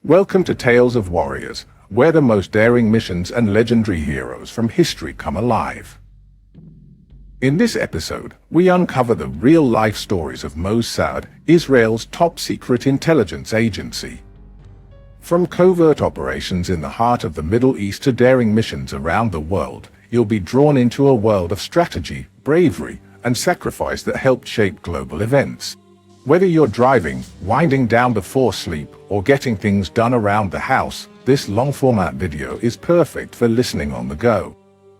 Welcome to Tales of Warriors, where the most daring missions and legendary heroes from history come alive. In this episode, we uncover the real-life stories of Mossad, Israel's top-secret intelligence agency. From covert operations in the heart of the Middle East to daring missions around the world, you'll be drawn into a world of strategy, bravery, and sacrifice that helped shape global events. Whether you're driving, winding down before sleep, or getting things done around the house, this long-format video is perfect for listening on the go.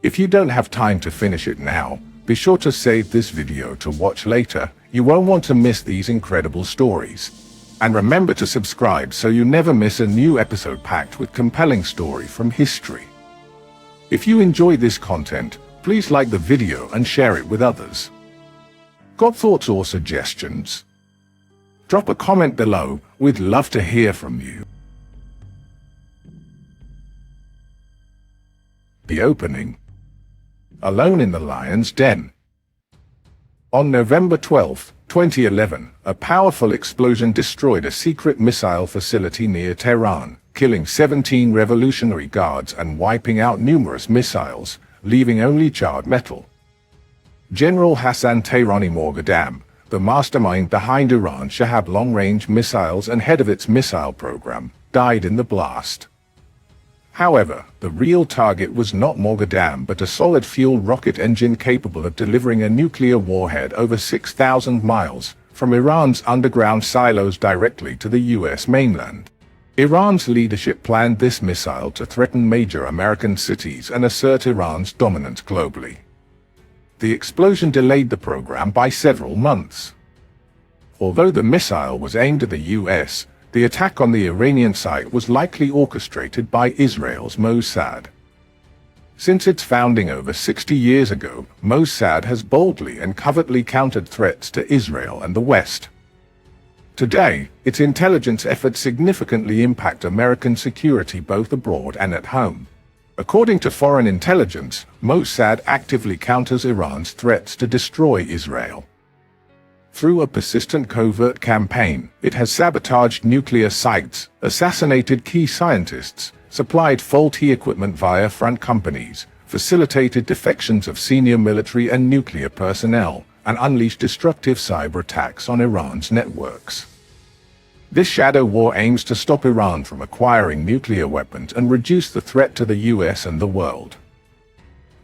If you don't have time to finish it now, be sure to save this video to watch later. You won't want to miss these incredible stories. And remember to subscribe so you never miss a new episode packed with compelling story from history. If you enjoy this content, please like the video and share it with others. Got thoughts or suggestions? Drop a comment below, we'd love to hear from you. The opening. Alone in the lion's den. On November 12, 2011, a powerful explosion destroyed a secret missile facility near Tehran, killing 17 Revolutionary Guards and wiping out numerous missiles, leaving only charred metal. General Hassan Tehrani Morgadam, the mastermind behind Iran's Shahab long-range missiles and head of its missile program, died in the blast. However, the real target was not Morgadam but a solid-fuel rocket engine capable of delivering a nuclear warhead over 6,000 miles from Iran's underground silos directly to the US mainland. Iran's leadership planned this missile to threaten major American cities and assert Iran's dominance globally. The explosion delayed the program by several months. Although the missile was aimed at the US, the attack on the Iranian site was likely orchestrated by Israel's Mossad. Since its founding over 60 years ago, Mossad has boldly and covertly countered threats to Israel and the West. Today, its intelligence efforts significantly impact American security both abroad and at home. According to foreign intelligence, Mossad actively counters Iran's threats to destroy Israel. Through a persistent covert campaign, it has sabotaged nuclear sites, assassinated key scientists, supplied faulty equipment via front companies, facilitated defections of senior military and nuclear personnel, and unleashed destructive cyber attacks on Iran's networks. This shadow war aims to stop Iran from acquiring nuclear weapons and reduce the threat to the US and the world.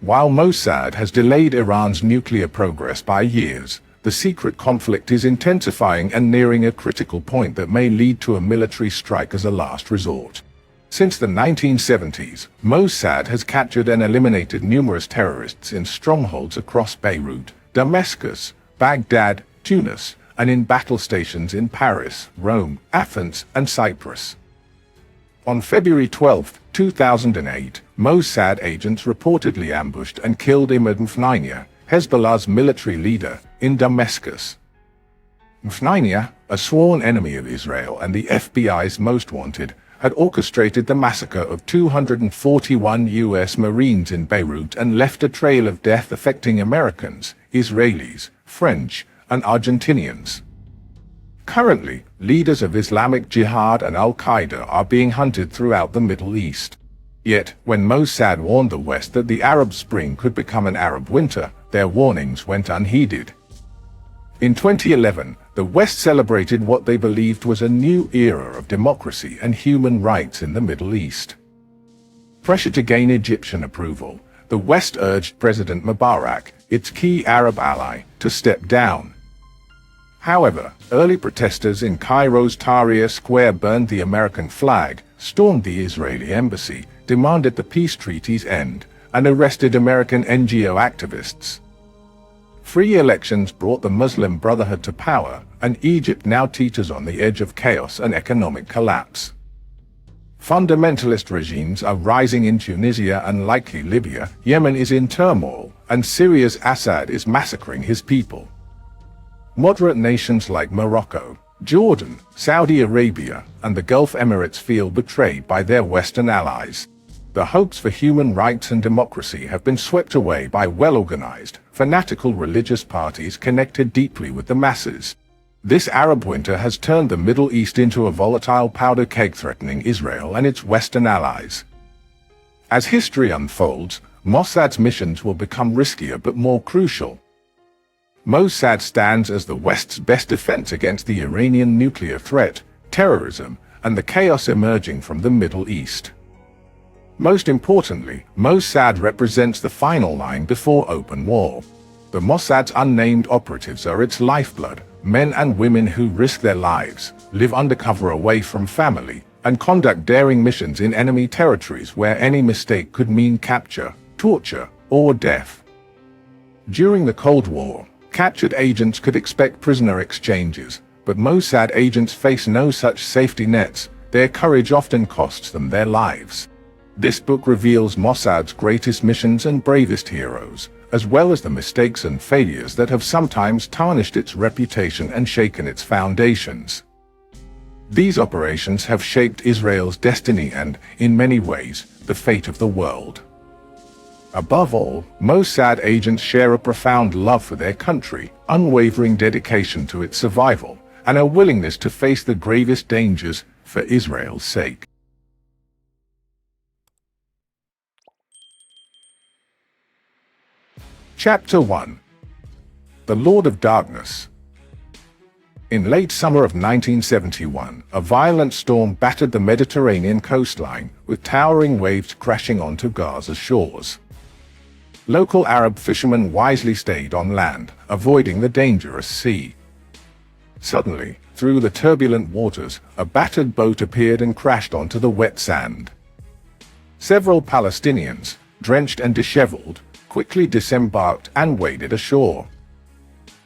While Mossad has delayed Iran's nuclear progress by years, the secret conflict is intensifying and nearing a critical point that may lead to a military strike as a last resort. Since the 1970s, Mossad has captured and eliminated numerous terrorists in strongholds across Beirut, Damascus, Baghdad, Tunis, and in battle stations in Paris, Rome, Athens, and Cyprus. On February 12, 2008, Mossad agents reportedly ambushed and killed Imad Mfnainia, Hezbollah's military leader, in Damascus. Mfnainia, a sworn enemy of Israel and the FBI's most wanted, had orchestrated the massacre of 241 US Marines in Beirut and left a trail of death affecting Americans, Israelis, French, and Argentinians. Currently, leaders of Islamic Jihad and al-Qaeda are being hunted throughout the Middle East. Yet, when Mossad warned the West that the Arab Spring could become an Arab winter, their warnings went unheeded. In 2011, the West celebrated what they believed was a new era of democracy and human rights in the Middle East. Pressure to gain Egyptian approval, the West urged President Mubarak, its key Arab ally, to step down. However, early protesters in Cairo's Tahrir Square burned the American flag, stormed the Israeli embassy, demanded the peace treaties end, and arrested American NGO activists. Free elections brought the Muslim Brotherhood to power, and Egypt now teeters on the edge of chaos and economic collapse. Fundamentalist regimes are rising in Tunisia and likely Libya, Yemen is in turmoil, and Syria's Assad is massacring his people. Moderate nations like Morocco, Jordan, Saudi Arabia, and the Gulf Emirates feel betrayed by their Western allies. The hopes for human rights and democracy have been swept away by well-organized, fanatical religious parties connected deeply with the masses. This Arab winter has turned the Middle East into a volatile powder keg threatening Israel and its Western allies. As history unfolds, Mossad's missions will become riskier but more crucial. Mossad stands as the West's best defense against the Iranian nuclear threat, terrorism, and the chaos emerging from the Middle East. Most importantly, Mossad represents the final line before open war. The Mossad's unnamed operatives are its lifeblood, men and women who risk their lives, live undercover away from family, and conduct daring missions in enemy territories where any mistake could mean capture, torture, or death. During the Cold War, captured agents could expect prisoner exchanges, but Mossad agents face no such safety nets. Their courage often costs them their lives. This book reveals Mossad's greatest missions and bravest heroes, as well as the mistakes and failures that have sometimes tarnished its reputation and shaken its foundations. These operations have shaped Israel's destiny and, in many ways, the fate of the world. Above all, Mossad agents share a profound love for their country, unwavering dedication to its survival, and a willingness to face the gravest dangers for Israel's sake. Chapter 1. The Lord of Darkness. In late summer of 1971, a violent storm battered the Mediterranean coastline, with towering waves crashing onto Gaza's shores. Local Arab fishermen wisely stayed on land, avoiding the dangerous sea. Suddenly, through the turbulent waters, a battered boat appeared and crashed onto the wet sand. Several Palestinians, drenched and disheveled, quickly disembarked and waded ashore.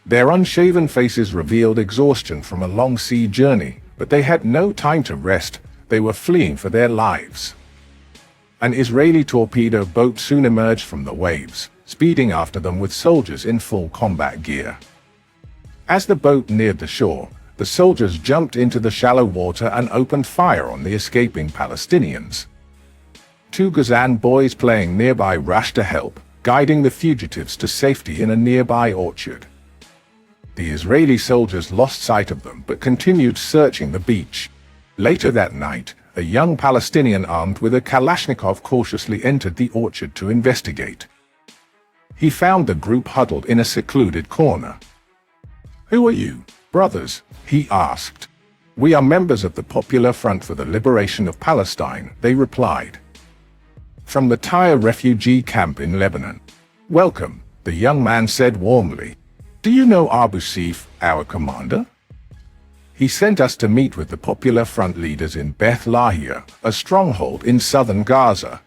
Their unshaven faces revealed exhaustion from a long sea journey, but they had no time to rest. They were fleeing for their lives. An Israeli torpedo boat soon emerged from the waves, speeding after them with soldiers in full combat gear. As the boat neared the shore, the soldiers jumped into the shallow water and opened fire on the escaping Palestinians. Two Gazan boys playing nearby rushed to help, guiding the fugitives to safety in a nearby orchard. The Israeli soldiers lost sight of them but continued searching the beach. Later that night, a young Palestinian armed with a Kalashnikov cautiously entered the orchard to investigate. He found the group huddled in a secluded corner. "Who are you, brothers?" he asked. "We are members of the Popular Front for the Liberation of Palestine," they replied. "From the Tyre refugee camp in Lebanon." "Welcome," the young man said warmly. "Do you know Abu Sif, our commander? He sent us to meet with the Popular Front leaders in Beth Lahia, a stronghold in southern Gaza.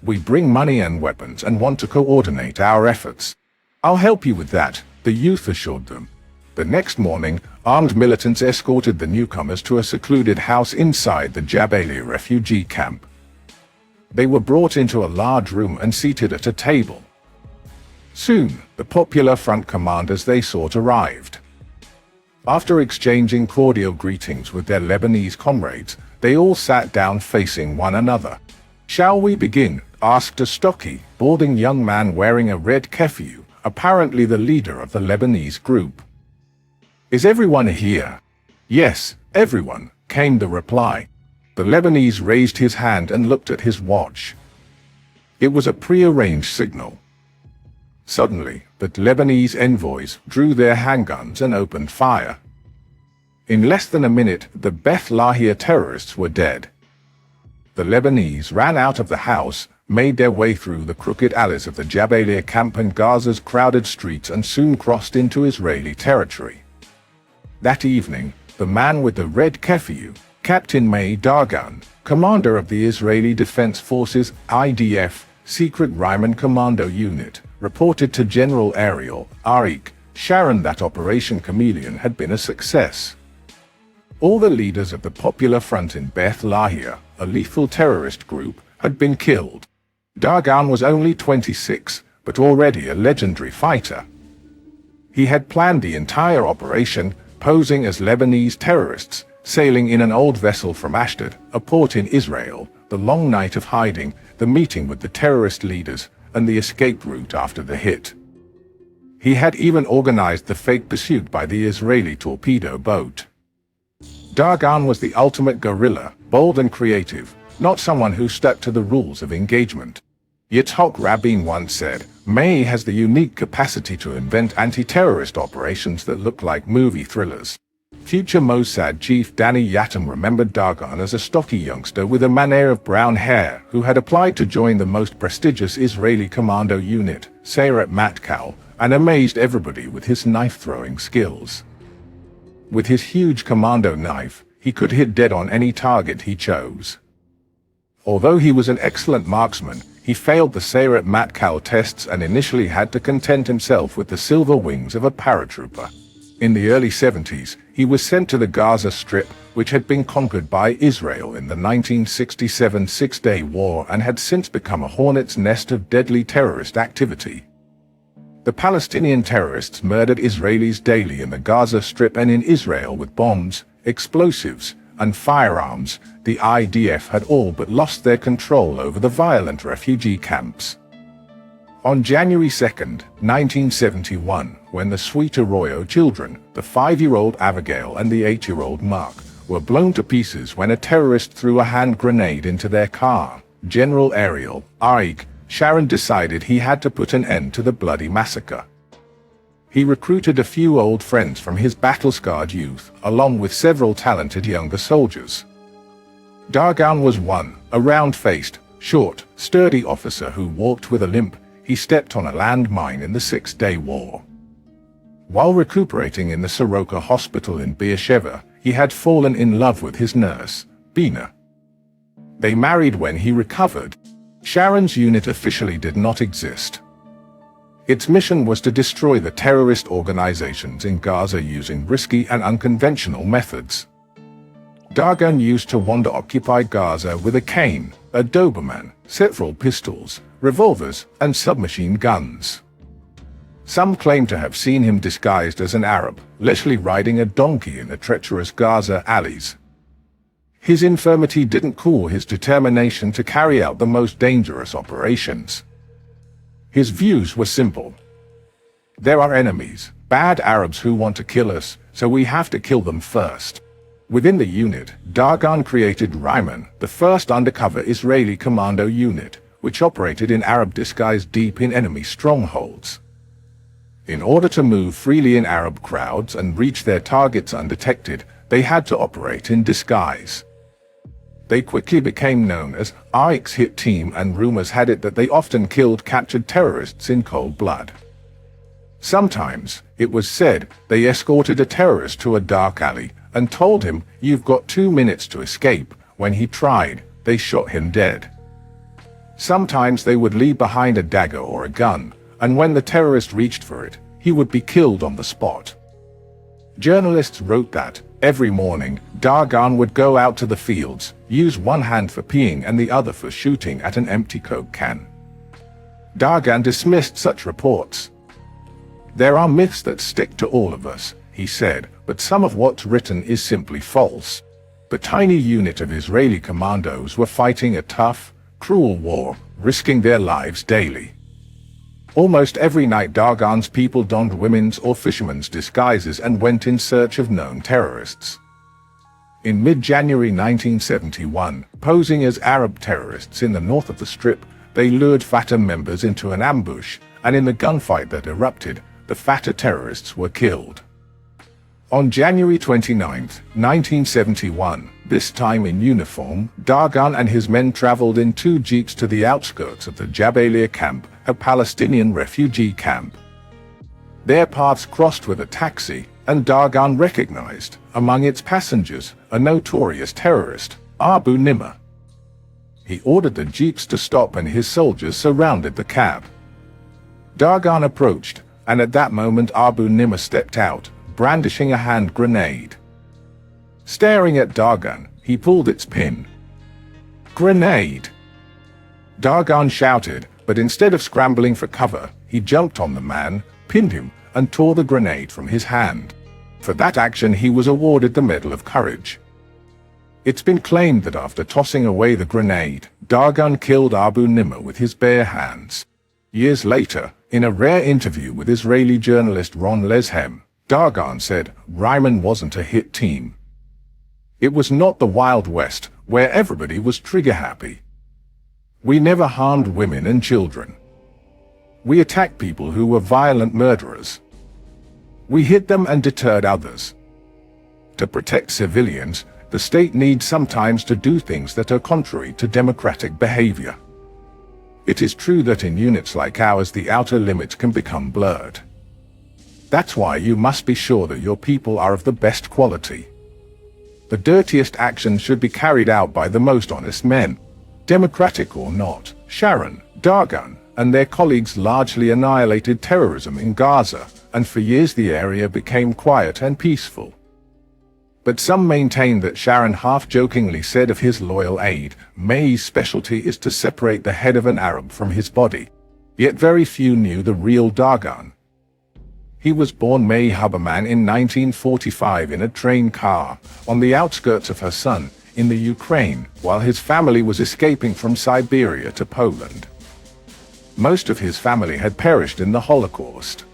We bring money and weapons and want to coordinate our efforts." "I'll help you with that," the youth assured them. The next morning, armed militants escorted the newcomers to a secluded house inside the Jabalia refugee camp. They were brought into a large room and seated at a table. Soon, the Popular Front commanders they sought arrived. After exchanging cordial greetings with their Lebanese comrades, they all sat down facing one another. "Shall we begin?" asked a stocky, balding young man wearing a red keffiyeh, apparently the leader of the Lebanese group. "Is everyone here?" "Yes, everyone," came the reply. The Lebanese raised his hand and looked at his watch. It was a prearranged signal. Suddenly, the Lebanese envoys drew their handguns and opened fire. In less than a minute, the Beth Lahia terrorists were dead. The Lebanese ran out of the house, made their way through the crooked alleys of the Jabalia camp and Gaza's crowded streets and soon crossed into Israeli territory. That evening, the man with the red keffiyeh, Captain Meir Dagan, commander of the Israeli Defense Forces IDF Secret Ryman Commando Unit, reported to General Ariel Arik Sharon that Operation Chameleon had been a success. All the leaders of the Popular Front in Beth Lahia, a lethal terrorist group, had been killed. Dagan was only 26, but already a legendary fighter. He had planned the entire operation, posing as Lebanese terrorists, sailing in an old vessel from Ashdod, a port in Israel, the long night of hiding, the meeting with the terrorist leaders, and the escape route after the hit. He had even organized the fake pursuit by the Israeli torpedo boat. Dagan was the ultimate guerrilla, bold and creative, not someone who stuck to the rules of engagement. Yitzhak Rabin once said, "Meir has the unique capacity to invent anti-terrorist operations that look like movie thrillers." Future Mossad chief Danny Yatam remembered Dagan as a stocky youngster with a mane of brown hair who had applied to join the most prestigious Israeli commando unit, Sayeret Matkal, and amazed everybody with his knife-throwing skills. With his huge commando knife, he could hit dead on any target he chose. Although he was an excellent marksman, he failed the Sayeret Matkal tests and initially had to content himself with the silver wings of a paratrooper. In the early 70s, he was sent to the Gaza Strip, which had been conquered by Israel in the 1967 Six-Day War and had since become a hornet's nest of deadly terrorist activity. The Palestinian terrorists murdered Israelis daily in the Gaza Strip and in Israel with bombs, explosives, and firearms. The IDF had all but lost their control over the violent refugee camps. On January 2, 1971, when the Sweet Arroyo children, the 5-year-old Abigail and the 8-year-old Mark, were blown to pieces when a terrorist threw a hand grenade into their car, General Ariel Sharon decided he had to put an end to the bloody massacre. He recruited a few old friends from his battle-scarred youth, along with several talented younger soldiers. Dagan was one, a round-faced, short, sturdy officer who walked with a limp. He stepped on a landmine in the Six-Day War. While recuperating in the Soroka Hospital in Beersheba, he had fallen in love with his nurse, Bina. They married when he recovered. Sharon's unit officially did not exist. Its mission was to destroy the terrorist organizations in Gaza using risky and unconventional methods. Dagan used to wander-occupy Gaza with a cane, a Doberman, several pistols, revolvers, and submachine guns. Some claim to have seen him disguised as an Arab, literally riding a donkey in the treacherous Gaza alleys. His infirmity didn't cool his determination to carry out the most dangerous operations. His views were simple. There are enemies, bad Arabs who want to kill us, so we have to kill them first. Within the unit, Dagan created Eichmann, the first undercover Israeli commando unit, which operated in Arab disguise deep in enemy strongholds. In order to move freely in Arab crowds and reach their targets undetected, they had to operate in disguise. They quickly became known as Eich's hit team, and rumors had it that they often killed captured terrorists in cold blood. Sometimes, it was said, they escorted a terrorist to a dark alley and told him, "You've got 2 minutes to escape." When he tried, they shot him dead. Sometimes they would leave behind a dagger or a gun, and when the terrorist reached for it, he would be killed on the spot. Journalists wrote that, every morning, Dagan would go out to the fields, use one hand for peeing and the other for shooting at an empty Coke can. Dagan dismissed such reports. "There are myths that stick to all of us," he said, "but some of what's written is simply false." The tiny unit of Israeli commandos were fighting a tough, cruel war, risking their lives daily. Almost every night Dagan's people donned women's or fishermen's disguises and went in search of known terrorists. In mid-January 1971, posing as Arab terrorists in the north of the Strip, they lured Fatah members into an ambush, and in the gunfight that erupted, the Fatah terrorists were killed. On January 29, 1971, this time in uniform, Dagan and his men traveled in 2 jeeps to the outskirts of the Jabalia camp, a Palestinian refugee camp. Their paths crossed with a taxi, and Dagan recognized, among its passengers, a notorious terrorist, Abu Nimr. He ordered the jeeps to stop and his soldiers surrounded the cab. Dagan approached, and at that moment Abu Nimr stepped out, brandishing a hand grenade. Staring at Dagan, he pulled its pin. "Grenade!" Dagan shouted, but instead of scrambling for cover, he jumped on the man, pinned him, and tore the grenade from his hand. For that action he was awarded the Medal of Courage. It's been claimed that after tossing away the grenade, Dagan killed Abu Nimr with his bare hands. Years later, In a rare interview with Israeli journalist Ron Leshem, Dagan said, "Reiman wasn't a hit team. It was not the Wild West, where everybody was trigger-happy. We never harmed women and children. We attacked people who were violent murderers. We hit them and deterred others. To protect civilians, the state needs sometimes to do things that are contrary to democratic behavior. It is true that in units like ours the outer limits can become blurred. That's why you must be sure that your people are of the best quality. The dirtiest actions should be carried out by the most honest men. Democratic or not, Sharon, Dagan, and their colleagues largely annihilated terrorism in Gaza, and for years the area became quiet and peaceful. But some maintain that Sharon half-jokingly said of his loyal aide, Meir's specialty is to separate the head of an Arab from his body. Yet very few knew the real Dagan. He was born Meir Huberman in 1945 in a train car, on the outskirts of Hassan, in the Ukraine, while his family was escaping from Siberia to Poland. Most of his family had perished in the Holocaust.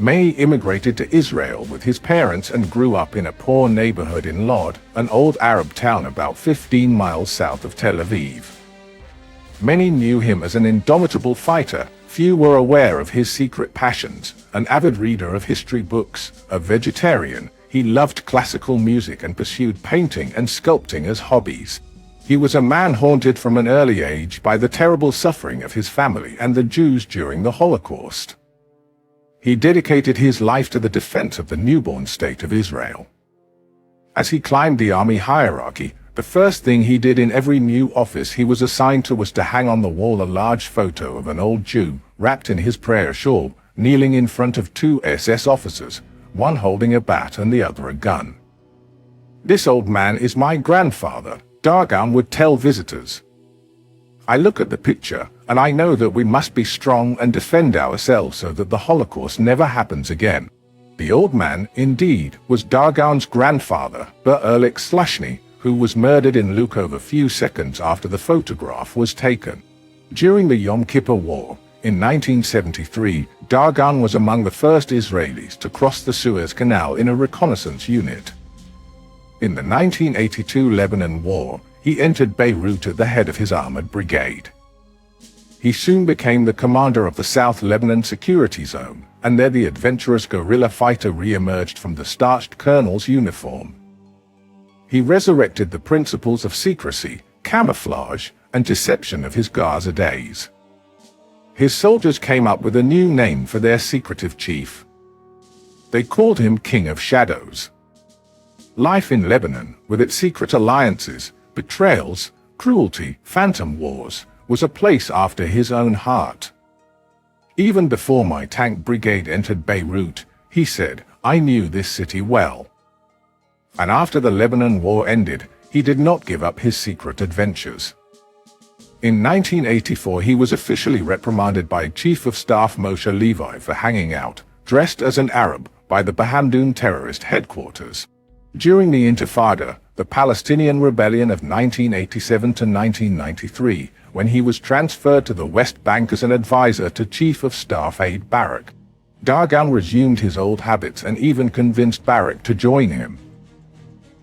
Meir immigrated to Israel with his parents and grew up in a poor neighborhood in Lod, an old Arab town about 15 miles south of Tel Aviv. Many knew him as an indomitable fighter. Few were aware of his secret passions. An avid reader of history books, a vegetarian, he loved classical music and pursued painting and sculpting as hobbies. He was a man haunted from an early age by the terrible suffering of his family and the Jews during the Holocaust. He dedicated his life to the defense of the newborn state of Israel. As he climbed the army hierarchy, the first thing he did in every new office he was assigned to was to hang on the wall a large photo of an old Jew, wrapped in his prayer shawl, kneeling in front of two SS officers, one holding a bat and the other a gun. "This old man is my grandfather," Dagan would tell visitors. "I look at the picture, and I know that we must be strong and defend ourselves so that the Holocaust never happens again." The old man, indeed, was Dagan's grandfather, Ber Ehrlich Slashny, who was murdered in Lukov a few seconds after the photograph was taken. During the Yom Kippur War, in 1973, Dagan was among the first Israelis to cross the Suez Canal in a reconnaissance unit. In the 1982 Lebanon War, he entered Beirut at the head of his armored brigade. He soon became the commander of the South Lebanon Security Zone, and there the adventurous guerrilla fighter re-emerged from the starched colonel's uniform. He resurrected the principles of secrecy, camouflage, and deception of his Gaza days. His soldiers came up with a new name for their secretive chief. They called him King of Shadows. Life in Lebanon, with its secret alliances, betrayals, cruelty, phantom wars, was a place after his own heart. "Even before my tank brigade entered Beirut," he said, "I knew this city well." And after the Lebanon War ended, he did not give up his secret adventures. In 1984 he was officially reprimanded by Chief of Staff Moshe Levi for hanging out, dressed as an Arab, by the Bahamdoun terrorist headquarters. During the Intifada, the Palestinian rebellion of 1987 to 1993, when he was transferred to the West Bank as an advisor to Chief of Staff Aid Barak, Dagan resumed his old habits and even convinced Barak to join him.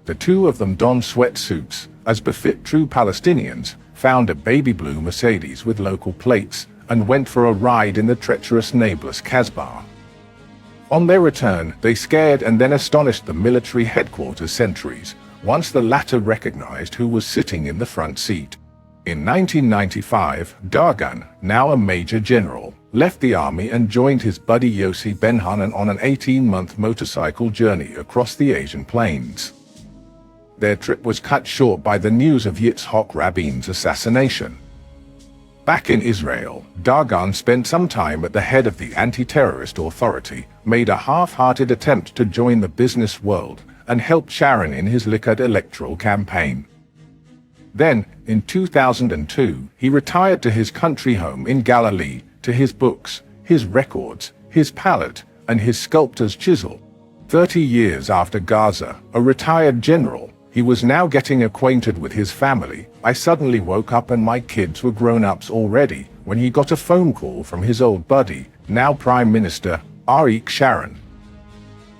The two of them donned sweatsuits, as befit true Palestinians, found a baby blue Mercedes with local plates, and went for a ride in the treacherous Nablus Kasbah. On their return, they scared and then astonished the military headquarters sentries, once the latter recognized who was sitting in the front seat. In 1995, Dagan, now a major general, left the army and joined his buddy Yossi Ben-Hanan on an 18-month motorcycle journey across the Asian plains. Their trip was cut short by the news of Yitzhak Rabin's assassination. Back in Israel, Dagan spent some time at the head of the anti-terrorist authority, made a half-hearted attempt to join the business world, and helped Sharon in his Likud electoral campaign. Then, in 2002, he retired to his country home in Galilee, to his books, his records, his palette, and his sculptor's chisel. 30 years after Gaza, a retired general, he was now getting acquainted with his family. "I suddenly woke up and my kids were grown-ups already," when he got a phone call from his old buddy, now Prime Minister, Arik Sharon.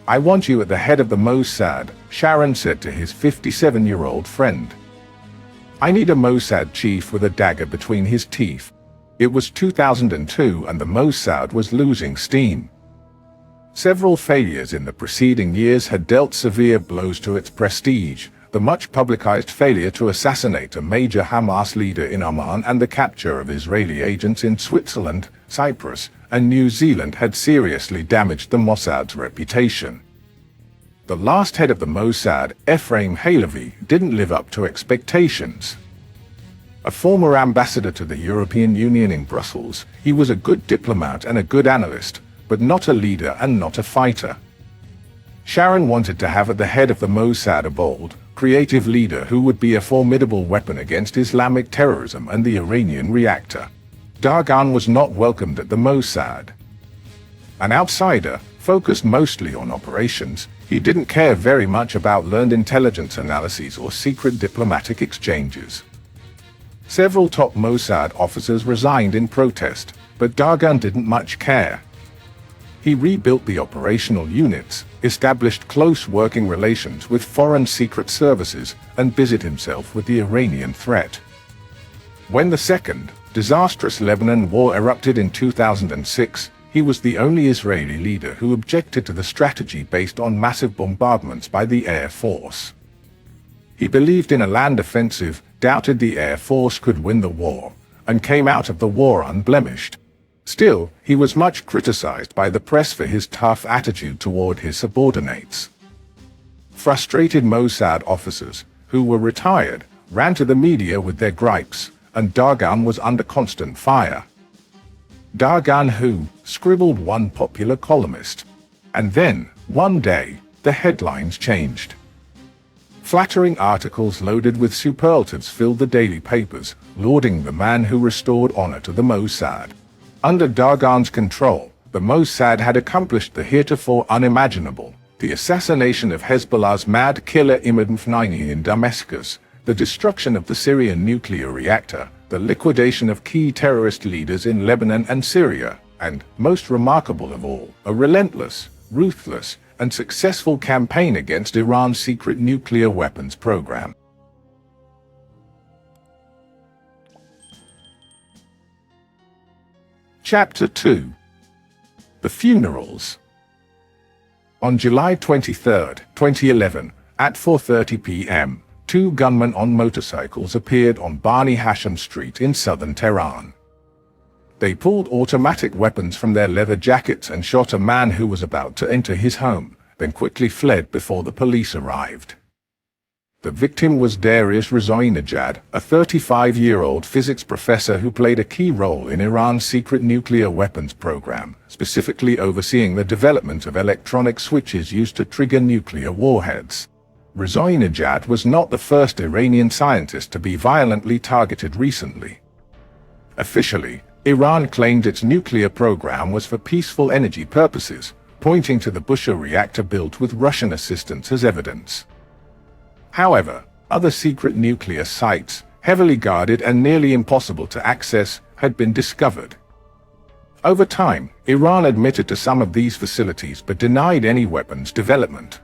"I want you at the head of the Mossad," Sharon said to his 57-year-old friend. "I need a Mossad chief with a dagger between his teeth." It was 2002 and the Mossad was losing steam. Several failures in the preceding years had dealt severe blows to its prestige. The much publicized failure to assassinate a major Hamas leader in Amman and the capture of Israeli agents in Switzerland, Cyprus, and New Zealand had seriously damaged the Mossad's reputation. The last head of the Mossad, Ephraim Halevi, didn't live up to expectations. A former ambassador to the European Union in Brussels, he was a good diplomat and a good analyst, but not a leader and not a fighter. Sharon wanted to have at the head of the Mossad a bold, creative leader who would be a formidable weapon against Islamic terrorism and the Iranian reactor. Dagan was not welcomed at the Mossad. An outsider, focused mostly on operations, he didn't care very much about learned intelligence analyses or secret diplomatic exchanges. Several top Mossad officers resigned in protest, but Dagan didn't much care. He rebuilt the operational units, established close working relations with foreign secret services, and busied himself with the Iranian threat. When the second, disastrous Lebanon war erupted in 2006, he was the only Israeli leader who objected to the strategy based on massive bombardments by the Air Force. He believed in a land offensive, doubted the Air Force could win the war, and came out of the war unblemished. Still, he was much criticized by the press for his tough attitude toward his subordinates. Frustrated Mossad officers, who were retired, ran to the media with their gripes, and Dagan was under constant fire. Dagan who, scribbled one popular columnist. And then, one day, the headlines changed. Flattering articles loaded with superlatives filled the daily papers, lauding the man who restored honor to the Mossad. Under Dagan's control, the Mossad had accomplished the heretofore unimaginable, the assassination of Hezbollah's mad killer Imam Khomeini in Damascus, the destruction of the Syrian nuclear reactor, the liquidation of key terrorist leaders in Lebanon and Syria, and, most remarkable of all, a relentless, ruthless, and successful campaign against Iran's secret nuclear weapons program. Chapter 2. The Funerals. On July 23, 2011, at 4:30 p.m., two gunmen on motorcycles appeared on Bani Hashim Street in southern Tehran. They pulled automatic weapons from their leather jackets and shot a man who was about to enter his home, then quickly fled before the police arrived. The victim was Darius Razoinajad, a 35-year-old physics professor who played a key role in Iran's secret nuclear weapons program, specifically overseeing the development of electronic switches used to trigger nuclear warheads. Razoinajad was not the first Iranian scientist to be violently targeted recently. Officially, Iran claimed its nuclear program was for peaceful energy purposes, pointing to the Bushehr reactor built with Russian assistance as evidence. However, other secret nuclear sites, heavily guarded and nearly impossible to access, had been discovered. Over time, Iran admitted to some of these facilities but denied any weapons development.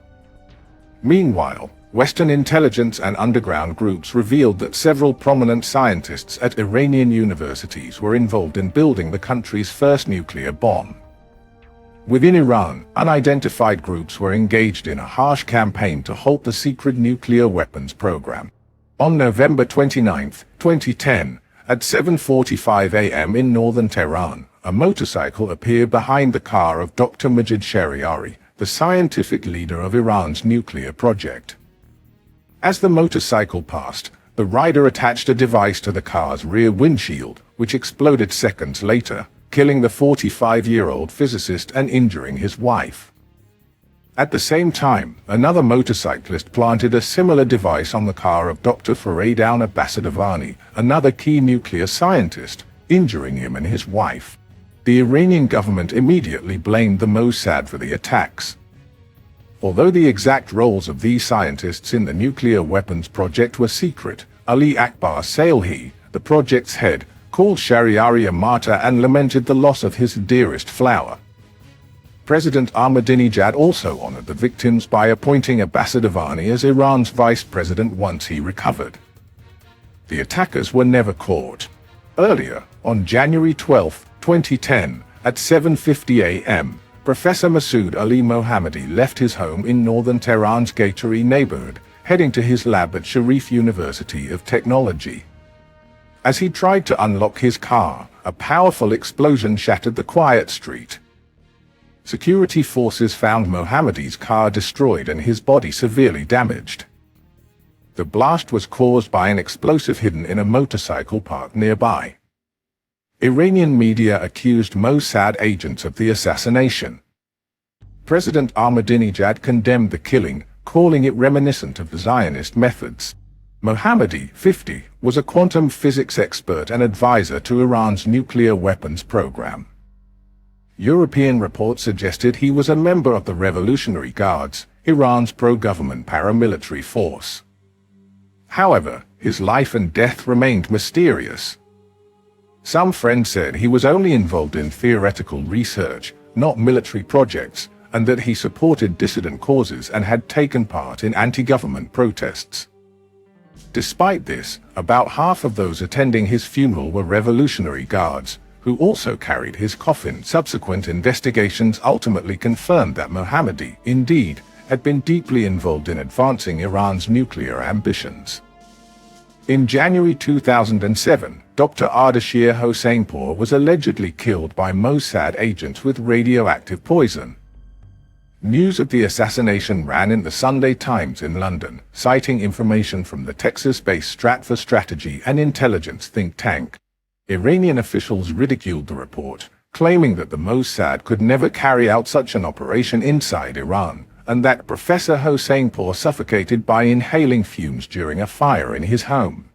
Meanwhile, Western intelligence and underground groups revealed that several prominent scientists at Iranian universities were involved in building the country's first nuclear bomb. Within Iran, unidentified groups were engaged in a harsh campaign to halt the secret nuclear weapons program. On November 29, 2010, at 7:45 a.m. in northern Tehran, a motorcycle appeared behind the car of Dr. Majid Shariari, the scientific leader of Iran's nuclear project. As the motorcycle passed, the rider attached a device to the car's rear windshield, which exploded seconds later, killing the 45-year-old physicist and injuring his wife. At the same time, another motorcyclist planted a similar device on the car of Dr. Fareidoun Abbasadavani, another key nuclear scientist, injuring him and his wife. The Iranian government immediately blamed the Mossad for the attacks. Although the exact roles of these scientists in the nuclear weapons project were secret, Ali Akbar Salehi, the project's head, called Shahryar a martyr and lamented the loss of his dearest flower. President Ahmadinejad also honored the victims by appointing Ambassador Vanunu as Iran's vice president once he recovered. The attackers were never caught. Earlier, on January 12, 2010, at 7:50 a.m., Professor Masoud Ali Mohammadi left his home in northern Tehran's Gatari neighborhood, heading to his lab at Sharif University of Technology. As he tried to unlock his car, a powerful explosion shattered the quiet street. Security forces found Mohammadi's car destroyed and his body severely damaged. The blast was caused by an explosive hidden in a motorcycle park nearby. Iranian media accused Mossad agents of the assassination. President Ahmadinejad condemned the killing, calling it reminiscent of the Zionist methods. Mohammadi, 50, was a quantum physics expert and advisor to Iran's nuclear weapons program. European reports suggested he was a member of the Revolutionary Guards, Iran's pro-government paramilitary force. However, his life and death remained mysterious. Some friends said he was only involved in theoretical research, not military projects, and that he supported dissident causes and had taken part in anti-government protests. Despite this, about half of those attending his funeral were Revolutionary Guards, who also carried his coffin. Subsequent investigations ultimately confirmed that Mohammadi, indeed, had been deeply involved in advancing Iran's nuclear ambitions. In January 2007, Dr. Ardashir Hosseinipour was allegedly killed by Mossad agents with radioactive poison. News of the assassination ran in the Sunday Times in London, citing information from the Texas-based Stratfor Strategy and Intelligence think tank. Iranian officials ridiculed the report, claiming that the Mossad could never carry out such an operation inside Iran, and that Professor Hosseinipour suffocated by inhaling fumes during a fire in his home.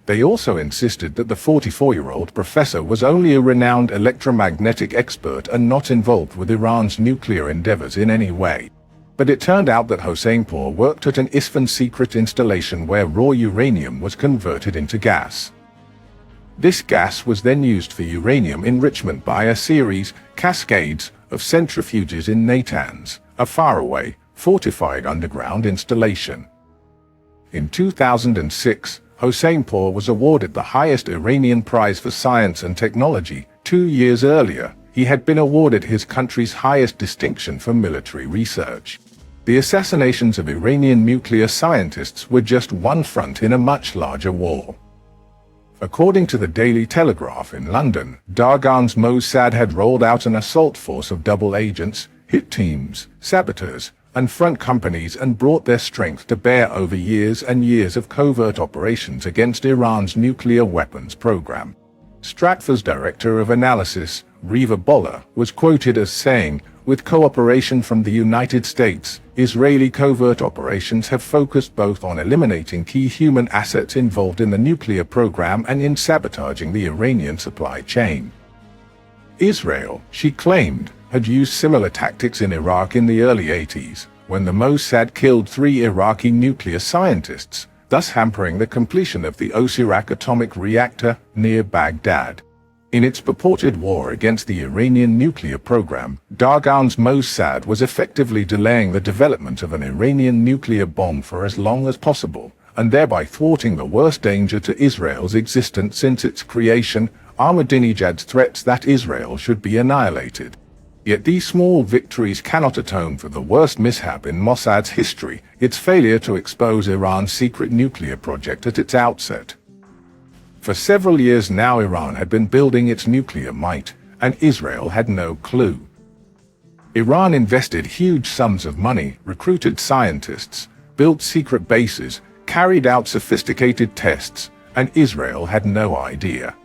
They also insisted that the 44-year-old professor was only a renowned electromagnetic expert and not involved with Iran's nuclear endeavors in any way. But it turned out that Hosseinipour worked at an Isfahan secret installation where raw uranium was converted into gas. This gas was then used for uranium enrichment by a series, cascades, of centrifuges in Natanz, a faraway, fortified underground installation. In 2006, Hosseinipour was awarded the highest Iranian prize for science and technology. 2 years earlier, he had been awarded his country's highest distinction for military research. The assassinations of Iranian nuclear scientists were just one front in a much larger war. According to the Daily Telegraph in London, Dagan's Mossad had rolled out an assault force of double agents, hit teams, saboteurs, and front companies and brought their strength to bear over years and years of covert operations against Iran's nuclear weapons program. Stratfor's director of analysis, Riva Bolla, was quoted as saying, "With cooperation from the United States, Israeli covert operations have focused both on eliminating key human assets involved in the nuclear program and in sabotaging the Iranian supply chain." Israel, she claimed, had used similar tactics in Iraq in the early 80s, when the Mossad killed 3 Iraqi nuclear scientists, thus hampering the completion of the Osirak atomic reactor near Baghdad. In its purported war against the Iranian nuclear program, Dagan's Mossad was effectively delaying the development of an Iranian nuclear bomb for as long as possible, and thereby thwarting the worst danger to Israel's existence since its creation, Ahmadinejad's threats that Israel should be annihilated. Yet these small victories cannot atone for the worst mishap in Mossad's history, its failure to expose Iran's secret nuclear project at its outset. For several years now Iran had been building its nuclear might, and Israel had no clue. Iran invested huge sums of money, recruited scientists, built secret bases, carried out sophisticated tests, and Israel had no idea.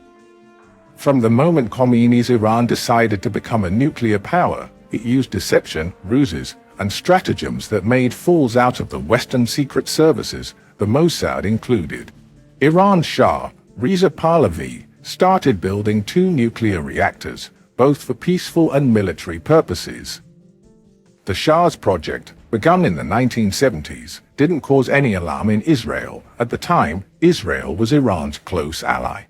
From the moment Khomeini's Iran decided to become a nuclear power, it used deception, ruses, and stratagems that made fools out of the Western secret services, the Mossad included. Iran's Shah, Reza Pahlavi, started building 2 nuclear reactors, both for peaceful and military purposes. The Shah's project, begun in the 1970s, didn't cause any alarm in Israel. At the time, Israel was Iran's close ally.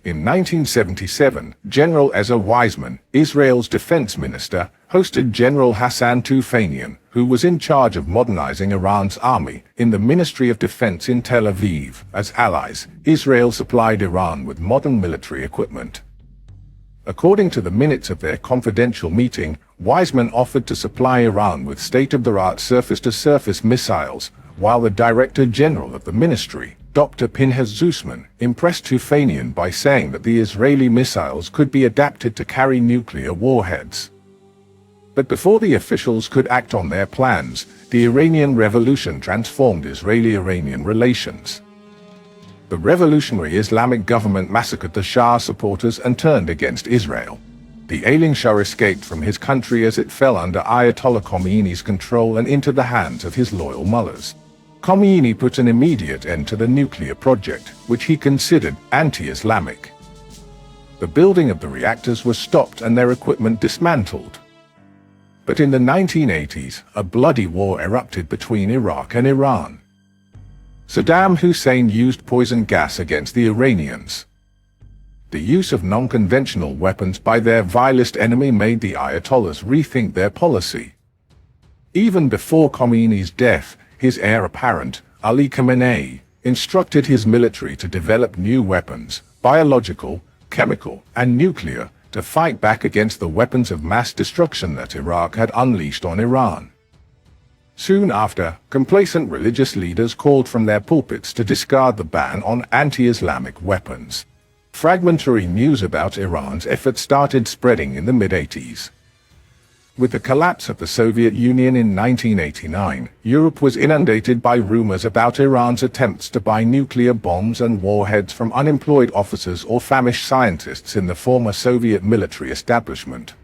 In 1977, General Ezer Weizmann, Israel's defense minister, hosted General Hassan Tufanian, who was in charge of modernizing Iran's army, in the Ministry of Defense in Tel Aviv. As allies, Israel supplied Iran with modern military equipment. According to the minutes of their confidential meeting, Weizmann offered to supply Iran with state-of-the-art surface-to-surface missiles, while the Director General of the ministry, Dr. Pinhas Zussman, impressed Tufanian by saying that the Israeli missiles could be adapted to carry nuclear warheads. But before the officials could act on their plans, the Iranian Revolution transformed Israeli-Iranian relations. The revolutionary Islamic government massacred the Shah supporters and turned against Israel. The ailing Shah escaped from his country as it fell under Ayatollah Khomeini's control and into the hands of his loyal mullahs. Khomeini put an immediate end to the nuclear project, which he considered anti-Islamic. The building of the reactors was stopped and their equipment dismantled. But in the 1980s, a bloody war erupted between Iraq and Iran. Saddam Hussein used poison gas against the Iranians. The use of non-conventional weapons by their vilest enemy made the Ayatollahs rethink their policy. Even before Khomeini's death, his heir apparent, Ali Khamenei, instructed his military to develop new weapons, biological, chemical, and nuclear, to fight back against the weapons of mass destruction that Iraq had unleashed on Iran. Soon after, complacent religious leaders called from their pulpits to discard the ban on anti-Islamic weapons. Fragmentary news about Iran's efforts started spreading in the mid-80s. With the collapse of the Soviet Union in 1989, Europe was inundated by rumors about Iran's attempts to buy nuclear bombs and warheads from unemployed officers or famished scientists in the former Soviet military establishment.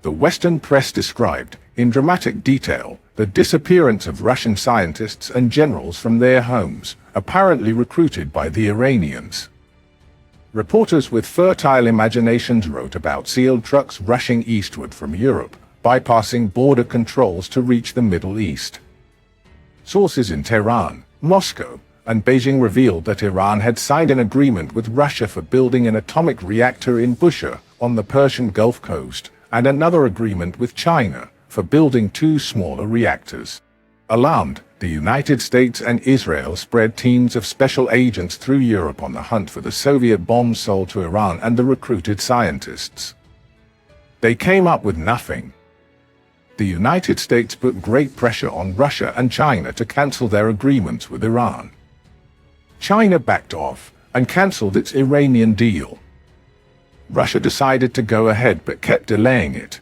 The Western press described, in dramatic detail, the disappearance of Russian scientists and generals from their homes, apparently recruited by the Iranians. Reporters with fertile imaginations wrote about sealed trucks rushing eastward from Europe, bypassing border controls to reach the Middle East. Sources in Tehran, Moscow, and Beijing revealed that Iran had signed an agreement with Russia for building an atomic reactor in Bushehr, on the Persian Gulf coast, and another agreement with China for building 2 smaller reactors. Alarmed, the United States and Israel spread teams of special agents through Europe on the hunt for the Soviet bombs sold to Iran and the recruited scientists. They came up with nothing. The United States put great pressure on Russia and China to cancel their agreements with Iran. China backed off and cancelled its Iranian deal. Russia decided to go ahead but kept delaying it.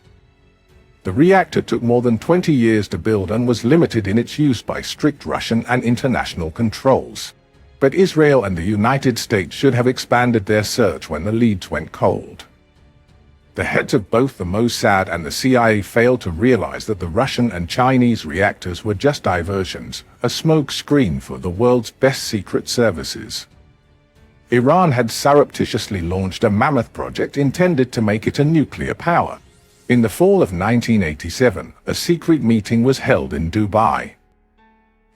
The reactor took more than 20 years to build and was limited in its use by strict Russian and international controls. But Israel and the United States should have expanded their search when the leads went cold. The heads of both the Mossad and the CIA failed to realize that the Russian and Chinese reactors were just diversions, a smoke screen for the world's best secret services. Iran had surreptitiously launched a mammoth project intended to make it a nuclear power. In the fall of 1987, a secret meeting was held in Dubai.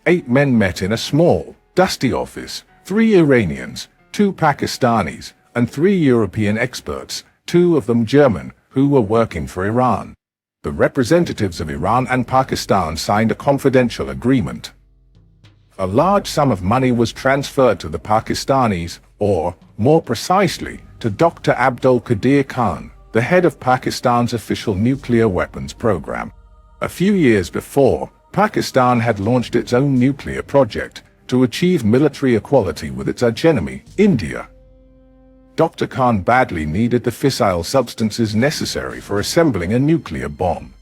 8 men met in a small, dusty office, 3 Iranians, 2 Pakistanis, and 3 European experts, 2 of them German, who were working for Iran. The representatives of Iran and Pakistan signed a confidential agreement. A large sum of money was transferred to the Pakistanis, or, more precisely, to Dr. Abdul Qadir Khan, the head of Pakistan's official nuclear weapons program. A few years before, Pakistan had launched its own nuclear project to achieve military equality with its archenemy, India. Dr. Khan badly needed the fissile substances necessary for assembling a nuclear bomb.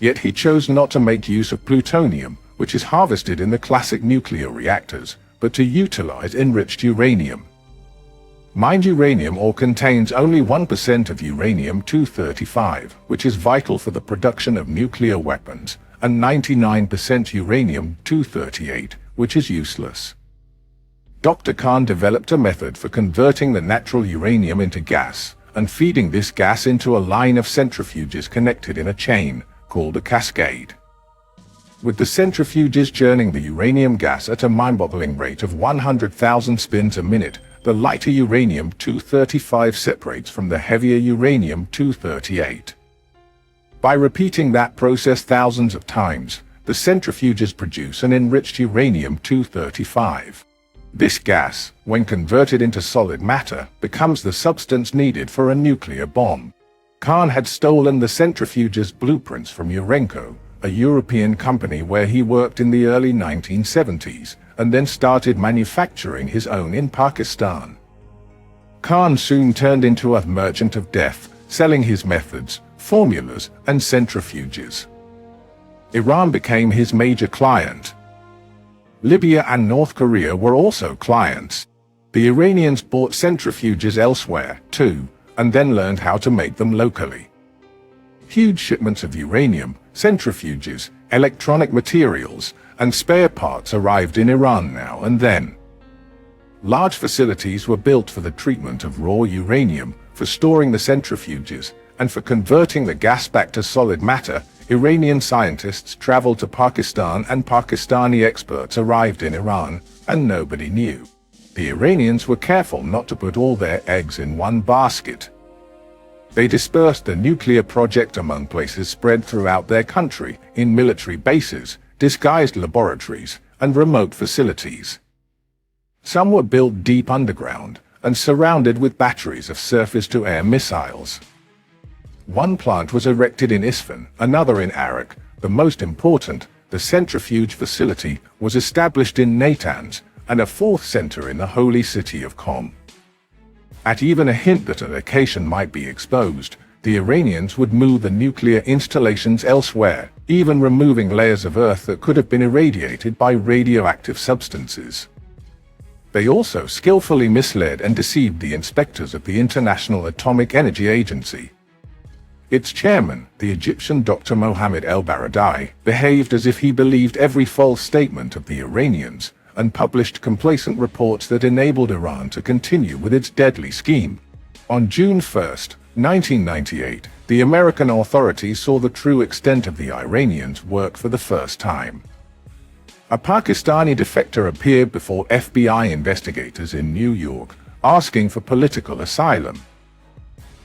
Yet he chose not to make use of plutonium, which is harvested in the classic nuclear reactors, but to utilize enriched uranium. Mined uranium ore contains only 1% of uranium-235, which is vital for the production of nuclear weapons, and 99% uranium-238, which is useless. Dr. Khan developed a method for converting the natural uranium into gas, and feeding this gas into a line of centrifuges connected in a chain, called a cascade. With the centrifuges churning the uranium gas at a mind-boggling rate of 100,000 spins a minute, the lighter uranium-235 separates from the heavier uranium-238. By repeating that process thousands of times, the centrifuges produce an enriched uranium-235. This gas, when converted into solid matter, becomes the substance needed for a nuclear bomb. Khan had stolen the centrifuge's blueprints from Urenco, a European company where he worked in the early 1970s, and then started manufacturing his own in Pakistan. Khan soon turned into a merchant of death, selling his methods, formulas, and centrifuges. Iran became his major client. Libya and North Korea were also clients. The Iranians bought centrifuges elsewhere, too, and then learned how to make them locally. Huge shipments of uranium, centrifuges, electronic materials, and spare parts arrived in Iran now and then. Large facilities were built for the treatment of raw uranium, for storing the centrifuges, and for converting the gas back to solid matter. Iranian scientists traveled to Pakistan and Pakistani experts arrived in Iran, and nobody knew. The Iranians were careful not to put all their eggs in one basket. They dispersed the nuclear project among places spread throughout their country, in military bases, disguised laboratories, and remote facilities. Some were built deep underground, and surrounded with batteries of surface-to-air missiles. One plant was erected in Isfahan, another in Arak. The most important, the centrifuge facility, was established in Natanz, and a fourth center in the holy city of Qom. At even a hint that a location might be exposed, the Iranians would move the nuclear installations elsewhere, even removing layers of earth that could have been irradiated by radioactive substances. They also skillfully misled and deceived the inspectors of the International Atomic Energy Agency. Its chairman, the Egyptian Dr. Mohammed el-Baradei, behaved as if he believed every false statement of the Iranians, and published complacent reports that enabled Iran to continue with its deadly scheme. On June 1, 1998, the American authorities saw the true extent of the Iranians' work for the first time. A Pakistani defector appeared before FBI investigators in New York, asking for political asylum.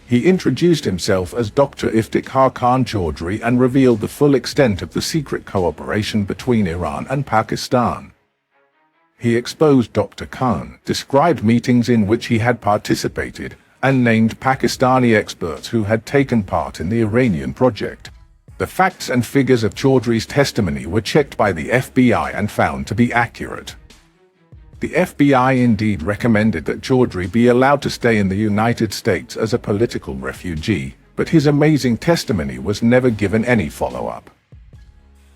He introduced himself as Dr. Iftikhar Khan Chaudhry and revealed the full extent of the secret cooperation between Iran and Pakistan. He exposed Dr. Khan, described meetings in which he had participated, and named Pakistani experts who had taken part in the Iranian project. The facts and figures of Chaudhry's testimony were checked by the FBI and found to be accurate. The FBI indeed recommended that Chaudhry be allowed to stay in the United States as a political refugee, but his amazing testimony was never given any follow-up.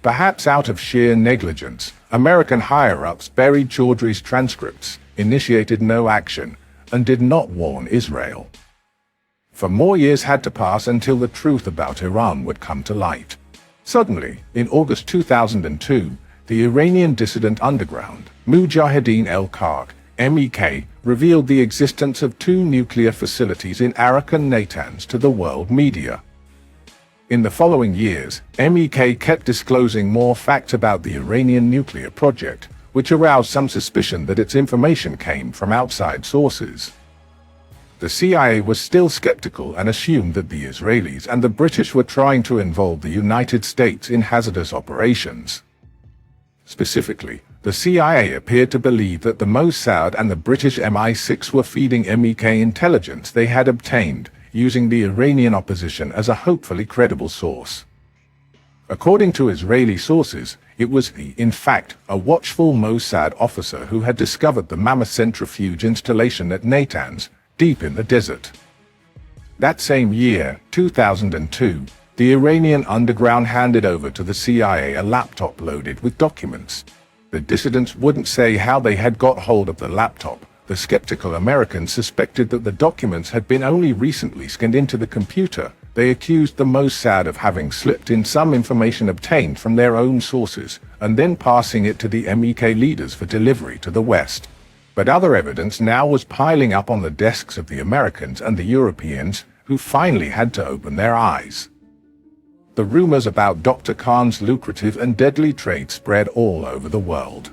Perhaps out of sheer negligence, American higher-ups buried Chaudhry's transcripts, initiated no action, and did not warn Israel. For more years had to pass until the truth about Iran would come to light. Suddenly, in August 2002, the Iranian dissident underground, Mujahideen el-Khalq, MEK, revealed the existence of two nuclear facilities in Arak and Natanz to the world media. In the following years, MEK kept disclosing more facts about the Iranian nuclear project, which aroused some suspicion that its information came from outside sources. The CIA was still skeptical and assumed that the Israelis and the British were trying to involve the United States in hazardous operations. Specifically, the CIA appeared to believe that the Mossad and the British MI6 were feeding MEK intelligence they had obtained, using the Iranian opposition as a hopefully credible source. According to Israeli sources, it was, in fact, a watchful Mossad officer who had discovered the mammoth centrifuge installation at Natanz, deep in the desert. That same year, 2002, the Iranian underground handed over to the CIA a laptop loaded with documents. The dissidents wouldn't say how they had got hold of the laptop. The skeptical Americans suspected that the documents had been only recently scanned into the computer. They accused the Mossad of having slipped in some information obtained from their own sources, and then passing it to the MEK leaders for delivery to the West. But other evidence now was piling up on the desks of the Americans and the Europeans, who finally had to open their eyes. The rumors about Dr. Khan's lucrative and deadly trade spread all over the world.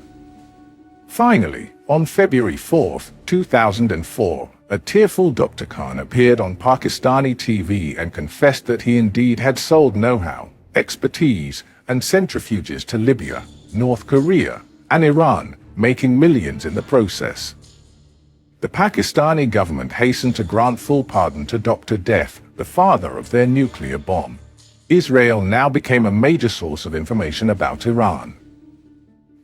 Finally, on February 4, 2004, a tearful Dr. Khan appeared on Pakistani TV and confessed that he indeed had sold know-how, expertise, and centrifuges to Libya, North Korea, and Iran, making millions in the process. The Pakistani government hastened to grant full pardon to Dr. Death, the father of their nuclear bomb. Israel now became a major source of information about Iran.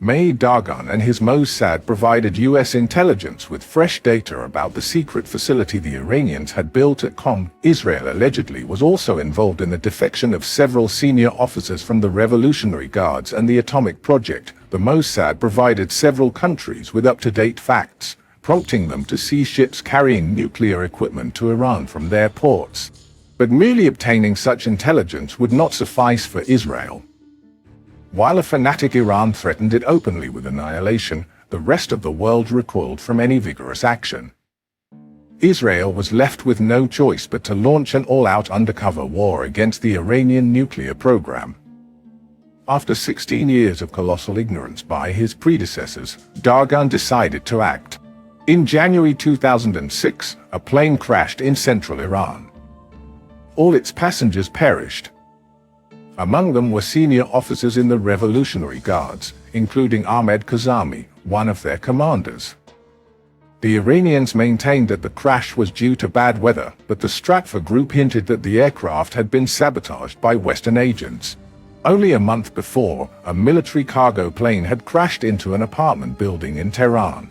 Meir Dagan and his Mossad provided U.S. intelligence with fresh data about the secret facility the Iranians had built at Qom. Israel allegedly was also involved in the defection of several senior officers from the Revolutionary Guards and the atomic project. The Mossad provided several countries with up-to-date facts, prompting them to seize ships carrying nuclear equipment to Iran from their ports. But merely obtaining such intelligence would not suffice for Israel. While a fanatic Iran threatened it openly with annihilation, the rest of the world recoiled from any vigorous action. Israel was left with no choice but to launch an all-out undercover war against the Iranian nuclear program. After 16 years of colossal ignorance by his predecessors, Dagan decided to act. In January 2006, a plane crashed in central Iran. All its passengers perished. Among them were senior officers in the Revolutionary Guards, including Ahmed Kazemi, one of their commanders. The Iranians maintained that the crash was due to bad weather, but the Stratfor group hinted that the aircraft had been sabotaged by Western agents. Only a month before, a military cargo plane had crashed into an apartment building in Tehran.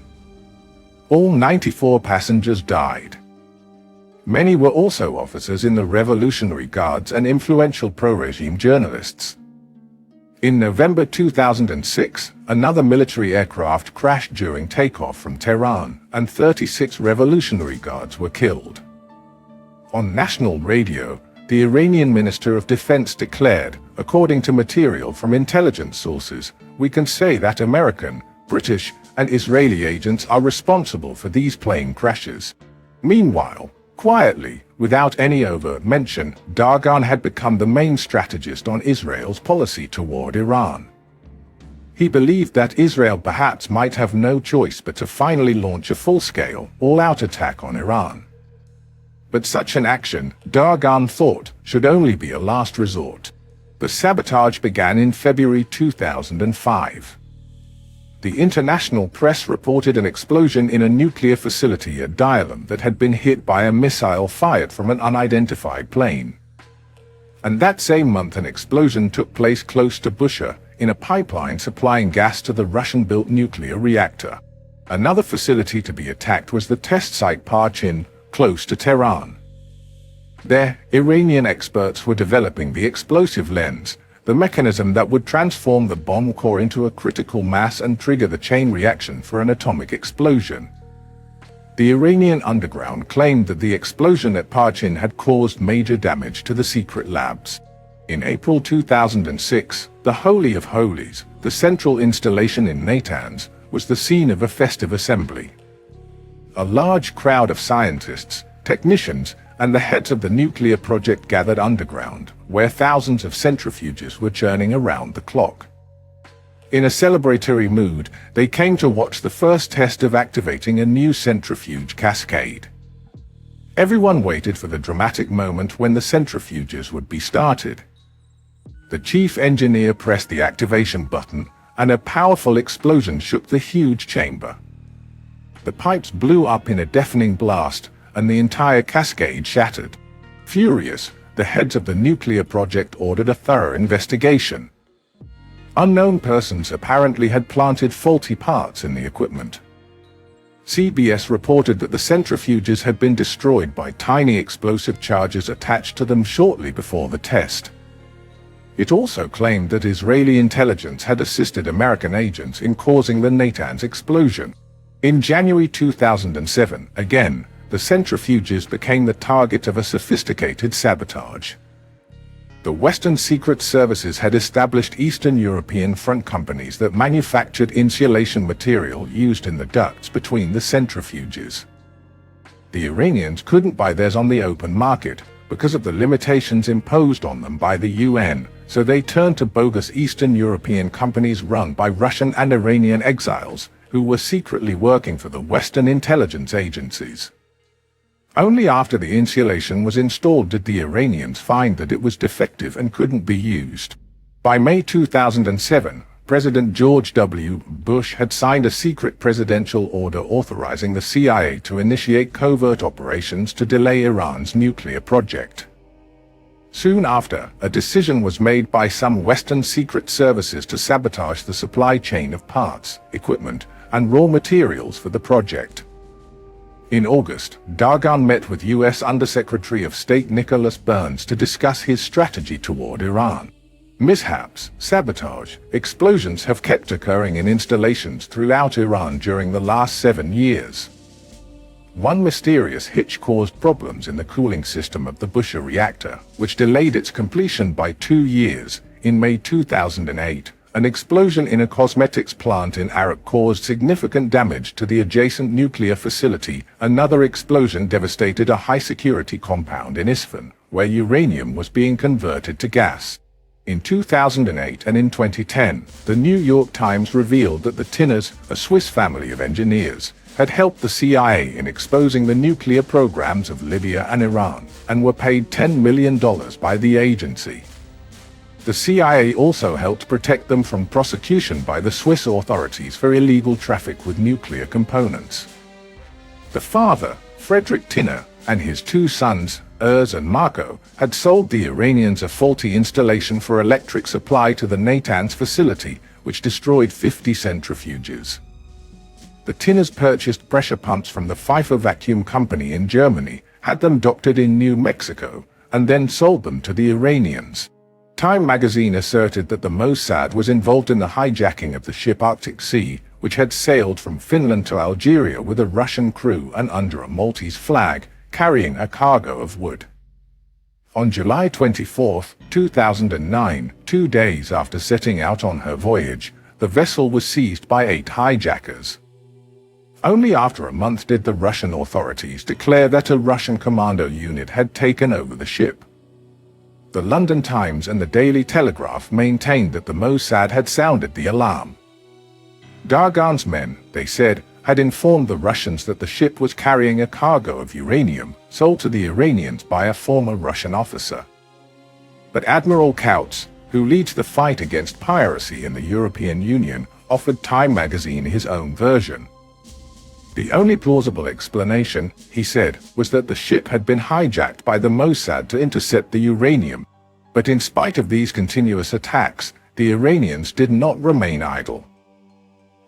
All 94 passengers died. Many were also officers in the Revolutionary Guards and influential pro-regime journalists. In November 2006, another military aircraft crashed during takeoff from Tehran, and 36 Revolutionary Guards were killed. On national radio, the Iranian Minister of Defense declared, according to material from intelligence sources, "We can say that American, British, and Israeli agents are responsible for these plane crashes." Meanwhile, quietly, without any overt mention, Dagan had become the main strategist on Israel's policy toward Iran. He believed that Israel perhaps might have no choice but to finally launch a full-scale, all-out attack on Iran. But such an action, Dagan thought, should only be a last resort. The sabotage began in February 2005. The international press reported an explosion in a nuclear facility at Dagan that had been hit by a missile fired from an unidentified plane. And that same month an explosion took place close to Bushehr, in a pipeline supplying gas to the Russian-built nuclear reactor. Another facility to be attacked was the test site Parchin, close to Tehran. There, Iranian experts were developing the explosive lens, the mechanism that would transform the bomb core into a critical mass and trigger the chain reaction for an atomic explosion. The Iranian underground claimed that the explosion at Parchin had caused major damage to the secret labs. In April 2006, the Holy of Holies, the central installation in Natanz, was the scene of a festive assembly. A large crowd of scientists, technicians, and the heads of the nuclear project gathered underground, where thousands of centrifuges were churning around the clock. In a celebratory mood, they came to watch the first test of activating a new centrifuge cascade. Everyone waited for the dramatic moment when the centrifuges would be started. The chief engineer pressed the activation button, and a powerful explosion shook the huge chamber. The pipes blew up in a deafening blast, and the entire cascade shattered. Furious, the heads of the nuclear project ordered a thorough investigation. Unknown persons apparently had planted faulty parts in the equipment. CBS reported that the centrifuges had been destroyed by tiny explosive charges attached to them shortly before the test. It also claimed that Israeli intelligence had assisted American agents in causing the Natanz explosion. In January 2007, again, the centrifuges became the target of a sophisticated sabotage. The Western secret services had established Eastern European front companies that manufactured insulation material used in the ducts between the centrifuges. The Iranians couldn't buy theirs on the open market because of the limitations imposed on them by the UN, so they turned to bogus Eastern European companies run by Russian and Iranian exiles, who were secretly working for the Western intelligence agencies. Only after the insulation was installed did the Iranians find that it was defective and couldn't be used. By May 2007, President George W. Bush had signed a secret presidential order authorizing the CIA to initiate covert operations to delay Iran's nuclear project. Soon after, a decision was made by some Western secret services to sabotage the supply chain of parts, equipment, and raw materials for the project. In August, Dagan met with U.S. Undersecretary of State Nicholas Burns to discuss his strategy toward Iran. Mishaps, sabotage, explosions have kept occurring in installations throughout Iran during the last 7 years. One mysterious hitch caused problems in the cooling system of the Bushehr reactor, which delayed its completion by 2 years. In May 2008, an explosion in a cosmetics plant in Arak caused significant damage to the adjacent nuclear facility. Another explosion devastated a high-security compound in Isfahan, where uranium was being converted to gas. In 2008 and in 2010, the New York Times revealed that the Tinners, a Swiss family of engineers, had helped the CIA in exposing the nuclear programs of Libya and Iran, and were paid $10 million by the agency. The CIA also helped protect them from prosecution by the Swiss authorities for illegal traffic with nuclear components. The father, Frederick Tinner, and his 2 sons, Urs and Marco, had sold the Iranians a faulty installation for electric supply to the Natanz facility, which destroyed 50 centrifuges. The Tinners purchased pressure pumps from the Pfeiffer Vacuum Company in Germany, had them doctored in New Mexico, and then sold them to the Iranians. Time magazine asserted that the Mossad was involved in the hijacking of the ship Arctic Sea, which had sailed from Finland to Algeria with a Russian crew and under a Maltese flag, carrying a cargo of wood. On July 24, 2009, 2 days after setting out on her voyage, the vessel was seized by 8 hijackers. Only after a month did the Russian authorities declare that a Russian commando unit had taken over the ship. The London Times and the Daily Telegraph maintained that the Mossad had sounded the alarm. Dagan's men, they said, had informed the Russians that the ship was carrying a cargo of uranium sold to the Iranians by a former Russian officer. But Admiral Kautz, who leads the fight against piracy in the European Union, offered Time magazine his own version. The only plausible explanation, he said, was that the ship had been hijacked by the Mossad to intercept the uranium. But in spite of these continuous attacks, the Iranians did not remain idle.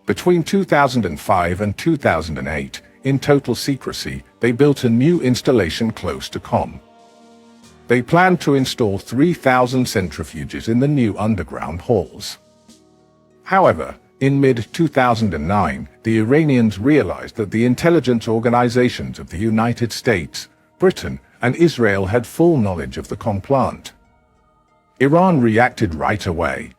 Between 2005 and 2008, in total secrecy, they built a new installation close to Qom. They planned to install 3,000 centrifuges in the new underground halls. However, in mid-2009, the Iranians realized that the intelligence organizations of the United States, Britain, and Israel had full knowledge of the Qom plant. Iran reacted right away.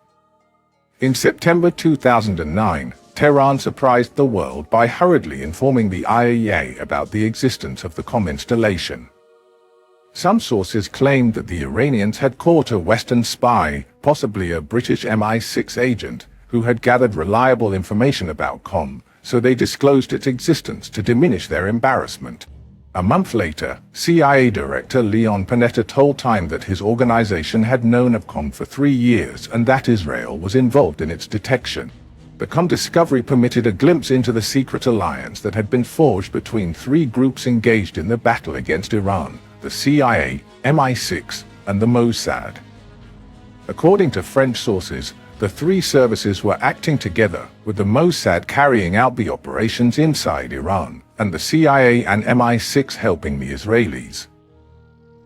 In September 2009, Tehran surprised the world by hurriedly informing the IAEA about the existence of the Qom installation. Some sources claimed that the Iranians had caught a Western spy, possibly a British MI6 agent, who had gathered reliable information about Qom, so they disclosed its existence to diminish their embarrassment. A month later, CIA Director Leon Panetta told Time that his organization had known of Qom for 3 years and that Israel was involved in its detection. The Qom discovery permitted a glimpse into the secret alliance that had been forged between 3 groups engaged in the battle against Iran: the CIA, MI6, and the Mossad. According to French sources, the 3 services were acting together, with the Mossad carrying out the operations inside Iran, and the CIA and MI6 helping the Israelis.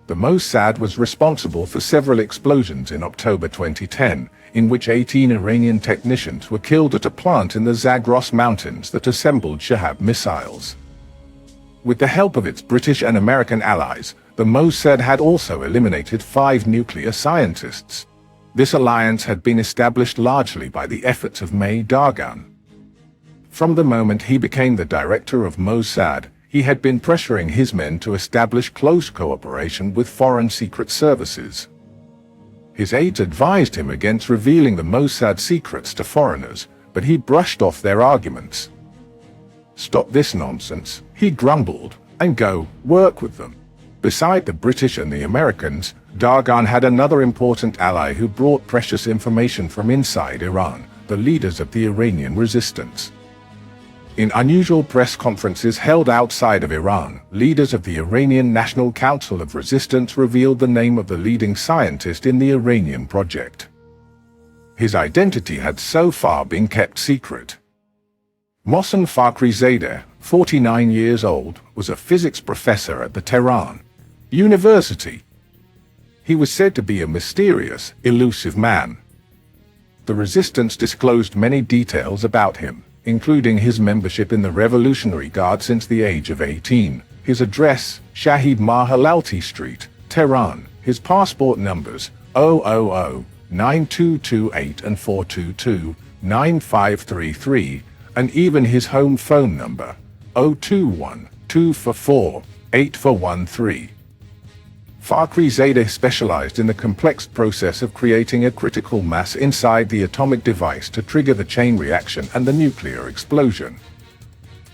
The Mossad was responsible for several explosions in October 2010, in which 18 Iranian technicians were killed at a plant in the Zagros Mountains that assembled Shahab missiles. With the help of its British and American allies, the Mossad had also eliminated 5 nuclear scientists. This alliance had been established largely by the efforts of Meir Dagan. From the moment he became the director of Mossad, he had been pressuring his men to establish close cooperation with foreign secret services. His aides advised him against revealing the Mossad secrets to foreigners, but he brushed off their arguments. "Stop this nonsense," he grumbled, "and go work with them." Beside the British and the Americans, Dagan had another important ally who brought precious information from inside Iran, the leaders of the Iranian resistance. In unusual press conferences held outside of Iran, leaders of the Iranian National Council of Resistance revealed the name of the leading scientist in the Iranian project. His identity had so far been kept secret. Mohsen Fakhrizadeh, 49 years old, was a physics professor at the Tehran University. He was said to be a mysterious, elusive man. The resistance disclosed many details about him, including his membership in the Revolutionary Guard since the age of 18, his address, Shahid Mahalalti Street, Tehran, his passport numbers 000, 9228 and 422, 9533, and even his home phone number 021 244 8413. Fakhrizadeh specialized in the complex process of creating a critical mass inside the atomic device to trigger the chain reaction and the nuclear explosion.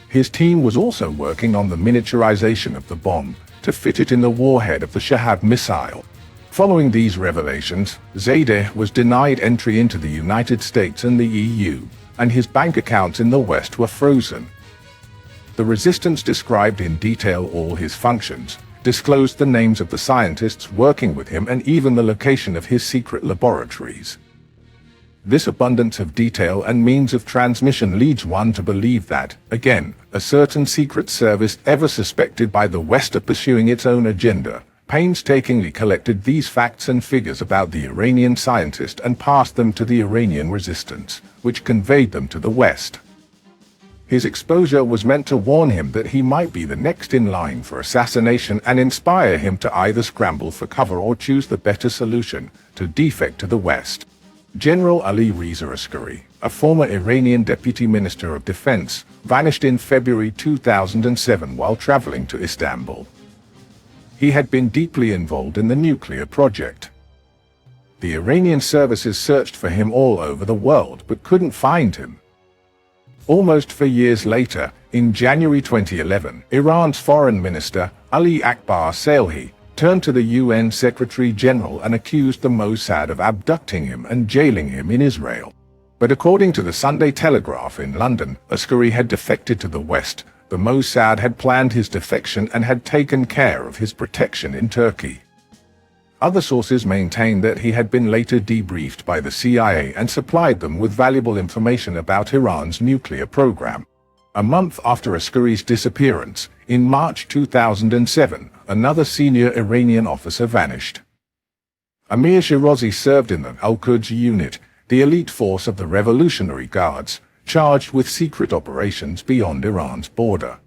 His team was also working on the miniaturization of the bomb to fit it in the warhead of the Shahab missile. Following these revelations, Zadeh was denied entry into the United States and the EU, and his bank accounts in the West were frozen. The resistance described in detail all his functions, disclosed the names of the scientists working with him and even the location of his secret laboratories. This abundance of detail and means of transmission leads one to believe that, again, a certain secret service ever suspected by the West of pursuing its own agenda, painstakingly collected these facts and figures about the Iranian scientist and passed them to the Iranian resistance, which conveyed them to the West. His exposure was meant to warn him that he might be the next in line for assassination and inspire him to either scramble for cover or choose the better solution, to defect to the West. General Ali Reza Askari, a former Iranian Deputy Minister of Defense, vanished in February 2007 while traveling to Istanbul. He had been deeply involved in the nuclear project. The Iranian services searched for him all over the world but couldn't find him. Almost 4 years later, in January 2011, Iran's Foreign Minister, Ali Akbar Salehi, turned to the UN Secretary-General and accused the Mossad of abducting him and jailing him in Israel. But according to the Sunday Telegraph in London, Askari had defected to the West. The Mossad had planned his defection and had taken care of his protection in Turkey. Other sources maintain that he had been later debriefed by the CIA and supplied them with valuable information about Iran's nuclear program. A month after Askari's disappearance, in March 2007, another senior Iranian officer vanished. Amir Shirazi served in the Al-Quds unit, the elite force of the Revolutionary Guards, charged with secret operations beyond Iran's border.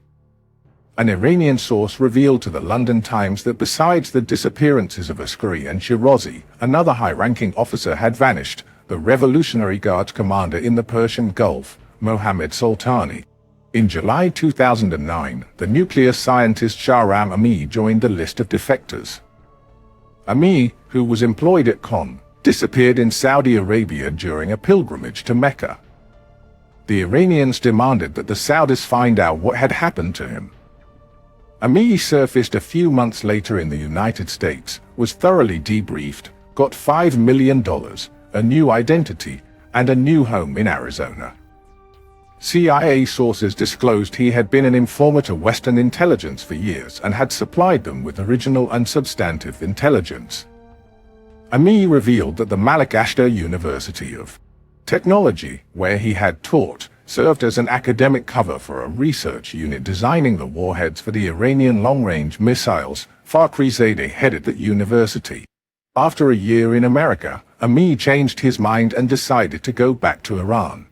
An Iranian source revealed to the London Times that besides the disappearances of Askari and Shirazi, another high-ranking officer had vanished, the Revolutionary Guards commander in the Persian Gulf, Mohammad Soltani. In July 2009, the nuclear scientist Shahram Ami joined the list of defectors. Ami, who was employed at Con, disappeared in Saudi Arabia during a pilgrimage to Mecca. The Iranians demanded that the Saudis find out what had happened to him. Ami surfaced a few months later in the United States, was thoroughly debriefed, got $5 million, a new identity, and a new home in Arizona. CIA sources disclosed he had been an informant to Western intelligence for years and had supplied them with original and substantive intelligence. Ami revealed that the Malik Ashtar University of Technology, where he had taught, served as an academic cover for a research unit designing the warheads for the Iranian long-range missiles. Fakhrizadeh headed the university. After a year in America, Ami changed his mind and decided to go back to Iran.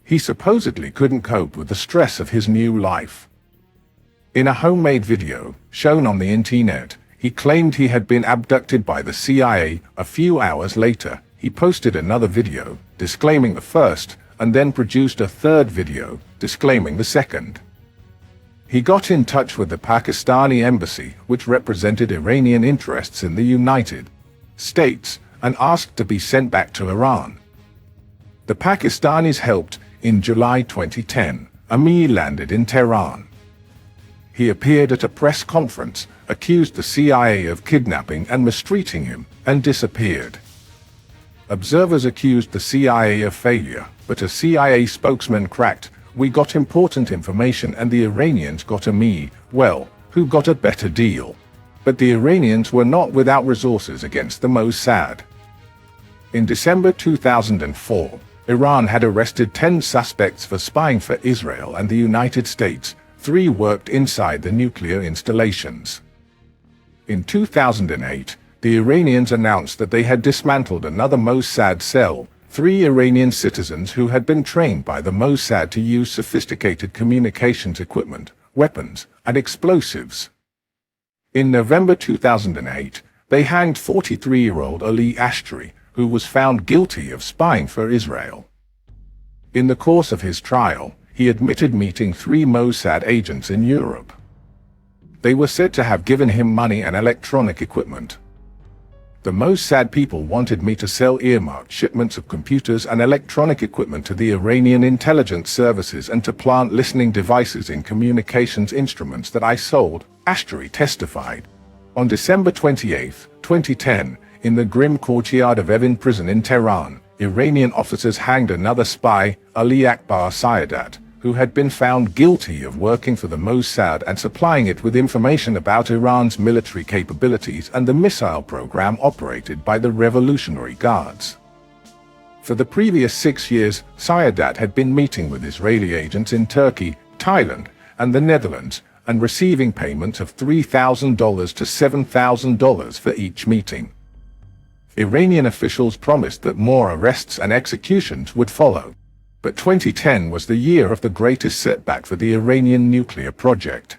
He supposedly couldn't cope with the stress of his new life. In a homemade video, shown on the internet, he claimed he had been abducted by the CIA. A few hours later, he posted another video, disclaiming the first, and then produced a third video, disclaiming the second. He got in touch with the Pakistani embassy, which represented Iranian interests in the United States, and asked to be sent back to Iran. The Pakistanis helped. In July 2010, Meir landed in Tehran. He appeared at a press conference, accused the CIA of kidnapping and mistreating him, and disappeared. Observers accused the CIA of failure, but a CIA spokesman cracked, "We got important information and the Iranians got a Meir, well, who got a better deal." But the Iranians were not without resources against the Mossad. In December 2004, Iran had arrested 10 suspects for spying for Israel and the United States. 3 worked inside the nuclear installations. In 2008, the Iranians announced that they had dismantled another Mossad cell, 3 Iranian citizens who had been trained by the Mossad to use sophisticated communications equipment, weapons, and explosives. In November 2008, they hanged 43-year-old Ali Ashtari, who was found guilty of spying for Israel. In the course of his trial, he admitted meeting 3 Mossad agents in Europe. They were said to have given him money and electronic equipment. The Mossad people wanted me to sell earmarked shipments of computers and electronic equipment to the Iranian intelligence services and to plant listening devices in communications instruments that I sold, Ashtari testified. On December 28, 2010, in the grim courtyard of Evin prison in Tehran, Iranian officers hanged another spy, Ali Akbar Sayadat, who had been found guilty of working for the Mossad and supplying it with information about Iran's military capabilities and the missile program operated by the Revolutionary Guards. For the previous 6 years, Sayadat had been meeting with Israeli agents in Turkey, Thailand, and the Netherlands, and receiving payments of $3,000 to $7,000 for each meeting. Iranian officials promised that more arrests and executions would follow. But 2010 was the year of the greatest setback for the Iranian nuclear project.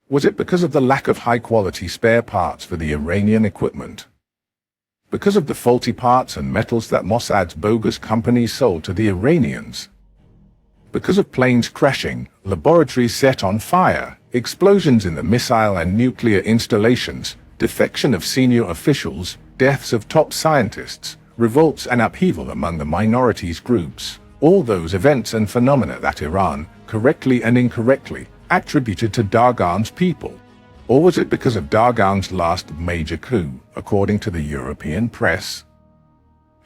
Was it because of the lack of high-quality spare parts for the Iranian equipment? Because of the faulty parts and metals that Mossad's bogus companies sold to the Iranians? Because of planes crashing, laboratories set on fire, explosions in the missile and nuclear installations, defection of senior officials, deaths of top scientists, revolts and upheaval among the minorities groups? All those events and phenomena that Iran, correctly and incorrectly, attributed to Dagan's people. Or was it because of Dagan's last major coup, according to the European press?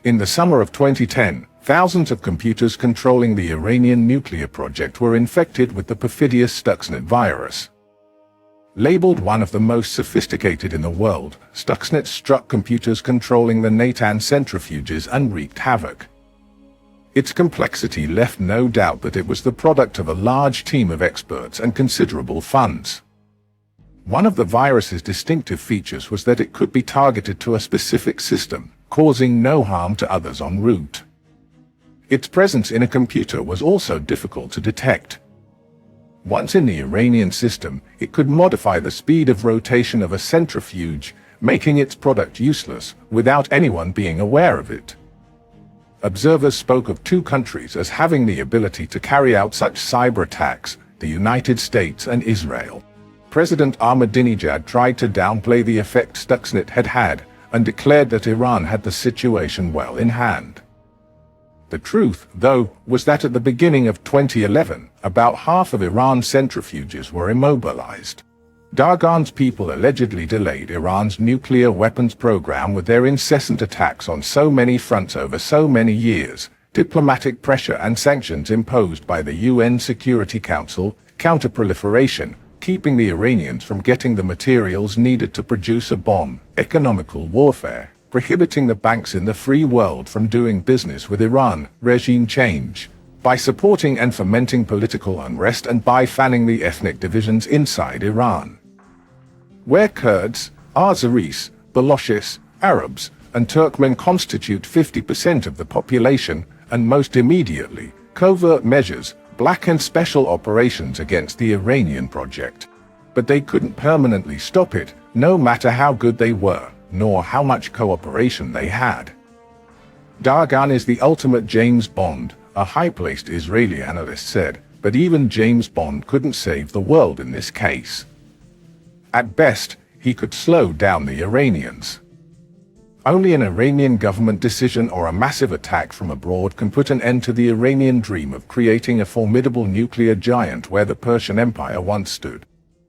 In the summer of 2010, thousands of computers controlling the Iranian nuclear project were infected with the perfidious Stuxnet virus. Labeled one of the most sophisticated in the world, Stuxnet struck computers controlling the Natanz centrifuges and wreaked havoc. Its complexity left no doubt that it was the product of a large team of experts and considerable funds. One of the virus's distinctive features was that it could be targeted to a specific system, causing no harm to others en route. Its presence in a computer was also difficult to detect. Once in the Iranian system, it could modify the speed of rotation of a centrifuge, making its product useless, without anyone being aware of it. Observers spoke of 2 countries as having the ability to carry out such cyber attacks, the United States and Israel. President Ahmadinejad tried to downplay the effect Stuxnet had had, and declared that Iran had the situation well in hand. The truth, though, was that at the beginning of 2011, about half of Iran's centrifuges were immobilized. Dagan's people allegedly delayed Iran's nuclear weapons program with their incessant attacks on so many fronts over so many years, diplomatic pressure and sanctions imposed by the UN Security Council, counterproliferation, keeping the Iranians from getting the materials needed to produce a bomb, economical warfare, prohibiting the banks in the free world from doing business with Iran, regime change, by supporting and fomenting political unrest and by fanning the ethnic divisions inside Iran. Where Kurds, Azeris, Balochis, Arabs, and Turkmen constitute 50% of the population, and most immediately, covert measures, black and special operations against the Iranian project. But they couldn't permanently stop it, no matter how good they were, nor how much cooperation they had. Dagan is the ultimate James Bond, a high-placed Israeli analyst said, but even James Bond couldn't save the world in this case. At best, he could slow down the Iranians. Only an Iranian government decision or a massive attack from abroad can put an end to the Iranian dream of creating a formidable nuclear giant where the Persian Empire once stood.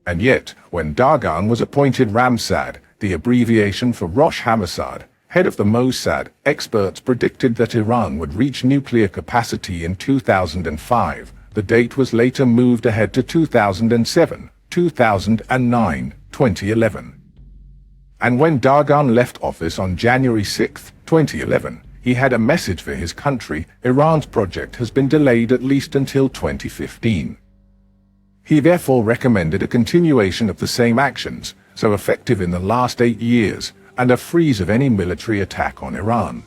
And yet, when Dagan was appointed Ramsad, the abbreviation for Rosh Mossad, head of the Mossad, experts predicted that Iran would reach nuclear capacity in 2005. The date was later moved ahead to 2007, 2009, 2011. And when Dagan left office on January 6, 2011, he had a message for his country: Iran's project has been delayed at least until 2015. He therefore recommended a continuation of the same actions, so effective in the last 8 years, and a freeze of any military attack on Iran.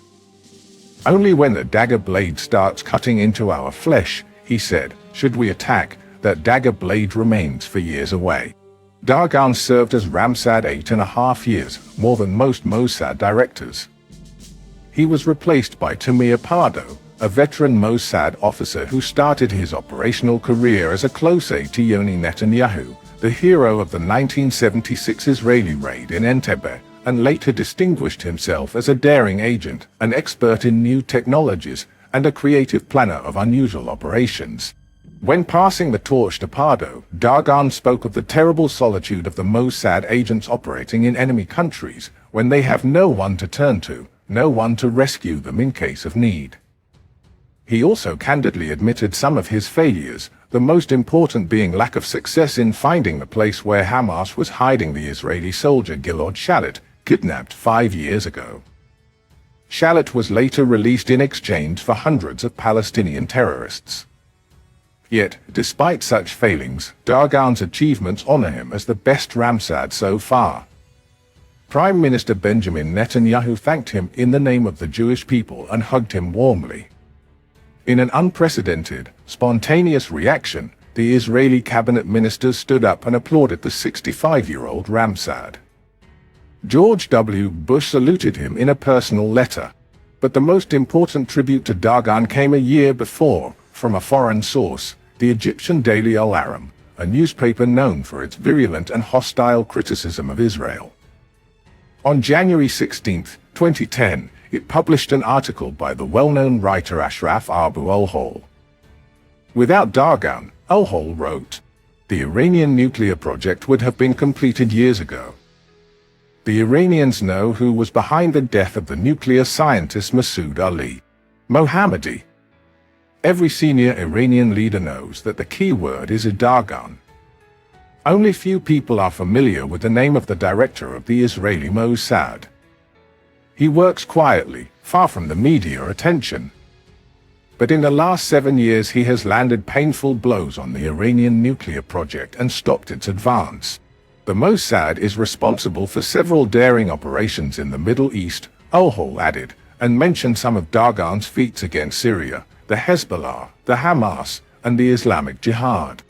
Only when the dagger blade starts cutting into our flesh, he said, should we attack. That dagger blade remains for years away. Dagan served as Ramsad 8.5 years, more than most Mossad directors. He was replaced by Meir, a veteran Mossad officer who started his operational career as a close aide to Yoni Netanyahu, the hero of the 1976 Israeli raid in Entebbe, and later distinguished himself as a daring agent, an expert in new technologies, and a creative planner of unusual operations. When passing the torch to Pardo, Dagan spoke of the terrible solitude of the Mossad agents operating in enemy countries, when they have no one to turn to, no one to rescue them in case of need. He also candidly admitted some of his failures, the most important being lack of success in finding the place where Hamas was hiding the Israeli soldier Gilad Shalit, kidnapped 5 years ago. Shalit was later released in exchange for hundreds of Palestinian terrorists. Yet, despite such failings, Dagan's achievements honor him as the best Ramsad so far. Prime Minister Benjamin Netanyahu thanked him in the name of the Jewish people and hugged him warmly. In an unprecedented, spontaneous reaction, the Israeli cabinet ministers stood up and applauded the 65-year-old Ramsad. George W. Bush saluted him in a personal letter. But the most important tribute to Dagan came a year before, from a foreign source, the Egyptian daily Al-Aram, a newspaper known for its virulent and hostile criticism of Israel. On January 16, 2010, it published an article by the well-known writer Ashraf Abu al-Hol. Without Dagan, al-Hol wrote, the Iranian nuclear project would have been completed years ago. The Iranians know who was behind the death of the nuclear scientist Masoud Ali Mohammadi. Every senior Iranian leader knows that the key word is Dagan. Only few people are familiar with the name of the director of the Israeli Mossad. He works quietly, far from the media attention. But in the last 7 years he has landed painful blows on the Iranian nuclear project and stopped its advance. The Mossad is responsible for several daring operations in the Middle East, al-Hol added, and mentioned some of Dagan's feats against Syria, the Hezbollah, the Hamas, and the Islamic Jihad.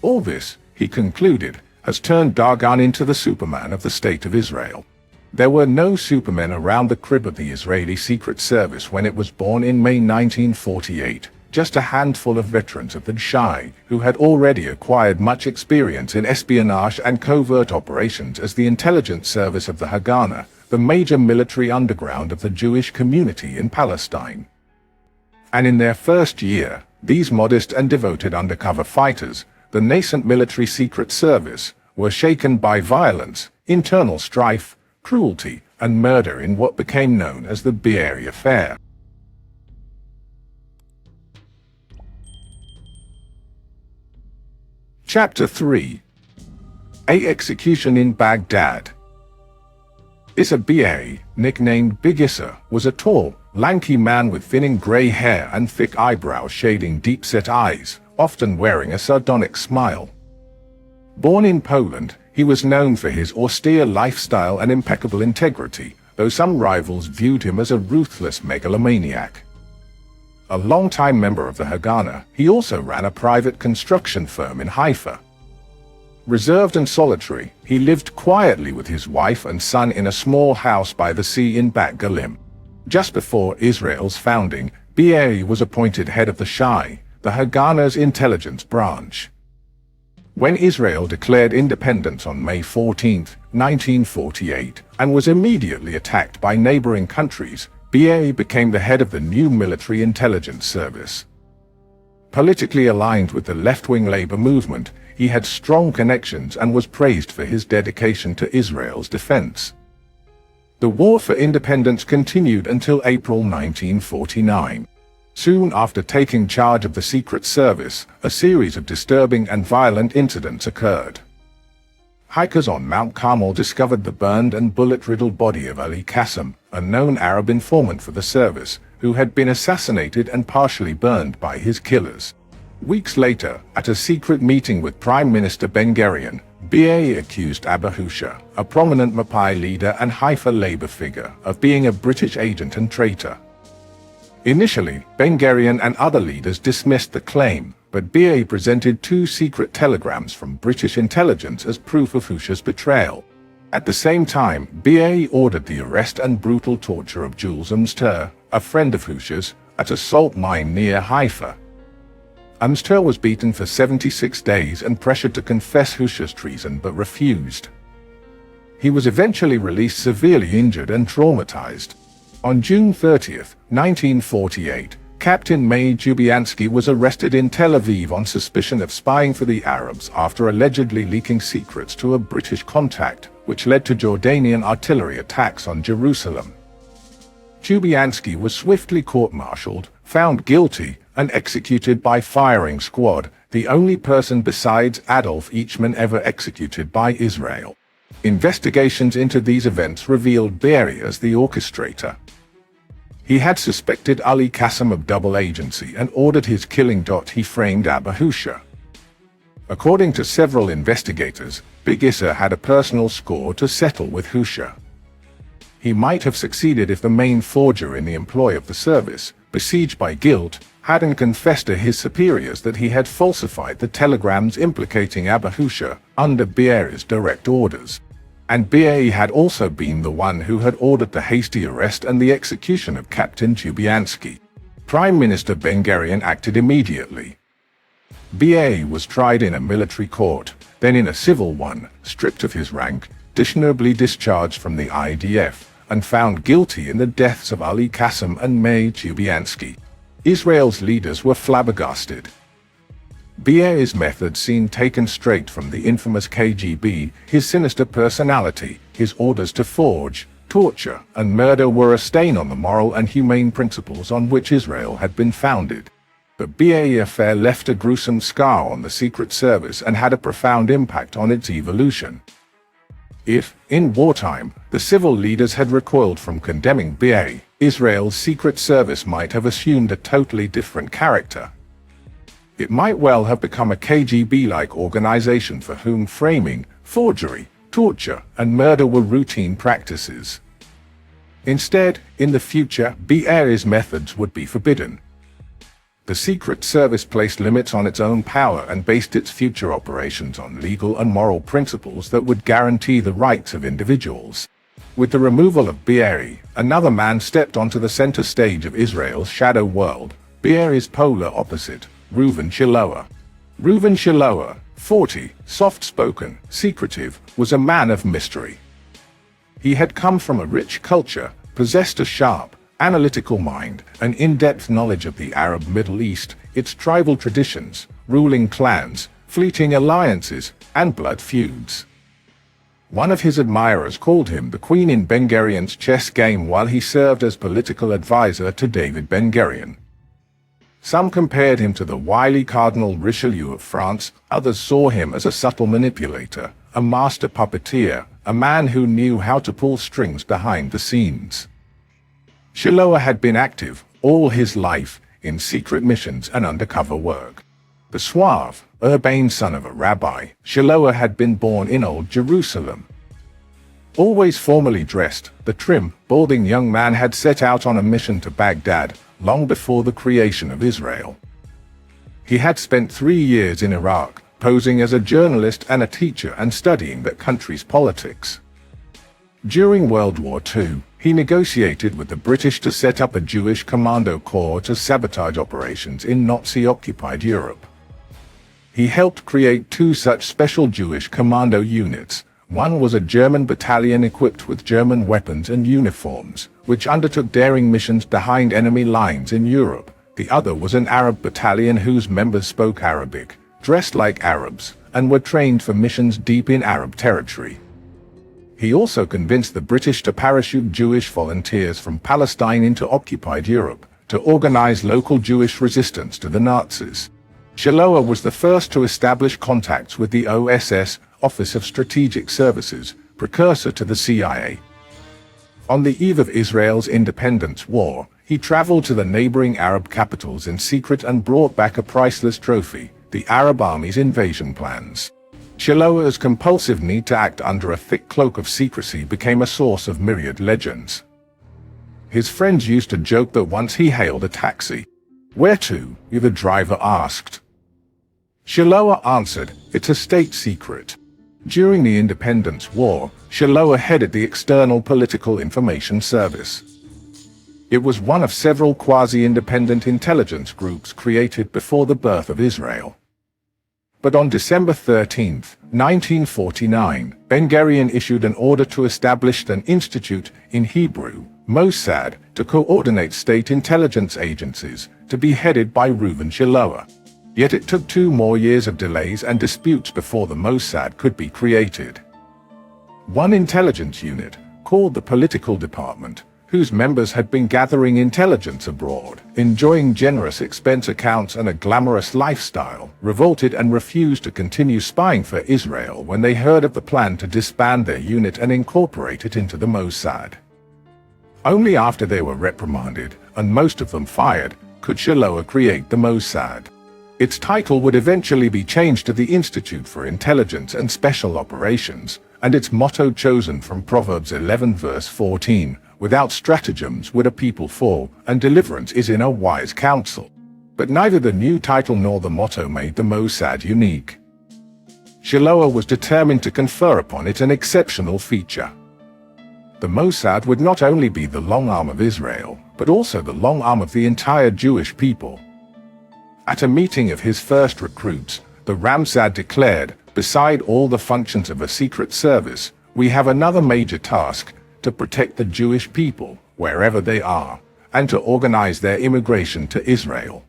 All this, he concluded, has turned Dagan into the Superman of the State of Israel. There were no supermen around the crib of the Israeli Secret Service when it was born in May 1948, just a handful of veterans of the Shai, who had already acquired much experience in espionage and covert operations as the intelligence service of the Haganah, the major military underground of the Jewish community in Palestine. And in their first year, these modest and devoted undercover fighters, the nascent military secret service, were shaken by violence, internal strife, cruelty, and murder in what became known as the Be'eri Affair. Chapter 3. A Execution in Baghdad. Issa Be'eri, nicknamed Big Issa, was a tall, lanky man with thinning grey hair and thick eyebrows shading deep-set eyes, often wearing a sardonic smile. Born in Poland, he was known for his austere lifestyle and impeccable integrity, though some rivals viewed him as a ruthless megalomaniac. A longtime member of the Haganah, he also ran a private construction firm in Haifa. Reserved and solitary, he lived quietly with his wife and son in a small house by the sea in Bat Galim. Just before Israel's founding, Be'eri was appointed head of the Shai, the Haganah's intelligence branch. When Israel declared independence on May 14, 1948, and was immediately attacked by neighboring countries, BA became the head of the new military intelligence service. Politically aligned with the left-wing labor movement, he had strong connections and was praised for his dedication to Israel's defense. The war for independence continued until April 1949. Soon after taking charge of the Secret Service, a series of disturbing and violent incidents occurred. Hikers on Mount Carmel discovered the burned and bullet-riddled body of Ali Qasem, a known Arab informant for the service, who had been assassinated and partially burned by his killers. Weeks later, at a secret meeting with Prime Minister Ben Gurion, BA accused al-Mabhouh, a prominent Mapai leader and Haifa labor figure, of being a British agent and traitor. Initially, Ben Gurion and other leaders dismissed the claim, but BA presented 2 secret telegrams from British intelligence as proof of Mabhouh's betrayal. At the same time, BA ordered the arrest and brutal torture of Jules Amster, a friend of Mabhouh's, at a salt mine near Haifa. Amster was beaten for 76 days and pressured to confess Mabhouh's treason but refused. He was eventually released severely injured and traumatized. On June 30, 1948, Captain Meir was arrested in Tel Aviv on suspicion of spying for the Arabs after allegedly leaking secrets to a British contact, which led to Jordanian artillery attacks on Jerusalem. Jubiansky was swiftly court-martialed, found guilty, and executed by firing squad, the only person besides Adolf Eichmann ever executed by Israel. Investigations into these events revealed Be'eri as the orchestrator. He had suspected Ali Qasem of double agency and ordered his killing. He framed al-Mabhouh. According to several investigators, Big Issa had a personal score to settle with Mabhouh. He might have succeeded if the main forger in the employ of the service, besieged by guilt, hadn't confessed to his superiors that he had falsified the telegrams implicating al-Mabhouh under Be'eri's direct orders. And BA had also been the one who had ordered the hasty arrest and the execution of Captain Jubiansky. Prime Minister Ben Gurion acted immediately. BA was tried in a military court, then in a civil one, stripped of his rank, dishonorably discharged from the IDF, and found guilty in the deaths of Ali Qasem and Meir Jubiansky. Israel's leaders were flabbergasted. BA's methods seemed taken straight from the infamous KGB. His sinister personality, his orders to forge, torture, and murder were a stain on the moral and humane principles on which Israel had been founded. The BA affair left a gruesome scar on the Secret Service and had a profound impact on its evolution. If, in wartime, the civil leaders had recoiled from condemning BA, Israel's Secret Service might have assumed a totally different character. It might well have become a KGB-like organization for whom framing, forgery, torture, and murder were routine practices. Instead, in the future, BA's methods would be forbidden. The Secret Service placed limits on its own power and based its future operations on legal and moral principles that would guarantee the rights of individuals. With the removal of BA, another man stepped onto the center stage of Israel's shadow world, BA's polar opposite, Reuven Shiloah. Reuven Shiloah, 40, soft-spoken, secretive, was a man of mystery. He had come from a rich culture, possessed a sharp, analytical mind, an in-depth knowledge of the Arab Middle East, its tribal traditions, ruling clans, fleeting alliances, and blood feuds. One of his admirers called him the queen in Ben Gurion's chess game while he served as political advisor to David Ben Gurion. Some compared him to the wily Cardinal Richelieu of France, others saw him as a subtle manipulator, a master puppeteer, a man who knew how to pull strings behind the scenes. Shiloah had been active, all his life, in secret missions and undercover work. The suave, urbane son of a rabbi, Shiloah had been born in Old Jerusalem. Always formally dressed, the trim, balding young man had set out on a mission to Baghdad, long before the creation of Israel. He had spent 3 years in Iraq, posing as a journalist and a teacher and studying that country's politics. During World War II, he negotiated with the British to set up a Jewish commando corps to sabotage operations in Nazi-occupied Europe. He helped create two such special Jewish commando units. One was a German battalion equipped with German weapons and uniforms, which undertook daring missions behind enemy lines in Europe. The other was an Arab battalion whose members spoke Arabic, dressed like Arabs, and were trained for missions deep in Arab territory. He also convinced the British to parachute Jewish volunteers from Palestine into occupied Europe, to organize local Jewish resistance to the Nazis. Shiloah was the first to establish contacts with the OSS, Office of Strategic Services, precursor to the CIA. On the eve of Israel's independence war, he traveled to the neighboring Arab capitals in secret and brought back a priceless trophy, the Arab army's invasion plans. Shiloah's compulsive need to act under a thick cloak of secrecy became a source of myriad legends. His friends used to joke that once he hailed a taxi. "Where to?" the driver asked. Shiloah answered, "It's a state secret." During the Independence War, Shiloah headed the External Political Information Service. It was one of several quasi-independent intelligence groups created before the birth of Israel. But on December 13, 1949, Ben-Gurion issued an order to establish an institute, in Hebrew, Mossad, to coordinate state intelligence agencies, to be headed by Reuven Shiloah. Yet it took 2 more years of delays and disputes before the Mossad could be created. One intelligence unit, called the Political Department, whose members had been gathering intelligence abroad, enjoying generous expense accounts and a glamorous lifestyle, revolted and refused to continue spying for Israel when they heard of the plan to disband their unit and incorporate it into the Mossad. Only after they were reprimanded, and most of them fired, could Shiloah create the Mossad. Its title would eventually be changed to the Institute for Intelligence and Special Operations, and its motto chosen from Proverbs 11 verse 14, "Without stratagems would a people fall, and deliverance is in a wise counsel." But neither the new title nor the motto made the Mossad unique. Shiloah was determined to confer upon it an exceptional feature. The Mossad would not only be the long arm of Israel, but also the long arm of the entire Jewish people. At a meeting of his first recruits, the Ramsad declared, "Beside all the functions of a secret service, we have another major task, to protect the Jewish people, wherever they are, and to organize their immigration to Israel."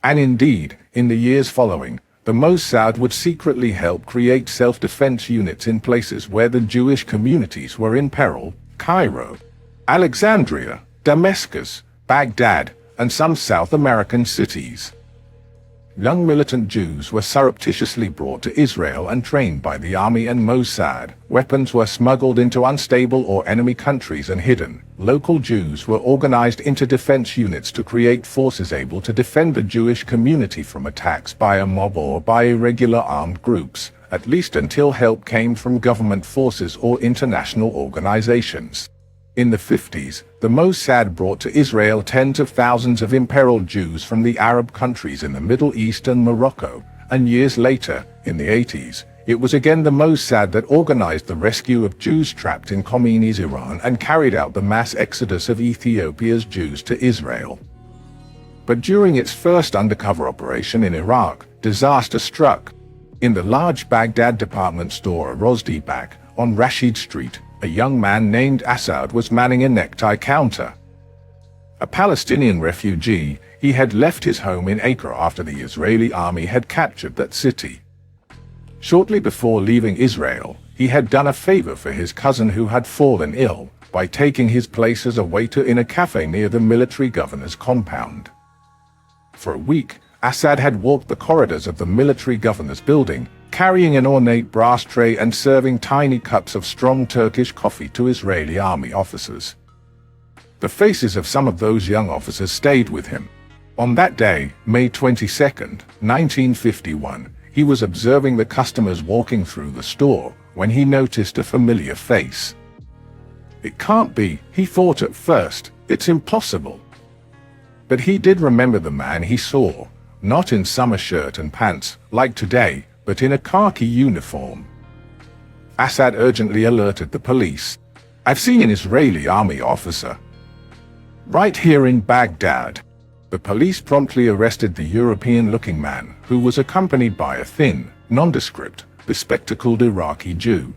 And indeed, in the years following, the Mossad would secretly help create self-defense units in places where the Jewish communities were in peril: Cairo, Alexandria, Damascus, Baghdad, and some South American cities. Young militant Jews were surreptitiously brought to Israel and trained by the army and Mossad. Weapons were smuggled into unstable or enemy countries and hidden. Local Jews were organized into defense units to create forces able to defend the Jewish community from attacks by a mob or by irregular armed groups, at least until help came from government forces or international organizations. In the 50s, the Mossad brought to Israel tens of thousands of imperiled Jews from the Arab countries in the Middle East and Morocco, and years later, in the 80s, it was again the Mossad that organized the rescue of Jews trapped in Khomeini's Iran and carried out the mass exodus of Ethiopia's Jews to Israel. But during its first undercover operation in Iraq, disaster struck. In the large Baghdad department store Rozdibak, on Rashid Street, a young man named Assad was manning a necktie counter. A Palestinian refugee, he had left his home in Acre after the Israeli army had captured that city. Shortly before leaving Israel, he had done a favor for his cousin who had fallen ill, by taking his place as a waiter in a cafe near the military governor's compound. For a week, Assad had walked the corridors of the military governor's building, carrying an ornate brass tray and serving tiny cups of strong Turkish coffee to Israeli army officers. The faces of some of those young officers stayed with him. On that day, May 22, 1951, he was observing the customers walking through the store when he noticed a familiar face. It can't be, he thought at first, it's impossible. But he did remember the man he saw, not in summer shirt and pants, like today, but in a khaki uniform. Assad urgently alerted the police. "I've seen an Israeli army officer. Right here in Baghdad." The police promptly arrested the European-looking man, who was accompanied by a thin, nondescript, bespectacled Iraqi Jew.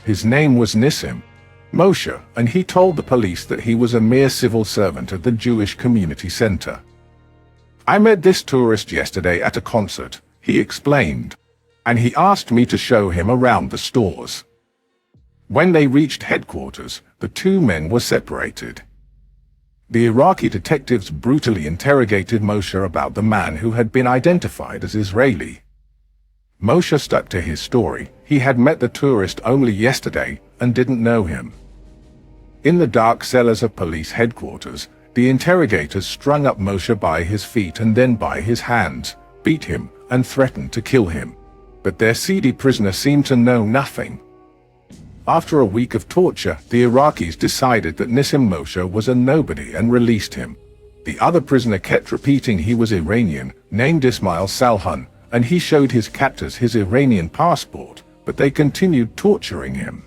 His name was Nissim Moshe, and he told the police that he was a mere civil servant at the Jewish Community Center. "I met this tourist yesterday at a concert," he explained, "and he asked me to show him around the stores." When they reached headquarters, the two men were separated. The Iraqi detectives brutally interrogated Moshe about the man who had been identified as Israeli. Moshe stuck to his story. He had met the tourist only yesterday and didn't know him. In the dark cellars of police headquarters, the interrogators strung up Moshe by his feet and then by his hands, beat him, and threatened to kill him. But their seedy prisoner seemed to know nothing. After a week of torture, the Iraqis decided that Nissim Moshe was a nobody and released him. The other prisoner kept repeating he was Iranian, named Ismail Salhan, and he showed his captors his Iranian passport, but they continued torturing him.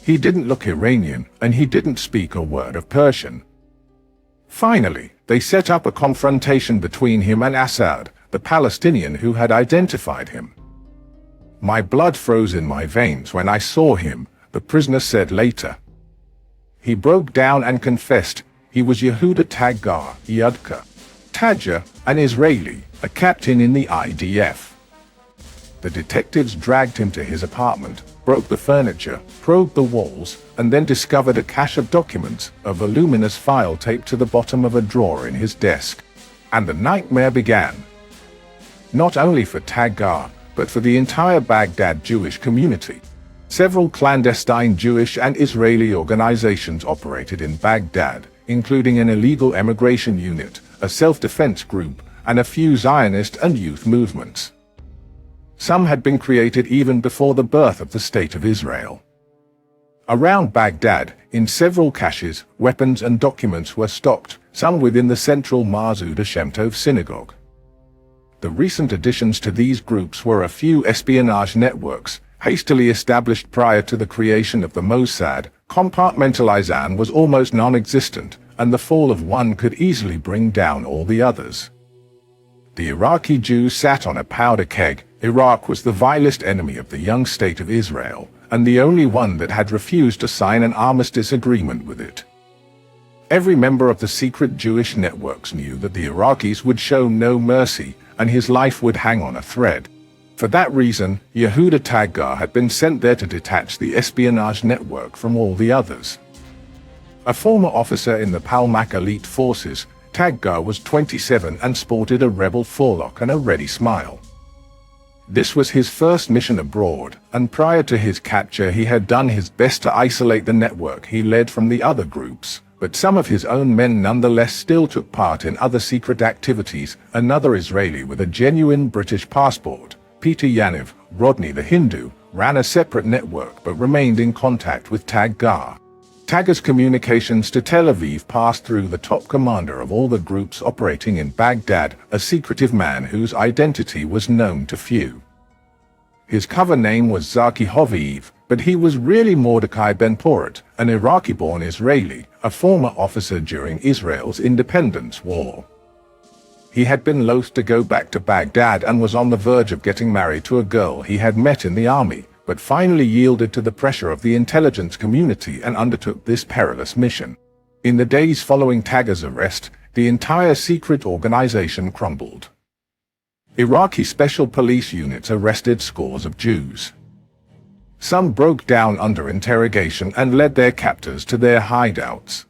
He didn't look Iranian, and he didn't speak a word of Persian. Finally, they set up a confrontation between him and Assad, the Palestinian who had identified him. "My blood froze in my veins when I saw him," the prisoner said later. He broke down and confessed he was Yehuda Taggar Yudka Tadja, an Israeli, a captain in the IDF. The detectives dragged him to his apartment, broke the furniture, probed the walls, and then discovered a cache of documents, a voluminous file taped to the bottom of a drawer in his desk. And the nightmare began. Not only for Taggar, but for the entire Baghdad Jewish community. Several clandestine Jewish and Israeli organizations operated in Baghdad, including an illegal emigration unit, a self-defense group, and a few Zionist and youth movements. Some had been created even before the birth of the State of Israel. Around Baghdad, in several caches, weapons and documents were stocked, some within the central Massoud Hashem Tov synagogue. The recent additions to these groups were a few espionage networks, hastily established prior to the creation of the Mossad. Compartmentalization was almost non-existent, and the fall of one could easily bring down all the others. The Iraqi Jews sat on a powder keg. Iraq was the vilest enemy of the young state of Israel, and the only one that had refused to sign an armistice agreement with it. Every member of the secret Jewish networks knew that the Iraqis would show no mercy, and his life would hang on a thread. For that reason, Yehuda Taggar had been sent there to detach the espionage network from all the others. A former officer in the Palmach elite forces, Taggar was 27 and sported a rebel forelock and a ready smile. This was his first mission abroad, and prior to his capture he had done his best to isolate the network he led from the other groups, but some of his own men nonetheless still took part in other secret activities. Another Israeli with a genuine British passport, Peter Yaniv, Rodney the Hindu, ran a separate network but remained in contact with Taggar. Taggar's communications to Tel Aviv passed through the top commander of all the groups operating in Baghdad, a secretive man whose identity was known to few. His cover name was Zaki Hoviv, but he was really Mordechai Ben-Porat, an Iraqi-born Israeli, a former officer during Israel's independence war. He had been loath to go back to Baghdad and was on the verge of getting married to a girl he had met in the army, but finally yielded to the pressure of the intelligence community and undertook this perilous mission. In the days following Taggar's arrest, the entire secret organization crumbled. Iraqi special police units arrested scores of Jews. Some broke down under interrogation and led their captors to their hideouts.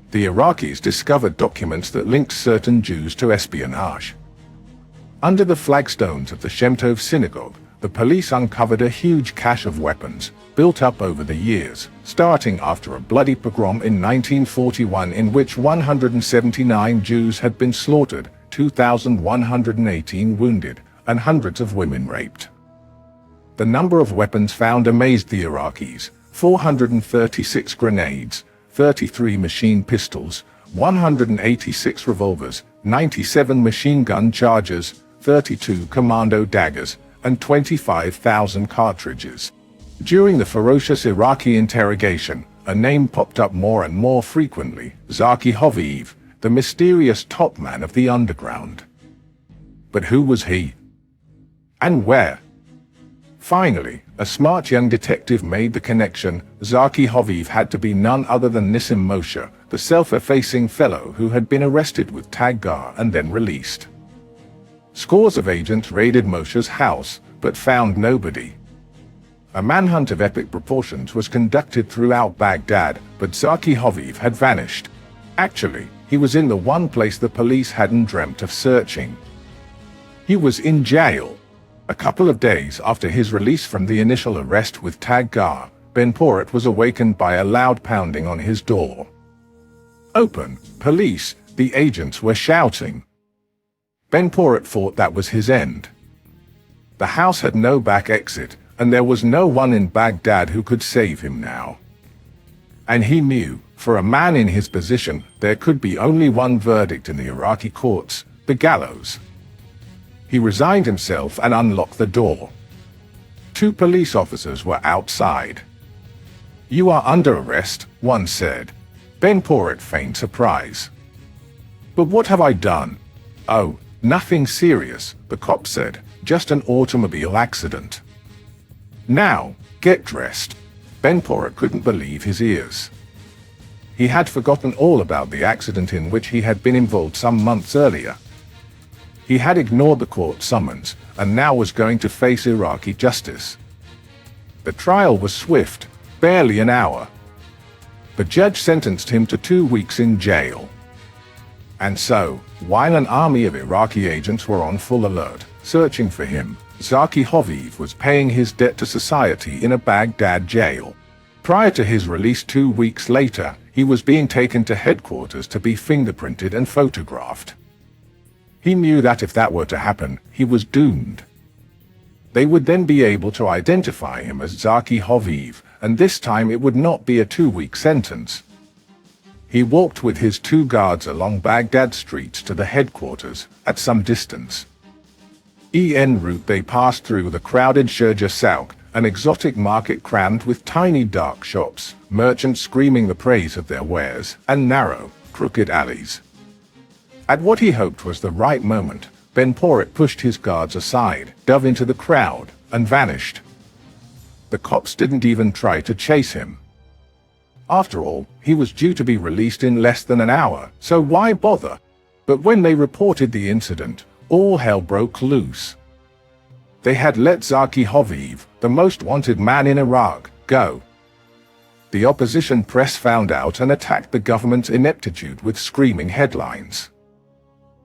The Iraqis discovered documents that linked certain Jews to espionage. Under the flagstones of the Shem Tov synagogue, the police uncovered a huge cache of weapons, built up over the years, starting after a bloody pogrom in 1941 in which 179 Jews had been slaughtered, 2,118 wounded, and hundreds of women raped. The number of weapons found amazed the Iraqis: 436 grenades, 33 machine pistols, 186 revolvers, 97 machine gun charges, 32 commando daggers, and 25,000 cartridges. During the ferocious Iraqi interrogation, a name popped up more and more frequently: Zaki Hoviv, the mysterious top man of the underground. But who was he? And where? Finally, a smart young detective made the connection. Zaki Hoviv had to be none other than Nissim Moshe, the self-effacing fellow who had been arrested with Tagar and then released. Scores of agents raided Moshe's house, but found nobody. A manhunt of epic proportions was conducted throughout Baghdad, but Zaki Hoviv had vanished. Actually, he was in the one place the police hadn't dreamt of searching. He was in jail. A couple of days after his release from the initial arrest with Tagar, Ben Porat was awakened by a loud pounding on his door. "Open, police," the agents were shouting. Ben Porat thought that was his end. The house had no back exit, and there was no one in Baghdad who could save him now. And he knew, for a man in his position, there could be only one verdict in the Iraqi courts: the gallows. He resigned himself and unlocked the door. Two police officers were outside. "You are under arrest," one said. Ben Porat feigned surprise. "But what have I done?" "Oh, nothing serious," the cop said. "Just an automobile accident." "Now, get dressed." Ben Porat couldn't believe his ears. He had forgotten all about the accident in which he had been involved some months earlier. He had ignored the court summons, and now was going to face Iraqi justice. The trial was swift, barely an hour. The judge sentenced him to 2 weeks in jail. And so, while an army of Iraqi agents were on full alert, searching for him, Zaki Hoviv was paying his debt to society in a Baghdad jail. Prior to his release 2 weeks later, he was being taken to headquarters to be fingerprinted and photographed. He knew that if that were to happen, he was doomed. They would then be able to identify him as Zaki Hoviv, and this time it would not be a 2-week sentence. He walked with his 2 guards along Baghdad streets to the headquarters, at some distance. En route they passed through the crowded Sherja Souk, an exotic market crammed with tiny dark shops, merchants screaming the praise of their wares, and narrow, crooked alleys. At what he hoped was the right moment, Ben Porat pushed his guards aside, dove into the crowd, and vanished. The cops didn't even try to chase him. After all, he was due to be released in less than an hour, so why bother? But when they reported the incident, all hell broke loose. They had let Zaki Hoviv, the most wanted man in Iraq, go. The opposition press found out and attacked the government's ineptitude with screaming headlines.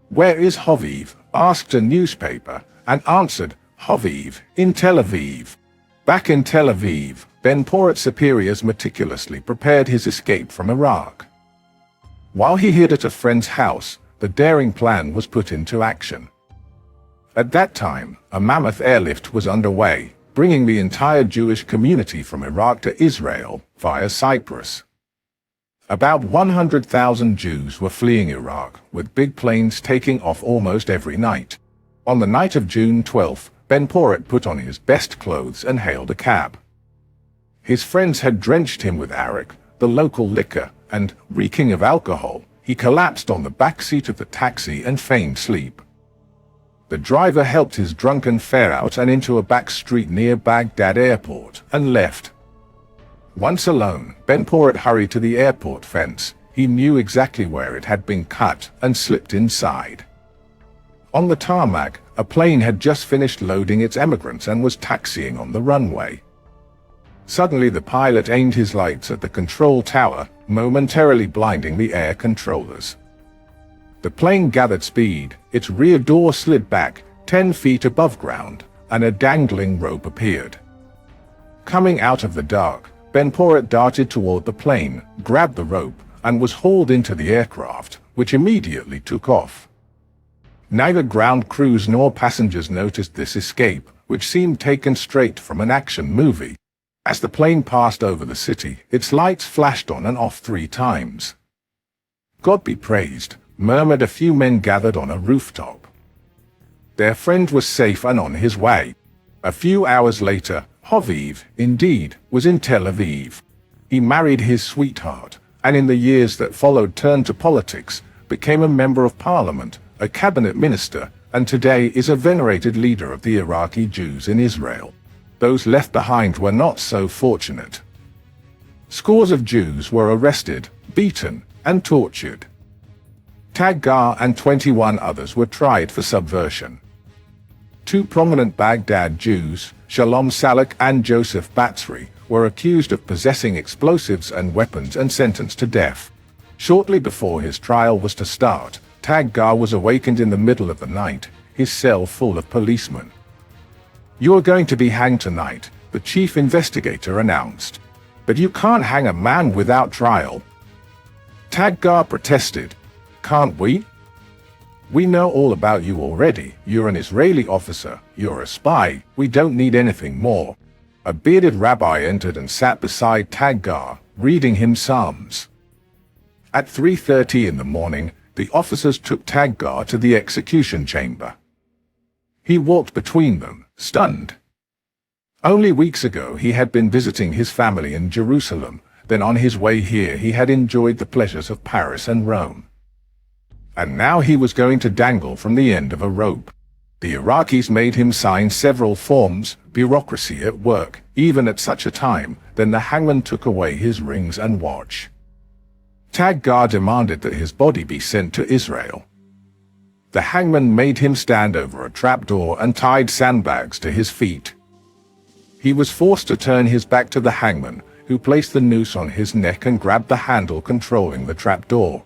"Where is Hoviv?" asked a newspaper, and answered, "Hoviv, in Tel Aviv." Back in Tel Aviv, Ben Porat's superiors meticulously prepared his escape from Iraq. While he hid at a friend's house, the daring plan was put into action. At that time, a mammoth airlift was underway, bringing the entire Jewish community from Iraq to Israel via Cyprus. About 100,000 Jews were fleeing Iraq, with big planes taking off almost every night. On the night of June 12, Ben Porat put on his best clothes and hailed a cab. His friends had drenched him with arak, the local liquor, and, reeking of alcohol, he collapsed on the back seat of the taxi and feigned sleep. The driver helped his drunken fare out and into a back street near Baghdad airport, and left. Once alone, Ben Porat hurried to the airport fence. He knew exactly where it had been cut, and slipped inside. On the tarmac, a plane had just finished loading its emigrants and was taxiing on the runway. Suddenly the pilot aimed his lights at the control tower, momentarily blinding the air controllers. The plane gathered speed, its rear door slid back, 10 feet above ground, and a dangling rope appeared. Coming out of the dark, Ben Porat darted toward the plane, grabbed the rope, and was hauled into the aircraft, which immediately took off. Neither ground crews nor passengers noticed this escape, which seemed taken straight from an action movie. As the plane passed over the city, its lights flashed on and off 3 times. "God be praised," murmured a few men gathered on a rooftop. Their friend was safe and on his way. A few hours later, Hoviv, indeed, was in Tel Aviv. He married his sweetheart, and in the years that followed turned to politics, became a member of parliament, a cabinet minister, and today is a venerated leader of the Iraqi Jews in Israel. Those left behind were not so fortunate. Scores of Jews were arrested, beaten, and tortured. Tagar and 21 others were tried for subversion. Two prominent Baghdad Jews, Shalom Salek and Joseph Batsri, were accused of possessing explosives and weapons and sentenced to death. Shortly before his trial was to start, Tagar was awakened in the middle of the night, his cell full of policemen. "You are going to be hanged tonight," the chief investigator announced. "But you can't hang a man without trial." Tagar protested. "Can't we? We know all about you already. You're an Israeli officer, you're a spy, we don't need anything more." A bearded rabbi entered and sat beside Tagar, reading him Psalms. At 3:30 in the morning, the officers took Tagar to the execution chamber. He walked between them, stunned. Only weeks ago he had been visiting his family in Jerusalem, then on his way here he had enjoyed the pleasures of Paris and Rome. And now he was going to dangle from the end of a rope. The Iraqis made him sign several forms, bureaucracy at work, even at such a time. Then the hangman took away his rings and watch. Tagar demanded that his body be sent to Israel. The hangman made him stand over a trapdoor and tied sandbags to his feet. He was forced to turn his back to the hangman, who placed the noose on his neck and grabbed the handle controlling the trapdoor.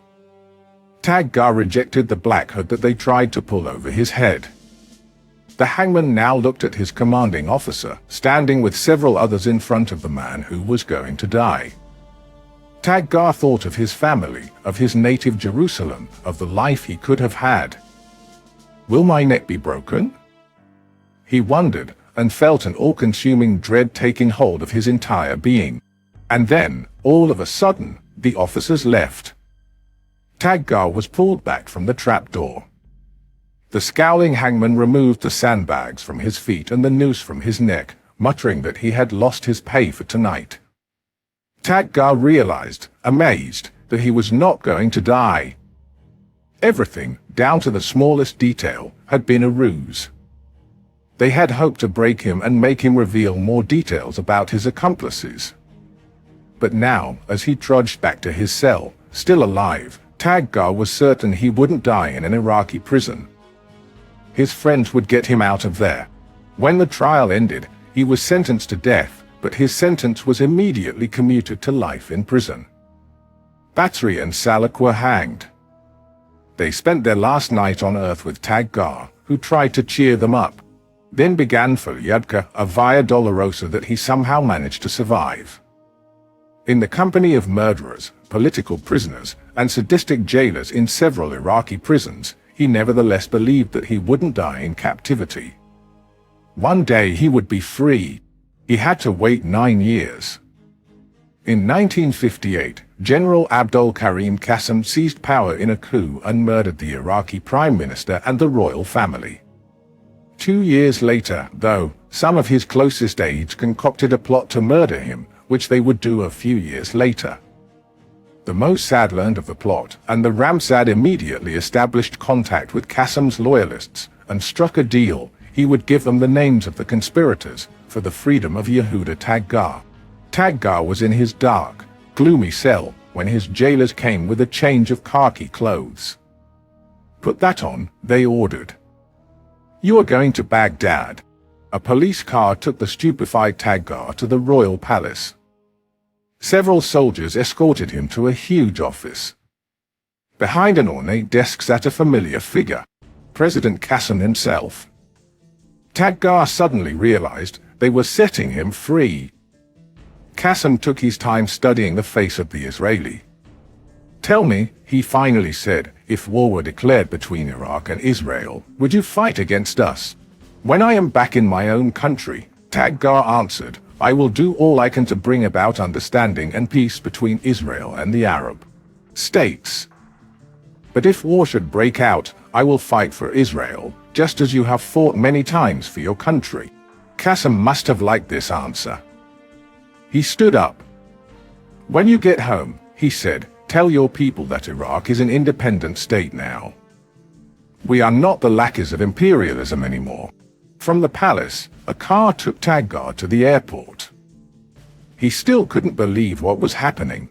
Tagar rejected the black hood that they tried to pull over his head. The hangman now looked at his commanding officer, standing with several others in front of the man who was going to die. Tagar thought of his family, of his native Jerusalem, of the life he could have had. "Will my neck be broken?" He wondered, and felt an all-consuming dread taking hold of his entire being. And then, all of a sudden, the officers left. Tagar was pulled back from the trapdoor. The scowling hangman removed the sandbags from his feet and the noose from his neck, muttering that he had lost his pay for tonight. Tagar realized, amazed, that he was not going to die. Everything, down to the smallest detail, had been a ruse. They had hoped to break him and make him reveal more details about his accomplices. But now, as he trudged back to his cell, still alive, Tagar was certain he wouldn't die in an Iraqi prison. His friends would get him out of there. When the trial ended, he was sentenced to death, but his sentence was immediately commuted to life in prison. Batsri and Salek were hanged. They spent their last night on earth with Tagar, who tried to cheer them up. Then began for Yudka a Via Dolorosa that he somehow managed to survive. In the company of murderers, political prisoners, and sadistic jailers in several Iraqi prisons, he nevertheless believed that he wouldn't die in captivity. One day he would be free. He had to wait 9 years. In 1958, General Abdul Karim Qasem seized power in a coup and murdered the Iraqi prime minister and the royal family. 2 years later, though, some of his closest aides concocted a plot to murder him, which they would do a few years later. The Mossad learned of the plot, and the Ramsad immediately established contact with Qasem's loyalists, and struck a deal. He would give them the names of the conspirators, for the freedom of Yehuda Tagar. Tagar was in his dark, gloomy cell, when his jailers came with a change of khaki clothes. "Put that on," they ordered. "You are going to Baghdad." A police car took the stupefied Tagar to the royal palace. Several soldiers escorted him to a huge office. Behind an ornate desk sat a familiar figure, President Qasem himself. Tagar suddenly realized they were setting him free. Qasem took his time studying the face of the Israeli. "Tell me," he finally said, "if war were declared between Iraq and Israel, would you fight against us?" "When I am back in my own country," Tagar answered, "I will do all I can to bring about understanding and peace between Israel and the Arab states. But if war should break out, I will fight for Israel, just as you have fought many times for your country." Qasem must have liked this answer. He stood up. "When you get home," he said, tell your people that Iraq is an independent state now. We are not the lackeys of imperialism anymore. From the palace, a car took Dagan to the airport. He still couldn't believe what was happening.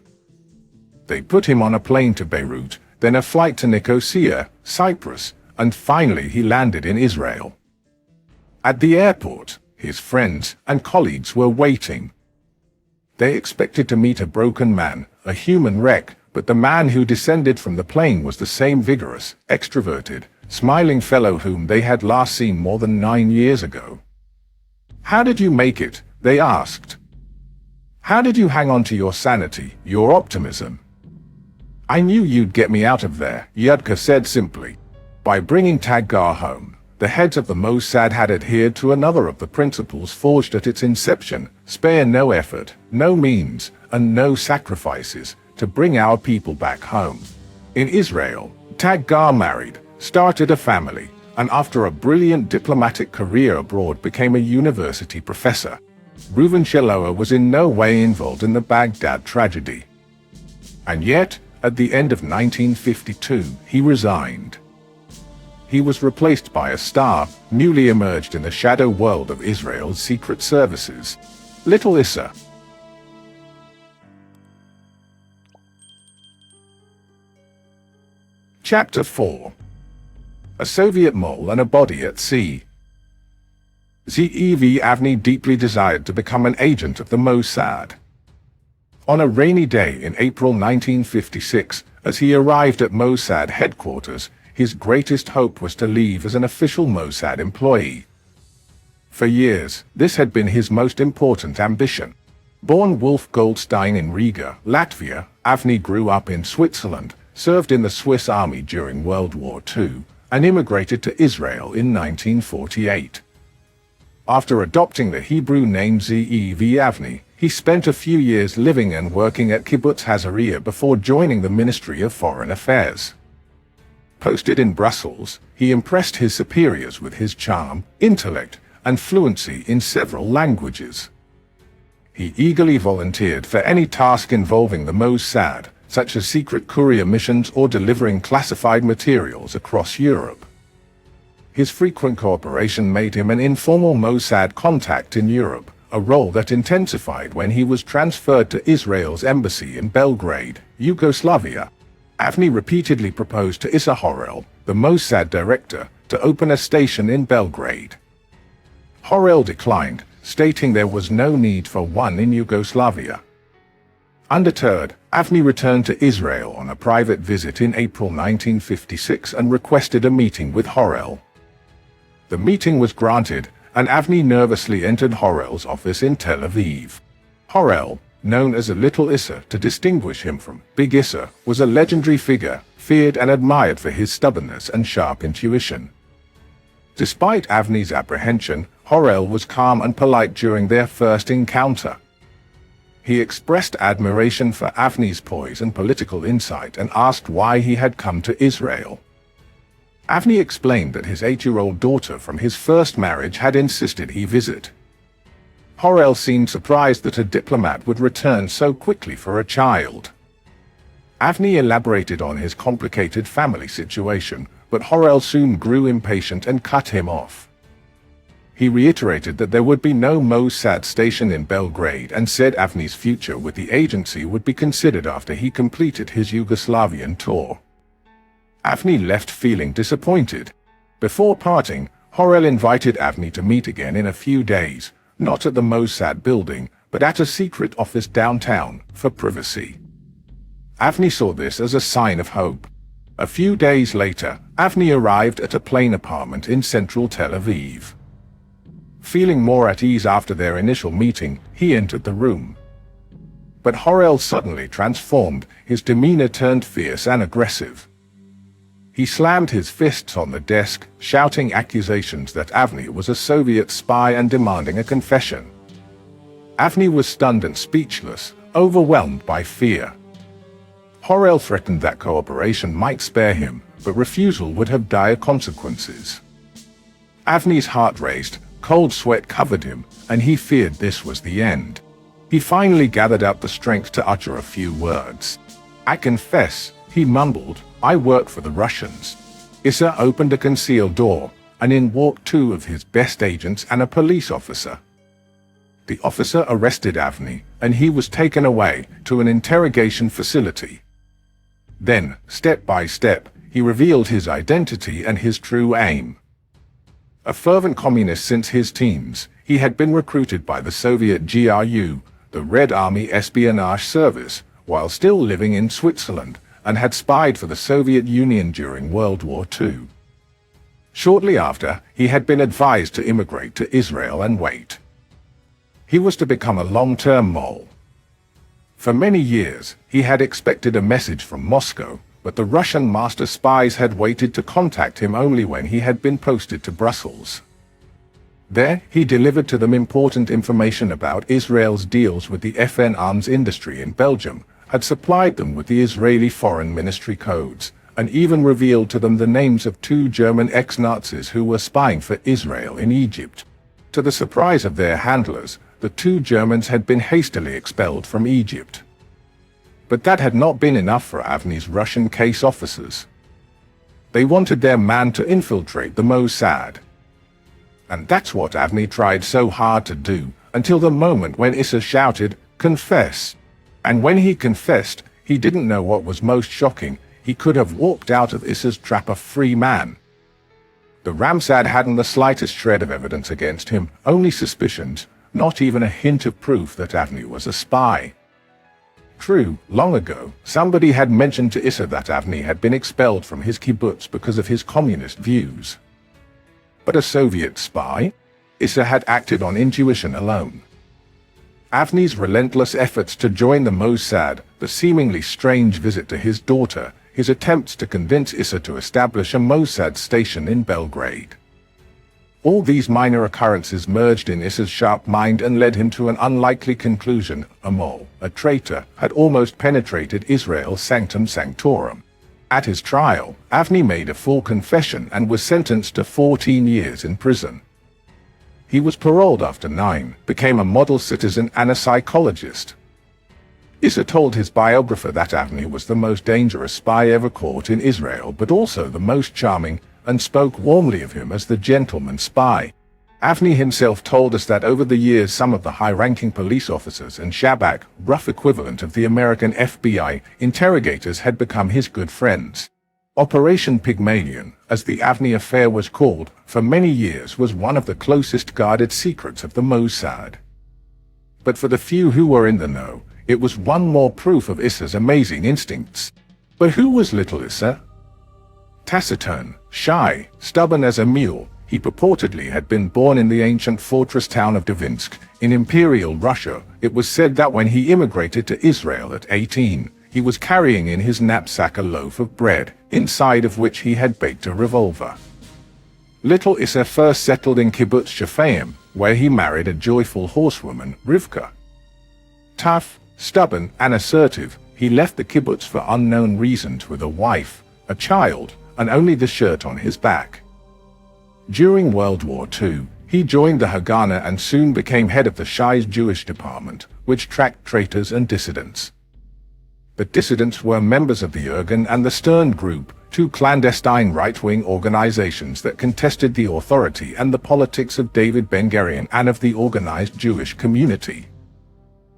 They put him on a plane to Beirut, then a flight to Nicosia, Cyprus, and finally he landed in Israel. At the airport, his friends and colleagues were waiting. They expected to meet a broken man, a human wreck, but the man who descended from the plane was the same vigorous, extroverted, smiling fellow whom they had last seen more than 9 years ago. "How did you make it?" they asked. "How did you hang on to your sanity, your optimism?" "I knew you'd get me out of there," Yudka said simply. By bringing Dagan home, the heads of the Mossad had adhered to another of the principles forged at its inception: spare no effort, no means, and no sacrifices to bring our people back home. In Israel, Dagan married, started a family, and after a brilliant diplomatic career abroad became a university professor. Reuven Sheloah was in no way involved in the Baghdad tragedy. And yet, at the end of 1952, he resigned. He was replaced by a star, newly emerged in the shadow world of Israel's secret services, Little Issa. Chapter 4. A Soviet mole and a body at sea. Zev Avni deeply desired to become an agent of the Mossad. On a rainy day in April 1956, as he arrived at Mossad headquarters, his greatest hope was to leave as an official Mossad employee. For years, this had been his most important ambition. Born Wolf Goldstein in Riga, Latvia, Avni grew up in Switzerland, served in the Swiss Army during World War II, and immigrated to Israel in 1948. After adopting the Hebrew name Zev Avni, he spent a few years living and working at Kibbutz Hazariah before joining the Ministry of Foreign Affairs. Posted in Brussels, he impressed his superiors with his charm, intellect, and fluency in several languages. He eagerly volunteered for any task involving the Mossad, such as secret courier missions or delivering classified materials across Europe. His frequent cooperation made him an informal Mossad contact in Europe, a role that intensified when he was transferred to Israel's embassy in Belgrade, Yugoslavia. Avni repeatedly proposed to Issa Horel, the Mossad director, to open a station in Belgrade. Horel declined, stating there was no need for one in Yugoslavia. Undeterred, Avni returned to Israel on a private visit in April 1956 and requested a meeting with Horel. The meeting was granted, and Avni nervously entered Horel's office in Tel Aviv. Horel, known as a Little Issa to distinguish him from Big Issa, was a legendary figure, feared and admired for his stubbornness and sharp intuition. Despite Avni's apprehension, Horel was calm and polite during their first encounter. He expressed admiration for Avni's poise and political insight and asked why he had come to Israel. Avni explained that his 8-year-old daughter from his first marriage had insisted he visit. Horel seemed surprised that a diplomat would return so quickly for a child. Avni elaborated on his complicated family situation, but Horel soon grew impatient and cut him off. He reiterated that there would be no Mossad station in Belgrade and said Avni's future with the agency would be considered after he completed his Yugoslavian tour. Avni left feeling disappointed. Before parting, Horel invited Avni to meet again in a few days, not at the Mossad building, but at a secret office downtown, for privacy. Avni saw this as a sign of hope. A few days later, Avni arrived at a plain apartment in central Tel Aviv. Feeling more at ease after their initial meeting, he entered the room. But Horel suddenly transformed, his demeanor turned fierce and aggressive. He slammed his fists on the desk, shouting accusations that Avni was a Soviet spy and demanding a confession. Avni was stunned and speechless, overwhelmed by fear. Horel threatened that cooperation might spare him, but refusal would have dire consequences. Avni's heart raced, cold sweat covered him, and he feared this was the end. He finally gathered up the strength to utter a few words. "I confess," he mumbled, "I work for the Russians." Issa opened a concealed door, and in walked two of his best agents and a police officer. The officer arrested Avni, and he was taken away to an interrogation facility. Then, step by step, he revealed his identity and his true aim. A fervent communist since his teens, he had been recruited by the Soviet GRU, the Red Army Espionage Service, while still living in Switzerland, and had spied for the Soviet Union during World War II. Shortly after, he had been advised to immigrate to Israel and wait. He was to become a long-term mole. For many years, he had expected a message from Moscow, but the Russian master spies had waited to contact him only when he had been posted to Brussels. There, he delivered to them important information about Israel's deals with the FN arms industry in Belgium, had supplied them with the Israeli Foreign Ministry codes, and even revealed to them the names of two German ex-Nazis who were spying for Israel in Egypt. To the surprise of their handlers, the two Germans had been hastily expelled from Egypt. But that had not been enough for Avni's Russian case officers. They wanted their man to infiltrate the Mossad. And that's what Avni tried so hard to do, until the moment when Issa shouted, "Confess!" And when he confessed, he didn't know what was most shocking. He could have walked out of Issa's trap a free man. The Ramsad hadn't the slightest shred of evidence against him, only suspicions, not even a hint of proof that Avni was a spy. True, long ago, somebody had mentioned to Issa that Avni had been expelled from his kibbutz because of his communist views. But a Soviet spy? Issa had acted on intuition alone. Avni's relentless efforts to join the Mossad, the seemingly strange visit to his daughter, his attempts to convince Issa to establish a Mossad station in Belgrade. All these minor occurrences merged in Issa's sharp mind and led him to an unlikely conclusion: a mole, a traitor, had almost penetrated Israel's sanctum sanctorum. At his trial, Avni made a full confession and was sentenced to 14 years in prison. He was paroled after 9, became a model citizen and a psychologist. Issa told his biographer that Avni was the most dangerous spy ever caught in Israel, but also the most charming, and spoke warmly of him as the gentleman spy. Avni himself told us that over the years some of the high-ranking police officers and Shabak, rough equivalent of the American FBI, interrogators had become his good friends. Operation Pygmalion, as the Avni affair was called, for many years was one of the closest guarded secrets of the Mossad. But for the few who were in the know, it was one more proof of Issa's amazing instincts. But who was little Issa? Taciturn, shy, stubborn as a mule, he purportedly had been born in the ancient fortress town of Dvinsk, in Imperial Russia. It was said that when he immigrated to Israel at 18, he was carrying in his knapsack a loaf of bread, inside of which he had baked a revolver. Little Issa first settled in Kibbutz Shephaim, where he married a joyful horsewoman, Rivka. Tough, stubborn, and assertive, he left the kibbutz for unknown reasons with a wife, a child, and only the shirt on his back. During World War II, he joined the Haganah and soon became head of the Shai's Jewish department, which tracked traitors and dissidents. The dissidents were members of the Irgun and the Stern Group, two clandestine right-wing organizations that contested the authority and the politics of David Ben-Gurion and of the organized Jewish community.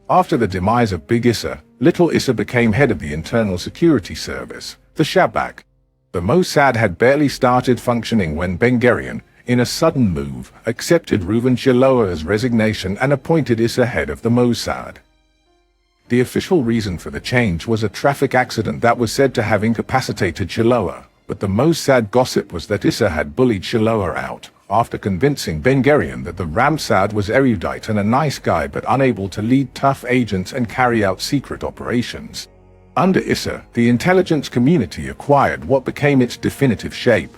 After the demise of Big Issa, Little Issa became head of the Internal Security Service, the Shabak. The Mossad had barely started functioning when Ben-Gurion, in a sudden move, accepted Reuven Shiloah's resignation and appointed Issa head of the Mossad. The official reason for the change was a traffic accident that was said to have incapacitated Shiloah, but the Mossad gossip was that Issa had bullied Shiloah out, after convincing Ben-Gurion that the Ramsad was erudite and a nice guy but unable to lead tough agents and carry out secret operations. Under Issa, the intelligence community acquired what became its definitive shape.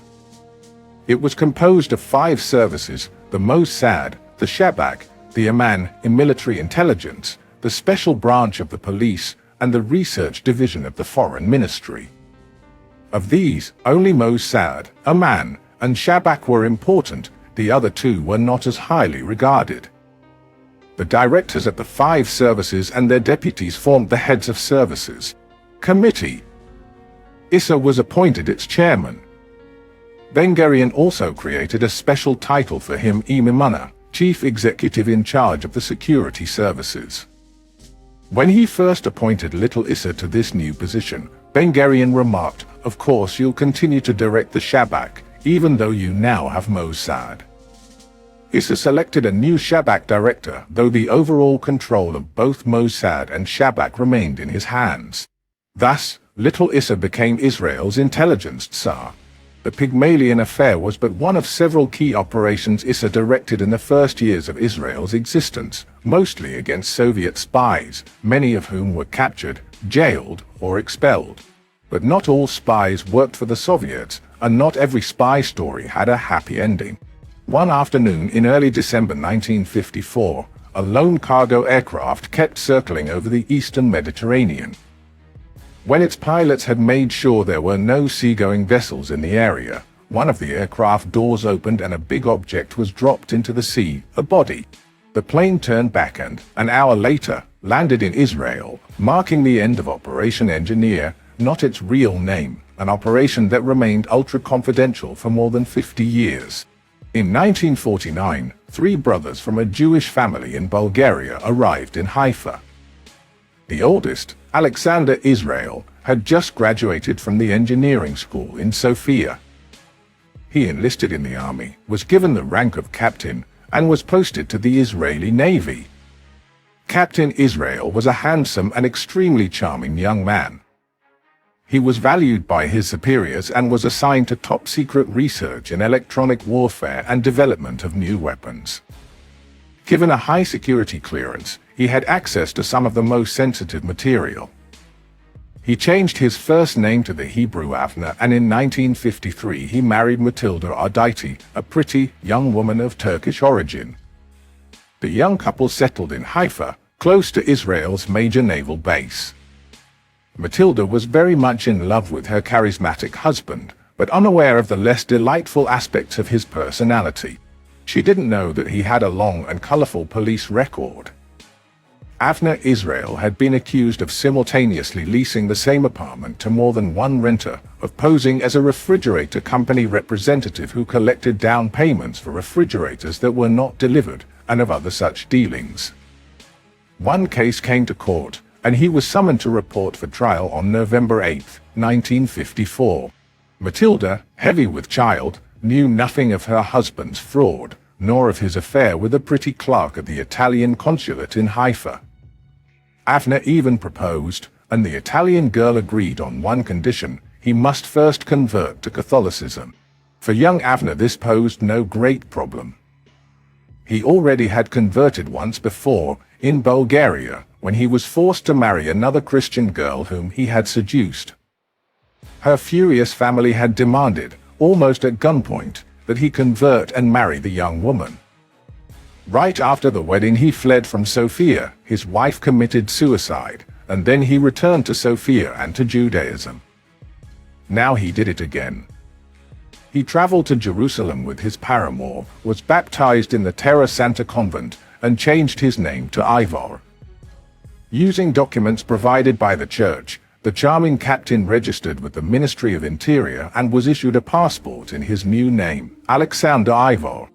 It was composed of 5 services: the Mossad, the Shabak, the Amman in military intelligence, the special branch of the police, and the research division of the foreign ministry. Of these, only Mossad, Amman, and Shabak were important. The other 2 were not as highly regarded. The directors at the 5 services and their deputies formed the heads of services. Committee. Issa was appointed its chairman. Ben-Gurion also created a special title for him, Imamana, chief executive in charge of the security services. When he first appointed little Issa to this new position, Ben-Gurion remarked, "Of course you'll continue to direct the Shabak, even though you now have Mossad." Issa selected a new Shabak director, though the overall control of both Mossad and Shabak remained in his hands. Thus, little Issa became Israel's intelligence czar. The Pygmalion affair was but one of several key operations Issa directed in the first years of Israel's existence, mostly against Soviet spies, many of whom were captured, jailed, or expelled. But not all spies worked for the Soviets, and not every spy story had a happy ending. One afternoon in early December 1954, a lone cargo aircraft kept circling over the eastern Mediterranean. When its pilots had made sure there were no seagoing vessels in the area, one of the aircraft doors opened and a big object was dropped into the sea, a body. The plane turned back and, an hour later, landed in Israel, marking the end of Operation Engineer, not its real name, an operation that remained ultra-confidential for more than 50 years. In 1949, 3 brothers from a Jewish family in Bulgaria arrived in Haifa. The oldest, Alexander Israel, had just graduated from the engineering school in Sofia. He enlisted in the army, was given the rank of captain, and was posted to the Israeli Navy. Captain Israel was a handsome and extremely charming young man. He was valued by his superiors and was assigned to top-secret research in electronic warfare and development of new weapons. Given a high-security clearance, he had access to some of the most sensitive material. He changed his first name to the Hebrew Avner, and in 1953 he married Matilda Ardaiti, a pretty, young woman of Turkish origin. The young couple settled in Haifa, close to Israel's major naval base. Matilda was very much in love with her charismatic husband, but unaware of the less delightful aspects of his personality. She didn't know that he had a long and colorful police record. Avner Israel had been accused of simultaneously leasing the same apartment to more than one renter, of posing as a refrigerator company representative who collected down payments for refrigerators that were not delivered, and of other such dealings. One case came to court, and he was summoned to report for trial on November 8, 1954. Matilda, heavy with child, knew nothing of her husband's fraud, nor of his affair with a pretty clerk at the Italian consulate in Haifa. Avner even proposed, and the Italian girl agreed on one condition: he must first convert to Catholicism. For young Avner this posed no great problem. He already had converted once before, in Bulgaria, when he was forced to marry another Christian girl whom he had seduced. Her furious family had demanded, almost at gunpoint, that he convert and marry the young woman. Right after the wedding he fled from Sofia, his wife committed suicide, and then he returned to Sofia and to Judaism. Now he did it again. He traveled to Jerusalem with his paramour, was baptized in the Terra Santa convent, and changed his name to Ivor. Using documents provided by the church, the charming captain registered with the Ministry of Interior and was issued a passport in his new name, Alexander Ivor.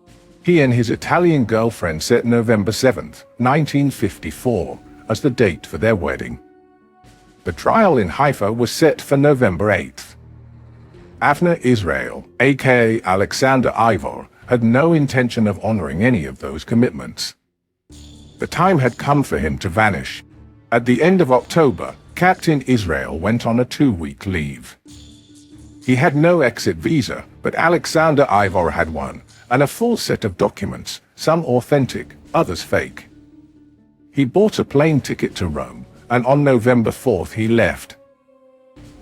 He and his Italian girlfriend set November 7, 1954, as the date for their wedding. The trial in Haifa was set for November 8. Avner Israel, aka Alexander Ivor, had no intention of honoring any of those commitments. The time had come for him to vanish. At the end of October, Captain Israel went on a 2-week leave. He had no exit visa, but Alexander Ivor had one, and a full set of documents, some authentic, others fake. He bought a plane ticket to Rome, and on November 4 he left.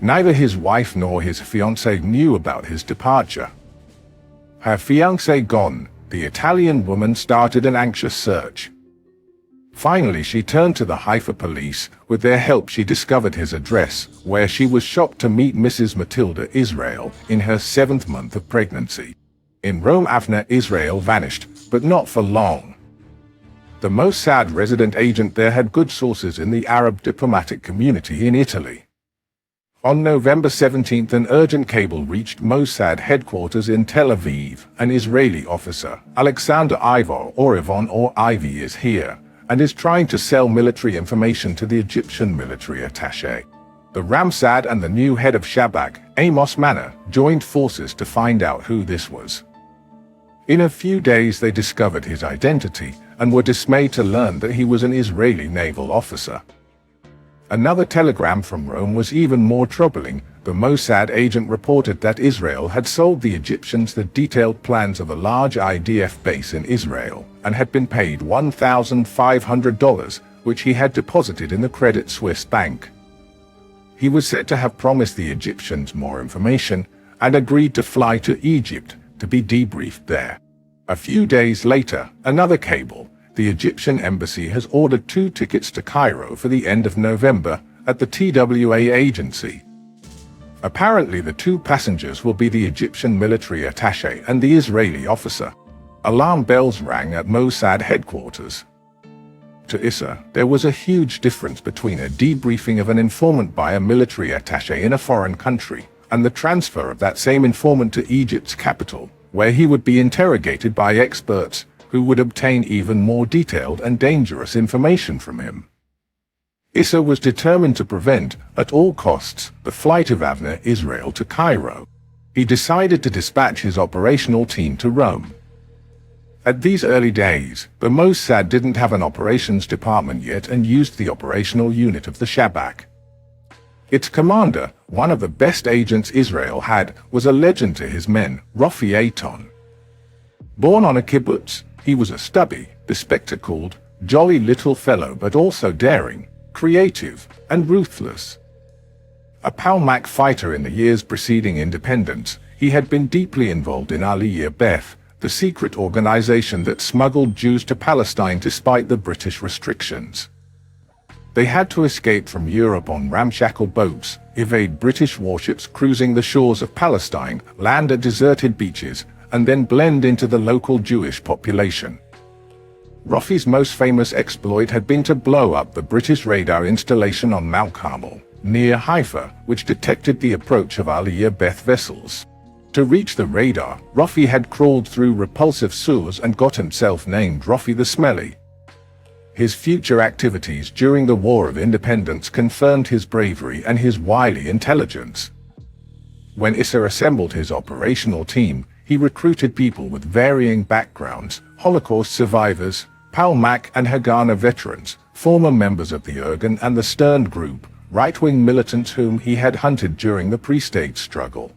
Neither his wife nor his fiancée knew about his departure. Her fiancé gone, the Italian woman started an anxious search. Finally she turned to the Haifa police. With their help she discovered his address, where she was shocked to meet Mrs. Matilda Israel, in her 7th month of pregnancy. In Rome Avner Israel vanished, but not for long. The Mossad resident agent there had good sources in the Arab diplomatic community in Italy. On November 17, an urgent cable reached Mossad headquarters in Tel Aviv. An Israeli officer, Alexander Ivor or Ivan or Ivy, is here and is trying to sell military information to the Egyptian military attaché. The Ramsad and the new head of Shabak, Amos Manor, joined forces to find out who this was. In a few days they discovered his identity and were dismayed to learn that he was an Israeli naval officer. Another telegram from Rome was even more troubling. The Mossad agent reported that Israel had sold the Egyptians the detailed plans of a large IDF base in Israel and had been paid $1,500, which he had deposited in the Credit Suisse bank. He was said to have promised the Egyptians more information and agreed to fly to Egypt to be debriefed there. A few days later, another cable. The Egyptian embassy has ordered 2 tickets to Cairo for the end of November at the TWA agency. Apparently the 2 passengers will be the Egyptian military attaché and the Israeli officer. Alarm bells rang at Mossad headquarters. To Issa, there was a huge difference between a debriefing of an informant by a military attaché in a foreign country and the transfer of that same informant to Egypt's capital, where he would be interrogated by experts who would obtain even more detailed and dangerous information from him. Issa was determined to prevent, at all costs, the flight of Avner Israel to Cairo. He decided to dispatch his operational team to Rome. At these early days, the Mossad didn't have an operations department yet and used the operational unit of the Shabak. Its commander, one of the best agents Israel had, was a legend to his men, Rafi Eitan. Born on a kibbutz, he was a stubby, bespectacled, jolly little fellow, but also daring, creative, and ruthless. A Palmach fighter in the years preceding independence, he had been deeply involved in Aliyah Beth, the secret organization that smuggled Jews to Palestine despite the British restrictions. They had to escape from Europe on ramshackle boats, evade British warships cruising the shores of Palestine, land at deserted beaches, and then blend into the local Jewish population. Rafi's most famous exploit had been to blow up the British radar installation on Mount Carmel, near Haifa, which detected the approach of Aliyah Beth vessels. To reach the radar, Rafi had crawled through repulsive sewers and got himself named Rafi the Smelly. His future activities during the War of Independence confirmed his bravery and his wily intelligence. When Issa assembled his operational team, he recruited people with varying backgrounds: Holocaust survivors, Palmach and Haganah veterans, former members of the Irgun and the Stern Group, right-wing militants whom he had hunted during the pre-state struggle.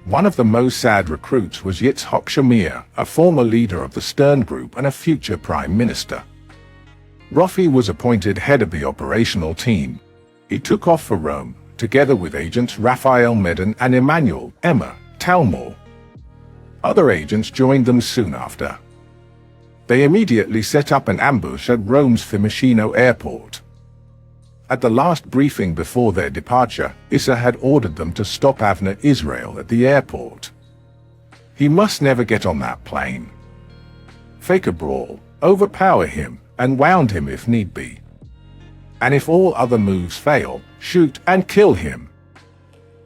One of the Mossad recruits was Yitzhak Shamir, a former leader of the Stern Group and a future prime minister. Rafi was appointed head of the operational team. He took off for Rome, together with agents Raphael Medon and Emmanuel Emma Talmor. Other agents joined them soon after. They immediately set up an ambush at Rome's Fiumicino airport. At the last briefing before their departure, Issa had ordered them to stop Avner Israel at the airport. He must never get on that plane. Fake a brawl, overpower him, and wound him if need be. And if all other moves fail, shoot and kill him.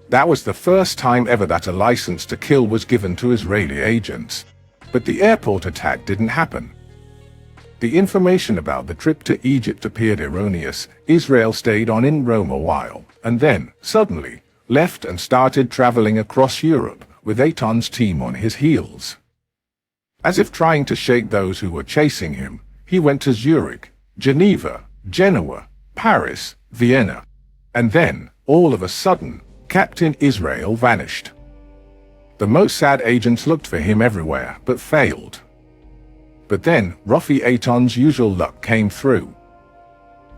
That was the first time ever that a license to kill was given to Israeli agents. But the airport attack didn't happen. The information about the trip to Egypt appeared erroneous. Israel stayed on in Rome a while, and then, suddenly, left and started traveling across Europe, with Eitan's team on his heels. As if trying to shake those who were chasing him, he went to Zurich, Geneva, Genoa, Paris, Vienna. And then, all of a sudden, Captain Israel vanished. The Mossad agents looked for him everywhere, but failed. But then, Rafi Eitan's usual luck came through.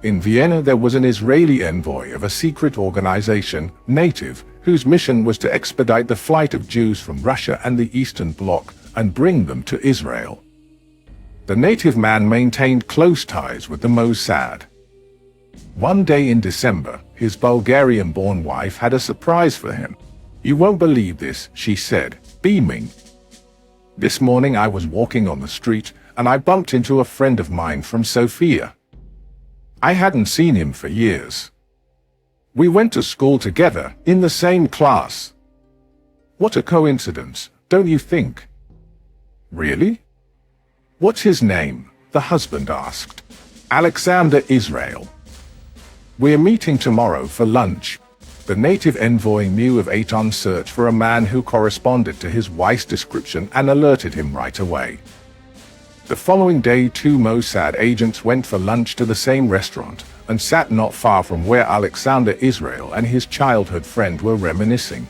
In Vienna there was an Israeli envoy of a secret organization, Native, whose mission was to expedite the flight of Jews from Russia and the Eastern Bloc and bring them to Israel. The native man maintained close ties with the Mossad. One day in December, his Bulgarian-born wife had a surprise for him. "You won't believe this," she said, beaming. "This morning I was walking on the street, and I bumped into a friend of mine from Sofia. I hadn't seen him for years. We went to school together, in the same class. What a coincidence, don't you think? Really? What's his name? The husband asked. Alexander Israel. We're meeting tomorrow for lunch. The native envoy knew of Eichmann's search for a man who corresponded to his wife's description and alerted him right away. The following day, 2 Mossad agents went for lunch to the same restaurant and sat not far from where Alexander Israel and his childhood friend were reminiscing.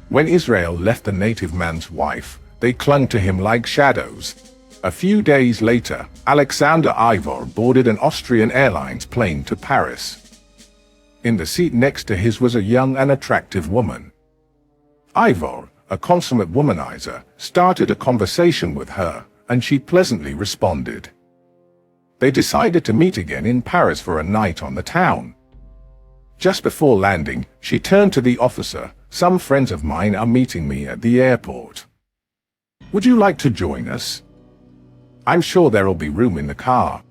When Israel left the native man's wife, they clung to him like shadows. A few days later, Alexander Ivor boarded an Austrian Airlines plane to Paris. In the seat next to his was a young and attractive woman. Ivor, a consummate womanizer, started a conversation with her, and she pleasantly responded. They decided to meet again in Paris for a night on the town. Just before landing, she turned to the officer. Some friends of mine are meeting me at the airport. Would you like to join us? I'm sure there'll be room in the car.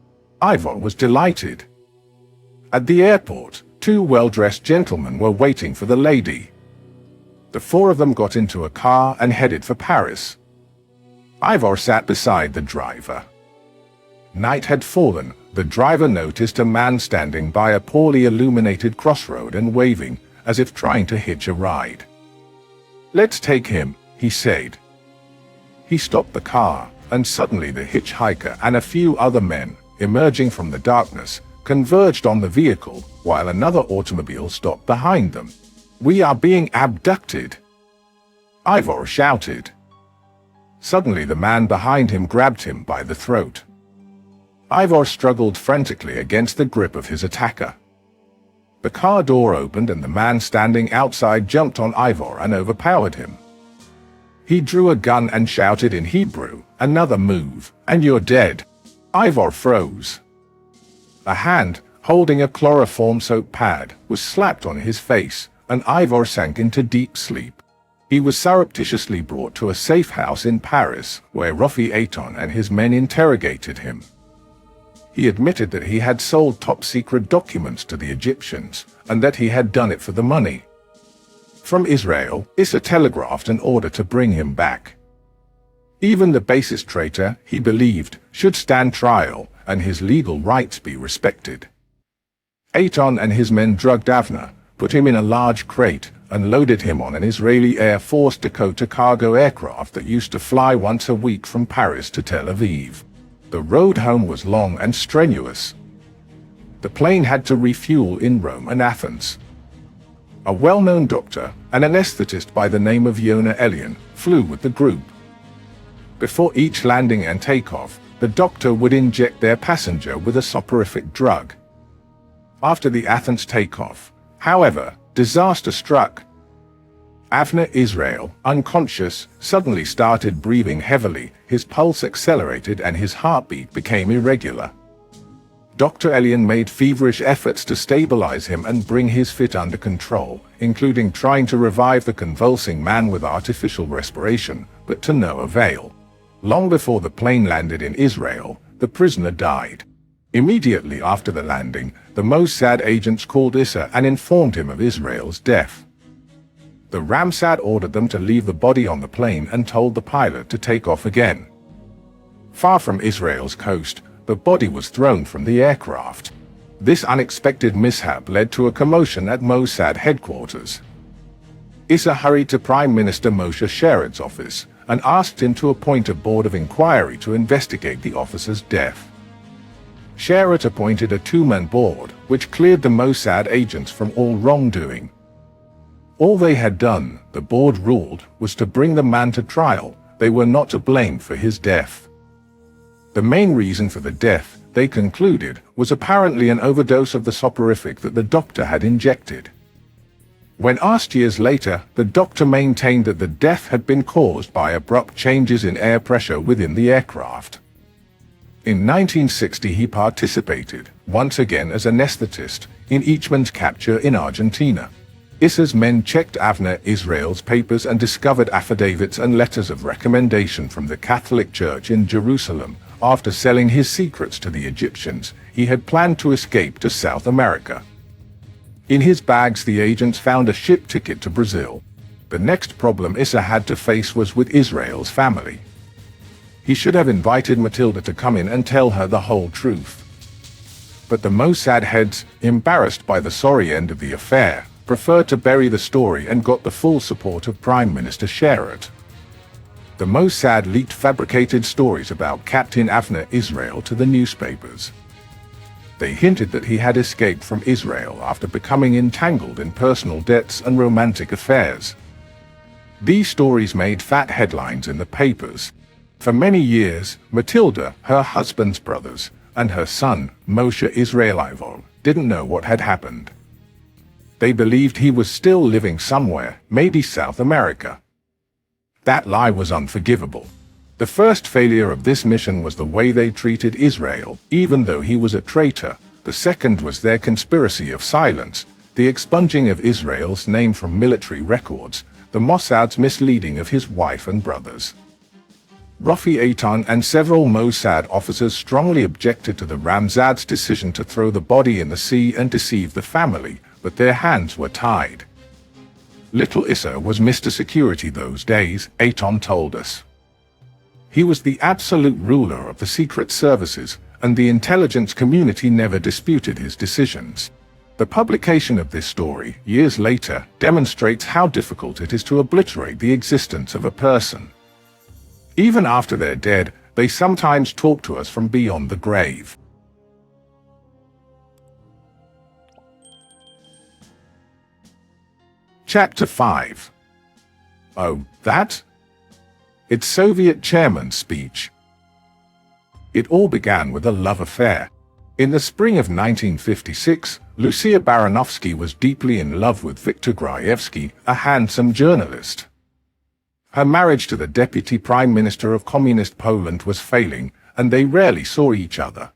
Ivor was delighted. At the airport, 2 well-dressed gentlemen were waiting for the lady. The 4 of them got into a car and headed for Paris. Ivor sat beside the driver. Night had fallen. The driver noticed a man standing by a poorly illuminated crossroad and waving, as if trying to hitch a ride. Let's take him, he said. He stopped the car, and suddenly the hitchhiker and a few other men, emerging from the darkness, converged on the vehicle, while another automobile stopped behind them. We are being abducted, Ivor shouted. Suddenly the man behind him grabbed him by the throat. Ivor struggled frantically against the grip of his attacker. The car door opened and the man standing outside jumped on Ivor and overpowered him. He drew a gun and shouted in Hebrew, "Another move, and you're dead." Ivor froze. A hand, holding a chloroform soap pad, was slapped on his face, and Ivor sank into deep sleep. He was surreptitiously brought to a safe house in Paris, where Rafi Eichmann and his men interrogated him. He admitted that he had sold top-secret documents to the Egyptians, and that he had done it for the money. From Israel, Issa telegraphed an order to bring him back. Even the basest traitor, he believed, should stand trial, and his legal rights be respected. Eichmann and his men drugged Avner, put him in a large crate, and loaded him on an Israeli Air Force Dakota cargo aircraft that used to fly once a week from Paris to Tel Aviv. The road home was long and strenuous. The plane had to refuel in Rome and Athens. A well-known doctor, an anesthetist by the name of Elimination, flew with the group. Before each landing and takeoff, the doctor would inject their passenger with a soporific drug. After the Athens takeoff, however, disaster struck. Avner Israel, unconscious, suddenly started breathing heavily, his pulse accelerated and his heartbeat became irregular. Dr. Elian made feverish efforts to stabilize him and bring his fit under control, including trying to revive the convulsing man with artificial respiration, but to no avail. Long before the plane landed in Israel, the prisoner died. Immediately after the landing, the Mossad agents called Issa and informed him of Israel's death. The Ramsad ordered them to leave the body on the plane and told the pilot to take off again. Far from Israel's coast, the body was thrown from the aircraft. This unexpected mishap led to a commotion at Mossad headquarters. Issa hurried to Prime Minister Moshe Sheret's office and asked him to appoint a board of inquiry to investigate the officer's death. Sheret appointed a 2-man board, which cleared the Mossad agents from all wrongdoing. All they had done, the board ruled, was to bring the man to trial. They were not to blame for his death. The main reason for the death, they concluded, was apparently an overdose of the soporific that the doctor had injected. When asked years later, the doctor maintained that the death had been caused by abrupt changes in air pressure within the aircraft. In 1960 he participated, once again as anesthetist, in Eichmann's capture in Argentina. Issa's men checked Avner Israel's papers and discovered affidavits and letters of recommendation from the Catholic Church in Jerusalem. After selling his secrets to the Egyptians, he had planned to escape to South America. In his bags the agents found a ship ticket to Brazil. The next problem Issa had to face was with Israel's family. He should have invited Matilda to come in and tell her the whole truth. But the Mossad heads, embarrassed by the sorry end of the affair, preferred to bury the story and got the full support of Prime Minister Sherrod. The Mossad leaked fabricated stories about Captain Avner Israel to the newspapers. They hinted that he had escaped from Israel after becoming entangled in personal debts and romantic affairs. These stories made fat headlines in the papers. For many years, Matilda, her husband's brothers, and her son, Moshe Israelivol, didn't know what had happened. They believed he was still living somewhere, maybe South America. That lie was unforgivable. The first failure of this mission was the way they treated Israel, even though he was a traitor. The second was their conspiracy of silence, the expunging of Israel's name from military records, the Mossad's misleading of his wife and brothers. Rafi Eitan and several Mossad officers strongly objected to the Ramzad's decision to throw the body in the sea and deceive the family, but their hands were tied. Little Issa was Mr. Security those days, Eitan told us. He was the absolute ruler of the secret services, and the intelligence community never disputed his decisions. The publication of this story, years later, demonstrates how difficult it is to obliterate the existence of a person. Even after they're dead, they sometimes talk to us from beyond the grave. Chapter 5. Oh, that? It's Soviet chairman's speech. It all began with a love affair. In the spring of 1956, Lucia Baranovsky was deeply in love with Viktor Gruevsky, a handsome journalist. Her marriage to the deputy prime minister of communist Poland was failing, and they rarely saw each other.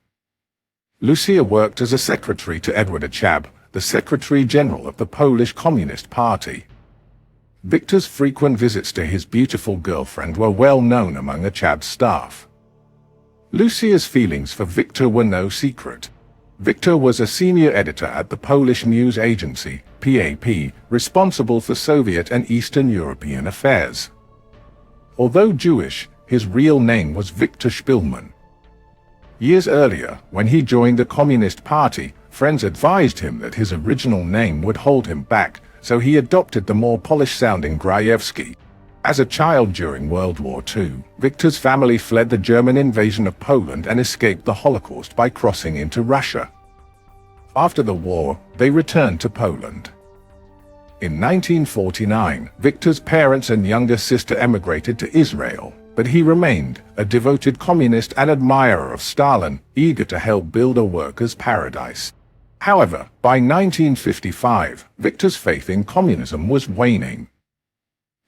Lucia worked as a secretary to Edward Achab, the Secretary General of the Polish Communist Party. Viktor's frequent visits to his beautiful girlfriend were well known among Achab's staff. Lucia's feelings for Viktor were no secret. Viktor was a senior editor at the Polish news agency, PAP, responsible for Soviet and Eastern European affairs. Although Jewish, his real name was Viktor Shpilman. Years earlier, when he joined the Communist Party, friends advised him that his original name would hold him back, so he adopted the more polished-sounding Gruevsky. As a child during World War II, Viktor's family fled the German invasion of Poland and escaped the Holocaust by crossing into Russia. After the war, they returned to Poland. In 1949, Viktor's parents and younger sister emigrated to Israel, but he remained a devoted communist and admirer of Stalin, eager to help build a workers' paradise. However, by 1955, Viktor's faith in communism was waning.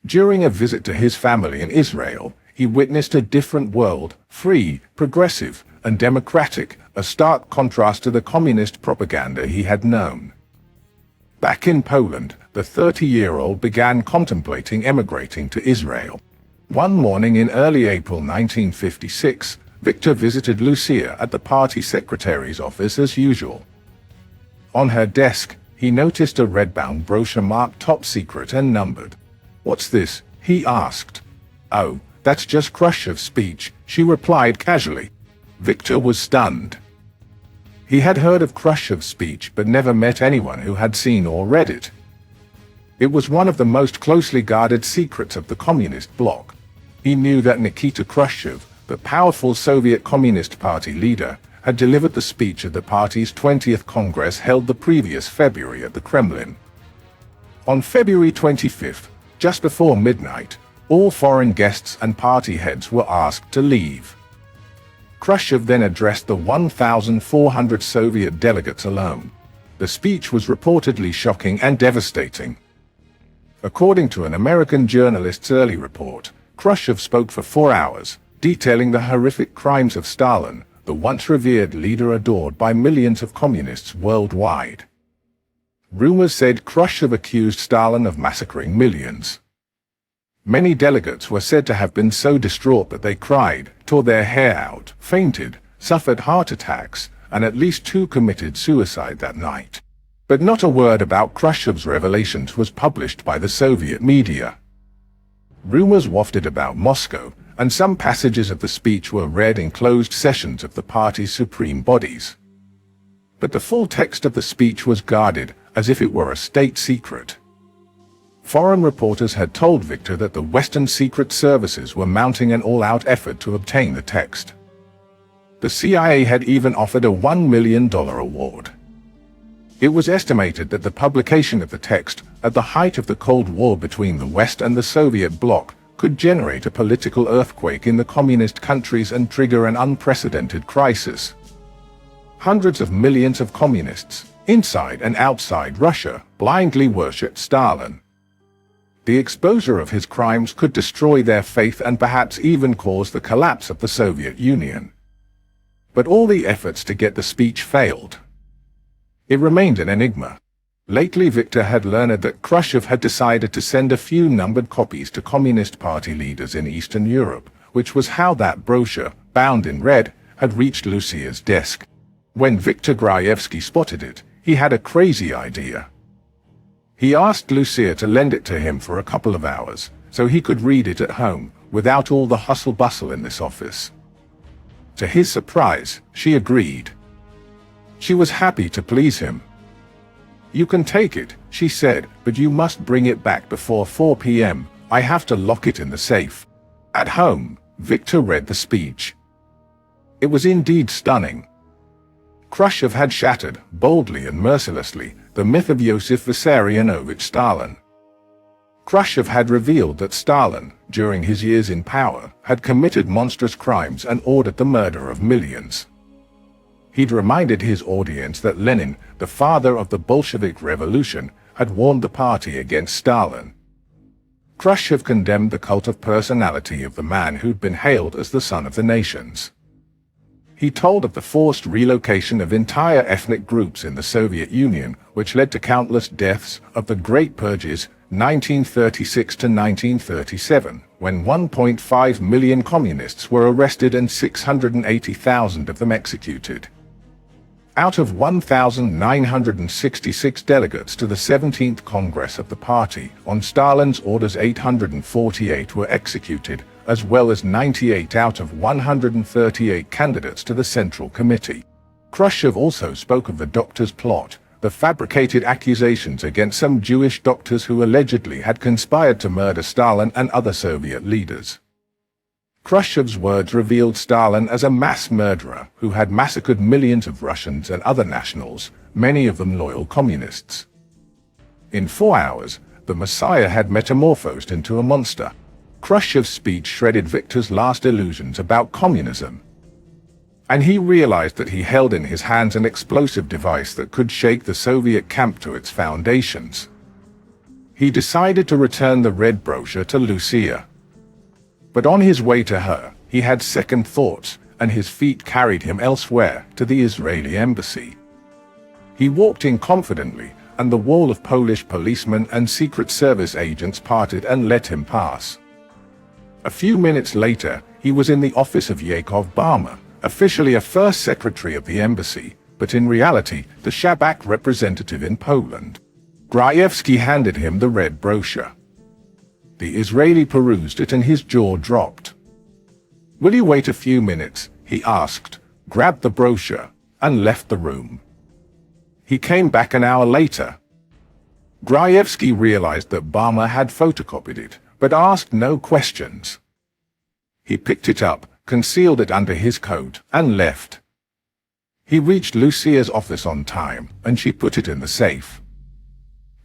During a visit to his family in Israel, he witnessed a different world, free, progressive, and democratic, a stark contrast to the communist propaganda he had known. Back in Poland, the 30-year-old began contemplating emigrating to Israel. One morning in early April 1956, Viktor visited Lucia at the party secretary's office as usual. On her desk, he noticed a red-bound brochure marked Top Secret and numbered. "What's this?" he asked. "Oh, that's just Khrushchev's speech," she replied casually. Viktor was stunned. He had heard of Khrushchev's speech but never met anyone who had seen or read it. It was one of the most closely guarded secrets of the communist bloc. He knew that Nikita Khrushchev, the powerful Soviet Communist Party leader, had delivered the speech at the party's 20th Congress held the previous February at the Kremlin. On February 25th, just before midnight, all foreign guests and party heads were asked to leave. Khrushchev then addressed the 1,400 Soviet delegates alone. The speech was reportedly shocking and devastating. According to an American journalist's early report, Khrushchev spoke for 4 hours, detailing the horrific crimes of Stalin, the once revered leader adored by millions of communists worldwide. Rumors said Khrushchev accused Stalin of massacring millions. Many delegates were said to have been so distraught that they cried, tore their hair out, fainted, suffered heart attacks, and at least 2 committed suicide that night. But not a word about Khrushchev's revelations was published by the Soviet media. Rumors wafted about Moscow, and some passages of the speech were read in closed sessions of the party's supreme bodies. But the full text of the speech was guarded as if it were a state secret. Foreign reporters had told Victor that the Western secret services were mounting an all-out effort to obtain the text. The CIA had even offered a $1 million award. It was estimated that the publication of the text, at the height of the Cold War between the West and the Soviet bloc, could generate a political earthquake in the communist countries and trigger an unprecedented crisis. Hundreds of millions of communists, inside and outside Russia, blindly worshipped Stalin. The exposure of his crimes could destroy their faith and perhaps even cause the collapse of the Soviet Union. But all the efforts to get the speech failed. It remained an enigma. Lately Victor had learned that Khrushchev had decided to send a few numbered copies to Communist Party leaders in Eastern Europe, which was how that brochure, bound in red, had reached Lucia's desk. When Viktor Gruevsky spotted it, he had a crazy idea. He asked Lucia to lend it to him for a couple of hours, so he could read it at home, without all the hustle-bustle in this office. To his surprise, she agreed. She was happy to please him. "You can take it," she said, "but you must bring it back before 4 p.m. I have to lock it in the safe." At home, Victor read the speech. It was indeed stunning. Khrushchev had shattered, boldly and mercilessly, the myth of Joseph Vissarionovich Stalin. Khrushchev had revealed that Stalin, during his years in power, had committed monstrous crimes and ordered the murder of millions. He'd reminded his audience that Lenin, the father of the Bolshevik Revolution, had warned the party against Stalin. Khrushchev condemned the cult of personality of the man who'd been hailed as the son of the nations. He told of the forced relocation of entire ethnic groups in the Soviet Union, which led to countless deaths, of the Great Purges, 1936 to 1937, when 1.5 million communists were arrested and 680,000 of them executed. Out of 1,966 delegates to the 17th Congress of the party, on Stalin's orders 848 were executed, as well as 98 out of 138 candidates to the Central Committee. Khrushchev also spoke of the doctors' plot, the fabricated accusations against some Jewish doctors who allegedly had conspired to murder Stalin and other Soviet leaders. Khrushchev's words revealed Stalin as a mass murderer who had massacred millions of Russians and other nationals, many of them loyal communists. In 4 hours, the Messiah had metamorphosed into a monster. Khrushchev's speech shredded Victor's last illusions about communism. And he realized that he held in his hands an explosive device that could shake the Soviet camp to its foundations. He decided to return the red brochure to Lucia. But on his way to her, he had second thoughts, and his feet carried him elsewhere, to the Israeli embassy. He walked in confidently, and the wall of Polish policemen and Secret Service agents parted and let him pass. A few minutes later, he was in the office of Yakov Barma, officially a first secretary of the embassy, but in reality, the Shabak representative in Poland. Gruevsky handed him the red brochure. The Israeli perused it and his jaw dropped. "Will you wait a few minutes?" he asked, grabbed the brochure, and left the room. He came back an hour later. Gruevsky realized that Barma had photocopied it, but asked no questions. He picked it up, concealed it under his coat, and left. He reached Lucia's office on time, and she put it in the safe.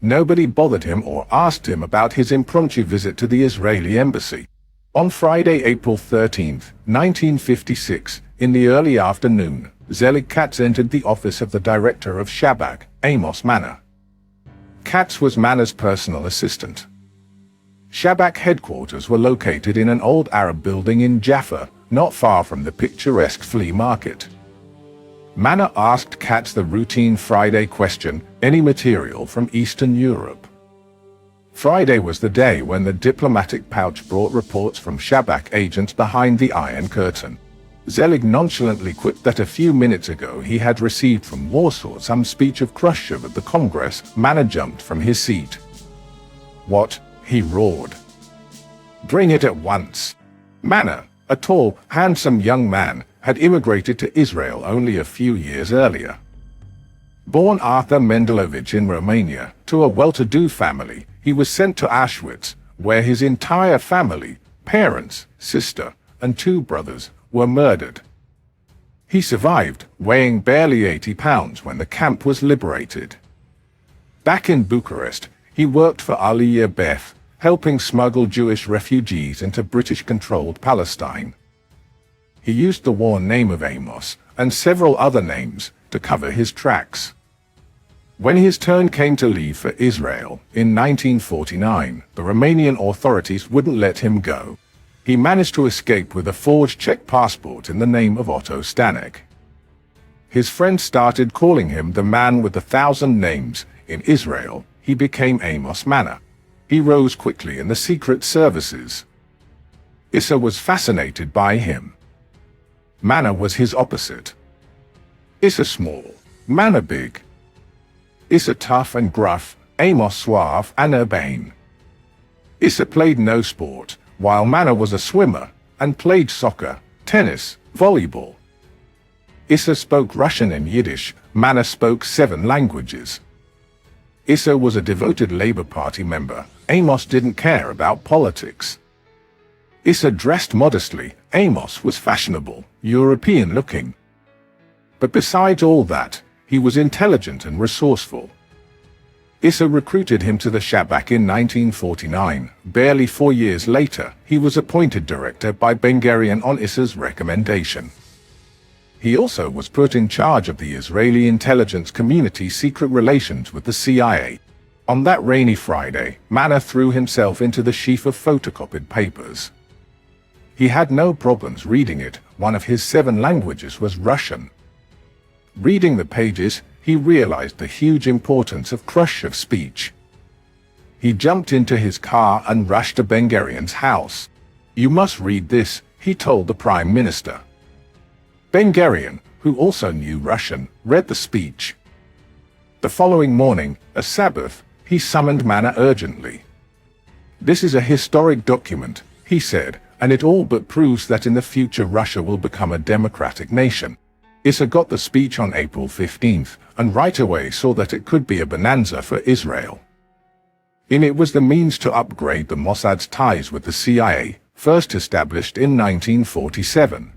Nobody bothered him or asked him about his impromptu visit to the Israeli embassy. On Friday, April 13, 1956, in the early afternoon, Zelig Katz entered the office of the director of Shabak, Amos Manor. Katz was Manor's personal assistant. Shabak headquarters were located in an old Arab building in Jaffa, not far from the picturesque flea market. Manor asked Katz the routine Friday question, any material from Eastern Europe. Friday was the day when the diplomatic pouch brought reports from Shabak agents behind the Iron Curtain. Zelig nonchalantly quipped that a few minutes ago he had received from Warsaw some speech of Khrushchev at the Congress. Manor jumped from his seat. "What?" he roared. "Bring it at once." Manor, a tall, handsome young man, had immigrated to Israel only a few years earlier. Born Arthur Mendelovich in Romania, to a well-to-do family, he was sent to Auschwitz, where his entire family, parents, sister, and 2 brothers, were murdered. He survived, weighing barely 80 pounds when the camp was liberated. Back in Bucharest, he worked for Aliyah Beth, helping smuggle Jewish refugees into British-controlled Palestine. He used the war name of Amos, and several other names, to cover his tracks. When his turn came to leave for Israel, in 1949, the Romanian authorities wouldn't let him go. He managed to escape with a forged Czech passport in the name of Otto Stanek. His friends started calling him the man with 1,000 names. In Israel, he became Amos Manor. He rose quickly in the secret services. Issa was fascinated by him. Manor was his opposite. Issa small, Manor big. Issa tough and gruff, Amos suave and urbane. Issa played no sport, while Manor was a swimmer, and played soccer, tennis, volleyball. Issa spoke Russian and Yiddish, Manor spoke 7 languages. Issa was a devoted Labour Party member, Amos didn't care about politics. Issa dressed modestly, Amos was fashionable, European-looking. But besides all that, he was intelligent and resourceful. Issa recruited him to the Shabak in 1949. Barely 4 years later, he was appointed director by Ben-Gurion on Issa's recommendation. He also was put in charge of the Israeli intelligence community's secret relations with the CIA. On that rainy Friday, Manor threw himself into the sheaf of photocopied papers. He had no problems reading it. One of his 7 languages was Russian. Reading the pages, he realized the huge importance of Khrushchev's speech. He jumped into his car and rushed to Ben-Gurion's house. "You must read this," he told the Prime Minister. Ben-Gurion, who also knew Russian, read the speech. The following morning, a Sabbath, he summoned Manor urgently. "This is a historic document," he said, "and it all but proves that in the future Russia will become a democratic nation." Issa got the speech on April 15th, and right away saw that it could be a bonanza for Israel. In it was the means to upgrade the Mossad's ties with the CIA, first established in 1947.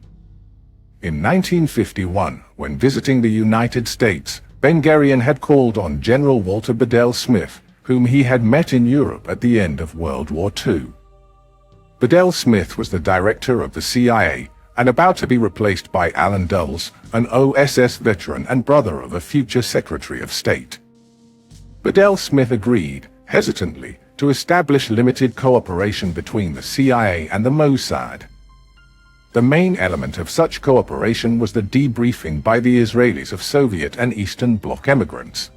In 1951, when visiting the United States, Ben-Gurion had called on General Walter Bedell Smith, whom he had met in Europe at the end of World War II. Bedell Smith was the director of the CIA, and about to be replaced by Alan Dulles, an OSS veteran and brother of a future Secretary of State. Bedell Smith agreed, hesitantly, to establish limited cooperation between the CIA and the Mossad. The main element of such cooperation was the debriefing by the Israelis of Soviet and Eastern Bloc emigrants.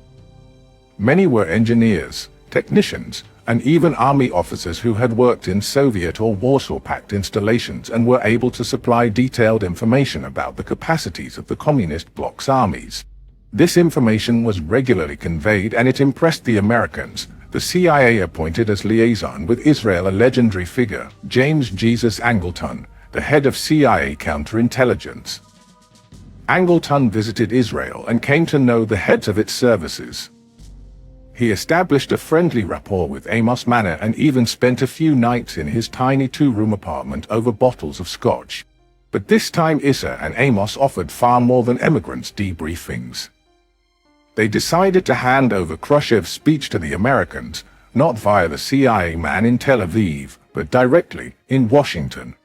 Many were engineers, technicians, and even army officers who had worked in Soviet or Warsaw Pact installations and were able to supply detailed information about the capacities of the Communist bloc's armies. This information was regularly conveyed and it impressed the Americans. The CIA appointed as liaison with Israel a legendary figure, James Jesus Angleton, the head of CIA counterintelligence. Angleton visited Israel and came to know the heads of its services. He established a friendly rapport with Amos Manor and even spent a few nights in his tiny 2-room apartment over bottles of scotch. But this time Issa and Amos offered far more than emigrants debriefings. They decided to hand over Khrushchev's speech to the Americans, not via the CIA man in Tel Aviv, but directly in Washington.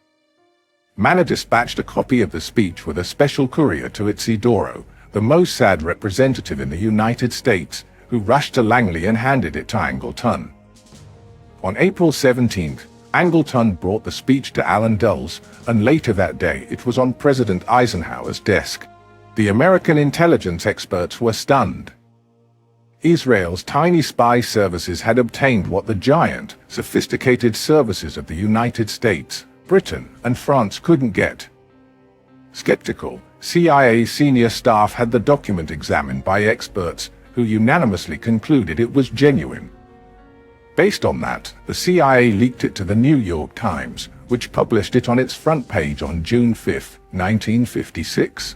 Manor dispatched a copy of the speech with a special courier to Isidoro, the Mossad representative in the United States, who rushed to Langley and handed it to Angleton. On April 17th, Angleton brought the speech to Alan Dulles, and later that day it was on President Eisenhower's desk. The American intelligence experts were stunned. Israel's tiny spy services had obtained what the giant, sophisticated services of the United States, Britain, and France couldn't get. Skeptical, CIA senior staff had the document examined by experts who unanimously concluded it was genuine. Based on that, the CIA leaked it to the New York Times, which published it on its front page on June 5, 1956.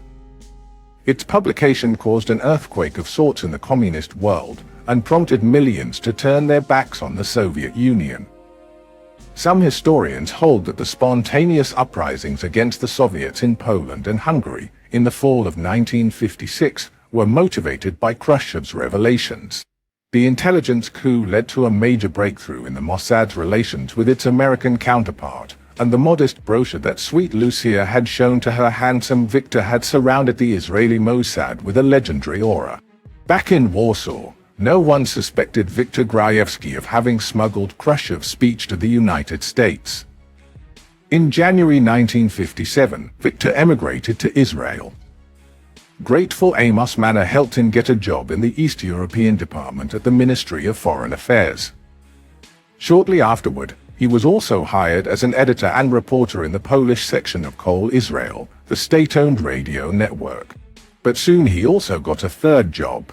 Its publication caused an earthquake of sorts in the communist world and prompted millions to turn their backs on the Soviet Union. Some historians hold that the spontaneous uprisings against the Soviets in Poland and Hungary in the fall of 1956 were motivated by Khrushchev's revelations. The intelligence coup led to a major breakthrough in the Mossad's relations with its American counterpart, and the modest brochure that sweet Lucia had shown to her handsome Victor had surrounded the Israeli Mossad with a legendary aura. Back in Warsaw, no one suspected Viktor Gruevski of having smuggled Khrushchev's speech to the United States. In January 1957, Victor emigrated to Israel. Grateful Amos Manor helped him get a job in the East European department at the Ministry of Foreign Affairs. Shortly afterward, he was also hired as an editor and reporter in the Polish section of Kol Israel, the state-owned radio network. But soon he also got a third job.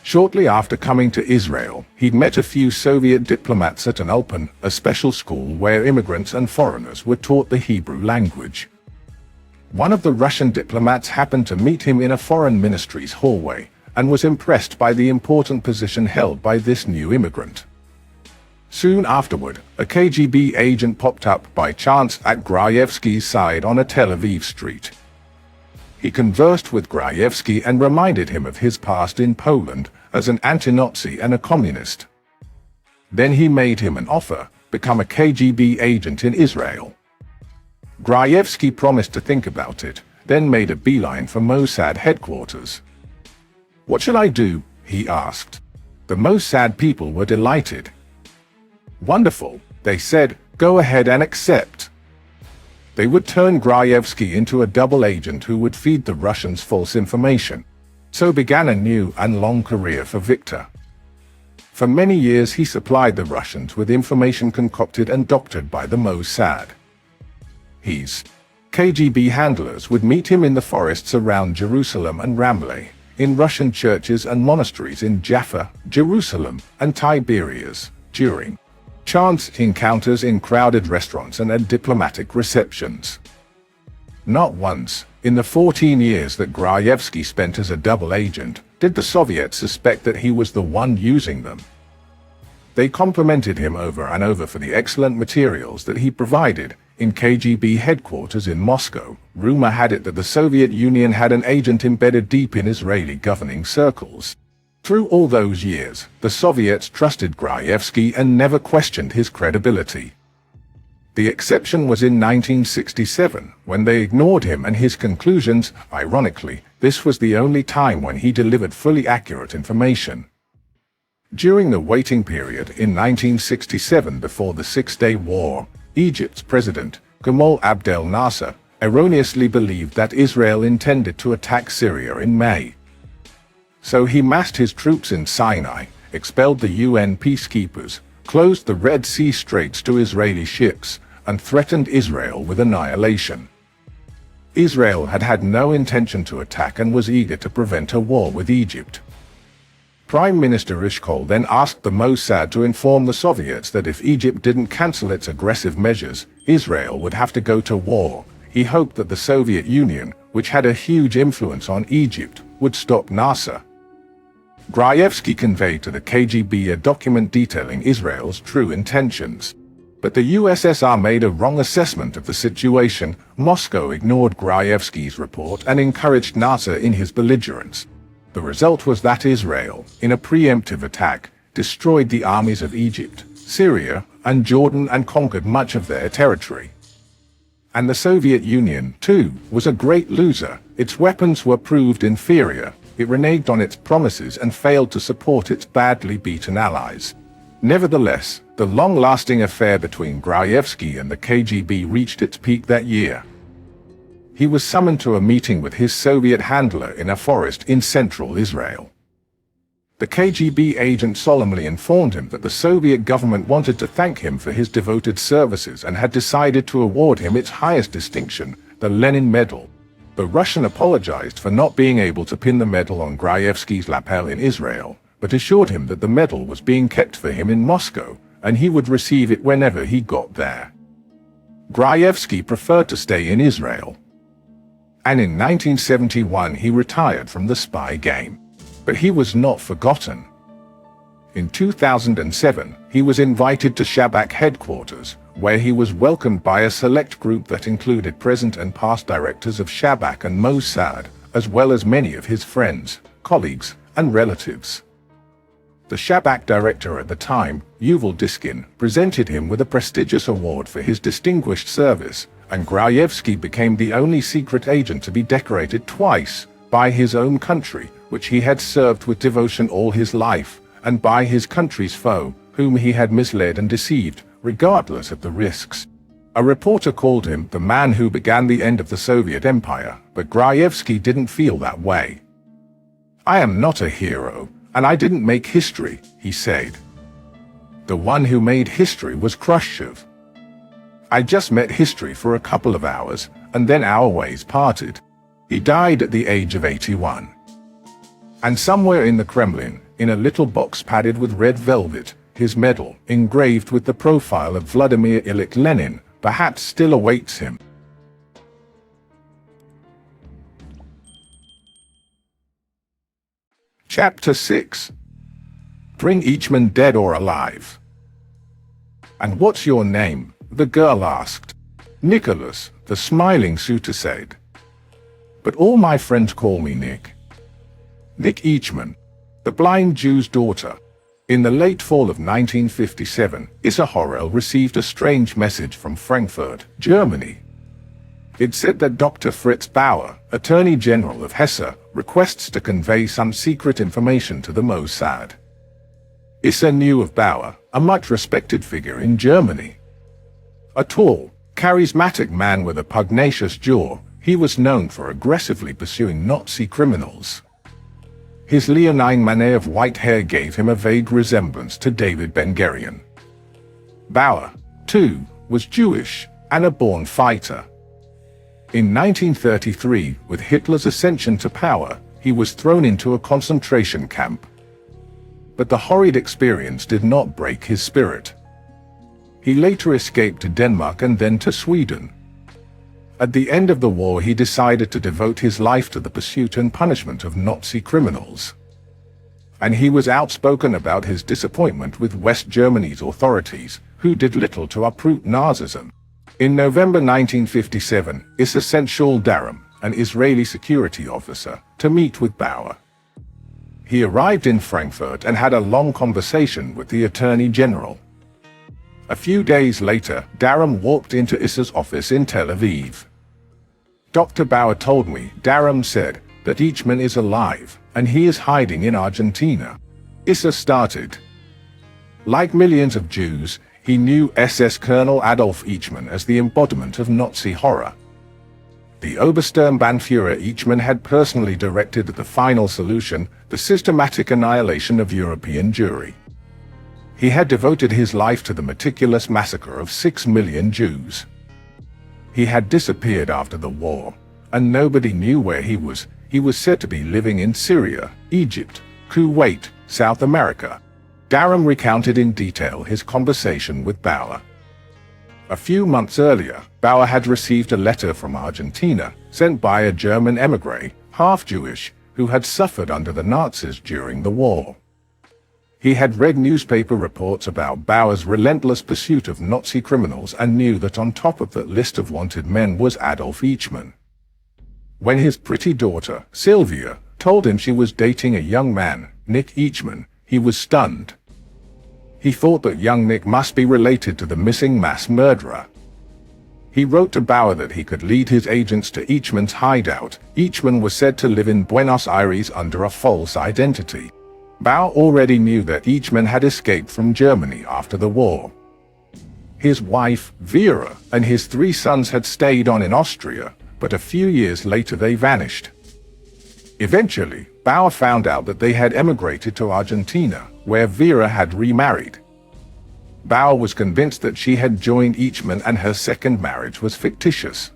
Shortly after coming to Israel, he'd met a few Soviet diplomats at an Ulpan, a special school where immigrants and foreigners were taught the Hebrew language. One of the Russian diplomats happened to meet him in a foreign ministry's hallway and was impressed by the important position held by this new immigrant. Soon afterward, a KGB agent popped up by chance at Gruevski's side on a Tel Aviv street. He conversed with Gruevski and reminded him of his past in Poland as an anti-Nazi and a communist. Then he made him an offer, become a KGB agent in Israel. Gruevski promised to think about it, then made a beeline for Mossad headquarters. "What shall I do?" he asked. The Mossad people were delighted. "Wonderful," they said, "go ahead and accept." They would turn Gruevski into a double agent who would feed the Russians false information. So began a new and long career for Victor. For many years he supplied the Russians with information concocted and doctored by the Mossad. His KGB handlers would meet him in the forests around Jerusalem and Ramleh, in Russian churches and monasteries in Jaffa, Jerusalem, and Tiberias, during chance encounters in crowded restaurants and at diplomatic receptions. Not once, in the 14 years that Gruevski spent as a double agent, did the Soviets suspect that he was the one using them. They complimented him over and over for the excellent materials that he provided. In KGB headquarters in Moscow, rumor had it that the Soviet Union had an agent embedded deep in Israeli governing circles. Through all those years, the Soviets trusted Gruevski and never questioned his credibility. The exception was in 1967, when they ignored him and his conclusions. Ironically, this was the only time when he delivered fully accurate information. During the waiting period in 1967 before the Six-Day War, Egypt's president, Gamal Abdel Nasser, erroneously believed that Israel intended to attack Syria in May. So he massed his troops in Sinai, expelled the UN peacekeepers, closed the Red Sea straits to Israeli ships, and threatened Israel with annihilation. Israel had had no intention to attack and was eager to prevent a war with Egypt. Prime Minister Eshkol then asked the Mossad to inform the Soviets that if Egypt didn't cancel its aggressive measures, Israel would have to go to war. He hoped that the Soviet Union, which had a huge influence on Egypt, would stop Nasser. Gruevski conveyed to the KGB a document detailing Israel's true intentions. But the USSR made a wrong assessment of the situation. Moscow ignored Gruevski's report and encouraged Nasser in his belligerence. The result was that Israel, in a preemptive attack, destroyed the armies of Egypt, Syria, and Jordan and conquered much of their territory. And the Soviet Union, too, was a great loser. Its weapons were proved inferior, it reneged on its promises and failed to support its badly beaten allies. Nevertheless, the long-lasting affair between Gruevski and the KGB reached its peak that year. He was summoned to a meeting with his Soviet handler in a forest in central Israel. The KGB agent solemnly informed him that the Soviet government wanted to thank him for his devoted services and had decided to award him its highest distinction, the Lenin Medal. The Russian apologized for not being able to pin the medal on Gruevski's lapel in Israel, but assured him that the medal was being kept for him in Moscow, and he would receive it whenever he got there. Gruevski preferred to stay in Israel, and in 1971 he retired from the spy game. But he was not forgotten. In 2007, he was invited to Shabak headquarters, where he was welcomed by a select group that included present and past directors of Shabak and Mossad, as well as many of his friends, colleagues, and relatives. The Shabak director at the time, Yuval Diskin, presented him with a prestigious award for his distinguished service, and Gruevski became the only secret agent to be decorated twice, by his own country, which he had served with devotion all his life, and by his country's foe, whom he had misled and deceived, regardless of the risks. A reporter called him the man who began the end of the Soviet Empire, but Gruevski didn't feel that way. "I am not a hero, and I didn't make history," he said. The one who made history was Khrushchev. "I just met history for a couple of hours, and then our ways parted." He died at the age of 81. And somewhere in the Kremlin, in a little box padded with red velvet, his medal, engraved with the profile of Vladimir Ilyich Lenin, perhaps still awaits him. Chapter 6. Bring Eichmann dead or alive. "And what's your name?" the girl asked. "Nicholas," the smiling suitor said. "But all my friends call me Nick." Nick Eichmann, the blind Jew's daughter. In the late fall of 1957, Issa Horel received a strange message from Frankfurt, Germany. It said that Dr. Fritz Bauer, Attorney General of Hesse, requests to convey some secret information to the Mossad. Issa knew of Bauer, a much respected figure in Germany. A tall, charismatic man with a pugnacious jaw, he was known for aggressively pursuing Nazi criminals. His leonine manner of white hair gave him a vague resemblance to David Ben-Gurion. Bauer, too, was Jewish and a born fighter. In 1933, with Hitler's ascension to power, he was thrown into a concentration camp. But the horrid experience did not break his spirit. He later escaped to Denmark and then to Sweden. At the end of the war, he decided to devote his life to the pursuit and punishment of Nazi criminals. And he was outspoken about his disappointment with West Germany's authorities, who did little to uproot Nazism. In November 1957, Issa sent Shaul Daram, an Israeli security officer, to meet with Bauer. He arrived in Frankfurt and had a long conversation with the Attorney General. A few days later, Daram walked into Issa's office in Tel Aviv. "Dr. Bauer told me," Daram said, "that Eichmann is alive, and he is hiding in Argentina." Issa started. Like millions of Jews, he knew SS Colonel Adolf Eichmann as the embodiment of Nazi horror. The Obersturmbannführer Eichmann had personally directed the final solution, the systematic annihilation of European Jewry. He had devoted his life to the meticulous massacre of 6 million Jews. He had disappeared after the war, and nobody knew where he was. He was said to be living in Syria, Egypt, Kuwait, South America. Daram recounted in detail his conversation with Bauer. A few months earlier, Bauer had received a letter from Argentina, sent by a German émigré, half-Jewish, who had suffered under the Nazis during the war. He had read newspaper reports about Bauer's relentless pursuit of Nazi criminals and knew that on top of that list of wanted men was Adolf Eichmann. When his pretty daughter, Sylvia, told him she was dating a young man, Nick Eichmann, he was stunned. He thought that young Nick must be related to the missing mass murderer. He wrote to Bauer that he could lead his agents to Eichmann's hideout. Eichmann was said to live in Buenos Aires under a false identity. Bauer already knew that Eichmann had escaped from Germany after the war. His wife, Vera, and his 3 sons had stayed on in Austria, but a few years later they vanished. Eventually, Bauer found out that they had emigrated to Argentina, where Vera had remarried. Bauer was convinced that she had joined Eichmann and her second marriage was fictitious.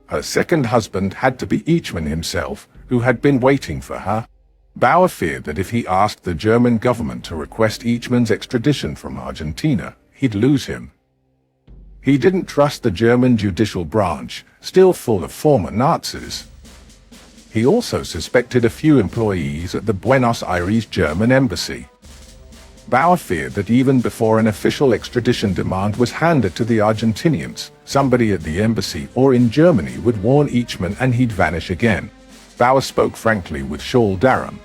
Her second husband had to be Eichmann himself, who had been waiting for her. Bauer feared that if he asked the German government to request Eichmann's extradition from Argentina, he'd lose him. He didn't trust the German judicial branch, still full of former Nazis. He also suspected a few employees at the Buenos Aires German embassy. Bauer feared that even before an official extradition demand was handed to the Argentinians, somebody at the embassy or in Germany would warn Eichmann and he'd vanish again. Bauer spoke frankly with Yossel.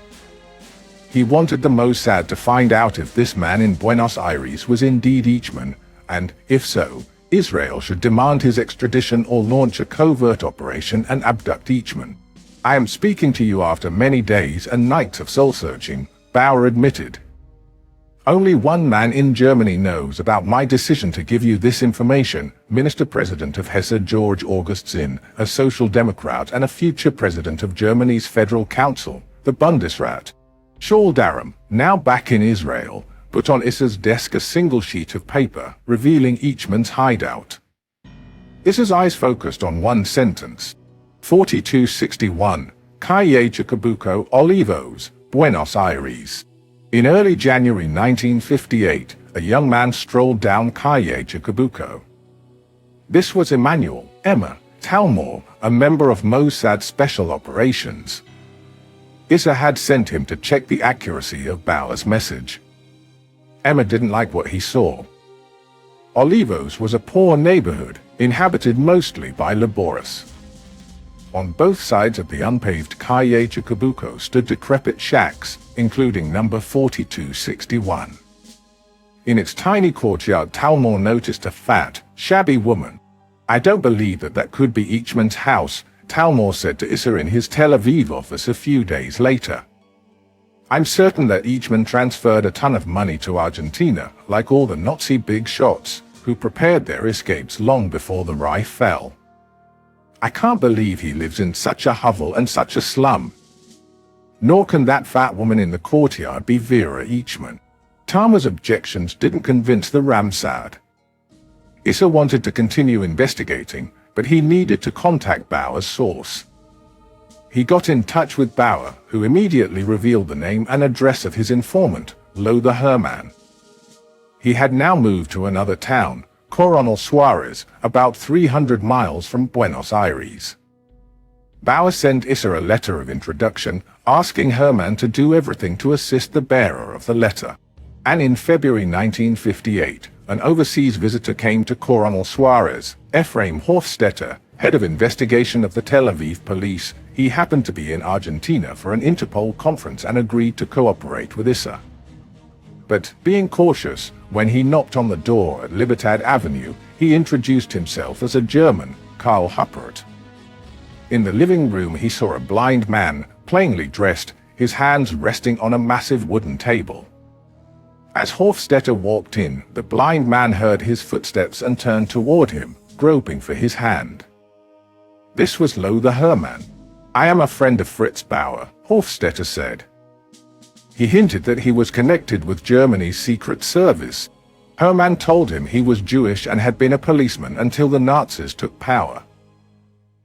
He wanted the Mossad to find out if this man in Buenos Aires was indeed Eichmann, and, if so, Israel should demand his extradition or launch a covert operation and abduct Eichmann. "I am speaking to you after many days and nights of soul-searching," Bauer admitted. "Only one man in Germany knows about my decision to give you this information," Minister-President of Hesse George August Zinn, a social democrat and a future president of Germany's Federal Council, the Bundesrat. Yossel, now back in Israel, put on Issa's desk a single sheet of paper, revealing Eichmann's hideout. Issa's eyes focused on one sentence. 4261, Calle Chacabuco, Olivos, Buenos Aires. In early January 1958, a young man strolled down Calle Chacabuco. This was Emmanuel Emma Talmor, a member of Mossad Special Operations. Issa had sent him to check the accuracy of Bauer's message. Emma didn't like what he saw. Olivos was a poor neighborhood, inhabited mostly by laborers. On both sides of the unpaved Calle Chacabuco stood decrepit shacks, including number 4261. In its tiny courtyard, Talmor noticed a fat, shabby woman. "I don't believe that could be Eichmann's house," Talmor said to Issa in his Tel Aviv office a few days later. "I'm certain that Eichmann transferred a ton of money to Argentina, like all the Nazi big shots, who prepared their escapes long before the Reich fell. I can't believe he lives in such a hovel and such a slum. Nor can that fat woman in the courtyard be Vera Eichmann." Talmor's objections didn't convince the Ramsad. Issa wanted to continue investigating, but he needed to contact Bauer's source. He got in touch with Bauer, who immediately revealed the name and address of his informant, Lothar Hermann. He had now moved to another town, Coronel Suarez, about 300 miles from Buenos Aires. Bauer sent Issa a letter of introduction, asking Hermann to do everything to assist the bearer of the letter. And in February 1958, an overseas visitor came to Coronel Suarez, Ephraim Hofstetter, head of investigation of the Tel Aviv police. He happened to be in Argentina for an Interpol conference and agreed to cooperate with Issa. But, being cautious, when he knocked on the door at Libertad Avenue, he introduced himself as a German, Karl Huppert. In the living room he saw a blind man, plainly dressed, his hands resting on a massive wooden table. As Hofstetter walked in, the blind man heard his footsteps and turned toward him, groping for his hand. This was Lothar Hermann. "I am a friend of Fritz Bauer," Hofstetter said. He hinted that he was connected with Germany's secret service. Hermann told him he was Jewish and had been a policeman until the Nazis took power.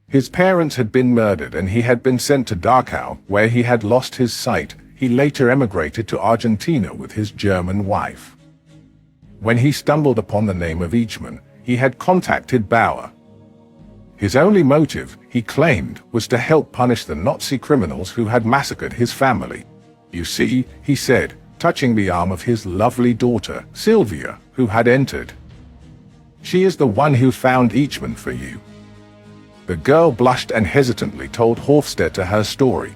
His parents had been murdered and he had been sent to Dachau, where he had lost his sight. He later emigrated to Argentina with his German wife. When he stumbled upon the name of Eichmann, he had contacted Bauer. His only motive, he claimed, was to help punish the Nazi criminals who had massacred his family. "You see," he said, touching the arm of his lovely daughter, Sylvia, who had entered. "She is the one who found Eichmann for you." The girl blushed and hesitantly told Hofstetter her story.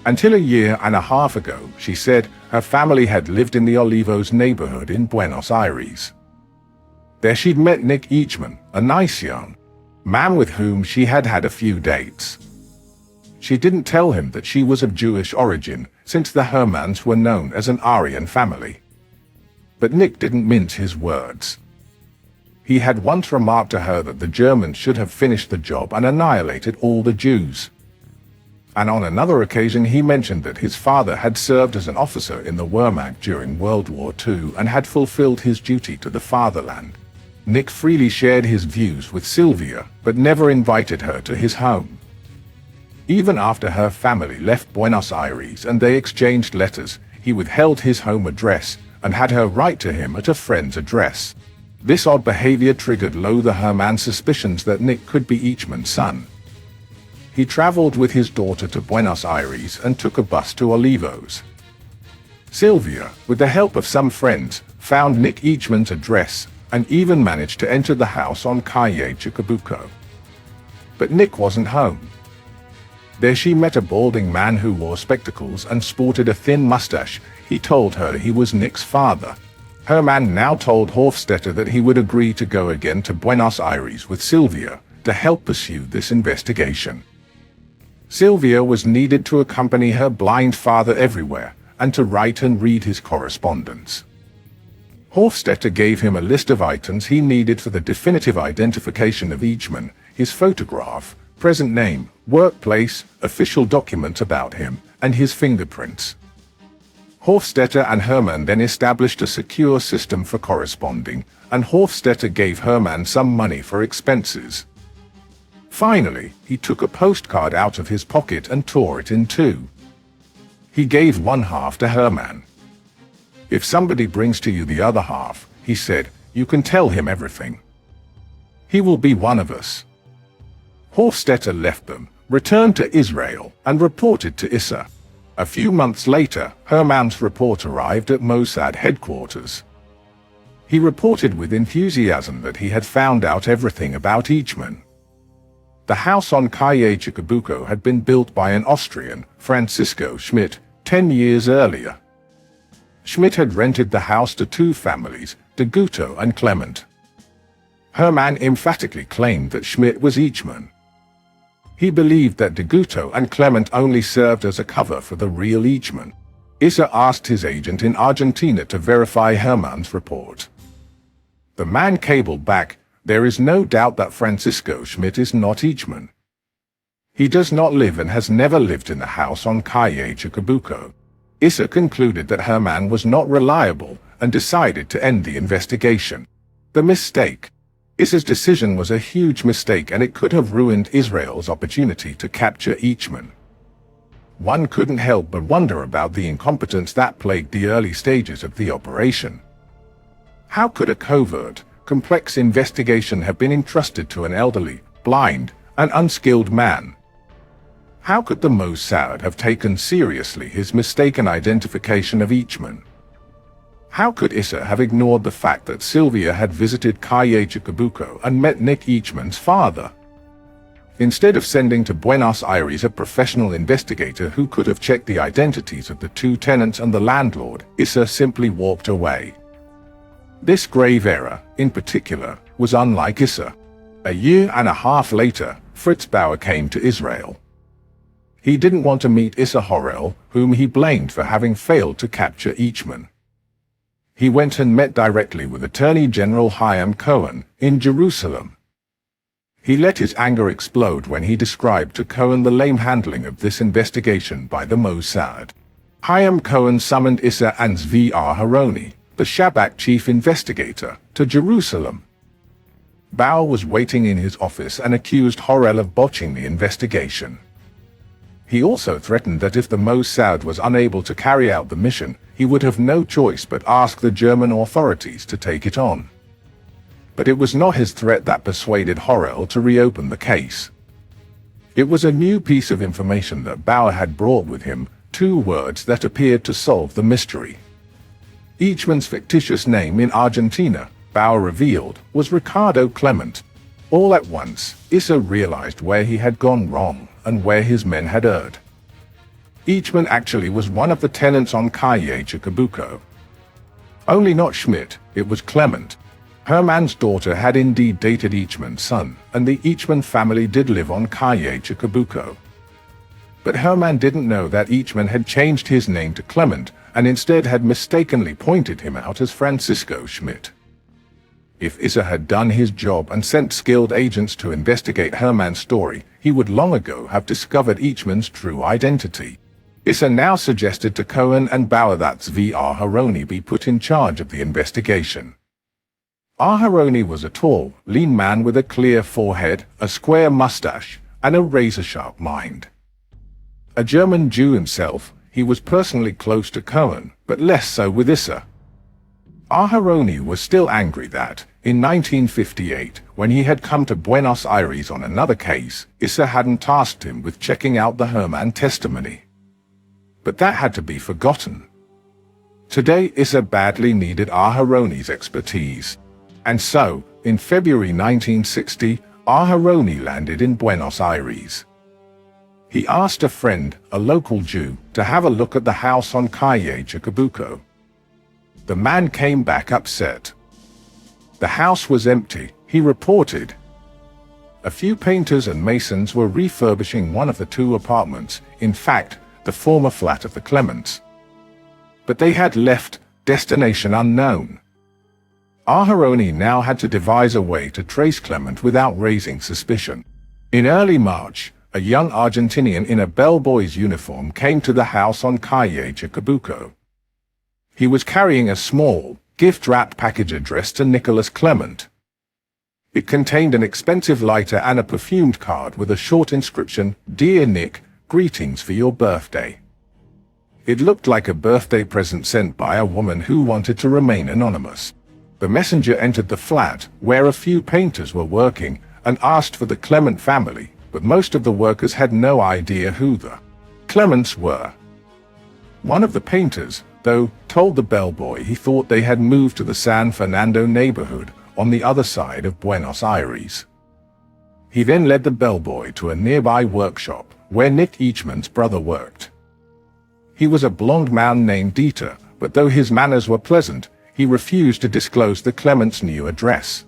Until a year and a half ago, she said, her family had lived in the Olivos neighborhood in Buenos Aires. There she'd met Nick Eichmann, a nice young man with whom she had had a few dates. She didn't tell him that she was of Jewish origin, since the Hermanns were known as an Aryan family. But Nick didn't mince his words. He had once remarked to her that the Germans should have finished the job and annihilated all the Jews. And on another occasion he mentioned that his father had served as an officer in the Wehrmacht during World War II and had fulfilled his duty to the fatherland. Nick freely shared his views with Sylvia, but never invited her to his home. Even after her family left Buenos Aires and they exchanged letters, he withheld his home address and had her write to him at a friend's address. This odd behavior triggered Lothar Hermann's suspicions that Nick could be Eichmann's son. He traveled with his daughter to Buenos Aires and took a bus to Olivos. Sylvia, with the help of some friends, found Nick Eichmann's address and even managed to enter the house on Calle Chacabuco. But Nick wasn't home. There she met a balding man who wore spectacles and sported a thin mustache. He told her he was Nick's father. Hermann now told Hofstetter that he would agree to go again to Buenos Aires with Sylvia to help pursue this investigation. Sylvia was needed to accompany her blind father everywhere and to write and read his correspondence. Hofstetter gave him a list of items he needed for the definitive identification of Eichmann: his photograph, present name, workplace, official documents about him, and his fingerprints. Hofstetter and Hermann then established a secure system for corresponding, and Hofstetter gave Hermann some money for expenses. Finally, he took a postcard out of his pocket and tore it in two. He gave one half to Hermann. "If somebody brings to you the other half," he said, "you can tell him everything. He will be one of us." Hofstetter left them, returned to Israel, and reported to Issa. A few months later, Hermann's report arrived at Mossad headquarters. He reported with enthusiasm that he had found out everything about Eichmann. The house on Calle Chacabuco had been built by an Austrian, Francisco Schmidt, 10 years earlier. Schmidt had rented the house to two families, de Guto and Clement. Hermann emphatically claimed that Schmidt was Eichmann. He believed that de Guto and Clement only served as a cover for the real Eichmann. Issa asked his agent in Argentina to verify Hermann's report. The man cabled back, "There is no doubt that Francisco Schmidt is not Eichmann. He does not live and has never lived in the house on Calle Chacabuco." Issa concluded that Hermann was not reliable and decided to end the investigation. The mistake. Issa's decision was a huge mistake, and it could have ruined Israel's opportunity to capture Eichmann. One couldn't help but wonder about the incompetence that plagued the early stages of the operation. How could a covert, complex investigation have been entrusted to an elderly, blind, and unskilled man? How could the Mossad have taken seriously his mistaken identification of Eichmann? How could Issa have ignored the fact that Sylvia had visited Calle Chacabuco and met Nick Eichmann's father? Instead of sending to Buenos Aires a professional investigator who could have checked the identities of the two tenants and the landlord, Issa simply walked away. This grave error, in particular, was unlike Issa. A year and a half later, Fritz Bauer came to Israel. He didn't want to meet Issa Horel, whom he blamed for having failed to capture Eichmann. He went and met directly with Attorney General Chaim Cohen in Jerusalem. He let his anger explode when he described to Cohen the lame handling of this investigation by the Mossad. Chaim Cohen summoned Issa and Zvi Aharoni, the Shabak chief investigator, to Jerusalem. Bauer was waiting in his office and accused Horel of botching the investigation. He also threatened that if the Mossad was unable to carry out the mission, he would have no choice but ask the German authorities to take it on. But it was not his threat that persuaded Horel to reopen the case. It was a new piece of information that Bauer had brought with him, two words that appeared to solve the mystery. Eichmann's fictitious name in Argentina, Bauer revealed, was Ricardo Clement. All at once, Issa realized where he had gone wrong and where his men had erred. Eichmann actually was one of the tenants on Calle Chacabuco. Only not Schmidt, it was Clement. Hermann's daughter had indeed dated Eichmann's son, and the Eichmann family did live on Calle Chacabuco. But Hermann didn't know that Eichmann had changed his name to Clement and instead had mistakenly pointed him out as Francisco Schmidt. If Issa had done his job and sent skilled agents to investigate Hermann's story, he would long ago have discovered Eichmann's true identity. Issa now suggested to Cohen and Bauer that Zvi Aharoni be put in charge of the investigation. Aharoni was a tall, lean man with a clear forehead, a square mustache, and a razor-sharp mind. A German Jew himself, he was personally close to Cohen, but less so with Issa. Aharoni was still angry that, in 1958, when he had come to Buenos Aires on another case, Issa hadn't tasked him with checking out the Herman testimony. But that had to be forgotten. Today Issa badly needed Aharoni's expertise. And so, in February 1960, Aharoni landed in Buenos Aires. He asked a friend, a local Jew, to have a look at the house on Calle Chacabuco. The man came back upset. The house was empty, he reported. A few painters and masons were refurbishing one of the two apartments, in fact, the former flat of the Clements. But they had left, destination unknown. Aharoni now had to devise a way to trace Clement without raising suspicion. In early March, a young Argentinian in a bellboy's uniform came to the house on Calle Chacabuco. He was carrying a small, gift-wrapped package addressed to Nicholas Clement. It contained an expensive lighter and a perfumed card with a short inscription, "Dear Nick, greetings for your birthday." It looked like a birthday present sent by a woman who wanted to remain anonymous. The messenger entered the flat, where a few painters were working, and asked for the Clement family, but most of the workers had no idea who the Clements were. One of the painters, though, told the bellboy he thought they had moved to the San Fernando neighborhood on the other side of Buenos Aires. He then led the bellboy to a nearby workshop, where Nick Eichmann's brother worked. He was a blond man named Dieter, but though his manners were pleasant, he refused to disclose the Clements' new address.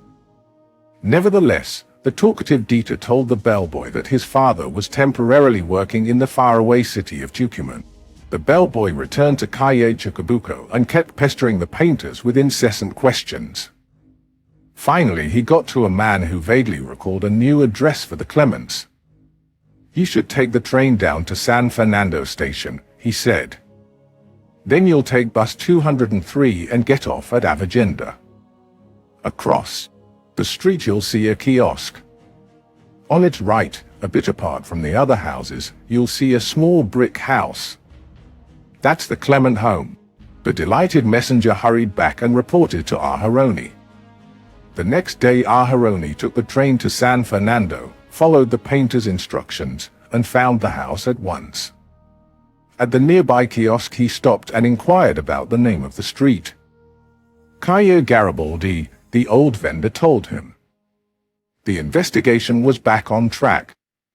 Nevertheless, the talkative Dieter told the bellboy that his father was temporarily working in the faraway city of Tucumán. The bellboy returned to Calle Chacabuco and kept pestering the painters with incessant questions. Finally, he got to a man who vaguely recalled a new address for the Clements. "You should take the train down to San Fernando station," he said. "Then you'll take bus 203 and get off at Avagenda. Across the street you'll see a kiosk. On its right, a bit apart from the other houses, you'll see a small brick house. That's the Clement home." The delighted messenger hurried back and reported to Aharoni. The next day Aharoni took the train to San Fernando, followed the painter's instructions, and found the house at once. At the nearby kiosk he stopped and inquired about the name of the street. Calle Garibaldi, the old vendor told him. The investigation was back on track.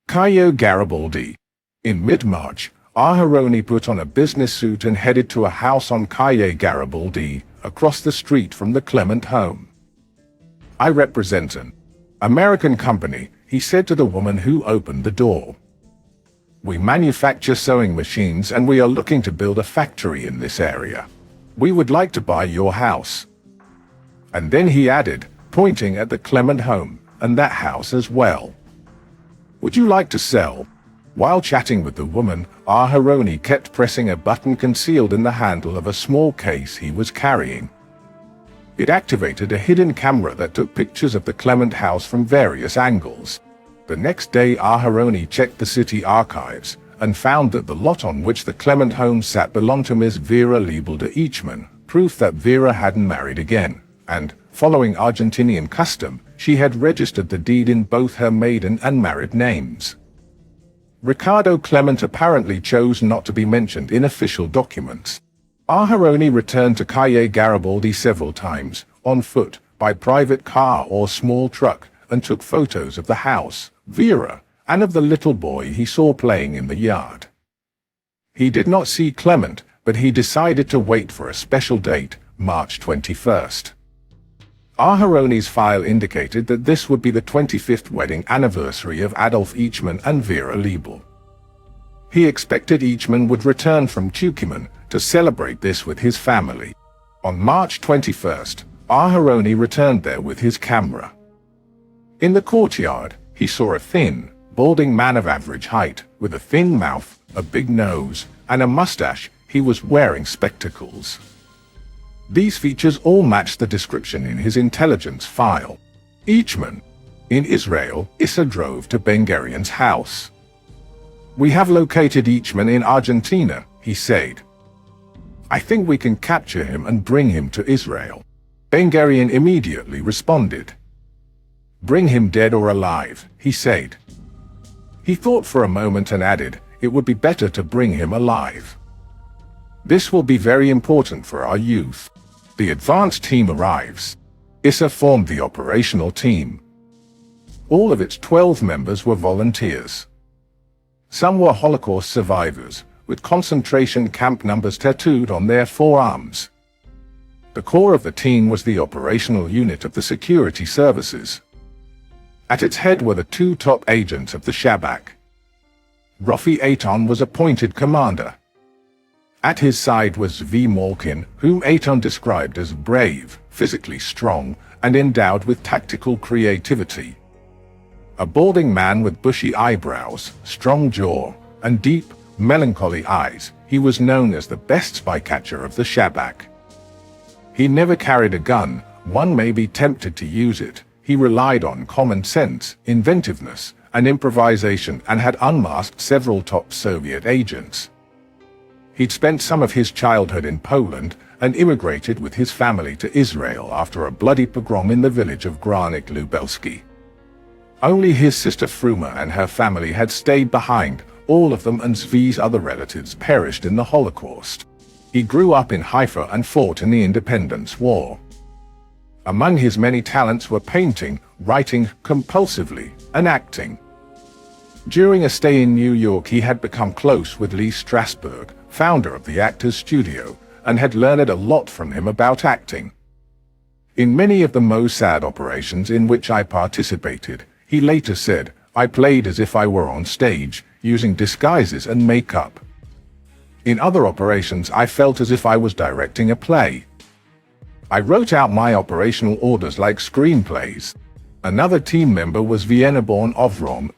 Calle Garibaldi. In mid-March, Aharoni put on a business suit and headed to a house on Calle Garibaldi, across the street from the Clement home. "I represent an American company," he said to the woman who opened the door. "We manufacture sewing machines and we are looking to build a factory in this area. We would like to buy your house." And then he added, pointing at the Clement home, "and that house as well. Would you like to sell?" While chatting with the woman, Aharoni kept pressing a button concealed in the handle of a small case he was carrying. It activated a hidden camera that took pictures of the Clement house from various angles. The next day Aharoni checked the city archives and found that the lot on which the Clement home sat belonged to Miss Vera Liebel de Eichmann, proof that Vera hadn't married again, and, following Argentinian custom, she had registered the deed in both her maiden and married names. Ricardo Clement apparently chose not to be mentioned in official documents. Aharoni returned to Calle Garibaldi several times, on foot, by private car or small truck, and took photos of the house, Vera, and of the little boy he saw playing in the yard. He did not see Clement, but he decided to wait for a special date, March 21st. Aharoni's file indicated that this would be the 25th wedding anniversary of Adolf Eichmann and Vera Liebel. He expected Eichmann would return from Tucumán to celebrate this with his family. On March 21st, Aharoni returned there with his camera. In the courtyard, he saw a thin, balding man of average height, with a thin mouth, a big nose, and a mustache. He was wearing spectacles. These features all match the description in his intelligence file. Eichmann. In Israel, Issa drove to Ben-Gurion's house. "We have located Eichmann in Argentina," he said. "I think we can capture him and bring him to Israel." Ben-Gurion immediately responded. "Bring him dead or alive," he said. He thought for a moment and added, "It would be better to bring him alive. This will be very important for our youth." The advance team arrives. Issa formed the operational team. All of its 12 members were volunteers. Some were Holocaust survivors, with concentration camp numbers tattooed on their forearms. The core of the team was the operational unit of the security services. At its head were the two top agents of the Shabak. Rafi Eitan was appointed commander. At his side was Zvi Malkin, whom Eitan described as brave, physically strong, and endowed with tactical creativity. A balding man with bushy eyebrows, strong jaw, and deep, melancholy eyes, he was known as the best spy catcher of the Shabak. He never carried a gun. One may be tempted to use it. He relied on common sense, inventiveness, and improvisation, and had unmasked several top Soviet agents. He'd spent some of his childhood in Poland and immigrated with his family to Israel after a bloody pogrom in the village of Granik Lubelski. Only his sister Fruma and her family had stayed behind. All of them and Zvi's other relatives perished in the Holocaust. He grew up in Haifa and fought in the Independence War. Among his many talents were painting, writing compulsively, and acting. During a stay in New York, he had become close with Lee Strasberg, founder of the Actors Studio, and had learned a lot from him about acting. "In many of the Mossad operations in which I participated," he later said, "I played as if I were on stage, using disguises and makeup. In other operations, I felt as if I was directing a play. I wrote out my operational orders like screenplays." Another team member was Vienna-born Avram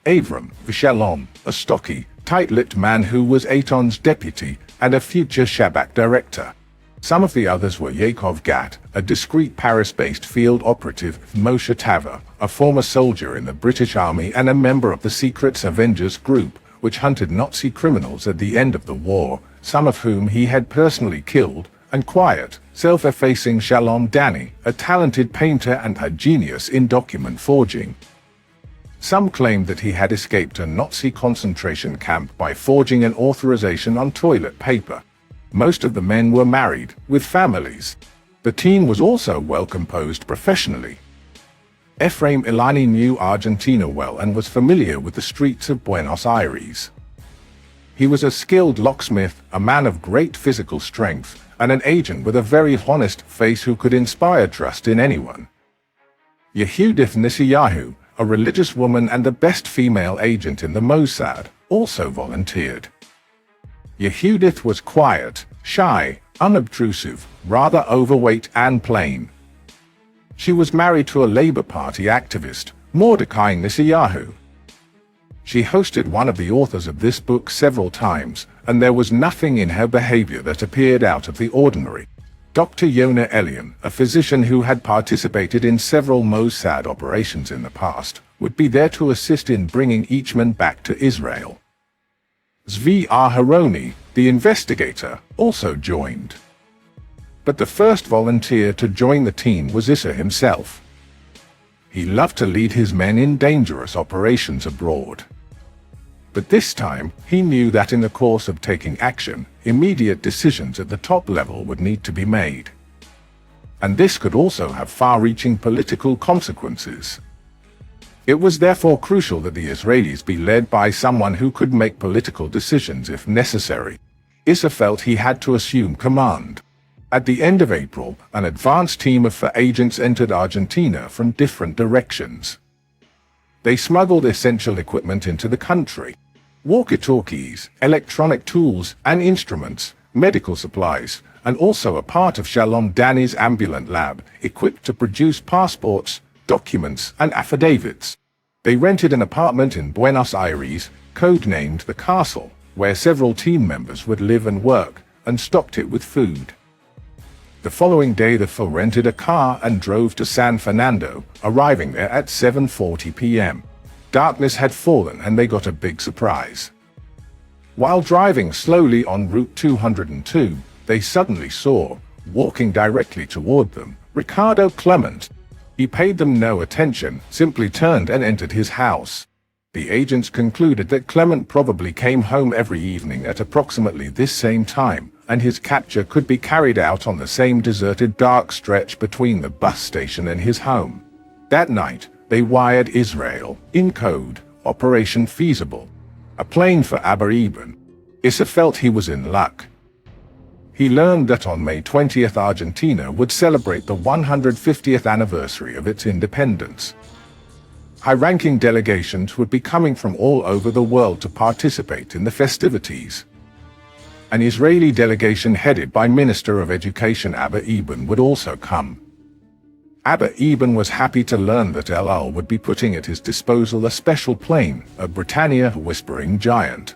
Vishalom, a stocky, tight-lipped man who was Eitan's deputy and a future Shabak director. Some of the others were Yakov Gat, a discreet Paris-based field operative, Moshe Tava, a former soldier in the British Army and a member of the Secret Avengers group, which hunted Nazi criminals at the end of the war, some of whom he had personally killed, and quiet, self-effacing Shalom Dani, a talented painter and a genius in document forging. Some claimed that he had escaped a Nazi concentration camp by forging an authorization on toilet paper. Most of the men were married, with families. The team was also well composed professionally. Ephraim Ilani knew Argentina well and was familiar with the streets of Buenos Aires. He was a skilled locksmith, a man of great physical strength, and an agent with a very honest face who could inspire trust in anyone. Yehudith Nisiyahu, a religious woman and the best female agent in the Mossad, also volunteered. Yehudith was quiet, shy, unobtrusive, rather overweight and plain. She was married to a Labour Party activist, Mordechai Nisiyahu. She hosted one of the authors of this book several times, and there was nothing in her behavior that appeared out of the ordinary. Dr. Yona Elian, a physician who had participated in several Mossad operations in the past, would be there to assist in bringing Eichmann back to Israel. Zvi Aharoni, the investigator, also joined. But the first volunteer to join the team was Issa himself. He loved to lead his men in dangerous operations abroad. But this time, he knew that in the course of taking action, immediate decisions at the top level would need to be made. And this could also have far-reaching political consequences. It was therefore crucial that the Israelis be led by someone who could make political decisions if necessary. Issa felt he had to assume command. At the end of April, an advance team of agents entered Argentina from different directions. They smuggled essential equipment into the country. Walkie-talkies, electronic tools and instruments, medical supplies, and also a part of Shalom Dani's ambulant lab, equipped to produce passports, documents, and affidavits. They rented an apartment in Buenos Aires, codenamed the Castle, where several team members would live and work, and stocked it with food. The following day the four rented a car and drove to San Fernando, arriving there at 7:40 p.m. Darkness had fallen and they got a big surprise. While driving slowly on Route 202, they suddenly saw, walking directly toward them, Ricardo Clement. He paid them no attention, simply turned and entered his house. The agents concluded that Clement probably came home every evening at approximately this same time, and his capture could be carried out on the same deserted dark stretch between the bus station and his home. That night, they wired Israel, in code, Operation Feasible, a plane for Abu Ibn. Issa felt he was in luck. He learned that on May 20th Argentina would celebrate the 150th anniversary of its independence. High-ranking delegations would be coming from all over the world to participate in the festivities. An Israeli delegation headed by Minister of Education Abu Ibn would also come. Abu Ibn was happy to learn that El Al would be putting at his disposal a special plane, a Britannia Whispering Giant.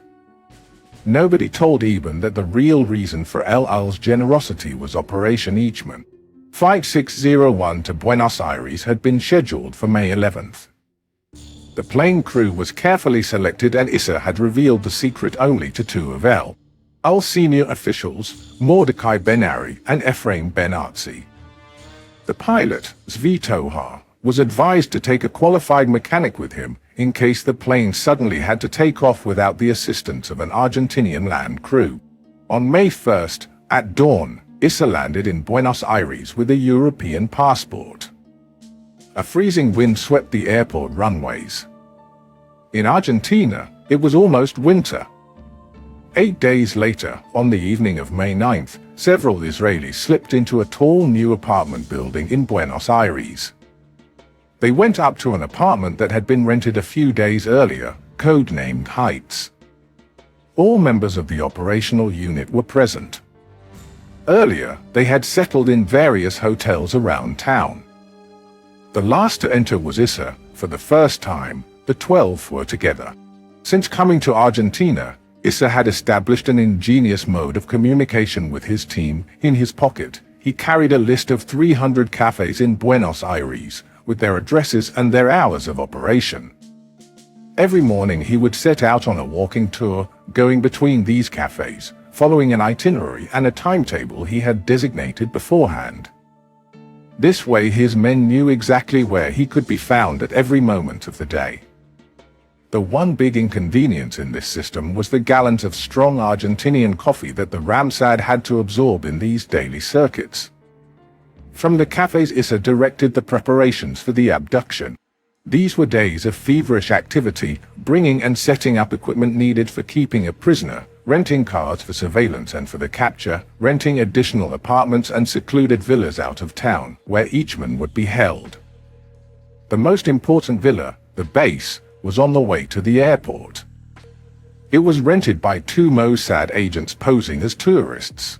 Nobody told Ibn that the real reason for El Al's generosity was Operation Eichmann. Flight 601 to Buenos Aires had been scheduled for May 11th. The plane crew was carefully selected and Issa had revealed the secret only to two of El Al's senior officials, Mordechai Ben-Ari and Ephraim Ben-Artzi. The pilot, Zvi Tohar, was advised to take a qualified mechanic with him in case the plane suddenly had to take off without the assistance of an Argentinian land crew. On May 1st, at dawn, Issa landed in Buenos Aires with a European passport. A freezing wind swept the airport runways. In Argentina, it was almost winter. 8 days later, on the evening of May 9th, several Israelis slipped into a tall new apartment building in Buenos Aires. They went up to an apartment that had been rented a few days earlier, codenamed Heights. All members of the operational unit were present. Earlier, they had settled in various hotels around town. The last to enter was Issa. For the first time, the 12 were together. Since coming to Argentina, Issa had established an ingenious mode of communication with his team. In his pocket, he carried a list of 300 cafes in Buenos Aires, with their addresses and their hours of operation. Every morning he would set out on a walking tour, going between these cafes, following an itinerary and a timetable he had designated beforehand. This way his men knew exactly where he could be found at every moment of the day. The one big inconvenience in this system was the gallons of strong Argentinian coffee that the Ramsad had to absorb in these daily circuits. From the cafes Issa directed the preparations for the abduction. These were days of feverish activity, bringing and setting up equipment needed for keeping a prisoner, renting cars for surveillance and for the capture, renting additional apartments and secluded villas out of town, where Eichmann would be held. The most important villa, the base, was on the way to the airport. It was rented by two Mossad agents posing as tourists.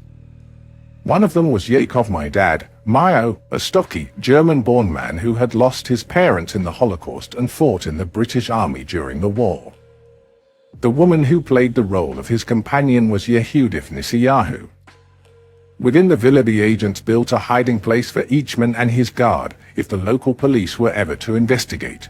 One of them was Yakov my dad, Meir, a stocky, German-born man who had lost his parents in the Holocaust and fought in the British Army during the war. The woman who played the role of his companion was Yehudith Nisiyahu. Within the villa the agents built a hiding place for Eichmann and his guard if the local police were ever to investigate.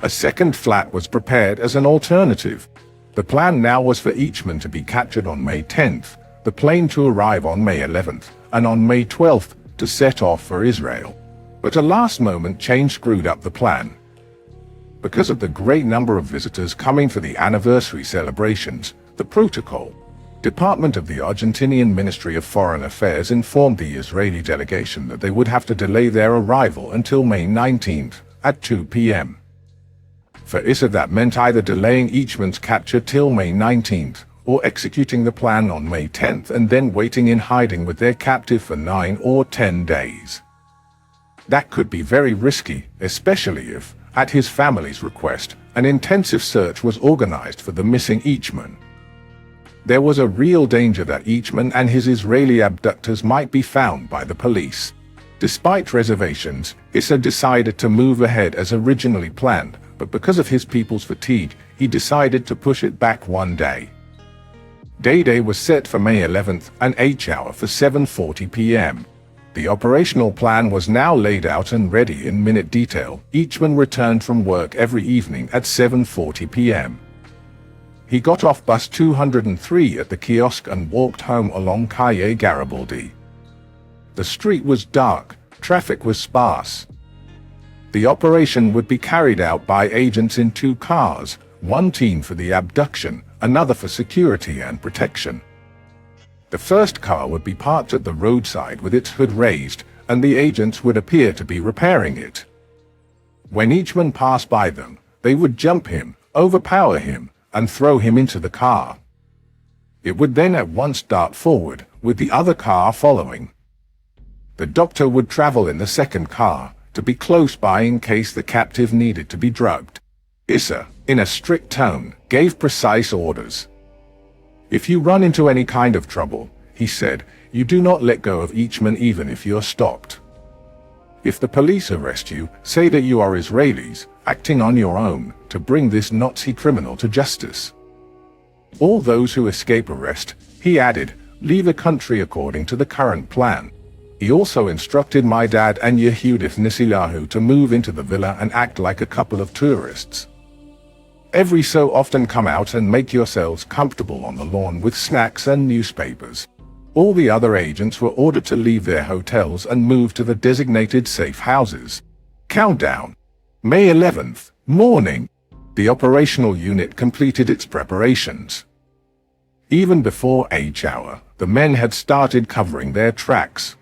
A second flat was prepared as an alternative. The plan now was for Eichmann to be captured on May 10th, the plane to arrive on May 11th, and on May 12th to set off for Israel. But a last-moment change screwed up the plan. Because of the great number of visitors coming for the anniversary celebrations, the protocol department of the Argentinian Ministry of Foreign Affairs informed the Israeli delegation that they would have to delay their arrival until May 19th at 2 p.m. For Issa that meant either delaying Eichmann's capture till May 19th, or executing the plan on May 10th and then waiting in hiding with their captive for 9 or 10 days. That could be very risky, especially if, at his family's request, an intensive search was organized for the missing Eichmann. There was a real danger that Eichmann and his Israeli abductors might be found by the police. Despite reservations, Issa decided to move ahead as originally planned, but because of his people's fatigue, he decided to push it back one day. Day was set for May 11th and H-hour for 7:40 p.m. The operational plan was now laid out and ready in minute detail. Eichmann returned from work every evening at 7:40 p.m. He got off bus 203 at the kiosk and walked home along Calle Garibaldi. The street was dark, traffic was sparse. The operation would be carried out by agents in 2 cars, one team for the abduction, another for security and protection. The first car would be parked at the roadside with its hood raised, and the agents would appear to be repairing it. When Eichmann passed by them, they would jump him, overpower him, and throw him into the car. It would then at once dart forward, with the other car following. The doctor would travel in the second car, to be close by in case the captive needed to be drugged. Issa, in a strict tone, gave precise orders. "If you run into any kind of trouble," he said, "you do not let go of Eichmann even if you're stopped. If the police arrest you, say that you are Israelis, acting on your own, to bring this Nazi criminal to justice. All those who escape arrest," he added, "leave the country according to the current plan." He also instructed my dad and Yehudith Nisilahu to move into the villa and act like a couple of tourists. Every so often come out and make yourselves comfortable on the lawn with snacks and newspapers. All the other agents were ordered to leave their hotels and move to the designated safe houses. Countdown. May 11th, morning. The operational unit completed its preparations. Even before H-hour, the men had started covering their tracks.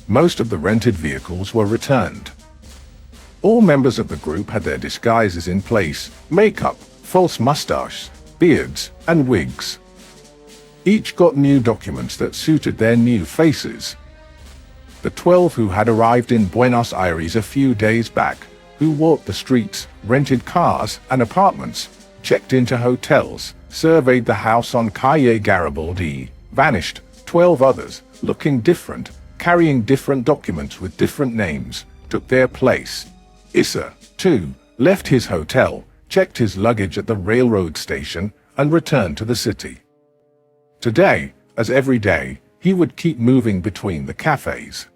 Most of the rented vehicles were returned. All members of the group had their disguises in place: makeup, false mustaches, beards, and wigs. Each got new documents that suited their new faces. The 12 who had arrived in Buenos Aires a few days back, who walked the streets, rented cars and apartments, checked into hotels, surveyed the house on Calle Garibaldi, vanished. 12 others, looking different, carrying different documents with different names, took their place. Issa, too, left his hotel, checked his luggage at the railroad station, and returned to the city. Today, as every day, he would keep moving between the cafes.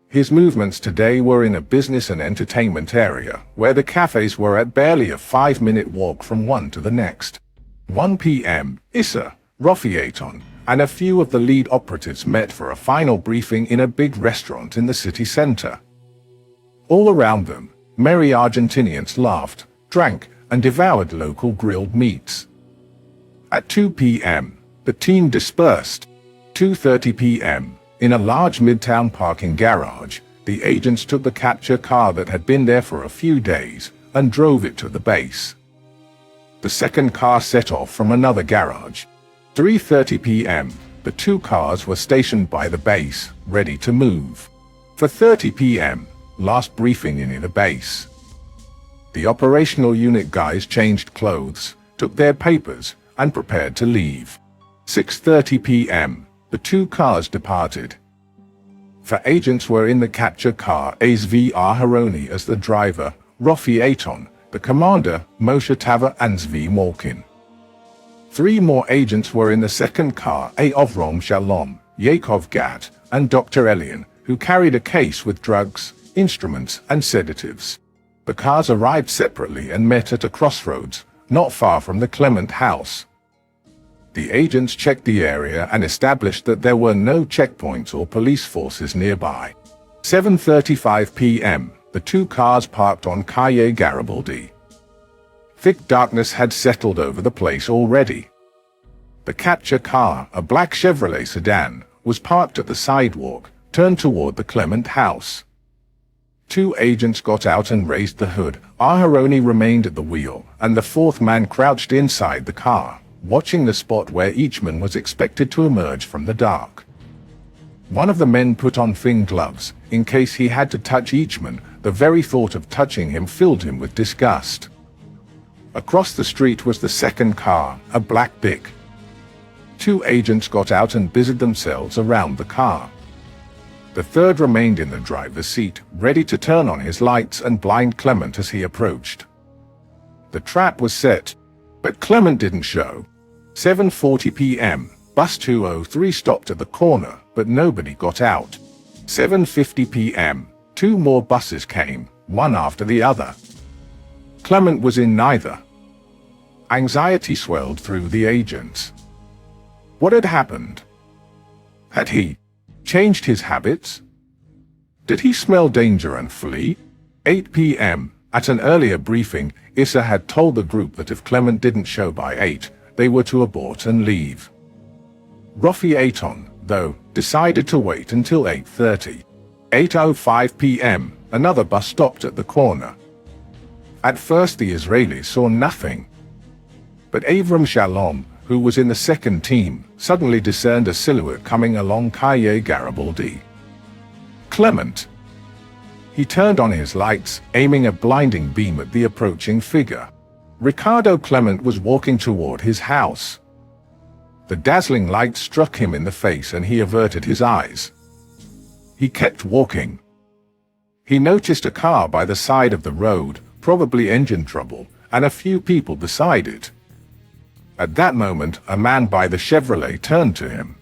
His movements today were in a business and entertainment area, where the cafes were at barely a 5-minute walk from one to the next. 1 p.m., Issa, Rafi Eichmann, and a few of the lead operatives met for a final briefing in a big restaurant in the city center. All around them, merry Argentinians laughed, drank, and devoured local grilled meats. At 2 p.m., the team dispersed. 2:30 p.m., in a large midtown parking garage, the agents took the capture car that had been there for a few days and drove it to the base. The second car set off from another garage. 3:30 p.m., the 2 cars were stationed by the base, ready to move. For 30 p.m., last briefing in the base. The operational unit guys changed clothes, took their papers, and prepared to leave. 6:30 p.m., the 2 cars departed. For agents were in the capture car ASV Aharoni as the driver, Rafi Eichmann, the commander, Moshe Tava and Zvi Malkin. 3 more agents were in the second car, A. Ovrom Shalom, Yaakov Gat, and Dr. Elian, who carried a case with drugs, instruments, and sedatives. The cars arrived separately and met at a crossroads, not far from the Clement house. The agents checked the area and established that there were no checkpoints or police forces nearby. 7:35 p.m., the 2 cars parked on Calle Garibaldi. Thick darkness had settled over the place already. The capture car, a black Chevrolet sedan, was parked at the sidewalk, turned toward the Clement house. 2 agents got out and raised the hood. Aharoni remained at the wheel, and the 4th man crouched inside the car, watching the spot where Eichmann was expected to emerge from the dark. One of the men put on thin gloves, in case he had to touch Eichmann. The very thought of touching him filled him with disgust. Across the street was the second car, a black Bic. 2 agents got out and busied themselves around the car. The 3rd remained in the driver's seat, ready to turn on his lights and blind Clement as he approached. The trap was set, but Clement didn't show. 7:40 p.m., bus 203 stopped at the corner, but nobody got out. 7:50 p.m., two more buses came, one after the other. Clement was in neither. Anxiety swelled through the agents. What had happened? Had he changed his habits? Did he smell danger and flee? 8 p.m. At an earlier briefing, Issa had told the group that if Clement didn't show by 8, they were to abort and leave. Rafi Eitan, though, decided to wait until 8:30. 8:05 p.m., another bus stopped at the corner. At first the Israelis saw nothing. But Avram Shalom, who was in the second team, suddenly discerned a silhouette coming along Calle Garibaldi. Clement. He turned on his lights, aiming a blinding beam at the approaching figure. Ricardo Clement was walking toward his house. The dazzling light struck him in the face and he averted his eyes. He kept walking. He noticed a car by the side of the road, probably engine trouble, and a few people beside it. At that moment, a man by the Chevrolet turned to him.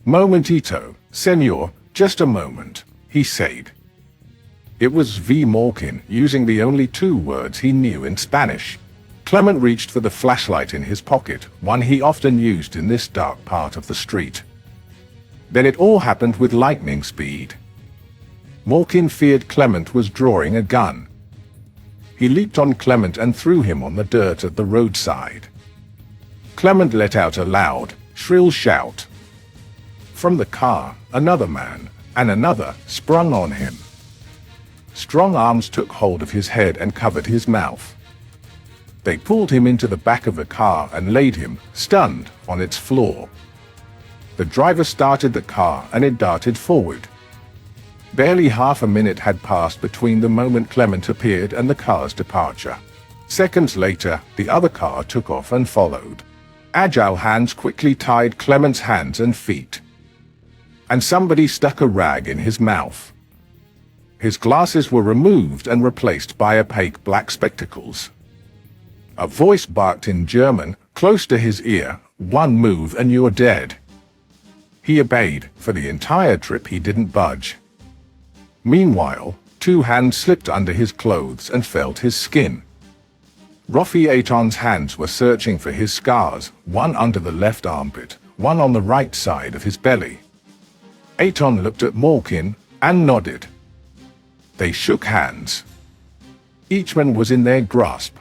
"Momentito, senor, just a moment," he said. It was V. Malkin, using the only two words he knew in Spanish. Clement reached for the flashlight in his pocket, one he often used in this dark part of the street. Then it all happened with lightning speed. Malkin feared Clement was drawing a gun. He leaped on Clement and threw him on the dirt at the roadside. Clement let out a loud, shrill shout. From the car, another man, and another, sprung on him. Strong arms took hold of his head and covered his mouth. They pulled him into the back of the car and laid him, stunned, on its floor. The driver started the car and it darted forward. Barely half a minute had passed between the moment Clement appeared and the car's departure. Seconds later, the other car took off and followed. Agile hands quickly tied Clement's hands and feet. And somebody stuck a rag in his mouth. His glasses were removed and replaced by opaque black spectacles. A voice barked in German, close to his ear, "One move and you're dead." He obeyed. For the entire trip he didn't budge. Meanwhile, two hands slipped under his clothes and felt his skin. Rafi Eitan's hands were searching for his scars, one under the left armpit, one on the right side of his belly. Eitan looked at Malkin and nodded. They shook hands. Eichmann was in their grasp.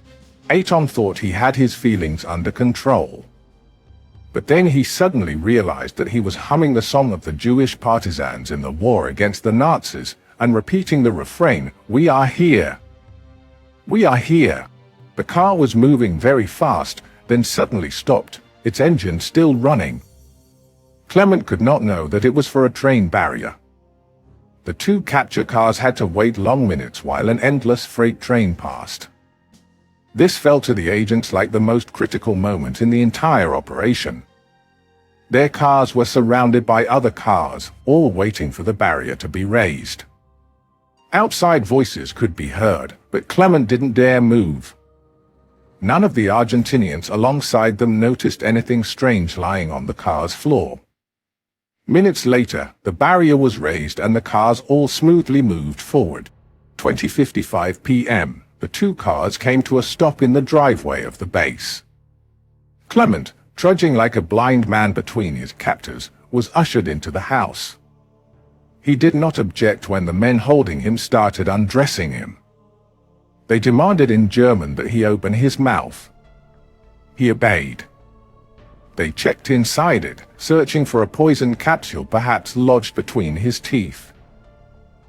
Eitan thought he had his feelings under control. But then he suddenly realized that he was humming the song of the Jewish partisans in the war against the Nazis and repeating the refrain, "We are here. We are here." The car was moving very fast, then suddenly stopped, its engine still running. Clement could not know that it was for a train barrier. The two capture cars had to wait long minutes while an endless freight train passed. This felt to the agents like the most critical moment in the entire operation. Their cars were surrounded by other cars, all waiting for the barrier to be raised. Outside voices could be heard, but Clement didn't dare move. None of the Argentinians alongside them noticed anything strange lying on the car's floor. Minutes later, the barrier was raised and the cars all smoothly moved forward. 20:55 p.m., the two cars came to a stop in the driveway of the base. Clement, trudging like a blind man between his captors, was ushered into the house. He did not object when the men holding him started undressing him. They demanded in German that he open his mouth. He obeyed. They checked inside it, searching for a poison capsule perhaps lodged between his teeth.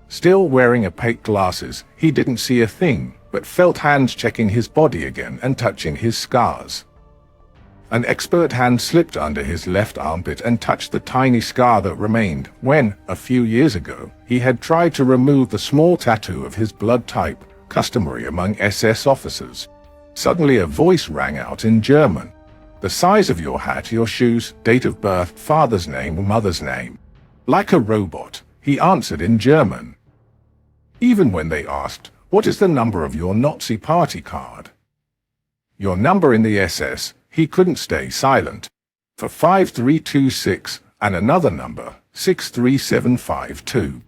Still wearing opaque glasses, he didn't see a thing, but felt hands checking his body again and touching his scars. An expert hand slipped under his left armpit and touched the tiny scar that remained when, a few years ago, he had tried to remove the small tattoo of his blood type, customary among SS officers. Suddenly a voice rang out in German. The size of your hat, your shoes, date of birth, father's name, mother's name. Like a robot, he answered in German. Even when they asked, "What is the number of your Nazi party card?" "Your number in the SS," he couldn't stay silent. For 5326 and another number, 63752.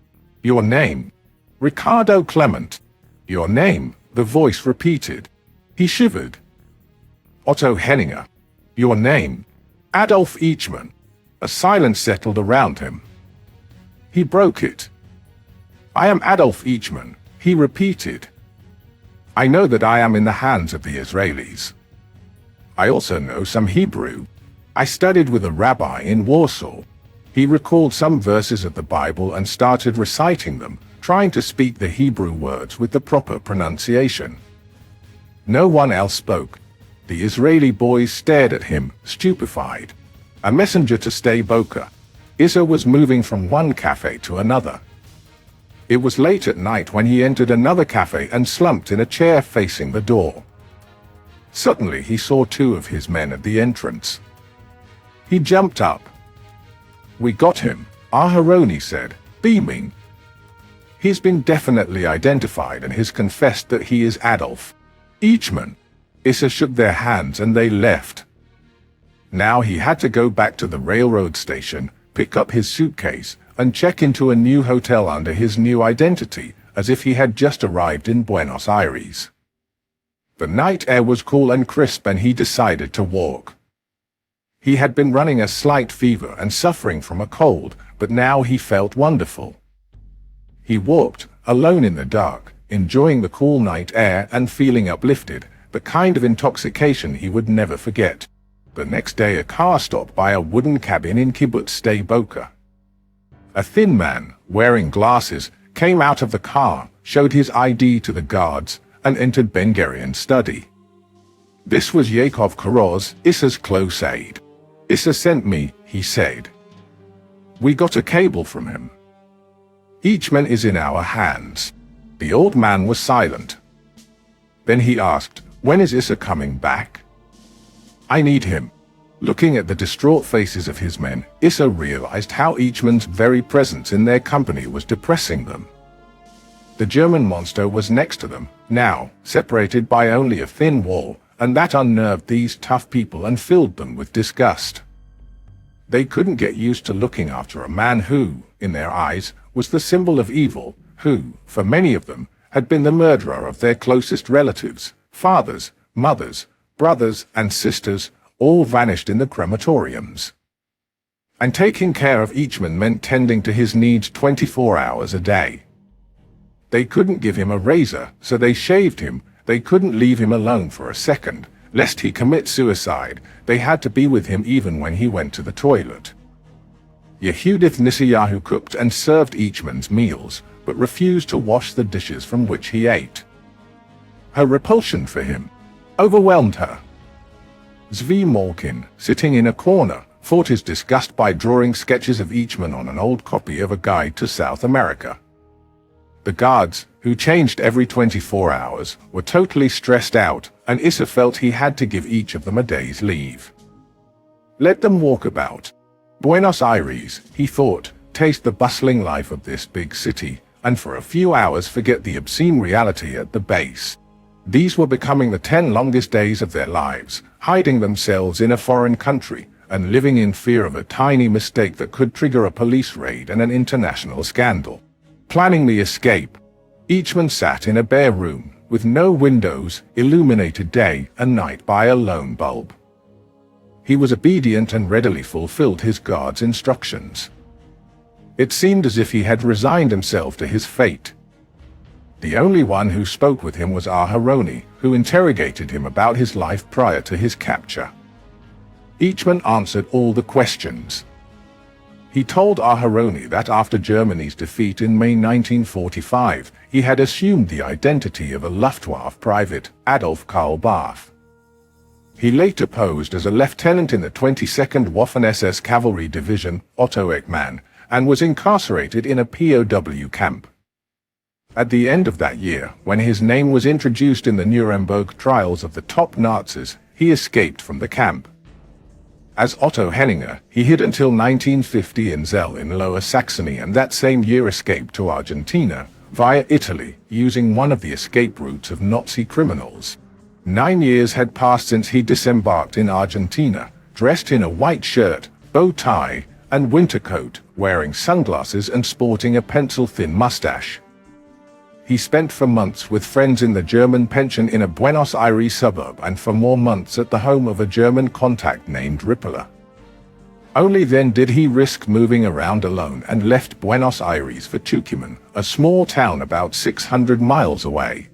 Your name? Ricardo Clement. Your name, the voice repeated. He shivered. Otto Henninger. Your name? Adolf Eichmann. A silence settled around him. He broke it. I am Adolf Eichmann, he repeated. I know that I am in the hands of the Israelis. I also know some Hebrew. I studied with a rabbi in Warsaw. He recalled some verses of the Bible and started reciting them, trying to speak the Hebrew words with the proper pronunciation. No one else spoke. The Israeli boys stared at him, stupefied. A messenger to stay Boca. Issa was moving from one cafe to another. It was late at night when he entered another cafe and slumped in a chair facing the door. Suddenly he saw two of his men at the entrance. He jumped up. We got him, Aharoni said, beaming. He's been definitely identified and has confessed that he is Adolf Eichmann. Issa shook their hands and they left. Now he had to go back to the railroad station, pick up his suitcase, and check into a new hotel under his new identity, as if he had just arrived in Buenos Aires. The night air was cool and crisp and he decided to walk. He had been running a slight fever and suffering from a cold, but now he felt wonderful. He walked, alone in the dark, enjoying the cool night air and feeling uplifted, the kind of intoxication he would never forget. The next day a car stopped by a wooden cabin in Kibbutz Sde Boca. A thin man, wearing glasses, came out of the car, showed his ID to the guards, and entered Ben-Gurion's study. This was Yaakov Karoz, Issa's close aide. Issa sent me, he said. We got a cable from him. Eichmann is in our hands. The old man was silent. Then he asked, when is Issa coming back? I need him. Looking at the distraught faces of his men, Issa realized how Eichmann's very presence in their company was depressing them. The German monster was next to them, now, separated by only a thin wall, and that unnerved these tough people and filled them with disgust. They couldn't get used to looking after a man who, in their eyes, was the symbol of evil, who, for many of them, had been the murderer of their closest relatives, fathers, mothers, brothers, and sisters, all vanished in the crematoriums. And taking care of Eichmann meant tending to his needs 24 hours a day. They couldn't give him a razor, so they shaved him. They couldn't leave him alone for a second, lest he commit suicide. They had to be with him even when he went to the toilet. Yehudith Nisayahu cooked and served Eichmann's meals, but refused to wash the dishes from which he ate. Her repulsion for him overwhelmed her. Zvi Malkin, sitting in a corner, fought his disgust by drawing sketches of Eichmann on an old copy of a guide to South America. The guards, who changed every 24 hours, were totally stressed out, and Issa felt he had to give each of them a day's leave. Let them walk about. Buenos Aires, he thought, taste the bustling life of this big city, and for a few hours forget the obscene reality at the base. These were becoming the 10 longest days of their lives, hiding themselves in a foreign country, and living in fear of a tiny mistake that could trigger a police raid and an international scandal. Planning the escape, Eichmann sat in a bare room, with no windows, illuminated day and night by a lone bulb. He was obedient and readily fulfilled his guard's instructions. It seemed as if he had resigned himself to his fate. The only one who spoke with him was Aharoni, who interrogated him about his life prior to his capture. Eichmann answered all the questions. He told Aharoni that after Germany's defeat in May 1945, he had assumed the identity of a Luftwaffe private, Adolf Karl Barth. He later posed as a lieutenant in the 22nd Waffen-SS Cavalry Division, Otto Eichmann, and was incarcerated in a POW camp. At the end of that year, when his name was introduced in the Nuremberg trials of the top Nazis, he escaped from the camp. As Otto Henninger, he hid until 1950 in Zell in Lower Saxony and that same year escaped to Argentina, via Italy, using one of the escape routes of Nazi criminals. 9 years had passed since he disembarked in Argentina, dressed in a white shirt, bow tie, and winter coat, wearing sunglasses and sporting a pencil-thin mustache. He spent for months with friends in the German pension in a Buenos Aires suburb and for more months at the home of a German contact named Rippeler. Only then did he risk moving around alone and left Buenos Aires for Tucumán, a small town about 600 miles away.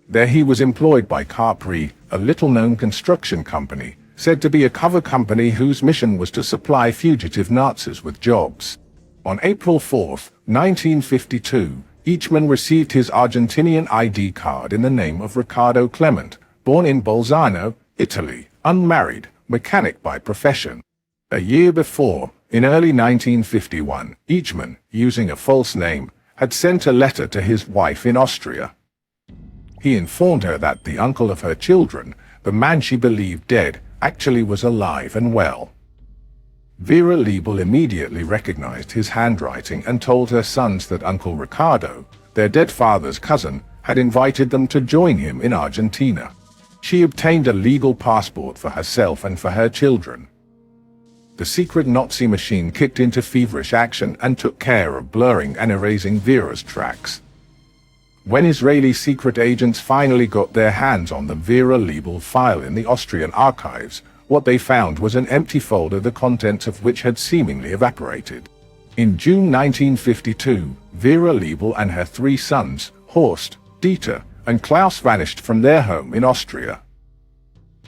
There he was employed by Capri, a little-known construction company, said to be a cover company whose mission was to supply fugitive Nazis with jobs. On April 4, 1952, Eichmann received his Argentinian ID card in the name of Ricardo Clement, born in Bolzano, Italy, unmarried, mechanic by profession. A year before, in early 1951, Eichmann, using a false name, had sent a letter to his wife in Austria. He informed her that the uncle of her children, the man she believed dead, actually was alive and well. Vera Liebel immediately recognized his handwriting and told her sons that Uncle Ricardo, their dead father's cousin, had invited them to join him in Argentina. She obtained a legal passport for herself and for her children. The secret Nazi machine kicked into feverish action and took care of blurring and erasing Vera's tracks. When Israeli secret agents finally got their hands on the Vera Liebel file in the Austrian archives, what they found was an empty folder the contents of which had seemingly evaporated. In June 1952, Vera Liebel and her 3 sons, Horst, Dieter, and Klaus, vanished from their home in Austria.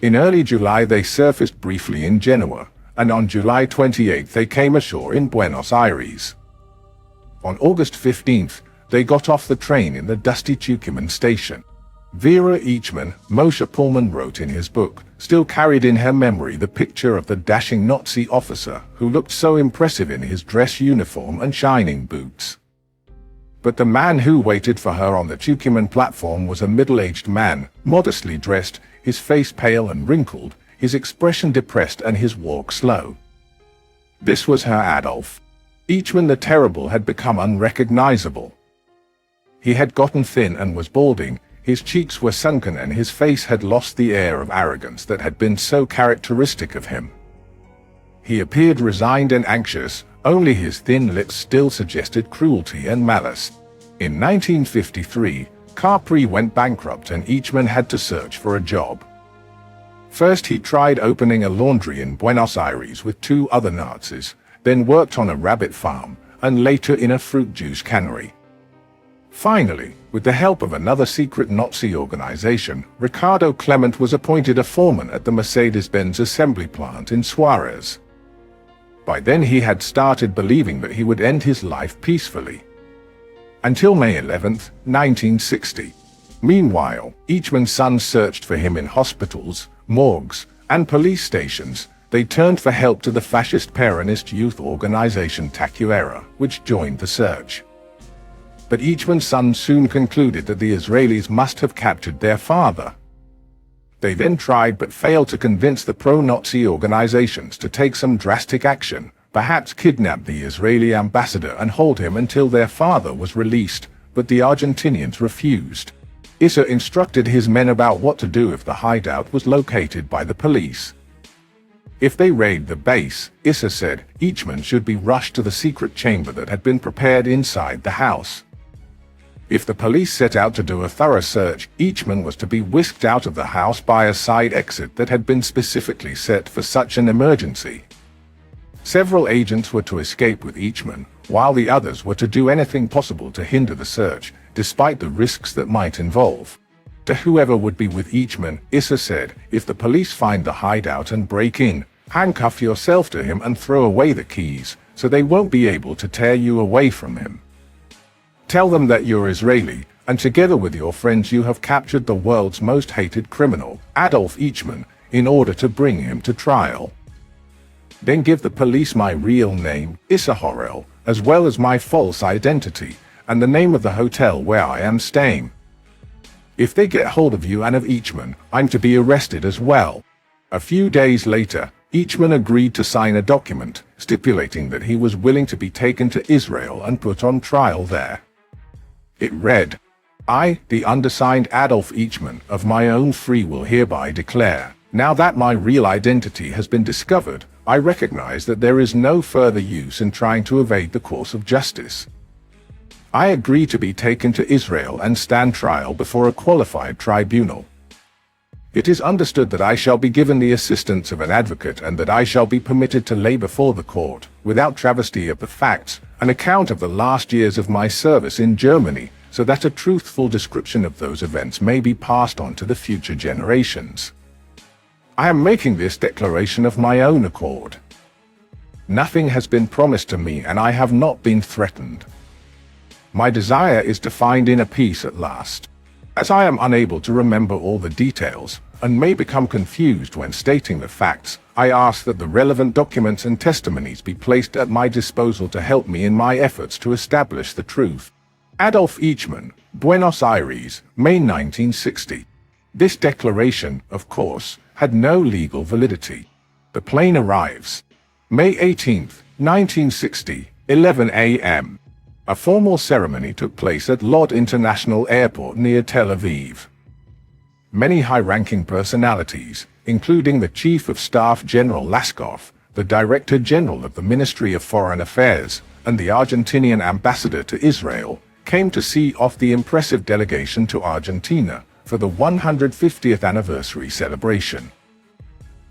In early July they surfaced briefly in Genoa, and on July 28 they came ashore in Buenos Aires. On August 15, they got off the train in the dusty Tucumán station. Vera Eichmann, Moshe Pullman wrote in his book, still carried in her memory the picture of the dashing Nazi officer who looked so impressive in his dress uniform and shining boots. But the man who waited for her on the Tucumán platform was a middle-aged man, modestly dressed, his face pale and wrinkled, his expression depressed and his walk slow. This was her Adolf. Eichmann the Terrible had become unrecognizable. He had gotten thin and was balding, his cheeks were sunken and his face had lost the air of arrogance that had been so characteristic of him. He appeared resigned and anxious, only his thin lips still suggested cruelty and malice. In 1953, Capri went bankrupt and Eichmann had to search for a job. First he tried opening a laundry in Buenos Aires with 2 other Nazis, then worked on a rabbit farm, and later in a fruit juice cannery. Finally, with the help of another secret Nazi organization, Ricardo Clement was appointed a foreman at the Mercedes-Benz assembly plant in Suarez. By then he had started believing that he would end his life peacefully. Until May 11, 1960. Meanwhile, Eichmann's sons searched for him in hospitals, morgues, and police stations. They turned for help to the fascist Peronist youth organization Tacuera, which joined the search. But Eichmann's sons soon concluded that the Israelis must have captured their father. They then tried but failed to convince the pro-Nazi organizations to take some drastic action, perhaps kidnap the Israeli ambassador and hold him until their father was released, but the Argentinians refused. Issa instructed his men about what to do if the hideout was located by the police. If they raid the base, Issa said, Eichmann should be rushed to the secret chamber that had been prepared inside the house. If the police set out to do a thorough search, Eichmann was to be whisked out of the house by a side exit that had been specifically set for such an emergency. Several agents were to escape with Eichmann, while the others were to do anything possible to hinder the search, despite the risks that might involve. To whoever would be with Eichmann, Issa said, if the police find the hideout and break in, handcuff yourself to him and throw away the keys, so they won't be able to tear you away from him. Tell them that you're Israeli, and together with your friends you have captured the world's most hated criminal, Adolf Eichmann, in order to bring him to trial. Then give the police my real name, Issa Horel, as well as my false identity, and the name of the hotel where I am staying. If they get hold of you and of Eichmann, I'm to be arrested as well. A few days later, Eichmann agreed to sign a document, stipulating that he was willing to be taken to Israel and put on trial there. It read, I, the undersigned Adolf Eichmann, of my own free will hereby declare, now that my real identity has been discovered, I recognize that there is no further use in trying to evade the course of justice. I agree to be taken to Israel and stand trial before a qualified tribunal. It is understood that I shall be given the assistance of an advocate and that I shall be permitted to lay before the court, without travesty of the facts, an account of the last years of my service in Germany, so that a truthful description of those events may be passed on to the future generations. I am making this declaration of my own accord. Nothing has been promised to me and I have not been threatened. My desire is to find inner peace at last. As I am unable to remember all the details, and may become confused when stating the facts, I ask that the relevant documents and testimonies be placed at my disposal to help me in my efforts to establish the truth. Adolf Eichmann, Buenos Aires, May 1960. This declaration, of course, had no legal validity. The plane arrives. May 18, 1960, 11 a.m. A formal ceremony took place at Lod International Airport near Tel Aviv. Many high-ranking personalities, including the Chief of Staff General Laskov, the Director General of the Ministry of Foreign Affairs, and the Argentinian ambassador to Israel, came to see off the impressive delegation to Argentina for the 150th anniversary celebration.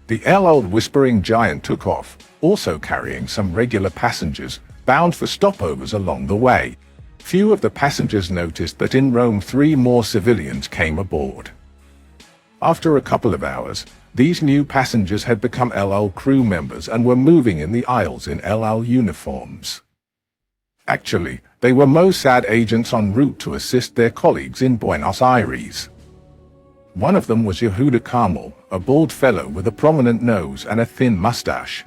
The El-Old Whispering Giant took off, also carrying some regular passengers, bound for stopovers along the way. Few of the passengers noticed that in Rome 3 more civilians came aboard. After a couple of hours, these new passengers had become El-Al crew members and were moving in the aisles in El-Al uniforms. Actually, they were Mossad agents en route to assist their colleagues in Buenos Aires. One of them was Yehuda Carmel, a bald fellow with a prominent nose and a thin mustache.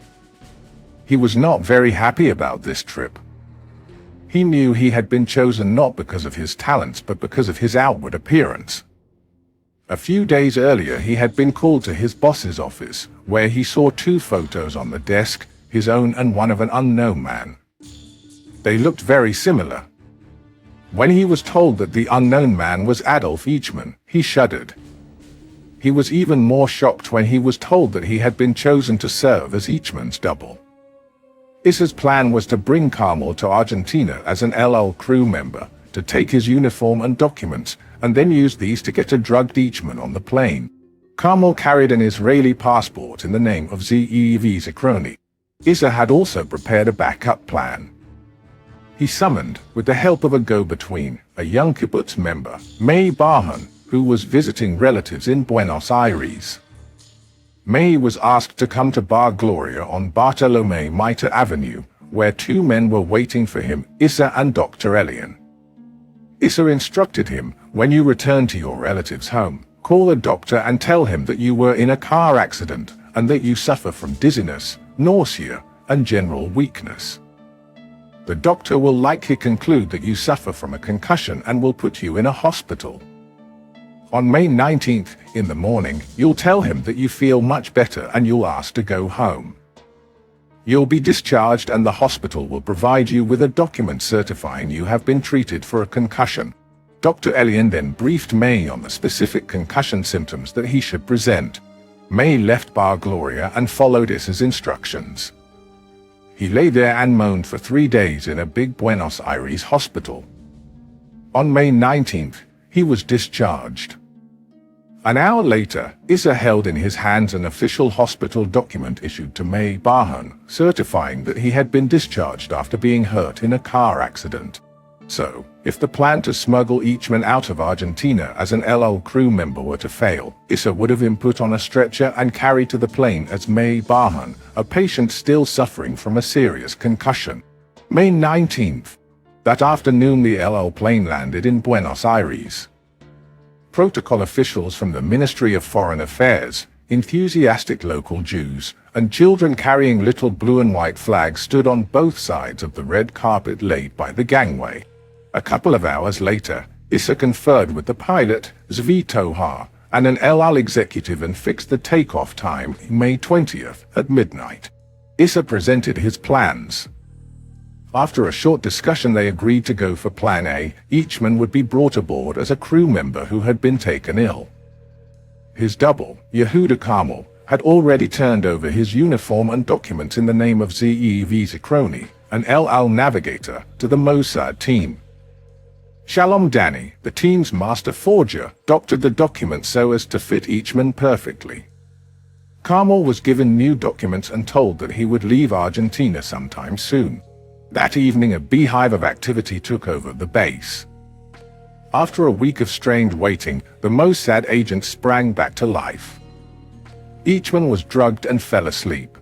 He was not very happy about this trip. He knew he had been chosen not because of his talents but because of his outward appearance. A few days earlier he had been called to his boss's office, where he saw 2 photos on the desk, his own and one of an unknown man. They looked very similar. When he was told that the unknown man was Adolf Eichmann, he shuddered. He was even more shocked when he was told that he had been chosen to serve as Eichmann's double. Issa's plan was to bring Carmel to Argentina as an El-Al crew member, to take his uniform and documents, and then use these to get a drugged Eichmann on the plane. Carmel carried an Israeli passport in the name of Zeev Zakroni. Issa had also prepared a backup plan. He summoned, with the help of a go-between, a young kibbutz member, Meir, who was visiting relatives in Buenos Aires. Meir was asked to come to Bar Gloria on Bartolomé Mitre Avenue, where 2 men were waiting for him, Issa and Dr. Elian. Issa instructed him, when you return to your relative's home, call a doctor and tell him that you were in a car accident and that you suffer from dizziness, nausea, and general weakness. The doctor will likely conclude that you suffer from a concussion and will put you in a hospital. On May 19th, in the morning, you'll tell him that you feel much better and you'll ask to go home. You'll be discharged and the hospital will provide you with a document certifying you have been treated for a concussion. Dr. Elian then briefed May on the specific concussion symptoms that he should present. May left Bar Gloria and followed Issa's instructions. He lay there and moaned for 3 days in a big Buenos Aires hospital. On May 19th, he was discharged. An hour later, Issa held in his hands an official hospital document issued to Meir, certifying that he had been discharged after being hurt in a car accident. So, if the plan to smuggle Eichmann out of Argentina as an El-Al crew member were to fail, Issa would have been put on a stretcher and carried to the plane as Meir, a patient still suffering from a serious concussion. May 19th. That afternoon the El-Al plane landed in Buenos Aires. Protocol officials from the Ministry of Foreign Affairs, enthusiastic local Jews, and children carrying little blue and white flags stood on both sides of the red carpet laid by the gangway. A couple of hours later, Issa conferred with the pilot, Zvi Tohar, and an El-Al executive and fixed the takeoff time, May 20th, at midnight. Issa presented his plans. After a short discussion they agreed to go for Plan A. Eichmann would be brought aboard as a crew member who had been taken ill. His double, Yehuda Carmel, had already turned over his uniform and documents in the name of Zeev Zikroni, an El Al navigator, to the Mossad team. Shalom Dani, the team's master forger, doctored the documents so as to fit Eichmann perfectly. Carmel was given new documents and told that he would leave Argentina sometime soon. That evening a beehive of activity took over the base. After a week of strained waiting, the Mossad agent sprang back to life. Eichmann was drugged and fell asleep.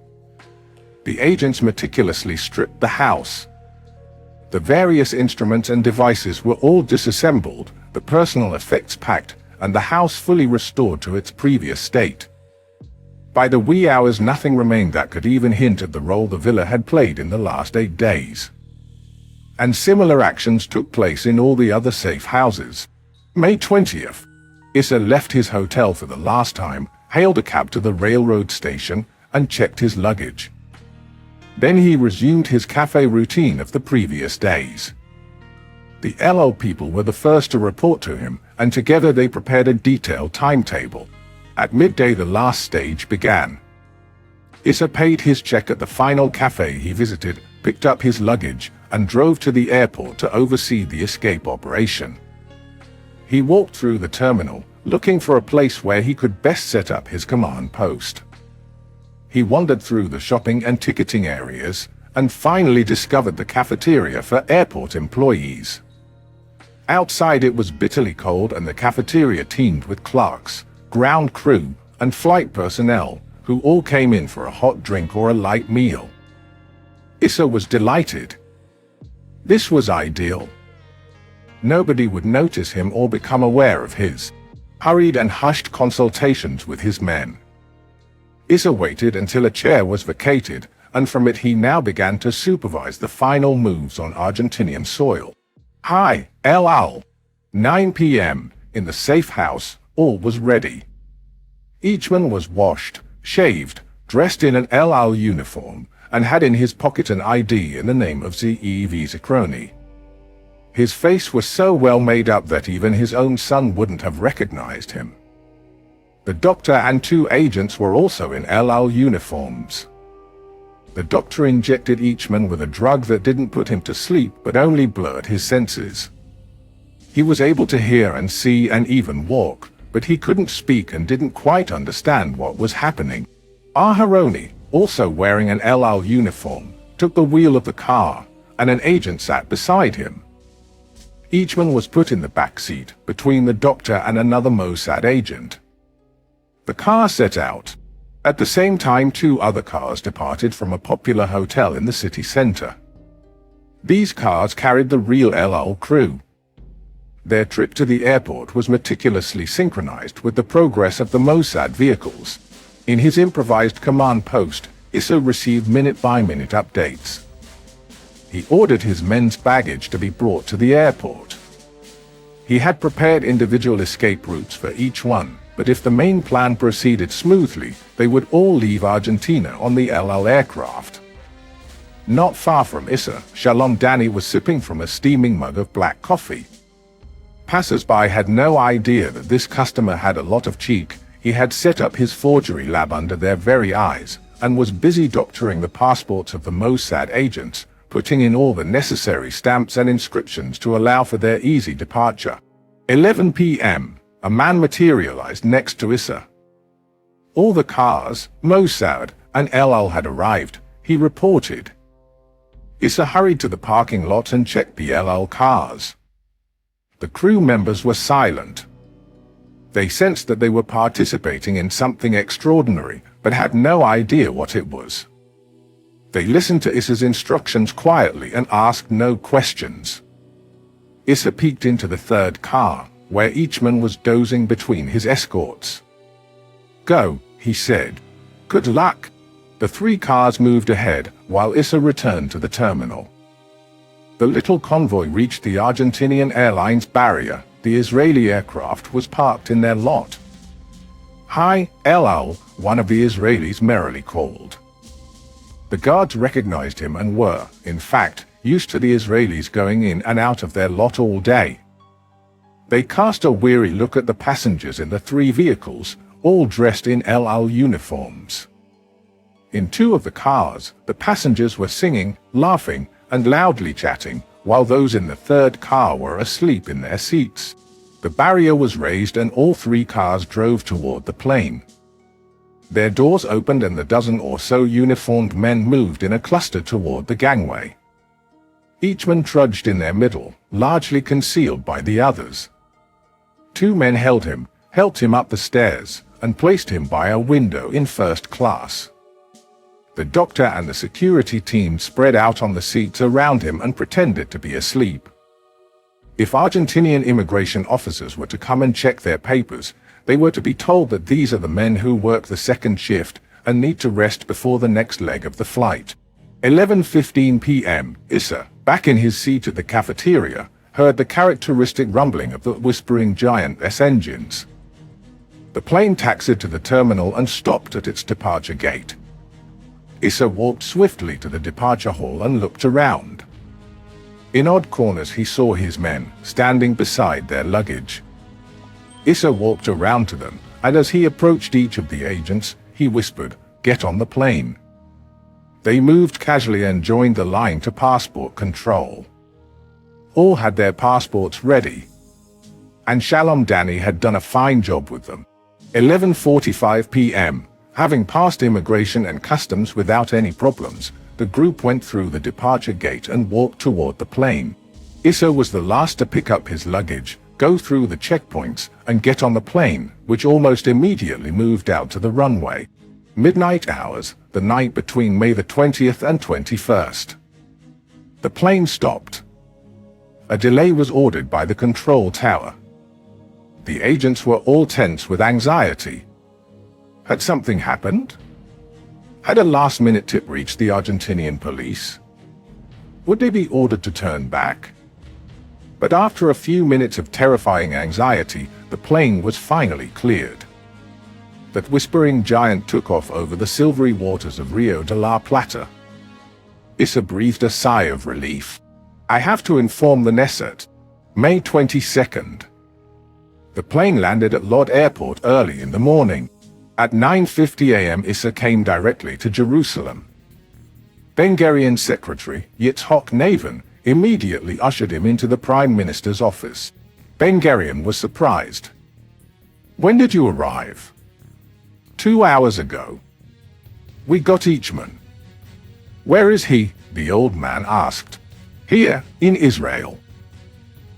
The agents meticulously stripped the house. The various instruments and devices were all disassembled, the personal effects packed, and the house fully restored to its previous state. By the wee hours nothing remained that could even hint at the role the villa had played in the last 8 days. And similar actions took place in all the other safe houses. May 20th. Issa left his hotel for the last time, hailed a cab to the railroad station, and checked his luggage. Then he resumed his cafe routine of the previous days. The LO people were the first to report to him, and together they prepared a detailed timetable. At midday the last stage began. Issa paid his check at the final cafe he visited, picked up his luggage, and drove to the airport to oversee the escape operation. He walked through the terminal, looking for a place where he could best set up his command post. He wandered through the shopping and ticketing areas, and finally discovered the cafeteria for airport employees. Outside it was bitterly cold and the cafeteria teemed with clerks, ground crew, and flight personnel, who all came in for a hot drink or a light meal. Issa was delighted. This was ideal. Nobody would notice him or become aware of his hurried and hushed consultations with his men. Issa waited until a chair was vacated, and from it he now began to supervise the final moves on Argentinian soil. Hi, El Al. 9 p.m. In the safe house, all was ready. Eichmann was washed, shaved, dressed in an El Al uniform, and had in his pocket an ID in the name of Zeev Zikroni. His face was so well made up that even his own son wouldn't have recognized him. The doctor and 2 agents were also in El Al uniforms. The doctor injected Eichmann with a drug that didn't put him to sleep but only blurred his senses. He was able to hear and see and even walk, but he couldn't speak and didn't quite understand what was happening. Aharoni, also wearing an El Al uniform, took the wheel of the car, and an agent sat beside him. Eichmann was put in the back seat, between the doctor and another Mossad agent. The car set out. At the same time 2 other cars departed from a popular hotel in the city center. These cars carried the real El Al crew. Their trip to the airport was meticulously synchronized with the progress of the Mossad vehicles. In his improvised command post, Issa received minute-by-minute updates. He ordered his men's baggage to be brought to the airport. He had prepared individual escape routes for each one, but if the main plan proceeded smoothly, they would all leave Argentina on the El Al aircraft. Not far from Issa, Shalom Dani was sipping from a steaming mug of black coffee. Passers-by had no idea that this customer had a lot of cheek. He had set up his forgery lab under their very eyes, and was busy doctoring the passports of the Mossad agents, putting in all the necessary stamps and inscriptions to allow for their easy departure. 11 p.m. A man materialized next to Issa. All the cars, Mossad, and El Al had arrived, he reported. Issa hurried to the parking lot and checked the El Al cars. The crew members were silent. They sensed that they were participating in something extraordinary, but had no idea what it was. They listened to Issa's instructions quietly and asked no questions. Issa peeked into the 3rd car, where Eichmann was dozing between his escorts. "Go," he said. "Good luck." The 3 cars moved ahead, while Issa returned to the terminal. The little convoy reached the Argentinian Airlines barrier. The Israeli aircraft was parked in their lot. "Hi, El Al," one of the Israelis merrily called. The guards recognized him and were, in fact, used to the Israelis going in and out of their lot all day. They cast a weary look at the passengers in the 3 vehicles, all dressed in El-Al uniforms. In 2 of the cars, the passengers were singing, laughing, and loudly chatting, while those in the 3rd car were asleep in their seats. The barrier was raised and all 3 cars drove toward the plane. Their doors opened and the dozen or so uniformed men moved in a cluster toward the gangway. Eichmann trudged in their middle, largely concealed by the others. 2 men helped him up the stairs, and placed him by a window in 1st class. The doctor and the security team spread out on the seats around him and pretended to be asleep. If Argentinian immigration officers were to come and check their papers, they were to be told that these are the men who work the 2nd shift and need to rest before the next leg of the flight. 11:15 p.m. Issa, back in his seat at the cafeteria, heard the characteristic rumbling of the Whispering Giant's engines. The plane taxied to the terminal and stopped at its departure gate. Issa walked swiftly to the departure hall and looked around. In odd corners he saw his men, standing beside their luggage. Issa walked around to them, and as he approached each of the agents, he whispered, "Get on the plane." They moved casually and joined the line to passport control. All had their passports ready, and Shalom Danny had done a fine job with them. 11:45 p.m. Having passed immigration and customs without any problems, the group went through the departure gate and walked toward the plane. Issa was the last to pick up his luggage, go through the checkpoints, and get on the plane, which almost immediately moved out to the runway. Midnight hours, the night between May the 20th and 21st. The plane stopped. A delay was ordered by the control tower. The agents were all tense with anxiety. Had something happened? Had a last-minute tip reached the Argentinian police? Would they be ordered to turn back? But after a few minutes of terrifying anxiety, the plane was finally cleared. That Whispering Giant took off over the silvery waters of Rio de la Plata. Issa breathed a sigh of relief. I have to inform the Knesset. May 22nd. The plane landed at Lod Airport early in the morning. At 9:50 a.m. Issa came directly to Jerusalem. Ben-Gurion's secretary, Yitzhak Navin, immediately ushered him into the Prime Minister's office. Ben-Gurion was surprised. When did you arrive? 2 hours ago. We got Eichmann. Where is he? The old man asked. Here, in Israel.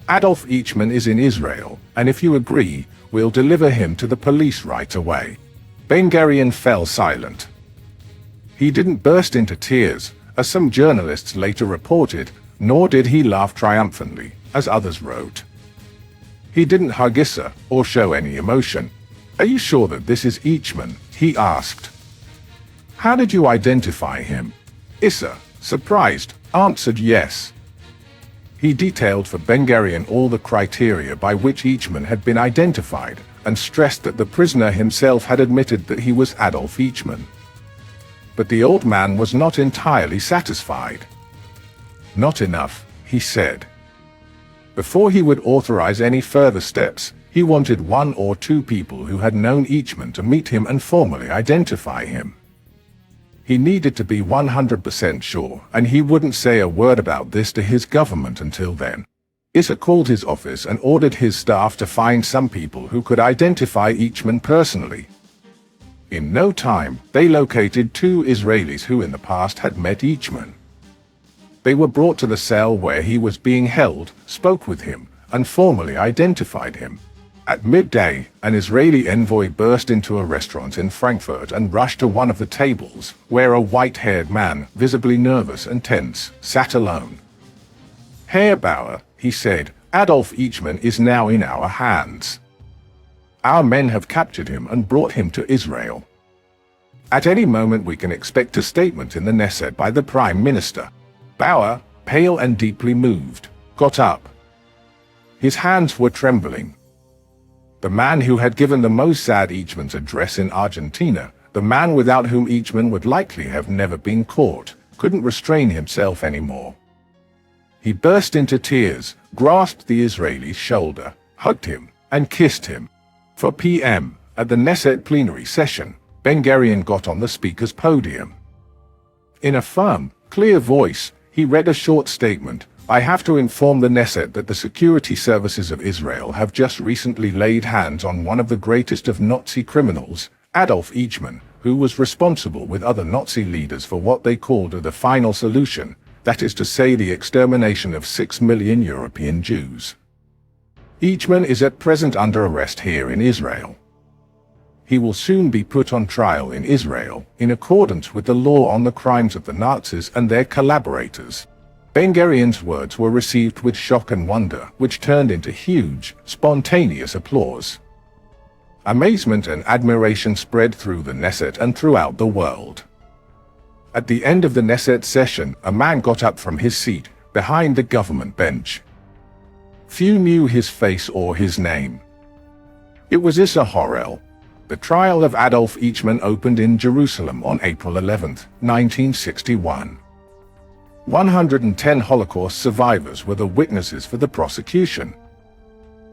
Adolf Eichmann is in Israel, and if you agree, we'll deliver him to the police right away. Ben-Gurion fell silent. He didn't burst into tears, as some journalists later reported, nor did he laugh triumphantly, as others wrote. He didn't hug Issa or show any emotion. Are you sure that this is Eichmann? He asked. How did you identify him? Issa, surprised, answered yes. He detailed for Ben-Gurion all the criteria by which Eichmann had been identified, and stressed that the prisoner himself had admitted that he was Adolf Eichmann. But the old man was not entirely satisfied. Not enough, he said. Before he would authorize any further steps, he wanted 1 or 2 people who had known Eichmann to meet him and formally identify him. He needed to be 100% sure, and he wouldn't say a word about this to his government until then. Issa called his office and ordered his staff to find some people who could identify Eichmann personally. In no time, they located 2 Israelis who in the past had met Eichmann. They were brought to the cell where he was being held, spoke with him, and formally identified him. At midday, an Israeli envoy burst into a restaurant in Frankfurt and rushed to one of the tables, where a white-haired man, visibly nervous and tense, sat alone. Herr Bauer, he said, Adolf Eichmann is now in our hands. Our men have captured him and brought him to Israel. At any moment we can expect a statement in the Knesset by the Prime Minister. Bauer, pale and deeply moved, got up. His hands were trembling. The man who had given the Mossad Eichmann's address in Argentina, the man without whom Eichmann would likely have never been caught, couldn't restrain himself anymore. He burst into tears, grasped the Israeli's shoulder, hugged him, and kissed him. 4 p.m. at the Knesset plenary session, Ben-Gurion got on the speaker's podium. In a firm, clear voice, he read a short statement. I have to inform the Knesset that the security services of Israel have just recently laid hands on one of the greatest of Nazi criminals, Adolf Eichmann, who was responsible with other Nazi leaders for what they called the final solution, that is to say the extermination of 6 million European Jews. Eichmann is at present under arrest here in Israel. He will soon be put on trial in Israel, in accordance with the law on the crimes of the Nazis and their collaborators. Ben-Gurion's words were received with shock and wonder, which turned into huge, spontaneous applause. Amazement and admiration spread through the Knesset and throughout the world. At the end of the Knesset session, a man got up from his seat, behind the government bench. Few knew his face or his name. It was Issa Horel. The trial of Adolf Eichmann opened in Jerusalem on April 11, 1961. 110 Holocaust survivors were the witnesses for the prosecution.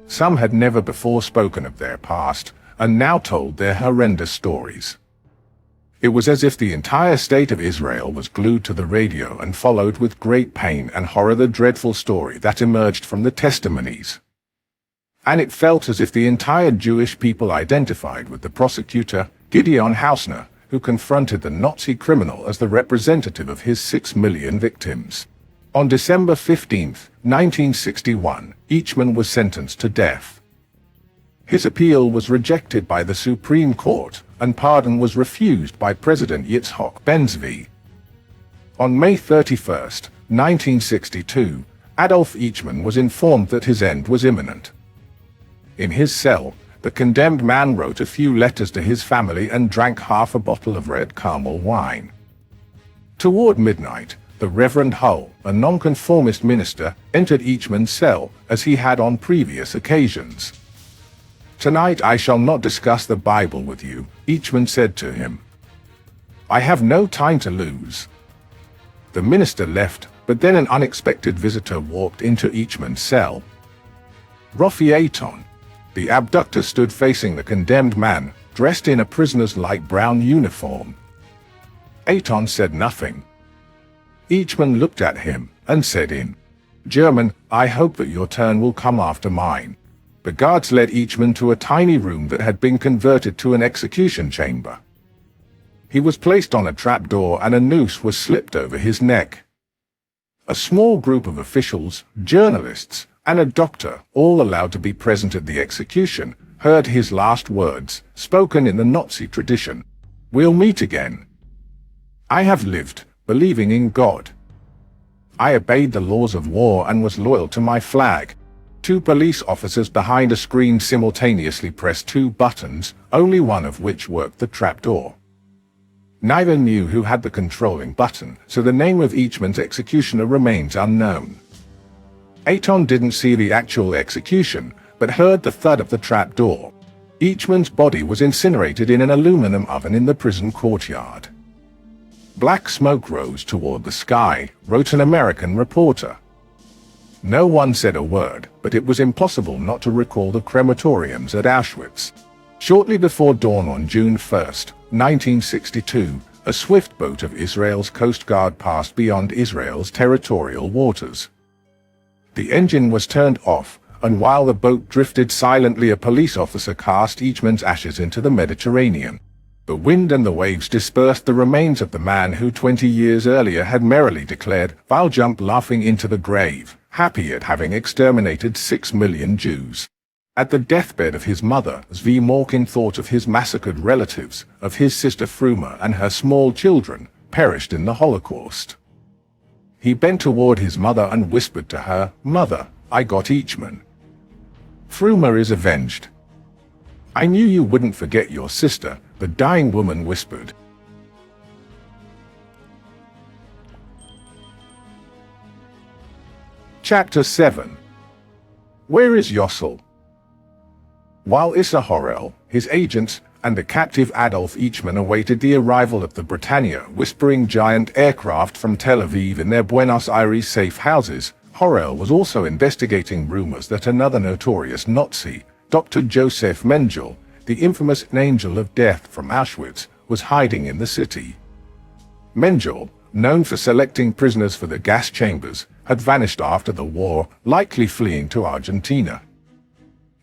Some had never before spoken of their past, and now told their horrendous stories. It was as if the entire state of Israel was glued to the radio and followed with great pain and horror the dreadful story that emerged from the testimonies. And it felt as if the entire Jewish people identified with the prosecutor, Gideon Hausner, who confronted the Nazi criminal as the representative of his 6 million victims. On December 15, 1961, Eichmann was sentenced to death. His appeal was rejected by the Supreme Court, and pardon was refused by President Yitzhak Ben-Zvi. On May 31, 1962, Adolf Eichmann was informed that his end was imminent. In his cell, the condemned man wrote a few letters to his family and drank half a bottle of red caramel wine. Toward midnight, the Reverend Hull, a nonconformist minister, entered Eichmann's cell, as he had on previous occasions. Tonight I shall not discuss the Bible with you, Eichmann said to him. I have no time to lose. The minister left, but then an unexpected visitor walked into Eichmann's cell. Rafi Eitan, the abductor, stood facing the condemned man, dressed in a prisoner's light brown uniform. Eitan said nothing. Eichmann looked at him, and said in German, I hope that your turn will come after mine. The guards led Eichmann to a tiny room that had been converted to an execution chamber. He was placed on a trapdoor and a noose was slipped over his neck. A small group of officials, journalists, and a doctor, all allowed to be present at the execution, heard his last words, spoken in the Nazi tradition. We'll meet again. I have lived, believing in God. I obeyed the laws of war and was loyal to my flag. 2 police officers behind a screen simultaneously pressed 2 buttons, only one of which worked the trapdoor. Neither knew who had the controlling button, so the name of Eichmann's executioner remains unknown. Eitan didn't see the actual execution, but heard the thud of the trapdoor. Eichmann's body was incinerated in an aluminum oven in the prison courtyard. Black smoke rose toward the sky, wrote an American reporter. No one said a word, but it was impossible not to recall the crematoriums at Auschwitz. Shortly before dawn on June 1, 1962, a swift boat of Israel's Coast Guard passed beyond Israel's territorial waters. The engine was turned off, and while the boat drifted silently, a police officer cast Eichmann's ashes into the Mediterranean. The wind and the waves dispersed the remains of the man who 20 years earlier had merrily declared, I'll jump laughing into the grave, happy at having exterminated 6 million Jews. At the deathbed of his mother, Zvi Morkin thought of his massacred relatives, of his sister Fruma and her small children, perished in the Holocaust. He bent toward his mother and whispered to her, Mother, I got Eichmann. Fruma is avenged. I knew you wouldn't forget your sister, the dying woman whispered. Chapter 7. Where is Yossel? While Issa Horel, his agents, and the captive Adolf Eichmann awaited the arrival of the Britannia whispering giant aircraft from Tel Aviv in their Buenos Aires safe houses, Horel was also investigating rumors that another notorious Nazi, Dr. Joseph Mengele, the infamous angel of death from Auschwitz, was hiding in the city. Mengele, known for selecting prisoners for the gas chambers, had vanished after the war, likely fleeing to Argentina.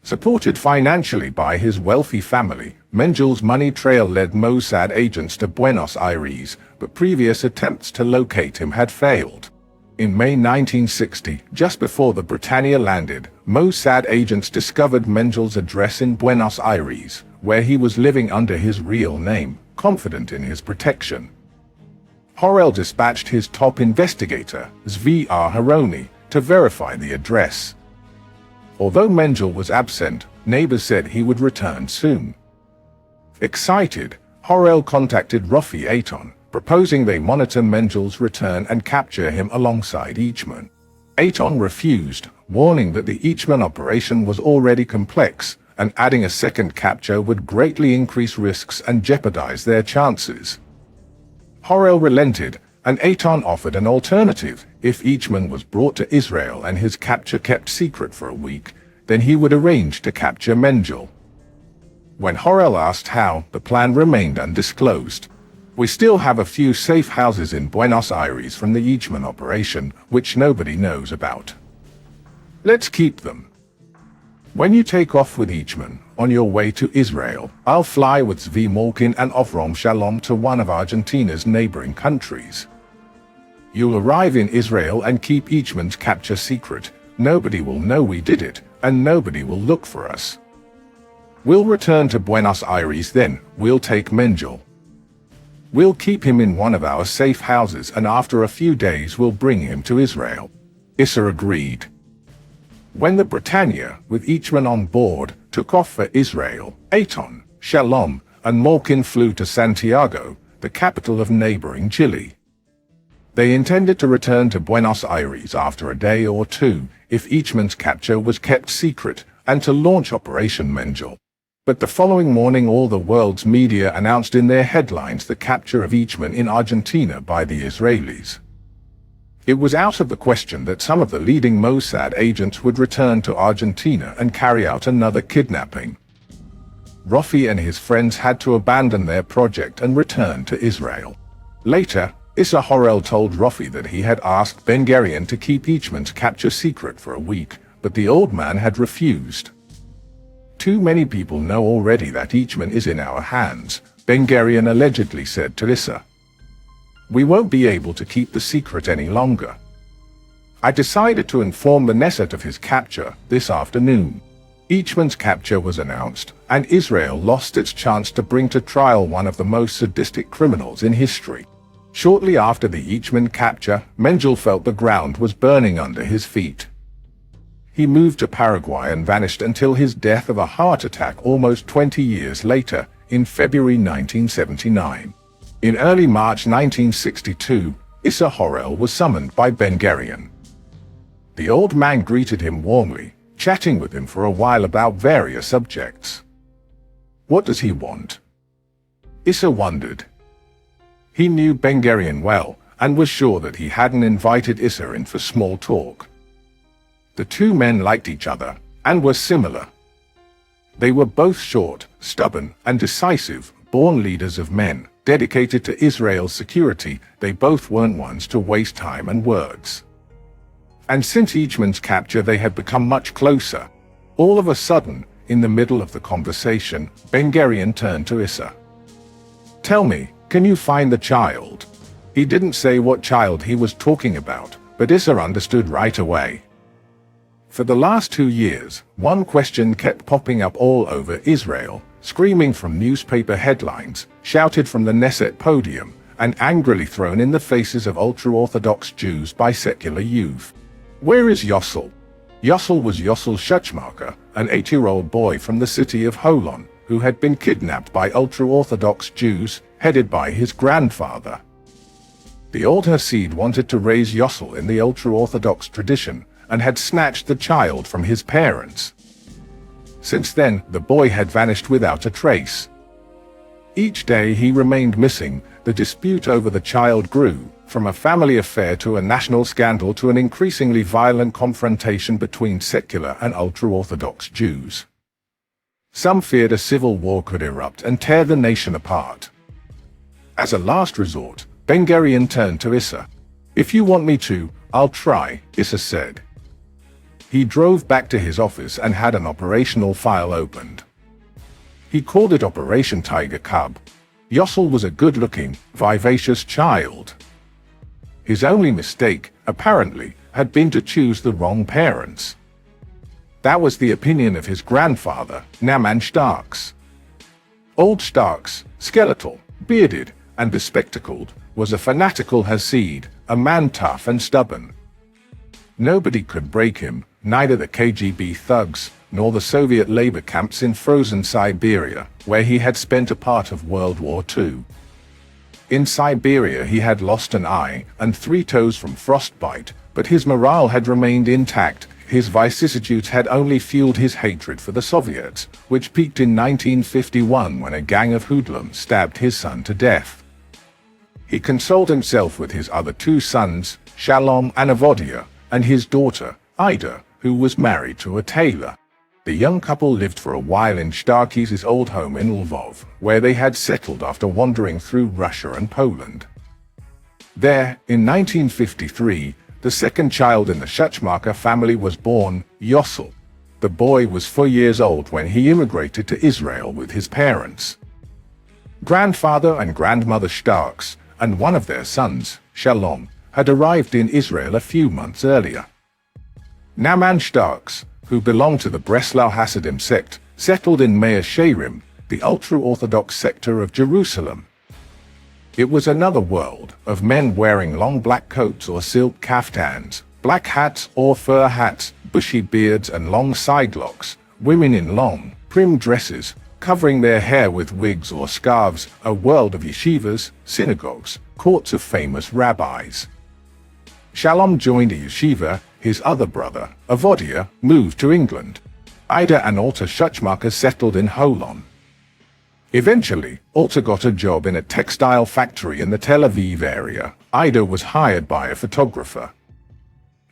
Supported financially by his wealthy family, Mengele's money trail led Mossad agents to Buenos Aires, but previous attempts to locate him had failed. In May 1960, just before the Britannia landed, Mossad agents discovered Mengele's address in Buenos Aires, where he was living under his real name, confident in his protection. Horel dispatched his top investigator, Zvi Aharoni, to verify the address. Although Mengele was absent, neighbors said he would return soon. Excited, Horel contacted Rafi Eichmann, proposing they monitor Mengele's return and capture him alongside Eichmann. Eichmann refused, warning that the Eichmann operation was already complex, and adding a second capture would greatly increase risks and jeopardize their chances. Horel relented, and Eichmann offered an alternative. If Eichmann was brought to Israel and his capture kept secret for a week, then he would arrange to capture Mengele. When Horel asked how, the plan remained undisclosed. We still have a few safe houses in Buenos Aires from the Eichmann operation, which nobody knows about. Let's keep them. When you take off with Eichmann, on your way to Israel, I'll fly with Zvi Malkin and Avram Shalom to one of Argentina's neighboring countries. You'll arrive in Israel and keep Eichmann's capture secret. Nobody will know we did it, and nobody will look for us. We'll return to Buenos Aires then. We'll take Mengele. We'll keep him in one of our safe houses, and after a few days we'll bring him to Israel. Issa agreed. When the Britannia, with Eichmann on board, took off for Israel, Eichmann, Shalom, and Malkin flew to Santiago, the capital of neighboring Chile. They intended to return to Buenos Aires after a day or two, if Eichmann's capture was kept secret, and to launch Operation Mengele. But the following morning all the world's media announced in their headlines the capture of Eichmann in Argentina by the Israelis. It was out of the question that some of the leading Mossad agents would return to Argentina and carry out another kidnapping. Rafi and his friends had to abandon their project and return to Israel. Later, Issa Horel told Rafi that he had asked Ben-Gurion to keep Eichmann's capture secret for a week, but the old man had refused. Too many people know already that Eichmann is in our hands, Ben-Gurion allegedly said to Issa. We won't be able to keep the secret any longer. I decided to inform the Knesset of his capture this afternoon. Eichmann's capture was announced, and Israel lost its chance to bring to trial one of the most sadistic criminals in history. Shortly after the Eichmann capture, Mengele felt the ground was burning under his feet. He moved to Paraguay and vanished until his death of a heart attack almost 20 years later, in February 1979. In early March 1962, Issa Horel was summoned by Ben-Gurion. The old man greeted him warmly, chatting with him for a while about various subjects. What does he want? Issa wondered. He knew Ben-Gurion well, and was sure that he hadn't invited Issa in for small talk. The two men liked each other, and were similar. They were both short, stubborn, and decisive, born leaders of men, dedicated to Israel's security. They both weren't ones to waste time and words. And since Eichmann's capture they had become much closer. All of a sudden, in the middle of the conversation, Ben-Gurion turned to Issa. Tell me, can you find the child? He didn't say what child he was talking about, but Issa understood right away. For the last 2 years, one question kept popping up all over Israel, screaming from newspaper headlines, shouted from the Knesset podium, and angrily thrown in the faces of ultra-Orthodox Jews by secular youth. Where is Yossel? Yossel was Yossel Schutzmacher, an 8-year-old boy from the city of Holon, who had been kidnapped by ultra-Orthodox Jews, headed by his grandfather. The old Hasid wanted to raise Yossel in the ultra-Orthodox tradition, and had snatched the child from his parents. Since then, the boy had vanished without a trace. Each day he remained missing. The dispute over the child grew. from a family affair to a national scandal to an increasingly violent confrontation between secular and ultra-Orthodox Jews. Some feared a civil war could erupt and tear the nation apart. As a last resort, Ben-Gurion turned to Issa. "If you want me to, I'll try," Issa said. He drove back to his office and had an operational file opened. He called it Operation Tiger Cub. Yossel was a good-looking, vivacious child. His only mistake, apparently, had been to choose the wrong parents. That was the opinion of his grandfather, Naaman Starks. Old Starks, skeletal, bearded, and bespectacled, was a fanatical Hasid, a man tough and stubborn. Nobody could break him, neither the KGB thugs, nor the Soviet labor camps in frozen Siberia, where he had spent a part of World War II. In Siberia he had lost an eye and 3 toes from frostbite, but his morale had remained intact. His vicissitudes had only fueled his hatred for the Soviets, which peaked in 1951 when a gang of hoodlums stabbed his son to death. He consoled himself with his other 2 sons, Shalom and Avodia, and his daughter, Ida, who was married to a tailor. The young couple lived for a while in Starkis' old home in Lvov, where they had settled after wandering through Russia and Poland. There, in 1953, the second child in the Schutzmacher family was born, Yossel. The boy was 4 years old when he immigrated to Israel with his parents. Grandfather and grandmother Starks, and one of their sons, Shalom, had arrived in Israel a few months earlier. Naaman Starks, who belonged to the Breslau Hasidim sect, settled in Meir Sheirim, the ultra-Orthodox sector of Jerusalem. It was another world of men wearing long black coats or silk kaftans, black hats or fur hats, bushy beards and long sidelocks, women in long, prim dresses, covering their hair with wigs or scarves, a world of yeshivas, synagogues, courts of famous rabbis. Shalom joined a yeshiva. His other brother, Avodia, moved to England. Ida and Alta Schutzmacher settled in Holon. Eventually, Alta got a job in a textile factory in the Tel Aviv area. Ida was hired by a photographer.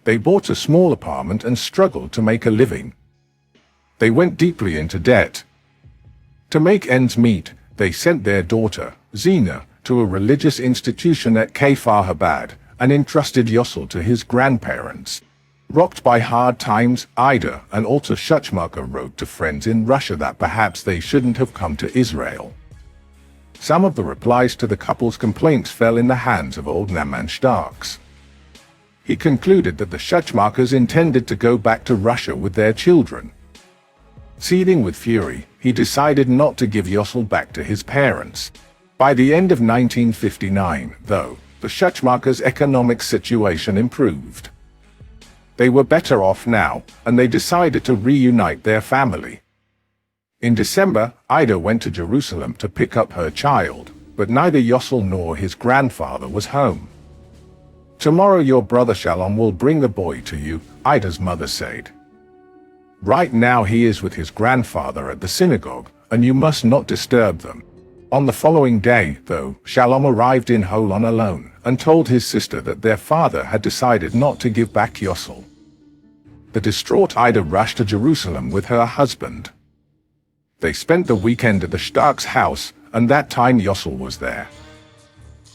They bought a small apartment and struggled to make a living. They went deeply into debt. To make ends meet, they sent their daughter, Zina, to a religious institution at Kfar and entrusted Yossel to his grandparents. Rocked by hard times, Ida and Alta Schutzmacher wrote to friends in Russia that perhaps they shouldn't have come to Israel. Some of the replies to the couple's complaints fell in the hands of old Naaman Starks. He concluded that the Schutzmachers intended to go back to Russia with their children. Seething with fury, he decided not to give Yossel back to his parents. By the end of 1959, though, the Schutzmachers' economic situation improved. They were better off now, and they decided to reunite their family. In December, Ida went to Jerusalem to pick up her child, but neither Yossel nor his grandfather was home. "Tomorrow your brother Shalom will bring the boy to you," Ida's mother said. "Right now he is with his grandfather at the synagogue, and you must not disturb them." On the following day, though, Shalom arrived in Holon alone, and told his sister that their father had decided not to give back Yossel. The distraught Ida rushed to Jerusalem with her husband. They spent the weekend at the Starks' house, and that time Yossel was there.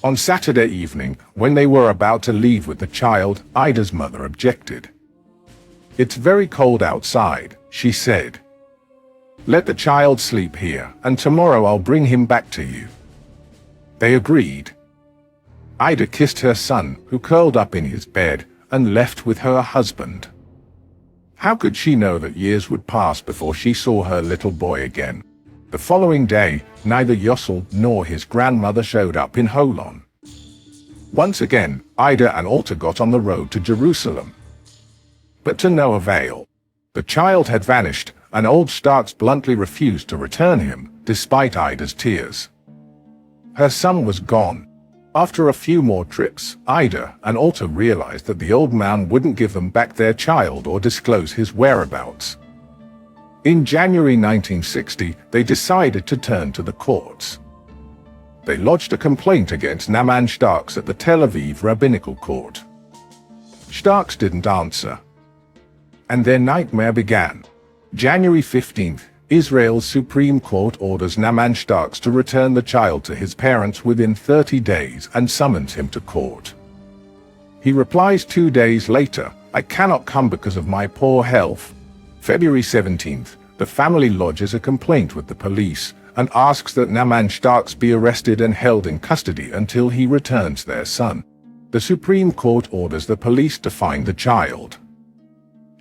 On Saturday evening, when they were about to leave with the child, Ida's mother objected. "It's very cold outside," she said. "Let the child sleep here, and tomorrow I'll bring him back to you." They agreed. Ida kissed her son, who curled up in his bed, and left with her husband. How could she know that years would pass before she saw her little boy again? The following day, neither Yossel nor his grandmother showed up in Holon. Once again, Ida and Alta got on the road to Jerusalem. But to no avail. The child had vanished, and old Starks bluntly refused to return him, despite Ida's tears. Her son was gone. After a few more trips, Ida and Alta realized that the old man wouldn't give them back their child or disclose his whereabouts. In January 1960, they decided to turn to the courts. They lodged a complaint against Naaman Starks at the Tel Aviv Rabbinical Court. Starks didn't answer, and their nightmare began. January 15th, Israel's Supreme Court orders Naaman Starks to return the child to his parents within 30 days and summons him to court. He replies 2 days later, "I cannot come because of my poor health." February 17th, the family lodges a complaint with the police and asks that Naaman Starks be arrested and held in custody until he returns their son. The Supreme Court orders the police to find the child.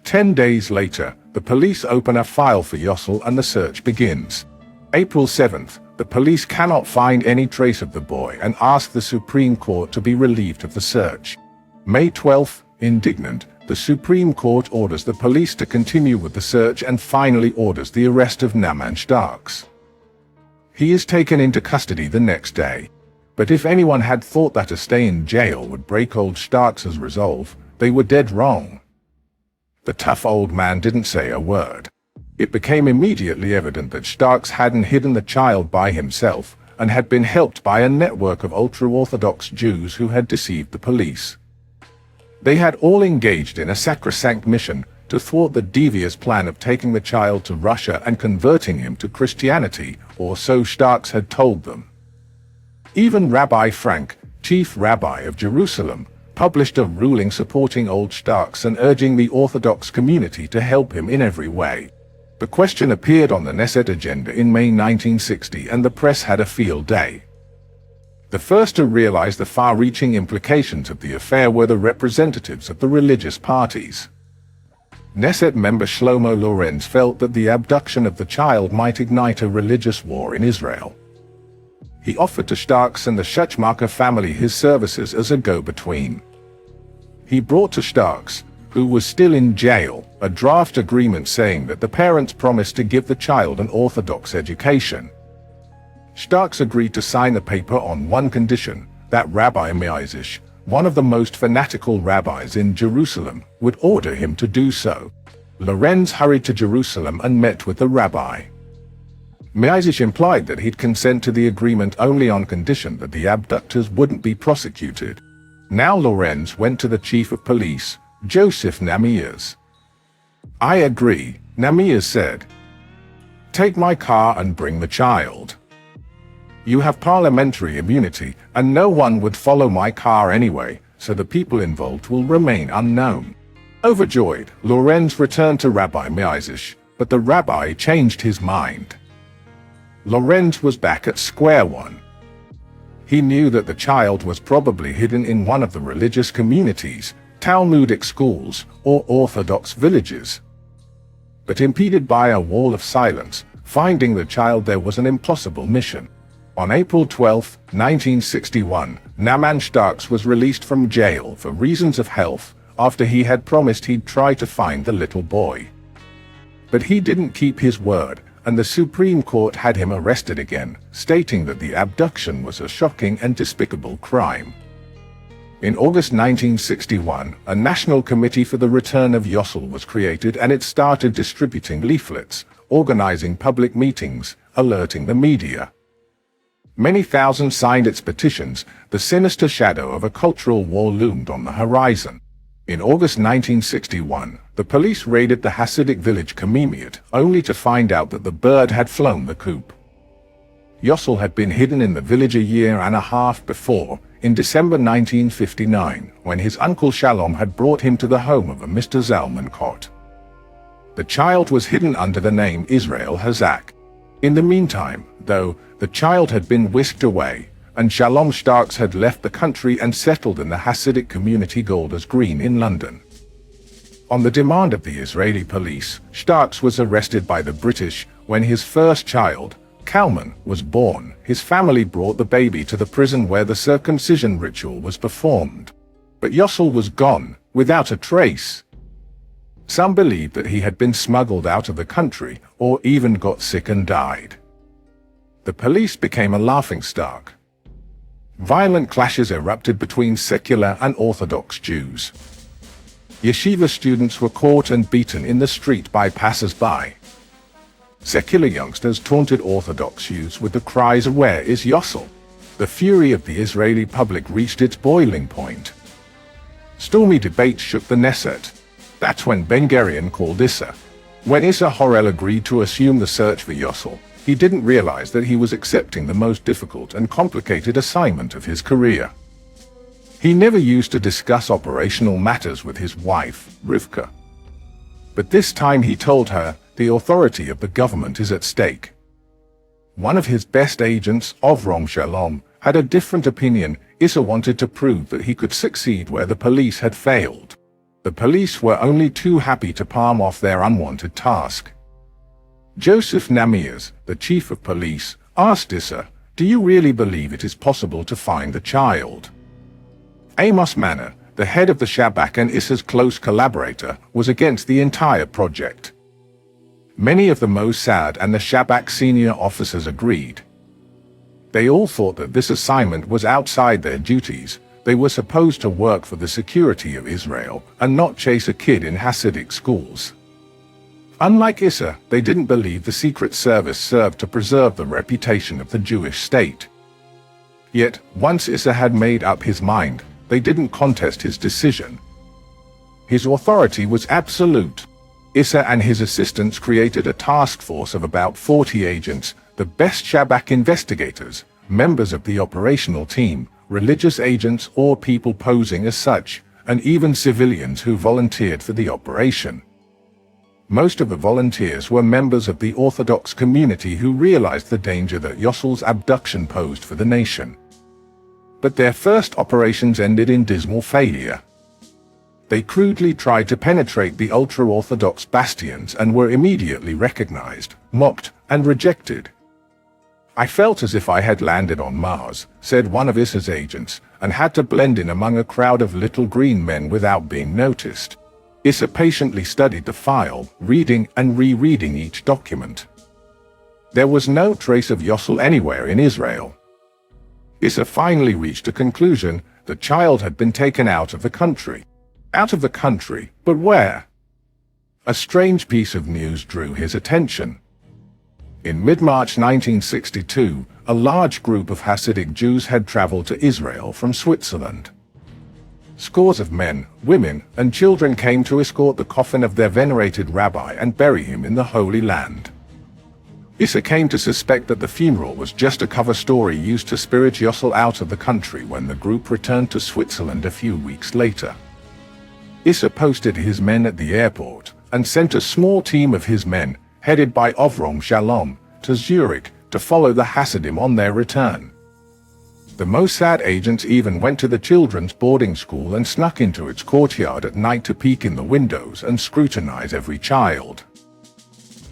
10 days later, the police open a file for Yossel and the search begins. April 7th, the police cannot find any trace of the boy and ask the Supreme Court to be relieved of the search. May 12th, indignant, the Supreme Court orders the police to continue with the search and finally orders the arrest of Naaman Starks. He is taken into custody the next day. But if anyone had thought that a stay in jail would break old Starks' resolve, they were dead wrong. The tough old man didn't say a word. It became immediately evident that Starks hadn't hidden the child by himself and had been helped by a network of ultra-Orthodox Jews who had deceived the police. They had all engaged in a sacrosanct mission to thwart the devious plan of taking the child to Russia and converting him to Christianity, or so Starks had told them. Even Rabbi Frank, chief rabbi of Jerusalem, published a ruling supporting old Starks and urging the Orthodox community to help him in every way. The question appeared on the Knesset agenda in May 1960 and the press had a field day. The first to realize the far-reaching implications of the affair were the representatives of the religious parties. Knesset member Shlomo Lorenz felt that the abduction of the child might ignite a religious war in Israel. He offered to Starks and the Schutzmacher family his services as a go-between. He brought to Starks, who was still in jail, a draft agreement saying that the parents promised to give the child an Orthodox education. Starks agreed to sign the paper on one condition, that Rabbi Meir, one of the most fanatical rabbis in Jerusalem, would order him to do so. Lorenz hurried to Jerusalem and met with the rabbi. Meir implied that he'd consent to the agreement only on condition that the abductors wouldn't be prosecuted. Now Lorenz went to the chief of police, Joseph Namias. "I agree," Namias said. "Take my car and bring the child. You have parliamentary immunity, and no one would follow my car anyway, so the people involved will remain unknown." Overjoyed, Lorenz returned to Rabbi Meir, but the rabbi changed his mind. Lorenz was back at square one. He knew that the child was probably hidden in one of the religious communities, Talmudic schools, or Orthodox villages. But impeded by a wall of silence, finding the child there was an impossible mission. On April 12, 1961, Naaman Starks was released from jail for reasons of health after he had promised he'd try to find the little boy. But he didn't keep his word, and the Supreme Court had him arrested again, stating that the abduction was a shocking and despicable crime. In August 1961, a National Committee for the Return of Yossel was created and it started distributing leaflets, organizing public meetings, alerting the media. Many thousands signed its petitions. The sinister shadow of a cultural war loomed on the horizon. In August 1961, the police raided the Hasidic village Kamimiot, only to find out that the bird had flown the coop. Yossel had been hidden in the village a year and a half before, in December 1959, when his uncle Shalom had brought him to the home of a Mr. Zalman Kot. The child was hidden under the name Israel Hazak. In the meantime, though, the child had been whisked away, and Shalom Starks had left the country and settled in the Hasidic community Golders Green in London. On the demand of the Israeli police, Starks was arrested by the British. When his first child, Kalman, was born, his family brought the baby to the prison where the circumcision ritual was performed. But Yossel was gone, without a trace. Some believed that he had been smuggled out of the country, or even got sick and died. The police became a laughingstock. Violent clashes erupted between secular and Orthodox Jews. Yeshiva students were caught and beaten in the street by passers-by. Secular youngsters taunted Orthodox youths with the cries, "Where is Yossel?" The fury of the Israeli public reached its boiling point. Stormy debates shook the Knesset. That's when Ben-Gurion called Issa. When Issa Horel agreed to assume the search for Yossel, he didn't realize that he was accepting the most difficult and complicated assignment of his career. He never used to discuss operational matters with his wife, Rivka. But this time he told her, the authority of the government is at stake. One of his best agents, Avram Shalom, had a different opinion. Issa wanted to prove that he could succeed where the police had failed. The police were only too happy to palm off their unwanted task. Joseph Namias, the chief of police, asked Issa, "Do you really believe it is possible to find the child?" Amos Manor, the head of the Shabak and Issa's close collaborator, was against the entire project. Many of the Mossad and the Shabak senior officers agreed. They all thought that this assignment was outside their duties. They were supposed to work for the security of Israel and not chase a kid in Hasidic schools. Unlike Issa, they didn't believe the Secret Service served to preserve the reputation of the Jewish state. Yet, once Issa had made up his mind, they didn't contest his decision. His authority was absolute. Issa and his assistants created a task force of about 40 agents, the best Shabak investigators, members of the operational team, religious agents or people posing as such, and even civilians who volunteered for the operation. Most of the volunteers were members of the Orthodox community who realized the danger that Yossel's abduction posed for the nation. But their first operations ended in dismal failure. They crudely tried to penetrate the ultra-Orthodox bastions and were immediately recognized, mocked, and rejected. "I felt as if I had landed on Mars," said one of Issa's agents, and had to blend in among a crowd of little green men without being noticed. Issa patiently studied the file, reading and rereading each document. There was no trace of Yossel anywhere in Israel. Issa finally reached a conclusion: the child had been taken out of the country. Out of the country, but where? A strange piece of news drew his attention. In mid-March 1962, a large group of Hasidic Jews had traveled to Israel from Switzerland. Scores of men, women, and children came to escort the coffin of their venerated rabbi and bury him in the Holy Land. Issa came to suspect that the funeral was just a cover story used to spirit Yossel out of the country when the group returned to Switzerland a few weeks later. Issa posted his men at the airport and sent a small team of his men, headed by Avram Shalom, to Zurich to follow the Hasidim on their return. The Mossad agents even went to the children's boarding school and snuck into its courtyard at night to peek in the windows and scrutinize every child.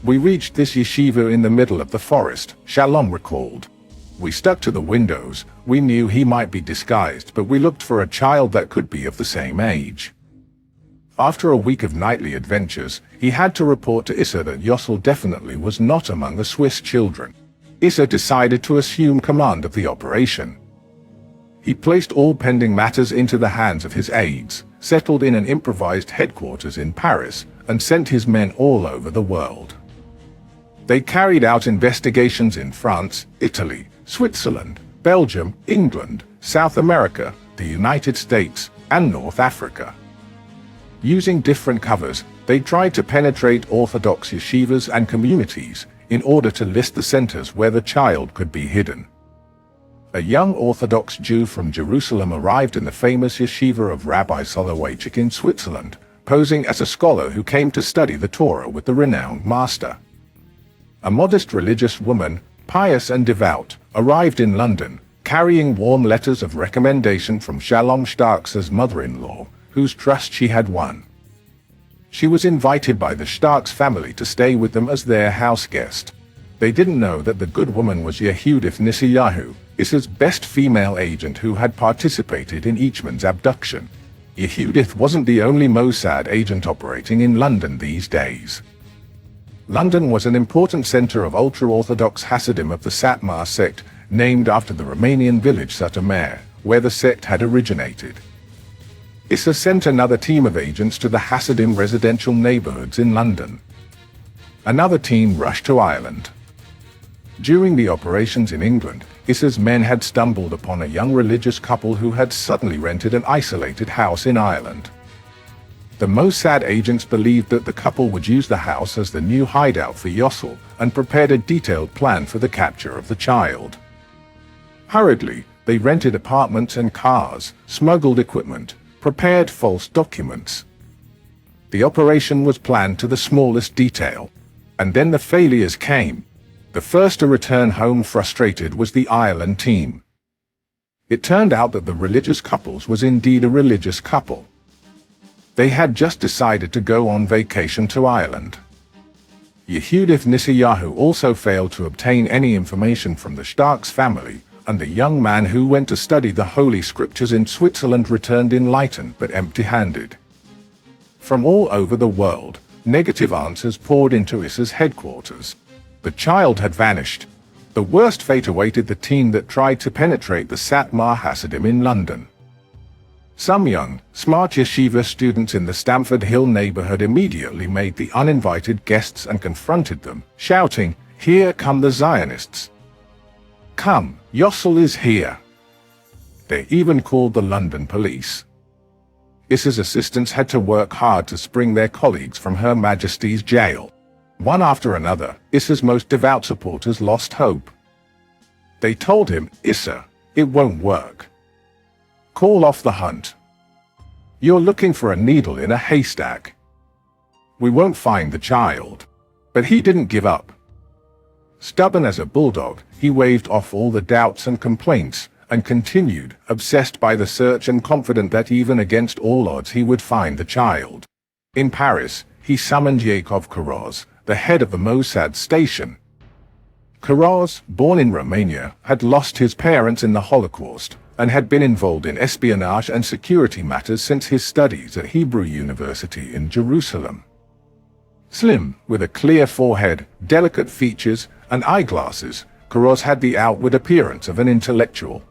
"We reached this yeshiva in the middle of the forest," Shalom recalled. "We stuck to the windows. We knew he might be disguised, but we looked for a child that could be of the same age." After a week of nightly adventures, he had to report to Issa that Yossel definitely was not among the Swiss children. Issa decided to assume command of the operation. He placed all pending matters into the hands of his aides, settled in an improvised headquarters in Paris, and sent his men all over the world. They carried out investigations in France, Italy, Switzerland, Belgium, England, South America, the United States, and North Africa. Using different covers, they tried to penetrate Orthodox yeshivas and communities in order to list the centers where the child could be hidden. A young Orthodox Jew from Jerusalem arrived in the famous yeshiva of Rabbi Soloveitchik in Switzerland, posing as a scholar who came to study the Torah with the renowned master. A modest religious woman, pious and devout, arrived in London, carrying warm letters of recommendation from Shalom Starks' mother-in-law, whose trust she had won. She was invited by the Starks family to stay with them as their house guest. They didn't know that the good woman was Yehudith Nisiyahu, Issa's best female agent who had participated in Eichmann's abduction. Yehudith wasn't the only Mossad agent operating in London these days. London was an important center of ultra-Orthodox Hasidim of the Satmar sect, named after the Romanian village Meir, where the sect had originated. Issa sent another team of agents to the Hasidim residential neighborhoods in London. Another team rushed to Ireland. During the operations in England, Issa's men had stumbled upon a young religious couple who had suddenly rented an isolated house in Ireland. The Mossad agents believed that the couple would use the house as the new hideout for Yossel and prepared a detailed plan for the capture of the child. Hurriedly, they rented apartments and cars, smuggled equipment, prepared false documents. The operation was planned to the smallest detail. And then the failures came. The first to return home frustrated was the Ireland team. It turned out that the religious couples was indeed a religious couple. They had just decided to go on vacation to Ireland. Yehudith Netanyahu also failed to obtain any information from the Starks family, and the young man who went to study the Holy Scriptures in Switzerland returned enlightened but empty-handed. From all over the world, negative answers poured into Issa's headquarters. The child had vanished. The worst fate awaited the team that tried to penetrate the Satmar Hasidim in London. Some young, smart yeshiva students in the Stamford Hill neighborhood immediately made the uninvited guests and confronted them, shouting, "Here come the Zionists! Come, Yossel is here!" They even called the London police. Issa's assistants had to work hard to spring their colleagues from Her Majesty's jail. One after another, Issa's most devout supporters lost hope. They told him, "Issa, it won't work. Call off the hunt. You're looking for a needle in a haystack. We won't find the child." But he didn't give up. Stubborn as a bulldog, he waved off all the doubts and complaints, and continued, obsessed by the search and confident that even against all odds he would find the child. In Paris, he summoned Yakov Koroz, the head of the Mossad station. Koroz, born in Romania, had lost his parents in the Holocaust, and had been involved in espionage and security matters since his studies at Hebrew University in Jerusalem. Slim, with a clear forehead, delicate features, and eyeglasses, Koroz had the outward appearance of an intellectual.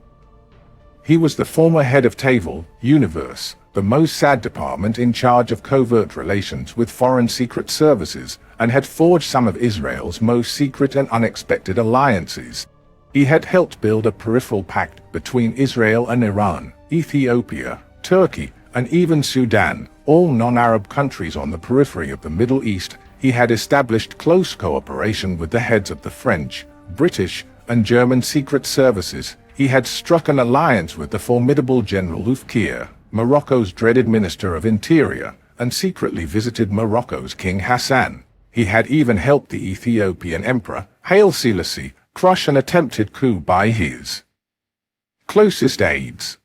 He was the former head of Tavel, Universe, the Mossad department in charge of covert relations with foreign secret services, and had forged some of Israel's most secret and unexpected alliances. He had helped build a peripheral pact between Israel and Iran, Ethiopia, Turkey, and even Sudan, all non-Arab countries on the periphery of the Middle East. He had established close cooperation with the heads of the French, British, and German secret services. He had struck an alliance with the formidable General Oufkir, Morocco's dreaded Minister of Interior, and secretly visited Morocco's King Hassan. He had even helped the Ethiopian Emperor, Haile Selassie, crush an attempted coup by his closest aides.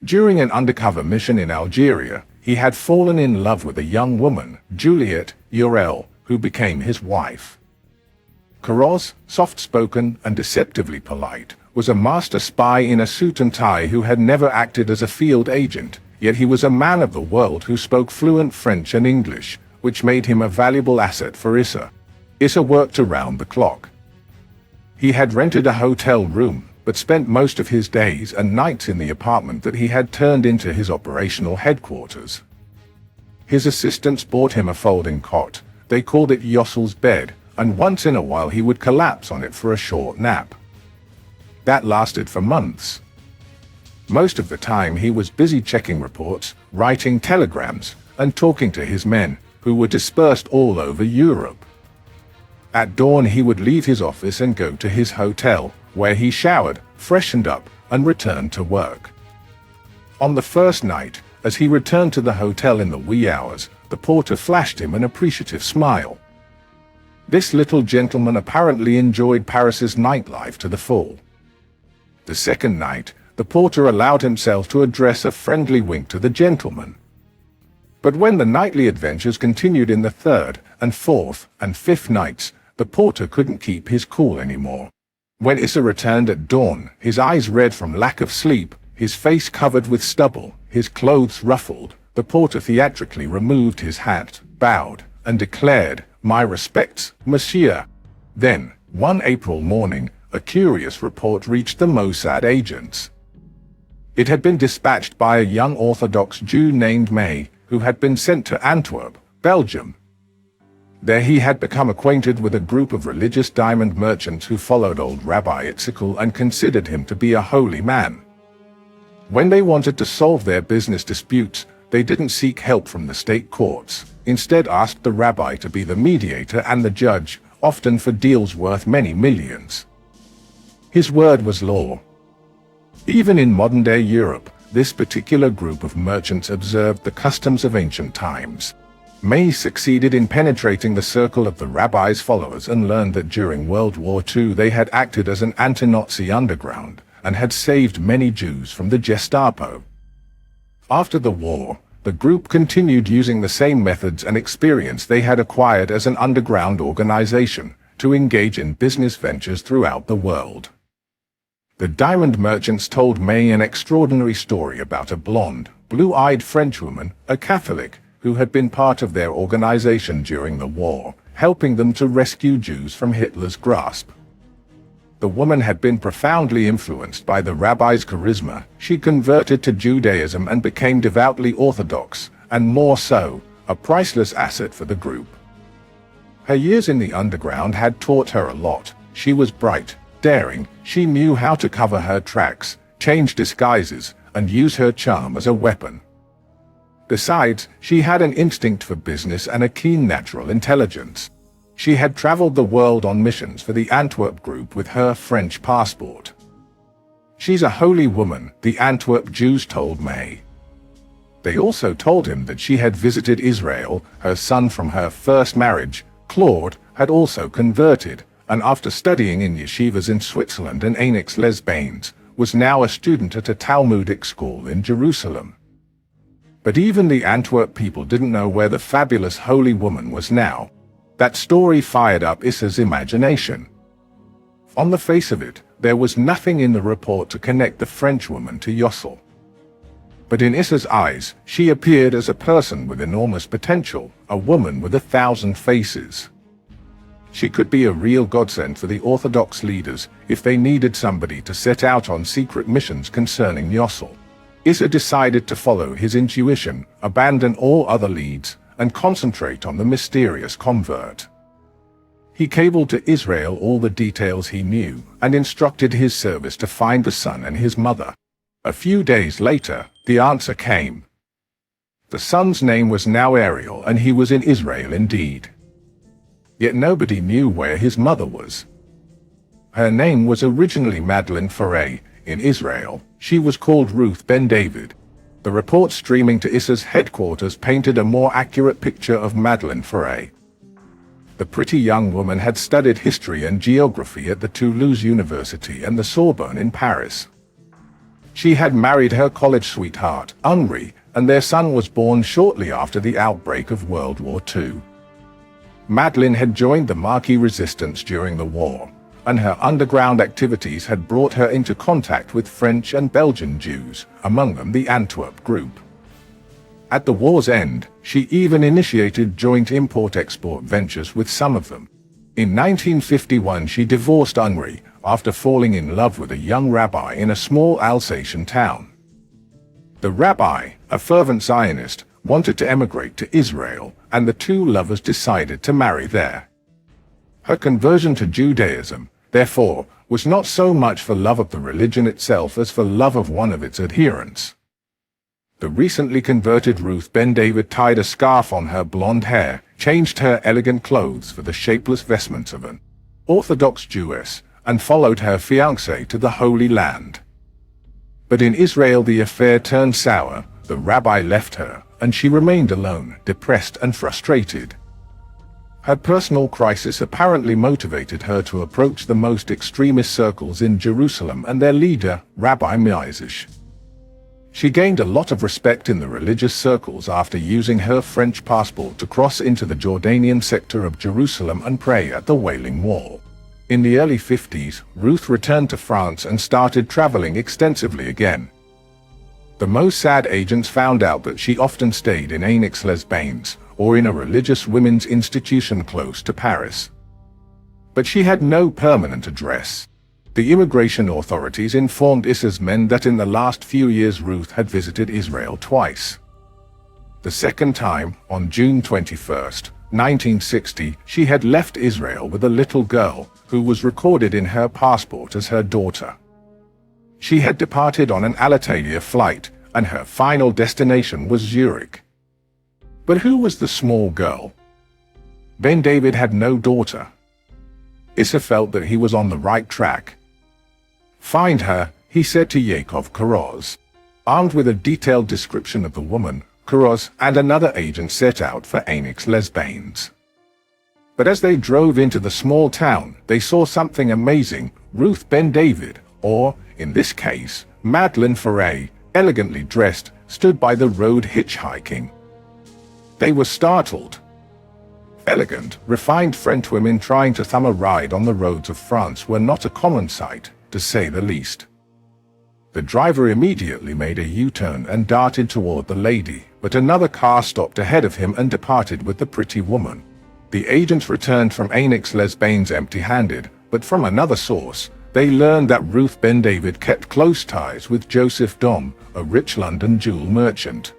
During an undercover mission in Algeria, he had fallen in love with a young woman, Juliet Yossel, who became his wife. Koroz, soft-spoken and deceptively polite, was a master spy in a suit and tie who had never acted as a field agent, yet he was a man of the world who spoke fluent French and English, which made him a valuable asset for Issa. Issa worked around the clock. He had rented a hotel room, but spent most of his days and nights in the apartment that he had turned into his operational headquarters. His assistants bought him a folding cot. They called it Yossel's bed, and once in a while he would collapse on it for a short nap. That lasted for months. Most of the time he was busy checking reports, writing telegrams, and talking to his men, who were dispersed all over Europe. At dawn he would leave his office and go to his hotel, where he showered, freshened up, and returned to work. On the first night, as he returned to the hotel in the wee hours, the porter flashed him an appreciative smile. This little gentleman apparently enjoyed Paris's nightlife to the full. The second night, the porter allowed himself to address a friendly wink to the gentleman. But when the nightly adventures continued in the third, and fourth, and fifth nights, the porter couldn't keep his cool anymore. When Issa returned at dawn, his eyes red from lack of sleep, his face covered with stubble, his clothes ruffled, the porter theatrically removed his hat, bowed, and declared, "My respects, monsieur." Then, one April morning, a curious report reached the Mossad agents. It had been dispatched by a young Orthodox Jew named Meir, who had been sent to Antwerp, Belgium. There he had become acquainted with a group of religious diamond merchants who followed old Rabbi Yitzchak and considered him to be a holy man. When they wanted to solve their business disputes, they didn't seek help from the state courts, instead asked the rabbi to be the mediator and the judge, often for deals worth many millions. His word was law. Even in modern-day Europe, this particular group of merchants observed the customs of ancient times. Meir succeeded in penetrating the circle of the rabbi's followers and learned that during World War II they had acted as an anti-Nazi underground and had saved many Jews from the Gestapo. After the war, the group continued using the same methods and experience they had acquired as an underground organization to engage in business ventures throughout the world. The diamond merchants told Meir an extraordinary story about a blonde, blue-eyed Frenchwoman, a Catholic, who had been part of their organization during the war, helping them to rescue Jews from Hitler's grasp. The woman had been profoundly influenced by the rabbi's charisma. She converted to Judaism and became devoutly Orthodox, and more so, a priceless asset for the group. Her years in the underground had taught her a lot. She was bright, daring, she knew how to cover her tracks, change disguises, and use her charm as a weapon. Besides, she had an instinct for business and a keen natural intelligence. She had traveled the world on missions for the Antwerp group with her French passport. She's a holy woman, the Antwerp Jews told Meir. They also told him that she had visited Israel. Her son from her first marriage, Claude, had also converted, and after studying in yeshivas in Switzerland and Aix-les-Bains, was now a student at a Talmudic school in Jerusalem. But even the Antwerp people didn't know where the fabulous holy woman was now. That story fired up Issa's imagination. On the face of it, there was nothing in the report to connect the Frenchwoman to Yossel. But in Issa's eyes, she appeared as a person with enormous potential, a woman with 1,000 faces. She could be a real godsend for the Orthodox leaders if they needed somebody to set out on secret missions concerning Yossel. Issa decided to follow his intuition, abandon all other leads, and concentrate on the mysterious convert. He cabled to Israel all the details he knew and instructed his service to find the son and his mother. A few days later, the answer came. The son's name was now Ariel and he was in Israel indeed. Yet nobody knew where his mother was. Her name was originally Madeleine Foray. In Israel, she was called Ruth Ben David. The report streaming to Issa's headquarters painted a more accurate picture of Madeleine Foray. The pretty young woman had studied history and geography at the Toulouse University and the Sorbonne in Paris. She had married her college sweetheart, Henri, and their son was born shortly after the outbreak of World War II. Madeleine had joined the Maquis resistance during the war, and her underground activities had brought her into contact with French and Belgian Jews, among them the Antwerp group. At the war's end, she even initiated joint import-export ventures with some of them. In 1951 she divorced Henri after falling in love with a young rabbi in a small Alsatian town. The rabbi, a fervent Zionist, wanted to emigrate to Israel, and the two lovers decided to marry there. Her conversion to Judaism, therefore, was not so much for love of the religion itself as for love of one of its adherents. The recently converted Ruth Ben David tied a scarf on her blonde hair, changed her elegant clothes for the shapeless vestments of an Orthodox Jewess, and followed her fiancé to the Holy Land. But in Israel the affair turned sour, the rabbi left her, and she remained alone, depressed and frustrated. Her personal crisis apparently motivated her to approach the most extremist circles in Jerusalem and their leader, Rabbi Meir. She gained a lot of respect in the religious circles after using her French passport to cross into the Jordanian sector of Jerusalem and pray at the Wailing Wall. In the early 50s, Ruth returned to France and started traveling extensively again. The Mossad agents found out that she often stayed in Aix-les-Bains, or in a religious women's institution close to Paris. But she had no permanent address. The immigration authorities informed Issa's men that in the last few years Ruth had visited Israel twice. The second time, on June 21st, 1960, she had left Israel with a little girl, who was recorded in her passport as her daughter. She had departed on an Alitalia flight, and her final destination was Zurich. But who was the small girl? Ben David had no daughter. Issa felt that he was on the right track. "Find her," he said to Yakov Kuroz. Armed with a detailed description of the woman, Kuroz and another agent set out for Aix-les-Bains. But as they drove into the small town, they saw something amazing. Ruth Ben David, or, in this case, Madeleine Ferré, elegantly dressed, stood by the road hitchhiking. They were startled. Elegant, refined French women trying to thumb a ride on the roads of France were not a common sight, to say the least. The driver immediately made a U-turn and darted toward the lady, but another car stopped ahead of him and departed with the pretty woman. The agents returned from Aix-les-Bains empty-handed, but from another source, they learned that Ruth Ben David kept close ties with Joseph Dom, a rich London jewel merchant.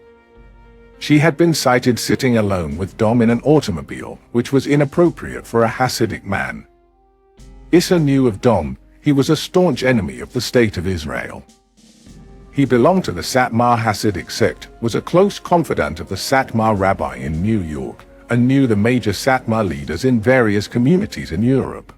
She had been sighted sitting alone with Dom in an automobile, which was inappropriate for a Hasidic man. Issa knew of Dom. He was a staunch enemy of the State of Israel. He belonged to the Satmar Hasidic sect, was a close confidant of the Satmar rabbi in New York, and knew the major Satmar leaders in various communities in Europe.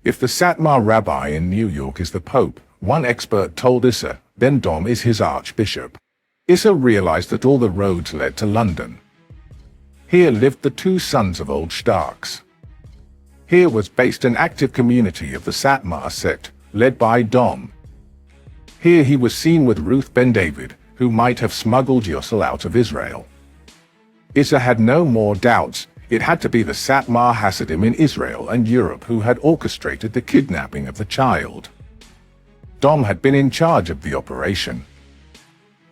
If the Satmar rabbi in New York is the Pope, one expert told Issa, then Dom is his archbishop. Issa realized that all the roads led to London. Here lived the two sons of old Starks. Here was based an active community of the Satmar sect, led by Dom. Here he was seen with Ruth Ben David, who might have smuggled Yossel out of Israel. Issa had no more doubts. It had to be the Satmar Hasidim in Israel and Europe who had orchestrated the kidnapping of the child. Dom had been in charge of the operation.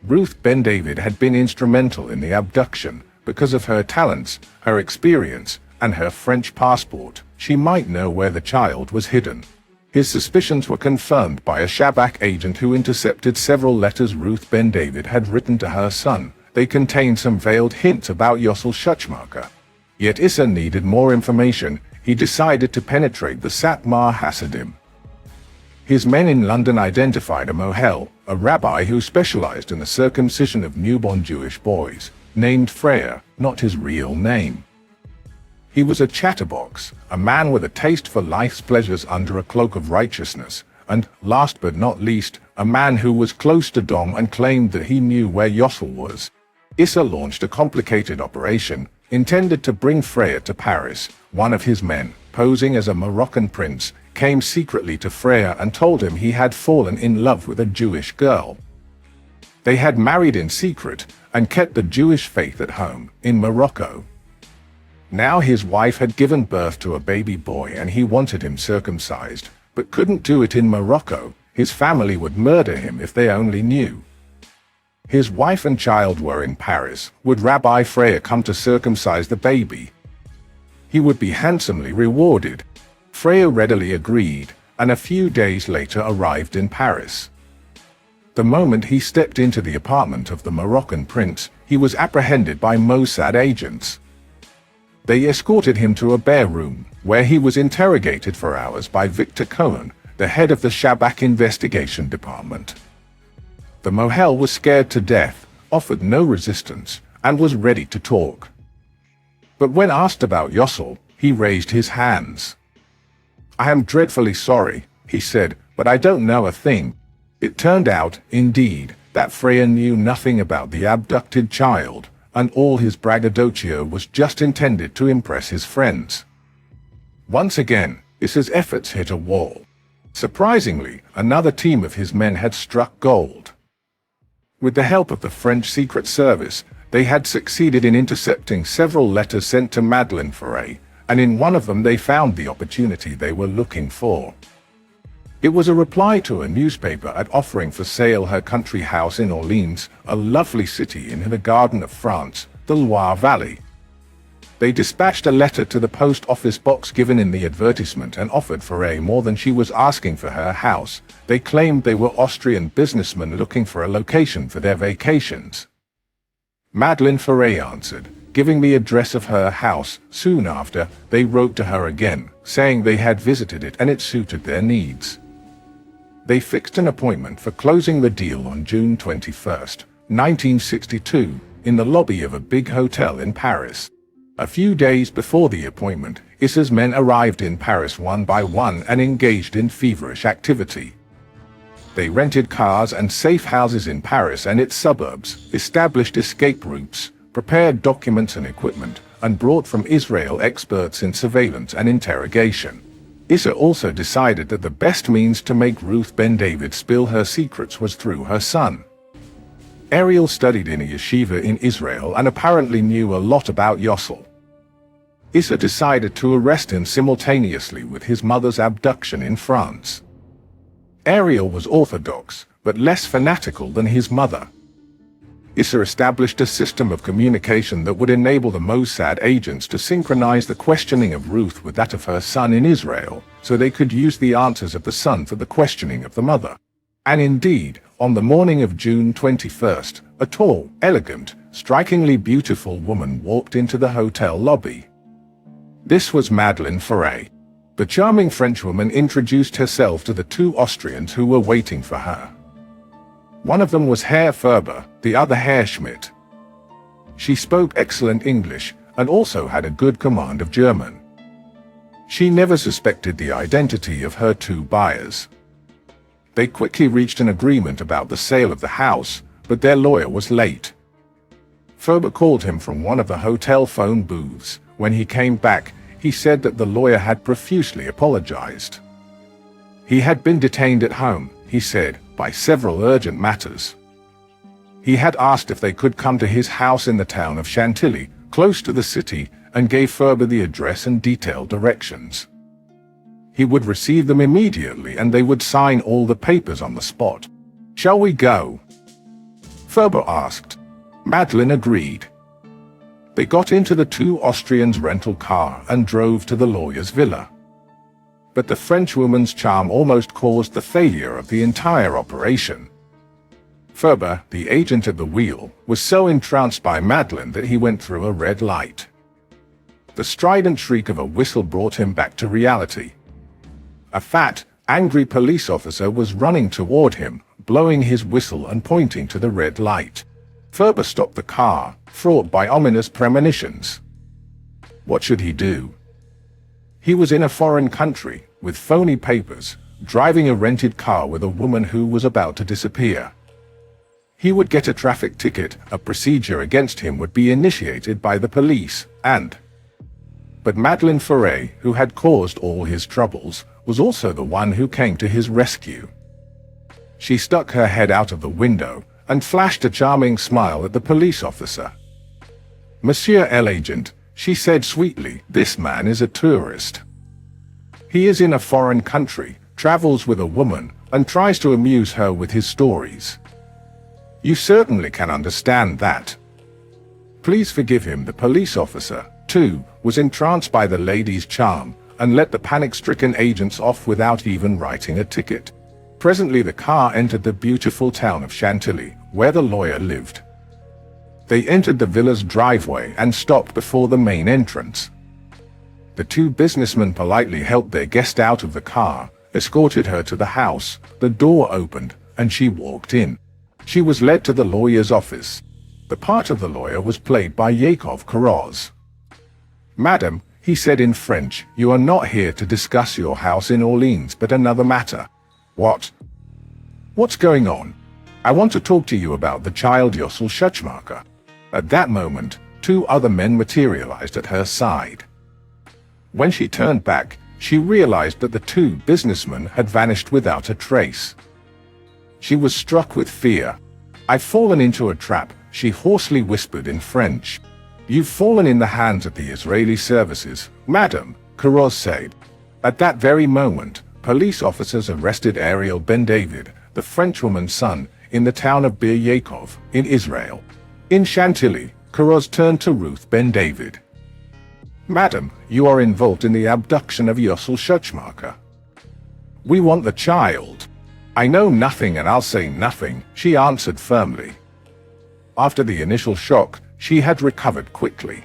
Ruth Ben David had been instrumental in the abduction. Because of her talents, her experience, and her French passport, she might know where the child was hidden. His suspicions were confirmed by a Shabak agent who intercepted several letters Ruth Ben David had written to her son. They contained some veiled hints about Yossel Schutzmarker. Yet Issa needed more information. He decided to penetrate the Satmar Hasidim. His men in London identified a Mohel, a rabbi who specialized in the circumcision of newborn Jewish boys, named Freya, not his real name. He was a chatterbox, a man with a taste for life's pleasures under a cloak of righteousness, and, last but not least, a man who was close to Dom and claimed that he knew where Yossel was. Issa launched a complicated operation, intended to bring Freya to Paris. One of his men, posing as a Moroccan prince, came secretly to Freya and told him he had fallen in love with a Jewish girl. They had married in secret, and kept the Jewish faith at home, in Morocco. Now his wife had given birth to a baby boy and he wanted him circumcised, but couldn't do it in Morocco. His family would murder him if they only knew. His wife and child were in Paris. Would Rabbi Freya come to circumcise the baby? He would be handsomely rewarded. Freya readily agreed, and a few days later arrived in Paris. The moment he stepped into the apartment of the Moroccan prince, he was apprehended by Mossad agents. They escorted him to a bare room, where he was interrogated for hours by Victor Cohen, the head of the Shabak investigation department. The Mohel was scared to death, offered no resistance, and was ready to talk. But when asked about Yossel, he raised his hands. "I am dreadfully sorry," he said, "but I don't know a thing." It turned out, indeed, that Freya knew nothing about the abducted child, and all his braggadocio was just intended to impress his friends. Once again, Issa's efforts hit a wall. Surprisingly, another team of his men had struck gold. With the help of the French Secret Service, they had succeeded in intercepting several letters sent to Madeleine Ferré, and in one of them they found the opportunity they were looking for. It was a reply to a newspaper ad offering for sale her country house in Orleans, a lovely city in the Garden of France, the Loire Valley. They dispatched a letter to the post office box given in the advertisement and offered Ferré more than she was asking for her house. They claimed they were Austrian businessmen looking for a location for their vacations. Madeleine Ferré answered, giving the address of her house. Soon after, they wrote to her again, saying they had visited it and it suited their needs. They fixed an appointment for closing the deal on June 21, 1962, in the lobby of a big hotel in Paris. A few days before the appointment, Issa's men arrived in Paris one by one and engaged in feverish activity. They rented cars and safe houses in Paris and its suburbs, established escape routes, prepared documents and equipment, and brought from Israel experts in surveillance and interrogation. Issa also decided that the best means to make Ruth Ben David spill her secrets was through her son. Ariel studied in a yeshiva in Israel and apparently knew a lot about Yossel. Issa decided to arrest him simultaneously with his mother's abduction in France. Ariel was orthodox, but less fanatical than his mother. Issa established a system of communication that would enable the Mossad agents to synchronize the questioning of Ruth with that of her son in Israel, so they could use the answers of the son for the questioning of the mother. And indeed, on the morning of June 21st, a tall, elegant, strikingly beautiful woman walked into the hotel lobby. This was Madeleine Ferré. The charming Frenchwoman introduced herself to the two Austrians who were waiting for her. One of them was Herr Ferber, the other Herr Schmidt. She spoke excellent English and also had a good command of German. She never suspected the identity of her two buyers. They quickly reached an agreement about the sale of the house, but their lawyer was late. Ferber called him from one of the hotel phone booths. When he came back, he said that the lawyer had profusely apologized. He had been detained at home, he said, by several urgent matters. He had asked if they could come to his house in the town of Chantilly, close to the city, and gave Ferber the address and detailed directions. He would receive them immediately and they would sign all the papers on the spot. "Shall we go?" Ferber asked. Madeleine agreed. They got into the two Austrians' rental car and drove to the lawyer's villa. But the Frenchwoman's charm almost caused the failure of the entire operation. Ferber, the agent at the wheel, was so entranced by Madeleine that he went through a red light. The strident shriek of a whistle brought him back to reality. A fat, angry police officer was running toward him, blowing his whistle and pointing to the red light. Ferber stopped the car, fraught by ominous premonitions. What should he do? He was in a foreign country, with phony papers, driving a rented car with a woman who was about to disappear. He would get a traffic ticket, a procedure against him would be initiated by the police, But Madeleine Ferré, who had caused all his troubles, was also the one who came to his rescue. She stuck her head out of the window and flashed a charming smile at the police officer. "Monsieur l'agent," she said sweetly, "this man is a tourist. He is in a foreign country, travels with a woman, and tries to amuse her with his stories. You certainly can understand that. Please forgive him." The police officer, too, was entranced by the lady's charm, and let the panic-stricken agents off without even writing a ticket. Presently the car entered the beautiful town of Chantilly, where the lawyer lived. They entered the villa's driveway and stopped before the main entrance. The two businessmen politely helped their guest out of the car, escorted her to the house, the door opened, and she walked in. She was led to the lawyer's office. The part of the lawyer was played by Yakov Koroz. "Madam," he said in French, "you are not here to discuss your house in Orleans but another matter." "What? What's going on?" "I want to talk to you about the child Yossel Schutzmacher." At that moment, two other men materialized at her side. When she turned back, she realized that the two businessmen had vanished without a trace. She was struck with fear. "I've fallen into a trap," she hoarsely whispered in French. "You've fallen in the hands of the Israeli services, madam," Koroz said. At that very moment, police officers arrested Ariel Ben David, the Frenchwoman's son, in the town of Bir Yaakov, in Israel. In Chantilly, Koroz turned to Ruth Ben David. "Madam, you are involved in the abduction of Yossel Schutzmacher. We want the child." "I know nothing and I'll say nothing," she answered firmly. After the initial shock, she had recovered quickly.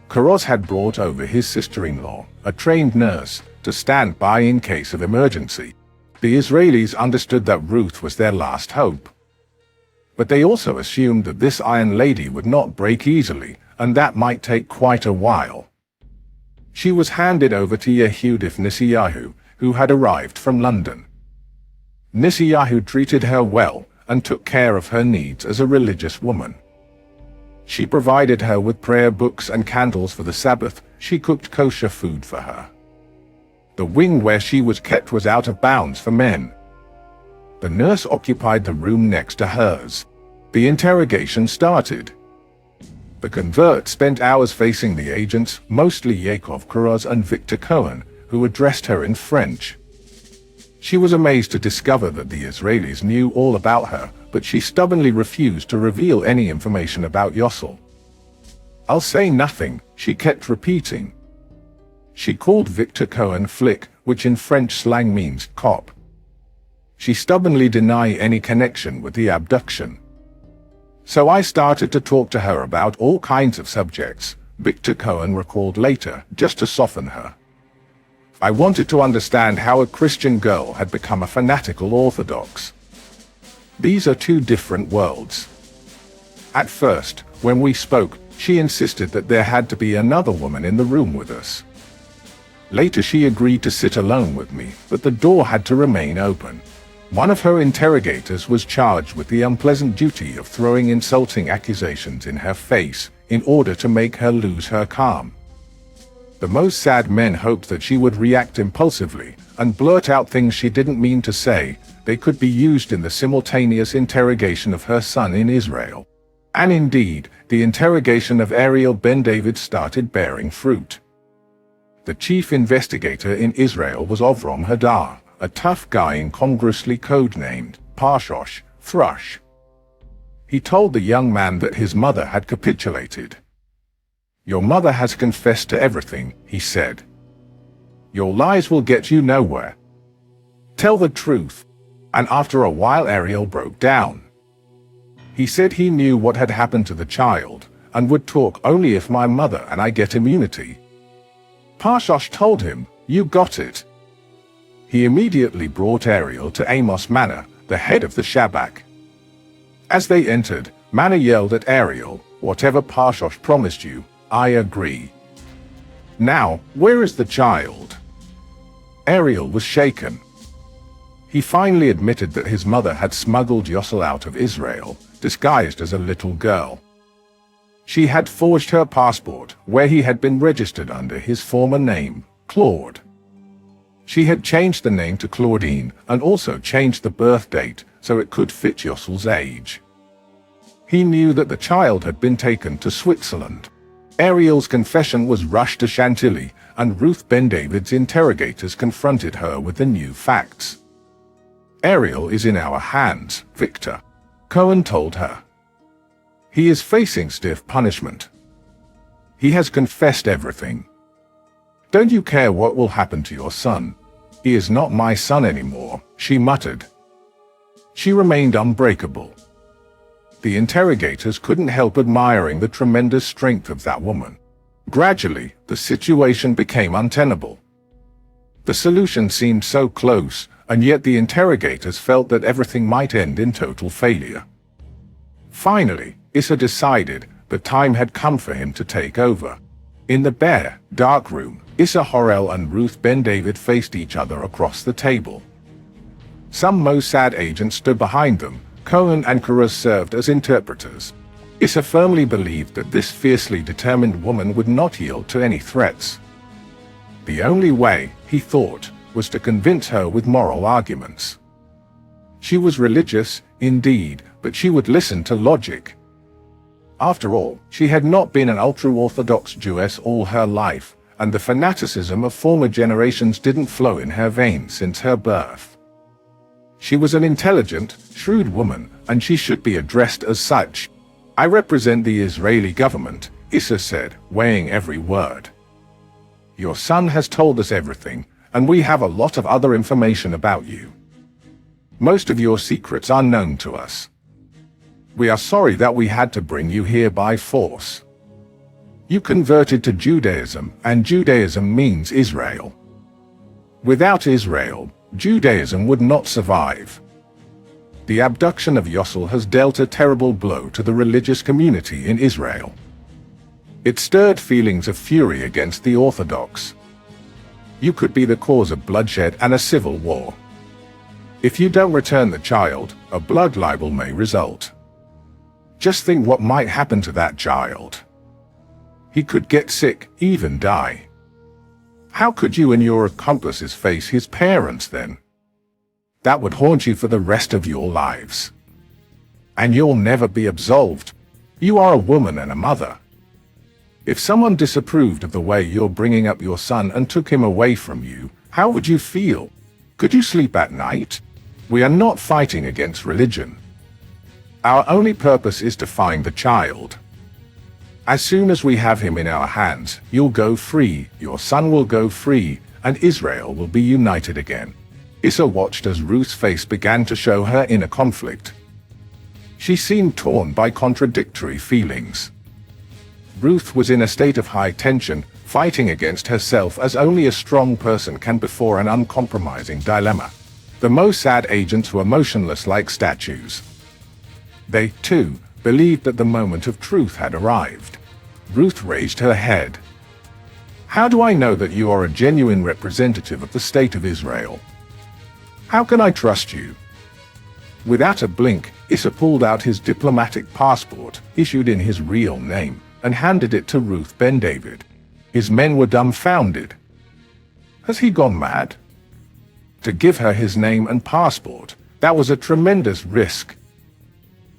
Khrushchev had brought over his sister-in-law, a trained nurse, to stand by in case of emergency. The Israelis understood that Ruth was their last hope. But they also assumed that this Iron Lady would not break easily, and that might take quite a while. She was handed over to Yehudif Netanyahu, who had arrived from London. Netanyahu treated her well and took care of her needs as a religious woman. She provided her with prayer books and candles for the Sabbath. She cooked kosher food for her. The wing where she was kept was out of bounds for men. The nurse occupied the room next to hers. The interrogation started. The convert spent hours facing the agents, mostly Yakov Kuraz and Victor Cohen, who addressed her in French. She was amazed to discover that the Israelis knew all about her, but she stubbornly refused to reveal any information about Yossel. "I'll say nothing," she kept repeating. She called Victor Cohen Flick, which in French slang means cop. She stubbornly denied any connection with the abduction. "So I started to talk to her about all kinds of subjects," Victor Cohen recalled later, just to soften her. "I wanted to understand how a Christian girl had become a fanatical Orthodox. These are two different worlds. At first, when we spoke, she insisted that there had to be another woman in the room with us. Later she agreed to sit alone with me, but the door had to remain open. One of her interrogators was charged with the unpleasant duty of throwing insulting accusations in her face in order to make her lose her calm. The Mossad men hoped that she would react impulsively and blurt out things she didn't mean to say. They could be used in the simultaneous interrogation of her son in Israel. And indeed, the interrogation of Ariel Ben David started bearing fruit. The chief investigator in Israel was Avram Hadar, a tough guy incongruously codenamed Parshosh, Thrush. He told the young man that his mother had capitulated. "Your mother has confessed to everything," he said. "Your lies will get you nowhere. Tell the truth." And after a while Ariel broke down. He said he knew what had happened to the child, and would talk only if my mother and I get immunity. Parshosh told him, "You got it." He immediately brought Ariel to Amos Manor, the head of the Shabak. As they entered, Manor yelled at Ariel, "Whatever Parshosh promised you, I agree. Now, where is the child?" Ariel was shaken. He finally admitted that his mother had smuggled Yossel out of Israel, disguised as a little girl. She had forged her passport, where he had been registered under his former name, Claude. She had changed the name to Claudine and also changed the birth date so it could fit Yossel's age. He knew that the child had been taken to Switzerland. Ariel's confession was rushed to Chantilly, and Ruth Ben David's interrogators confronted her with the new facts. "Ariel is in our hands, Victor," Cohen told her. "He is facing stiff punishment. He has confessed everything. Don't you care what will happen to your son? He is not my son anymore," she muttered. She remained unbreakable. The interrogators couldn't help admiring the tremendous strength of that woman. Gradually, the situation became untenable. The solution seemed so close, and yet the interrogators felt that everything might end in total failure. Finally, Issa decided the time had come for him to take over. In the bare, dark room, Issa Horel and Ruth Ben David faced each other across the table. Some Mossad agents stood behind them. Cohen and Kuraz served as interpreters. Issa firmly believed that this fiercely determined woman would not yield to any threats. The only way, he thought, was to convince her with moral arguments. She was religious, indeed, but she would listen to logic. After all, she had not been an ultra-Orthodox Jewess all her life, and the fanaticism of former generations didn't flow in her veins since her birth. She was an intelligent, shrewd woman, and she should be addressed as such. "I represent the Israeli government," Issa said, weighing every word. "Your son has told us everything, and we have a lot of other information about you. Most of your secrets are known to us. We are sorry that we had to bring you here by force. You converted to Judaism, and Judaism means Israel. Without Israel, Judaism would not survive. The abduction of Yossel has dealt a terrible blow to the religious community in Israel. It stirred feelings of fury against the Orthodox. You could be the cause of bloodshed and a civil war. If you don't return the child, a blood libel may result. Just think what might happen to that child. He could get sick, even die. How could you and your accomplices face his parents then? That would haunt you for the rest of your lives. And you'll never be absolved. You are a woman and a mother. If someone disapproved of the way you're bringing up your son and took him away from you, how would you feel? Could you sleep at night? We are not fighting against religion. Our only purpose is to find the child. As soon as we have him in our hands, you'll go free, your son will go free, and Israel will be united again. Issa watched as Ruth's face began to show her inner conflict. She seemed torn by contradictory feelings. Ruth was in a state of high tension, fighting against herself as only a strong person can before an uncompromising dilemma. The Mossad agents were motionless like statues. They, too, believed that the moment of truth had arrived. Ruth raised her head. How do I know that you are a genuine representative of the State of Israel? How can I trust you? Without a blink, Issa pulled out his diplomatic passport, issued in his real name, and handed it to Ruth Ben David. His men were dumbfounded. Has he gone mad? To give her his name and passport, that was a tremendous risk.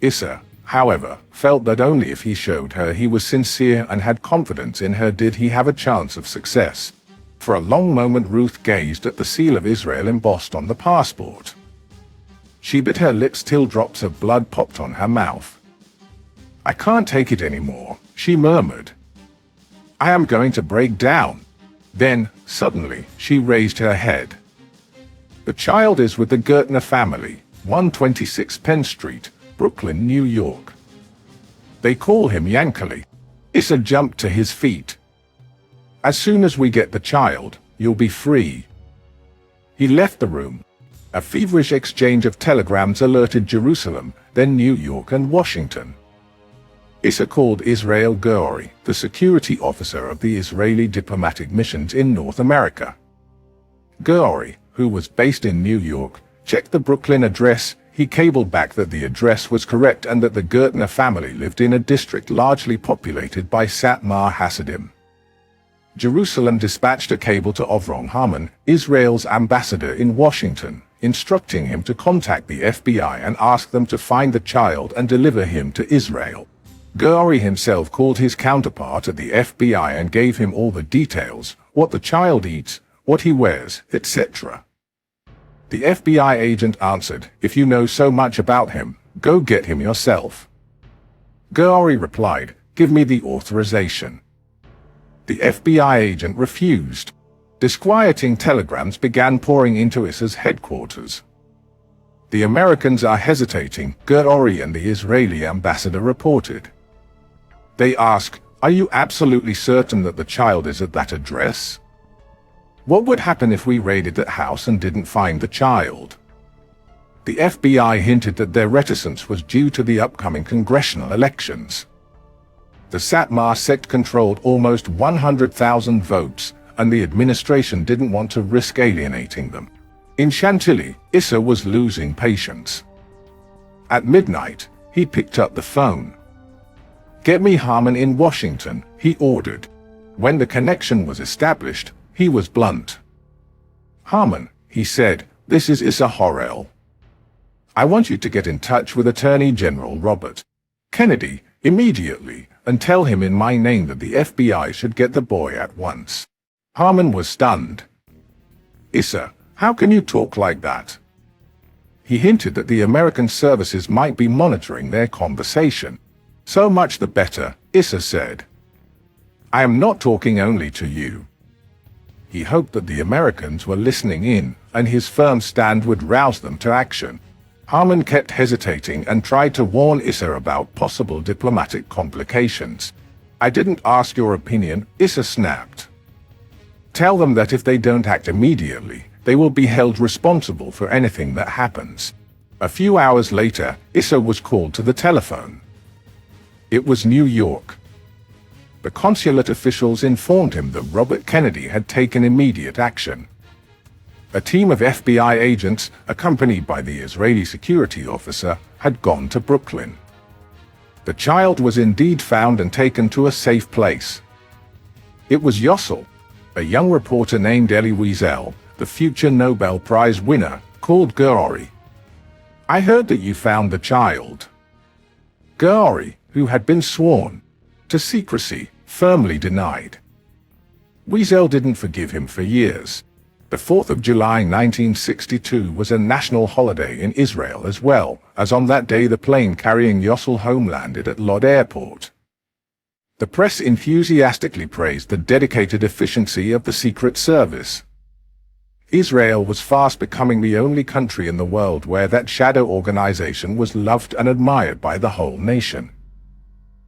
Issa, however, felt that only if he showed her he was sincere and had confidence in her did he have a chance of success. For a long moment Ruth gazed at the seal of Israel embossed on the passport. She bit her lips till drops of blood popped on her mouth. I can't take it anymore, she murmured. I am going to break down. Then, suddenly, she raised her head. The child is with the Gertner family, 126 Penn Street, Brooklyn, New York. They call him Yankali. Issa jumped to his feet. As soon as we get the child, you'll be free. He left the room. A feverish exchange of telegrams alerted Jerusalem, then New York and Washington. Issa called Israel Gouri, the security officer of the Israeli diplomatic missions in North America. Gouri, who was based in New York, checked the Brooklyn address. He cabled back that the address was correct and that the Gertner family lived in a district largely populated by Satmar Hasidim. Jerusalem dispatched a cable to Avron Haman, Israel's ambassador in Washington, instructing him to contact the FBI and ask them to find the child and deliver him to Israel. Gouri himself called his counterpart at the FBI and gave him all the details, what the child eats, what he wears, etc. The FBI agent answered, if you know so much about him, go get him yourself. Gouri replied, give me the authorization. The FBI agent refused. Disquieting telegrams began pouring into Issa's headquarters. The Americans are hesitating, Gouri and the Israeli ambassador reported. They ask, are you absolutely certain that the child is at that address? What would happen if we raided that house and didn't find the child? The FBI hinted that their reticence was due to the upcoming congressional elections. The Satmar sect controlled almost 100,000 votes, and the administration didn't want to risk alienating them. In Chantilly, Issa was losing patience. At midnight, he picked up the phone. Get me Haman in Washington, he ordered. When the connection was established, he was blunt. Haman, he said, this is Issa Horel. I want you to get in touch with Attorney General Robert Kennedy immediately and tell him in my name that the FBI should get the boy at once. Haman was stunned. Issa, how can you talk like that? He hinted that the American services might be monitoring their conversation. So much the better, Issa said. I am not talking only to you. He hoped that the Americans were listening in, and his firm stand would rouse them to action. Amman kept hesitating and tried to warn Issa about possible diplomatic complications. "I didn't ask your opinion," Issa snapped. "Tell them that if they don't act immediately, they will be held responsible for anything that happens." A few hours later, Issa was called to the telephone. It was New York. The consulate officials informed him that Robert Kennedy had taken immediate action. A team of FBI agents, accompanied by the Israeli security officer, had gone to Brooklyn. The child was indeed found and taken to a safe place. It was Yossel, a young reporter named Elie Wiesel, the future Nobel Prize winner, called Ghauri. "I heard that you found the child." Ghauri, who had been sworn to secrecy, firmly denied. Wiesel didn't forgive him for years. The 4th of July 1962 was a national holiday in Israel as well, as on that day the plane carrying Yossel home landed at Lod Airport. The press enthusiastically praised the dedicated efficiency of the Secret Service. Israel was fast becoming the only country in the world where that shadow organization was loved and admired by the whole nation.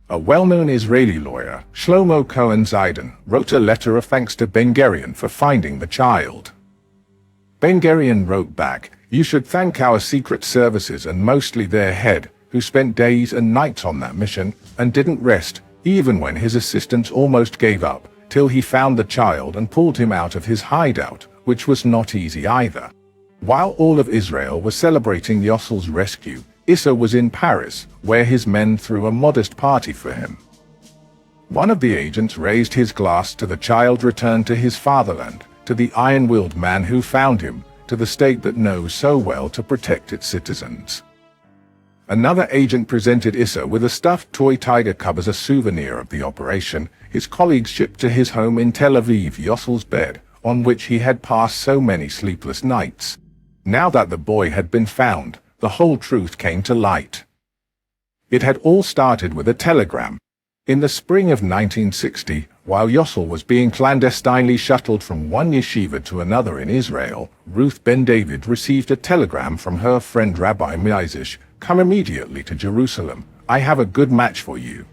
A well-known Israeli lawyer, Shlomo Cohen-Zidon, wrote a letter of thanks to Ben-Gurion for finding the child. Ben-Gurion wrote back, "You should thank our secret services and mostly their head, who spent days and nights on that mission and didn't rest, even when his assistants almost gave up, till he found the child and pulled him out of his hideout, which was not easy either." While all of Israel was celebrating Yossel's rescue, Issa was in Paris, where his men threw a modest party for him. One of the agents raised his glass to the child returned to his fatherland, to the iron-willed man who found him, to the state that knows so well to protect its citizens. Another agent presented Issa with a stuffed toy tiger cub as a souvenir of the operation. His colleagues shipped to his home in Tel Aviv Yossel's bed, on which he had passed so many sleepless nights. Now that the boy had been found, the whole truth came to light. It had all started with a telegram. In the spring of 1960, while Yossel was being clandestinely shuttled from one yeshiva to another in Israel, Ruth Ben David received a telegram from her friend Rabbi Meir, "Come immediately to Jerusalem. I have a good match for you."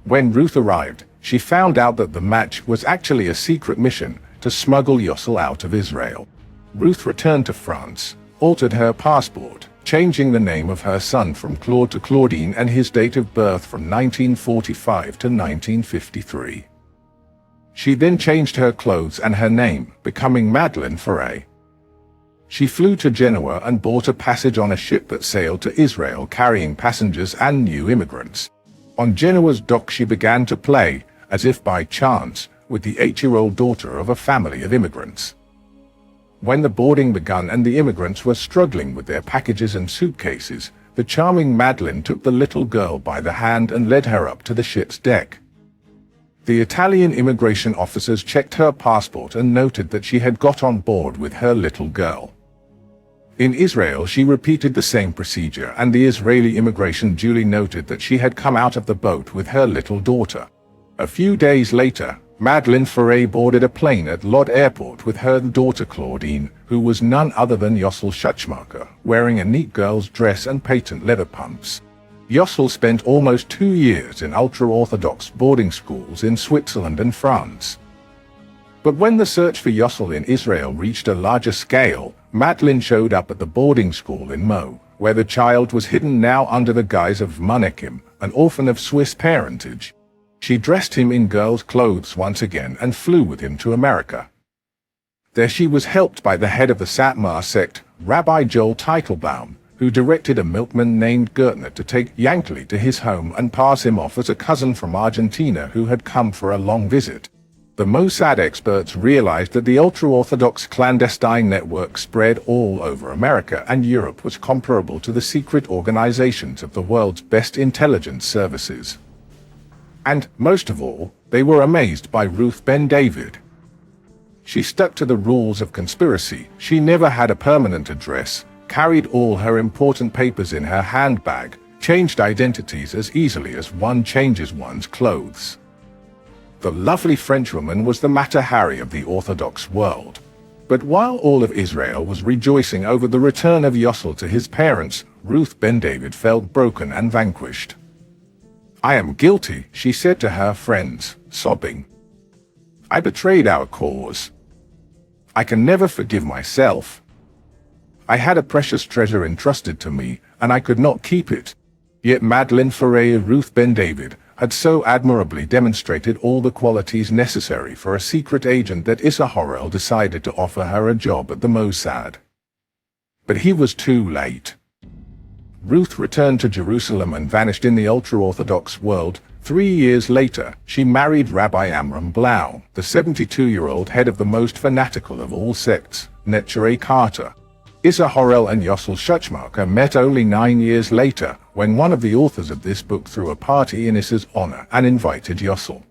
When Ruth arrived, she found out that the match was actually a secret mission to smuggle Yossel out of Israel. Ruth returned to France, altered her passport, changing the name of her son from Claude to Claudine and his date of birth from 1945 to 1953. She then changed her clothes and her name, becoming Madeleine Ferré. She flew to Genoa and bought a passage on a ship that sailed to Israel carrying passengers and new immigrants. On Genoa's dock she began to play, as if by chance, with the 8-year-old daughter of a family of immigrants. When the boarding began and the immigrants were struggling with their packages and suitcases, the charming Madeleine took the little girl by the hand and led her up to the ship's deck. The Italian immigration officers checked her passport and noted that she had got on board with her little girl. In Israel she repeated the same procedure and the Israeli immigration duly noted that she had come out of the boat with her little daughter. A few days later, Madeleine Ferré boarded a plane at Lod Airport with her daughter Claudine, who was none other than Yossel Schutzmacher, wearing a neat girl's dress and patent leather pumps. Yossel spent almost 2 years in ultra-Orthodox boarding schools in Switzerland and France. But when the search for Yossel in Israel reached a larger scale, Madeleine showed up at the boarding school in Mo, where the child was hidden now under the guise of Monekim, an orphan of Swiss parentage. She dressed him in girl's clothes once again and flew with him to America. There she was helped by the head of the Satmar sect, Rabbi Joel Teitelbaum, who directed a milkman named Gertner to take Yankee to his home and pass him off as a cousin from Argentina who had come for a long visit. The Mossad experts realized that the ultra-Orthodox clandestine network spread all over America and Europe was comparable to the secret organizations of the world's best intelligence services. And, most of all, they were amazed by Ruth Ben David. She stuck to the rules of conspiracy. She never had a permanent address, carried all her important papers in her handbag, changed identities as easily as one changes one's clothes. The lovely Frenchwoman was the Mata Hari of the Orthodox world. But while all of Israel was rejoicing over the return of Yossel to his parents, Ruth Ben David felt broken and vanquished. "I am guilty," she said to her friends, sobbing. "I betrayed our cause. I can never forgive myself. I had a precious treasure entrusted to me, and I could not keep it." Yet Madeleine Ferrer Ruth Ben David had so admirably demonstrated all the qualities necessary for a secret agent that Issa Horel decided to offer her a job at the Mossad. But he was too late. Ruth returned to Jerusalem and vanished in the ultra-Orthodox world. 3 years later, she married Rabbi Amram Blau, the 72-year-old head of the most fanatical of all sects, Neturei Carter. Issa Horel and Yossel Schuchmacher met only 9 years later, when one of the authors of this book threw a party in Issa's honor and invited Yossel.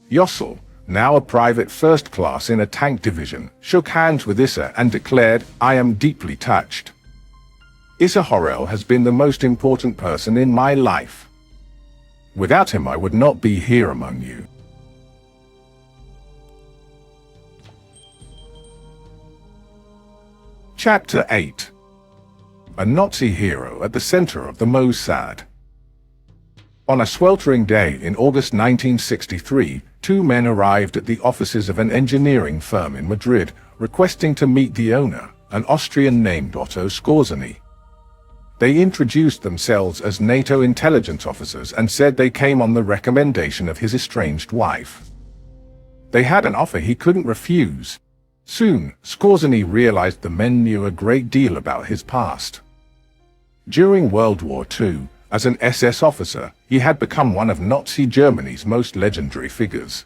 Yossel, now a private first class in a tank division, shook hands with Issa and declared, "I am deeply touched. Issa Horel has been the most important person in my life. Without him I would not be here among you." Chapter 8. A Nazi hero at the center of the Mossad. On a sweltering day in August 1963, two men arrived at the offices of an engineering firm in Madrid, requesting to meet the owner, an Austrian named Otto Skorzeny. They introduced themselves as NATO intelligence officers and said they came on the recommendation of his estranged wife. They had an offer he couldn't refuse. Soon, Skorzeny realized the men knew a great deal about his past. During World War II, as an SS officer, he had become one of Nazi Germany's most legendary figures.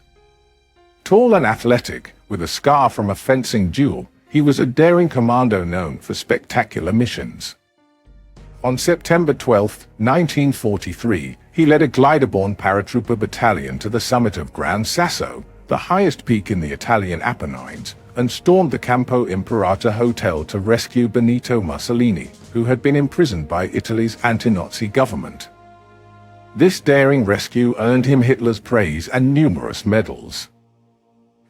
Tall and athletic, with a scar from a fencing duel, he was a daring commando known for spectacular missions. On September 12, 1943, he led a glider-borne paratrooper battalion to the summit of Gran Sasso, the highest peak in the Italian Apennines, and stormed the Campo Imperatore Hotel to rescue Benito Mussolini, who had been imprisoned by Italy's anti-Nazi government. This daring rescue earned him Hitler's praise and numerous medals.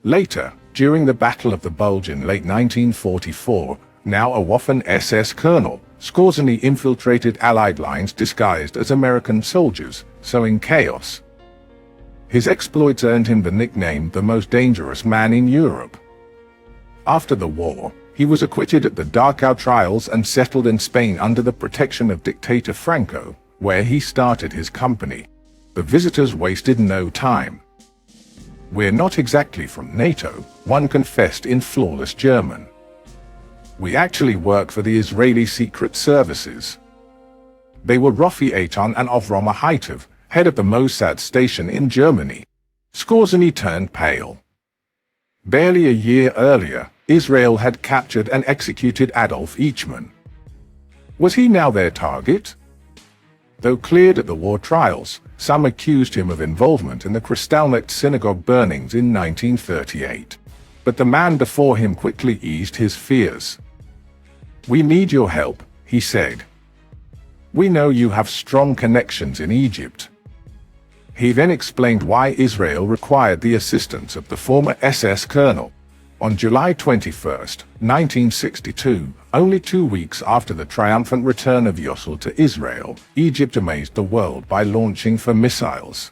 Later, during the Battle of the Bulge in late 1944, now a Waffen SS colonel, Skorzeny infiltrated Allied lines disguised as American soldiers, sowing chaos. His exploits earned him the nickname the most dangerous man in Europe. After the war, he was acquitted at the Dachau trials and settled in Spain under the protection of dictator Franco, where he started his company. The visitors wasted no time. "We're not exactly from NATO," one confessed in flawless German. "We actually work for the Israeli Secret Services." They were Rafi Eitan and Avrom Haitov, head of the Mossad station in Germany. Skorzeny turned pale. Barely a year earlier, Israel had captured and executed Adolf Eichmann. Was he now their target? Though cleared at the war trials, some accused him of involvement in the Kristallnacht synagogue burnings in 1938. But the man before him quickly eased his fears. "We need your help," he said. "We know you have strong connections in Egypt." He then explained why Israel required the assistance of the former SS colonel. On July 21, 1962, only 2 weeks after the triumphant return of Yossel to Israel, Egypt amazed the world by launching 4 missiles.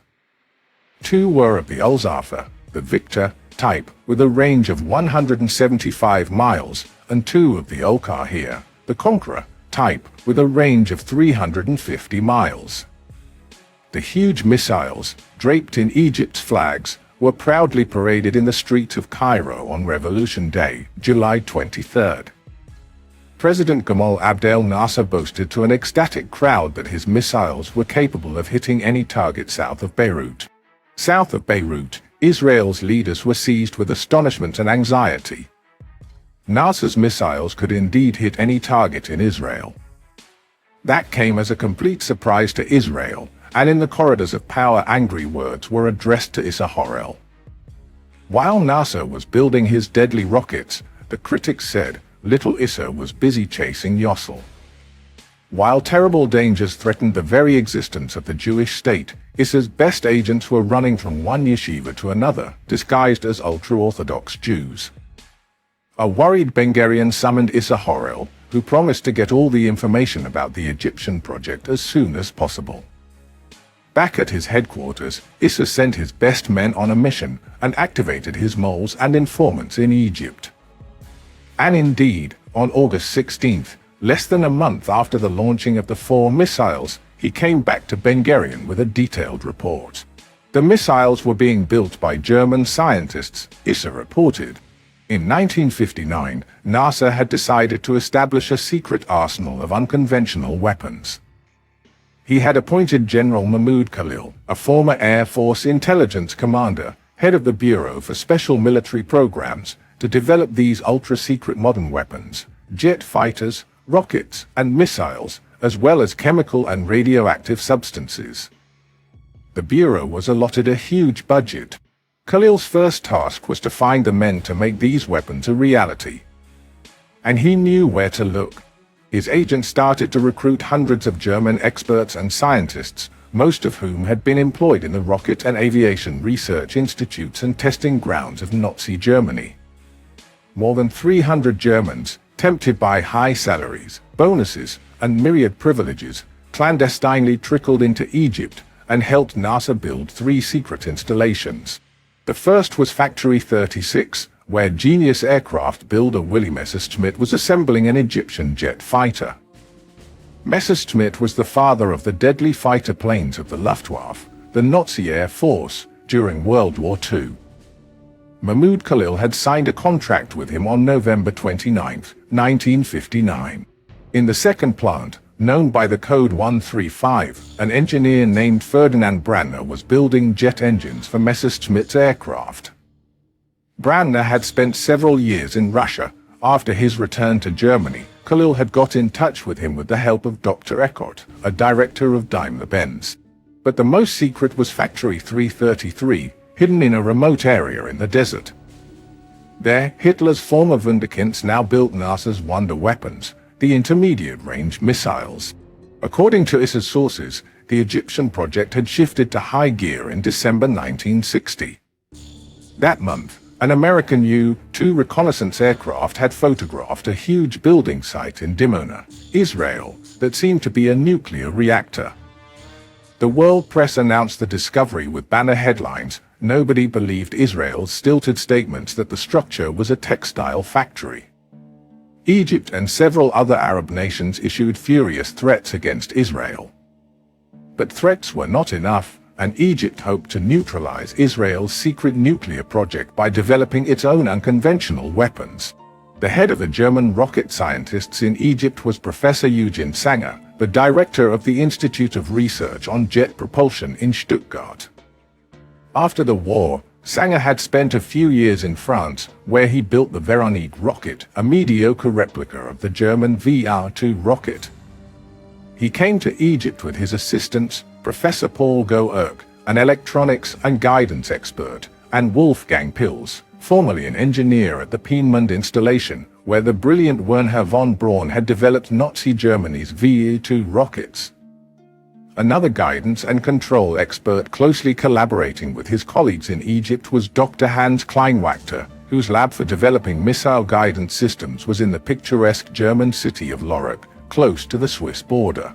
2 were of the Al-Zafar, the Victor type, with a range of 175 miles, and 2 of the Al-Qahir, the Conqueror type, with a range of 350 miles. The huge missiles, draped in Egypt's flags, were proudly paraded in the streets of Cairo on Revolution Day, July 23. President Gamal Abdel Nasser boasted to an ecstatic crowd that his missiles were capable of hitting any target south of Beirut. South of Beirut, Israel's leaders were seized with astonishment and anxiety. Nasser's missiles could indeed hit any target in Israel. That came as a complete surprise to Israel, and in the corridors of power angry words were addressed to Issa Horel. While Nasser was building his deadly rockets, the critics said, little Issa was busy chasing Yossel. While terrible dangers threatened the very existence of the Jewish state, Issa's best agents were running from one yeshiva to another, disguised as ultra-Orthodox Jews. A worried Ben-Gurion summoned Issa Horel, who promised to get all the information about the Egyptian project as soon as possible. Back at his headquarters, Issa sent his best men on a mission and activated his moles and informants in Egypt. And indeed, on August 16th, less than a month after the launching of the 4 missiles, he came back to Ben-Gurion with a detailed report. The missiles were being built by German scientists, Issa reported. In 1959, NASA had decided to establish a secret arsenal of unconventional weapons. He had appointed General Mahmoud Khalil, a former Air Force intelligence commander, head of the Bureau for Special Military Programs, to develop these ultra-secret modern weapons, jet fighters, rockets, and missiles, as well as chemical and radioactive substances. The Bureau was allotted a huge budget. Khalil's first task was to find the men to make these weapons a reality. And he knew where to look. His agents started to recruit hundreds of German experts and scientists, most of whom had been employed in the rocket and aviation research institutes and testing grounds of Nazi Germany. More than 300 Germans, tempted by high salaries, bonuses, and myriad privileges, clandestinely trickled into Egypt and helped NASA build 3 secret installations. The first was Factory 36, where genius aircraft builder Willy Messerschmitt was assembling an Egyptian jet fighter. Messerschmitt was the father of the deadly fighter planes of the Luftwaffe, the Nazi Air Force, during World War II. Mahmoud Khalil had signed a contract with him on November 29, 1959. In the second plant, known by the code 135, an engineer named Ferdinand Brandner was building jet engines for Messerschmitt's aircraft. Brandner had spent several years in Russia. After his return to Germany, Khalil had got in touch with him with the help of Dr. Eckert, a director of Daimler-Benz. But the most secret was Factory 333, hidden in a remote area in the desert. There, Hitler's former Wunderkinds now built NASA's wonder weapons, the intermediate-range missiles. According to Issa's sources, the Egyptian project had shifted to high gear in December 1960. That month, an American U-2 reconnaissance aircraft had photographed a huge building site in Dimona, Israel, that seemed to be a nuclear reactor. The world press announced the discovery with banner headlines. Nobody believed Israel's stilted statements that the structure was a textile factory. Egypt and several other Arab nations issued furious threats against Israel. But threats were not enough, and Egypt hoped to neutralize Israel's secret nuclear project by developing its own unconventional weapons. The head of the German rocket scientists in Egypt was Professor Eugen Sanger, the director of the Institute of Research on Jet Propulsion in Stuttgart. After the war, Sanger had spent a few years in France, where he built the Veronique rocket, a mediocre replica of the German VR-2 rocket. He came to Egypt with his assistants, Professor Paul Goerck, an electronics and guidance expert, and Wolfgang Pils, formerly an engineer at the Piemont installation, where the brilliant Wernher von Braun had developed Nazi Germany's VE-2 rockets. Another guidance and control expert closely collaborating with his colleagues in Egypt was Dr. Hans Kleinwachter, whose lab for developing missile guidance systems was in the picturesque German city of Lorach, close to the Swiss border.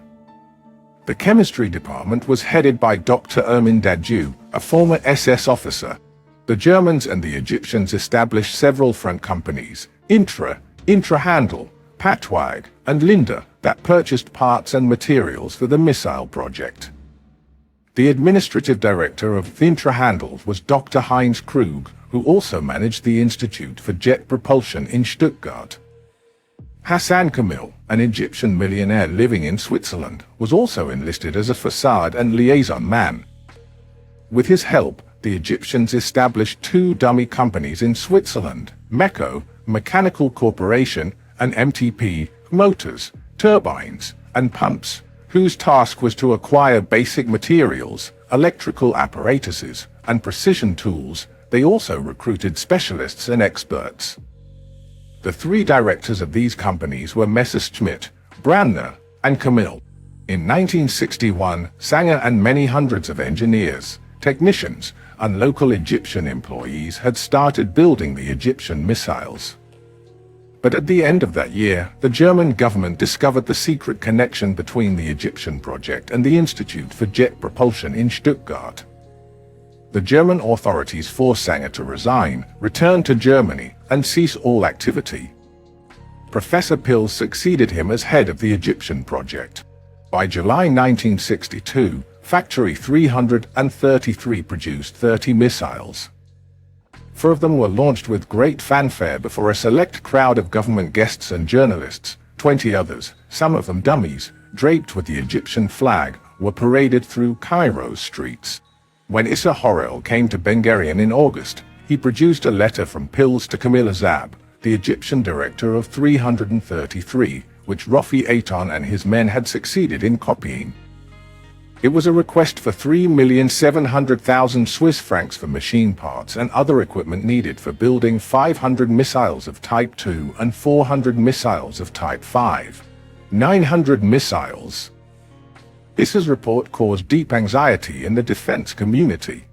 The chemistry department was headed by Dr. Ermin Dadju, a former SS officer. The Germans and the Egyptians established several front companies, Intrahandel, Patwag, and Linde, that purchased parts and materials for the missile project. The administrative director of Intrahandel was Dr. Heinz Krug, who also managed the Institute for Jet Propulsion in Stuttgart. Hassan Kamil, an Egyptian millionaire living in Switzerland, was also enlisted as a facade and liaison man. With his help, the Egyptians established 2 dummy companies in Switzerland, MECO, Mechanical Corporation, and MTP, Motors, Turbines, and Pumps, whose task was to acquire basic materials, electrical apparatuses, and precision tools. They also recruited specialists and experts. The 3 directors of these companies were Messerschmitt, Brandner, and Kamil. In 1961, Sanger and many hundreds of engineers, technicians, and local Egyptian employees had started building the Egyptian missiles. But at the end of that year, the German government discovered the secret connection between the Egyptian project and the Institute for Jet Propulsion in Stuttgart. The German authorities forced Sanger to resign, return to Germany, and cease all activity. Professor Pilz succeeded him as head of the Egyptian project. By July 1962, Factory 333 produced 30 missiles. 4 of them were launched with great fanfare before a select crowd of government guests and journalists. 20 others, some of them dummies, draped with the Egyptian flag, were paraded through Cairo's streets. When Issa Horel came to Ben Gurion in August, he produced a letter from Pilz to Kamil Azab, the Egyptian director of 333, which Rafi Eitan and his men had succeeded in copying. It was a request for 3,700,000 Swiss francs for machine parts and other equipment needed for building 500 missiles of Type 2 and 400 missiles of Type 5. 900 missiles. Issa's report caused deep anxiety in the defense community.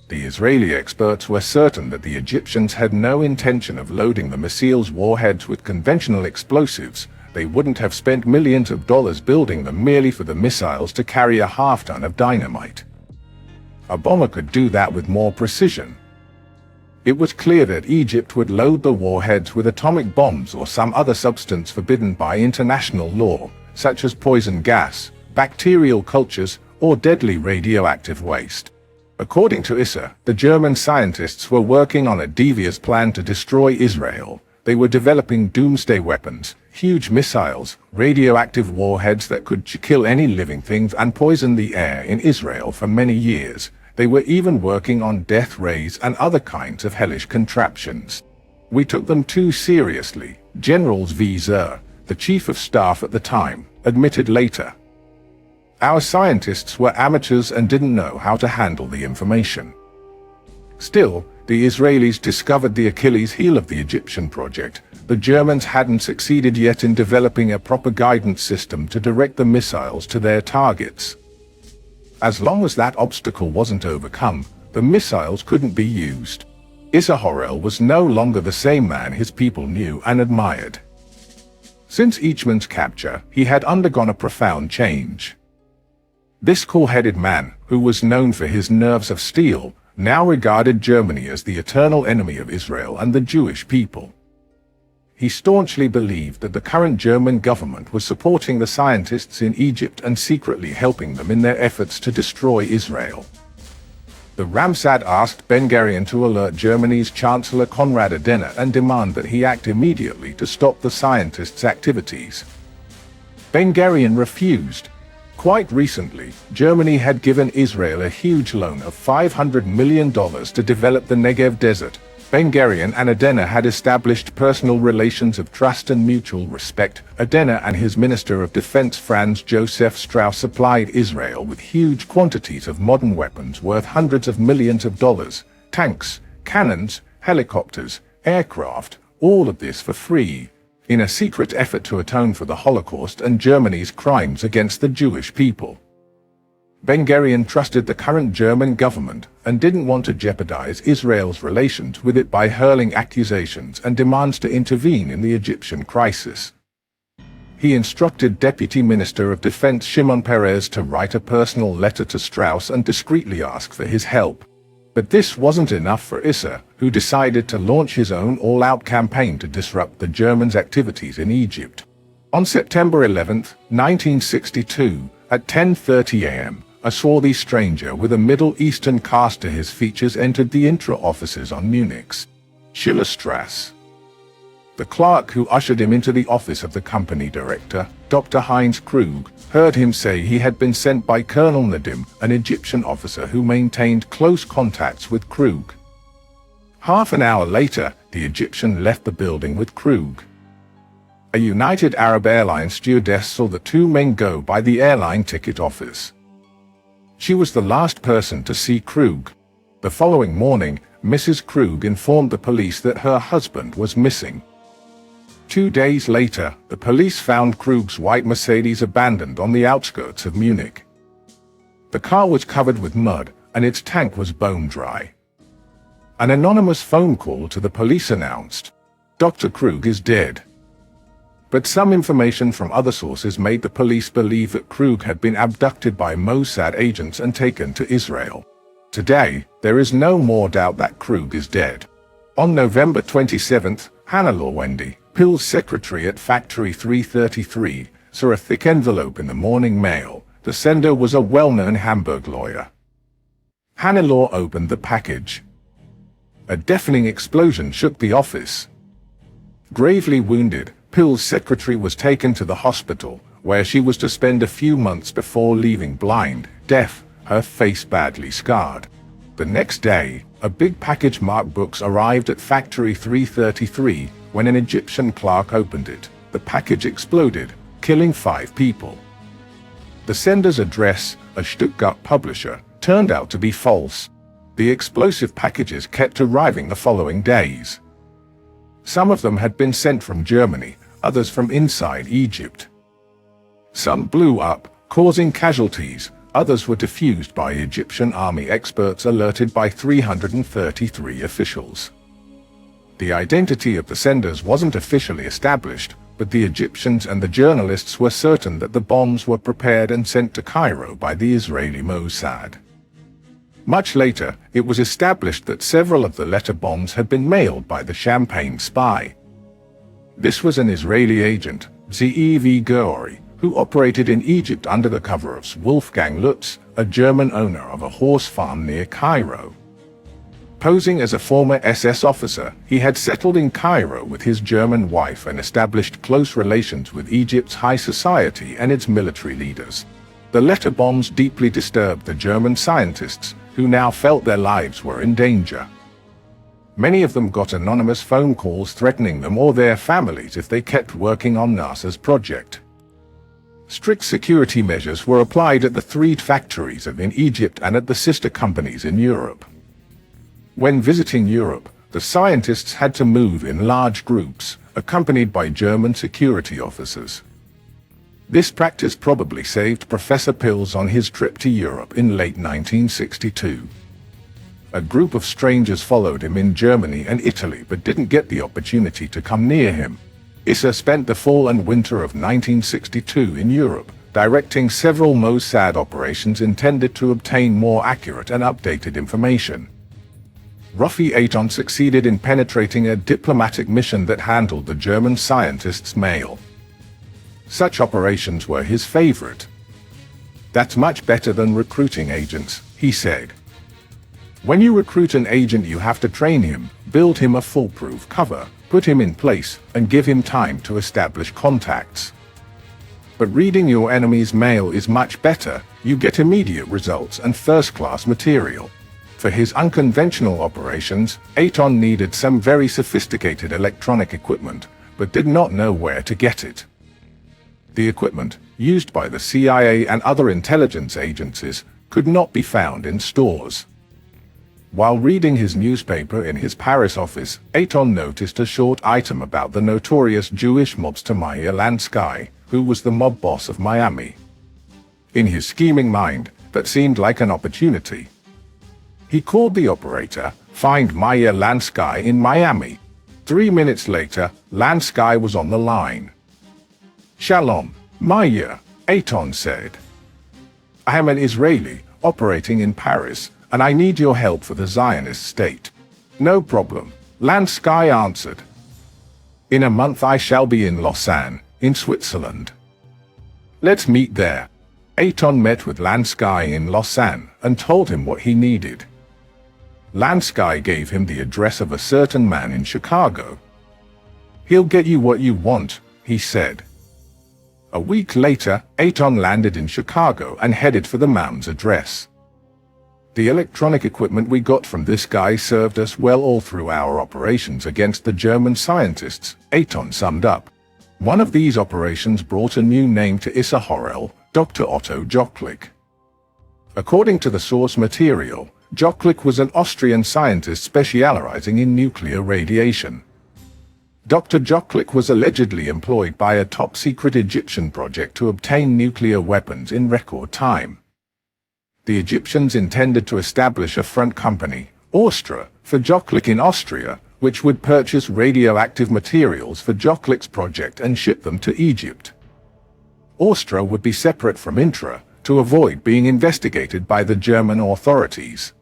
The Israeli experts were certain that the Egyptians had no intention of loading the missiles' warheads with conventional explosives. They wouldn't have spent millions of dollars building them merely for the missiles to carry a half-ton of dynamite. A bomber could do that with more precision. It was clear that Egypt would load the warheads with atomic bombs or some other substance forbidden by international law, such as poison gas, bacterial cultures, or deadly radioactive waste. According to Issa, the German scientists were working on a devious plan to destroy Israel. They were developing doomsday weapons, huge missiles, radioactive warheads that could kill any living things and poison the air in Israel for many years. They were even working on death rays and other kinds of hellish contraptions. We took them too seriously, General Zwieser, the chief of staff at the time, admitted later. Our scientists were amateurs and didn't know how to handle the information. Still, the Israelis discovered the Achilles heel of the Egyptian project. The Germans hadn't succeeded yet in developing a proper guidance system to direct the missiles to their targets. As long as that obstacle wasn't overcome, the missiles couldn't be used. Issa Horel was no longer the same man his people knew and admired. Since Eichmann's capture, he had undergone a profound change. This cool-headed man, who was known for his nerves of steel, now regarded Germany as the eternal enemy of Israel and the Jewish people. He staunchly believed that the current German government was supporting the scientists in Egypt and secretly helping them in their efforts to destroy Israel. The Ramsad asked Ben Gurion to alert Germany's Chancellor Konrad Adenauer and demand that he act immediately to stop the scientists' activities. Ben Gurion refused. Quite recently, Germany had given Israel a huge loan of $500 million to develop the Negev desert. Ben Gurion and Adenauer had established personal relations of trust and mutual respect. Adenauer and his Minister of Defense Franz Josef Strauss supplied Israel with huge quantities of modern weapons worth hundreds of millions of dollars, tanks, cannons, helicopters, aircraft, all of this for free, in a secret effort to atone for the Holocaust and Germany's crimes against the Jewish people. Ben Gurion trusted the current German government and didn't want to jeopardize Israel's relations with it by hurling accusations and demands to intervene in the Egyptian crisis. He instructed Deputy Minister of Defense Shimon Peres to write a personal letter to Strauss and discreetly ask for his help. But this wasn't enough for Issa, who decided to launch his own all-out campaign to disrupt the Germans' activities in Egypt. On September 11, 1962, at 10:30 a.m., a swarthy stranger with a Middle Eastern cast to his features entered the intra-offices on Munich's Schillerstrasse. The clerk who ushered him into the office of the company director, Dr. Heinz Krug, heard him say he had been sent by Colonel Nadim, an Egyptian officer who maintained close contacts with Krug. Half an hour later, the Egyptian left the building with Krug. A United Arab Airlines stewardess saw the two men go by the airline ticket office. She was the last person to see Krug. The following morning, Mrs. Krug informed the police that her husband was missing. 2 days later, the police found Krug's white Mercedes abandoned on the outskirts of Munich. The car was covered with mud, and its tank was bone dry. An anonymous phone call to the police announced, Dr. Krug is dead. But some information from other sources made the police believe that Krug had been abducted by Mossad agents and taken to Israel. Today, there is no more doubt that Krug is dead. On November 27th, Hannelore Wendy, Pill's secretary at Factory 333, saw a thick envelope in the morning mail. The sender was a well-known Hamburg lawyer. Hannelore opened the package. A deafening explosion shook the office. Gravely wounded, Pill's secretary was taken to the hospital, where she was to spend a few months before leaving blind, deaf, her face badly scarred. The next day, a big package marked books arrived at Factory 333. When an Egyptian clerk opened it, the package exploded, killing 5 people. The sender's address, a Stuttgart publisher, turned out to be false. The explosive packages kept arriving the following days. Some of them had been sent from Germany, others from inside Egypt. Some blew up, causing casualties. Others were defused by Egyptian army experts alerted by 333 officials. The identity of the senders wasn't officially established, but the Egyptians and the journalists were certain that the bombs were prepared and sent to Cairo by the Israeli Mossad. Much later, it was established that several of the letter bombs had been mailed by the Champagne spy. This was an Israeli agent, Zeev Geori, who operated in Egypt under the cover of Wolfgang Lutz, a German owner of a horse farm near Cairo. Posing as a former SS officer, he had settled in Cairo with his German wife and established close relations with Egypt's high society and its military leaders. The letter bombs deeply disturbed the German scientists, who now felt their lives were in danger. Many of them got anonymous phone calls threatening them or their families if they kept working on NASA's project. Strict security measures were applied at the 3 factories in Egypt and at the sister companies in Europe. When visiting Europe, the scientists had to move in large groups, accompanied by German security officers. This practice probably saved Professor Pills on his trip to Europe in late 1962. A group of strangers followed him in Germany and Italy but didn't get the opportunity to come near him. Issa spent the fall and winter of 1962 in Europe, directing several Mossad operations intended to obtain more accurate and updated information. Rafi Eichmann succeeded in penetrating a diplomatic mission that handled the German scientists' mail. Such operations were his favorite. "That's much better than recruiting agents," he said. "When you recruit an agent, you have to train him, build him a foolproof cover, put him in place, and give him time to establish contacts. But reading your enemy's mail is much better. You get immediate results and first-class material." For his unconventional operations, Eichmann needed some very sophisticated electronic equipment, but did not know where to get it. The equipment, used by the CIA and other intelligence agencies, could not be found in stores. While reading his newspaper in his Paris office, Eichmann noticed a short item about the notorious Jewish mobster Meir Lansky, who was the mob boss of Miami. In his scheming mind, that seemed like an opportunity. He called the operator, "Find Meir Lansky in Miami." 3 minutes later, Lansky was on the line. "Shalom, Meir," Eichmann said. "I am an Israeli, operating in Paris, and I need your help for the Zionist state." "No problem," Lansky answered. "In a month I shall be in Lausanne, in Switzerland. Let's meet there." Eichmann met with Lansky in Lausanne and told him what he needed. Lansky gave him the address of a certain man in Chicago. "He'll get you what you want," he said. A week later, Eichmann landed in Chicago and headed for the man's address. "The electronic equipment we got from this guy served us well all through our operations against the German scientists," Eichmann summed up. One of these operations brought a new name to Issa Horel, Dr. Otto Jocklick. According to the source material, Jocklick was an Austrian scientist specializing in nuclear radiation. Dr. Jocklick was allegedly employed by a top-secret Egyptian project to obtain nuclear weapons in record time. The Egyptians intended to establish a front company, Austria, for Jocklick in Austria, which would purchase radioactive materials for Joklik's project and ship them to Egypt. Austria would be separate from Intra to avoid being investigated by the German authorities.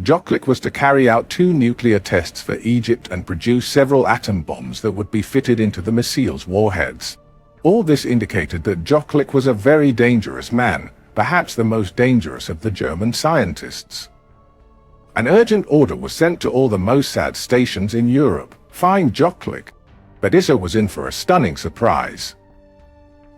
Joklik was to carry out 2 nuclear tests for Egypt and produce several atom bombs that would be fitted into the missiles' warheads. All this indicated that Joklik was a very dangerous man, perhaps the most dangerous of the German scientists. An urgent order was sent to all the Mossad stations in Europe: find Joklik. But Issa was in for a stunning surprise.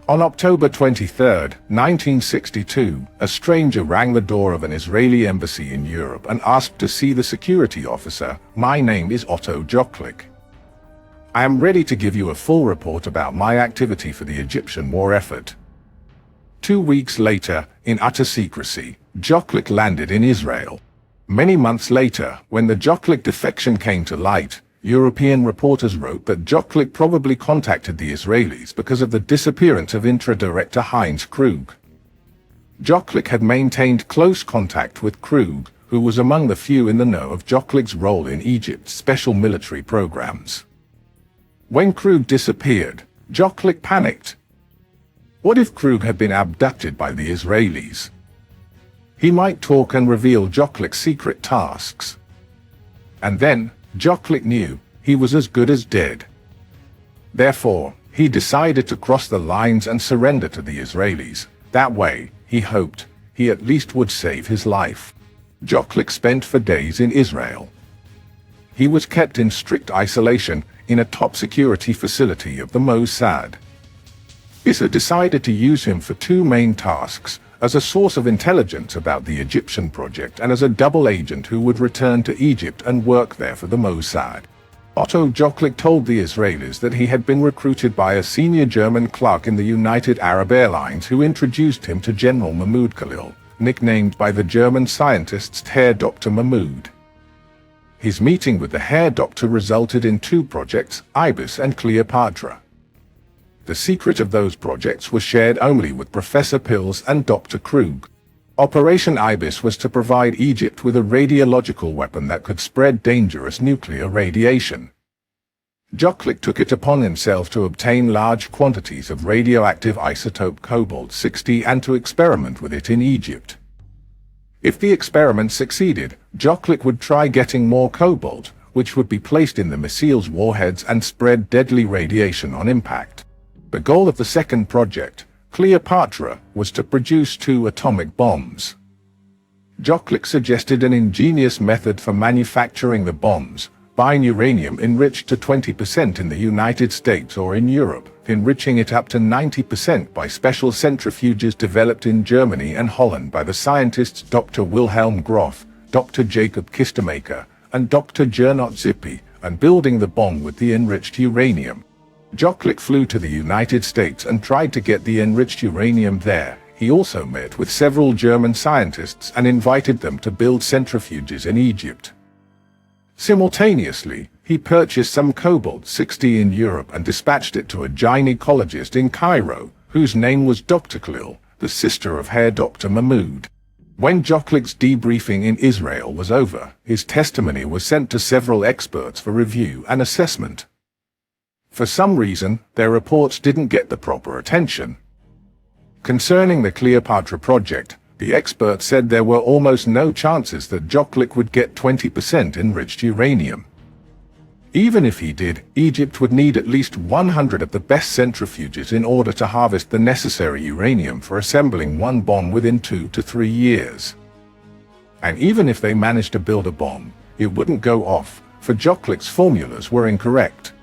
On October 23, 1962, a stranger rang the door of an Israeli embassy in Europe and asked to see the security officer. "My name is Otto Joklik. I am ready to give you a full report about my activity for the Egyptian war effort." 2 weeks later, in utter secrecy, Joklik landed in Israel. Many months later, when the Joklik defection came to light, European reporters wrote that Joklik probably contacted the Israelis because of the disappearance of Intra director Heinz Krug. Joklik had maintained close contact with Krug, who was among the few in the know of Joklik's role in Egypt's special military programs. When Krug disappeared, Joklik panicked. What if Krug had been abducted by the Israelis? He might talk and reveal Joklik's secret tasks. And then, Joklik knew he was as good as dead. Therefore, he decided to cross the lines and surrender to the Israelis. That way, he hoped, he at least would save his life. Joklik spent for days in Israel. He was kept in strict isolation in a top-security facility of the Mossad. Issa decided to use him for 2 main tasks: as a source of intelligence about the Egyptian project and as a double agent who would return to Egypt and work there for the Mossad. Otto Joklik told the Israelis that he had been recruited by a senior German clerk in the United Arab Airlines who introduced him to General Mahmoud Khalil, nicknamed by the German scientists Herr Dr. Mahmoud. His meeting with the Herr Doctor resulted in 2 projects, Ibis and Cleopatra. The secret of those projects was shared only with Professor Pills and Dr. Krug. Operation Ibis was to provide Egypt with a radiological weapon that could spread dangerous nuclear radiation. Joklik took it upon himself to obtain large quantities of radioactive isotope cobalt-60 and to experiment with it in Egypt. If the experiment succeeded, Joklik would try getting more cobalt, which would be placed in the missiles' warheads and spread deadly radiation on impact. The goal of the second project, Cleopatra, was to produce 2 atomic bombs. Joklik suggested an ingenious method for manufacturing the bombs, buying uranium enriched to 20% in the United States or in Europe, enriching it up to 90% by special centrifuges developed in Germany and Holland by the scientists Dr. Wilhelm Groth, Dr. Jacob Kistemaker, and Dr. Gernot Zippi, and building the bomb with the enriched uranium. Joklik flew to the United States and tried to get the enriched uranium there. He also met with several German scientists and invited them to build centrifuges in Egypt. Simultaneously, he purchased some cobalt-60 in Europe and dispatched it to a gynecologist in Cairo, whose name was Dr. Khalil, the sister of Herr Dr. Mahmoud. When Joklik's debriefing in Israel was over, his testimony was sent to several experts for review and assessment. For some reason, their reports didn't get the proper attention. Concerning the Cleopatra project, the experts said there were almost no chances that Joklik would get 20% enriched uranium. Even if he did, Egypt would need at least 100 of the best centrifuges in order to harvest the necessary uranium for assembling one bomb within 2 to 3 years. And even if they managed to build a bomb, it wouldn't go off, for Joklik's formulas were incorrect.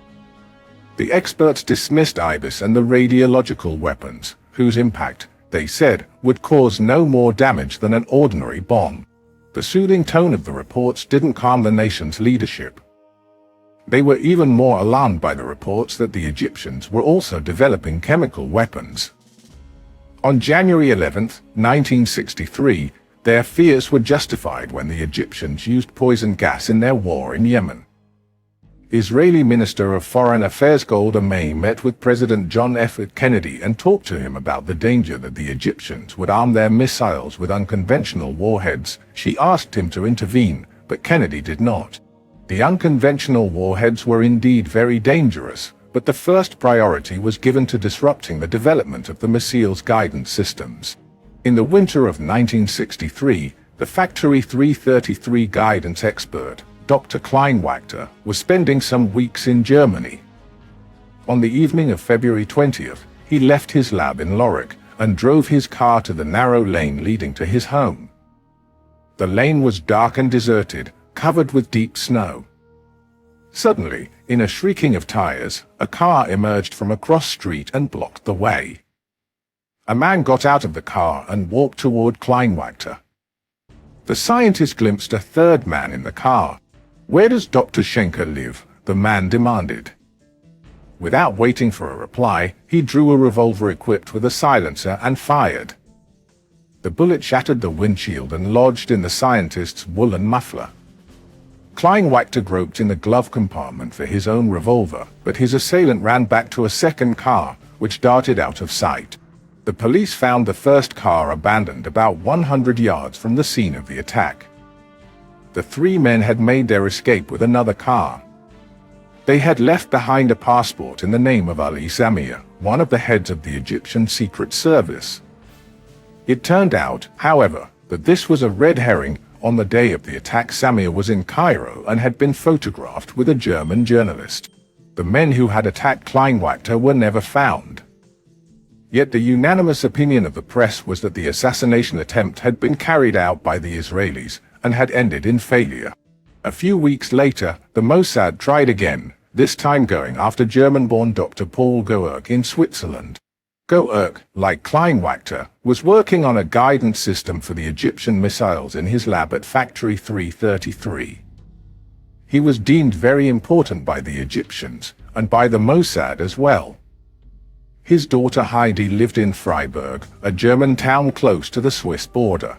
The experts dismissed Ibis and the radiological weapons, whose impact, they said, would cause no more damage than an ordinary bomb. The soothing tone of the reports didn't calm the nation's leadership. They were even more alarmed by the reports that the Egyptians were also developing chemical weapons. On January 11, 1963, their fears were justified when the Egyptians used poison gas in their war in Yemen. Israeli Minister of Foreign Affairs Golda Meir met with President John F. Kennedy and talked to him about the danger that the Egyptians would arm their missiles with unconventional warheads. She asked him to intervene, but Kennedy did not. The unconventional warheads were indeed very dangerous, but the first priority was given to disrupting the development of the missile's guidance systems. In the winter of 1963, the Factory 333 guidance expert, Dr. Kleinwachter, was spending some weeks in Germany. On the evening of February 20th, he left his lab in Lorich and drove his car to the narrow lane leading to his home. The lane was dark and deserted, covered with deep snow. Suddenly, in a shrieking of tires, a car emerged from a cross street and blocked the way. A man got out of the car and walked toward Kleinwachter. The scientist glimpsed a third man in the car. "Where does Dr. Schenker live?" the man demanded. Without waiting for a reply, he drew a revolver equipped with a silencer and fired. The bullet shattered the windshield and lodged in the scientist's woolen muffler. Kleinwachter groped in the glove compartment for his own revolver, but his assailant ran back to a second car, which darted out of sight. The police found the first car abandoned about 100 yards from the scene of the attack. The three men had made their escape with another car. They had left behind a passport in the name of Ali Samir, one of the heads of the Egyptian Secret Service. It turned out, however, that this was a red herring. On the day of the attack, Samir was in Cairo and had been photographed with a German journalist. The men who had attacked Kleinwachter were never found. Yet the unanimous opinion of the press was that the assassination attempt had been carried out by the Israelis and had ended in failure. A few weeks later, the Mossad tried again, this time going after German-born Dr. Paul Goerck in Switzerland. Goerck, like Kleinwachter, was working on a guidance system for the Egyptian missiles in his lab at Factory 333. He was deemed very important by the Egyptians, and by the Mossad as well. His daughter Heidi lived in Freiburg, a German town close to the Swiss border.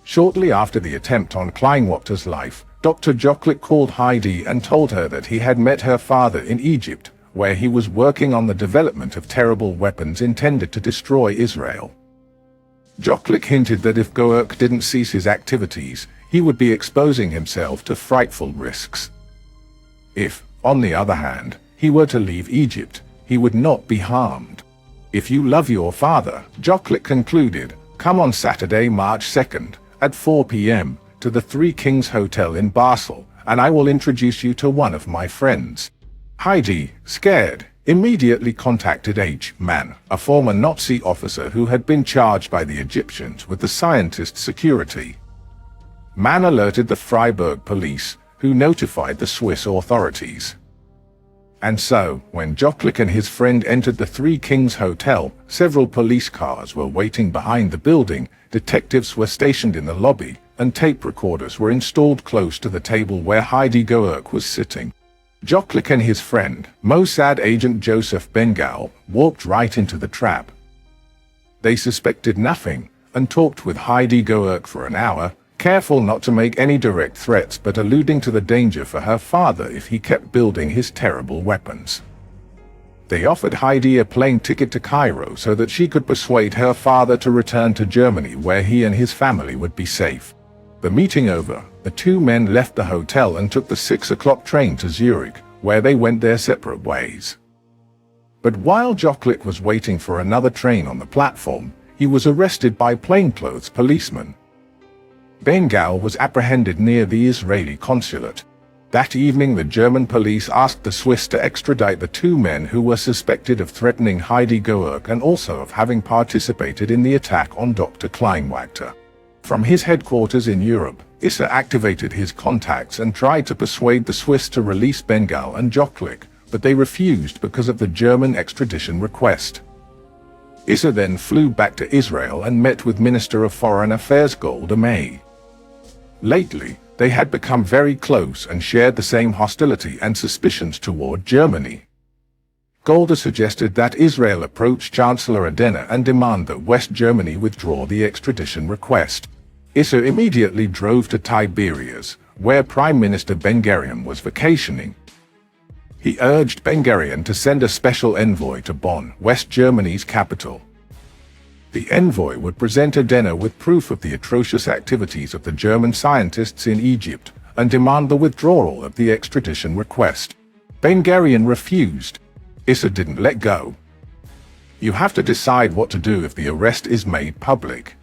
Shortly after the attempt on Kleinwachter's life, Dr. Jocklick called Heidi and told her that he had met her father in Egypt, where he was working on the development of terrible weapons intended to destroy Israel. Jocklick hinted that if Goerck didn't cease his activities, he would be exposing himself to frightful risks. If, on the other hand, he were to leave Egypt, he would not be harmed. "If you love your father," Jocklick concluded, "come on Saturday, March 2nd, at 4 p.m., to the Three Kings Hotel in Basel, and I will introduce you to one of my friends." Heidi, scared, immediately contacted Eichmann, a former Nazi officer who had been charged by the Egyptians with the scientist's security. Mann alerted the Freiburg police, who notified the Swiss authorities. And so, when Jocklick and his friend entered the Three Kings Hotel, several police cars were waiting behind the building, detectives were stationed in the lobby, and tape recorders were installed close to the table where Heidi Goerck was sitting. Jocklick and his friend, Mossad agent Joseph Bengal, walked right into the trap. They suspected nothing, and talked with Heidi Goerck for an hour, careful not to make any direct threats but alluding to the danger for her father if he kept building his terrible weapons. They offered Heidi a plane ticket to Cairo so that she could persuade her father to return to Germany where he and his family would be safe. The meeting over, the two men left the hotel and took the 6 o'clock train to Zurich, where they went their separate ways. But while Jocklick was waiting for another train on the platform, he was arrested by plainclothes policemen. Bengal was apprehended near the Israeli consulate. That evening the German police asked the Swiss to extradite the two men who were suspected of threatening Heidi Goerck and also of having participated in the attack on Dr. Kleinwachter. From his headquarters in Europe, Issa activated his contacts and tried to persuade the Swiss to release Bengal and Jocklick, but they refused because of the German extradition request. Issa then flew back to Israel and met with Minister of Foreign Affairs Golda Meir. Lately, they had become very close and shared the same hostility and suspicions toward Germany. Golda suggested that Israel approach Chancellor Adenauer and demand that West Germany withdraw the extradition request. Issa immediately drove to Tiberias, where Prime Minister Ben-Gurion was vacationing. He urged Ben-Gurion to send a special envoy to Bonn, West Germany's capital. The envoy would present Adenauer with proof of the atrocious activities of the German scientists in Egypt, and demand the withdrawal of the extradition request. Ben-Gurion refused. Issa didn't let go. You have to decide what to do if the arrest is made public.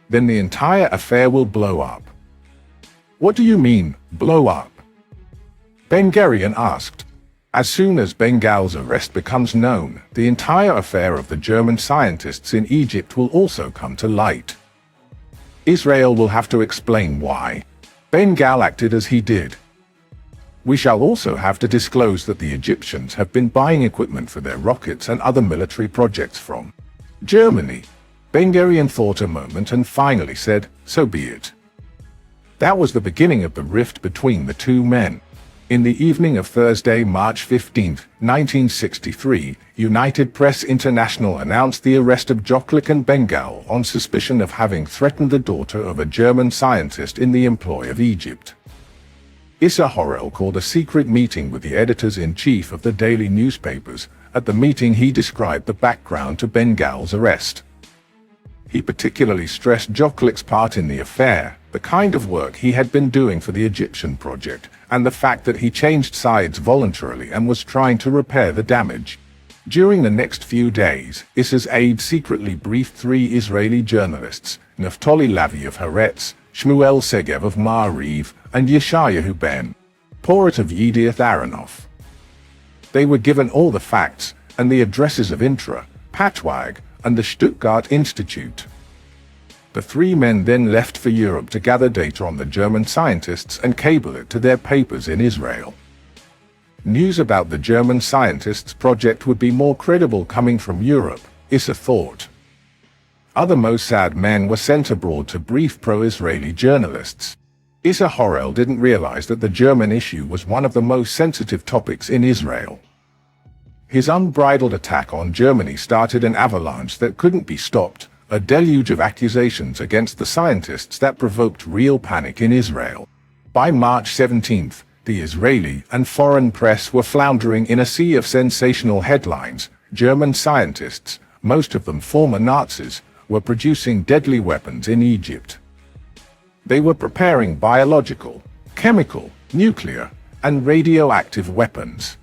Then the entire affair will blow up. What do you mean, blow up? Ben-Gurion asked. As soon as Ben-Gal's arrest becomes known, the entire affair of the German scientists in Egypt will also come to light. Israel will have to explain why Ben-Gal acted as he did. We shall also have to disclose that the Egyptians have been buying equipment for their rockets and other military projects from Germany. Ben-Gurion thought a moment and finally said, so be it. That was the beginning of the rift between the two men. In the evening of Thursday, March 15, 1963, United Press International announced the arrest of Jokelik and Ben-Gal on suspicion of having threatened the daughter of a German scientist in the employ of Egypt. Issa Horel called a secret meeting with the editors-in-chief of the daily newspapers. At the meeting he described the background to Ben-Gal's arrest. He particularly stressed Jokelik's part in the affair, the kind of work he had been doing for the Egyptian project, and the fact that he changed sides voluntarily and was trying to repair the damage. During the next few days, Issa's aide secretly briefed 3 Israeli journalists, Naftali Lavi of Haaretz, Shmuel Segev of Ma'ariv, and Yeshayahu Ben Porat of Yedioth Ahronoth. They were given all the facts and the addresses of Intra, Patwag, and the Stuttgart Institute. The 3 men then left for Europe to gather data on the German scientists and cable it to their papers in Israel. News about the German scientists' project would be more credible coming from Europe, Issa thought. Other Mossad men were sent abroad to brief pro-Israeli journalists. Issa Horel didn't realize that the German issue was one of the most sensitive topics in Israel. His unbridled attack on Germany started an avalanche that couldn't be stopped, a deluge of accusations against the scientists that provoked real panic in Israel. By March 17th, the Israeli and foreign press were floundering in a sea of sensational headlines. German scientists, most of them former Nazis, were producing deadly weapons in Egypt. They were preparing biological, chemical, nuclear, and radioactive weapons.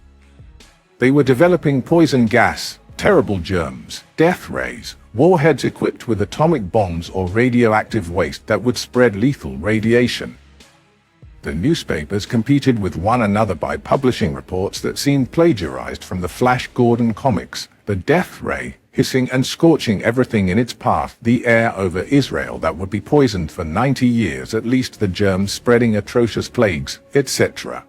They were developing poison gas, terrible germs, death rays, warheads equipped with atomic bombs or radioactive waste that would spread lethal radiation. The newspapers competed with one another by publishing reports that seemed plagiarized from the Flash Gordon comics, the death ray, hissing and scorching everything in its path, the air over Israel that would be poisoned for 90 years at least, the germs spreading atrocious plagues, etc.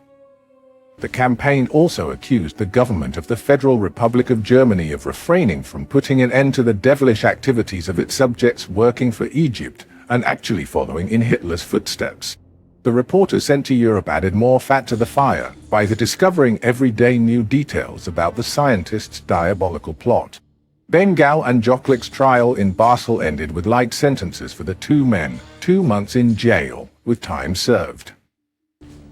The campaign also accused the government of the Federal Republic of Germany of refraining from putting an end to the devilish activities of its subjects working for Egypt, and actually following in Hitler's footsteps. The reporters sent to Europe added more fat to the fire by discovering everyday new details about the scientists' diabolical plot. Ben-Gal and Jokelik's trial in Basel ended with light sentences for the 2 men, 2 months in jail, with time served.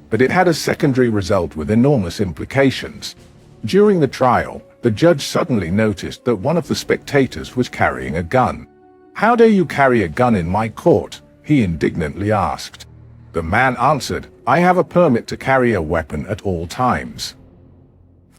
But it had a secondary result with enormous implications. During the trial, the judge suddenly noticed that one of the spectators was carrying a gun. "How dare you carry a gun in my court?" he indignantly asked. The man answered, "I have a permit to carry a weapon at all times.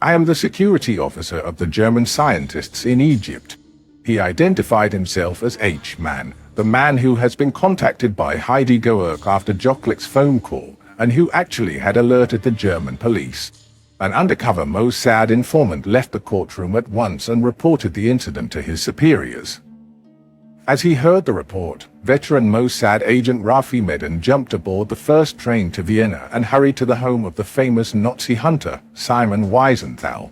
I am the security officer of the German scientists in Egypt." He identified himself as Eichmann, the man who has been contacted by Heidi Goerk after Jokelik's phone call, and who actually had alerted the German police. An undercover Mossad informant left the courtroom at once and reported the incident to his superiors. As he heard the report, veteran Mossad agent Rafi Medan jumped aboard the first train to Vienna and hurried to the home of the famous Nazi hunter, Simon Wiesenthal.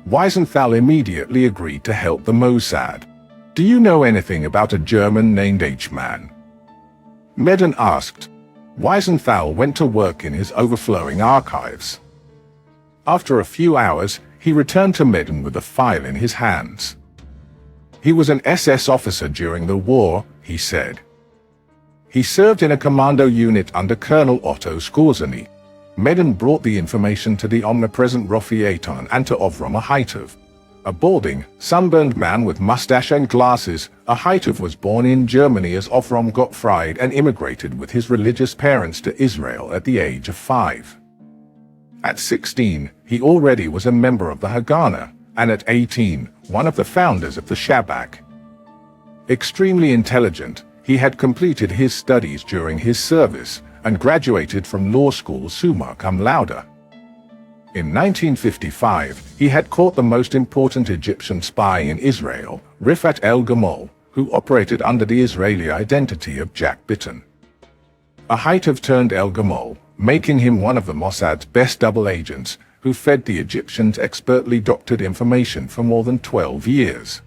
Wiesenthal immediately agreed to help the Mossad. "Do you know anything about a German named Eichmann?" Medan asked. Wiesenthal went to work in his overflowing archives. After a few hours, he returned to Medan with a file in his hands. He was an SS officer during the war, he said. He served in a commando unit under Colonel Otto Skorzeny. Medan brought the information to the omnipresent Rafi Eitan and to Ovroma Haitov. A balding, sunburned man with mustache and glasses, Ahitov was born in Germany as Avram Gottfried and immigrated with his religious parents to Israel at the age of 5. At 16, he already was a member of the Haganah, and at 18, one of the founders of the Shabak. Extremely intelligent, he had completed his studies during his service and graduated from law school summa cum laude. In 1955, he had caught the most important Egyptian spy in Israel, Rifat el-Gamal, who operated under the Israeli identity of Jack Bitton. Ahitov turned el-Gamal, making him one of the Mossad's best double agents, who fed the Egyptians expertly doctored information for more than 12 years.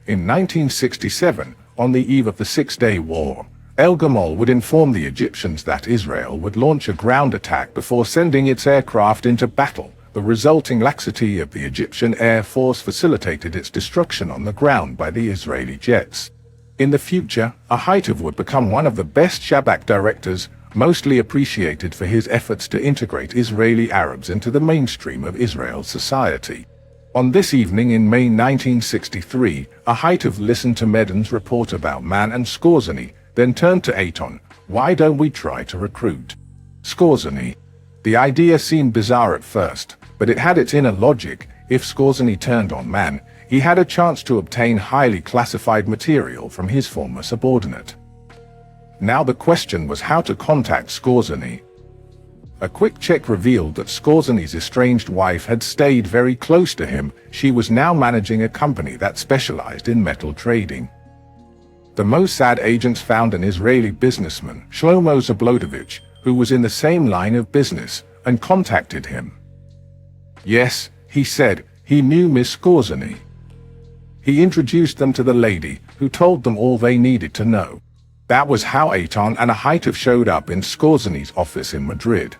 In 1967, on the eve of the Six-Day War, el-Gamal would inform the Egyptians that Israel would launch a ground attack before sending its aircraft into battle. The resulting laxity of the Egyptian Air Force facilitated its destruction on the ground by the Israeli jets. In the future, Ahitov would become one of the best Shabak directors, mostly appreciated for his efforts to integrate Israeli Arabs into the mainstream of Israel's society. On this evening in May 1963, Ahitov listened to Medan's report about Man and Skorzeny, then turned to Eitan. "Why don't we try to recruit Skorzeny?" The idea seemed bizarre at first, but it had its inner logic. If Skorzeny turned on Man, he had a chance to obtain highly classified material from his former subordinate. Now the question was how to contact Skorzeny. A quick check revealed that Skorzeny's estranged wife had stayed very close to him. She was now managing a company that specialized in metal trading. The Mossad agents found an Israeli businessman, Shlomo Zablodovich, who was in the same line of business, and contacted him. Yes, he said, he knew Miss Skorzeny. He introduced them to the lady, who told them all they needed to know. That was how Eitan and Ahitov showed up in Skorzeny's office in Madrid.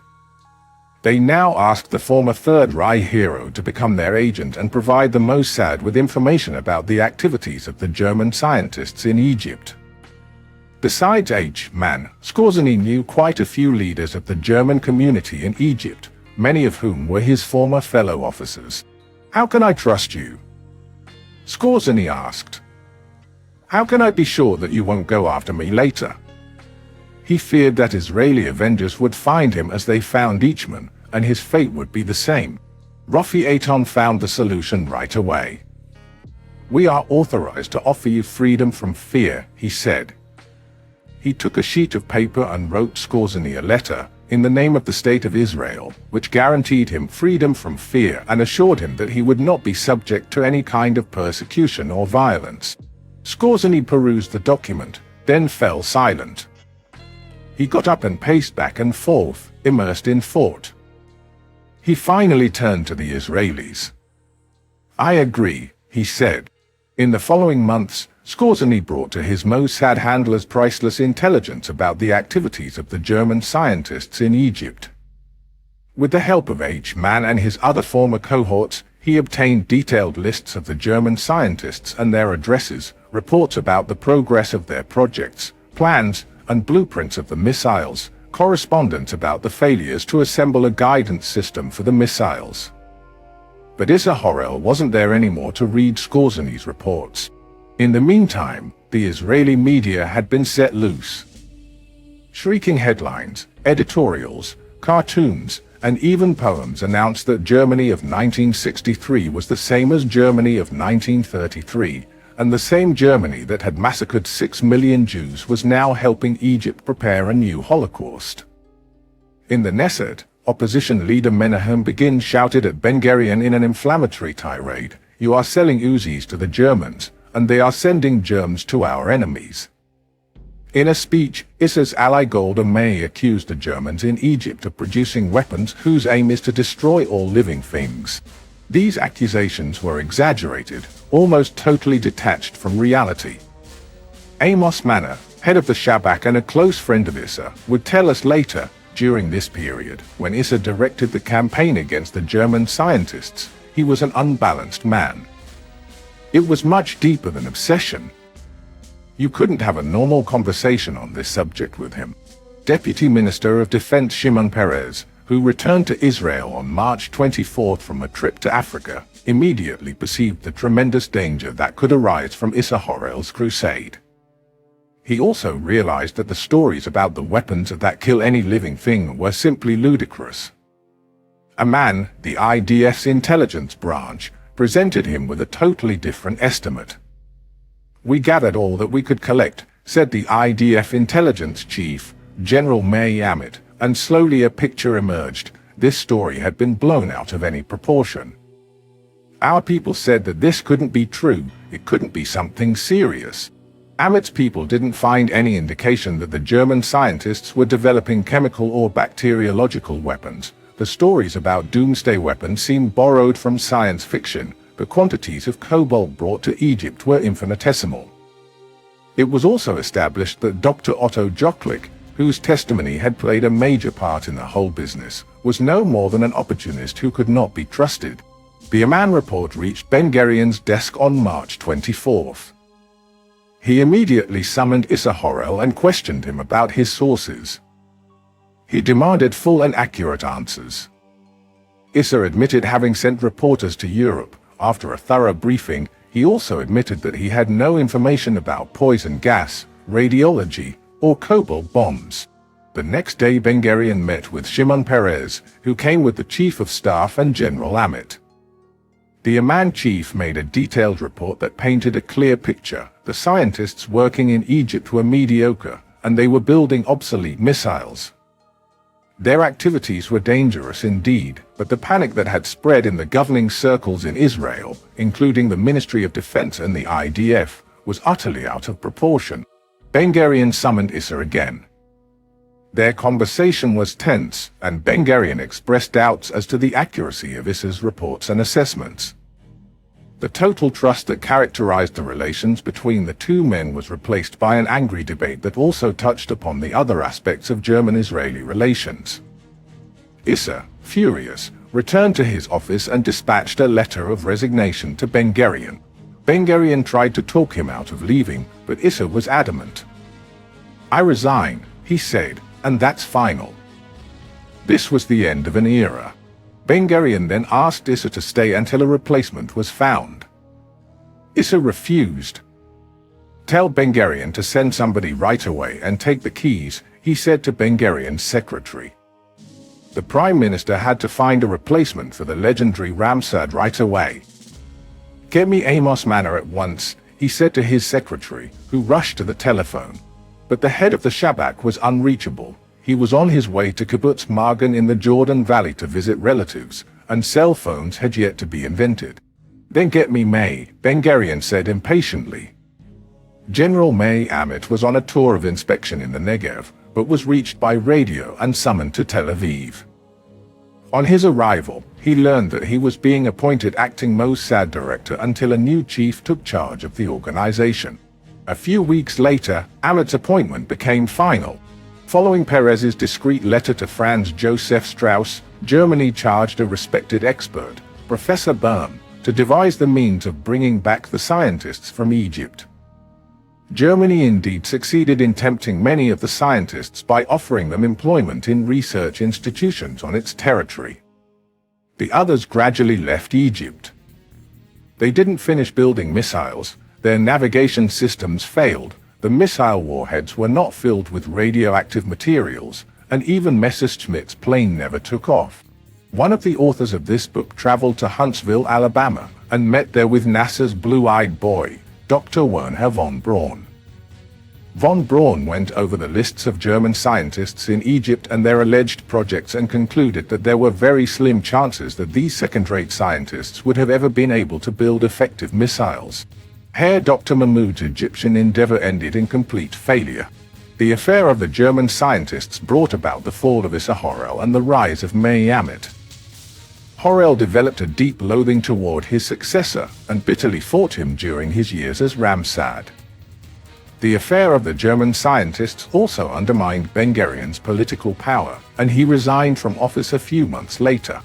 They now asked the former Third Reich hero to become their agent and provide the Mossad with information about the activities of the German scientists in Egypt. Besides Eichmann, Skorzeny knew quite a few leaders of the German community in Egypt, many of whom were his former fellow officers. "How can I trust you?" Skorzeny asked. "How can I be sure that you won't go after me later?" He feared that Israeli avengers would find him as they found Eichmann, and his fate would be the same. Rafi Eitan found the solution right away. "We are authorized to offer you freedom from fear," he said. He took a sheet of paper and wrote Skorzeny a letter, in the name of the State of Israel, which guaranteed him freedom from fear and assured him that he would not be subject to any kind of persecution or violence. Skorzeny perused the document, then fell silent. He got up and paced back and forth, immersed in thought. He finally turned to the Israelis. "I agree," he said. In the following months, Skorzeny brought to his Mossad handlers priceless intelligence about the activities of the German scientists in Egypt. With the help of Eichmann and his other former cohorts, he obtained detailed lists of the German scientists and their addresses, reports about the progress of their projects, plans, and blueprints of the missiles, correspondence about the failures to assemble a guidance system for the missiles. But Issa Horel wasn't there anymore to read Skorzeny's reports. In the meantime, the Israeli media had been set loose. Shrieking headlines, editorials, cartoons, and even poems announced that Germany of 1963 was the same as Germany of 1933, and the same Germany that had massacred 6 million Jews was now helping Egypt prepare a new Holocaust. In the Knesset, opposition leader Menahem Begin shouted at Ben-Gurion in an inflammatory tirade, "You are selling Uzis to the Germans, and they are sending germs to our enemies." In a speech, Issa's ally Golda Meir accused the Germans in Egypt of producing weapons whose aim is to destroy all living things. These accusations were exaggerated, almost totally detached from reality. Amos Manor, head of the Shabak and a close friend of Issa, would tell us later, during this period, when Issa directed the campaign against the German scientists, he was an unbalanced man. It was much deeper than obsession. You couldn't have a normal conversation on this subject with him. Deputy Minister of Defense Shimon Peres, who returned to Israel on March 24 from a trip to Africa, immediately perceived the tremendous danger that could arise from Issa Horel's crusade. He also realized that the stories about the weapons that kill any living thing were simply ludicrous. Amman, the IDF's intelligence branch, presented him with a totally different estimate. "We gathered all that we could collect," said the IDF intelligence chief, General Meir, and slowly a picture emerged. This story had been blown out of any proportion. Our people said that this couldn't be true, it couldn't be something serious. Amit's people didn't find any indication that the German scientists were developing chemical or bacteriological weapons. The stories about doomsday weapons seemed borrowed from science fiction. The quantities of cobalt brought to Egypt were infinitesimal. It was also established that Dr. Otto Jocklick, whose testimony had played a major part in the whole business, was no more than an opportunist who could not be trusted. The Amman report reached Ben-Gurion's desk on March 24th. He immediately summoned Issa Horel and questioned him about his sources. He demanded full and accurate answers. Issa admitted having sent reporters to Europe. After a thorough briefing, he also admitted that he had no information about poison gas, radiology, or cobalt bombs. The next day Ben-Gurion met with Shimon Peres, who came with the Chief of Staff and General Amit. The Amman chief made a detailed report that painted a clear picture. The scientists working in Egypt were mediocre, and they were building obsolete missiles. Their activities were dangerous indeed, but the panic that had spread in the governing circles in Israel, including the Ministry of Defense and the IDF, was utterly out of proportion. Ben-Gurion summoned Issa again. Their conversation was tense, and Ben-Gurion expressed doubts as to the accuracy of Issa's reports and assessments. The total trust that characterized the relations between the two men was replaced by an angry debate that also touched upon the other aspects of German-Israeli relations. Issa, furious, returned to his office and dispatched a letter of resignation to Ben-Gurion. Ben-Gurion tried to talk him out of leaving, but Issa was adamant. "I resign," he said, "and that's final." This was the end of an era. Ben-Gurion then asked Issa to stay until a replacement was found. Issa refused. "Tell Ben-Gurion to send somebody right away and take the keys," he said to Ben-Gurion's secretary. The Prime Minister had to find a replacement for the legendary Mossad right away. "Get me Amos Manor at once," he said to his secretary, who rushed to the telephone. But the head of the Shabak was unreachable. He was on his way to Kibbutz Magan in the Jordan Valley to visit relatives, and cell phones had yet to be invented. "Then get me May," Ben-Gurion said impatiently. General Meir was on a tour of inspection in the Negev, but was reached by radio and summoned to Tel Aviv. On his arrival, he learned that he was being appointed acting Mossad director until a new chief took charge of the organization. A few weeks later, Amit's appointment became final. Following Peres's discreet letter to Franz Joseph Strauss, Germany charged a respected expert, Professor Böhm, to devise the means of bringing back the scientists from Egypt. Germany indeed succeeded in tempting many of the scientists by offering them employment in research institutions on its territory. The others gradually left Egypt. They didn't finish building missiles, their navigation systems failed, the missile warheads were not filled with radioactive materials, and even Messerschmitt's plane never took off. One of the authors of this book traveled to Huntsville, Alabama, and met there with NASA's blue-eyed boy, Dr. Wernher von Braun. Von Braun went over the lists of German scientists in Egypt and their alleged projects and concluded that there were very slim chances that these second-rate scientists would have ever been able to build effective missiles. Herr Dr. Mahmoud's Egyptian endeavor ended in complete failure. The affair of the German scientists brought about the fall of Issa Horel and the rise of Meir. Horel developed a deep loathing toward his successor and bitterly fought him during his years as Mossad. The affair of the German scientists also undermined Ben-Gurion's political power, and he resigned from office a few months later.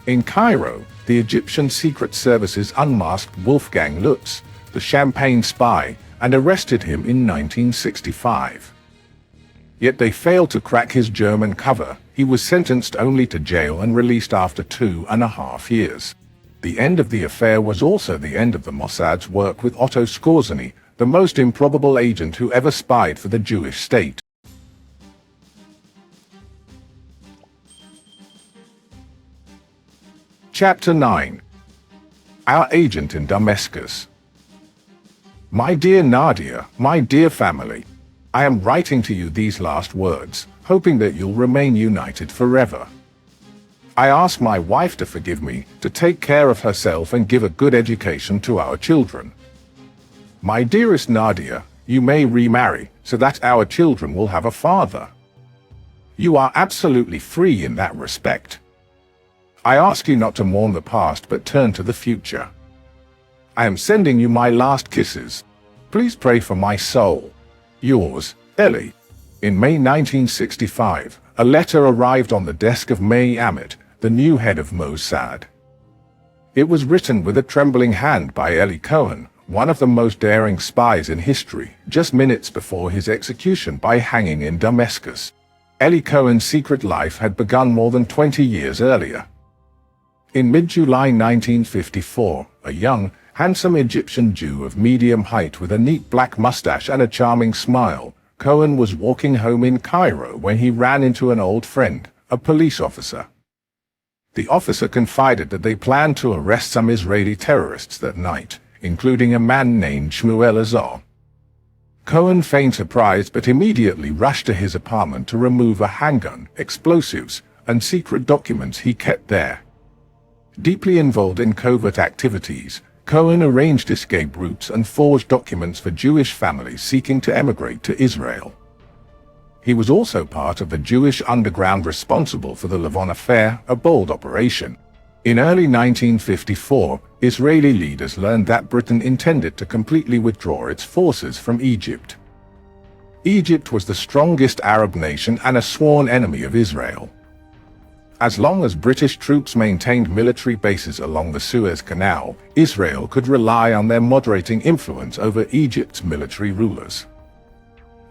In Cairo, the Egyptian Secret Services unmasked Wolfgang Lutz, the Champagne spy, and arrested him in 1965. Yet they failed to crack his German cover. He was sentenced only to jail and released after 2.5 years. The end of the affair was also the end of the Mossad's work with Otto Skorzeny, the most improbable agent who ever spied for the Jewish state. Chapter 9. Our Agent in Damascus. My dear Nadia, my dear family, I am writing to you these last words, hoping that you'll remain united forever. I ask my wife to forgive me, to take care of herself and give a good education to our children. My dearest Nadia, you may remarry, so that our children will have a father. You are absolutely free in that respect. I ask you not to mourn the past but turn to the future. I am sending you my last kisses. Please pray for my soul. Yours, Ellie. In May 1965, a letter arrived on the desk of Meir, the new head of Mossad. It was written with a trembling hand by Eli Cohen, one of the most daring spies in history, just minutes before his execution by hanging in Damascus. Eli Cohen's secret life had begun more than 20 years earlier. In mid-July 1954, a young, handsome Egyptian Jew of medium height with a neat black mustache and a charming smile, Cohen was walking home in Cairo when he ran into an old friend, a police officer. The officer confided that they planned to arrest some Israeli terrorists that night, including a man named Shmuel Azar. Cohen feigned surprise but immediately rushed to his apartment to remove a handgun, explosives, and secret documents he kept there. Deeply involved in covert activities, Cohen arranged escape routes and forged documents for Jewish families seeking to emigrate to Israel. He was also part of the Jewish underground responsible for the Lavon affair, a bold operation. In early 1954, Israeli leaders learned that Britain intended to completely withdraw its forces from Egypt. Egypt was the strongest Arab nation and a sworn enemy of Israel. As long as British troops maintained military bases along the Suez Canal, Israel could rely on their moderating influence over Egypt's military rulers.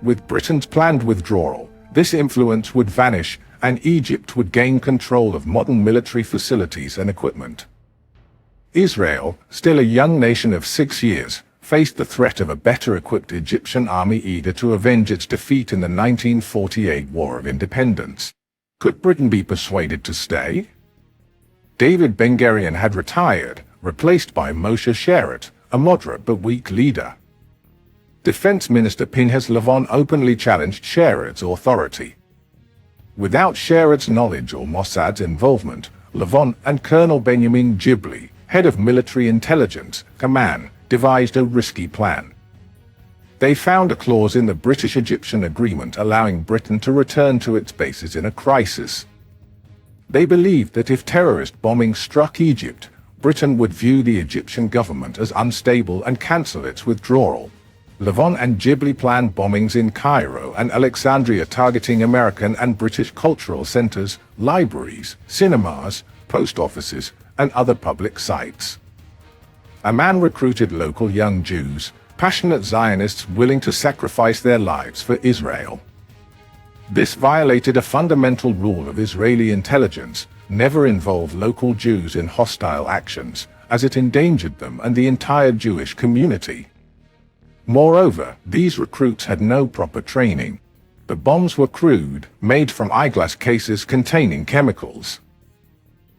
With Britain's planned withdrawal, this influence would vanish and Egypt would gain control of modern military facilities and equipment. Israel, still a young nation of 6 years, faced the threat of a better-equipped Egyptian army eager to avenge its defeat in the 1948 War of Independence. Could Britain be persuaded to stay? David Ben-Gurion had retired, replaced by Moshe Sharett, a moderate but weak leader. Defense Minister Pinhas Lavon openly challenged Sharett's authority. Without Sharett's knowledge or Mossad's involvement, Lavon and Colonel Benjamin Ghibli, head of military intelligence command, devised a risky plan. They found a clause in the British-Egyptian agreement allowing Britain to return to its bases in a crisis. They believed that if terrorist bombing struck Egypt, Britain would view the Egyptian government as unstable and cancel its withdrawal. Lavon and Ghibli planned bombings in Cairo and Alexandria targeting American and British cultural centers, libraries, cinemas, post offices, and other public sites. Amman recruited local young Jews, passionate Zionists willing to sacrifice their lives for Israel. This violated a fundamental rule of Israeli intelligence: never involve local Jews in hostile actions, as it endangered them and the entire Jewish community. Moreover, these recruits had no proper training. The bombs were crude, made from eyeglass cases containing chemicals.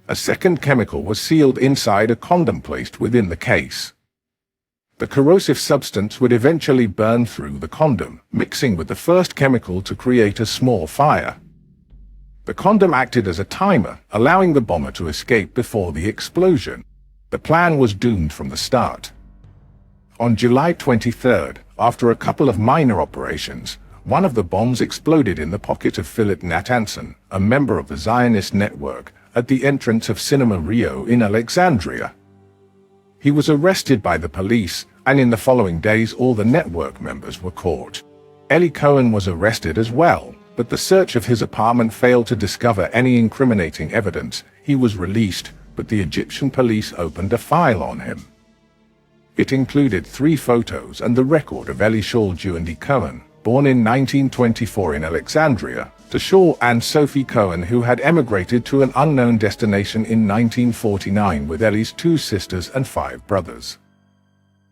A second chemical was sealed inside a condom placed within the case. The corrosive substance would eventually burn through the condom, mixing with the first chemical to create a small fire. The condom acted as a timer, allowing the bomber to escape before the explosion. The plan was doomed from the start. On July 23, after a couple of minor operations, one of the bombs exploded in the pocket of Philip Natanson, a member of the Zionist network, at the entrance of Cinema Rio in Alexandria. He was arrested by the police, and in the following days all the network members were caught. Eli Cohen was arrested as well, but the search of his apartment failed to discover any incriminating evidence. He was released, but the Egyptian police opened a file on him. It included 3 photos and the record of Eli Cohen, born in 1924 in Alexandria, to Shaw and Sophie Cohen, who had emigrated to an unknown destination in 1949 with Ellie's 2 sisters and 5 brothers.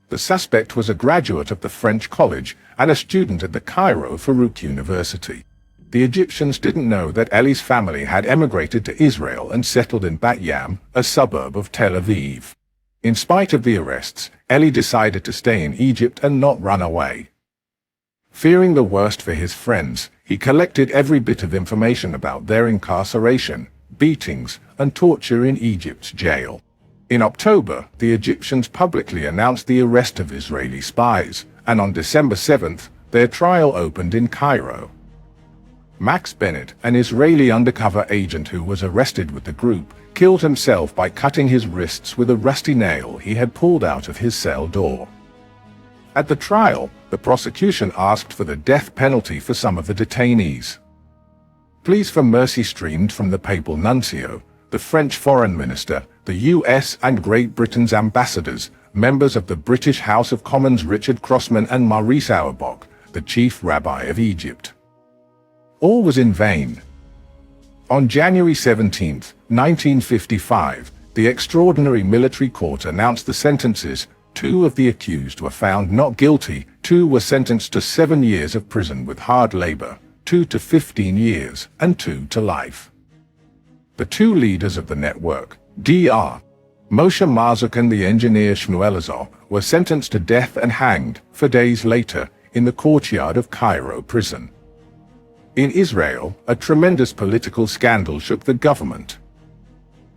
The suspect was a graduate of the French College and a student at the Cairo Farouk University. The Egyptians didn't know that Ellie's family had emigrated to Israel and settled in Bat Yam, a suburb of Tel Aviv. In spite of the arrests, Ellie decided to stay in Egypt and not run away. Fearing the worst for his friends, he collected every bit of information about their incarceration, beatings, and torture in Egypt's jail. In October, the Egyptians publicly announced the arrest of Israeli spies, and on December 7th, their trial opened in Cairo. Max Bennett, an Israeli undercover agent who was arrested with the group, killed himself by cutting his wrists with a rusty nail he had pulled out of his cell door. At the trial, the prosecution asked for the death penalty for some of the detainees. Pleas for mercy streamed from the papal nuncio, the French foreign minister, the US and Great Britain's ambassadors, members of the British House of Commons Richard Crossman and Maurice Auerbach, the chief rabbi of Egypt. All was in vain. On January 17, 1955, the extraordinary military court announced the sentences. 2 of the accused were found not guilty, 2 were sentenced to 7 years of prison with hard labor, 2 to 15 years, and 2 to life. The 2 leaders of the network, Dr. Moshe Marzuk and the engineer Shmuel Azar, were sentenced to death and hanged 4 days later in the courtyard of Cairo prison. In Israel, a tremendous political scandal shook the government.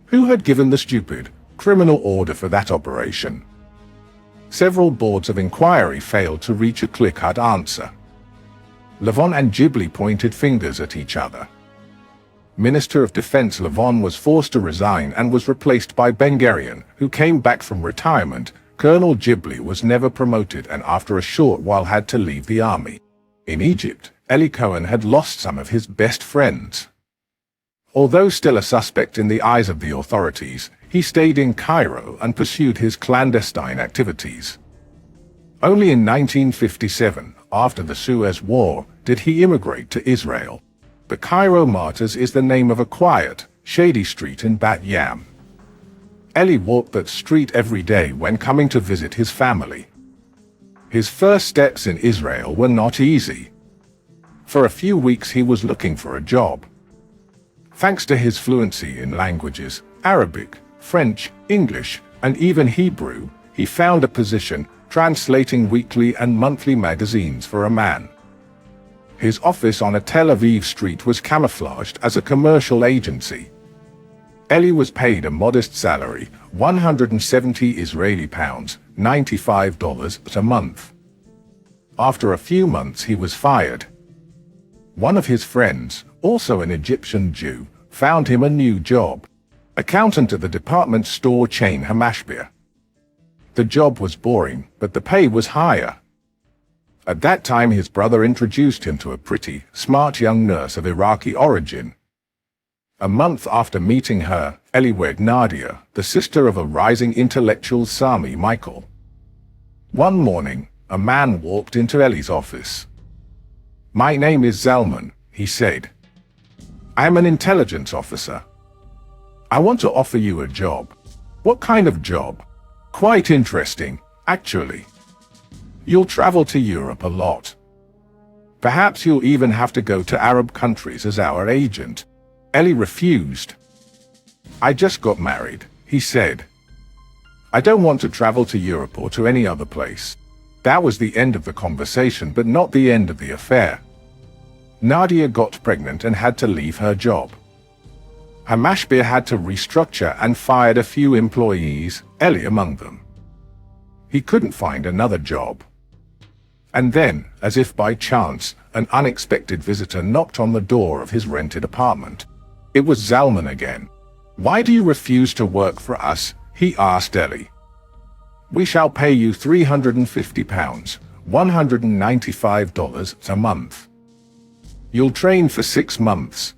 Who had given the stupid, criminal order for that operation? Several boards of inquiry failed to reach a clear-cut answer. Levon and Ghibli pointed fingers at each other. Minister of Defense Levon was forced to resign and was replaced by Ben-Gurion, who came back from retirement. Colonel Ghibli was never promoted and after a short while had to leave the army. In Egypt, Eli Cohen had lost some of his best friends. Although still a suspect in the eyes of the authorities, he stayed in Cairo and pursued his clandestine activities. Only in 1957, after the Suez War, did he immigrate to Israel. The Cairo Martyrs is the name of a quiet, shady street in Bat Yam. Eli walked that street every day when coming to visit his family. His first steps in Israel were not easy. For a few weeks he was looking for a job. Thanks to his fluency in languages, Arabic, French, English, and even Hebrew, he found a position translating weekly and monthly magazines for a man. His office on a Tel Aviv street was camouflaged as a commercial agency. Eli was paid a modest salary, 170 Israeli pounds, $95 a month. After a few months he was fired. One of his friends, also an Egyptian Jew, found him a new job. Accountant at the department store chain Hamashbir. The job was boring, but the pay was higher. At that time his brother introduced him to a pretty, smart young nurse of Iraqi origin. A month after meeting her, Eli wed Nadia, the sister of a rising intellectual Sami Michael. One morning, a man walked into Eli's office. "My name is Zalman," he said. "I am an intelligence officer. I want to offer you a job." "What kind of job?" "Quite interesting, actually. You'll travel to Europe a lot. Perhaps you'll even have to go to Arab countries as our agent." Eli refused. "I just got married," he said. "I don't want to travel to Europe or to any other place." That was the end of the conversation, but not the end of the affair. Nadia got pregnant and had to leave her job. Hamashbir had to restructure and fired a few employees, Eli among them. He couldn't find another job. And then, as if by chance, an unexpected visitor knocked on the door of his rented apartment. It was Zalman again. "Why do you refuse to work for us?" he asked Eli. "We shall pay you £350, $195 a month. You'll train for 6 months.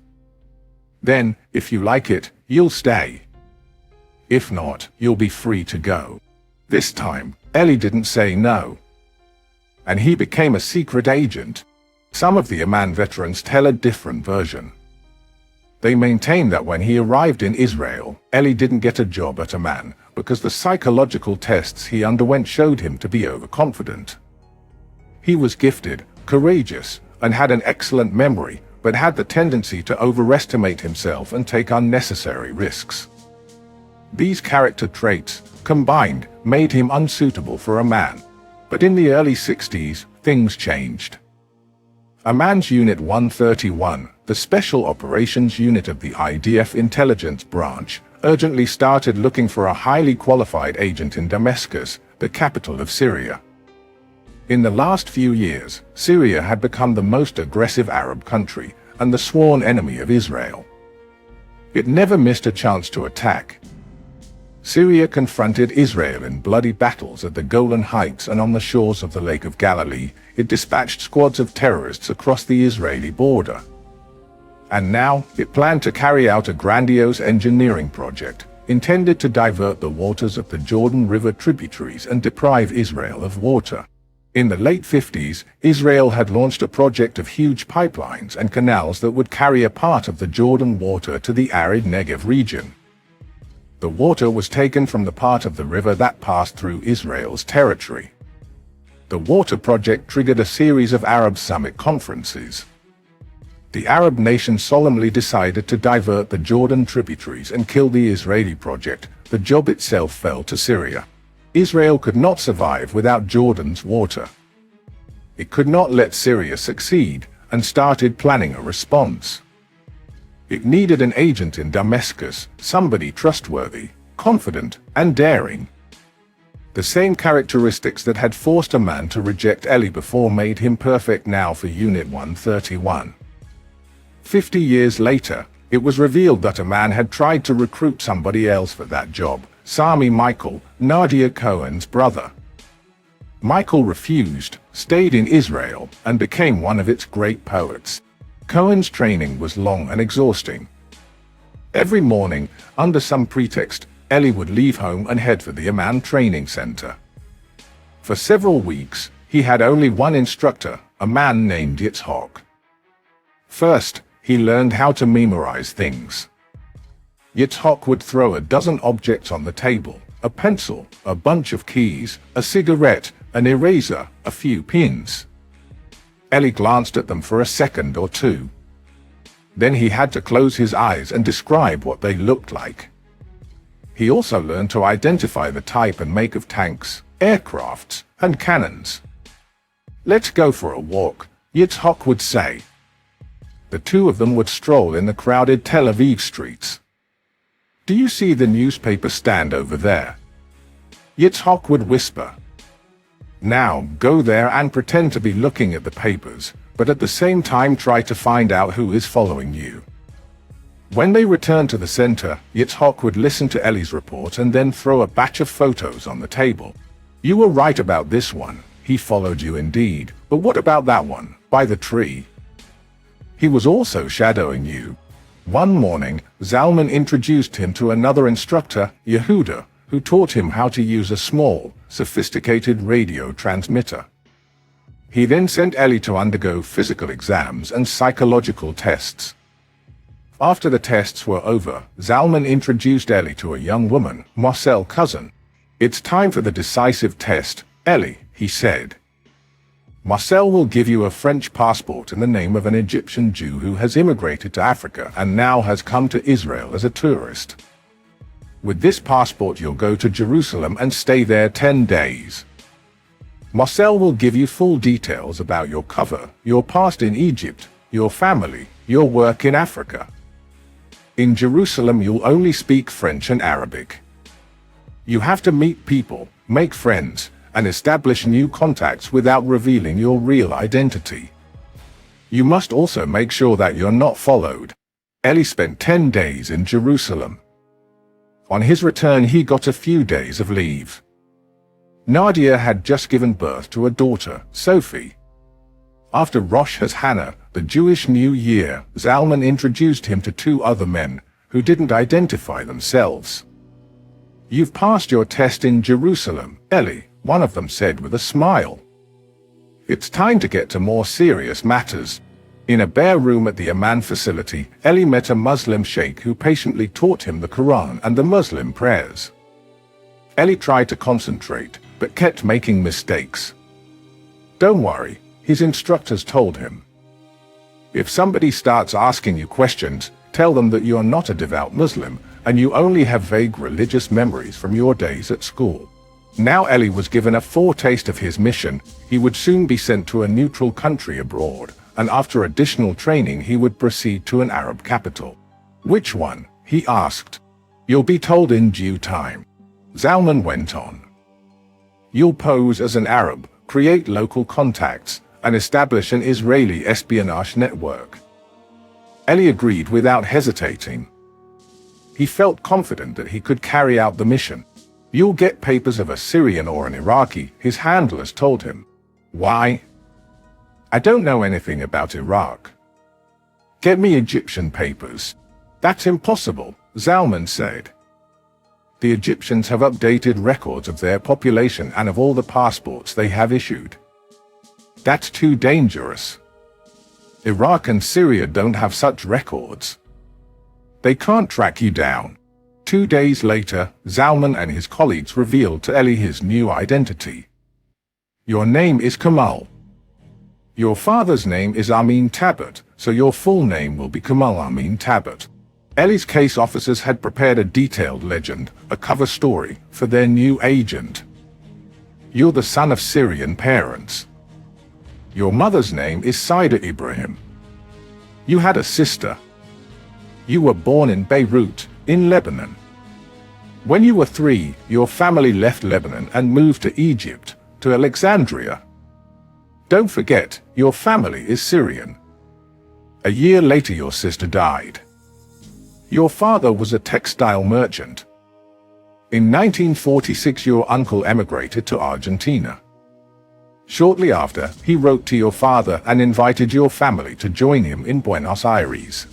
Then, if you like it, you'll stay. If not, you'll be free to go." This time, Eli didn't say no. And he became a secret agent. Some of the Amman veterans tell a different version. They maintain that when he arrived in Israel, Eli didn't get a job at Amman because the psychological tests he underwent showed him to be overconfident. He was gifted, courageous, and had an excellent memory, but had the tendency to overestimate himself and take unnecessary risks. These character traits, combined, made him unsuitable for Amman. But in the early 60s, things changed. Amman's Unit 131, the Special Operations Unit of the IDF Intelligence Branch, urgently started looking for a highly qualified agent in Damascus, the capital of Syria. In the last few years, Syria had become the most aggressive Arab country and the sworn enemy of Israel. It never missed a chance to attack. Syria confronted Israel in bloody battles at the Golan Heights and on the shores of the Lake of Galilee. It dispatched squads of terrorists across the Israeli border. And now, it planned to carry out a grandiose engineering project, intended to divert the waters of the Jordan River tributaries and deprive Israel of water. In the late 50s, Israel had launched a project of huge pipelines and canals that would carry a part of the Jordan water to the arid Negev region. The water was taken from the part of the river that passed through Israel's territory. The water project triggered a series of Arab summit conferences. The Arab nations solemnly decided to divert the Jordan tributaries and kill the Israeli project. The job itself fell to Syria. Israel could not survive without Jordan's water. It could not let Syria succeed, and started planning a response. It needed an agent in Damascus, somebody trustworthy, confident, and daring. The same characteristics that had forced a man to reject Eli before made him perfect now for Unit 131. 50 years later, it was revealed that a man had tried to recruit somebody else for that job, Sami Michael, Nadia Cohen's brother. Michael refused, stayed in Israel, and became one of its great poets. Cohen's training was long and exhausting. Every morning, under some pretext, Eli would leave home and head for the Amman training center. For several weeks, he had only one instructor, a man named Yitzhak. First, he learned how to memorize things. Yitzhak would throw a dozen objects on the table: a pencil, a bunch of keys, a cigarette, an eraser, a few pins. Eli glanced at them for a second or two. Then he had to close his eyes and describe what they looked like. He also learned to identify the type and make of tanks, aircrafts, and cannons. "Let's go for a walk," Yitzhak would say. The two of them would stroll in the crowded Tel Aviv streets. "Do you see the newspaper stand over there?" Yitzhak would whisper. "Now, go there and pretend to be looking at the papers, but at the same time try to find out who is following you." When they returned to the center, Yitzhak would listen to Eli's report and then throw a batch of photos on the table. "You were right about this one. He followed you indeed. But what about that one, by the tree? He was also shadowing you." One morning, Zalman introduced him to another instructor, Yehuda, who taught him how to use a small, sophisticated radio transmitter. He then sent Eli to undergo physical exams and psychological tests. After the tests were over, Zalman introduced Eli to a young woman, Mossel cousin. "It's time for the decisive test, Eli," he said. "Marcel will give you a French passport in the name of an Egyptian Jew who has immigrated to Africa and now has come to Israel as a tourist. With this passport you'll go to Jerusalem and stay there 10 days. Marcel will give you full details about your cover, your past in Egypt, your family, your work in Africa. In Jerusalem you'll only speak French and Arabic. You have to meet people, make friends, and establish new contacts without revealing your real identity. You must also make sure that you're not followed." Eli spent 10 days in Jerusalem. On his return he got a few days of leave. Nadia had just given birth to a daughter, Sophie. After Rosh Hashanah, the Jewish New Year, Zalman introduced him to two other men, who didn't identify themselves. "You've passed your test in Jerusalem, Eli," one of them said with a smile. It's time to get to more serious matters. In a bare room at the Amman facility, Eli met a Muslim sheikh who patiently taught him the Quran and the Muslim prayers. Eli tried to concentrate, but kept making mistakes. Don't worry, his instructors told him. If somebody starts asking you questions, tell them that you are not a devout Muslim, and you only have vague religious memories from your days at school. Now Eli was given a foretaste of his mission. He would soon be sent to a neutral country abroad, and after additional training he would proceed to an Arab capital. Which one? He asked. You'll be told in due time. Zalman went on. You'll pose as an Arab, create local contacts, and establish an Israeli espionage network. Eli agreed without hesitating. He felt confident that he could carry out the mission. You'll get papers of a Syrian or an Iraqi, his handlers told him. Why? I don't know anything about Iraq. Get me Egyptian papers. That's impossible, Zalman said. The Egyptians have updated records of their population and of all the passports they have issued. That's too dangerous. Iraq and Syria don't have such records. They can't track you down. 2 days later, Zalman and his colleagues revealed to Eli his new identity. Your name is Kamal. Your father's name is Amin Tabbat, so your full name will be Kamal Amin Tabbat. Eli's case officers had prepared a detailed legend, a cover story, for their new agent. You're the son of Syrian parents. Your mother's name is Saida Ibrahim. You had a sister. You were born in Beirut, in Lebanon. When you were 3, your family left Lebanon and moved to Egypt, to Alexandria. Don't forget, your family is Syrian. A year later your sister died. Your father was a textile merchant. In 1946 your uncle emigrated to Argentina. Shortly after, he wrote to your father and invited your family to join him in Buenos Aires.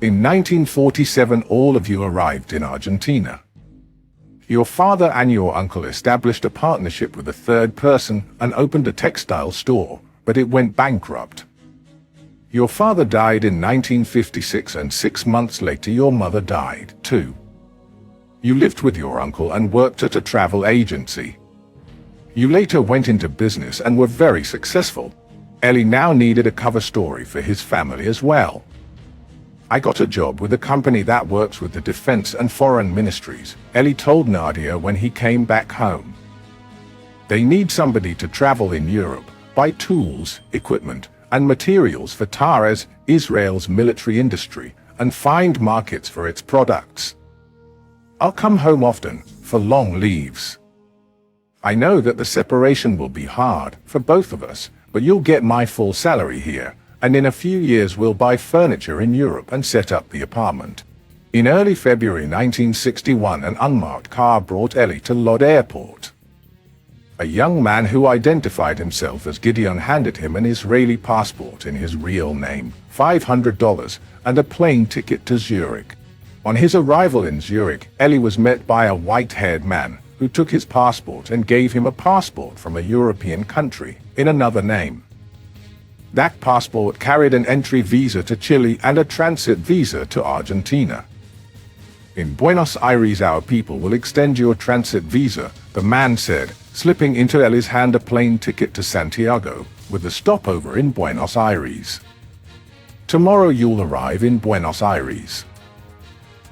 In 1947 all of you arrived in Argentina. Your father and your uncle established a partnership with a third person and opened a textile store, but it went bankrupt. Your father died in 1956 and 6 months later your mother died, too. You lived with your uncle and worked at a travel agency. You later went into business and were very successful. Eli now needed a cover story for his family as well. I got a job with a company that works with the defense and foreign ministries, Eli told Nadia when he came back home. They need somebody to travel in Europe, buy tools, equipment, and materials for Taraz, Israel's military industry, and find markets for its products. I'll come home often, for long leaves. I know that the separation will be hard for both of us, but you'll get my full salary here, and in a few years we'll buy furniture in Europe and set up the apartment. In early February 1961 an unmarked car brought Eli to Lod Airport. A young man who identified himself as Gideon handed him an Israeli passport in his real name, $500, and a plane ticket to Zurich. On his arrival in Zurich, Eli was met by a white-haired man who took his passport and gave him a passport from a European country in another name. That passport carried an entry visa to Chile and a transit visa to Argentina. In Buenos Aires our people will extend your transit visa, the man said, slipping into Eli's hand a plane ticket to Santiago, with a stopover in Buenos Aires. Tomorrow you'll arrive in Buenos Aires.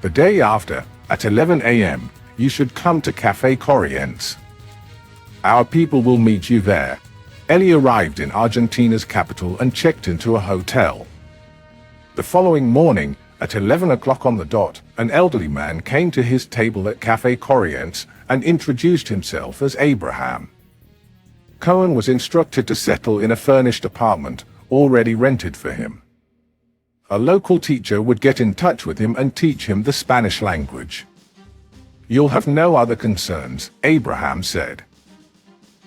The day after, at 11 a.m., you should come to Café Corrientes. Our people will meet you there. Eli arrived in Argentina's capital and checked into a hotel. The following morning, at 11 o'clock on the dot, an elderly man came to his table at Café Corrientes and introduced himself as Abraham. Cohen was instructed to settle in a furnished apartment already rented for him. A local teacher would get in touch with him and teach him the Spanish language. You'll have no other concerns, Abraham said.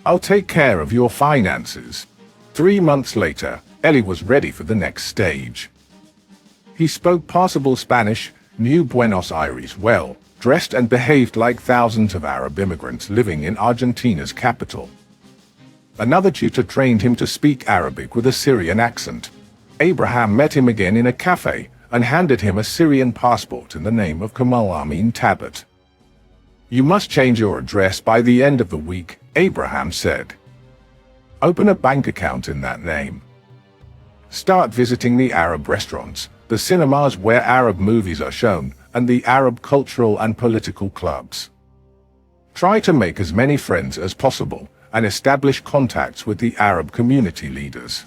I'll take care of your finances. 3 months later, Eli was ready for the next stage. He spoke passable Spanish, knew Buenos Aires well, dressed and behaved like thousands of Arab immigrants living in Argentina's capital. Another tutor trained him to speak Arabic with a Syrian accent. Abraham met him again in a cafe and handed him a Syrian passport in the name of Kamal Amin Tabet. "You must change your address by the end of the week," Abraham said. "Open a bank account in that name. Start visiting the Arab restaurants, the cinemas where Arab movies are shown, and the Arab cultural and political clubs. Try to make as many friends as possible and establish contacts with the Arab community leaders.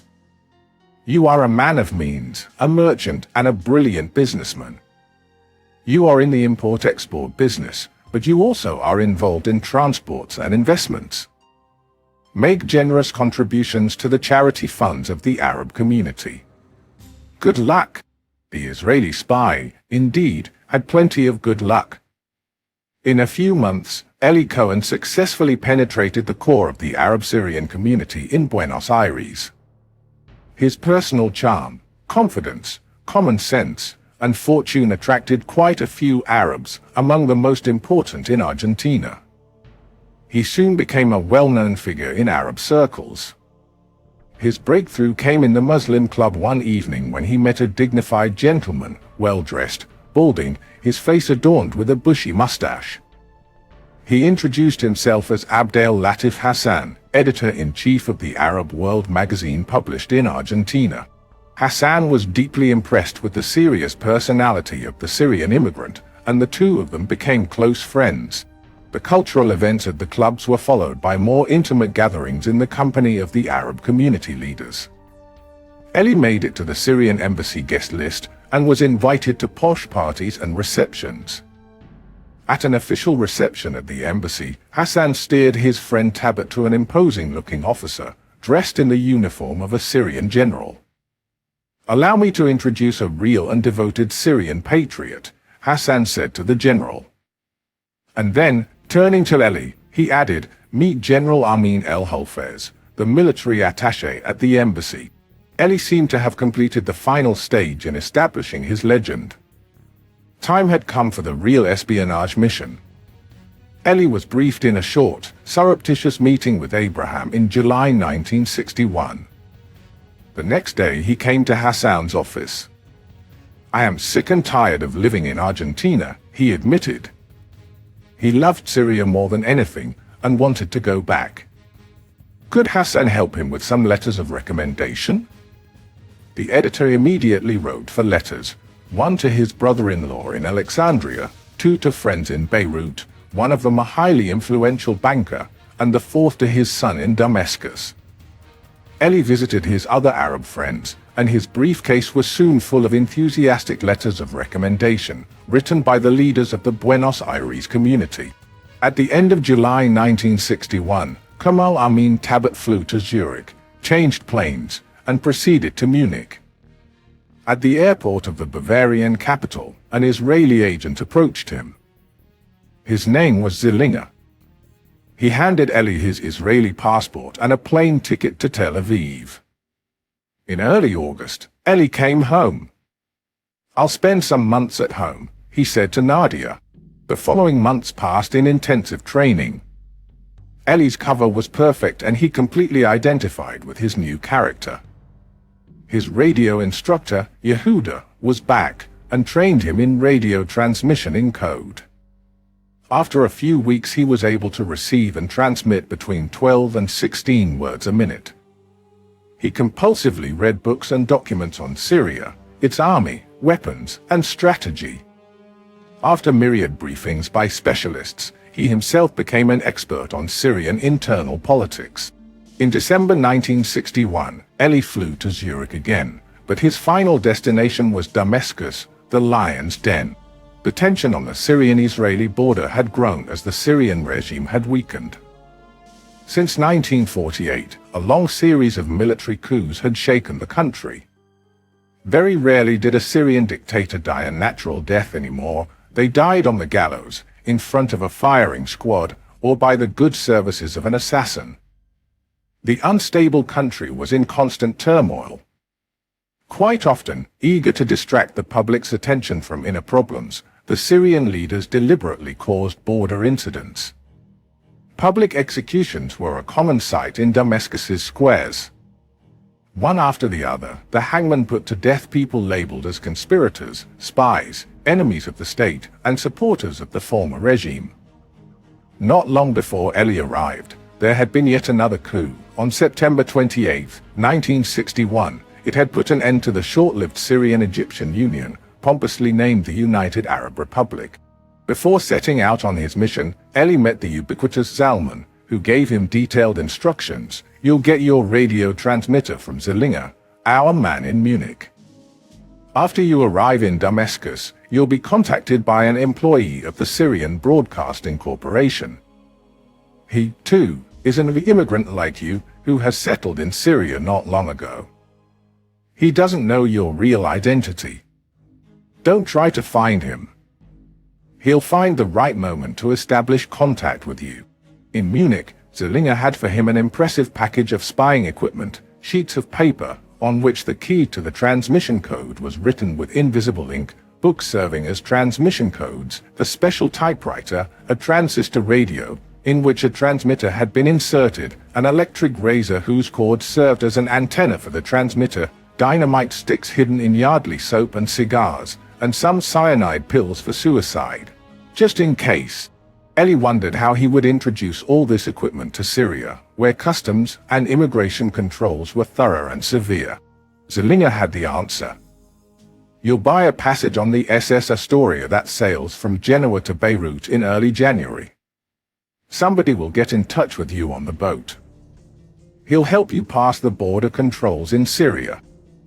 You are a man of means, a merchant, and a brilliant businessman. You are in the import-export business, but you also are involved in transports and investments. Make generous contributions to the charity funds of the Arab community. Good luck." The Israeli spy, indeed, had plenty of good luck. In a few months, Eli Cohen successfully penetrated the core of the Arab-Syrian community in Buenos Aires. His personal charm, confidence, common sense, and fortune attracted quite a few Arabs, among the most important in Argentina. He soon became a well-known figure in Arab circles. His breakthrough came in the Muslim club one evening when he met a dignified gentleman, well-dressed, balding, his face adorned with a bushy mustache. He introduced himself as Abdel Latif Hassan, editor-in-chief of the Arab World magazine published in Argentina. Hassan was deeply impressed with the serious personality of the Syrian immigrant, and the two of them became close friends. The cultural events at the clubs were followed by more intimate gatherings in the company of the Arab community leaders. Eli made it to the Syrian embassy guest list and was invited to posh parties and receptions. At an official reception at the embassy, Hassan steered his friend Tabet to an imposing-looking officer, dressed in the uniform of a Syrian general. "Allow me to introduce a real and devoted Syrian patriot," Hassan said to the general. And then, turning to Eli, he added, "Meet General Amin el-Holfez, the military attaché at the embassy." Eli seemed to have completed the final stage in establishing his legend. Time had come for the real espionage mission. Eli was briefed in a short, surreptitious meeting with Abraham in July 1961. The next day he came to Hassan's office. "I am sick and tired of living in Argentina," he admitted. He loved Syria more than anything and wanted to go back. Could Hassan help him with some letters of recommendation? The editor immediately wrote for letters, one to his brother-in-law in Alexandria, two to friends in Beirut, one of them a highly influential banker, and the fourth to his son in Damascus. Eli visited his other Arab friends, and his briefcase was soon full of enthusiastic letters of recommendation, written by the leaders of the Buenos Aires community. At the end of July 1961, Kamal Amin Tabet flew to Zurich, changed planes, and proceeded to Munich. At the airport of the Bavarian capital, an Israeli agent approached him. His name was Zillinger. He handed Eli his Israeli passport and a plane ticket to Tel Aviv. In early August, Eli came home. "I'll spend some months at home," he said to Nadia. The following months passed in intensive training. Eli's cover was perfect and he completely identified with his new character. His radio instructor, Yehuda, was back and trained him in radio transmission in code. After a few weeks he was able to receive and transmit between 12 and 16 words a minute. He compulsively read books and documents on Syria, its army, weapons, and strategy. After myriad briefings by specialists, he himself became an expert on Syrian internal politics. In December 1961, Eli flew to Zurich again, but his final destination was Damascus, the lion's den. The tension on the Syrian-Israeli border had grown as the Syrian regime had weakened. Since 1948, a long series of military coups had shaken the country. Very rarely did a Syrian dictator die a natural death anymore. They died on the gallows, in front of a firing squad, or by the good services of an assassin. The unstable country was in constant turmoil. Quite often, eager to distract the public's attention from inner problems, the Syrian leaders deliberately caused border incidents. Public executions were a common sight in Damascus's squares. One after the other, the hangman put to death people labeled as conspirators, spies, enemies of the state, and supporters of the former regime. Not long before Eli arrived, there had been yet another coup. On September 28, 1961, it had put an end to the short-lived Syrian-Egyptian Union, pompously named the United Arab Republic. Before setting out on his mission, Eli met the ubiquitous Zalman, who gave him detailed instructions. You'll get your radio transmitter from Zellinger, our man in Munich. After you arrive in Damascus, you'll be contacted by an employee of the Syrian Broadcasting Corporation. He, too, is an immigrant like you who has settled in Syria not long ago. He doesn't know your real identity. Don't try to find him. He'll find the right moment to establish contact with you. In Munich, Zellinger had for him an impressive package of spying equipment, sheets of paper, on which the key to the transmission code was written with invisible ink, books serving as transmission codes, a special typewriter, a transistor radio, in which a transmitter had been inserted, an electric razor whose cord served as an antenna for the transmitter, dynamite sticks hidden in Yardley soap and cigars, and some cyanide pills for suicide. Just in case. Eli wondered how he would introduce all this equipment to Syria, where customs and immigration controls were thorough and severe. Zellinger had the answer. You'll buy a passage on the SS Astoria that sails from Genoa to Beirut in early January. Somebody will get in touch with you on the boat. He'll help you pass the border controls in Syria.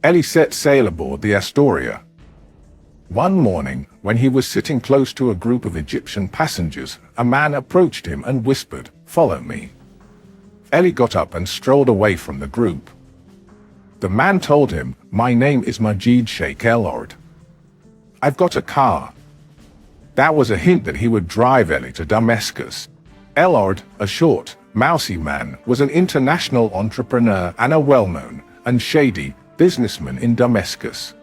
Eli set sail aboard the Astoria. One morning, when he was sitting close to a group of Egyptian passengers, a man approached him and whispered, "Follow me." Eli got up and strolled away from the group. The man told him, "My name is Majid Sheikh Elord. I've got a car." That was a hint that he would drive Eli to Damascus. Elord, a short, mousy man, was an international entrepreneur and a well-known and shady businessman in Damascus.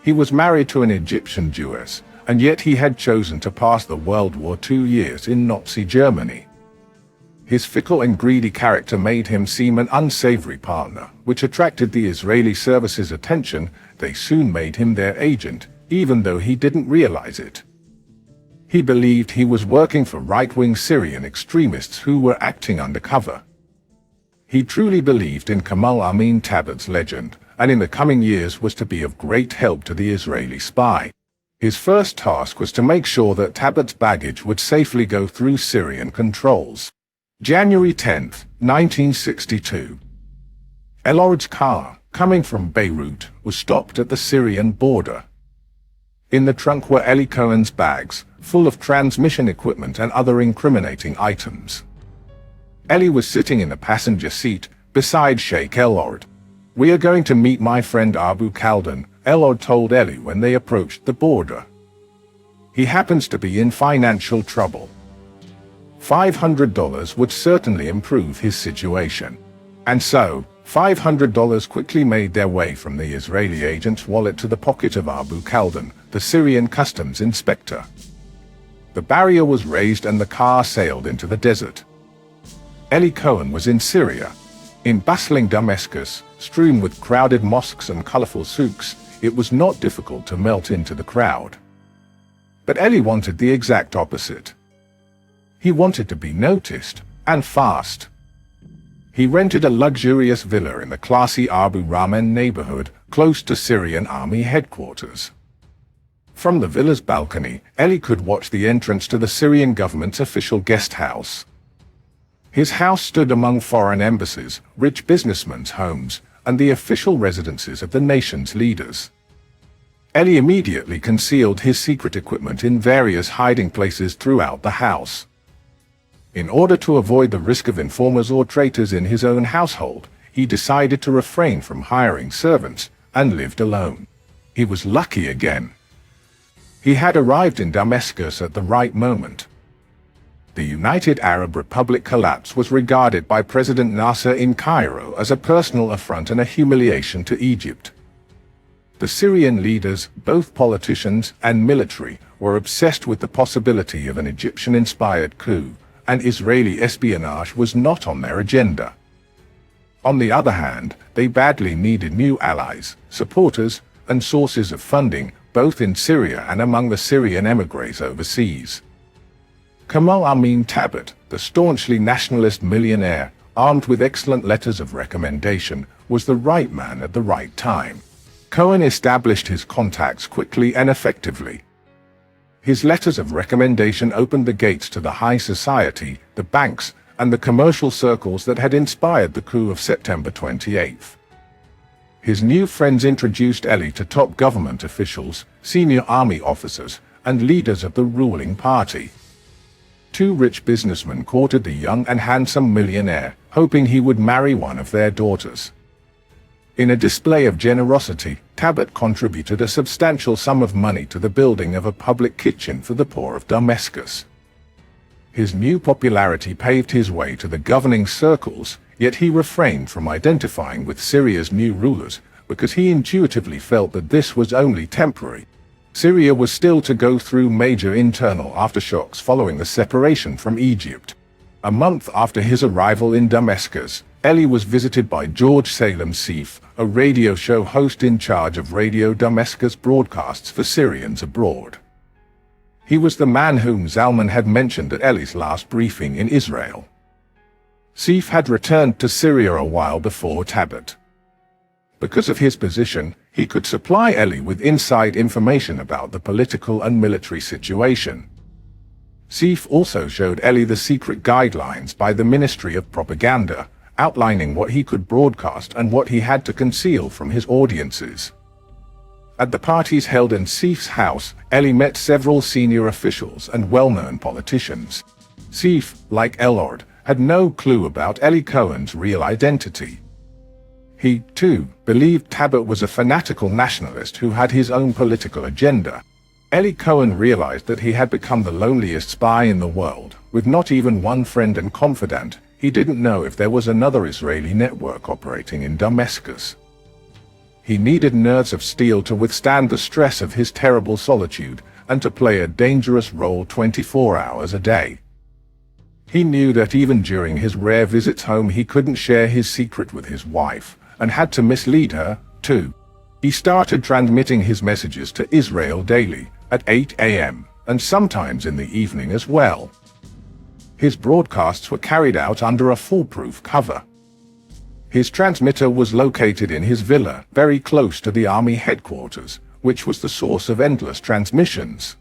He was married to an Egyptian Jewess, and yet he had chosen to pass the World War II years in Nazi Germany. His fickle and greedy character made him seem an unsavory partner, which attracted the Israeli services' attention. They soon made him their agent, even though he didn't realize it. He believed he was working for right-wing Syrian extremists who were acting undercover. He truly believed in Kamal Amin Tabad's legend, and in the coming years was to be of great help to the Israeli spy. His first task was to make sure that Tabad's baggage would safely go through Syrian controls. January 10, 1962. Elord's car, coming from Beirut, was stopped at the Syrian border. In the trunk were Eli Cohen's bags, full of transmission equipment and other incriminating items. Eli was sitting in the passenger seat, beside Sheikh Elord. "We are going to meet my friend Abu Khaldan," Elord told Eli when they approached the border. "He happens to be in financial trouble. $500 would certainly improve his situation." And so, $500 quickly made their way from the Israeli agent's wallet to the pocket of Abu Khaldan, the Syrian customs inspector. The barrier was raised and the car sailed into the desert. Eli Cohen was in Syria. In bustling Damascus, strewn with crowded mosques and colorful souks, it was not difficult to melt into the crowd. But Eli wanted the exact opposite. He wanted to be noticed, and fast. He rented a luxurious villa in the classy Abu Rahman neighborhood, close to Syrian army headquarters. From the villa's balcony, Eli could watch the entrance to the Syrian government's official guest house. His house stood among foreign embassies, rich businessmen's homes, and the official residences of the nation's leaders. Eli immediately concealed his secret equipment in various hiding places throughout the house. In order to avoid the risk of informers or traitors in his own household, he decided to refrain from hiring servants and lived alone. He was lucky again. He had arrived in Damascus at the right moment. The United Arab Republic collapse was regarded by President Nasser in Cairo as a personal affront and a humiliation to Egypt. The Syrian leaders, both politicians and military, were obsessed with the possibility of an Egyptian-inspired coup, and Israeli espionage was not on their agenda. On the other hand, they badly needed new allies, supporters, and sources of funding, both in Syria and among the Syrian emigres overseas. Kamal Amin Tabet, the staunchly nationalist millionaire, armed with excellent letters of recommendation, was the right man at the right time. Cohen established his contacts quickly and effectively. His letters of recommendation opened the gates to the high society, the banks, and the commercial circles that had inspired the coup of September 28. His new friends introduced Eli to top government officials, senior army officers, and leaders of the ruling party. Two rich businessmen courted the young and handsome millionaire, hoping he would marry one of their daughters. In a display of generosity, Tabet contributed a substantial sum of money to the building of a public kitchen for the poor of Damascus. His new popularity paved his way to the governing circles, yet he refrained from identifying with Syria's new rulers because he intuitively felt that this was only temporary. Syria was still to go through major internal aftershocks following the separation from Egypt. A month after his arrival in Damascus, Eli was visited by George Salem Seif, a radio show host in charge of Radio Damascus broadcasts for Syrians abroad. He was the man whom Zalman had mentioned at Eli's last briefing in Israel. Seif had returned to Syria a while before Tabet. Because of his position, he could supply Eli with inside information about the political and military situation. Seif also showed Eli the secret guidelines by the Ministry of Propaganda, outlining what he could broadcast and what he had to conceal from his audiences. At the parties held in Seif's house, Eli met several senior officials and well-known politicians. Seif, like Elord, had no clue about Eli Cohen's real identity. He, too, believed Tabet was a fanatical nationalist who had his own political agenda. Eli Cohen realized that he had become the loneliest spy in the world, with not even one friend and confidant. He didn't know if there was another Israeli network operating in Damascus. He needed nerves of steel to withstand the stress of his terrible solitude and to play a dangerous role 24 hours a day. He knew that even during his rare visits home he couldn't share his secret with his wife, and had to mislead her, too. He started transmitting his messages to Israel daily, at 8 a.m., and sometimes in the evening as well. His broadcasts were carried out under a foolproof cover. His transmitter was located in his villa, very close to the army headquarters, which was the source of endless transmissions.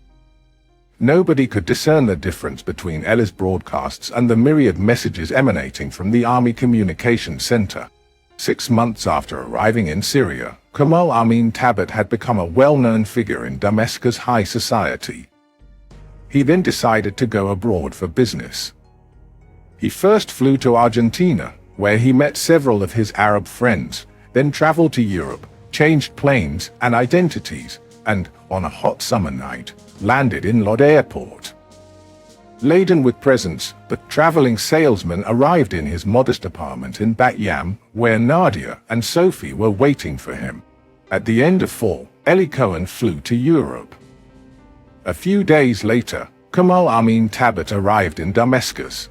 Nobody could discern the difference between Eli's broadcasts and the myriad messages emanating from the Army Communication Center. 6 months after arriving in Syria, Kamal Amin Tabet had become a well-known figure in Damascus high society. He then decided to go abroad for business. He first flew to Argentina, where he met several of his Arab friends, then traveled to Europe, changed planes and identities, and, on a hot summer night, landed in Lod Airport. Laden with presents, the traveling salesman arrived in his modest apartment in Bat Yam, where Nadia and Sophie were waiting for him. At the end of fall, Eli Cohen flew to Europe. A few days later, Kamal Amin Tabet arrived in Damascus.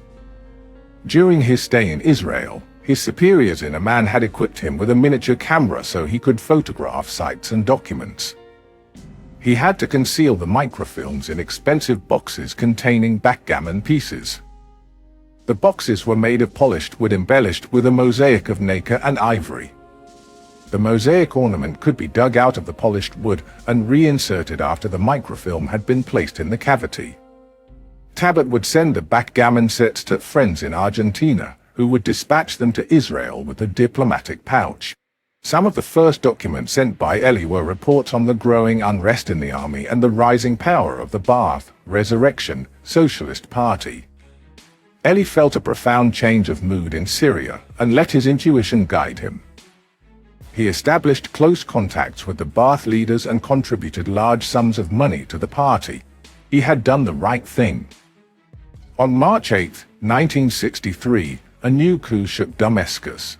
During his stay in Israel, his superiors in Amman had equipped him with a miniature camera so he could photograph sites and documents. He had to conceal the microfilms in expensive boxes containing backgammon pieces. The boxes were made of polished wood embellished with a mosaic of nacre and ivory. The mosaic ornament could be dug out of the polished wood and reinserted after the microfilm had been placed in the cavity. Tabet would send the backgammon sets to friends in Argentina, who would dispatch them to Israel with a diplomatic pouch. Some of the first documents sent by Eli were reports on the growing unrest in the army and the rising power of the Ba'ath, Resurrection, Socialist Party. Eli felt a profound change of mood in Syria and let his intuition guide him. He established close contacts with the Ba'ath leaders and contributed large sums of money to the party. He had done the right thing. On March 8, 1963, a new coup shook Damascus.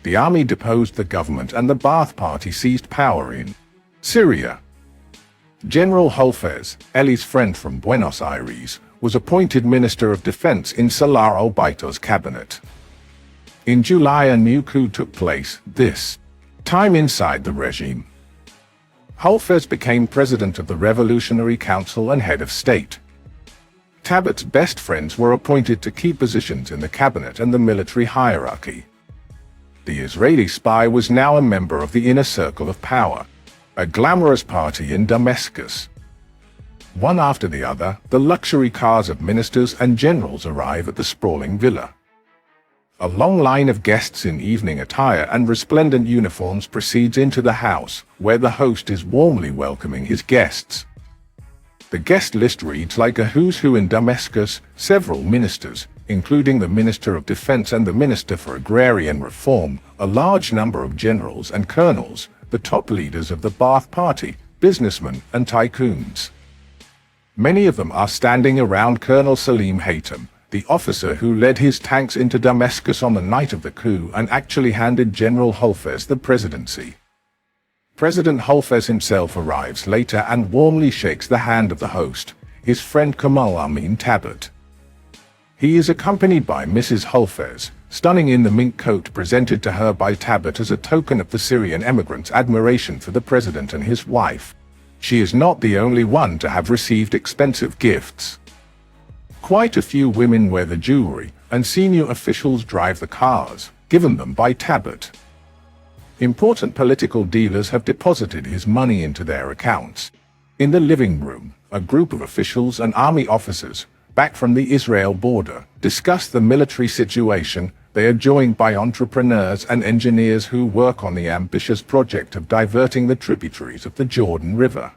The army deposed the government and the Ba'ath Party seized power in Syria. General Hafez, Eli's friend from Buenos Aires, was appointed Minister of Defense in Salah al-Bhutto's cabinet. In July a new coup took place, this time inside the regime. Hafez became president of the Revolutionary Council and head of state. Tabet's best friends were appointed to key positions in the cabinet and the military hierarchy. The Israeli spy was now a member of the inner circle of power, a glamorous party in Damascus. One after the other, the luxury cars of ministers and generals arrive at the sprawling villa. A long line of guests in evening attire and resplendent uniforms proceeds into the house, where the host is warmly welcoming his guests. The guest list reads like a who's who in Damascus: several ministers, including the Minister of Defense and the Minister for Agrarian Reform, a large number of generals and colonels, the top leaders of the Ba'ath Party, businessmen and tycoons. Many of them are standing around Colonel Salim Haytham, the officer who led his tanks into Damascus on the night of the coup and actually handed General Hafez the presidency. President Hafez himself arrives later and warmly shakes the hand of the host, his friend Kamal Amin Tabet. He is accompanied by Mrs. Hafez, stunning in the mink coat presented to her by Tabet as a token of the Syrian emigrants' admiration for the president and his wife. She is not the only one to have received expensive gifts. Quite a few women wear the jewelry, and senior officials drive the cars, given them by Tabet. Important political dealers have deposited his money into their accounts. In the living room, a group of officials and army officers, back from the Israel border, discuss the military situation. They are joined by entrepreneurs and engineers who work on the ambitious project of diverting the tributaries of the Jordan River.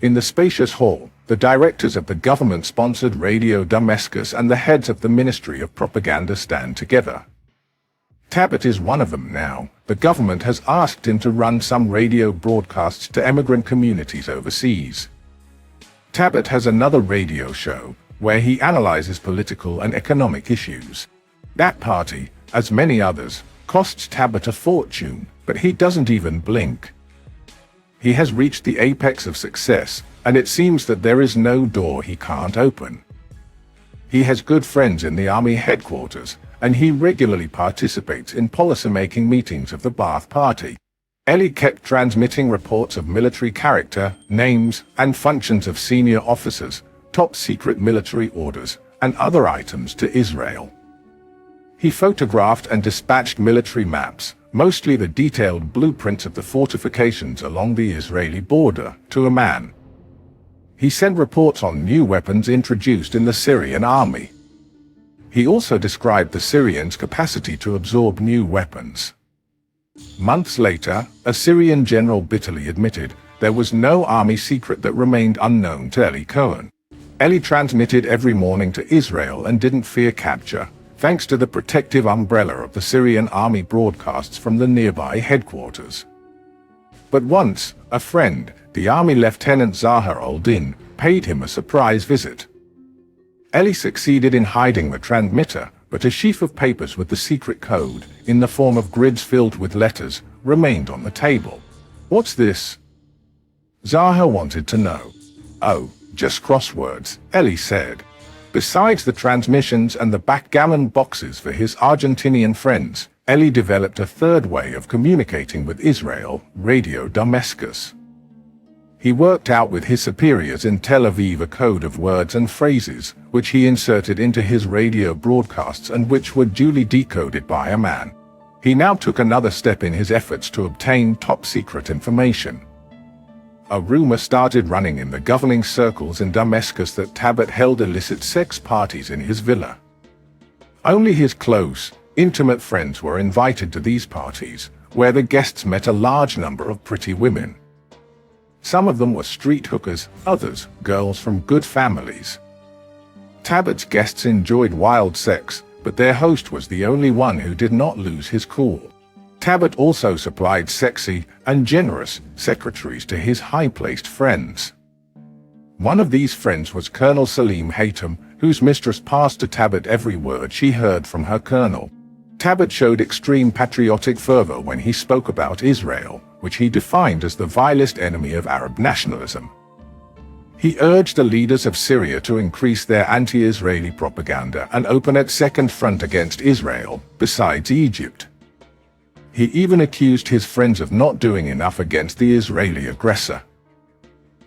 In the spacious hall, the directors of the government-sponsored Radio Damascus and the heads of the Ministry of Propaganda stand together. Tabet is one of them now. The government has asked him to run some radio broadcasts to emigrant communities overseas. Tabet has another radio show, where he analyzes political and economic issues. That party, as many others, costs Tabet a fortune, but he doesn't even blink. He has reached the apex of success, and it seems that there is no door he can't open. He has good friends in the army headquarters, and he regularly participates in policymaking meetings of the Ba'ath Party. Eli kept transmitting reports of military character, names, and functions of senior officers, top-secret military orders, and other items to Israel. He photographed and dispatched military maps, mostly the detailed blueprints of the fortifications along the Israeli border, to Amman. He sent reports on new weapons introduced in the Syrian army. He also described the Syrians' capacity to absorb new weapons. Months later, a Syrian general bitterly admitted there was no army secret that remained unknown to Eli Cohen. Eli transmitted every morning to Israel and didn't fear capture, thanks to the protective umbrella of the Syrian army broadcasts from the nearby headquarters. But once, a friend, the army lieutenant Zahar al-Din, paid him a surprise visit. Eli succeeded in hiding the transmitter, but a sheaf of papers with the secret code, in the form of grids filled with letters, remained on the table. "What's this?" Zahar wanted to know. "Oh, just crosswords," Eli said. Besides the transmissions and the backgammon boxes for his Argentinian friends, Eli developed a third way of communicating with Israel, Radio Damascus. He worked out with his superiors in Tel Aviv a code of words and phrases, which he inserted into his radio broadcasts and which were duly decoded by a man. He now took another step in his efforts to obtain top-secret information. A rumor started running in the governing circles in Damascus that Tabet held illicit sex parties in his villa. Only his close, intimate friends were invited to these parties, where the guests met a large number of pretty women. Some of them were street hookers, others, girls from good families. Tabet's guests enjoyed wild sex, but their host was the only one who did not lose his cool. Tabet also supplied sexy and generous secretaries to his high-placed friends. One of these friends was Colonel Salim Haytham, whose mistress passed to Tabet every word she heard from her colonel. Tabet showed extreme patriotic fervor when he spoke about Israel, which he defined as the vilest enemy of Arab nationalism. He urged the leaders of Syria to increase their anti-Israeli propaganda and open a second front against Israel, besides Egypt. He even accused his friends of not doing enough against the Israeli aggressor.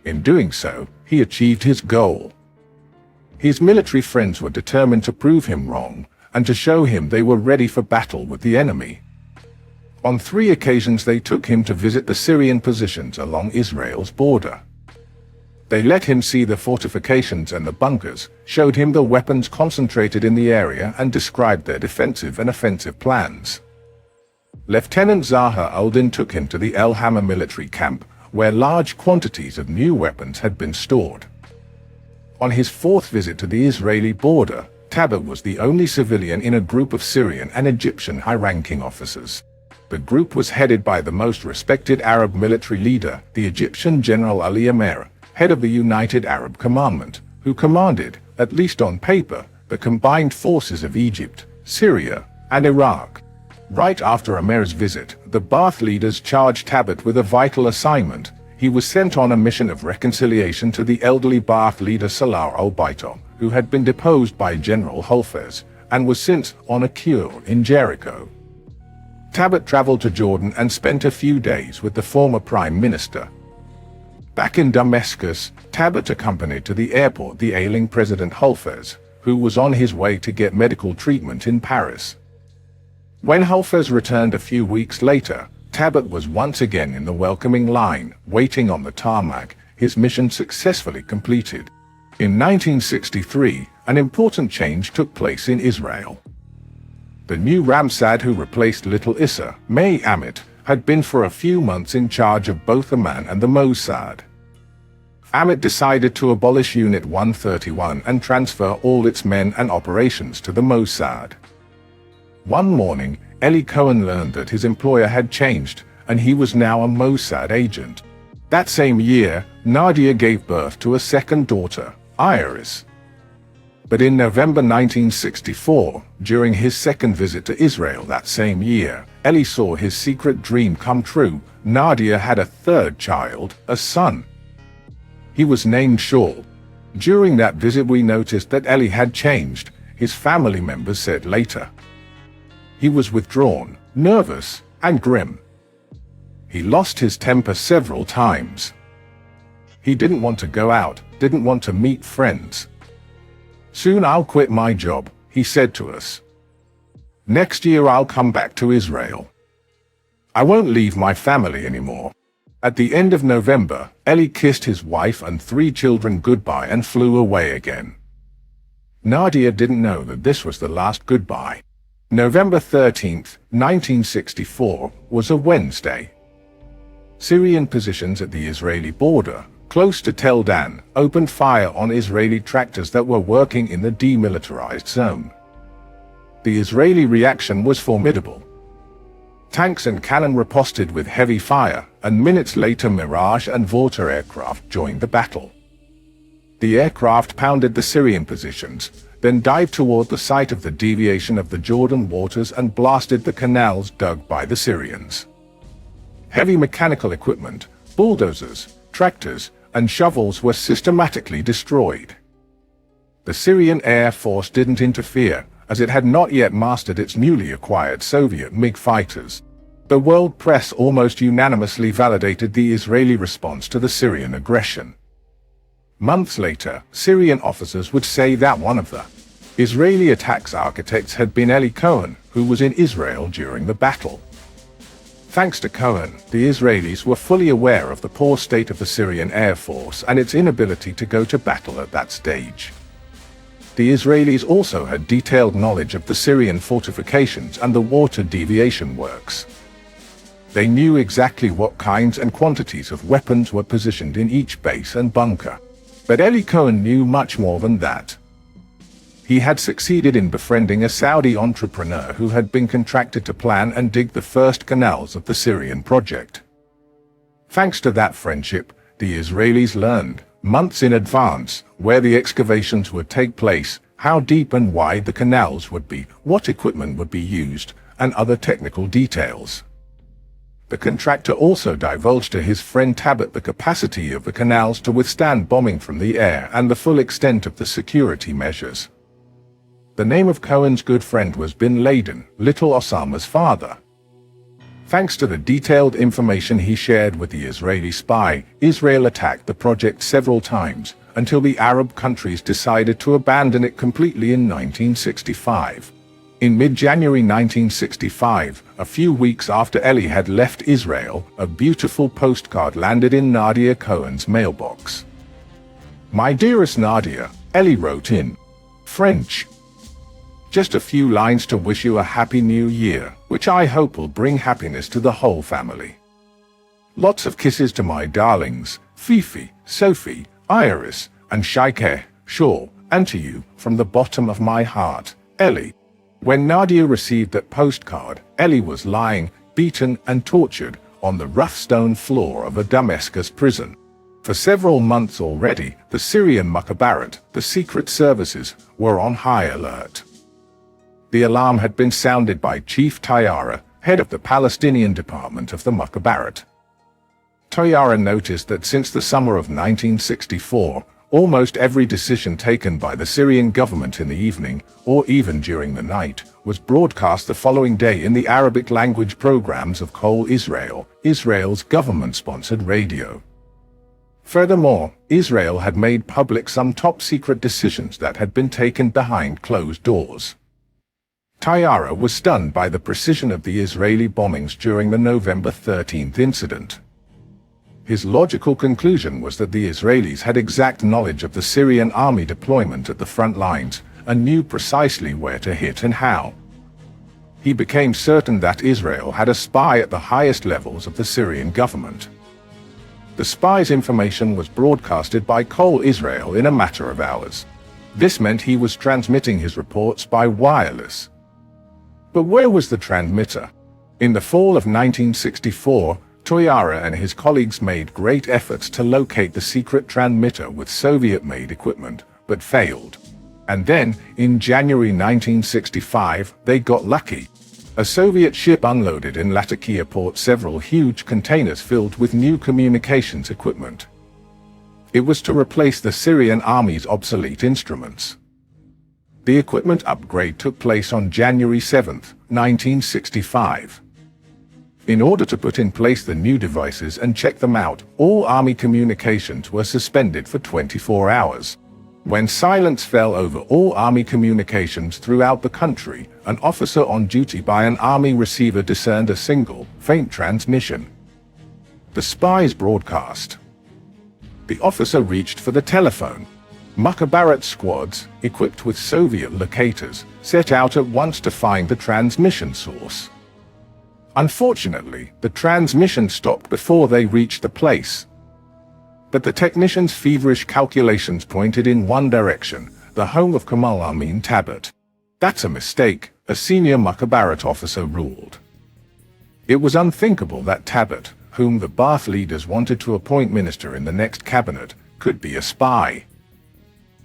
In doing so, he achieved his goal. His military friends were determined to prove him wrong, and to show him they were ready for battle with the enemy. On 3 occasions they took him to visit the Syrian positions along Israel's border. They let him see the fortifications and the bunkers, showed him the weapons concentrated in the area, and described their defensive and offensive plans. Lieutenant Zaha al-Din took him to the El Hamma military camp, where large quantities of new weapons had been stored. On his 4th visit to the Israeli border, Tabet was the only civilian in a group of Syrian and Egyptian high-ranking officers. The group was headed by the most respected Arab military leader, the Egyptian General Ali Meir, head of the United Arab Commandment, who commanded, at least on paper, the combined forces of Egypt, Syria, and Iraq. Right after Amir's visit, the Ba'ath leaders charged Tabet with a vital assignment. He was sent on a mission of reconciliation to the elderly Ba'ath leader Salah al-Baito, who had been deposed by General Hafez, and was since on a cure in Jericho. Tabet traveled to Jordan and spent a few days with the former prime minister. Back in Damascus, Tabet accompanied to the airport the ailing President Hafez, who was on his way to get medical treatment in Paris. When Hafez returned a few weeks later, Tabet was once again in the welcoming line, waiting on the tarmac, his mission successfully completed. In 1963, an important change took place in Israel. The new Ramsad who replaced Little Issa, May Amit, had been for a few months in charge of both Amman and the Mossad. Amit decided to abolish Unit 131 and transfer all its men and operations to the Mossad. One morning, Eli Cohen learned that his employer had changed, and he was now a Mossad agent. That same year, Nadia gave birth to a second daughter, Iris. But in November 1964, during his second visit to Israel that same year, Eli saw his secret dream come true. Nadia had a third child, a son. He was named Shaul. During that visit we noticed that Eli had changed, his family members said later. He was withdrawn, nervous, and grim. He lost his temper several times. He didn't want to go out, didn't want to meet friends. "Soon I'll quit my job," he said to us. "Next year I'll come back to Israel. I won't leave my family anymore." At the end of November, Eli kissed his wife and 3 children goodbye and flew away again. Nadia didn't know that this was the last goodbye. November 13, 1964, was a Wednesday. Syrian positions at the Israeli border, close to Tel Dan, opened fire on Israeli tractors that were working in the demilitarized zone. The Israeli reaction was formidable. Tanks and cannon riposted with heavy fire, and minutes later Mirage and Vorta aircraft joined the battle. The aircraft pounded the Syrian positions, then dived toward the site of the deviation of the Jordan waters and blasted the canals dug by the Syrians. Heavy mechanical equipment, bulldozers, tractors, and shovels were systematically destroyed. The Syrian Air Force didn't interfere, as it had not yet mastered its newly acquired Soviet MiG fighters. The world press almost unanimously validated the Israeli response to the Syrian aggression. Months later, Syrian officers would say that one of the Israeli attacks architects had been Eli Cohen, who was in Israel during the battle. Thanks to Cohen, the Israelis were fully aware of the poor state of the Syrian Air Force and its inability to go to battle at that stage. The Israelis also had detailed knowledge of the Syrian fortifications and the water deviation works. They knew exactly what kinds and quantities of weapons were positioned in each base and bunker. But Eli Cohen knew much more than that. He had succeeded in befriending a Saudi entrepreneur who had been contracted to plan and dig the first canals of the Syrian project. Thanks to that friendship, the Israelis learned, months in advance, where the excavations would take place, how deep and wide the canals would be, what equipment would be used, and other technical details. The contractor also divulged to his friend Tabet the capacity of the canals to withstand bombing from the air and the full extent of the security measures. The name of Cohen's good friend was Bin Laden, little Osama's father. Thanks to the detailed information he shared with the Israeli spy, Israel attacked the project several times, until the Arab countries decided to abandon it completely in 1965. In mid-January 1965, a few weeks after Eli had left Israel, a beautiful postcard landed in Nadia Cohen's mailbox. "My dearest Nadia," Eli wrote in French. "Just a few lines to wish you a happy new year, which I hope will bring happiness to the whole family. Lots of kisses to my darlings, Fifi, Sophie, Iris, and Shaike, Shaw, and to you, from the bottom of my heart, Eli." When Nadia received that postcard, Eli was lying, beaten and tortured, on the rough stone floor of a Damascus prison. For several months already, the Syrian Mukhabarat, the secret services, were on high alert. The alarm had been sounded by Chief Tayyara, head of the Palestinian department of the Mukhabarat. Tayyara noticed that since the summer of 1964, almost every decision taken by the Syrian government in the evening, or even during the night, was broadcast the following day in the Arabic language programs of Kol Israel, Israel's government-sponsored radio. Furthermore, Israel had made public some top-secret decisions that had been taken behind closed doors. Tayyara was stunned by the precision of the Israeli bombings during the November 13th incident. His logical conclusion was that the Israelis had exact knowledge of the Syrian army deployment at the front lines and knew precisely where to hit and how. He became certain that Israel had a spy at the highest levels of the Syrian government. The spy's information was broadcasted by Kol Israel in a matter of hours. This meant he was transmitting his reports by wireless. But where was the transmitter? In the fall of 1964, Tayyara and his colleagues made great efforts to locate the secret transmitter with Soviet-made equipment, but failed. And then, in January 1965, they got lucky. A Soviet ship unloaded in Latakia port several huge containers filled with new communications equipment. It was to replace the Syrian army's obsolete instruments. The equipment upgrade took place on January 7, 1965. In order to put in place the new devices and check them out, all army communications were suspended for 24 hours. When silence fell over all army communications throughout the country, an officer on duty by an army receiver discerned a single, faint transmission. The spies broadcast. The officer reached for the telephone. Mukhabarat squads, equipped with Soviet locators, set out at once to find the transmission source. Unfortunately, the transmission stopped before they reached the place. But the technicians' feverish calculations pointed in one direction, the home of Kamal Amin Tabet. "That's a mistake," a senior Mukhabarat officer ruled. It was unthinkable that Tabet, whom the Ba'ath leaders wanted to appoint minister in the next cabinet, could be a spy.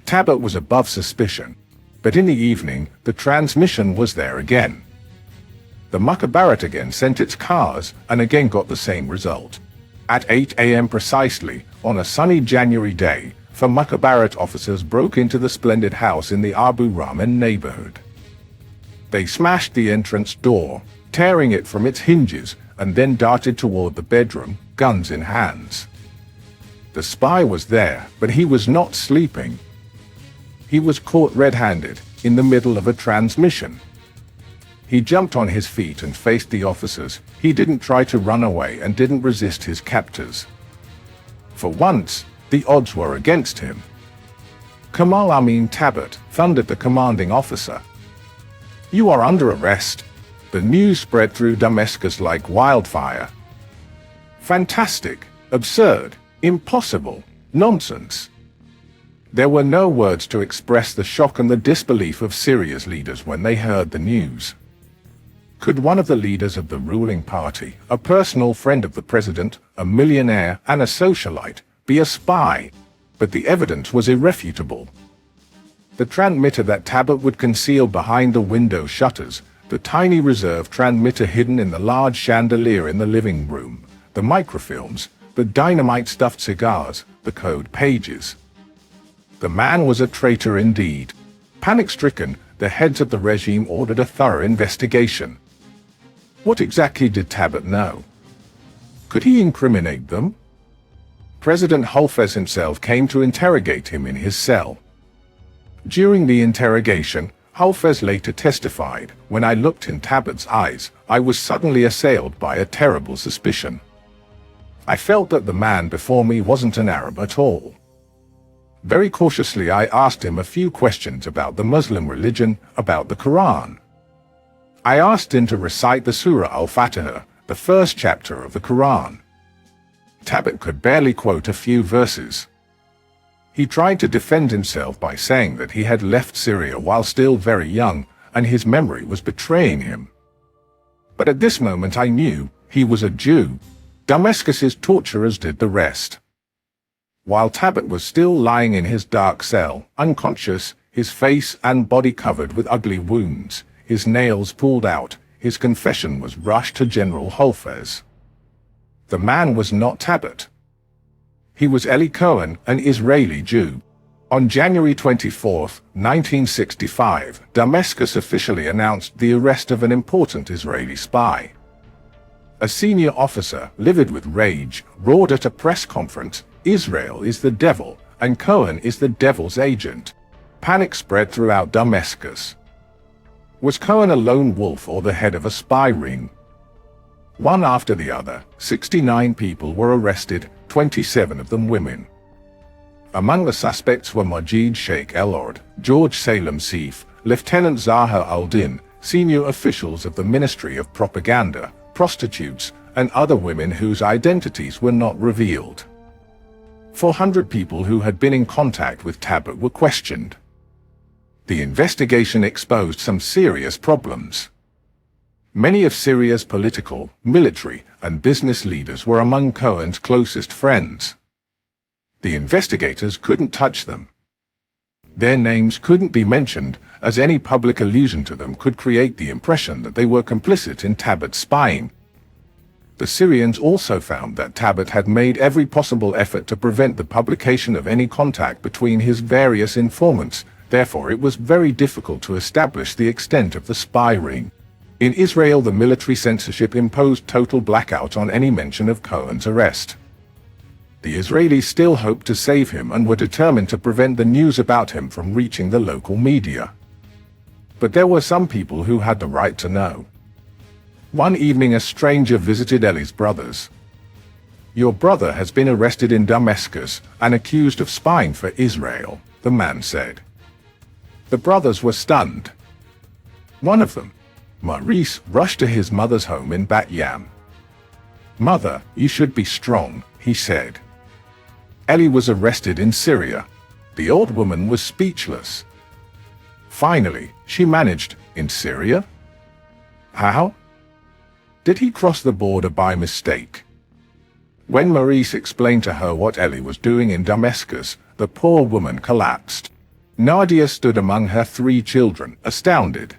Tabet was above suspicion, but in the evening, the transmission was there again. The Mukhabarat again sent its cars and again got the same result. At 8 a.m. precisely, on a sunny January day, 4 Mukhabarat officers broke into the splendid house in the Abu Rahman neighborhood. They smashed the entrance door, tearing it from its hinges, and then darted toward the bedroom, guns in hands. The spy was there, but he was not sleeping. He was caught red-handed, in the middle of a transmission. He jumped on his feet and faced the officers. He didn't try to run away and didn't resist his captors. For once, the odds were against him. Kamal Amin Tabet, thundered the commanding officer. "You are under arrest." The news spread through Damascus like wildfire. Fantastic, absurd, impossible, nonsense. There were no words to express the shock and the disbelief of Syria's leaders when they heard the news. Could one of the leaders of the ruling party, a personal friend of the president, a millionaire and a socialite, be a spy? But the evidence was irrefutable. The transmitter that Tabet would conceal behind the window shutters the tiny reserve transmitter hidden in the large chandelier in the living room, the microfilms, the dynamite-stuffed cigars, the code pages. The man was a traitor indeed. Panic-stricken, the heads of the regime ordered a thorough investigation. What exactly did Tabet know? Could he incriminate them? President Hafez himself came to interrogate him in his cell. During the interrogation, Hafez later testified, "When I looked in Tabet's eyes, I was suddenly assailed by a terrible suspicion. I felt that the man before me wasn't an Arab at all. Very cautiously I asked him a few questions about the Muslim religion, about the Quran. I asked him to recite the Surah Al-Fatiha, the first chapter of the Quran. Tabet could barely quote a few verses. He tried to defend himself by saying that he had left Syria while still very young, and his memory was betraying him. But at this moment I knew he was a Jew. Damascus's torturers did the rest." While Tabet was still lying in his dark cell, unconscious, his face and body covered with ugly wounds, his nails pulled out, his confession was rushed to General Hafez. The man was not Tabet. He was Eli Cohen, an Israeli Jew. On January 24, 1965, Damascus officially announced the arrest of an important Israeli spy. A senior officer, livid with rage, roared at a press conference, "Israel is the devil, and Cohen is the devil's agent." Panic spread throughout Damascus. Was Cohen a lone wolf or the head of a spy ring? One after the other, 69 people were arrested, 27 of them women. Among the suspects were Majid Sheikh El-Ord, George Salem Seif, Lieutenant Zahar al-Din, senior officials of the Ministry of Propaganda, prostitutes, and other women whose identities were not revealed. 400 people who had been in contact with Tabet were questioned. The investigation exposed some serious problems. Many of Syria's political, military, and business leaders were among Cohen's closest friends. The investigators couldn't touch them. Their names couldn't be mentioned, as any public allusion to them could create the impression that they were complicit in Tabet's spying. The Syrians also found that Tabet had made every possible effort to prevent the publication of any contact between his various informants, therefore it was very difficult to establish the extent of the spy ring. In Israel, the military censorship imposed total blackout on any mention of Cohen's arrest. The Israelis still hoped to save him and were determined to prevent the news about him from reaching the local media. But there were some people who had the right to know. One evening a stranger visited Eli's brothers. "Your brother has been arrested in Damascus and accused of spying for Israel," the man said. The brothers were stunned. One of them, Maurice, rushed to his mother's home in Bat Yam. "Mother, you should be strong," he said. Eli was arrested in Syria. The old woman was speechless. Finally, she managed, in Syria? How? Did he cross the border by mistake? When Maurice explained to her what Eli was doing in Damascus, the poor woman collapsed. Nadia stood among her 3 children, astounded.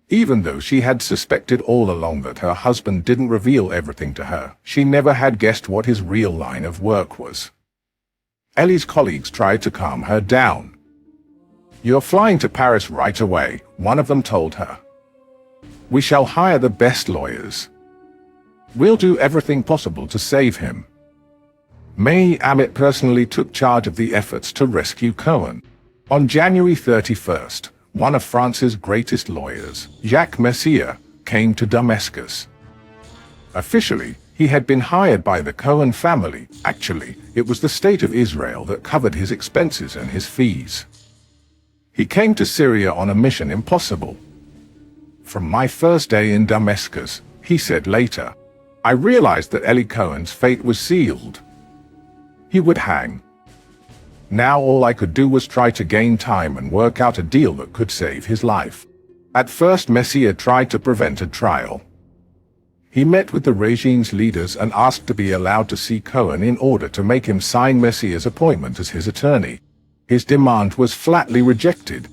Even though she had suspected all along that her husband didn't reveal everything to her, she never had guessed what his real line of work was. Eli's colleagues tried to calm her down. "You're flying to Paris right away," one of them told her. "We shall hire the best lawyers. We'll do everything possible to save him." Meir personally took charge of the efforts to rescue Cohen. On January 31st, one of France's greatest lawyers, Jacques Messier, came to Damascus. Officially, he had been hired by the Cohen family. Actually, it was the state of Israel that covered his expenses and his fees. He came to Syria on a mission impossible. "From my first day in Damascus," he said later, "I realized that Eli Cohen's fate was sealed. He would hang. Now all I could do was try to gain time and work out a deal that could save his life." At first Messier tried to prevent a trial. He met with the regime's leaders and asked to be allowed to see Cohen in order to make him sign Messier's appointment as his attorney. His demand was flatly rejected.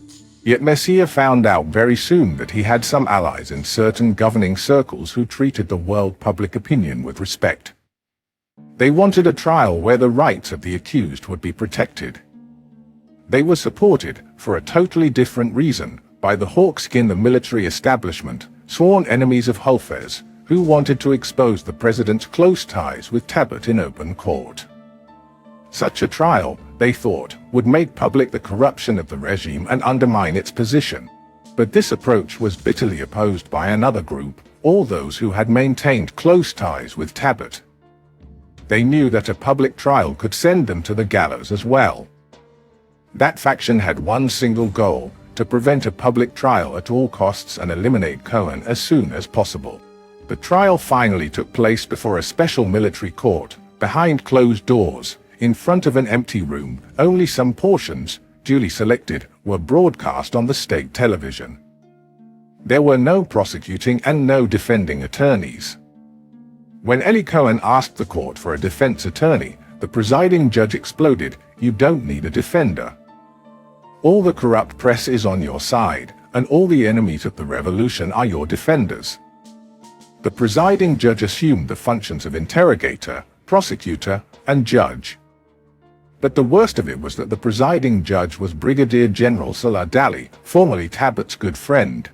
Yet Meir found out very soon that he had some allies in certain governing circles who treated the world public opinion with respect. They wanted a trial where the rights of the accused would be protected. They were supported, for a totally different reason, by the hawkskin the military establishment, sworn enemies of Hafez, who wanted to expose the president's close ties with Tabet in open court. Such a trial, they thought, would make public the corruption of the regime and undermine its position. But this approach was bitterly opposed by another group, all those who had maintained close ties with Tabet. They knew that a public trial could send them to the gallows as well. That faction had one single goal: to prevent a public trial at all costs and eliminate Cohen as soon as possible. The trial finally took place before a special military court, behind closed doors, in front of an empty room. Only some portions, duly selected, were broadcast on the state television. There were no prosecuting and no defending attorneys. When Eli Cohen asked the court for a defense attorney, the presiding judge exploded, "You don't need a defender. All the corrupt press is on your side, and all the enemies of the revolution are your defenders." The presiding judge assumed the functions of interrogator, prosecutor, and judge. But the worst of it was that the presiding judge was Brigadier General Salah Dali, formerly Tabet's good friend.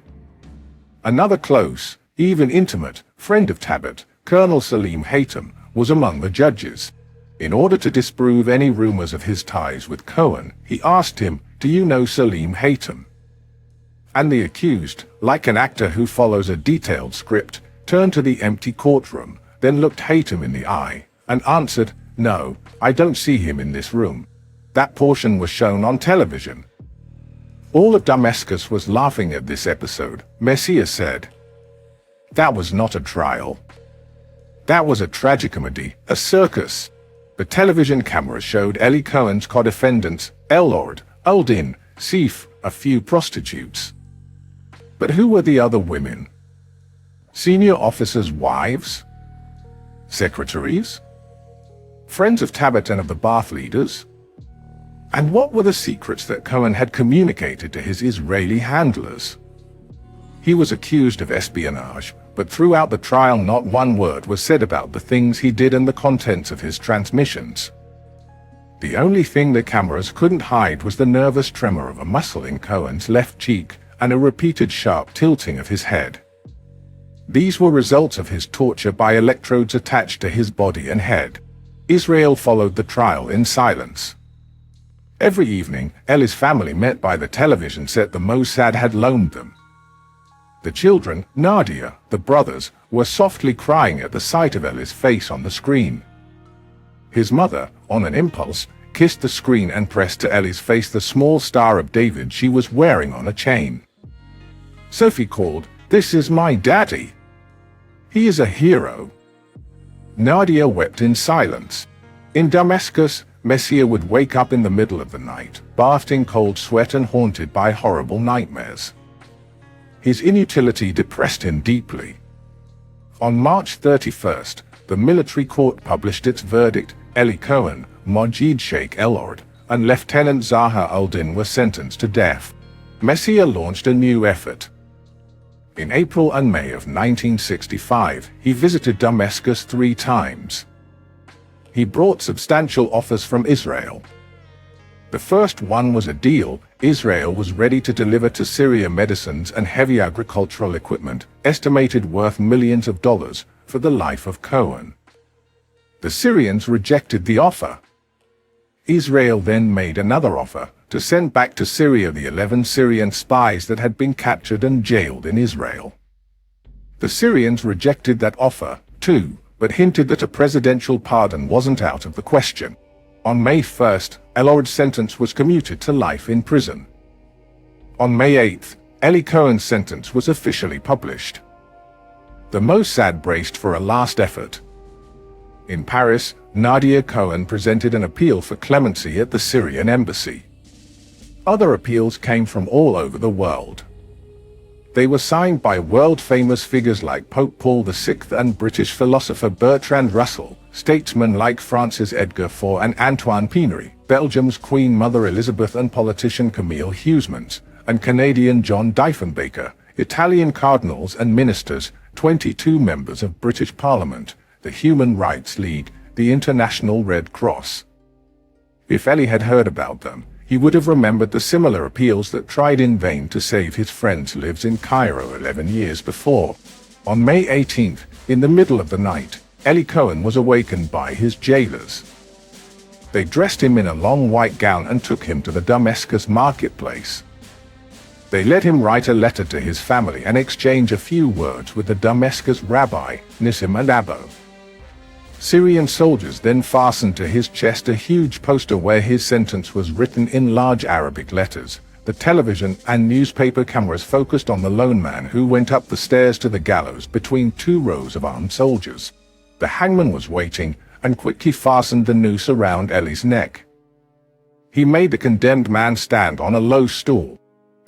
Another close, even intimate, friend of Tabet, Colonel Salim Haytham, was among the judges. In order to disprove any rumors of his ties with Cohen, he asked him, "Do you know Salim Haytham?" And the accused, like an actor who follows a detailed script, turned to the empty courtroom, then looked Haytham in the eye, and answered, "No, I don't see him in this room." That portion was shown on television. All of Damascus was laughing at this episode. Meir said, "That was not a trial. That was a tragicomedy, a circus." The television cameras showed Eli Cohen's co-defendants, Elord, Uldin, Sif, a few prostitutes. But who were the other women? Senior officers' wives? Secretaries? Friends of Tabet and of the Ba'ath leaders? And what were the secrets that Cohen had communicated to his Israeli handlers? He was accused of espionage, but throughout the trial not one word was said about the things he did and the contents of his transmissions. The only thing the cameras couldn't hide was the nervous tremor of a muscle in Cohen's left cheek and a repeated sharp tilting of his head. These were results of his torture by electrodes attached to his body and head. Israel followed the trial in silence. Every evening, Eli's family met by the television set the Mossad had loaned them. The children, Nadia, the brothers, were softly crying at the sight of Eli's face on the screen. His mother, on an impulse, kissed the screen and pressed to Eli's face the small Star of David she was wearing on a chain. Sophie called, "This is my daddy. He is a hero." Nadia wept in silence. In Damascus, Meir would wake up in the middle of the night, bathed in cold sweat and haunted by horrible nightmares. His inutility depressed him deeply. On March 31st, the military court published its verdict. Eli Cohen, Majid Sheikh Elord, and Lieutenant Zaha Uldin were sentenced to death. Meir launched a new effort. In April and May of 1965, he visited Damascus 3 times. He brought substantial offers from Israel. The first one was a deal. Israel was ready to deliver to Syria medicines and heavy agricultural equipment, estimated worth millions of dollars, for the life of Cohen. The Syrians rejected the offer. Israel then made another offer, to send back to Syria the 11 Syrian spies that had been captured and jailed in Israel. The Syrians rejected that offer, too, but hinted that a presidential pardon wasn't out of the question. On May 1st, Elord's sentence was commuted to life in prison. On May 8th, Eli Cohen's sentence was officially published. The Mossad braced for a last effort. In Paris, Nadia Cohen presented an appeal for clemency at the Syrian embassy. Other appeals came from all over the world. They were signed by world-famous figures like Pope Paul VI and British philosopher Bertrand Russell, statesmen like Francis Edgar Faure and Antoine Peinery, Belgium's Queen Mother Elizabeth and politician Camille Huysmans, and Canadian John Diefenbaker, Italian cardinals and ministers, 22 members of British Parliament, the Human Rights League, the International Red Cross. If Eli had heard about them, he would have remembered the similar appeals that tried in vain to save his friend's lives in Cairo 11 years before. On May 18th, in the middle of the night, Eli Cohen was awakened by his jailers. They dressed him in a long white gown and took him to the Damascus marketplace. They let him write a letter to his family and exchange a few words with the Damascus rabbi, Nissim and Abbo. Syrian soldiers then fastened to his chest a huge poster where his sentence was written in large Arabic letters. The television and newspaper cameras focused on the lone man who went up the stairs to the gallows between two rows of armed soldiers. The hangman was waiting and quickly fastened the noose around Eli's neck. He made the condemned man stand on a low stool.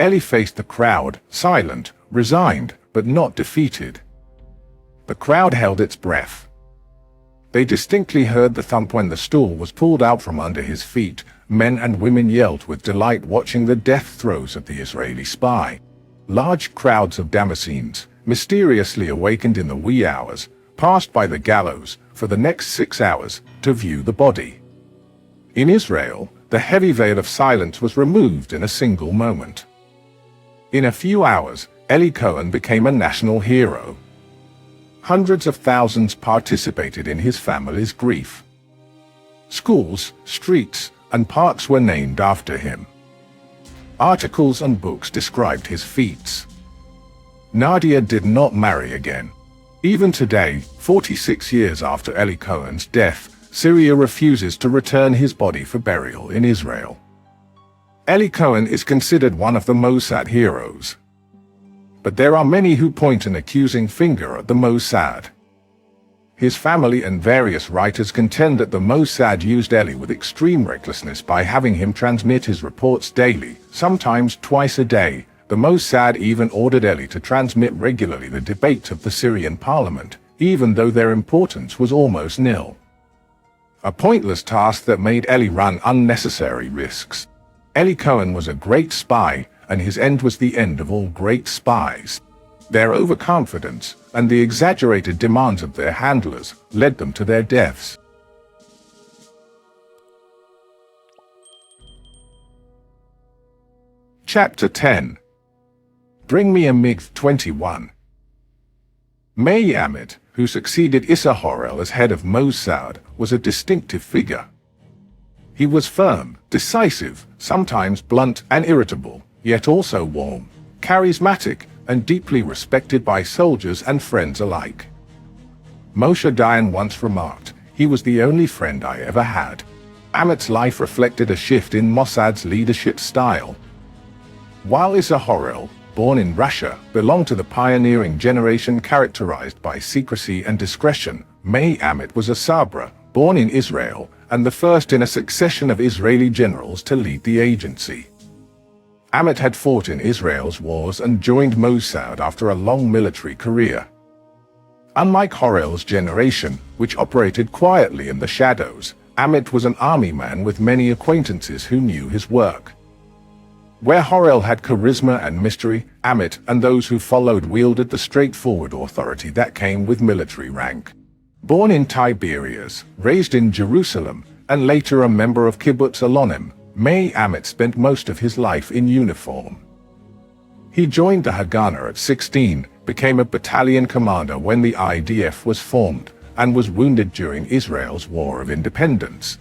Eli faced the crowd, silent, resigned, but not defeated. The crowd held its breath. They distinctly heard the thump when the stool was pulled out from under his feet. Men and women yelled with delight watching the death throes of the Israeli spy. Large crowds of Damascenes, mysteriously awakened in the wee hours, passed by the gallows for the next 6 hours to view the body. In Israel, the heavy veil of silence was removed in a single moment. In a few hours, Eli Cohen became a national hero. Hundreds of thousands participated in his family's grief. Schools, streets, and parks were named after him. Articles and books described his feats. Nadia did not marry again. Even today, 46 years after Eli Cohen's death, Syria refuses to return his body for burial in Israel. Eli Cohen is considered one of the Mossad heroes. But there are many who point an accusing finger at the Mossad. His family and various writers contend that the Mossad used Eli with extreme recklessness by having him transmit his reports daily, sometimes twice a day. The Mossad even ordered Eli to transmit regularly the debates of the Syrian parliament, even though their importance was almost nil. A pointless task that made Eli run unnecessary risks. Eli Cohen was a great spy, and his end was the end of all great spies. Their overconfidence and the exaggerated demands of their handlers led them to their deaths. Chapter 10. Bring me a MiG-21. Meir, who succeeded Issa Horel as head of Mossad, was a distinctive figure. He was firm, decisive, sometimes blunt and irritable, yet also warm, charismatic, and deeply respected by soldiers and friends alike. Moshe Dayan once remarked, "He was the only friend I ever had." Amit's life reflected a shift in Mossad's leadership style. While Issa Horel, born in Russia, belonged to the pioneering generation characterized by secrecy and discretion, Meir was a Sabra, born in Israel, and the first in a succession of Israeli generals to lead the agency. Amit had fought in Israel's wars and joined Mossad after a long military career. Unlike Horel's generation, which operated quietly in the shadows, Amit was an army man with many acquaintances who knew his work. Where Horel had charisma and mystery, Amit and those who followed wielded the straightforward authority that came with military rank. Born in Tiberias, raised in Jerusalem, and later a member of Kibbutz Alonim, Meir spent most of his life in uniform. He joined the Haganah at 16, became a battalion commander when the IDF was formed, and was wounded during Israel's War of Independence.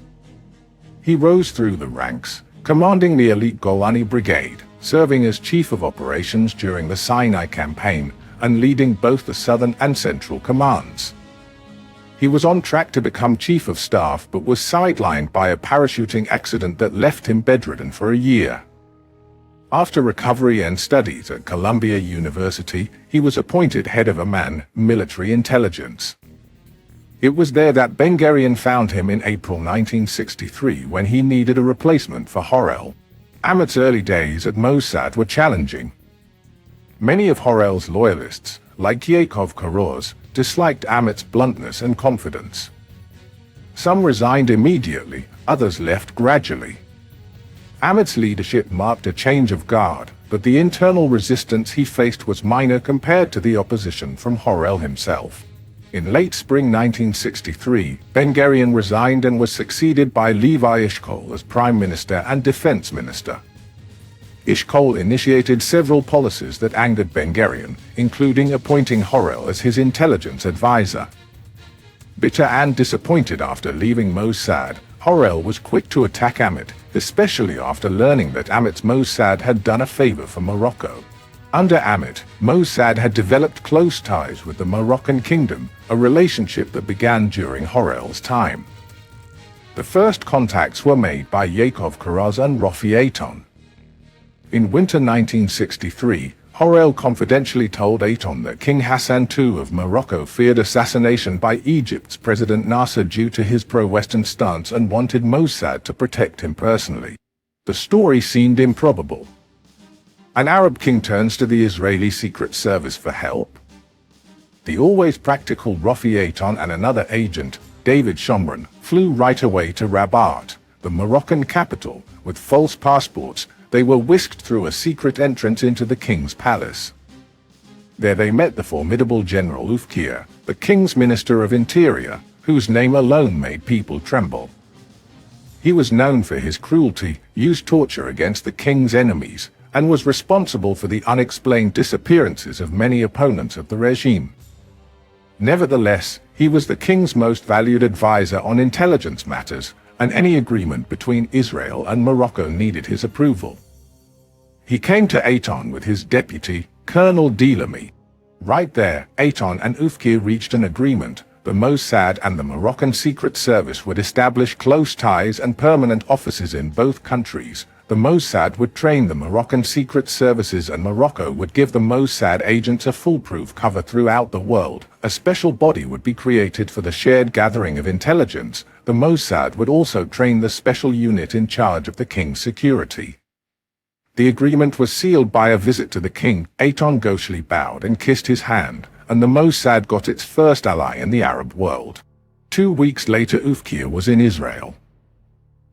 He rose through the ranks, commanding the elite Golani Brigade, serving as chief of operations during the Sinai campaign, and leading both the southern and central commands. He was on track to become chief of staff but was sidelined by a parachuting accident that left him bedridden for a year. After recovery and studies at Columbia University, he was appointed head of Amman military intelligence. It was there that Ben-Gurion found him in April 1963 when he needed a replacement for Horel. Amit's early days at Mossad were challenging. Many of Horel's loyalists, like Yaakov Karoz, disliked Amit's bluntness and confidence. Some resigned immediately, others left gradually. Amit's leadership marked a change of guard, but the internal resistance he faced was minor compared to the opposition from Horel himself. In late spring 1963, Ben-Gurion resigned and was succeeded by Levi Eshkol as Prime Minister and Defense Minister. Eshkol initiated several policies that angered Ben-Gurion, including appointing Horel as his intelligence advisor. Bitter and disappointed after leaving Mossad, Horel was quick to attack Amit, especially after learning that Amit's Mossad had done a favor for Morocco. Under Amit, Mossad had developed close ties with the Moroccan kingdom, a relationship that began during Horel's time. The first contacts were made by Yaakov Karaz and Rafi Eitan. In winter 1963, Horel confidentially told Eitan that King Hassan II of Morocco feared assassination by Egypt's President Nasser due to his pro-Western stance and wanted Mossad to protect him personally. The story seemed improbable. An Arab king turns to the Israeli Secret Service for help? The always practical Rafi Eitan and another agent, David Shomron, flew right away to Rabat, the Moroccan capital. With false passports, they were whisked through a secret entrance into the king's palace. There they met the formidable General Oufkir, the king's Minister of Interior, whose name alone made people tremble. He was known for his cruelty, used torture against the king's enemies, and was responsible for the unexplained disappearances of many opponents of the regime. Nevertheless, he was the king's most valued advisor on intelligence matters, and any agreement between Israel and Morocco needed his approval. He came to Eitan with his deputy, Colonel Delamy. Right there, Eitan and Oufkir reached an agreement. The Mossad and the Moroccan Secret Service would establish close ties and permanent offices in both countries. The Mossad would train the Moroccan secret services and Morocco would give the Mossad agents a foolproof cover throughout the world. A special body would be created for the shared gathering of intelligence. The Mossad would also train the special unit in charge of the king's security. The agreement was sealed by a visit to the king. Eitan gauchely bowed and kissed his hand, and the Mossad got its first ally in the Arab world. 2 weeks later, Oufkir was in Israel.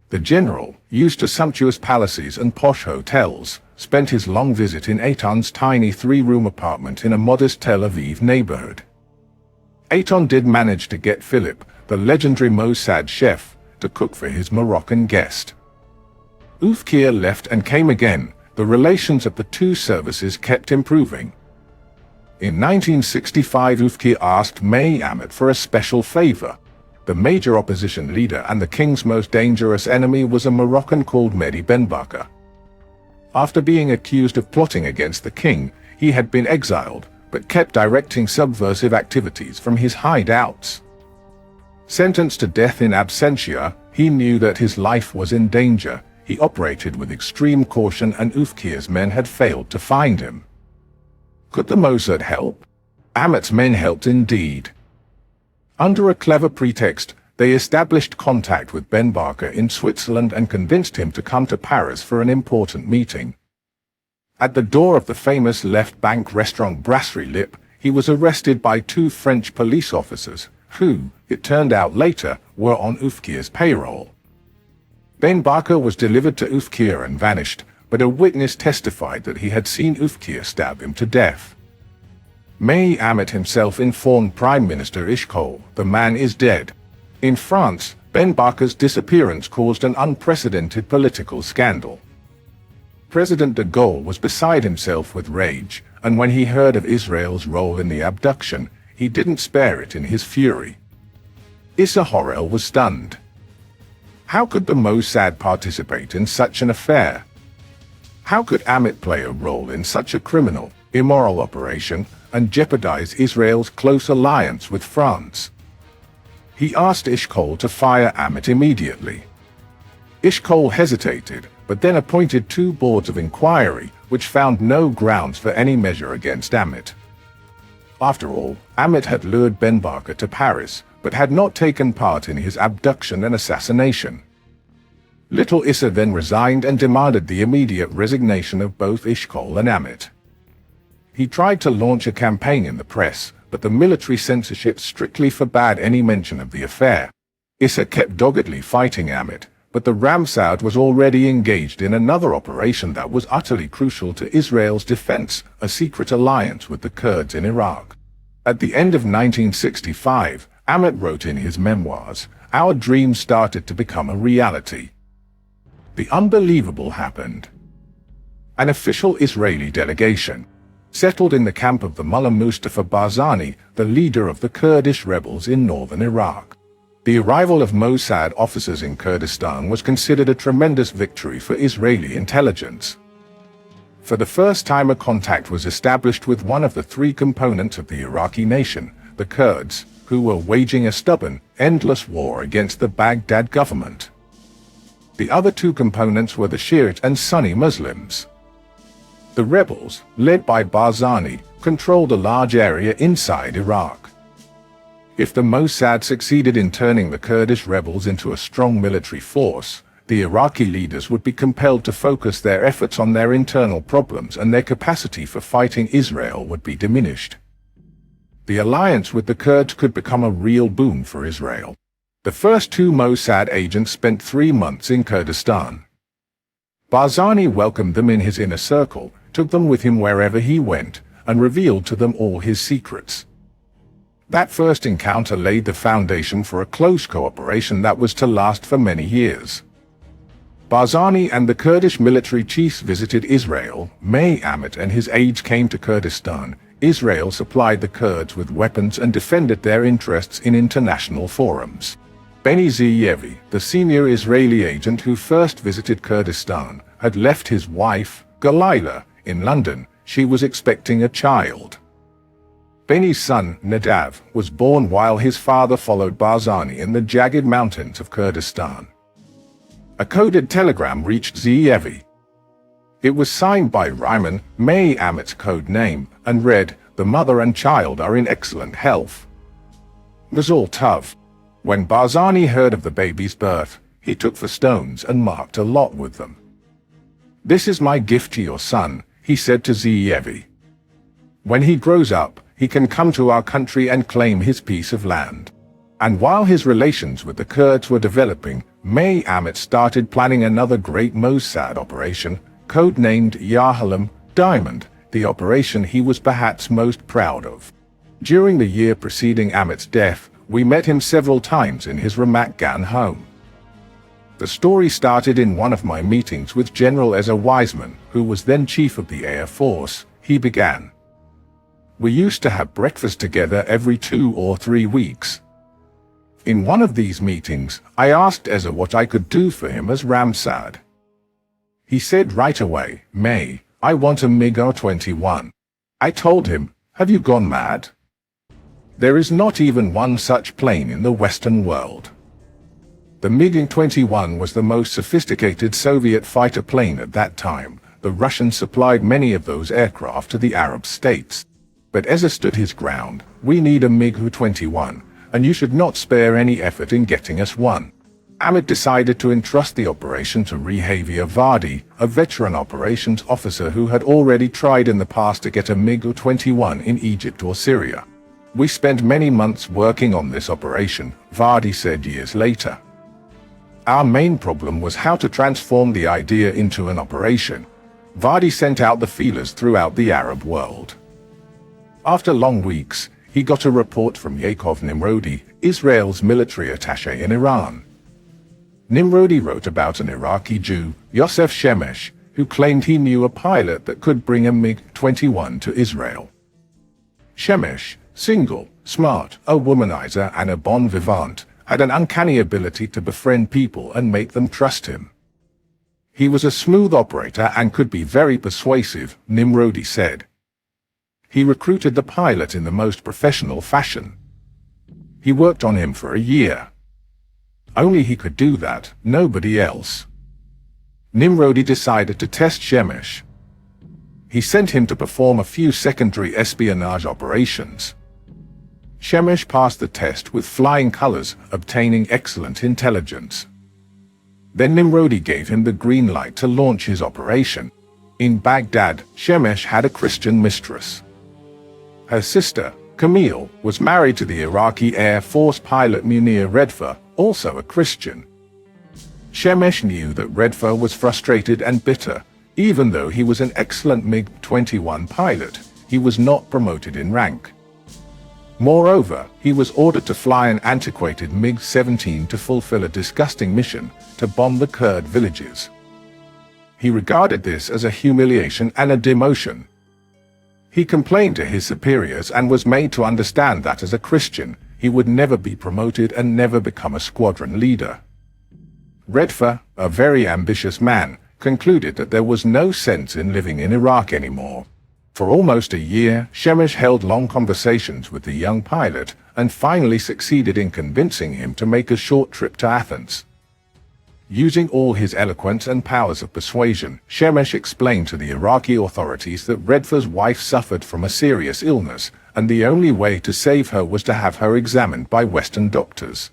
The general, used to sumptuous palaces and posh hotels, spent his long visit in Eitan's tiny 3-room apartment in a modest Tel Aviv neighborhood. Eitan did manage to get Philip, the legendary Mossad chef, to cook for his Moroccan guest. Oufkir left and came again. The relations of the two services kept improving. In 1965, Oufkir asked Meir for a special favor. The major opposition leader and the king's most dangerous enemy was a Moroccan called Mehdi Ben Barka. After being accused of plotting against the king, he had been exiled, but kept directing subversive activities from his hideouts. Sentenced to death in absentia, he knew that his life was in danger. He operated with extreme caution, and Oufkir's men had failed to find him. Could the Mossad help? Amit's men helped indeed. Under a clever pretext, they established contact with Ben Barka in Switzerland and convinced him to come to Paris for an important meeting. At the door of the famous left bank restaurant Brasserie Lip, he was arrested by 2 French police officers, who, it turned out later, were on Oufkir's payroll. Ben Barka was delivered to Oufkir and vanished, but a witness testified that he had seen Oufkir stab him to death. Meir himself informed Prime Minister Eshkol, "The man is dead." In France, Ben Barka's disappearance caused an unprecedented political scandal. President de Gaulle was beside himself with rage, and when he heard of Israel's role in the abduction, he didn't spare it in his fury. Issa Horel was stunned. How could the Mossad participate in such an affair? How could Amit play a role in such a criminal, immoral operation, and jeopardize Israel's close alliance with France? He asked Eshkol to fire Amit immediately. Eshkol hesitated, but then appointed 2 boards of inquiry, which found no grounds for any measure against Amit. After all, Amit had lured Ben Barka to Paris, but had not taken part in his abduction and assassination. Little Issa then resigned and demanded the immediate resignation of both Eshkol and Amit. He tried to launch a campaign in the press, but the military censorship strictly forbade any mention of the affair. Issa kept doggedly fighting Amit, but the Mossad was already engaged in another operation that was utterly crucial to Israel's defense, a secret alliance with the Kurds in Iraq. At the end of 1965, Amit wrote in his memoirs, "Our dream started to become a reality. The unbelievable happened. An official Israeli delegation settled in the camp of the Mullah Mustafa Barzani, the leader of the Kurdish rebels in northern Iraq. The arrival of Mossad officers in Kurdistan was considered a tremendous victory for Israeli intelligence. For the first time, a contact was established with one of the three components of the Iraqi nation, the Kurds, who were waging a stubborn, endless war against the Baghdad government. The other two components were the Shiite and Sunni Muslims. The rebels, led by Barzani, controlled a large area inside Iraq. If the Mossad succeeded in turning the Kurdish rebels into a strong military force, the Iraqi leaders would be compelled to focus their efforts on their internal problems, and their capacity for fighting Israel would be diminished. The alliance with the Kurds could become a real boon for Israel. The first two Mossad agents spent 3 months in Kurdistan. Barzani welcomed them in his inner circle, took them with him wherever he went, and revealed to them all his secrets. That first encounter laid the foundation for a close cooperation that was to last for many years. Barzani and the Kurdish military chiefs visited Israel. May Amit and his aides came to Kurdistan. Israel supplied the Kurds with weapons and defended their interests in international forums. Beni Ziyevi, the senior Israeli agent who first visited Kurdistan, had left his wife, Galila, in London. She was expecting a child. Beni's son, Nadav, was born while his father followed Barzani in the jagged mountains of Kurdistan. A coded telegram reached Ziyevi. It was signed by Reiman, May Amit's code name, and read, "The mother and child are in excellent health." It was all tough. When Barzani heard of the baby's birth, he took the stones and marked a lot with them. "This is my gift to your son," he said to Ziyevi. "When he grows up, he can come to our country and claim his piece of land." And while his relations with the Kurds were developing, May Amit started planning another great Mossad operation, codenamed Yahalem Diamond, the operation he was perhaps most proud of. During the year preceding Amit's death, we met him several times in his Ramat Gan home. The story started in one of my meetings with General Ezra Weizmann, who was then Chief of the Air Force. He began, "We used to have breakfast together every 2 or 3 weeks. In one of these meetings, I asked Ezra what I could do for him as Mossad. He said right away, 'May, I want a MiG-21. I told him, "Have you gone mad? There is not even one such plane in the Western world." The MiG-21 was the most sophisticated Soviet fighter plane at that time. The Russians supplied many of those aircraft to the Arab states. But Ezra stood his ground. "We need a MiG-21, and you should not spare any effort in getting us one." Amit decided to entrust the operation to Rehavia Vardi, a veteran operations officer who had already tried in the past to get a MiG-21 in Egypt or Syria. "We spent many months working on this operation," Vardi said years later. "Our main problem was how to transform the idea into an operation." Vardi sent out the feelers throughout the Arab world. After long weeks, he got a report from Yaakov Nimrodi, Israel's military attaché in Iran. Nimrodi wrote about an Iraqi Jew, Yosef Shemesh, who claimed he knew a pilot that could bring a MiG-21 to Israel. Shemesh, single, smart, a womanizer and a bon vivant, had an uncanny ability to befriend people and make them trust him. He was a smooth operator and could be very persuasive, Nimrodi said. He recruited the pilot in the most professional fashion. He worked on him for a year. Only he could do that, nobody else. Nimrodi decided to test Shemesh. He sent him to perform a few secondary espionage operations. Shemesh passed the test with flying colors, obtaining excellent intelligence. Then Nimrodi gave him the green light to launch his operation. In Baghdad, Shemesh had a Christian mistress. Her sister, Camille, was married to the Iraqi Air Force pilot Munir Redfa, also a Christian. Shemesh knew that Redfer was frustrated and bitter. Even though he was an excellent MiG-21 pilot, he was not promoted in rank. Moreover, he was ordered to fly an antiquated MiG-17 to fulfill a disgusting mission to bomb the Kurd villages. He regarded this as a humiliation and a demotion. He complained to his superiors and was made to understand that as a Christian, he would never be promoted and never become a squadron leader. Redfer, a very ambitious man, concluded that there was no sense in living in Iraq anymore. For almost a year, Shemesh held long conversations with the young pilot and finally succeeded in convincing him to make a short trip to Athens. Using all his eloquence and powers of persuasion, Shemesh explained to the Iraqi authorities that Redfer's wife suffered from a serious illness, and the only way to save her was to have her examined by Western doctors.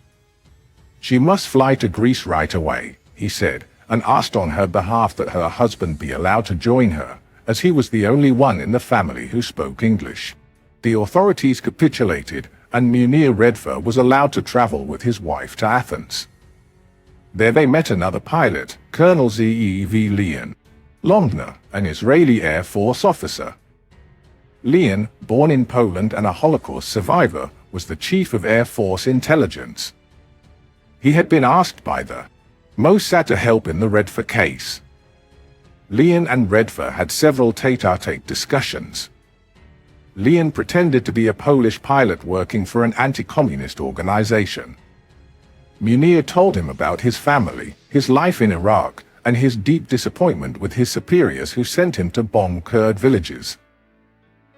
She must fly to Greece right away, he said, and asked on her behalf that her husband be allowed to join her, as he was the only one in the family who spoke English. The authorities capitulated, and Munir Redfer was allowed to travel with his wife to Athens. There they met another pilot, Colonel Zeev Leon Londner, an Israeli Air Force officer. Leon, born in Poland and a Holocaust survivor, was the chief of Air Force intelligence. He had been asked by the Mossad to help in the Redfer case. Leon and Redfer had several tete-a-tete discussions. Leon pretended to be a Polish pilot working for an anti-communist organization. Munir told him about his family, his life in Iraq, and his deep disappointment with his superiors who sent him to bomb Kurd villages.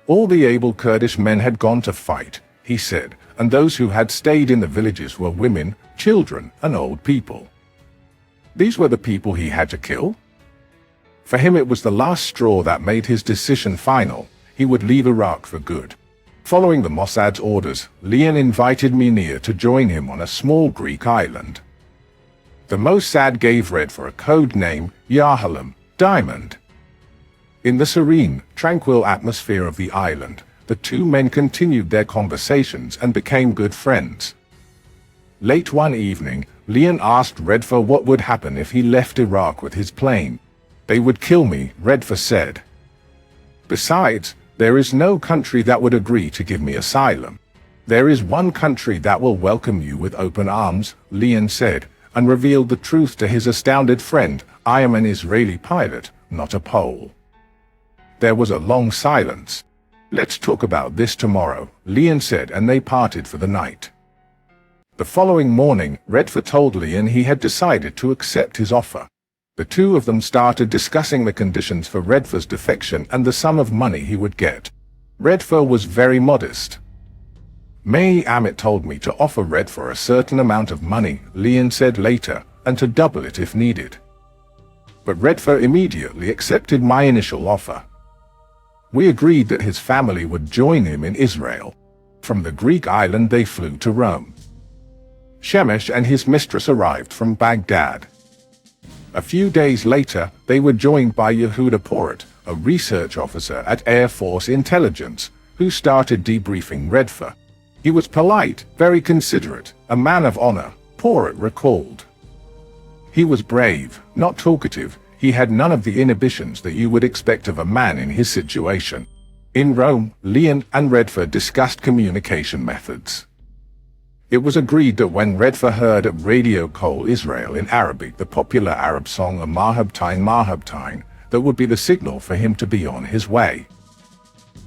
All the able Kurdish men had gone to fight, he said, and those who had stayed in the villages were women, children, and old people. These were the people he had to kill? For him it was the last straw that made his decision final. He would leave Iraq for good. Following the Mossad's orders, Leon invited Munir to join him on a small Greek island. The Mossad gave Redfer a code name, Yahalem, Diamond. In the serene, tranquil atmosphere of the island, the two men continued their conversations and became good friends. Late one evening, Leon asked Redfer what would happen if he left Iraq with his plane. "They would kill me," Redfer said. "Besides, there is no country that would agree to give me asylum. There is one country that will welcome you with open arms," Leon said, and revealed the truth to his astounded friend. "I am an Israeli pilot, not a Pole." There was a long silence. "Let's talk about this tomorrow," Leon said, and they parted for the night. The following morning, Redfer told Leon he had decided to accept his offer. The two of them started discussing the conditions for Redfer's defection and the sum of money he would get. Redfer was very modest. "Meir told me to offer Redfer a certain amount of money," Leon said later, "and to double it if needed. But Redfer immediately accepted my initial offer. We agreed that his family would join him in Israel. From the Greek island they flew to Rome. Shemesh and his mistress arrived from Baghdad. A few days later, they were joined by Yehuda Porat, a research officer at Air Force Intelligence, who started debriefing Redfer. He was polite, very considerate, a man of honor, Porat recalled. He was brave, not talkative. He had none of the inhibitions that you would expect of a man in his situation. In Rome, Leon and Redfer discussed communication methods. It was agreed that when Redfer heard at Radio Kol Israel in Arabic the popular Arab song al-Mabhouh Mabhouh, that would be the signal for him to be on his way.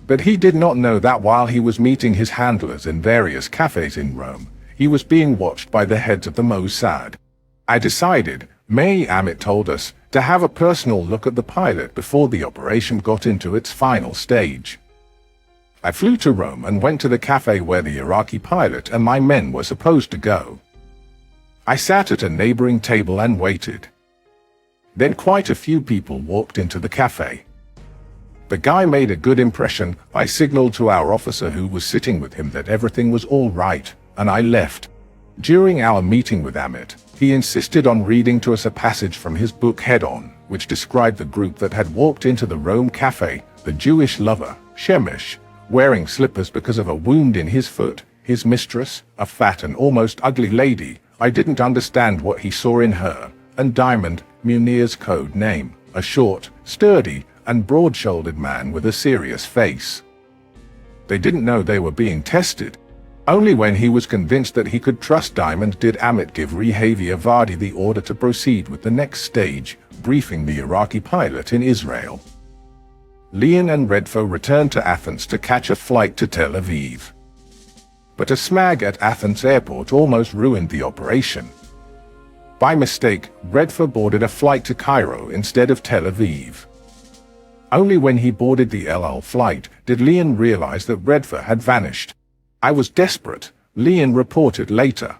But he did not know that while he was meeting his handlers in various cafes in Rome, he was being watched by the heads of the Mossad. "I decided," Meir told us, "to have a personal look at the pilot before the operation got into its final stage. I flew to Rome and went to the cafe where the Iraqi pilot and my men were supposed to go. I sat at a neighboring table and waited. Then quite a few people walked into the cafe. The guy made a good impression. I signaled to our officer who was sitting with him that everything was all right, and I left. During our meeting with Amit, he insisted on reading to us a passage from his book Head On, which described the group that had walked into the Rome cafe, the Jewish lover, Shemesh, wearing slippers because of a wound in his foot, his mistress, a fat and almost ugly lady. I didn't understand what he saw in her, and Diamond, Munir's code name, a short, sturdy, and broad-shouldered man with a serious face. They didn't know they were being tested. Only when he was convinced that he could trust Diamond did Amit give Rehavia Vardi the order to proceed with the next stage, briefing the Iraqi pilot in Israel. Leon and Redfo returned to Athens to catch a flight to Tel Aviv. But a smag at Athens airport almost ruined the operation. By mistake, Redfo boarded a flight to Cairo instead of Tel Aviv. Only when he boarded the El Al flight did Leon realize that Redfo had vanished. "I was desperate," Leon reported later.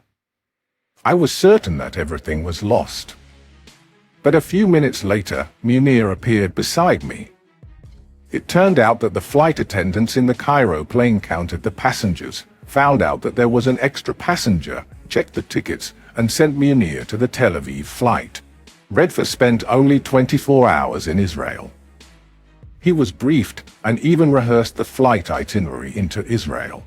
"I was certain that everything was lost." But a few minutes later, Munir appeared beside me. It turned out that the flight attendants in the Cairo plane counted the passengers, found out that there was an extra passenger, checked the tickets, and sent Munir to the Tel Aviv flight. Redfo spent only 24 hours in Israel. He was briefed and even rehearsed the flight itinerary into Israel.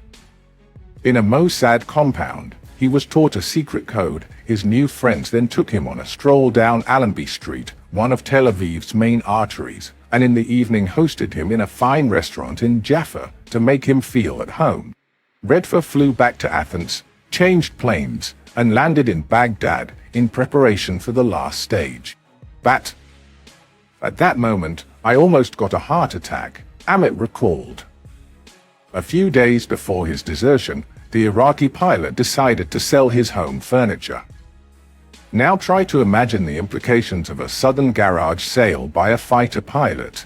In a Mossad compound, he was taught a secret code. His new friends then took him on a stroll down Allenby Street, one of Tel Aviv's main arteries, and in the evening hosted him in a fine restaurant in Jaffa to make him feel at home. Redfo flew back to Athens, changed planes, and landed in Baghdad in preparation for the last stage. But at that moment, I almost got a heart attack, Amit recalled. A few days before his desertion, the Iraqi pilot decided to sell his home furniture. Now try to imagine the implications of a sudden garage sale by a fighter pilot.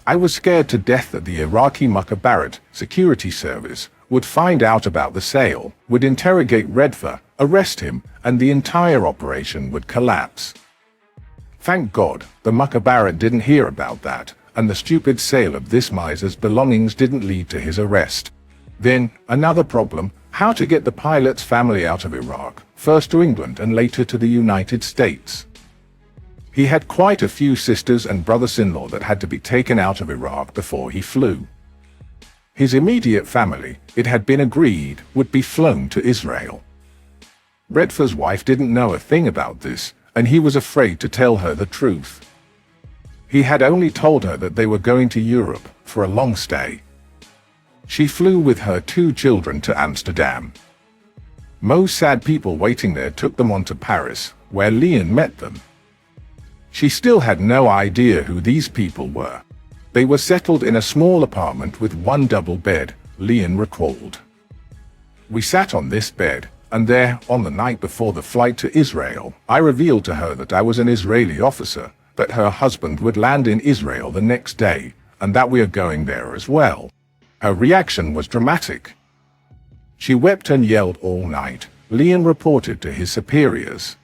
I was scared to death that the Iraqi Mukhabarat security service would find out about the sale, would interrogate Redfo, arrest him, and the entire operation would collapse. Thank God, the Mukhabarat didn't hear about that, and the stupid sale of this miser's belongings didn't lead to his arrest. Then, another problem, how to get the pilot's family out of Iraq, first to England and later to the United States. He had quite a few sisters and brothers-in-law that had to be taken out of Iraq before he flew. His immediate family, it had been agreed, would be flown to Israel. Redfo's wife didn't know a thing about this, and he was afraid to tell her the truth. He had only told her that they were going to Europe for a long stay. She flew with her 2 children to Amsterdam. Mossad people waiting there took them on to Paris, where Leon met them. She still had no idea who these people were. They were settled in a small apartment with 1 double bed, Leon recalled. "We sat on this bed, and there, on the night before the flight to Israel, I revealed to her that I was an Israeli officer, that her husband would land in Israel the next day, and that we are going there as well." Her reaction was dramatic. She wept and yelled all night, Leon reported to his superiors.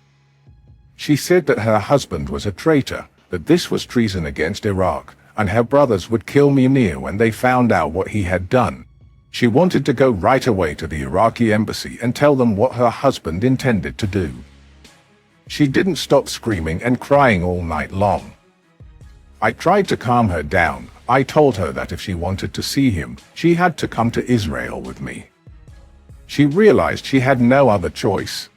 She said that her husband was a traitor, that this was treason against Iraq, and her brothers would kill Munir when they found out what he had done. She wanted to go right away to the Iraqi embassy and tell them what her husband intended to do. She didn't stop screaming and crying all night long. I tried to calm her down. I told her that if she wanted to see him, she had to come to Israel with me. She realized she had no other choice.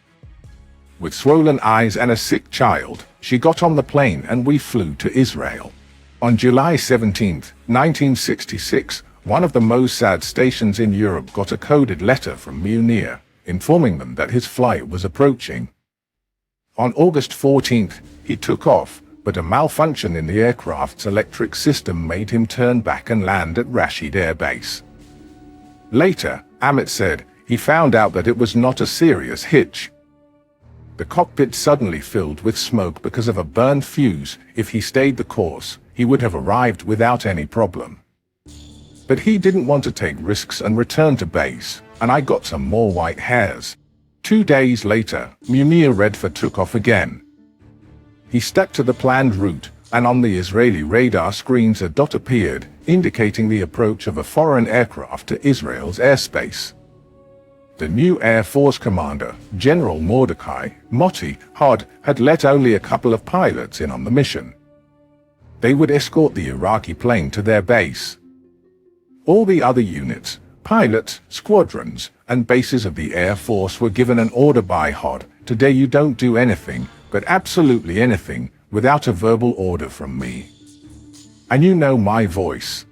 With swollen eyes and a sick child, she got on the plane and we flew to Israel. On July 17, 1966, one of the Mossad stations in Europe got a coded letter from Munir, informing them that his flight was approaching. On August 14, he took off, but a malfunction in the aircraft's electric system made him turn back and land at Rashid Air Base. Later, Amit said, he found out that it was not a serious hitch. The cockpit suddenly filled with smoke because of a burned fuse. If he stayed the course, he would have arrived without any problem. But he didn't want to take risks and returned to base, and I got some more white hairs. 2 days later, Munir Redfo took off again. He stuck to the planned route, and on the Israeli radar screens a dot appeared, indicating the approach of a foreign aircraft to Israel's airspace. The new Air Force commander, General Mordechai Vanunu, had let only a couple of pilots in on the mission. They would escort the Iraqi plane to their base. All the other units, pilots, squadrons, and bases of the Air Force were given an order by HOD, "Today you don't do anything, but absolutely anything, without a verbal order from me. And you know my voice.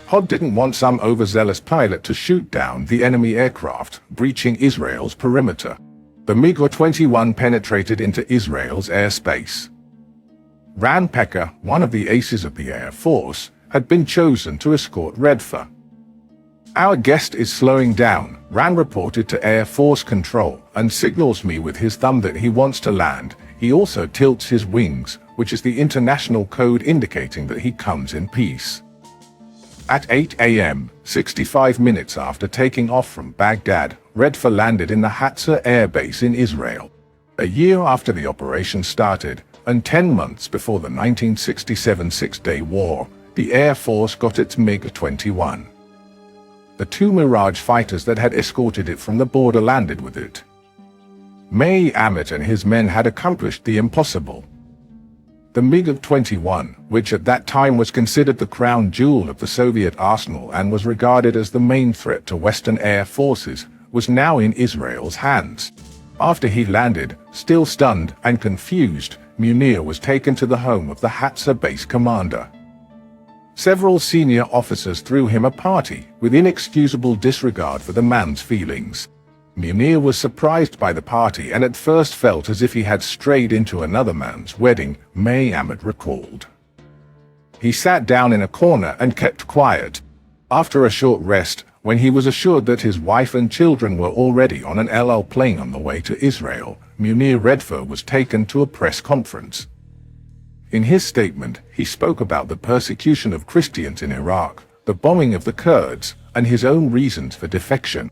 Pod didn't want some overzealous pilot to shoot down the enemy aircraft, breaching Israel's perimeter. The MiG-21 penetrated into Israel's airspace. Ran Pecker, one of the aces of the Air Force, had been chosen to escort Redfer. Our guest is slowing down, Ran reported to Air Force Control, and signals me with his thumb that he wants to land. He also tilts his wings, which is the international code indicating that he comes in peace. At 8 a.m., 65 minutes after taking off from Baghdad, Redfer landed in the Hatza Air Base in Israel. A year after the operation started, and 10 months before the 1967 Six-Day War, the Air Force got its MiG-21. The two Mirage fighters that had escorted it from the border landed with it. Meir and his men had accomplished the impossible. The MiG-21, which at that time was considered the crown jewel of the Soviet arsenal and was regarded as the main threat to Western air forces, was now in Israel's hands. After he landed, still stunned and confused, Munir was taken to the home of the Hatza base commander. Several senior officers threw him a party, with inexcusable disregard for the man's feelings. Munir was surprised by the party and at first felt as if he had strayed into another man's wedding, Meir recalled. He sat down in a corner and kept quiet. After a short rest, when he was assured that his wife and children were already on an El Al plane on the way to Israel, Munir Redfer was taken to a press conference. In his statement, he spoke about the persecution of Christians in Iraq, the bombing of the Kurds, and his own reasons for defection.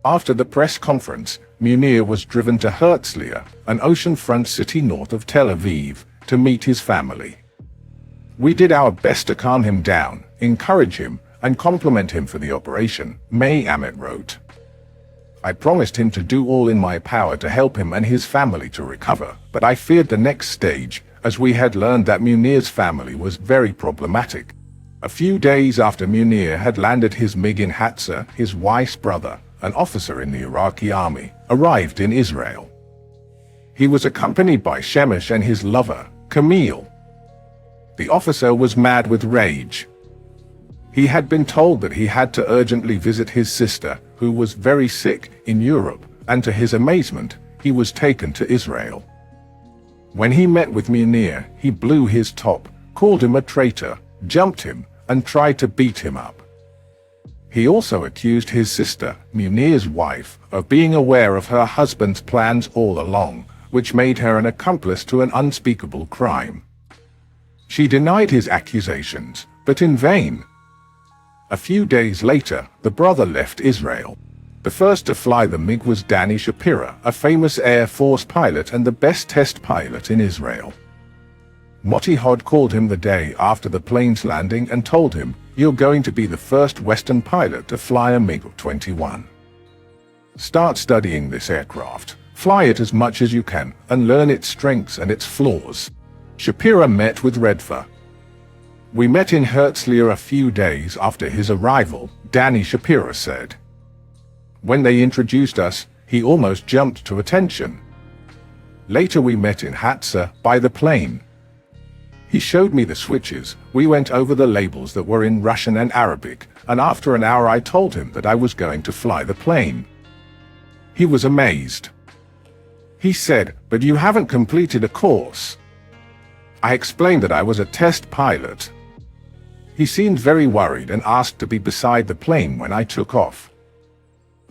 After the press conference, Munir was driven to Herzliya, an oceanfront city north of Tel Aviv, to meet his family. We did our best to calm him down, encourage him, and compliment him for the operation, Meir wrote. I promised him to do all in my power to help him and his family to recover, but I feared the next stage, as we had learned that Munir's family was very problematic. A few days after Munir had landed his MiG in Hatza, his wife's brother, an officer in the Iraqi army, arrived in Israel. He was accompanied by Shemesh and his lover, Camille. The officer was mad with rage. He had been told that he had to urgently visit his sister, who was very sick, in Europe, and to his amazement, he was taken to Israel. When he met with Munir, he blew his top, called him a traitor, jumped him, and tried to beat him up. He also accused his sister, Munir's wife, of being aware of her husband's plans all along, which made her an accomplice to an unspeakable crime. She denied his accusations, but in vain. A few days later, the brother left Israel. The first to fly the MiG was Danny Shapira, a famous Air Force pilot and the best test pilot in Israel. Moti Hod called him the day after the plane's landing and told him, "You're going to be the first Western pilot to fly a MiG-21. Start studying this aircraft, fly it as much as you can, and learn its strengths and its flaws." Shapira met with Redfer. We met in Herzliya a few days after his arrival, Danny Shapira said. When they introduced us, he almost jumped to attention. Later we met in Hatza, by the plane. He showed me the switches, we went over the labels that were in Russian and Arabic, and after an hour I told him that I was going to fly the plane. He was amazed. He said, "But you haven't completed a course." I explained that I was a test pilot. He seemed very worried and asked to be beside the plane when I took off.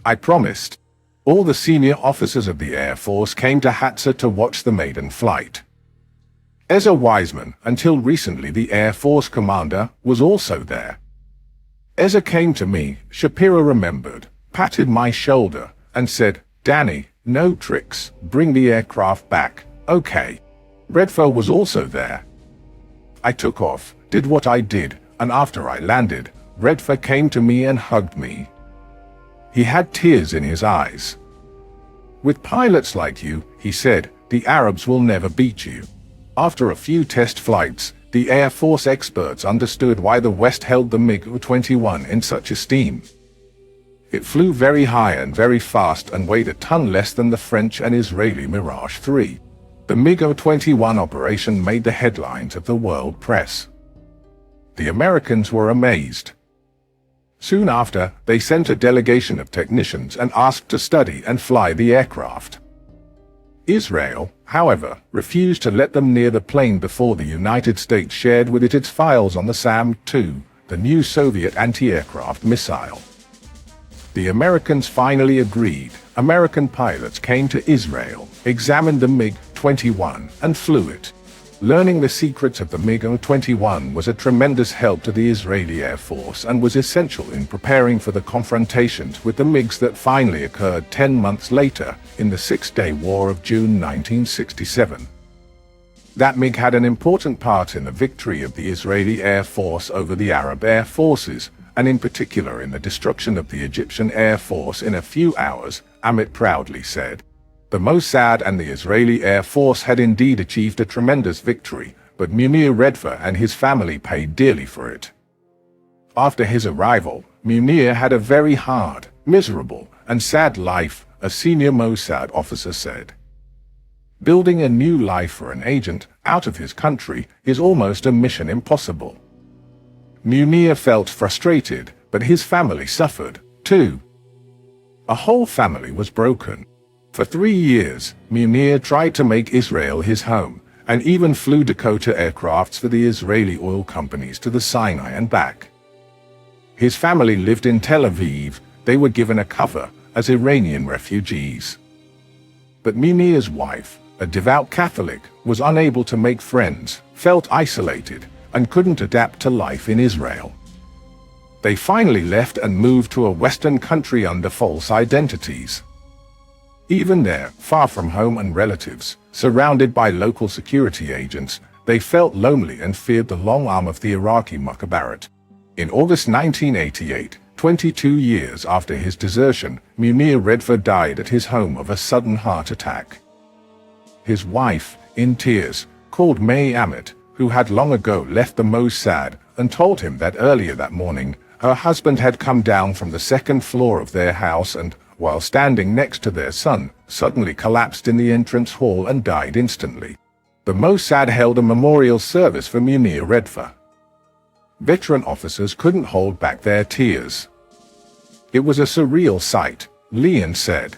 I promised. All the senior officers of the Air Force came to Hatza to watch the maiden flight. Ezra Wiseman, until recently the Air Force commander, was also there. Ezra came to me, Shapira remembered, patted my shoulder, and said, "Danny, no tricks, bring the aircraft back, okay." Redfer was also there. I took off, did what I did, and after I landed, Redfer came to me and hugged me. He had tears in his eyes. "With pilots like you," he said, "the Arabs will never beat you." After a few test flights, the Air Force experts understood why the West held the MiG-21 in such esteem. It flew very high and very fast and weighed a ton less than the French and Israeli Mirage 3. The MiG-21 operation made the headlines of the world press. The Americans were amazed. Soon after, they sent a delegation of technicians and asked to study and fly the aircraft. Israel, however, refused to let them near the plane before the United States shared with it its files on the SAM-2, the new Soviet anti-aircraft missile. The Americans finally agreed. American pilots came to Israel, examined the MiG-21, and flew it. Learning the secrets of the MiG-21 was a tremendous help to the Israeli Air Force and was essential in preparing for the confrontations with the MiGs that finally occurred 10 months later, in the Six-Day War of June 1967. That MiG had an important part in the victory of the Israeli Air Force over the Arab Air Forces, and in particular in the destruction of the Egyptian Air Force in a few hours, Amit proudly said. The Mossad and the Israeli Air Force had indeed achieved a tremendous victory, but Meir Redfer and his family paid dearly for it. After his arrival, Meir had a very hard, miserable, and sad life, a senior Mossad officer said. Building a new life for an agent out of his country is almost a mission impossible. Meir felt frustrated, but his family suffered, too. A whole family was broken. For 3 years, Meir tried to make Israel his home, and even flew Dakota aircrafts for the Israeli oil companies to the Sinai and back. His family lived in Tel Aviv. They were given a cover as Iranian refugees. But Meir's wife, a devout Catholic, was unable to make friends, felt isolated, and couldn't adapt to life in Israel. They finally left and moved to a Western country under false identities. Even there, far from home and relatives, surrounded by local security agents, they felt lonely and feared the long arm of the Iraqi Mukhabarat. In August 1988, 22 years after his desertion, Meir Redfer died at his home of a sudden heart attack. His wife, in tears, called May Amit, who had long ago left the Mossad, and told him that earlier that morning, her husband had come down from the second floor of their house and, while standing next to their son, suddenly collapsed in the entrance hall and died instantly. The Mossad held a memorial service for Meir Redfer. Veteran officers couldn't hold back their tears. It was a surreal sight, Leon said.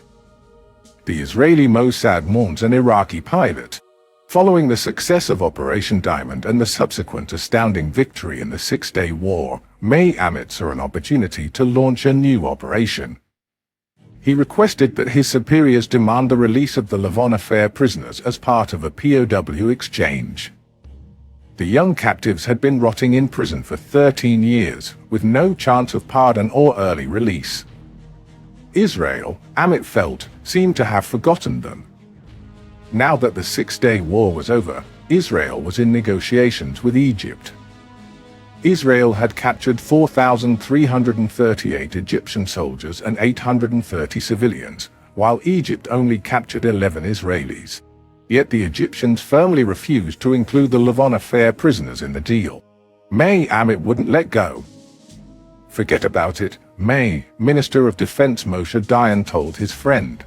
The Israeli Mossad mourns an Iraqi pilot. Following the success of Operation Diamond and the subsequent astounding victory in the Six-Day War, May Amit saw an opportunity to launch a new operation. He requested that his superiors demand the release of the Lavon Affair prisoners as part of a POW exchange. The young captives had been rotting in prison for 13 years, with no chance of pardon or early release. Israel, Amit felt, seemed to have forgotten them. Now that the Six-Day War was over, Israel was in negotiations with Egypt. Israel had captured 4,338 Egyptian soldiers and 830 civilians, while Egypt only captured 11 Israelis. Yet the Egyptians firmly refused to include the Lavon Affair prisoners in the deal. May Amit wouldn't let go. Forget about it, May, Minister of Defense Moshe Dayan told his friend.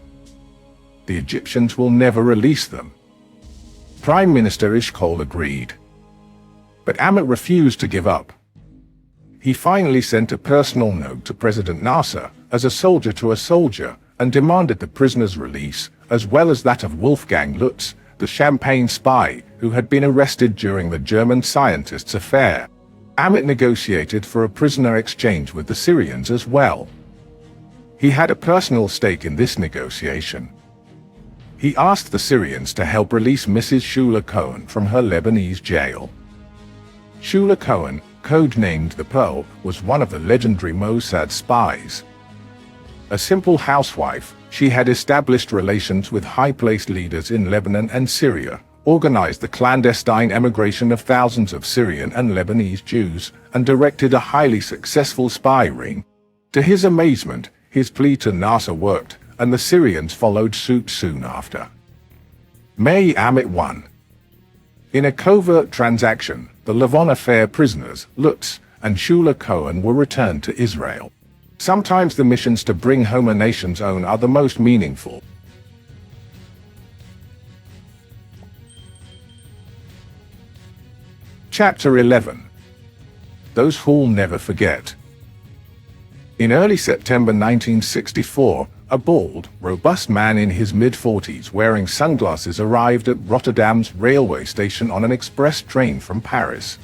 The Egyptians will never release them. Prime Minister Eshkol agreed. But Amit refused to give up. He finally sent a personal note to President Nasser, as a soldier to a soldier, and demanded the prisoners' release, as well as that of Wolfgang Lutz, the Champagne spy, who had been arrested during the German scientist's affair. Amit negotiated for a prisoner exchange with the Syrians as well. He had a personal stake in this negotiation. He asked the Syrians to help release Mrs. Shula Cohen from her Lebanese jail. Shula Cohen, codenamed the Pearl, was one of the legendary Mossad spies. A simple housewife, she had established relations with high-placed leaders in Lebanon and Syria, organized the clandestine emigration of thousands of Syrian and Lebanese Jews, and directed a highly successful spy ring. To his amazement, his plea to Nasser worked, and the Syrians followed suit soon after. May Amit won. In a covert transaction, the Lavon Affair prisoners, Lutz and Shula Cohen, were returned to Israel. Sometimes the missions to bring home a nation's own are the most meaningful. Chapter 11. Those Who'll Never Forget. In early September 1964, a bald, robust man in his mid-40s wearing sunglasses arrived at Rotterdam's railway station on an express train from Paris.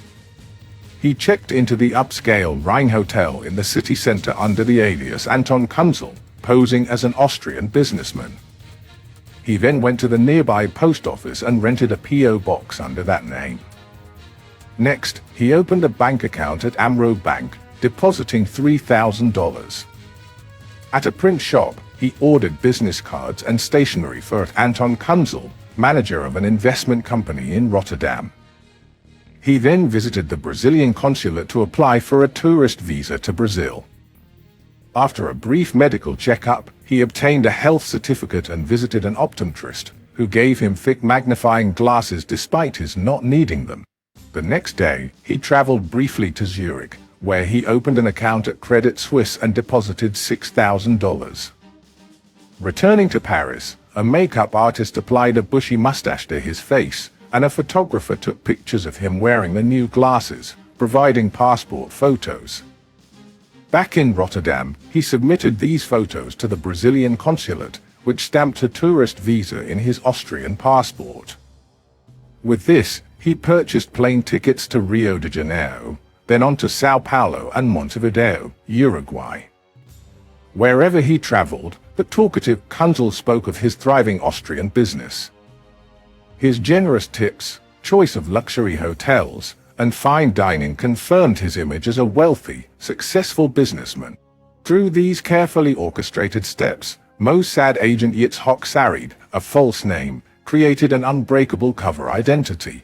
He checked into the upscale Rhine Hotel in the city center under the alias Anton Kunzel, posing as an Austrian businessman. He then went to the nearby post office and rented a P.O. box under that name. Next, he opened a bank account at Amro Bank, depositing $3,000. At a print shop, he ordered business cards and stationery for Anton Kunzel, manager of an investment company in Rotterdam. He then visited the Brazilian consulate to apply for a tourist visa to Brazil. After a brief medical checkup, he obtained a health certificate and visited an optometrist, who gave him thick magnifying glasses despite his not needing them. The next day, he traveled briefly to Zurich, where he opened an account at Credit Suisse and deposited $6,000. Returning to Paris, a makeup artist applied a bushy mustache to his face, and a photographer took pictures of him wearing the new glasses, providing passport photos. Back in Rotterdam, he submitted these photos to the Brazilian consulate, which stamped a tourist visa in his Austrian passport. With this, he purchased plane tickets to Rio de Janeiro, then on to Sao Paulo and Montevideo, Uruguay. Wherever he traveled, the talkative Kunzel spoke of his thriving Austrian business. His generous tips, choice of luxury hotels, and fine dining confirmed his image as a wealthy, successful businessman. Through these carefully orchestrated steps, Mossad agent Yitzhak Sarid, a false name, created an unbreakable cover identity.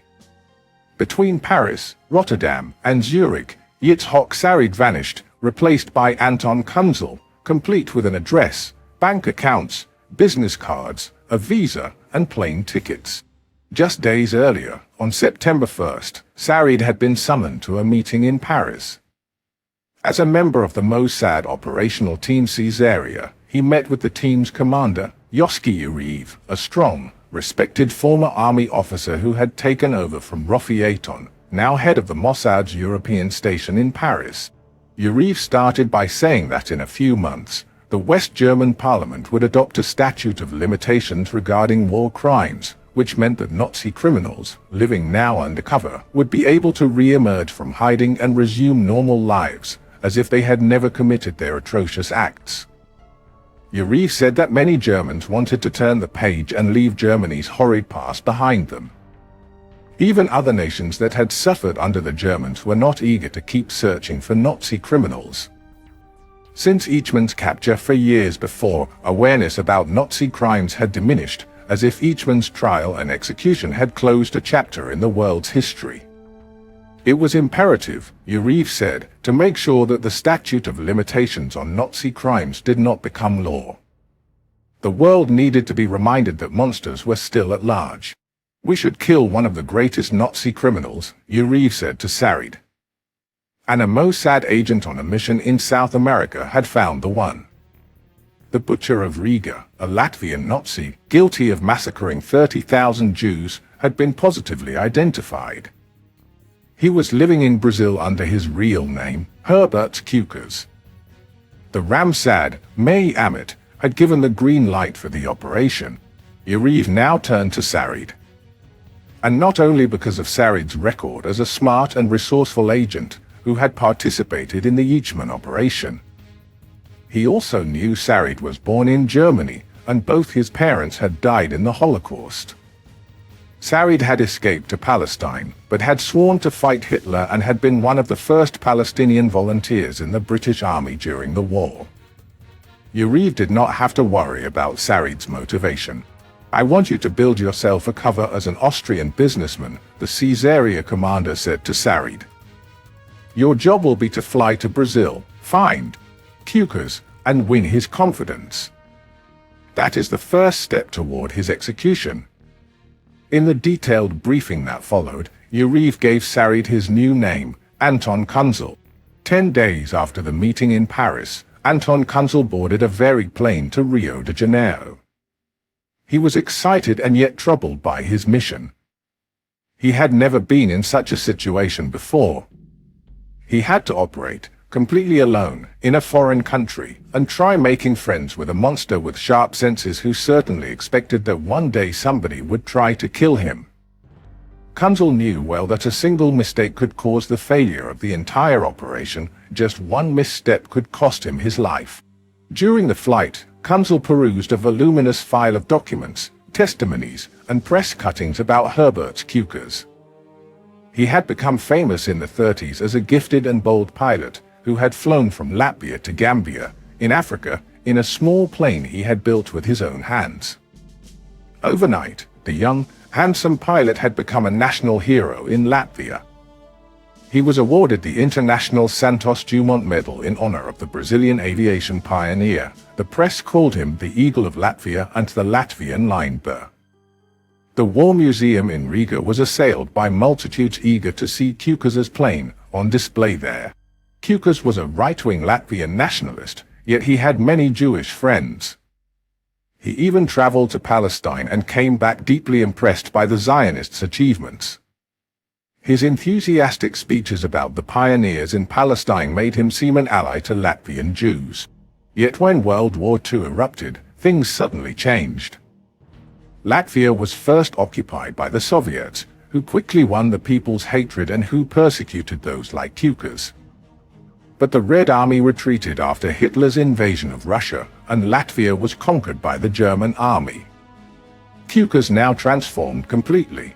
Between Paris, Rotterdam, and Zurich, Yitzhak Sarid vanished, replaced by Anton Kunzel, complete with an address, bank accounts, business cards, a visa, and plane tickets. Just days earlier, on September 1st, Sarid had been summoned to a meeting in Paris. As a member of the Mossad operational team Caesarea, he met with the team's commander, Yossel, a strong, respected former army officer who had taken over from Rafi Eichmann, now head of the Mossad's European station in Paris. Yossel started by saying that in a few months, the West German parliament would adopt a statute of limitations regarding war crimes, which meant that Nazi criminals, living now undercover, would be able to re-emerge from hiding and resume normal lives, as if they had never committed their atrocious acts. Yossel said that many Germans wanted to turn the page and leave Germany's horrid past behind them. Even other nations that had suffered under the Germans were not eager to keep searching for Nazi criminals. Since Eichmann's capture for years before, awareness about Nazi crimes had diminished, as if Eichmann's trial and execution had closed a chapter in the world's history. It was imperative, Yossel said, to make sure that the statute of limitations on Nazi crimes did not become law. The world needed to be reminded that monsters were still at large. We should kill one of the greatest Nazi criminals, Yossel said to Sarid. And a Mossad agent on a mission in South America had found the one. The butcher of Riga, a Latvian Nazi, guilty of massacring 30,000 Jews, had been positively identified. He was living in Brazil under his real name, Herbert Kukers. The Ramsad, Meir, had given the green light for the operation. Yossel now turned to Sarid. And not only because of Sarid's record as a smart and resourceful agent who had participated in the Eichmann operation. He also knew Sarid was born in Germany, and both his parents had died in the Holocaust. Sarid had escaped to Palestine, but had sworn to fight Hitler and had been one of the first Palestinian volunteers in the British Army during the war. Yossel did not have to worry about Sarid's motivation. "I want you to build yourself a cover as an Austrian businessman," the Caesarea commander said to Sarid. "Your job will be to fly to Brazil, find Kukers, and win his confidence. That is the first step toward his execution." In the detailed briefing that followed, Yossel gave Sarid his new name, Anton Kunzel. 10 days after the meeting in Paris, Anton Kunzel boarded a ferry plane to Rio de Janeiro. He was excited and yet troubled by his mission. He had never been in such a situation before. He had to operate completely alone in a foreign country and try making friends with a monster with sharp senses who certainly expected that one day somebody would try to kill him. Kunzel knew well that a single mistake could cause the failure of the entire operation. Just one misstep could cost him his life. During the flight, Kunzel perused a voluminous file of documents, testimonies, and press cuttings about Herbert's Cukers. He had become famous in the 30s as a gifted and bold pilot who had flown from Latvia to Gambia, in Africa, in a small plane he had built with his own hands. Overnight, the young, handsome pilot had become a national hero in Latvia. He was awarded the International Santos Dumont Medal in honor of the Brazilian aviation pioneer. The press called him the Eagle of Latvia and the Latvian Linebearer. The War Museum in Riga was assailed by multitudes eager to see Cukers' plane on display there. Cukers was a right-wing Latvian nationalist, yet he had many Jewish friends. He even traveled to Palestine and came back deeply impressed by the Zionists' achievements. His enthusiastic speeches about the pioneers in Palestine made him seem an ally to Latvian Jews. Yet when World War II erupted, things suddenly changed. Latvia was first occupied by the Soviets, who quickly won the people's hatred and who persecuted those like Cukers. But the Red Army retreated after Hitler's invasion of Russia, and Latvia was conquered by the German army. Cukers now transformed completely.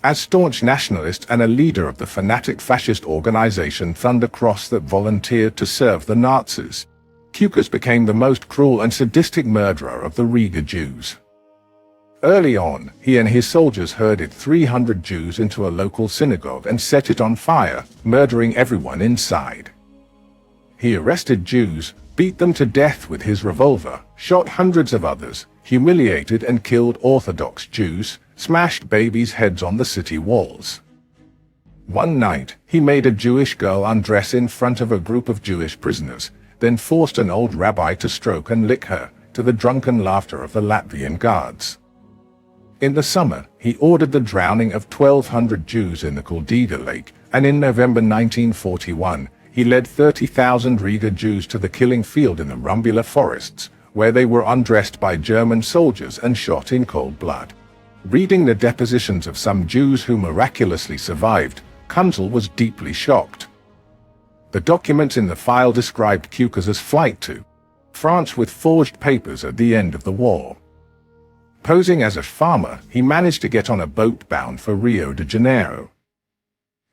As staunch nationalist and a leader of the fanatic fascist organization Thunder Cross that volunteered to serve the Nazis, Cukers became the most cruel and sadistic murderer of the Riga Jews. Early on, he and his soldiers herded 300 Jews into a local synagogue and set it on fire, murdering everyone inside. He arrested Jews, beat them to death with his revolver, shot hundreds of others, humiliated and killed Orthodox Jews, smashed babies' heads on the city walls. One night, he made a Jewish girl undress in front of a group of Jewish prisoners, then forced an old rabbi to stroke and lick her, to the drunken laughter of the Latvian guards. In the summer, he ordered the drowning of 1,200 Jews in the Kuldīga Lake, and in November 1941, he led 30,000 Riga Jews to the killing field in the Rumbula forests, where they were undressed by German soldiers and shot in cold blood. Reading the depositions of some Jews who miraculously survived, Kunzel was deeply shocked. The documents in the file described Cukers' flight to France with forged papers at the end of the war. Posing as a farmer, he managed to get on a boat bound for Rio de Janeiro.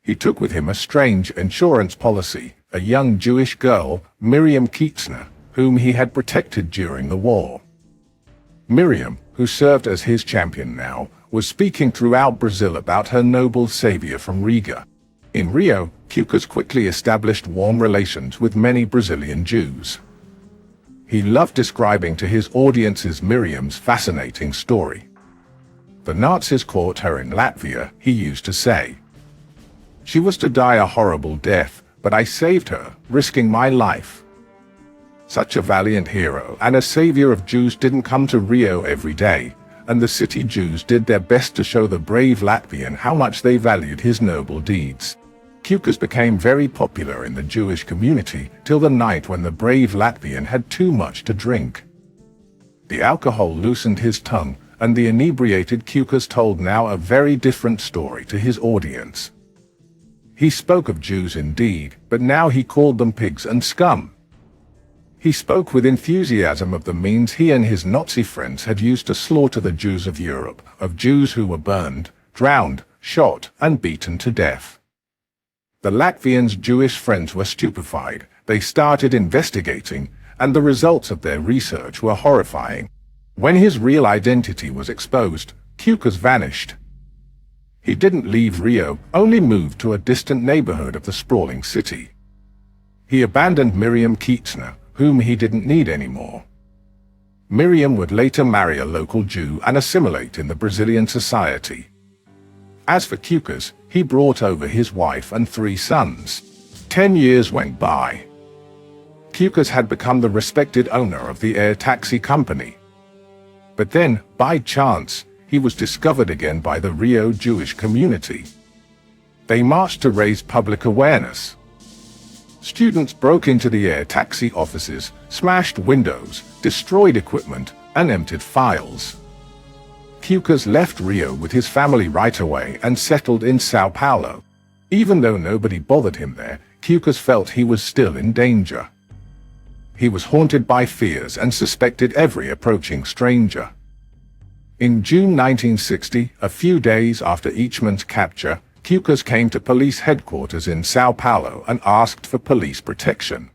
He took with him a strange insurance policy, a young Jewish girl, Miriam Kietzner, whom he had protected during the war. Miriam, who served as his champion now, was speaking throughout Brazil about her noble savior from Riga. In Rio, Cukers quickly established warm relations with many Brazilian Jews. He loved describing to his audiences Miriam's fascinating story. The Nazis caught her in Latvia, he used to say. She was to die a horrible death, but I saved her, risking my life. Such a valiant hero and a savior of Jews didn't come to Rio every day, and the city Jews did their best to show the brave Latvian how much they valued his noble deeds. Cukers became very popular in the Jewish community till the night when the brave Latvian had too much to drink. The alcohol loosened his tongue, and the inebriated Cukers told now a very different story to his audience. He spoke of Jews indeed, but now he called them pigs and scum. He spoke with enthusiasm of the means he and his Nazi friends had used to slaughter the Jews of Europe, of Jews who were burned, drowned, shot, and beaten to death. The Latvians' Jewish friends were stupefied. They started investigating, and the results of their research were horrifying. When his real identity was exposed, Cukers vanished. He didn't leave Rio, only moved to a distant neighborhood of the sprawling city. He abandoned Miriam Kietzner, whom he didn't need anymore. Miriam would later marry a local Jew and assimilate in the Brazilian society. As for Cukers, he brought over his wife and 3 sons. 10 years went by. Cukers had become the respected owner of the air taxi company. But then, by chance, he was discovered again by the Rio Jewish community. They marched to raise public awareness. Students broke into the air taxi offices, smashed windows, destroyed equipment, and emptied files. Queucas left Rio with his family right away and settled in São Paulo. Even though nobody bothered him there, Queucas felt he was still in danger. He was haunted by fears and suspected every approaching stranger. In June 1960, a few days after Eichmann's capture, Queucas came to police headquarters in São Paulo and asked for police protection.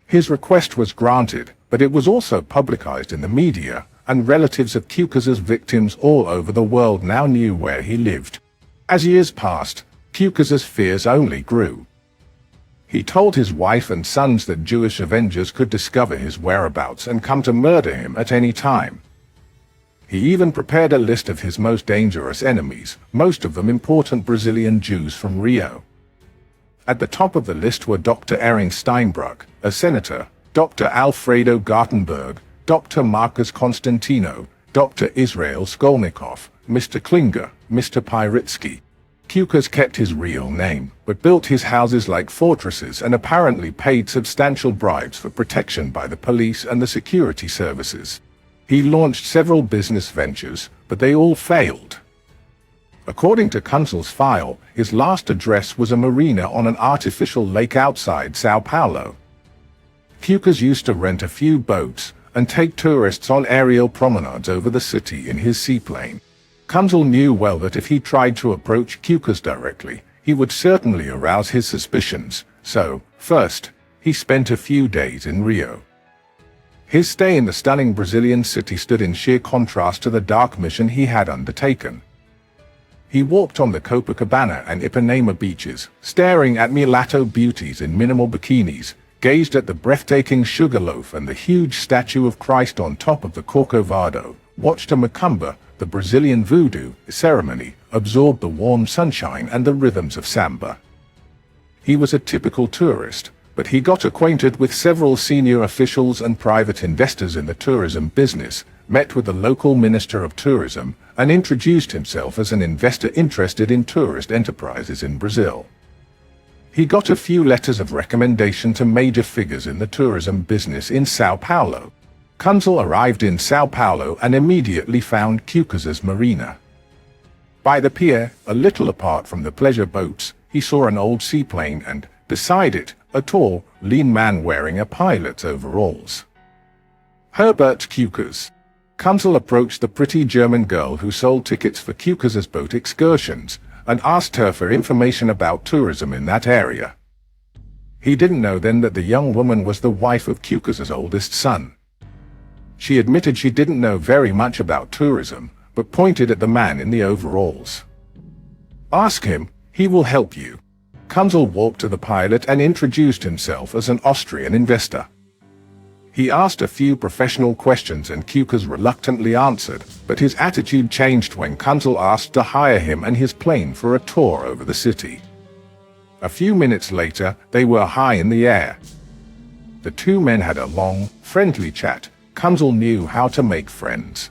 His request was granted, but it was also publicized in the media, and relatives of Queucas's victims all over the world now knew where he lived. As years passed, Queucas's fears only grew. He told his wife and sons that Jewish avengers could discover his whereabouts and come to murder him at any time. He even prepared a list of his most dangerous enemies, most of them important Brazilian Jews from Rio. At the top of the list were Dr. Erwin Steinbrück, a senator, Dr. Alfredo Gartenberg, Dr. Marcus Constantino, Dr. Israel Skolnikov, Mr. Klinger, Mr. Pyritsky. Queucas kept his real name, but built his houses like fortresses and apparently paid substantial bribes for protection by the police and the security services. He launched several business ventures, but they all failed. According to Kunzel's file, his last address was a marina on an artificial lake outside São Paulo. Queucas used to rent a few boats and take tourists on aerial promenades over the city in his seaplane. Kunzel knew well that if he tried to approach Queucas directly, he would certainly arouse his suspicions, so, first, he spent a few days in Rio. His stay in the stunning Brazilian city stood in sheer contrast to the dark mission he had undertaken. He walked on the Copacabana and Ipanema beaches, staring at mulatto beauties in minimal bikinis, gazed at the breathtaking Sugarloaf and the huge statue of Christ on top of the Corcovado, watched a macumba, the Brazilian voodoo ceremony, absorbed the warm sunshine and the rhythms of samba. He was a typical tourist, but he got acquainted with several senior officials and private investors in the tourism business, met with the local minister of tourism, and introduced himself as an investor interested in tourist enterprises in Brazil. He got a few letters of recommendation to major figures in the tourism business in São Paulo. Kunzel arrived in São Paulo and immediately found Queucas's marina. By the pier, a little apart from the pleasure boats, he saw an old seaplane and, beside it, a tall, lean man wearing a pilot's overalls. Herbert Queucas. Kunzel approached the pretty German girl who sold tickets for Queucas's boat excursions and asked her for information about tourism in that area. He didn't know then that the young woman was the wife of Queucas's oldest son. She admitted she didn't know very much about tourism, but pointed at the man in the overalls. "Ask him, he will help you." Kunzel walked to the pilot and introduced himself as an Austrian investor. He asked a few professional questions and Queucas reluctantly answered, but his attitude changed when Kunzel asked to hire him and his plane for a tour over the city. A few minutes later, they were high in the air. The two men had a long, friendly chat. Kunzel knew how to make friends.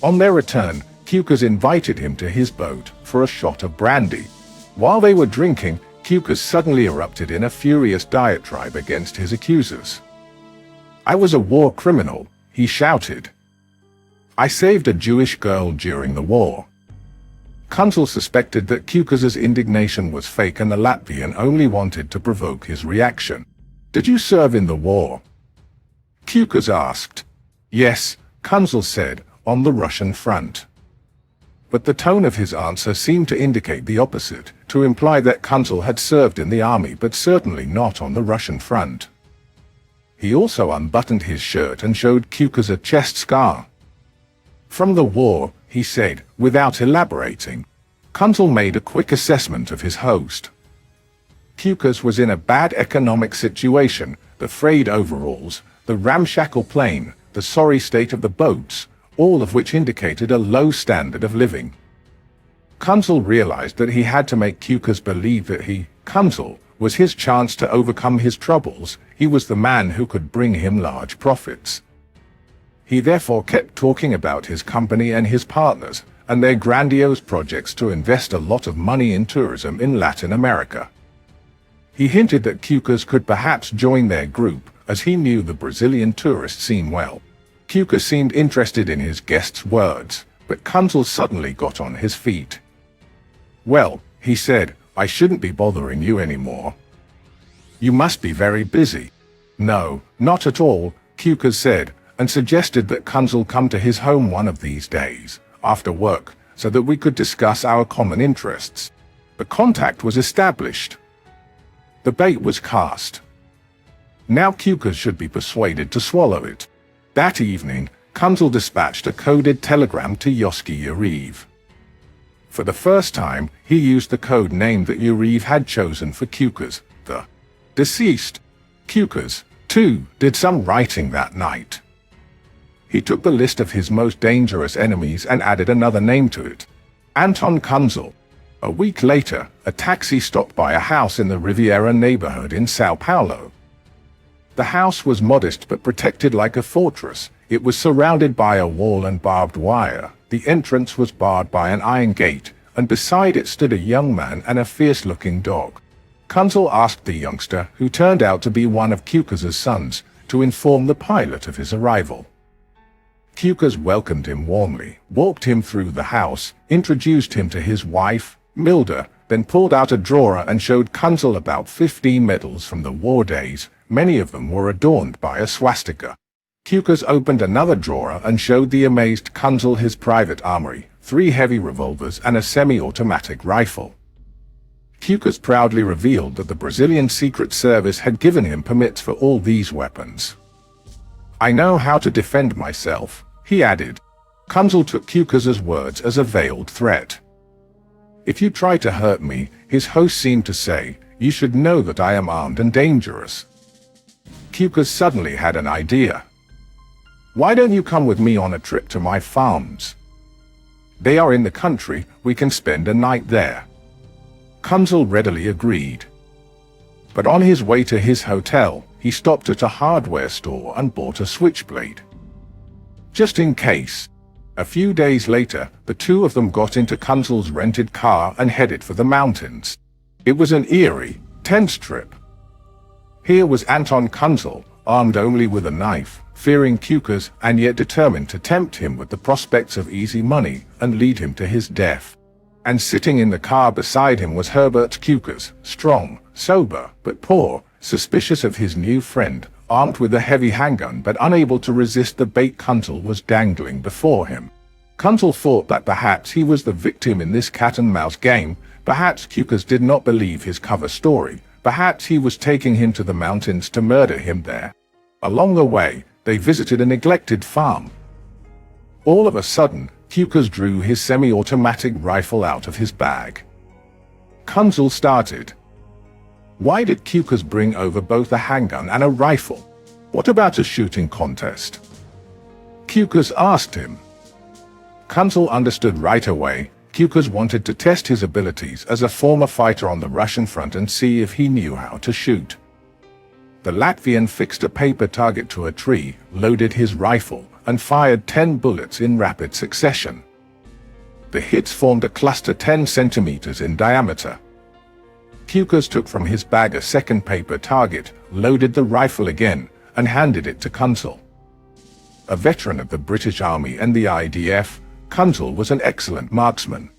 On their return, Queucas invited him to his boat for a shot of brandy. While they were drinking, Queucas suddenly erupted in a furious diatribe against his accusers. "I was a war criminal," he shouted. "I saved a Jewish girl during the war." Kunzel suspected that Queucas's indignation was fake and the Latvian only wanted to provoke his reaction. "Did you serve in the war?" Queucas asked. "Yes," Kunzel said, "on the Russian front." But the tone of his answer seemed to indicate the opposite, to imply that Kunzel had served in the army but certainly not on the Russian front. He also unbuttoned his shirt and showed Queucas a chest scar. "From the war," he said, without elaborating. Kunzel made a quick assessment of his host. Queucas was in a bad economic situation, the frayed overalls, the ramshackle plane, the sorry state of the boats, all of which indicated a low standard of living. Kunzel realized that he had to make Queucas believe that he, Kunzel, was his chance to overcome his troubles. He was the man who could bring him large profits. He therefore kept talking about his company and his partners, and their grandiose projects to invest a lot of money in tourism in Latin America. He hinted that Cukers could perhaps join their group, as he knew the Brazilian tourist scene well. Cukers seemed interested in his guest's words, but Kunzel suddenly got on his feet. "Well," he said, "I shouldn't be bothering you anymore. You must be very busy." "No, not at all," Cukers said, and suggested that Kunzel come to his home one of these days, after work, so that we could discuss our common interests. The contact was established. The bait was cast. Now Cukers should be persuaded to swallow it. That evening, Kunzel dispatched a coded telegram to Yossel. For the first time, he used the code name that Uriv had chosen for Cukers, the deceased. Cukers, too, did some writing that night. He took the list of his most dangerous enemies and added another name to it: Anton Kunzel. A week later, a taxi stopped by a house in the Riviera neighborhood in Sao Paulo. The house was modest but protected like a fortress. It was surrounded by a wall and barbed wire. The entrance was barred by an iron gate, and beside it stood a young man and a fierce-looking dog. Kunzel asked the youngster, who turned out to be one of Cukers' sons, to inform the pilot of his arrival. Cukers welcomed him warmly, walked him through the house, introduced him to his wife, Milda, then pulled out a drawer and showed Kunzel about 15 medals from the war days. Many of them were adorned by a swastika. Cukers opened another drawer and showed the amazed Kunzel his private armory, 3 heavy revolvers and a semi-automatic rifle. Cukers proudly revealed that the Brazilian Secret Service had given him permits for all these weapons. "I know how to defend myself," he added. Kunzel took Cukers' words as a veiled threat. "If you try to hurt me," his host seemed to say, "you should know that I am armed and dangerous." Cukers suddenly had an idea. "Why don't you come with me on a trip to my farms? They are in the country, we can spend a night there." Kunzel readily agreed. But on his way to his hotel, he stopped at a hardware store and bought a switchblade. Just in case. A few days later, the two of them got into Kunzel's rented car and headed for the mountains. It was an eerie, tense trip. Here was Anton Kunzel, armed only with a knife, fearing Cukers and yet determined to tempt him with the prospects of easy money and lead him to his death. And sitting in the car beside him was Herbert Cukers, strong, sober, but poor, suspicious of his new friend, armed with a heavy handgun but unable to resist the bait Kunzel was dangling before him. Kunzel thought that perhaps he was the victim in this cat-and-mouse game. Perhaps Cukers did not believe his cover story. Perhaps he was taking him to the mountains to murder him there. Along the way, they visited a neglected farm. All of a sudden, Cukers drew his semi-automatic rifle out of his bag. Kunzel started. Why did Cukers bring over both a handgun and a rifle? What about a shooting contest? Cukers asked him. Kunzel understood right away. Cukers wanted to test his abilities as a former fighter on the Russian front and see if he knew how to shoot. The Latvian fixed a paper target to a tree, loaded his rifle, and fired 10 bullets in rapid succession. The hits formed a cluster 10 centimeters in diameter. Cukers took from his bag a second paper target, loaded the rifle again, and handed it to Kunzel. A veteran of the British Army and the IDF, Kunzel was an excellent marksman.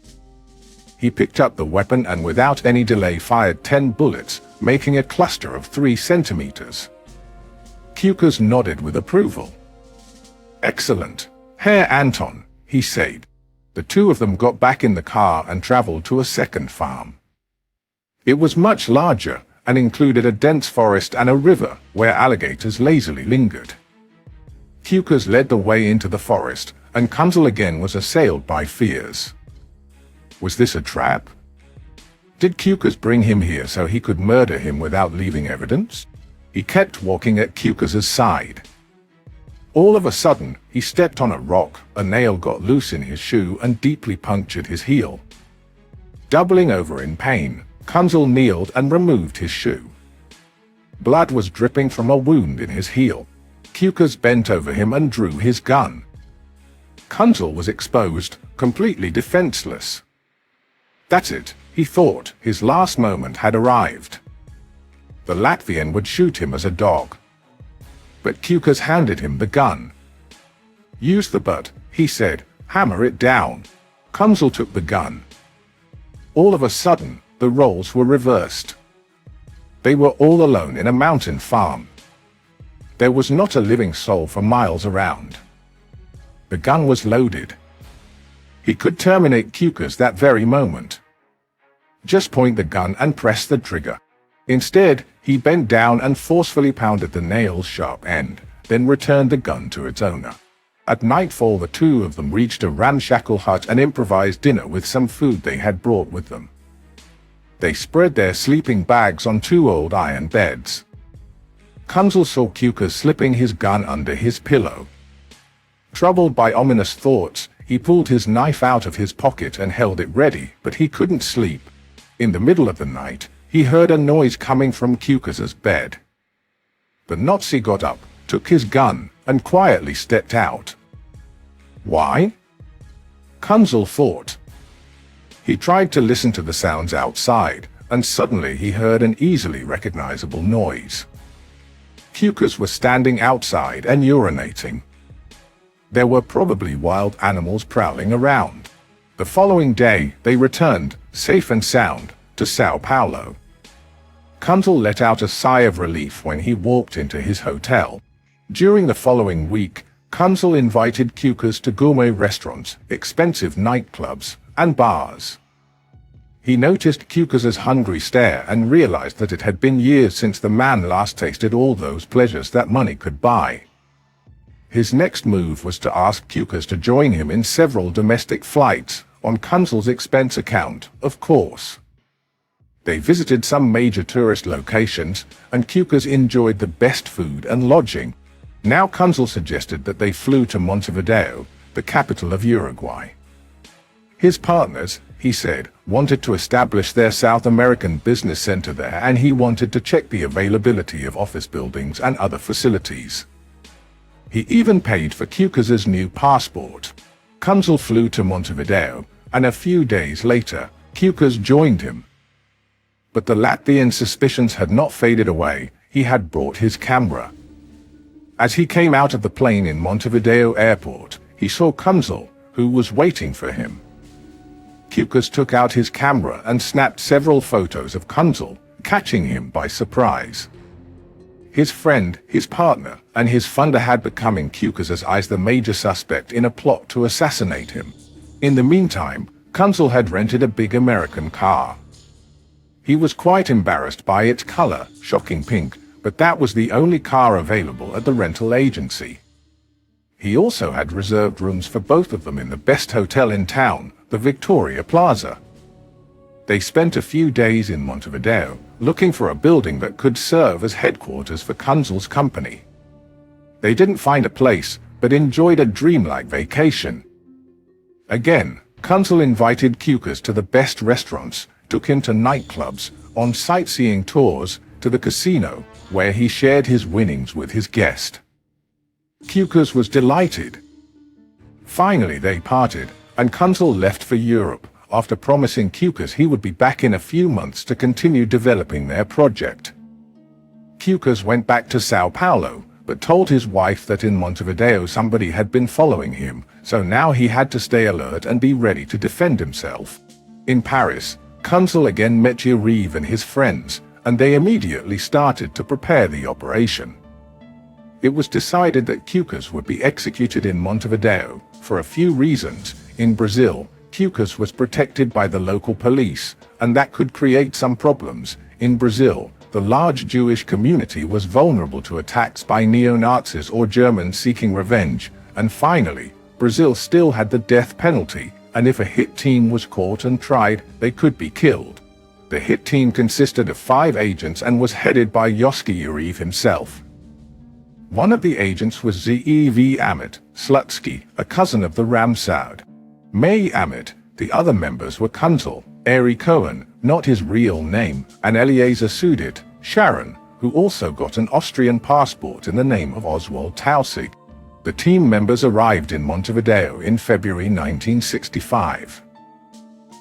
He picked up the weapon and without any delay fired 10 bullets, making a cluster of 3 centimeters. Cukers nodded with approval. "Excellent, Herr Anton," he said. The two of them got back in the car and traveled to a second farm. It was much larger and included a dense forest and a river where alligators lazily lingered. Cukers led the way into the forest, and Kunzel again was assailed by fears. Was this a trap? Did Cukers bring him here so he could murder him without leaving evidence? He kept walking at Cukers' side. All of a sudden, he stepped on a rock, a nail got loose in his shoe and deeply punctured his heel. Doubling over in pain, Kunzel kneeled and removed his shoe. Blood was dripping from a wound in his heel. Cukers bent over him and drew his gun. Kunzel was exposed, completely defenseless. That's it, he thought, his last moment had arrived. The Latvian would shoot him as a dog. But Kukas handed him the gun. Use the butt, he said, hammer it down. Kunzel took the gun. All of a sudden, the roles were reversed. They were all alone in a mountain farm. There was not a living soul for miles around. The gun was loaded. He could terminate Kukas that very moment. Just point the gun and press the trigger. Instead, he bent down and forcefully pounded the nail's sharp end, then returned the gun to its owner. At nightfall, the two of them reached a ramshackle hut and improvised dinner with some food they had brought with them. They spread their sleeping bags on two old iron beds. Kunzel saw Kukas slipping his gun under his pillow. Troubled by ominous thoughts, he pulled his knife out of his pocket and held it ready, but he couldn't sleep. In the middle of the night, he heard a noise coming from Kukas's bed. The Nazi got up, took his gun, and quietly stepped out. Why? Kunzel thought. He tried to listen to the sounds outside, and suddenly he heard an easily recognizable noise. Kukas was standing outside and urinating. There were probably wild animals prowling around. The following day, they returned, safe and sound, to Sao Paulo. Kunzel let out a sigh of relief when he walked into his hotel. During the following week, Kunzel invited Kukas to gourmet restaurants, expensive nightclubs, and bars. He noticed Kukas's hungry stare and realized that it had been years since the man last tasted all those pleasures that money could buy. His next move was to ask Kukas to join him in several domestic flights, on Kunzel's expense account, of course. They visited some major tourist locations, and Kukas enjoyed the best food and lodging. Now Kunzel suggested that they flew to Montevideo, the capital of Uruguay. His partners, he said, wanted to establish their South American business center there, and he wanted to check the availability of office buildings and other facilities. He even paid for Kukas's new passport. Kunzel flew to Montevideo, and a few days later, Kukas joined him. But the Latvian's suspicions had not faded away. He had brought his camera. As he came out of the plane in Montevideo airport, he saw Kunzel, who was waiting for him. Kukas took out his camera and snapped several photos of Kunzel, catching him by surprise. His friend, his partner, and his funder had become in Kukas's eyes the major suspect in a plot to assassinate him. In the meantime, Kunzel had rented a big American car. He was quite embarrassed by its color, shocking pink, but that was the only car available at the rental agency. He also had reserved rooms for both of them in the best hotel in town, the Victoria Plaza. They spent a few days in Montevideo, looking for a building that could serve as headquarters for Kunzel's company. They didn't find a place, but enjoyed a dreamlike vacation. Again, Kunzel invited Kukas to the best restaurants, took him to nightclubs, on sightseeing tours, to the casino, where he shared his winnings with his guest. Kukas was delighted. Finally they parted, and Kunzel left for Europe, after promising Kukas he would be back in a few months to continue developing their project. Kukas went back to Sao Paulo, but told his wife that in Montevideo somebody had been following him, so now he had to stay alert and be ready to defend himself. In Paris, Kunzel again met Yariv and his friends, and they immediately started to prepare the operation. It was decided that Kukas would be executed in Montevideo, for a few reasons. In Brazil, Kukas was protected by the local police, and that could create some problems. In Brazil, the large Jewish community was vulnerable to attacks by neo-Nazis or Germans seeking revenge, and finally, Brazil still had the death penalty, and if a hit team was caught and tried, they could be killed. The hit team consisted of 5 agents and was headed by Yariv himself. One of the agents was Zev Amit Slutsky, a cousin of the Mossad. Meir Amit. The other members were Kunzel, Ari Cohen, not his real name, and Eliezer Sudit, Sharon, who also got an Austrian passport in the name of Oswald Tausig. The team members arrived in Montevideo in February 1965.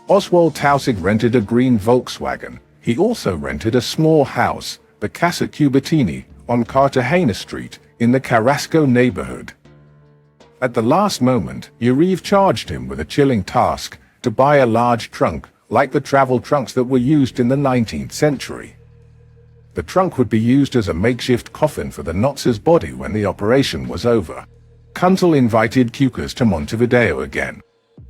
Oswald Tausig rented a green Volkswagen. He also rented a small house, the Casa Cubertini, on Cartagena Street, in the Carrasco neighborhood. At the last moment, Uribe charged him with a chilling task to buy a large trunk, like the travel trunks that were used in the 19th century. The trunk would be used as a makeshift coffin for the Nazis' body when the operation was over. Kunzel invited Cukers to Montevideo again.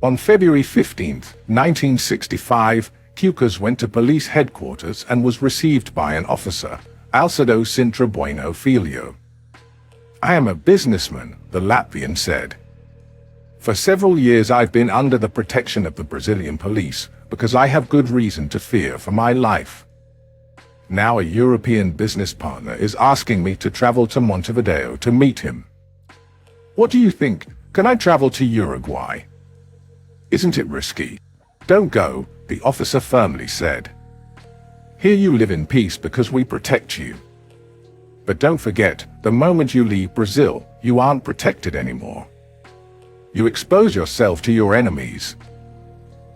On February 15, 1965, Cukers went to police headquarters and was received by an officer, Alcido Sintra Bueno Filho. "I am a businessman," the Latvian said. "For several years I've been under the protection of the Brazilian police because I have good reason to fear for my life. Now a European business partner is asking me to travel to Montevideo to meet him. What do you think? Can I travel to Uruguay? Isn't it risky?" "Don't go," the officer firmly said. "Here you live in peace because we protect you. But don't forget, the moment you leave Brazil, you aren't protected anymore. You expose yourself to your enemies.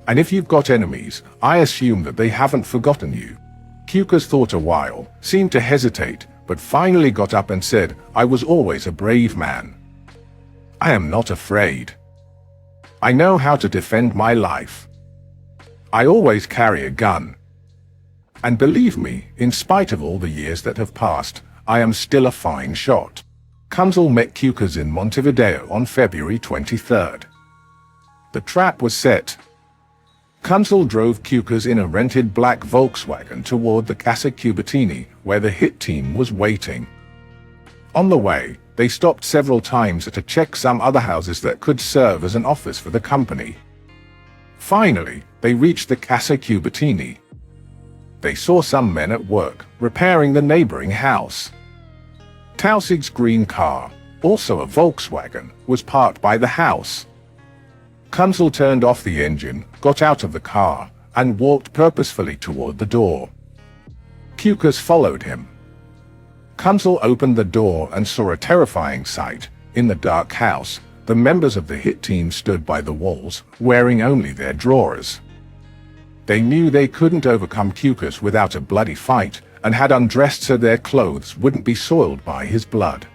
And if you've got enemies, I assume that they haven't forgotten you." Cukers thought a while, seemed to hesitate, but finally got up and said, "I was always a brave man. I am not afraid. I know how to defend my life. I always carry a gun. And believe me, in spite of all the years that have passed, I am still a fine shot." Kunzel met Cukers in Montevideo on February 23rd. The trap was set. Kunzel drove Cukers in a rented black Volkswagen toward the Casa Cubertini, where the hit team was waiting. On the way, they stopped several times to check some other houses that could serve as an office for the company. Finally, they reached the Casa Cubertini. They saw some men at work, repairing the neighboring house. Tausig's green car, also a Volkswagen, was parked by the house. Kunzel turned off the engine, got out of the car, and walked purposefully toward the door. Cukers followed him. Kunzel opened the door and saw a terrifying sight. In the dark house, the members of the hit team stood by the walls, wearing only their drawers. They knew they couldn't overcome Cukers without a bloody fight, and had undressed so their clothes wouldn't be soiled by his blood.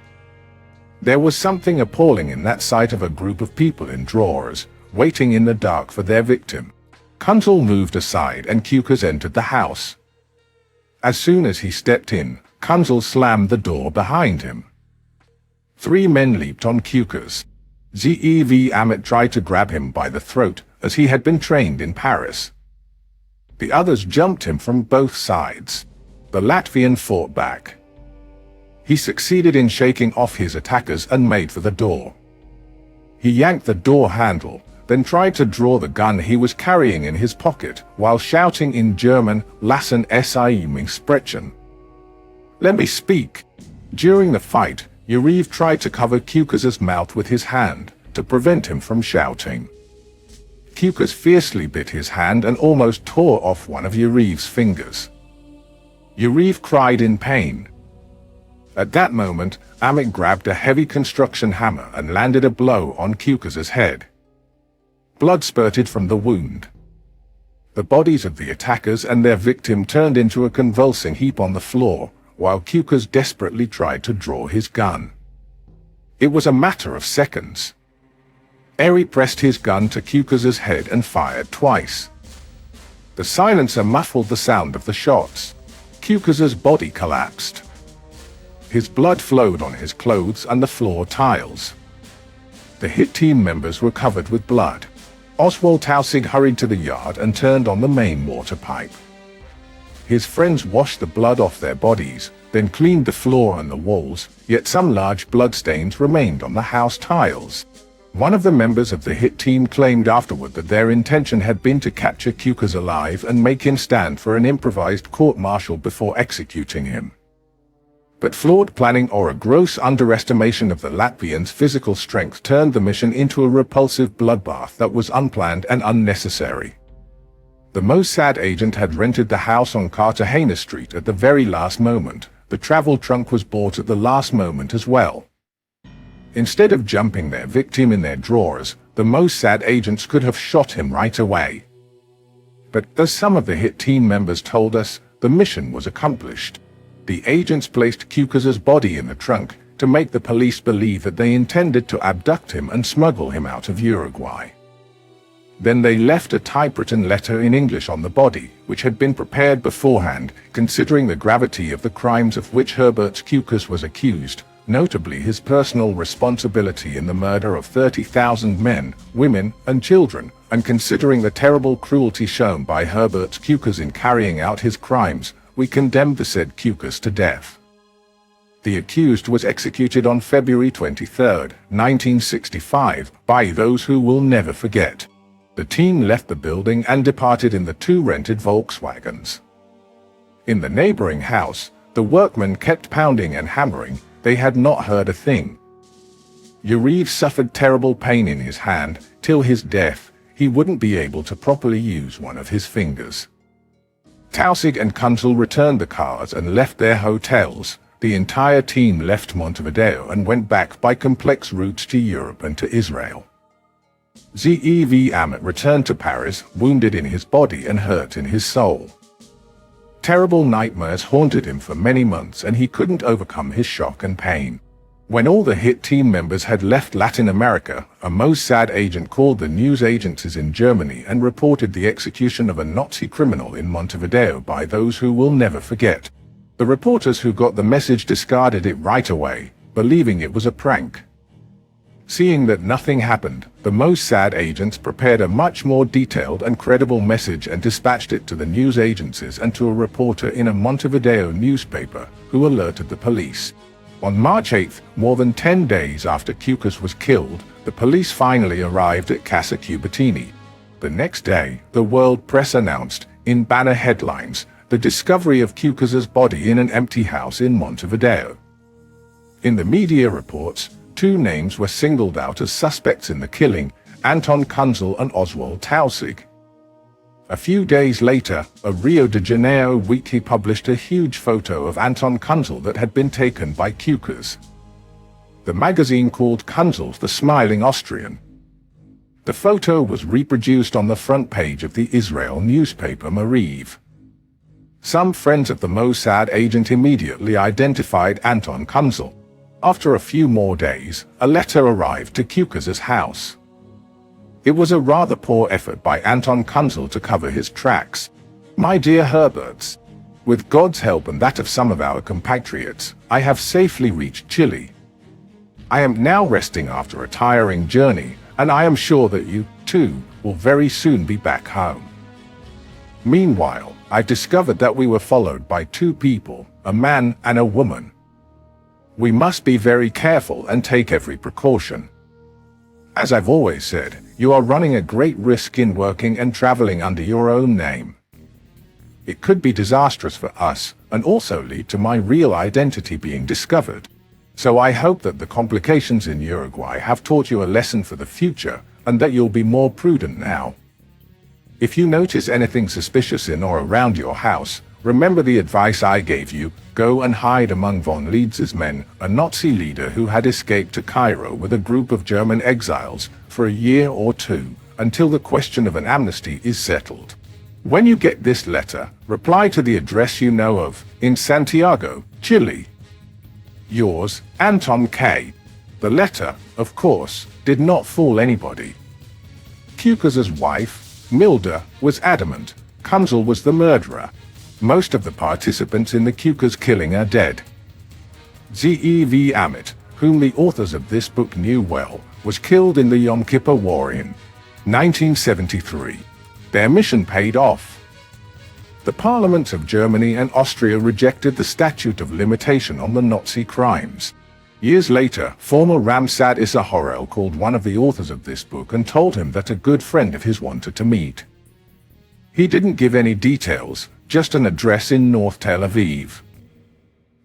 There was something appalling in that sight of a group of people in drawers, waiting in the dark for their victim. Kunzel moved aside and Cukers entered the house. As soon as he stepped in, Kunzel slammed the door behind him. 3 men leaped on Cukers. Zev Amit tried to grab him by the throat, as he had been trained in Paris. The others jumped him from both sides. The Latvian fought back. He succeeded in shaking off his attackers and made for the door. He yanked the door handle, then tried to draw the gun he was carrying in his pocket, while shouting in German, "Lassen Sie mich sprechen." "Let me speak." During the fight, Uribe tried to cover Cukers' mouth with his hand, to prevent him from shouting. Cukers fiercely bit his hand and almost tore off one of Uribe's fingers. Uribe cried in pain. At that moment, Amit grabbed a heavy construction hammer and landed a blow on Cukers' head. Blood spurted from the wound. The bodies of the attackers and their victim turned into a convulsing heap on the floor, while Cukers desperately tried to draw his gun. It was a matter of seconds. Eri pressed his gun to Cukers' head and fired twice. The silencer muffled the sound of the shots. Cukers' body collapsed. His blood flowed on his clothes and the floor tiles. The hit team members were covered with blood. Oswald Tausig hurried to the yard and turned on the main water pipe. His friends washed the blood off their bodies, then cleaned the floor and the walls, yet some large bloodstains remained on the house tiles. One of the members of the hit team claimed afterward that their intention had been to capture Cukers alive and make him stand for an improvised court-martial before executing him. But flawed planning or a gross underestimation of the Latvians' physical strength turned the mission into a repulsive bloodbath that was unplanned and unnecessary. The Mossad agent had rented the house on Cartagena Street at the very last moment. The travel trunk was bought at the last moment as well. Instead of jumping their victim in their drawers, the Mossad agents could have shot him right away. But as some of the hit team members told us, the mission was accomplished. The agents placed Cukas's body in the trunk to make the police believe that they intended to abduct him and smuggle him out of Uruguay. Then they left a typewritten letter in English on the body, which had been prepared beforehand, considering the gravity of the crimes of which Herbert Cukas was accused, notably his personal responsibility in the murder of 30,000 men, women, and children, and considering the terrible cruelty shown by Herbert Cukas in carrying out his crimes, we condemned the said Cukas to death. The accused was executed on February 23, 1965, by those who will never forget. The team left the building and departed in the 2 rented Volkswagens. In the neighboring house, the workmen kept pounding and hammering. They had not heard a thing. Uriv suffered terrible pain in his hand. Till his death, he wouldn't be able to properly use one of his fingers. Tausig and Kunzel returned the cars and left their hotels. The entire team left Montevideo and went back by complex routes to Europe and to Israel. Zev Amit returned to Paris, wounded in his body and hurt in his soul. Terrible nightmares haunted him for many months and he couldn't overcome his shock and pain. When all the hit team members had left Latin America, a Mossad agent called the news agencies in Germany and reported the execution of a Nazi criminal in Montevideo by those who will never forget. The reporters who got the message discarded it right away, believing it was a prank. Seeing that nothing happened, the Mossad agents prepared a much more detailed and credible message and dispatched it to the news agencies and to a reporter in a Montevideo newspaper, who alerted the police. On March 8, more than 10 days after Cukas was killed, the police finally arrived at Casa Cupertini. The next day, the world press announced, in banner headlines, the discovery of Cukas's body in an empty house in Montevideo. In the media reports, 2 names were singled out as suspects in the killing, Anton Kunzel and Oswald Tausig. A few days later, a Rio de Janeiro weekly published a huge photo of Anton Kunzel that had been taken by Cukas. The magazine called Kunzel the Smiling Austrian. The photo was reproduced on the front page of the Israel newspaper Maariv. Some friends of the Mossad agent immediately identified Anton Kunzel. After a few more days, a letter arrived to Cukas's house. It was a rather poor effort by Anton Kunzel to cover his tracks. My dear Herberts, with God's help and that of some of our compatriots, I have safely reached Chile. I am now resting after a tiring journey, and I am sure that you, too, will very soon be back home. Meanwhile, I discovered that we were followed by 2 people, a man and a woman. We must be very careful and take every precaution. As I've always said, you are running a great risk in working and traveling under your own name. It could be disastrous for us, and also lead to my real identity being discovered. So I hope that the complications in Uruguay have taught you a lesson for the future, and that you'll be more prudent now. If you notice anything suspicious in or around your house, remember the advice I gave you: go and hide among von Leeds's men, a Nazi leader who had escaped to Cairo with a group of German exiles, for a year or 2, until the question of an amnesty is settled. When you get this letter, reply to the address you know of, in Santiago, Chile. Yours, Anton K. The letter, of course, did not fool anybody. Cukas's wife, Milda, was adamant Kunzel was the murderer. Most of the participants in the Cukas killing are dead. Zev Amit, whom the authors of this book knew well, was killed in the Yom Kippur War in 1973. Their mission paid off. The parliaments of Germany and Austria rejected the statute of limitation on the Nazi crimes. Years later, former Ramsad Issa Horel called one of the authors of this book and told him that a good friend of his wanted to meet. He didn't give any details, just an address in North Tel Aviv.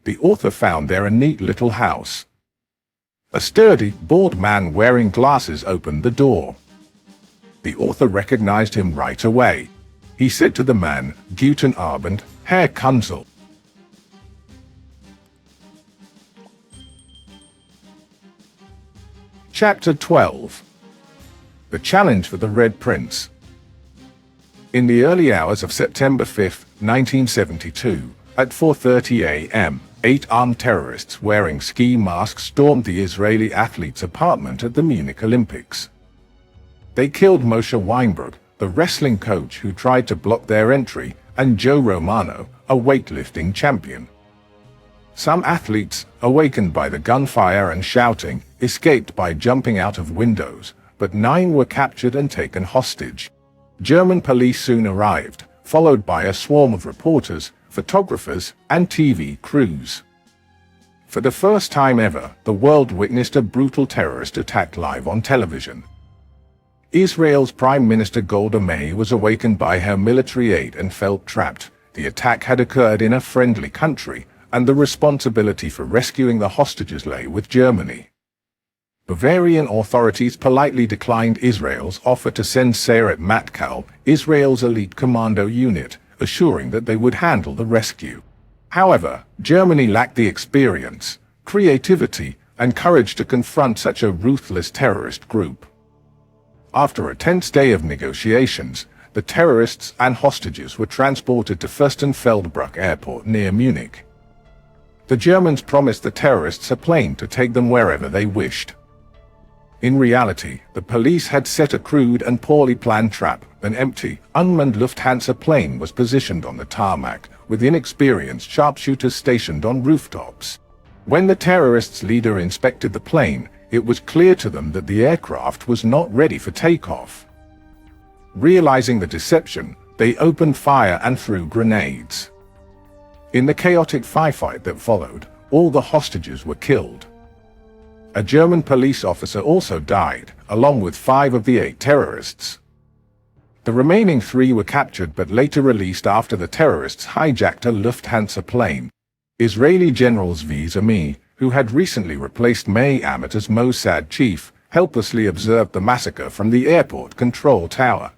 The author found there a neat little house. A sturdy, bald man wearing glasses opened the door. The author recognized him right away. He said to the man, "Guten Abend, Herr Kunzel." Chapter 12. The Challenge for the Red Prince. In the early hours of September 5, 1972, at 4:30 a.m., 8 armed terrorists wearing ski masks stormed the Israeli athlete's apartment at the Munich Olympics. They killed Moshe Weinberg, the wrestling coach who tried to block their entry, and Joe Romano, a weightlifting champion. Some athletes, awakened by the gunfire and shouting, escaped by jumping out of windows, but 9 were captured and taken hostage. German police soon arrived, followed by a swarm of reporters, photographers, and TV crews. For the first time ever, the world witnessed a brutal terrorist attack live on television. Israel's Prime Minister Golda Meir was awakened by her military aide and felt trapped. The attack had occurred in a friendly country, and the responsibility for rescuing the hostages lay with Germany. Bavarian authorities politely declined Israel's offer to send Sayeret Matkal, Israel's elite commando unit, assuring that they would handle the rescue. However, Germany lacked the experience, creativity, and courage to confront such a ruthless terrorist group. After a tense day of negotiations, the terrorists and hostages were transported to Fürstenfeldbruck Airport near Munich. The Germans promised the terrorists a plane to take them wherever they wished. In reality, the police had set a crude and poorly planned trap. An empty, unmanned Lufthansa plane was positioned on the tarmac, with inexperienced sharpshooters stationed on rooftops. When the terrorists' leader inspected the plane, it was clear to them that the aircraft was not ready for takeoff. Realizing the deception, they opened fire and threw grenades. In the chaotic firefight that followed, all the hostages were killed. A German police officer also died, along with 5 of the 8 terrorists. The remaining 3 were captured but later released after the terrorists hijacked a Lufthansa plane. Israeli General Zvi Zami, who had recently replaced Meir as Mossad chief, helplessly observed the massacre from the airport control tower.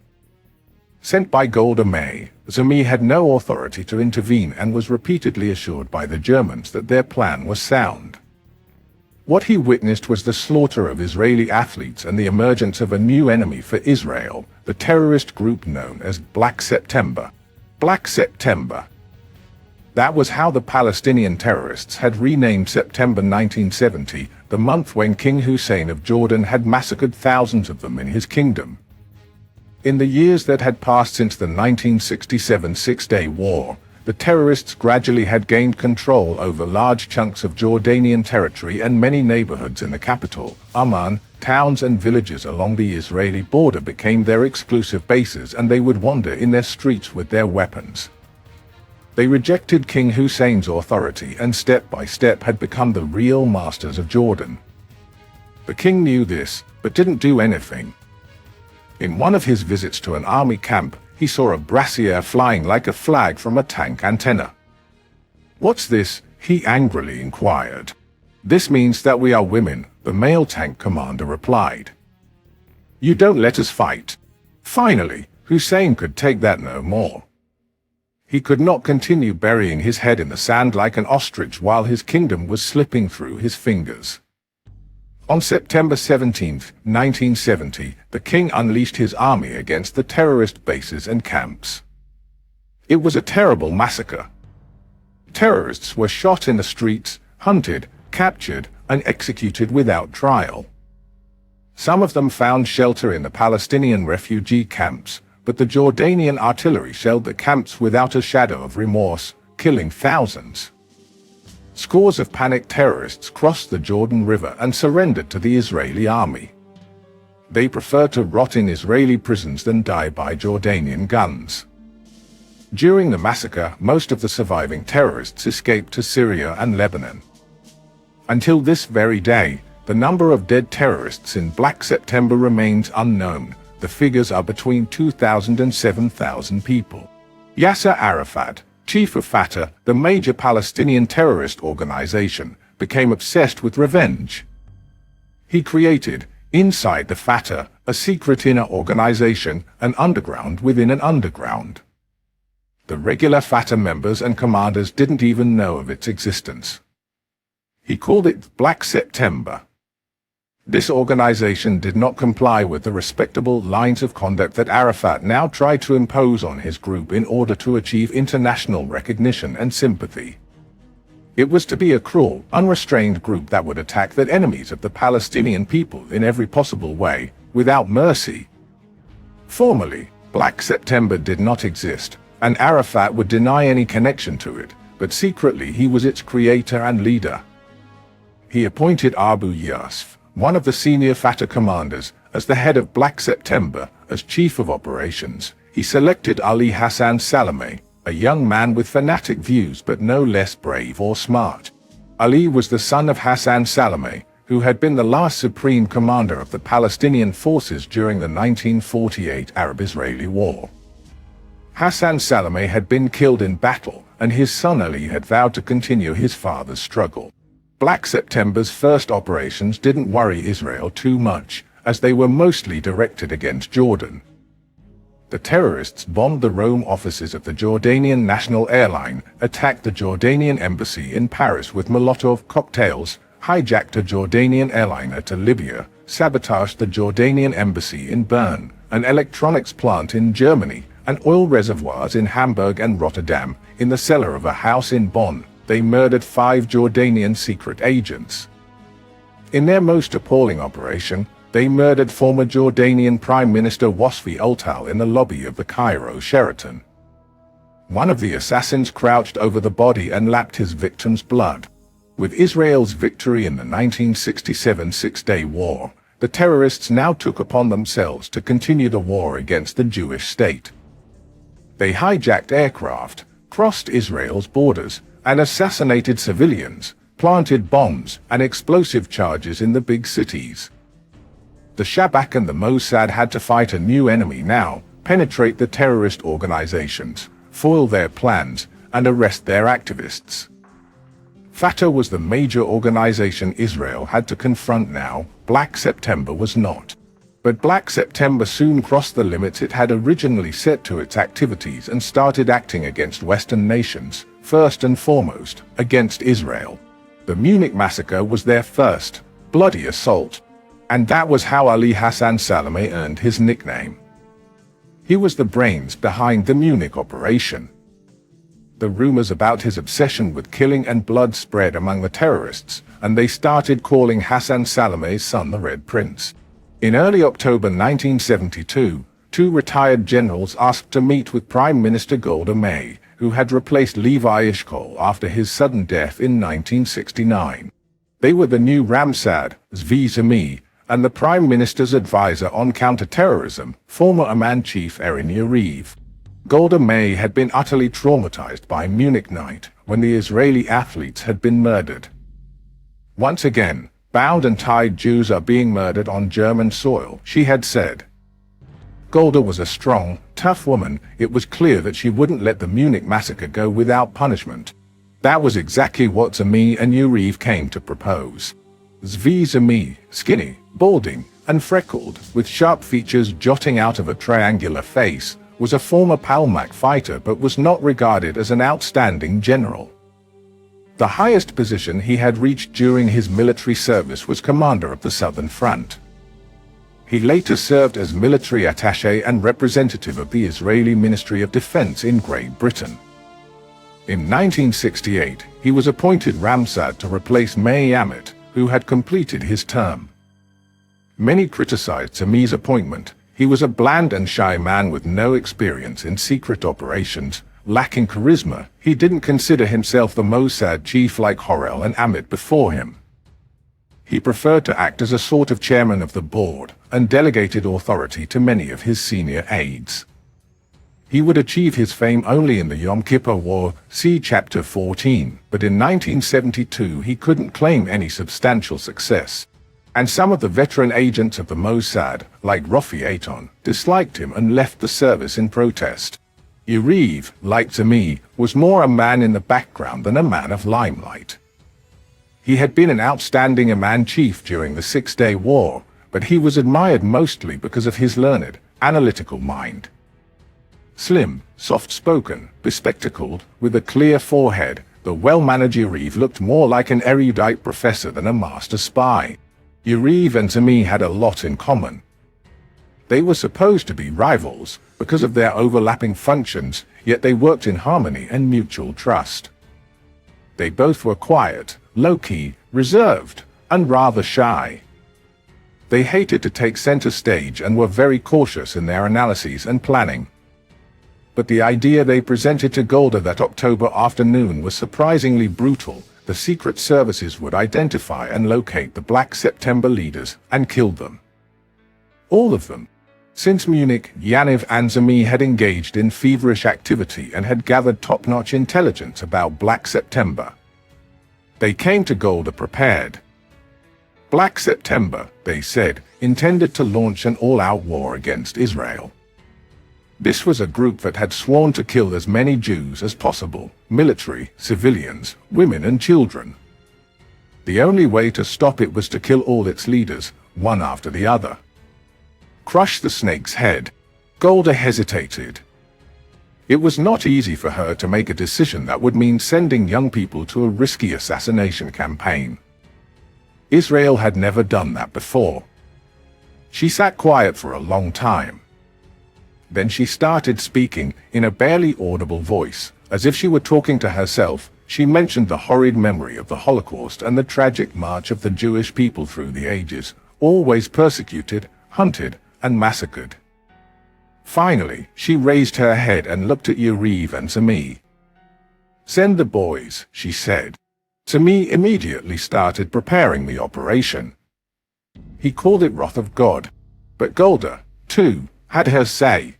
Sent by Golda Meir, Zami had no authority to intervene and was repeatedly assured by the Germans that their plan was sound. What he witnessed was the slaughter of Israeli athletes and the emergence of a new enemy for Israel, the terrorist group known as Black September. Black September. That was how the Palestinian terrorists had renamed September 1970, the month when King Hussein of Jordan had massacred thousands of them in his kingdom. In the years that had passed since the 1967 Six-Day War, the terrorists gradually had gained control over large chunks of Jordanian territory and many neighborhoods in the capital, Amman. Towns and villages along the Israeli border became their exclusive bases, and they would wander in their streets with their weapons. They rejected King Hussein's authority and step by step had become the real masters of Jordan. The king knew this, but didn't do anything. In one of his visits to an army camp, he saw a brassiere flying like a flag from a tank antenna. "What's this?" he angrily inquired. "This means that we are women," the male tank commander replied. "You don't let us fight." Finally, Hussein could take that no more. He could not continue burying his head in the sand like an ostrich while his kingdom was slipping through his fingers. On September 17, 1970, the king unleashed his army against the terrorist bases and camps. It was a terrible massacre. Terrorists were shot in the streets, hunted, captured, and executed without trial. Some of them found shelter in the Palestinian refugee camps, but the Jordanian artillery shelled the camps without a shadow of remorse, killing thousands. Scores of panicked terrorists crossed the Jordan River and surrendered to the Israeli army. They prefer to rot in Israeli prisons than die by Jordanian guns. During the massacre, most of the surviving terrorists escaped to Syria and Lebanon. Until this very day, the number of dead terrorists in Black September remains unknown. The figures are between 2,000 and 7,000 people. Yasser Arafat, chief of Fatah, the major Palestinian terrorist organization, became obsessed with revenge. He created, inside the Fatah, a secret inner organization, an underground within an underground. The regular Fatah members and commanders didn't even know of its existence. He called it Black September. This organization did not comply with the respectable lines of conduct that Arafat now tried to impose on his group in order to achieve international recognition and sympathy. It was to be a cruel, unrestrained group that would attack the enemies of the Palestinian people in every possible way, without mercy. Formally, Black September did not exist, and Arafat would deny any connection to it, but secretly he was its creator and leader. He appointed Abu Yusuf, one of the senior Fatah commanders, as the head of Black September. As chief of operations, he selected Ali Hassan Salameh, a young man with fanatic views but no less brave or smart. Ali was the son of Hassan Salameh, who had been the last supreme commander of the Palestinian forces during the 1948 Arab-Israeli War. Hassan Salameh had been killed in battle, and his son Ali had vowed to continue his father's struggle. Black September's first operations didn't worry Israel too much, as they were mostly directed against Jordan. The terrorists bombed the Rome offices of the Jordanian National Airline, attacked the Jordanian embassy in Paris with Molotov cocktails, hijacked a Jordanian airliner to Libya, sabotaged the Jordanian embassy in Bern, an electronics plant in Germany, and oil reservoirs in Hamburg and Rotterdam. In the cellar of a house in Bonn, they murdered 5 Jordanian secret agents. In their most appalling operation, they murdered former Jordanian Prime Minister Wasfi Oltal in the lobby of the Cairo Sheraton. One of the assassins crouched over the body and lapped his victim's blood. With Israel's victory in the 1967 Six-Day War, the terrorists now took upon themselves to continue the war against the Jewish state. They hijacked aircraft, crossed Israel's borders, and assassinated civilians, planted bombs and explosive charges in the big cities. The Shabak and the Mossad had to fight a new enemy now, penetrate the terrorist organizations, foil their plans, and arrest their activists. Fatah was the major organization Israel had to confront now. Black September was not. But Black September soon crossed the limits it had originally set to its activities and started acting against Western nations, first and foremost, against Israel. The Munich massacre was their first, bloody assault. And that was how Ali Hassan Salameh earned his nickname. He was the brains behind the Munich operation. The rumors about his obsession with killing and blood spread among the terrorists, and they started calling Hassan Salameh's son the Red Prince. In early October 1972, 2 retired generals asked to meet with Prime Minister Golda Meir, who had replaced Levi Eshkol after his sudden death in 1969. They were the new Ramsad, Zvi Zami, and the Prime Minister's advisor on counterterrorism, former Amman chief Erin Yariv. Golda Meir had been utterly traumatized by Munich night, when the Israeli athletes had been murdered. Once again, bound and tied Jews are being murdered on German soil, she had said. Golda was a strong, tough woman. It was clear that she wouldn't let the Munich massacre go without punishment. That was exactly what Zami and Yariv came to propose. Zvi Zami, skinny, balding, and freckled, with sharp features jutting out of a triangular face, was a former Palmach fighter but was not regarded as an outstanding general. The highest position he had reached during his military service was commander of the Southern Front. He later served as military attaché and representative of the Israeli Ministry of Defense in Great Britain. In 1968, he was appointed Ramsad to replace Meir Amit, who had completed his term. Many criticized Zami's appointment. He was a bland and shy man with no experience in secret operations. Lacking charisma, he didn't consider himself the Mossad chief like Horel and Amit before him. He preferred to act as a sort of chairman of the board, and delegated authority to many of his senior aides. He would achieve his fame only in the Yom Kippur War, see Chapter 14, but in 1972 he couldn't claim any substantial success. And some of the veteran agents of the Mossad, like Rafi Eitan, disliked him and left the service in protest. Yariv, like Zami, was more a man in the background than a man of limelight. He had been an outstanding Amman chief during the Six-Day War, but he was admired mostly because of his learned, analytical mind. Slim, soft-spoken, bespectacled, with a clear forehead, the well-managed Yariv looked more like an erudite professor than a master spy. Yariv and Zami had a lot in common. They were supposed to be rivals because of their overlapping functions, yet they worked in harmony and mutual trust. They both were quiet, low-key, reserved, and rather shy. They hated to take center stage and were very cautious in their analyses and planning. But the idea they presented to Golda that October afternoon was surprisingly brutal. The secret services would identify and locate the Black September leaders and kill them. All of them. Since Munich, Yaniv and Zami had engaged in feverish activity and had gathered top-notch intelligence about Black September. They came to Golda prepared. Black September, they said, intended to launch an all-out war against Israel. This was a group that had sworn to kill as many Jews as possible, military, civilians, women and children. The only way to stop it was to kill all its leaders, one after the other. Crush the snake's head. Golda hesitated. It was not easy for her to make a decision that would mean sending young people to a risky assassination campaign. Israel had never done that before. She sat quiet for a long time. Then she started speaking in a barely audible voice, as if she were talking to herself. She mentioned the horrid memory of the Holocaust and the tragic march of the Jewish people through the ages, always persecuted, hunted, and massacred. Finally, she raised her head and looked at Yariv and Zami. "Send the boys," she said. Zami immediately started preparing the operation. He called it Wrath of God. But Golda, too, had her say.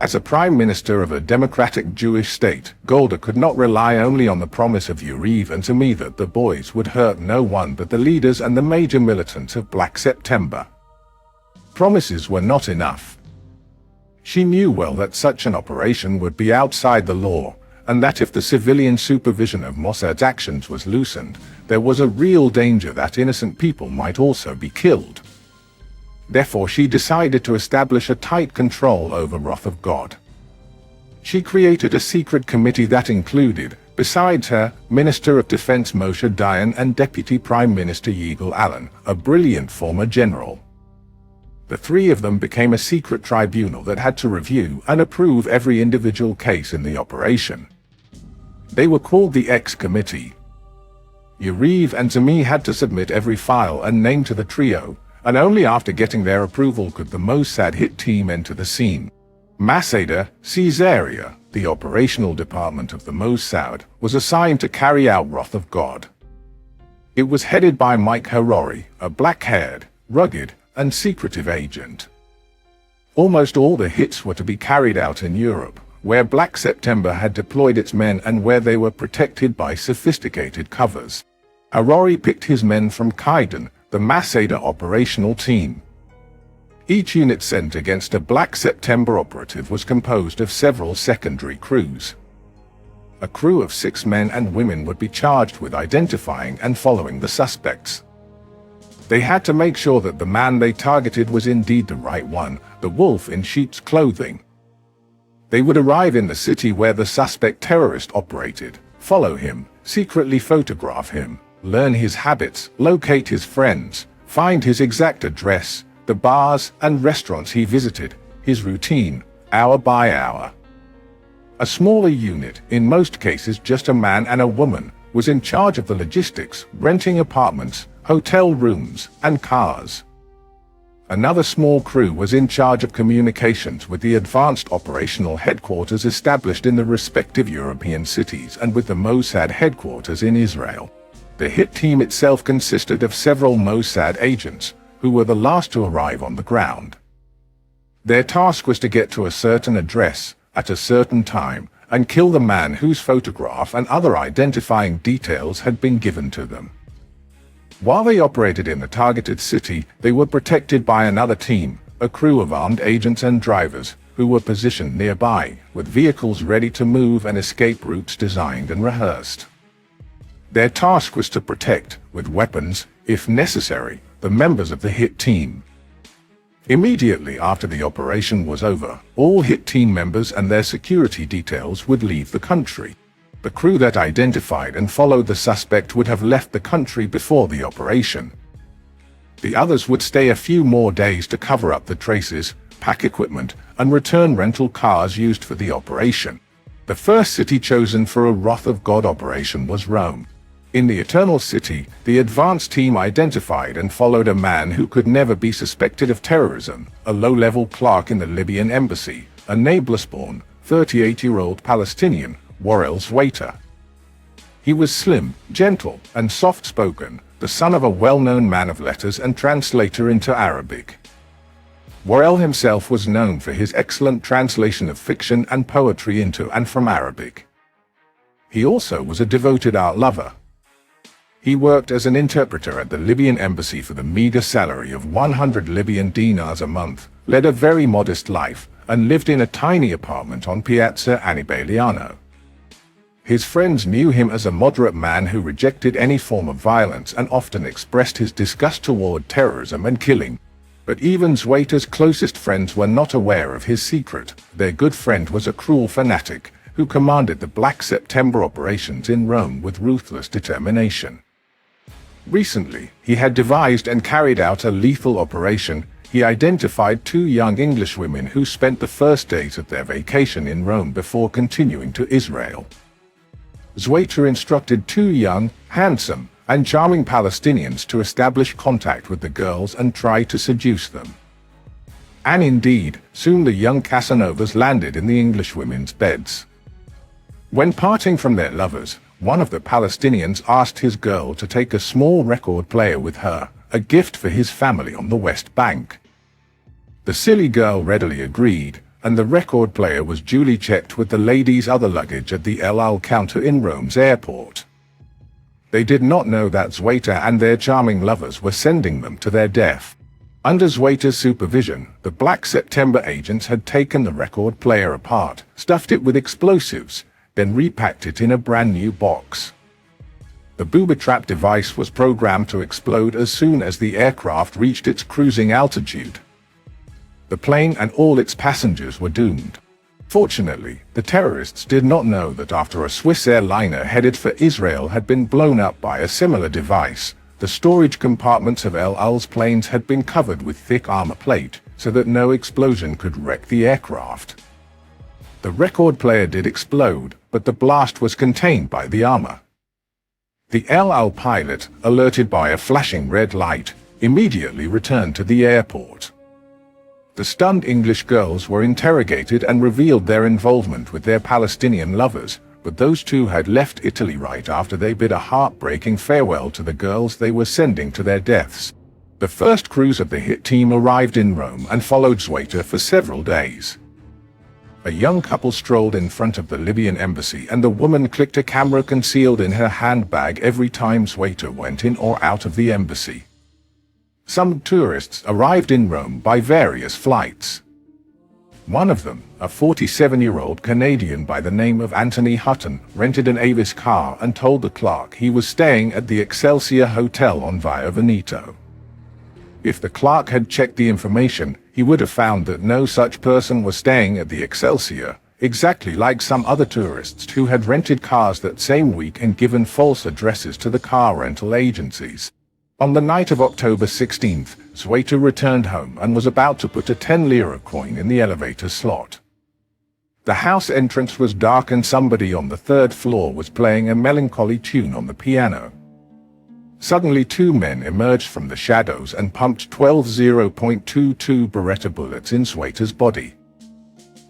As a prime minister of a democratic Jewish state, Golda could not rely only on the promise of Yariv and Zami that the boys would hurt no one but the leaders and the major militants of Black September. Promises were not enough. She knew well that such an operation would be outside the law, and that if the civilian supervision of Mossad's actions was loosened, there was a real danger that innocent people might also be killed. Therefore she decided to establish a tight control over Wrath of God. She created a secret committee that included, besides her, Minister of Defense Moshe Dayan and Deputy Prime Minister Yigal Allon, a brilliant former general. The three of them became a secret tribunal that had to review and approve every individual case in the operation. They were called the X-Committee. Yariv and Zami had to submit every file and name to the trio, and only after getting their approval could the Mossad hit team enter the scene. Masada, Caesarea, the operational department of the Mossad, was assigned to carry out Wrath of God. It was headed by Mike Harori, a black-haired, rugged, and secretive agent. Almost all the hits were to be carried out in Europe, where Black September had deployed its men and where they were protected by sophisticated covers. Harori picked his men from Kaidan, the Masada operational team. Each unit sent against a Black September operative was composed of several secondary crews. A crew of 6 men and women would be charged with identifying and following the suspects. They had to make sure that the man they targeted was indeed the right one, the wolf in sheep's clothing. They would arrive in the city where the suspect terrorist operated, follow him, secretly photograph him, learn his habits, locate his friends, find his exact address, the bars and restaurants he visited, his routine, hour by hour. A smaller unit, in most cases just a man and a woman, was in charge of the logistics, renting apartments, hotel rooms, and cars. Another small crew was in charge of communications with the advanced operational headquarters established in the respective European cities and with the Mossad headquarters in Israel. The hit team itself consisted of several Mossad agents, who were the last to arrive on the ground. Their task was to get to a certain address, at a certain time, and kill the man whose photograph and other identifying details had been given to them. While they operated in the targeted city, they were protected by another team, a crew of armed agents and drivers, who were positioned nearby, with vehicles ready to move and escape routes designed and rehearsed. Their task was to protect, with weapons, if necessary, the members of the hit team. Immediately after the operation was over, all hit team members and their security details would leave the country. The crew that identified and followed the suspect would have left the country before the operation. The others would stay a few more days to cover up the traces, pack equipment, and return rental cars used for the operation. The first city chosen for a Wrath of God operation was Rome. In the Eternal City, the advance team identified and followed a man who could never be suspected of terrorism, a low-level clerk in the Libyan embassy, a Nablus-born, 38-year-old Palestinian, Yossel Zwaiter. He was slim, gentle, and soft-spoken, the son of a well-known man of letters and translator into Arabic. Yossel himself was known for his excellent translation of fiction and poetry into and from Arabic. He also was a devoted art lover. He worked as an interpreter at the Libyan embassy for the meager salary of 100 Libyan dinars a month, led a very modest life, and lived in a tiny apartment on Piazza Annibaliano. His friends knew him as a moderate man who rejected any form of violence and often expressed his disgust toward terrorism and killing. But even Zwaiter's closest friends were not aware of his secret. Their good friend was a cruel fanatic, who commanded the Black September operations in Rome with ruthless determination. Recently, he had devised and carried out a lethal operation. He identified 2 young English women who spent the first days of their vacation in Rome before continuing to Israel. Zwaiter instructed 2 young, handsome, and charming Palestinians to establish contact with the girls and try to seduce them. And indeed, soon the young Casanovas landed in the English women's beds. When parting from their lovers, one of the Palestinians asked his girl to take a small record player with her, a gift for his family on the West Bank. The silly girl readily agreed, and the record player was duly checked with the lady's other luggage at the El Al counter in Rome's airport. They did not know that Zwaiter and their charming lovers were sending them to their death. Under Zwaiter's supervision, the Black September agents had taken the record player apart, stuffed it with explosives, then repacked it in a brand new box. The booby trap device was programmed to explode as soon as the aircraft reached its cruising altitude. The plane and all its passengers were doomed. Fortunately, the terrorists did not know that after a Swiss airliner headed for Israel had been blown up by a similar device, the storage compartments of El Al's planes had been covered with thick armor plate, so that no explosion could wreck the aircraft. The record player did explode, but the blast was contained by the armor. The El Al pilot, alerted by a flashing red light, immediately returned to the airport. The stunned English girls were interrogated and revealed their involvement with their Palestinian lovers, but those 2 had left Italy right after they bid a heartbreaking farewell to the girls they were sending to their deaths. The first cruise of the hit team arrived in Rome and followed Zwaiter for several days. A young couple strolled in front of the Libyan embassy and the woman clicked a camera concealed in her handbag every time Zwaiter went in or out of the embassy. Some tourists arrived in Rome by various flights. One of them, a 47-year-old Canadian by the name of Anthony Hutton, rented an Avis car and told the clerk he was staying at the Excelsior Hotel on Via Veneto. If the clerk had checked the information, he would have found that no such person was staying at the Excelsior, exactly like some other tourists who had rented cars that same week and given false addresses to the car rental agencies. On the night of October 16th, Zwaiter returned home and was about to put a 10 lira coin in the elevator slot. The house entrance was dark and somebody on the 3rd floor was playing a melancholy tune on the piano. Suddenly 2 men emerged from the shadows and pumped 12 0.22 Beretta bullets in Zwaiter's body.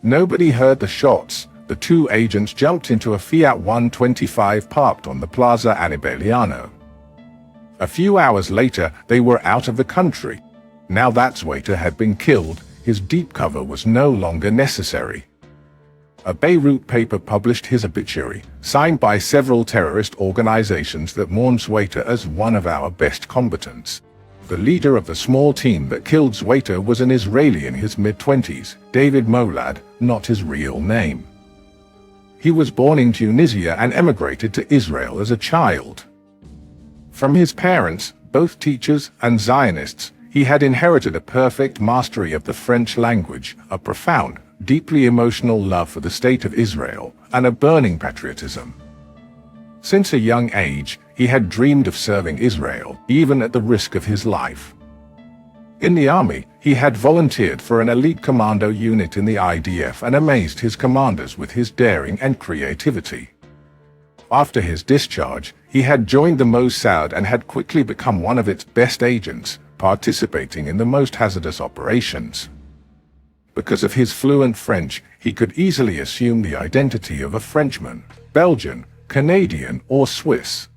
Nobody heard the shots. The 2 agents jumped into a Fiat 125 parked on the Plaza Annibaliano. A few hours later, they were out of the country. Now that Zwaiter had been killed, his deep cover was no longer necessary. A Beirut paper published his obituary, signed by several terrorist organizations that mourn Zwaiter as one of our best combatants. The leader of the small team that killed Zwaiter was an Israeli in his mid-20s, David Mollad, not his real name. He was born in Tunisia and emigrated to Israel as a child. From his parents, both teachers and Zionists, he had inherited a perfect mastery of the French language, a profound, deeply emotional love for the State of Israel, and a burning patriotism. Since a young age, he had dreamed of serving Israel, even at the risk of his life. In the army, he had volunteered for an elite commando unit in the IDF and amazed his commanders with his daring and creativity. After his discharge, he had joined the Mossad and had quickly become one of its best agents, participating in the most hazardous operations. Because of his fluent French, he could easily assume the identity of a Frenchman, Belgian, Canadian, or Swiss.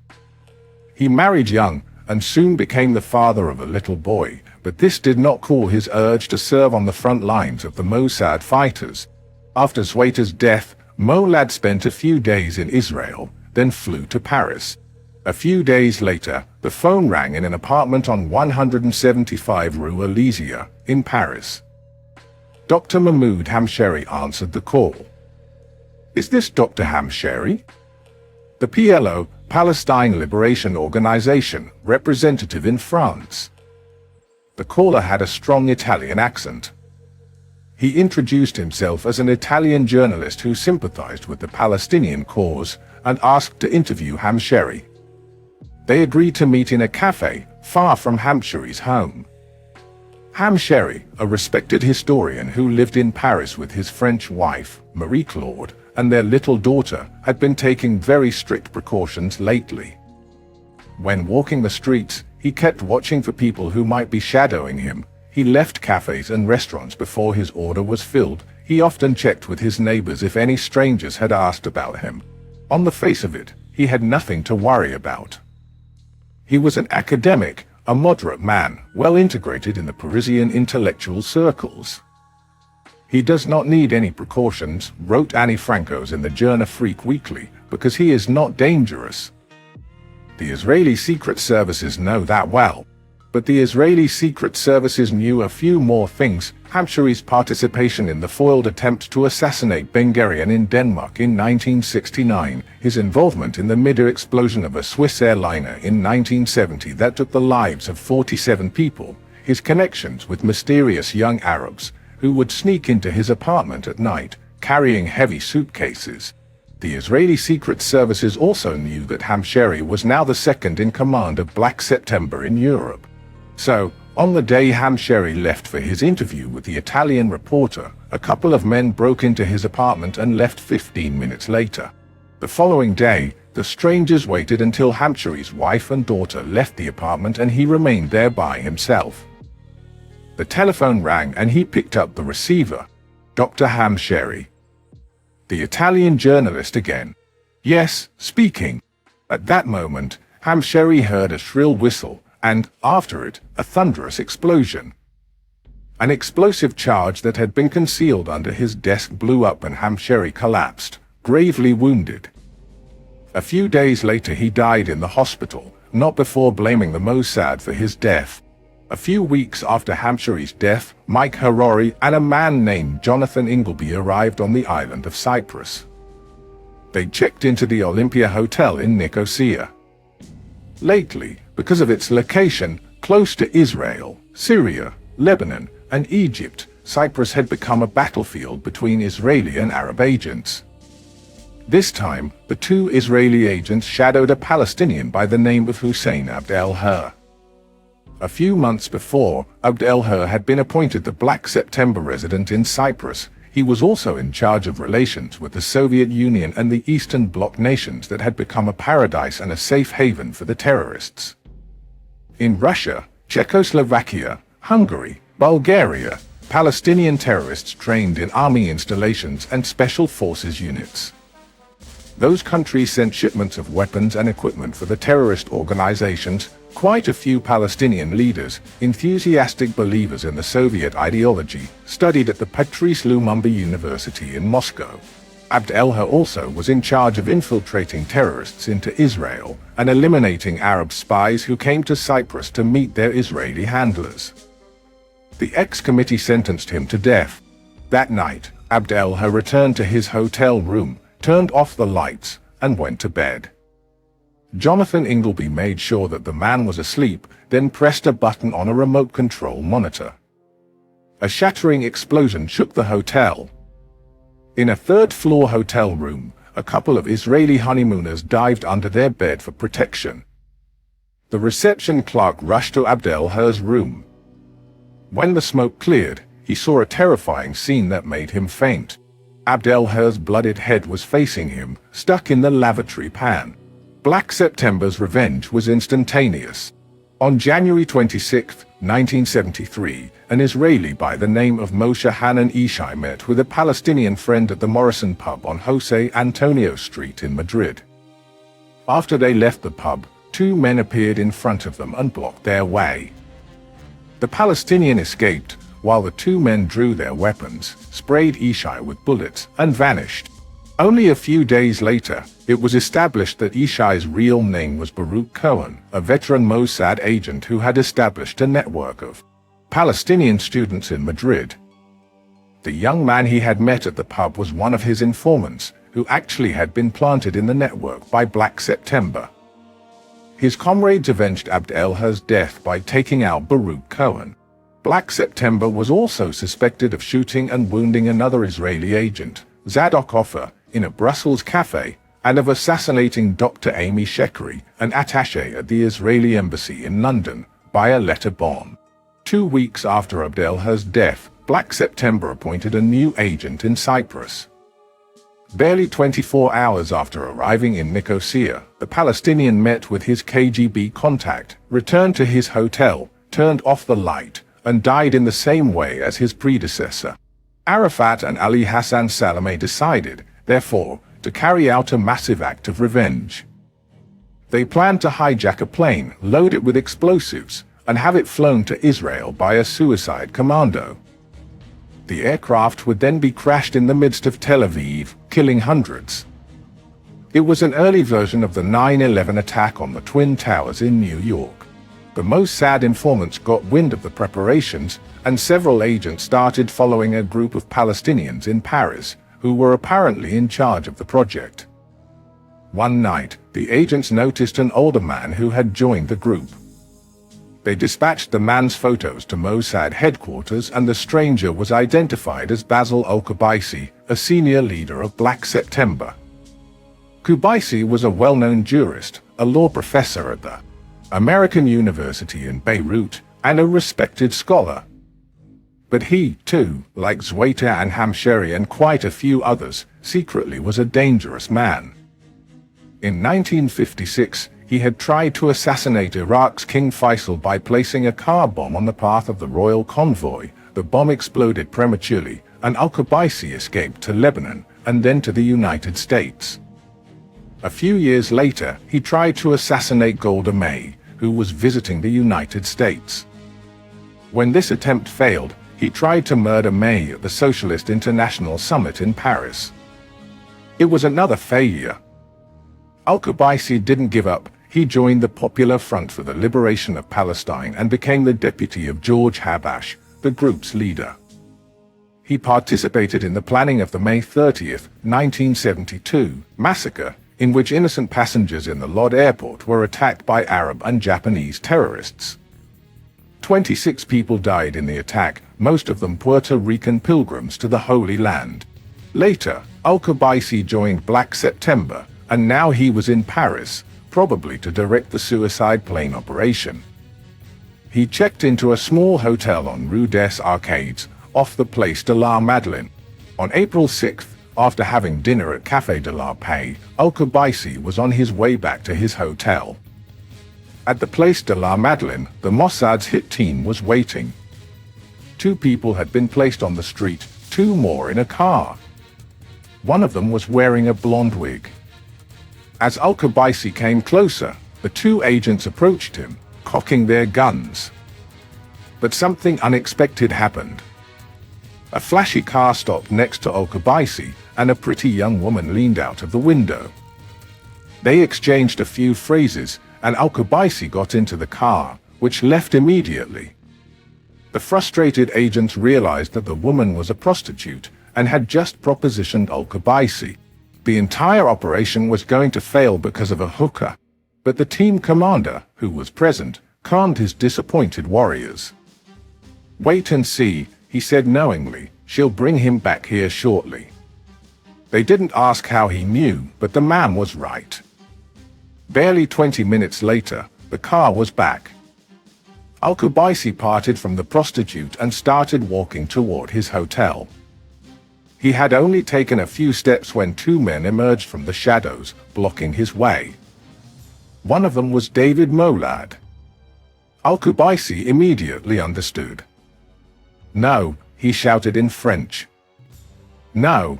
He married young and soon became the father of a little boy, but this did not cool his urge to serve on the front lines of the Mossad fighters. After Zweiter's death, Mossad spent a few days in Israel, then flew to Paris. A few days later, the phone rang in an apartment on 175 Rue Elysia, in Paris. Dr. Mahmoud Hamsheri answered the call. "Is this Dr. Hamsheri?" The PLO, Palestine Liberation Organization, representative in France. The caller had a strong Italian accent. He introduced himself as an Italian journalist who sympathized with the Palestinian cause and asked to interview Hamsheri. They agreed to meet in a cafe far from Hamsheri's home. Hamsheri, a respected historian who lived in Paris with his French wife, Marie-Claude, and their little daughter, had been taking very strict precautions lately. When walking the streets, he kept watching for people who might be shadowing him. He left cafes and restaurants before his order was filled. He often checked with his neighbors if any strangers had asked about him. On the face of it, he had nothing to worry about. He was an academic, a moderate man, well integrated in the Parisian intellectual circles. "He does not need any precautions," wrote Annie Frankos in the Journal Freak Weekly, "because he is not dangerous." The Israeli secret services know that well. But the Israeli secret services knew a few more things: Hamsheri's participation in the foiled attempt to assassinate Ben Gurion in Denmark in 1969, his involvement in the mid-air explosion of a Swiss airliner in 1970 that took the lives of 47 people, his connections with mysterious young Arabs who would sneak into his apartment at night, carrying heavy suitcases. The Israeli secret services also knew that Hamsheri was now the second in command of Black September in Europe. So, on the day Hamsheri left for his interview with the Italian reporter, a couple of men broke into his apartment and left 15 minutes later. The following day, the strangers waited until Hamsheri's wife and daughter left the apartment and he remained there by himself. The telephone rang and he picked up the receiver. Dr. Hamsheri. The Italian journalist again. "Yes, speaking." At that moment, Hamsheri heard a shrill whistle, and, after it, a thunderous explosion. An explosive charge that had been concealed under his desk blew up and Hamsheri collapsed, gravely wounded. A few days later he died in the hospital, not before blaming the Mossad for his death. A few weeks after Hamsheri's death, Mike Harori and a man named Jonathan Ingleby arrived on the island of Cyprus. They checked into the Olympia Hotel in Nicosia. Lately, because of its location close to Israel, Syria, Lebanon, and Egypt, Cyprus had become a battlefield between Israeli and Arab agents. This time, the two Israeli agents shadowed a Palestinian by the name of Hussein Abd el-Hur. A few months before, Abd el-Hur had been appointed the Black September resident in Cyprus. He was also in charge of relations with the Soviet Union and the Eastern Bloc nations that had become a paradise and a safe haven for the terrorists. In Russia, Czechoslovakia, Hungary, Bulgaria, Palestinian terrorists trained in army installations and special forces units. Those countries sent shipments of weapons and equipment for the terrorist organizations. Quite a few Palestinian leaders, enthusiastic believers in the Soviet ideology, studied at the Patrice Lumumba University in Moscow. Abd el-Hur also was in charge of infiltrating terrorists into Israel and eliminating Arab spies who came to Cyprus to meet their Israeli handlers. The ex-committee sentenced him to death. That night, Abd el-Hur returned to his hotel room, turned off the lights, and went to bed. Jonathan Ingleby made sure that the man was asleep, then pressed a button on a remote control monitor. A shattering explosion shook the hotel. In a third-floor hotel room, a couple of Israeli honeymooners dived under their bed for protection. The reception clerk rushed to Abd el-Hur's room. When the smoke cleared, he saw a terrifying scene that made him faint. Abdelhir's bloodied head was facing him, stuck in the lavatory pan. Black September's revenge was instantaneous. On January 26, 1973, an Israeli by the name of Moshe Hanan Ishai met with a Palestinian friend at the Morrison pub on Jose Antonio Street in Madrid. After they left the pub, two men appeared in front of them and blocked their way. The Palestinian escaped, while the two men drew their weapons, sprayed Ishai with bullets, and vanished. Only a few days later, it was established that Ishai's real name was Baruch Cohen, a veteran Mossad agent who had established a network of Palestinian students in Madrid. The young man he had met at the pub was one of his informants, who actually had been planted in the network by Black September. His comrades avenged Abdelhir's death by taking out Baruch Cohen. Black September was also suspected of shooting and wounding another Israeli agent, Zadok Offer, in a Brussels cafe, and of assassinating Dr. Amy Shekri, an attaché at the Israeli embassy in London, by a letter bomb. 2 weeks after Abdelhir's death, Black September appointed a new agent in Cyprus. Barely 24 hours after arriving in Nicosia, the Palestinian met with his KGB contact, returned to his hotel, turned off the light, and died in the same way as his predecessor. Arafat and Ali Hassan Salameh decided, therefore, to carry out a massive act of revenge. They planned to hijack a plane, load it with explosives, and have it flown to Israel by a suicide commando. The aircraft would then be crashed in the midst of Tel Aviv, killing hundreds. It was an early version of the 9/11 attack on the Twin Towers in New York. The Mossad informants got wind of the preparations, and several agents started following a group of Palestinians in Paris, who were apparently in charge of the project. One night, the agents noticed an older man who had joined the group. They dispatched the man's photos to Mossad headquarters, and the stranger was identified as Basil al-Qubaisi, a senior leader of Black September. Qubaisi was a well-known jurist, a law professor at the American University in Beirut, and a respected scholar. But he, too, like Zweiter and Hamsheri and quite a few others, secretly was a dangerous man. In 1956, he had tried to assassinate Iraq's King Faisal by placing a car bomb on the path of the royal convoy. The bomb exploded prematurely, and al-Qubaisi escaped to Lebanon and then to the United States. A few years later, he tried to assassinate Golda Meir, who was visiting the United States. When this attempt failed, he tried to murder Meir at the Socialist International Summit in Paris. It was another failure. Al-Qubaisi didn't give up. He joined the Popular Front for the Liberation of Palestine and became the deputy of George Habash, the group's leader. He participated in the planning of the May 30, 1972, massacre, in which innocent passengers in the Lod airport were attacked by Arab and Japanese terrorists. 26 people died in the attack, most of them Puerto Rican pilgrims to the Holy Land. Later, al-Qubaisi joined Black September, and now he was in Paris, probably to direct the suicide plane operation. He checked into a small hotel on Rue des Arcades, off the Place de la Madeleine. On April 6th, after having dinner at Café de la Paix, al-Qubaisi was on his way back to his hotel. At the Place de la Madeleine, the Mossad's hit team was waiting. 2 people had been placed on the street, 2 more in a car. One of them was wearing a blonde wig. As al-Qubaisi came closer, the 2 agents approached him, cocking their guns. But something unexpected happened. A flashy car stopped next to al-Qubaisi, and a pretty young woman leaned out of the window. They exchanged a few phrases, and al-Qubaisi got into the car, which left immediately. The frustrated agents realized that the woman was a prostitute and had just propositioned al-Qubaisi. The entire operation was going to fail because of a hooker, but the team commander, who was present, calmed his disappointed warriors. "Wait and see," he said knowingly, "she'll bring him back here shortly." They didn't ask how he knew, but the man was right. Barely 20 minutes later, the car was back. Al-Qubaisi parted from the prostitute and started walking toward his hotel. He had only taken a few steps when two men emerged from the shadows, blocking his way. One of them was David Mossad. Al-Qubaisi immediately understood. "No," he shouted in French. "No.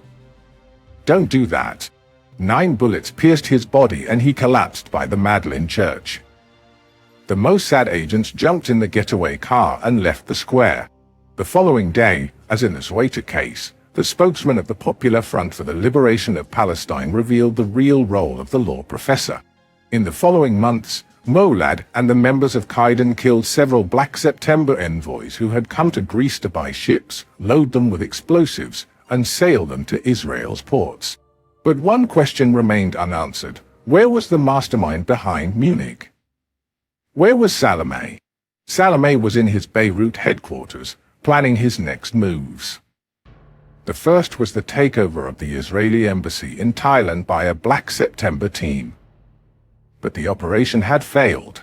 Don't do that." 9 bullets pierced his body and he collapsed by the Madeleine Church. The Mossad agents jumped in the getaway car and left the square. The following day, as in the Zweite case, the spokesman of the Popular Front for the Liberation of Palestine revealed the real role of the law professor. In the following months, Mossad and the members of Qaeda killed several Black September envoys who had come to Greece to buy ships, load them with explosives, and sail them to Israel's ports. But one question remained unanswered. Where was the mastermind behind Munich? Where was Salameh? Salameh was in his Beirut headquarters, planning his next moves. The first was the takeover of the Israeli embassy in Thailand by a Black September team. But the operation had failed.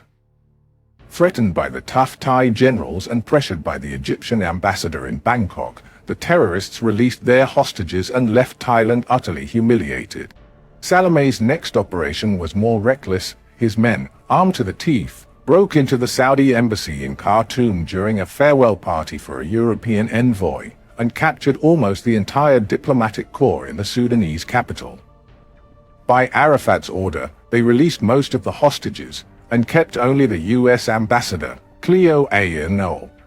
Threatened by the tough Thai generals and pressured by the Egyptian ambassador in Bangkok, the terrorists released their hostages and left Thailand utterly humiliated. Salameh's next operation was more reckless. His men, armed to the teeth, broke into the Saudi embassy in Khartoum during a farewell party for a European envoy, and captured almost the entire diplomatic corps in the Sudanese capital. By Arafat's order, they released most of the hostages, and kept only the U.S. ambassador, Cleo A.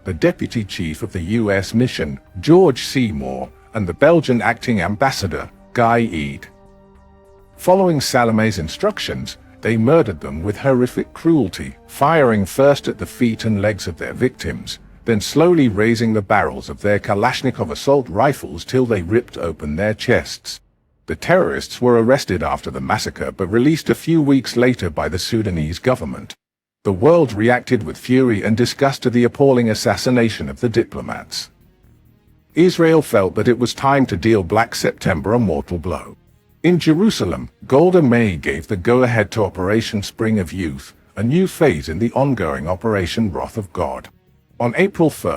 the deputy chief of the U.S. mission, George Seymour, and the Belgian acting ambassador, Guy Eade. Following Salameh's instructions, they murdered them with horrific cruelty, firing first at the feet and legs of their victims, then slowly raising the barrels of their Kalashnikov assault rifles till they ripped open their chests. The terrorists were arrested after the massacre but released a few weeks later by the Sudanese government. The world reacted with fury and disgust to the appalling assassination of the diplomats. Israel felt that it was time to deal Black September a mortal blow. In Jerusalem, Golda Meir gave the go-ahead to Operation Spring of Youth, a new phase in the ongoing Operation Wrath of God. On April 1,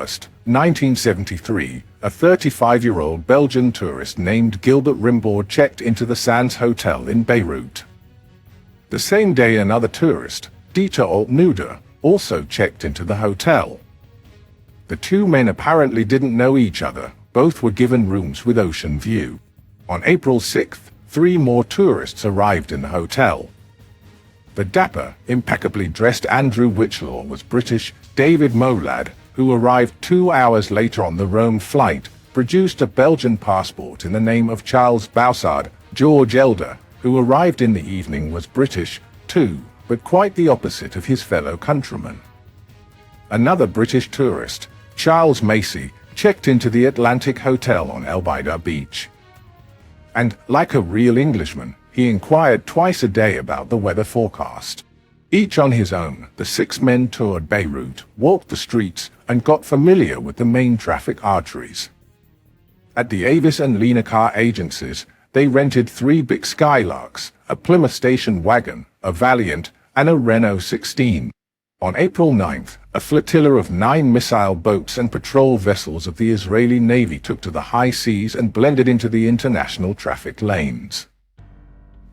1973, a 35-year-old Belgian tourist named Gilbert Rimbaud checked into the Sands Hotel in Beirut. The same day another tourist, Dieter Altnuder, also checked into the hotel. The two men apparently didn't know each other. Both were given rooms with ocean view. On April 6th, 3 more tourists arrived in the hotel. The dapper, impeccably dressed Andrew Wichlaw was British. David Mossad, who arrived 2 hours later on the Rome flight, produced a Belgian passport in the name of Charles Boussard. George Elder, who arrived in the evening, was British, too, but quite the opposite of his fellow countrymen. Another British tourist, Charles Macy, checked into the Atlantic Hotel on El Baida Beach. And, like a real Englishman, he inquired twice a day about the weather forecast. Each on his own, the 6 men toured Beirut, walked the streets, and got familiar with the main traffic arteries. At the Avis and Linacar agencies, they rented 3 big Skylarks, a Plymouth station wagon, a Valiant, and a Renault 16. On April 9th, a flotilla of 9 missile boats and patrol vessels of the Israeli Navy took to the high seas and blended into the international traffic lanes.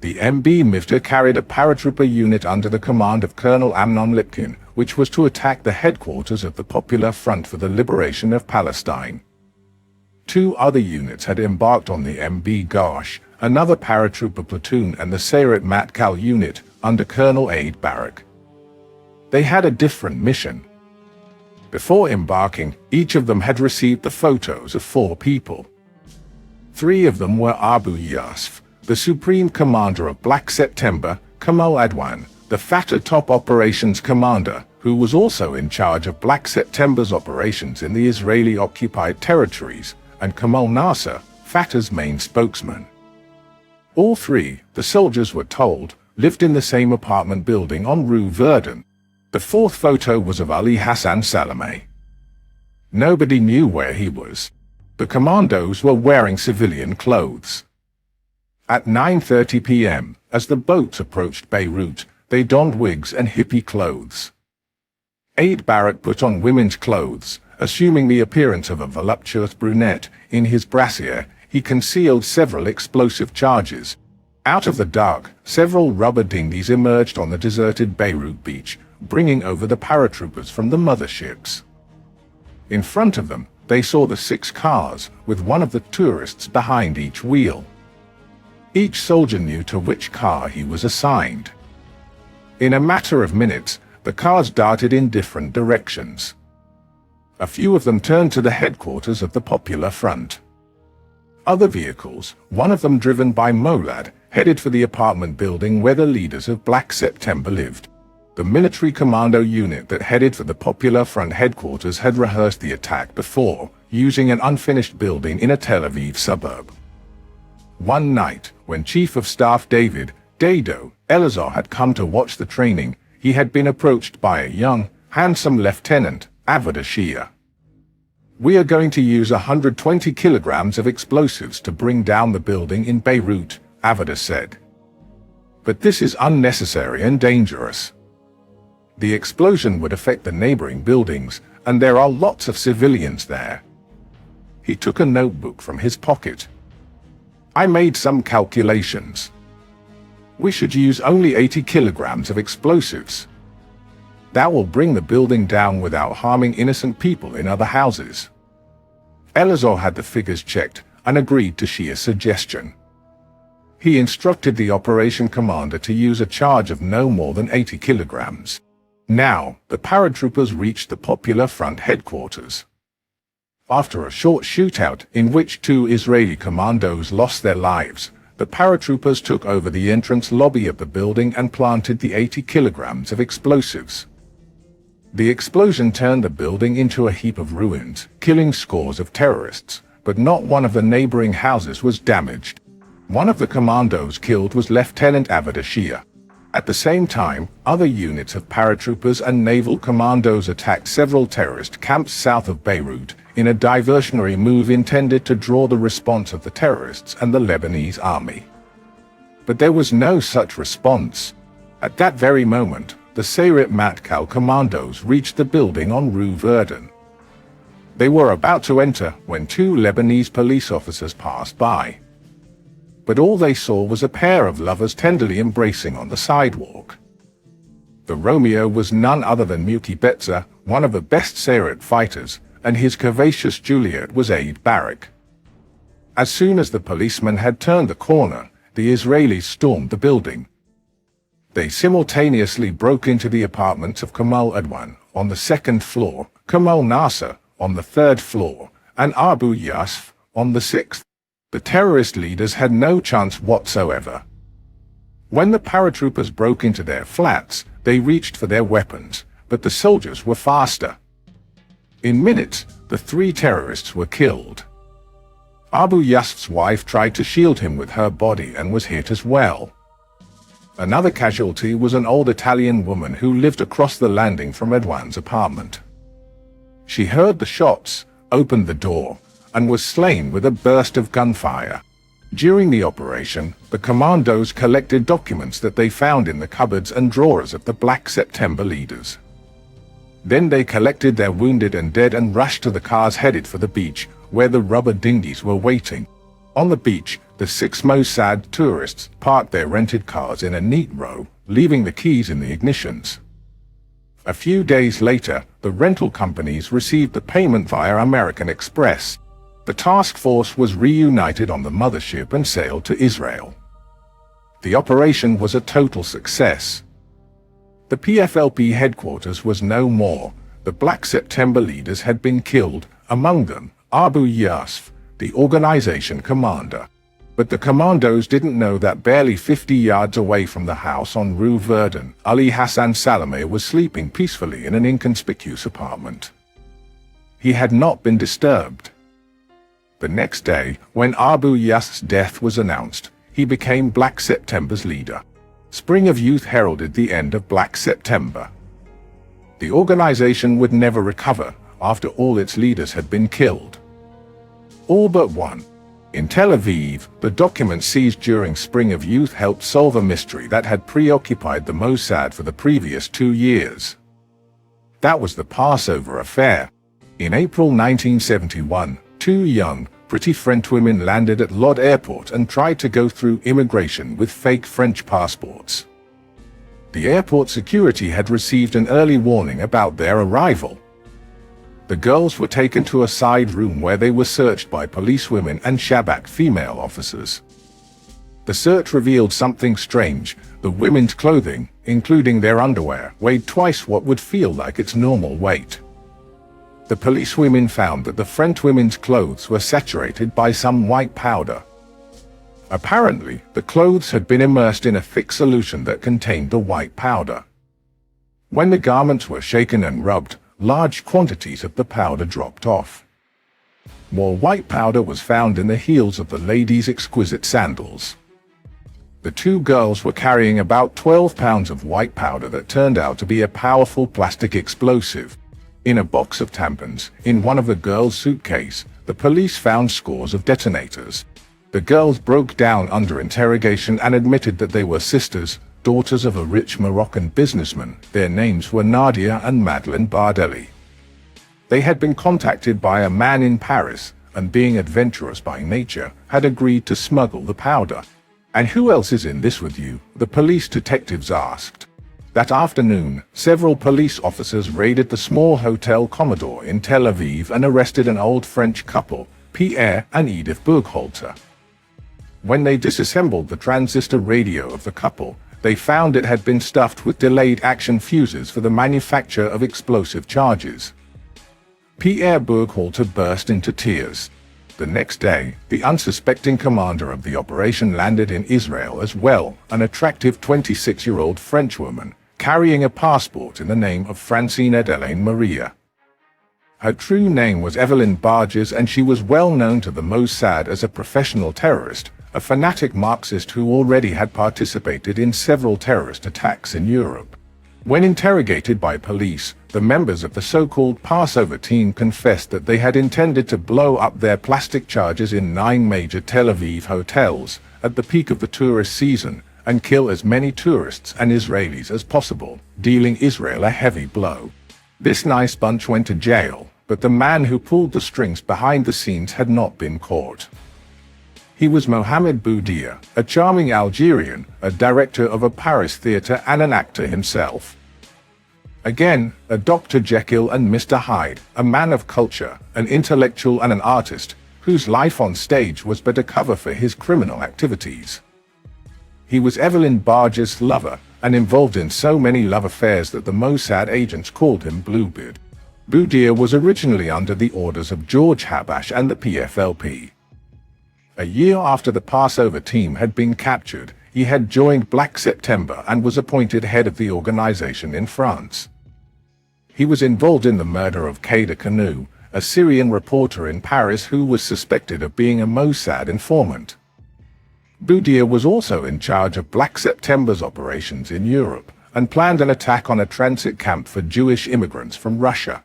The MB Mivta carried a paratrooper unit under the command of Colonel Amnon Lipkin, which was to attack the headquarters of the Popular Front for the Liberation of Palestine. 2 other units had embarked on the MB Gosh, another paratrooper platoon, and the Sayeret Matkal unit under Colonel Aid Barak. They had a different mission. Before embarking, each of them had received the photos of 4 people. 3 of them were Abu Yasf, the Supreme Commander of Black September, Kamal Adwan, the Fatah Top Operations Commander, who was also in charge of Black September's operations in the Israeli-occupied territories, and Kamal Nasser, Fatah's main spokesman. All 3, the soldiers were told, lived in the same apartment building on Rue Verdun. The 4th photo was of Ali Hassan Salameh. Nobody knew where he was. The commandos were wearing civilian clothes. At 9:30 p.m., as the boats approached Beirut, they donned wigs and hippie clothes. Aide Barak put on women's clothes, assuming the appearance of a voluptuous brunette. In his brassiere, he concealed several explosive charges. Out of the dark, several rubber dinghies emerged on the deserted Beirut beach, bringing over the paratroopers from the motherships. In front of them, they saw the 6 cars, with one of the tourists behind each wheel. Each soldier knew to which car he was assigned. In a matter of minutes, the cars darted in different directions. A few of them turned to the headquarters of the Popular Front. Other vehicles, one of them driven by Mossad, headed for the apartment building where the leaders of Black September lived. The military commando unit that headed for the Popular Front headquarters had rehearsed the attack before, using an unfinished building in a Tel Aviv suburb. One night, when Chief of Staff David Dado Elazar had come to watch the training, he had been approached by a young, handsome Lieutenant, Avada Shia. "We are going to use 120 kilograms of explosives to bring down the building in Beirut," Avada said. "But this is unnecessary and dangerous. The explosion would affect the neighboring buildings, and there are lots of civilians there." He took a notebook from his pocket. "I made some calculations. We should use only 80 kilograms of explosives. That will bring the building down without harming innocent people in other houses." Elazar had the figures checked and agreed to Shia's suggestion. He instructed the operation commander to use a charge of no more than 80 kilograms. Now, the paratroopers reached the Popular Front headquarters. After a short shootout in which 2 Israeli commandos lost their lives, the paratroopers took over the entrance lobby of the building and planted the 80 kilograms of explosives. The explosion turned the building into a heap of ruins, killing scores of terrorists, but not one of the neighboring houses was damaged. One of the commandos killed was Lieutenant Avada Shia. At the same time, other units of paratroopers and naval commandos attacked several terrorist camps south of Beirut, in a diversionary move intended to draw the response of the terrorists and the Lebanese army. But there was no such response. At that very moment, the Sayeret Matkal commandos reached the building on Rue Verdun. They were about to enter when 2 Lebanese police officers passed by. But all they saw was a pair of lovers tenderly embracing on the sidewalk. The Romeo was none other than Muki Betza, one of the best Sayeret fighters, and his curvaceous Juliet was Aide Barak. As soon as the policeman had turned the corner, the Israelis stormed the building. They simultaneously broke into the apartments of Kamal Adwan on the 2nd floor, Kamal Nasser on the 3rd floor, and Abu Yasf on the 6th. The terrorist leaders had no chance whatsoever. When the paratroopers broke into their flats, they reached for their weapons, but the soldiers were faster. In minutes, the 3 terrorists were killed. Abu Yasf's wife tried to shield him with her body and was hit as well. Another casualty was an old Italian woman who lived across the landing from Adwan's apartment. She heard the shots, opened the door, and was slain with a burst of gunfire. During the operation, the commandos collected documents that they found in the cupboards and drawers of the Black September leaders. Then they collected their wounded and dead and rushed to the cars headed for the beach, where the rubber dinghies were waiting. On the beach, the 6 Mossad tourists parked their rented cars in a neat row, leaving the keys in the ignitions. A few days later, the rental companies received the payment via American Express. The task force was reunited on the mothership and sailed to Israel. The operation was a total success. The PFLP headquarters was no more. The Black September leaders had been killed, among them Abu Yasf, the organization commander. But the commandos didn't know that barely 50 yards away from the house on Rue Verdun, Ali Hassan Salameh was sleeping peacefully in an inconspicuous apartment. He had not been disturbed. The next day, when Abu Yasf's death was announced, he became Black September's leader. Spring of Youth heralded the end of Black September. The organization would never recover after all its leaders had been killed. All but one. In Tel Aviv, the documents seized during Spring of Youth helped solve a mystery that had preoccupied the Mossad for the previous 2 years. That was the Passover affair. In April 1971, two young, pretty French women landed at Lod Airport and tried to go through immigration with fake French passports. The airport security had received an early warning about their arrival. The girls were taken to a side room where they were searched by policewomen and Shabak female officers. The search revealed something strange. The women's clothing, including their underwear, weighed twice what would feel like its normal weight. The policewomen found that the French women's clothes were saturated by some white powder. Apparently, the clothes had been immersed in a thick solution that contained the white powder. When the garments were shaken and rubbed, large quantities of the powder dropped off. More white powder was found in the heels of the ladies' exquisite sandals. The two girls were carrying about 12 pounds of white powder that turned out to be a powerful plastic explosive. In a box of tampons, in one of the girls' suitcases, the police found scores of detonators. The girls broke down under interrogation and admitted that they were sisters, daughters of a rich Moroccan businessman. Their names were Nadia and Madeleine Bardelli. They had been contacted by a man in Paris, and being adventurous by nature, had agreed to smuggle the powder. "And who else is in this with you?" the police detectives asked. That afternoon, several police officers raided the small Hotel Commodore in Tel Aviv and arrested an old French couple, Pierre and Edith Burghalter. When they disassembled the transistor radio of the couple, they found it had been stuffed with delayed action fuses for the manufacture of explosive charges. Pierre Burghalter burst into tears. The next day, the unsuspecting commander of the operation landed in Israel as well, an attractive 26-year-old Frenchwoman, carrying a passport in the name of Francine Adelaine Maria. Her true name was Evelyn Barges, and she was well known to the Mossad as a professional terrorist, a fanatic Marxist who already had participated in several terrorist attacks in Europe. When interrogated by police, the members of the so-called Passover team confessed that they had intended to blow up their plastic charges in 9 major Tel Aviv hotels at the peak of the tourist season and kill as many tourists and Israelis as possible, dealing Israel a heavy blow. This nice bunch went to jail, but the man who pulled the strings behind the scenes had not been caught. He was Mohamed Boudia, a charming Algerian, a director of a Paris theater and an actor himself. Again, a Dr. Jekyll and Mr. Hyde, a man of culture, an intellectual and an artist, whose life on stage was but a cover for his criminal activities. He was Evelyn Barges' lover, and involved in so many love affairs that the Mossad agents called him Bluebeard. Boudia was originally under the orders of George Habash and the PFLP. A year after the Passover team had been captured, he had joined Black September and was appointed head of the organization in France. He was involved in the murder of Kader Kanu, a Syrian reporter in Paris who was suspected of being a Mossad informant. Boudia was also in charge of Black September's operations in Europe and planned an attack on a transit camp for Jewish immigrants from Russia.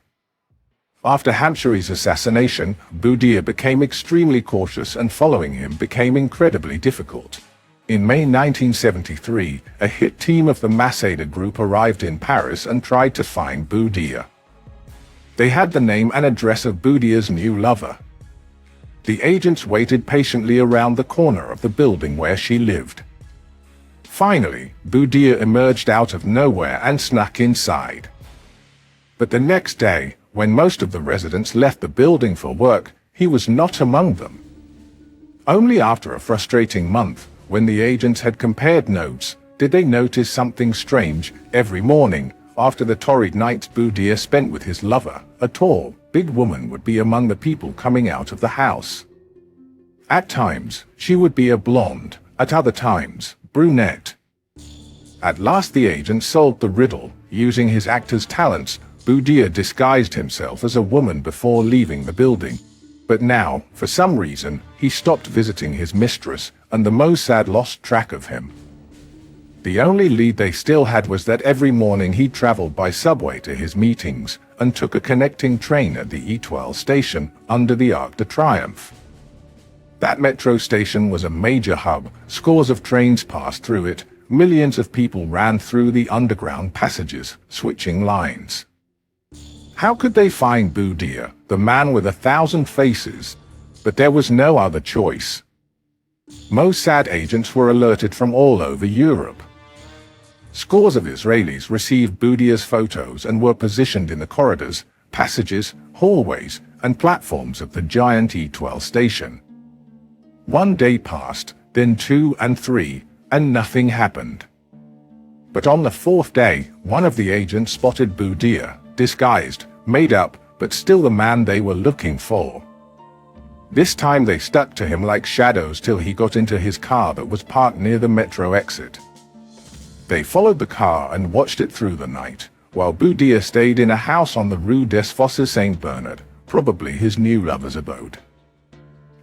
After Hamshari's assassination, Boudia became extremely cautious, and following him became incredibly difficult. In May 1973, a hit team of the Mossad group arrived in Paris and tried to find Boudia. They had the name and address of Boudia's new lover. The agents waited patiently around the corner of the building where she lived. Finally, Boudia emerged out of nowhere and snuck inside. But the next day, when most of the residents left the building for work, he was not among them. Only after a frustrating month, when the agents had compared notes, did they notice something strange. Every morning, after the torrid nights Boudia spent with his lover, a tall, big woman would be among the people coming out of the house. At times, she would be a blonde, at other times, brunette. At last the agent solved the riddle. Using his actor's talents, Boudia disguised himself as a woman before leaving the building. But now, for some reason, he stopped visiting his mistress, and the Mossad lost track of him. The only lead they still had was that every morning he traveled by subway to his meetings, and took a connecting train at the Étoile station, under the Arc de Triomphe. That metro station was a major hub. Scores of trains passed through it. Millions of people ran through the underground passages, switching lines. How could they find Boudia, the man with 1,000 faces? But there was no other choice. Mossad agents were alerted from all over Europe. Scores of Israelis received Boudia's photos and were positioned in the corridors, passages, hallways, and platforms of the giant E12 station. 1 day passed, then 2 and 3, and nothing happened. But on the 4th day, one of the agents spotted Boudia, disguised, made up, but still the man they were looking for. This time they stuck to him like shadows till he got into his car that was parked near the metro exit. They followed the car and watched it through the night, while Boudia stayed in a house on the Rue des Fosses Saint Bernard, probably his new lover's abode.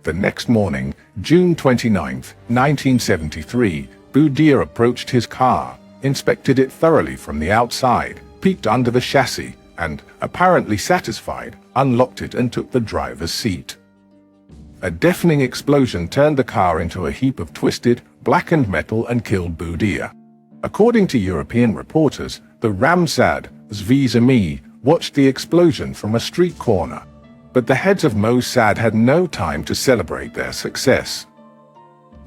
The next morning, June 29, 1973, Boudia approached his car, inspected it thoroughly from the outside, peeked under the chassis, and, apparently satisfied, unlocked it and took the driver's seat. A deafening explosion turned the car into a heap of twisted, blackened metal and killed Boudia. According to European reporters, the Ramsad's vis-a-vis watched the explosion from a street corner. But the heads of Mossad had no time to celebrate their success.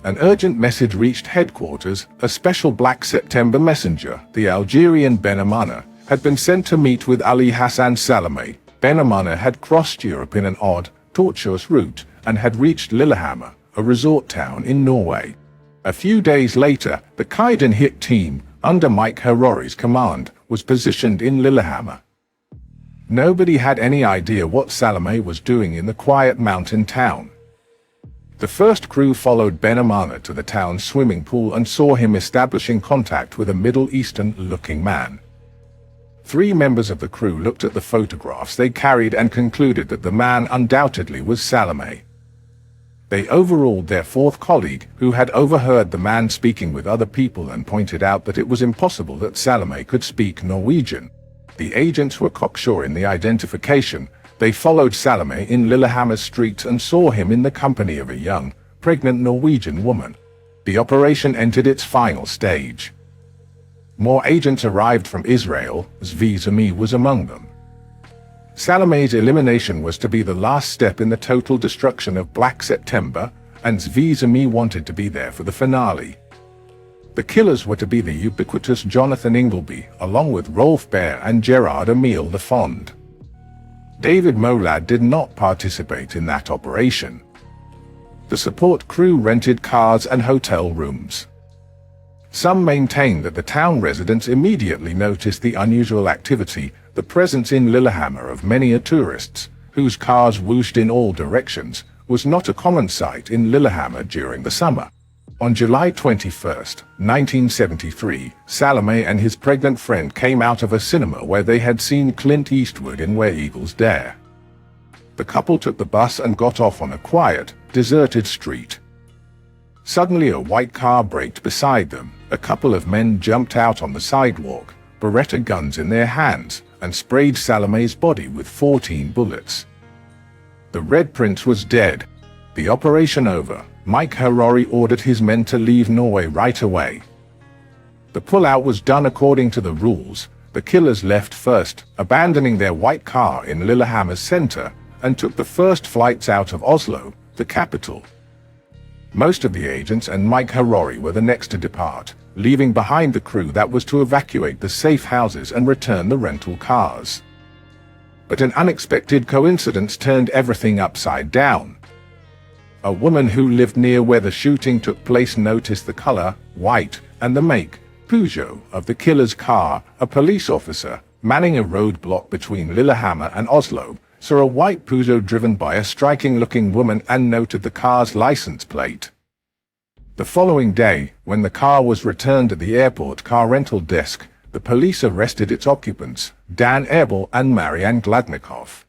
An urgent message reached headquarters. A special Black September messenger, the Algerian Ben Amana, had been sent to meet with Ali Hassan Salameh. Ben Amana had crossed Europe in an odd, tortuous route and had reached Lillehammer, a resort town in Norway. A few days later, the Kaiden-Hit team, under Mike Harari's command, was positioned in Lillehammer. Nobody had any idea what Salameh was doing in the quiet mountain town. The first crew followed Ben Amana to the town's swimming pool and saw him establishing contact with a Middle Eastern-looking man. 3 members of the crew looked at the photographs they carried and concluded that the man undoubtedly was Salameh. They overruled their 4th colleague, who had overheard the man speaking with other people, and pointed out that it was impossible that Salameh could speak Norwegian. The agents were cocksure in the identification. They followed Salameh in Lillehammer streets and saw him in the company of a young, pregnant Norwegian woman. The operation entered its final stage. More agents arrived from Israel, as vis-a-vis was among them. Salameh's elimination was to be the last step in the total destruction of Black September, and vis-a-vis wanted to be there for the finale. The killers were to be the ubiquitous Jonathan Ingleby, along with Rolf Baer and Gerard Emile Lafond. David Molad did not participate in that operation. The support crew rented cars and hotel rooms. Some maintained that the town residents immediately noticed the unusual activity, the presence in Lillehammer of many tourists, whose cars whooshed in all directions, was not a common sight in Lillehammer during the summer. On July 21, 1973, Salameh and his pregnant friend came out of a cinema where they had seen Clint Eastwood in Where Eagles Dare. The couple took the bus and got off on a quiet, deserted street. Suddenly a white car braked beside them. A couple of men jumped out on the sidewalk, Beretta guns in their hands, and sprayed Salameh's body with 14 bullets. The Red Prince was dead. The operation over, Mike Harari ordered his men to leave Norway right away. The pullout was done according to the rules. The killers left first, abandoning their white car in Lillehammer's center, and took the first flights out of Oslo, the capital. Most of the agents and Mike Harari were the next to depart, leaving behind the crew that was to evacuate the safe houses and return the rental cars. But an unexpected coincidence turned everything upside down. A woman who lived near where the shooting took place noticed the color, white, and the make, Peugeot, of the killer's car. A police officer, manning a roadblock between Lillehammer and Oslo, saw a white Peugeot driven by a striking-looking woman and noted the car's license plate. The following day, when the car was returned at the airport car rental desk, the police arrested its occupants, Dan Erbel and Marianne Gladnikov.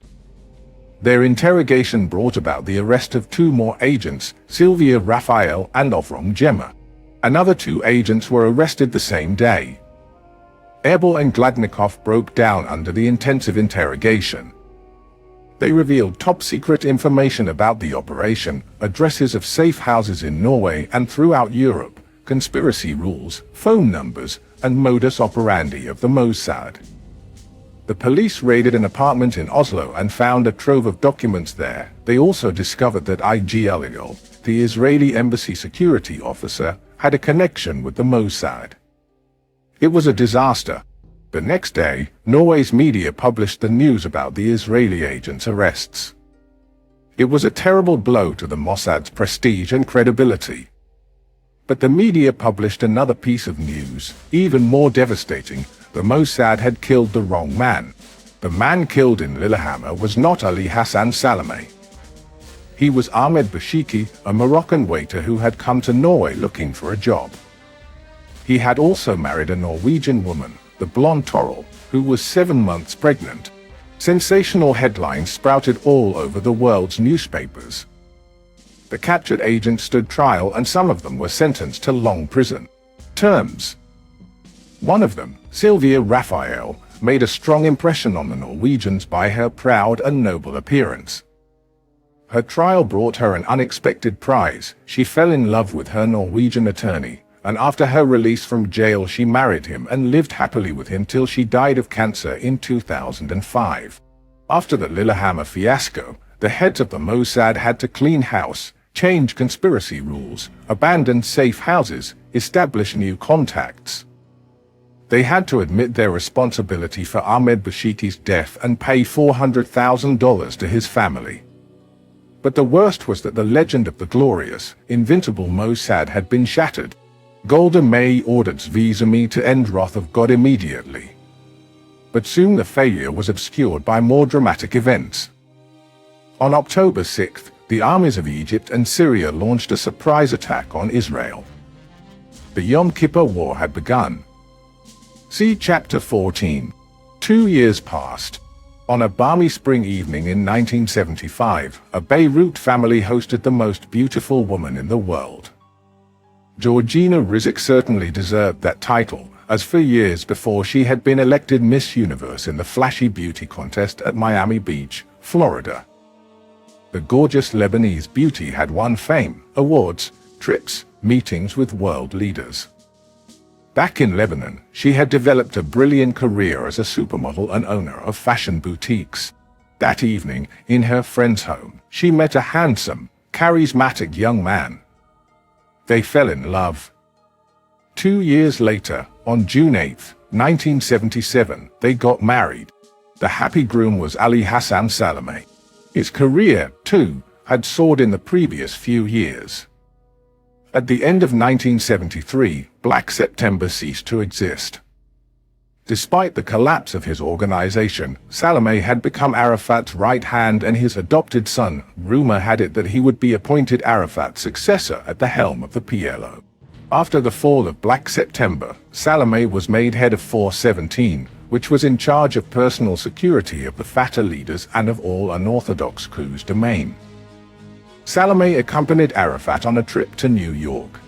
Their interrogation brought about the arrest of 2 more agents, Sylvia Raphael and Ofrom Gemma. Another 2 agents were arrested the same day. Erbel and Gladnikov broke down under the intensive interrogation. They revealed top-secret information about the operation, addresses of safe houses in Norway and throughout Europe, conspiracy rules, phone numbers, and modus operandi of the Mossad. The police raided an apartment in Oslo and found a trove of documents there. They also discovered that Eichmann, the Israeli embassy security officer, had a connection with the Mossad. It was a disaster. The next day, Norway's media published the news about the Israeli agent's arrests. It was a terrible blow to the Mossad's prestige and credibility. But the media published another piece of news, even more devastating. The Mossad had killed the wrong man. The man killed in Lillehammer was not Ali Hassan Salameh. He was Ahmed Bashiki, a Moroccan waiter who had come to Norway looking for a job. He had also married a Norwegian woman, the blonde Toril, who was 7 months pregnant. Sensational headlines sprouted all over the world's newspapers. The captured agents stood trial and some of them were sentenced to long prison terms. One of them, Sylvia Raphael, made a strong impression on the Norwegians by her proud and noble appearance. Her trial brought her an unexpected prize. She fell in love with her Norwegian attorney, and after her release from jail she married him and lived happily with him till she died of cancer in 2005. After the Lillehammer fiasco, the heads of the Mossad had to clean house, change conspiracy rules, abandon safe houses, establish new contacts. They had to admit their responsibility for Ahmed Bashiki's death and pay $400,000 to his family. But the worst was that the legend of the glorious, invincible Mossad had been shattered. Golda Meir ordered Zvezami to end wrath of God immediately. But soon the failure was obscured by more dramatic events. On October 6th, the armies of Egypt and Syria launched a surprise attack on Israel. The Yom Kippur War had begun. See Chapter 14. 2 years passed. On a balmy spring evening in 1975, a Beirut family hosted the most beautiful woman in the world. Georgina Rizek certainly deserved that title, as for years before she had been elected Miss Universe in the flashy beauty contest at Miami Beach, Florida. The gorgeous Lebanese beauty had won fame, awards, trips, meetings with world leaders. Back in Lebanon, she had developed a brilliant career as a supermodel and owner of fashion boutiques. That evening, in her friend's home, she met a handsome, charismatic young man. They fell in love. 2 years later, on June 8, 1977, they got married. The happy groom was Ali Hassan Salameh. His career, too, had soared in the previous few years. At the end of 1973, Black September ceased to exist. Despite the collapse of his organization, Salameh had become Arafat's right hand and his adopted son. Rumor had it that he would be appointed Arafat's successor at the helm of the PLO. After the fall of Black September, Salameh was made head of Force 17, which was in charge of personal security of the Fatah leaders and of all unorthodox Quds domain. Salameh accompanied Arafat on a trip to New York.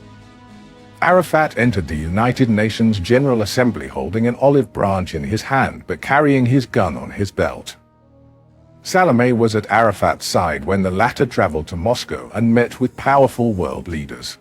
Arafat entered the United Nations General Assembly holding an olive branch in his hand but carrying his gun on his belt. Salameh was at Arafat's side when the latter traveled to Moscow and met with powerful world leaders.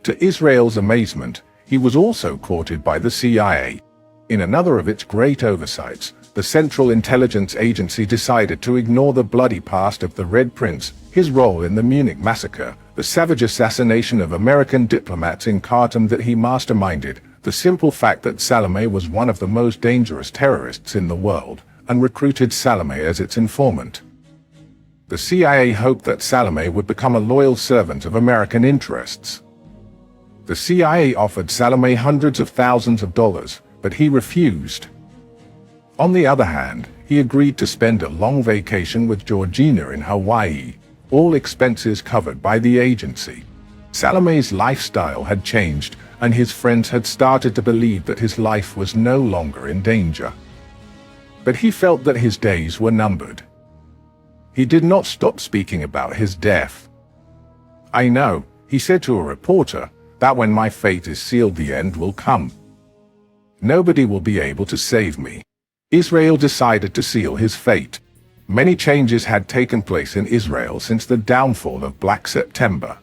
To Israel's amazement, he was also courted by the CIA. In another of its great oversights, the Central Intelligence Agency decided to ignore the bloody past of the Red Prince, his role in the Munich massacre, the savage assassination of American diplomats in Khartoum that he masterminded, the simple fact that Salameh was one of the most dangerous terrorists in the world, and recruited Salameh as its informant. The CIA hoped that Salameh would become a loyal servant of American interests. The CIA offered Salameh hundreds of thousands of dollars, but he refused. On the other hand, he agreed to spend a long vacation with Georgina in Hawaii, all expenses covered by the agency. Salameh's lifestyle had changed, and his friends had started to believe that his life was no longer in danger. But he felt that his days were numbered. He did not stop speaking about his death. "I know," he said to a reporter, "that when my fate is sealed the end will come. Nobody will be able to save me." Israel decided to seal his fate. Many changes had taken place in Israel since the downfall of Black September.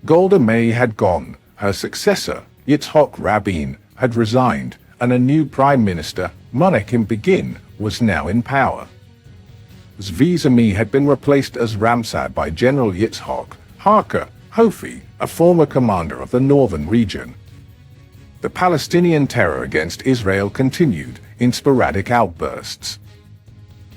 Golda Meir had gone, her successor, Yitzhak Rabin, had resigned, and a new prime minister, Mordechai Begin was now in power. Zvezami had been replaced as Ramsad by General Yitzhak Harker Hofi, a former commander of the northern region. The Palestinian terror against Israel continued in sporadic outbursts.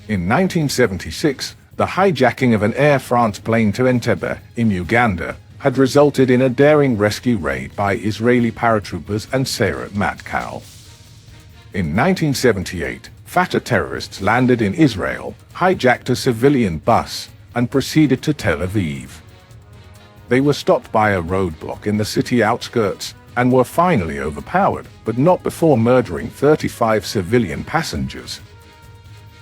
In 1976, the hijacking of an Air France plane to Entebbe in Uganda had resulted in a daring rescue raid by Israeli paratroopers and Sayeret Matkal. In 1978, Fatah terrorists landed in Israel, hijacked a civilian bus, and proceeded to Tel Aviv. They were stopped by a roadblock in the city outskirts and were finally overpowered, but not before murdering 35 civilian passengers.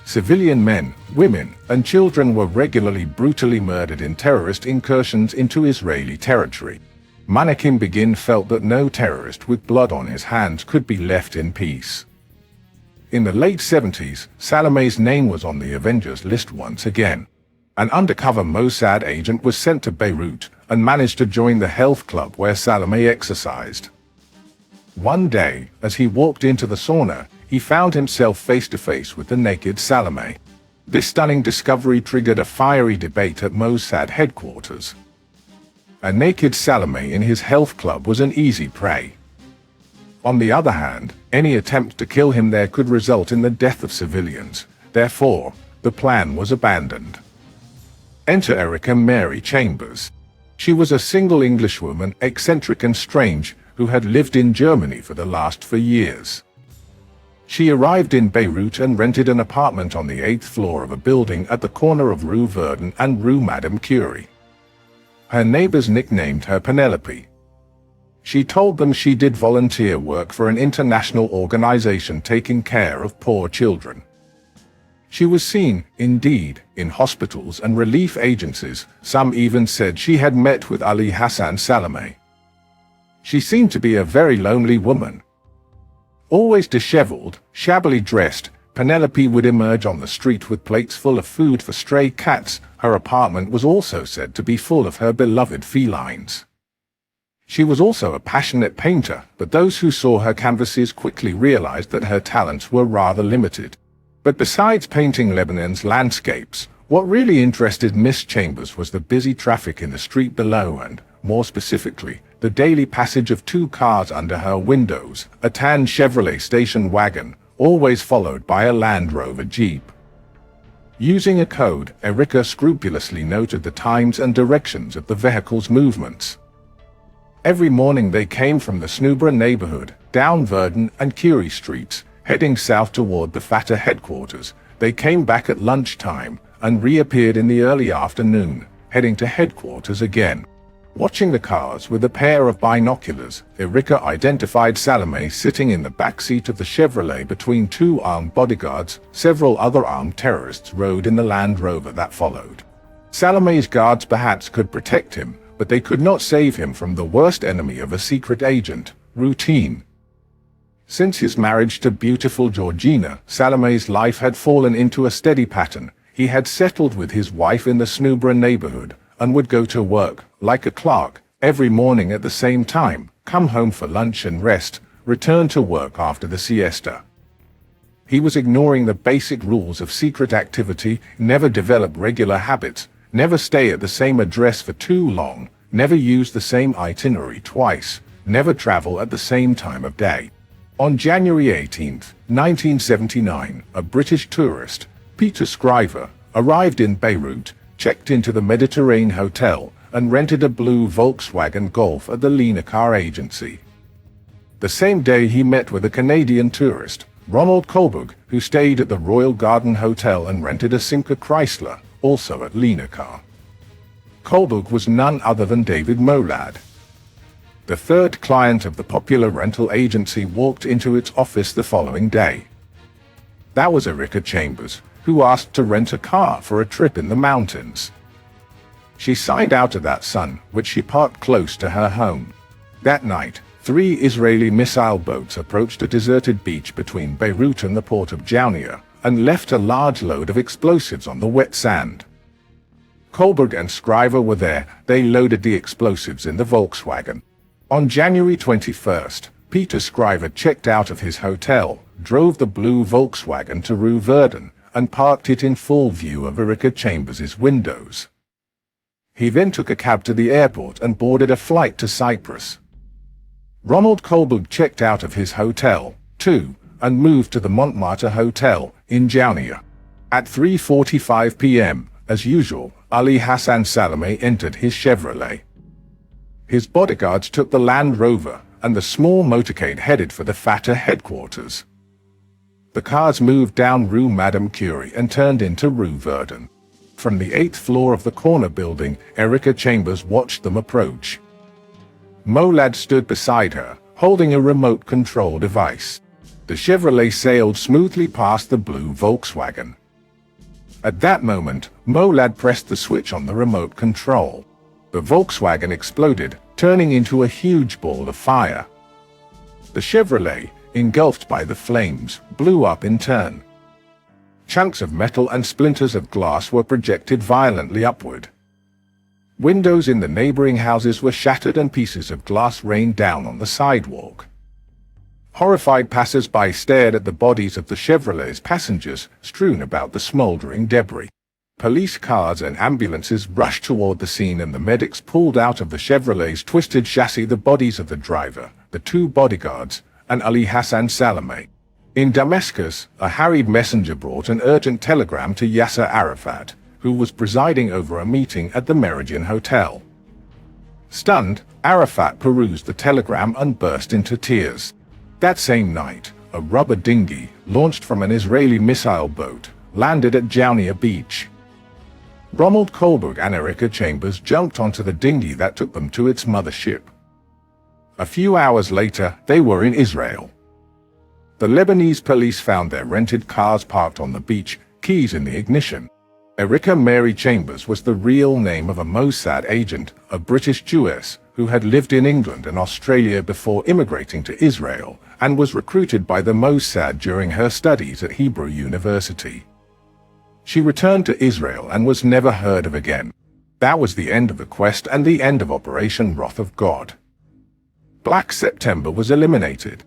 Civilian men, women, and children were regularly brutally murdered in terrorist incursions into Israeli territory. Mordechai Begin felt that no terrorist with blood on his hands could be left in peace. In the late 70s, Salameh's name was on the Avengers list once again. An undercover Mossad agent was sent to Beirut and managed to join the health club where Salameh exercised. One day, as he walked into the sauna, he found himself face to face with the naked Salameh. This stunning discovery triggered a fiery debate at Mossad headquarters. A naked Salameh in his health club was an easy prey. On the other hand, any attempt to kill him there could result in the death of civilians. Therefore, the plan was abandoned. Enter Erica Mary Chambers. She was a single Englishwoman, eccentric and strange, who had lived in Germany for the last 4 years. She arrived in Beirut and rented an apartment on the 8th floor of a building at the corner of Rue Verdun and Rue Madame Curie. Her neighbors nicknamed her Penelope. She told them she did volunteer work for an international organization taking care of poor children. She was seen, indeed, in hospitals and relief agencies. Some even said she had met with Ali Hassan Salameh. She seemed to be a very lonely woman. Always disheveled, shabbily dressed, Penelope would emerge on the street with plates full of food for stray cats. Her apartment was also said to be full of her beloved felines. She was also a passionate painter, but those who saw her canvases quickly realized that her talents were rather limited. But besides painting Lebanon's landscapes, what really interested Miss Chambers was the busy traffic in the street below and, more specifically, the daily passage of 2 cars under her windows, a tan Chevrolet station wagon, always followed by a Land Rover Jeep. Using a code, Erica scrupulously noted the times and directions of the vehicle's movements. Every morning they came from the Snubra neighborhood, down Verdun and Curie streets, heading south toward the Fatah headquarters. They came back at lunchtime and reappeared in the early afternoon, heading to headquarters again. Watching the cars with a pair of binoculars, Erica identified Salameh sitting in the backseat of the Chevrolet between 2 armed bodyguards. Several other armed terrorists rode in the Land Rover that followed. Salameh's guards perhaps could protect him, but they could not save him from the worst enemy of a secret agent, routine. Since his marriage to beautiful Georgina, Salameh's life had fallen into a steady pattern. He had settled with his wife in the Snubra neighborhood and would go to work, like a clerk, every morning at the same time, come home for lunch and rest, return to work after the siesta. He was ignoring the basic rules of secret activity, never develop regular habits, never stay at the same address for too long, never use the same itinerary twice, never travel at the same time of day. On January 18, 1979, a British tourist, Peter Scriver, arrived in Beirut, checked into the Mediterranean Hotel, and rented a blue Volkswagen Golf at the Lena Car Agency. The same day he met with a Canadian tourist, Ronald Kohlberg, who stayed at the Royal Garden Hotel and rented a Simca Chrysler, also at Lena Car. Kohlberg was none other than David Mossad. The third client of the popular rental agency walked into its office the following day. That was Erica Chambers, who asked to rent a car for a trip in the mountains. She signed out of that sun, which she parked close to her home. That night, 3 Israeli missile boats approached a deserted beach between Beirut and the port of Jaunia, and left a large load of explosives on the wet sand. Kohlberg and Scriver were there. They loaded the explosives in the Volkswagen. On January 21st, Peter Scriver checked out of his hotel, drove the blue Volkswagen to Rue and parked it in full view of Erika Chambers' windows. He then took a cab to the airport and boarded a flight to Cyprus. Ronald Kohlberg checked out of his hotel, too, and moved to the Montmartre Hotel in Jaunia. At 3:45 p.m., as usual, Ali Hassan Salameh entered his Chevrolet. His bodyguards took the Land Rover, and the small motorcade headed for the Fatah headquarters. The cars moved down Rue Madame Curie and turned into Rue Verdun. From the 8th floor of the corner building, Erika Chambers watched them approach. Mossad stood beside her, holding a remote control device. The Chevrolet sailed smoothly past the blue Volkswagen. At that moment, Mossad pressed the switch on the remote control. The Volkswagen exploded, turning into a huge ball of fire. The Chevrolet, engulfed by the flames, blew up in turn. Chunks of metal and splinters of glass were projected violently upward. Windows in the neighboring houses were shattered and pieces of glass rained down on the sidewalk. Horrified passers-by stared at the bodies of the Chevrolet's passengers strewn about the smoldering debris. Police cars and ambulances rushed toward the scene, and the medics pulled out of the Chevrolet's twisted chassis the bodies of the driver, the two bodyguards, and Ali Hassan Salameh. In Damascus, a harried messenger brought an urgent telegram to Yasser Arafat, who was presiding over a meeting at the Meridian Hotel. Stunned, Arafat perused the telegram and burst into tears. That same night, a rubber dinghy, launched from an Israeli missile boat, landed at Jaunia Beach. Ronald Kohlberg and Erika Chambers jumped onto the dinghy that took them to its mothership. A few hours later, they were in Israel. The Lebanese police found their rented cars parked on the beach, keys in the ignition. Erika Mary Chambers was the real name of a Mossad agent, a British Jewess, who had lived in England and Australia before immigrating to Israel, and was recruited by the Mossad during her studies at Hebrew University. She returned to Israel and was never heard of again. That was the end of the quest and the end of Operation Wrath of God. Black September was eliminated.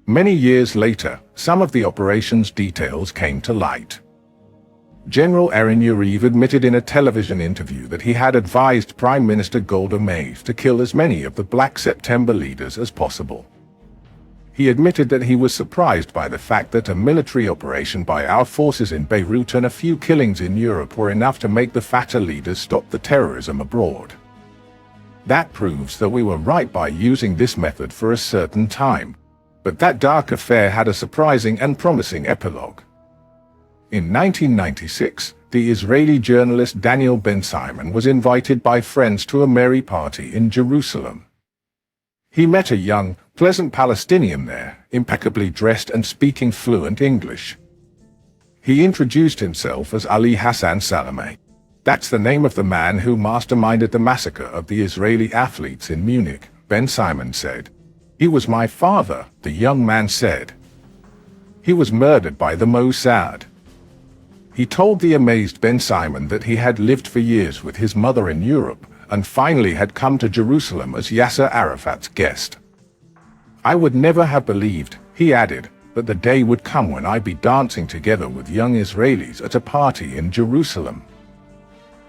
Many years later, some of the operation's details came to light. General Erin Yariv admitted in a television interview that he had advised Prime Minister Golda Meir to kill as many of the Black September leaders as possible. He admitted that he was surprised by the fact that a military operation by our forces in Beirut and a few killings in Europe were enough to make the Fatah leaders stop the terrorism abroad. That proves that we were right by using this method for a certain time. But that dark affair had a surprising and promising epilogue. In 1996, the Israeli journalist Daniel Ben-Simon was invited by friends to a merry party in Jerusalem. He met a young, pleasant Palestinian there, impeccably dressed and speaking fluent English. He introduced himself as Ali Hassan Salameh. That's the name of the man who masterminded the massacre of the Israeli athletes in Munich, Ben-Simon said. He was my father, the young man said. He was murdered by the Mossad. He told the amazed Ben-Simon that he had lived for years with his mother in Europe and finally had come to Jerusalem as Yasser Arafat's guest. I would never have believed, he added, that the day would come when I'd be dancing together with young Israelis at a party in Jerusalem.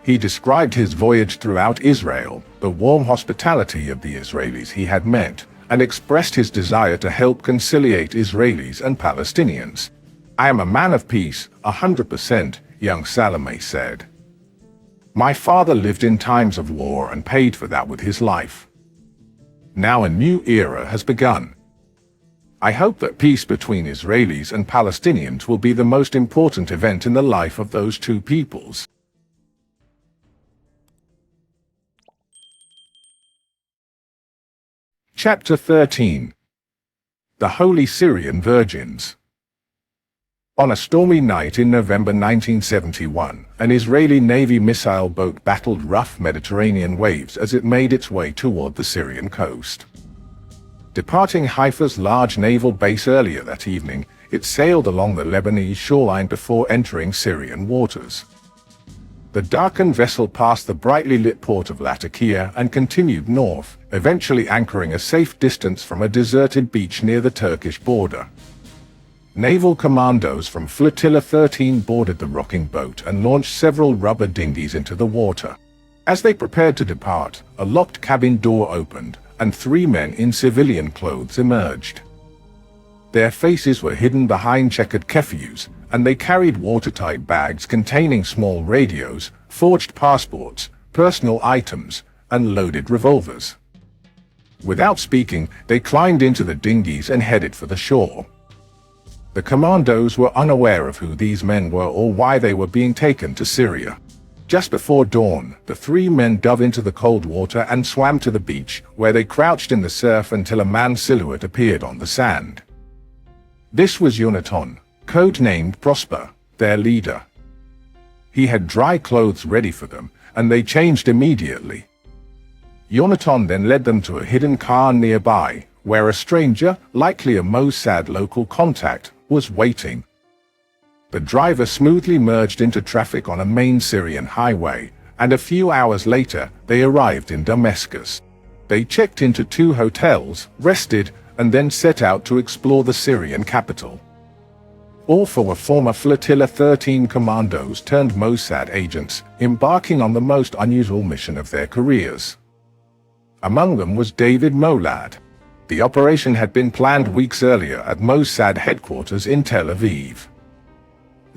He described his voyage throughout Israel, the warm hospitality of the Israelis he had met, and expressed his desire to help conciliate Israelis and Palestinians. I am a man of peace, 100%, young Salameh said. My father lived in times of war and paid for that with his life. Now a new era has begun. I hope that peace between Israelis and Palestinians will be the most important event in the life of those two peoples. Chapter 13. The Holy Syrian Virgins. On a stormy night in November 1971, an Israeli Navy missile boat battled rough Mediterranean waves as it made its way toward the Syrian coast. Departing Haifa's large naval base earlier that evening, it sailed along the Lebanese shoreline before entering Syrian waters. The Dagan vessel passed the brightly lit port of Latakia and continued north, eventually anchoring a safe distance from a deserted beach near the Turkish border. Naval commandos from Flotilla 13 boarded the rocking boat and launched several rubber dinghies into the water. As they prepared to depart, a locked cabin door opened, and 3 men in civilian clothes emerged. Their faces were hidden behind checkered keffiyehs, and they carried watertight bags containing small radios, forged passports, personal items, and loaded revolvers. Without speaking, they climbed into the dinghies and headed for the shore. The commandos were unaware of who these men were or why they were being taken to Syria. Just before dawn, the 3 men dove into the cold water and swam to the beach, where they crouched in the surf until a man's silhouette appeared on the sand. This was Yonatan, codenamed Prosper, their leader. He had dry clothes ready for them, and they changed immediately. Yonatan then led them to a hidden car nearby, where a stranger, likely a Mossad local contact, was waiting. The driver smoothly merged into traffic on a main Syrian highway, and a few hours later they arrived in Damascus. They checked into 2 hotels, rested, and then set out to explore the Syrian capital. All 4 were former Flotilla 13 commandos turned Mossad agents, embarking on the most unusual mission of their careers. Among them was David Molad. The operation had been planned weeks earlier at Mossad headquarters in Tel Aviv.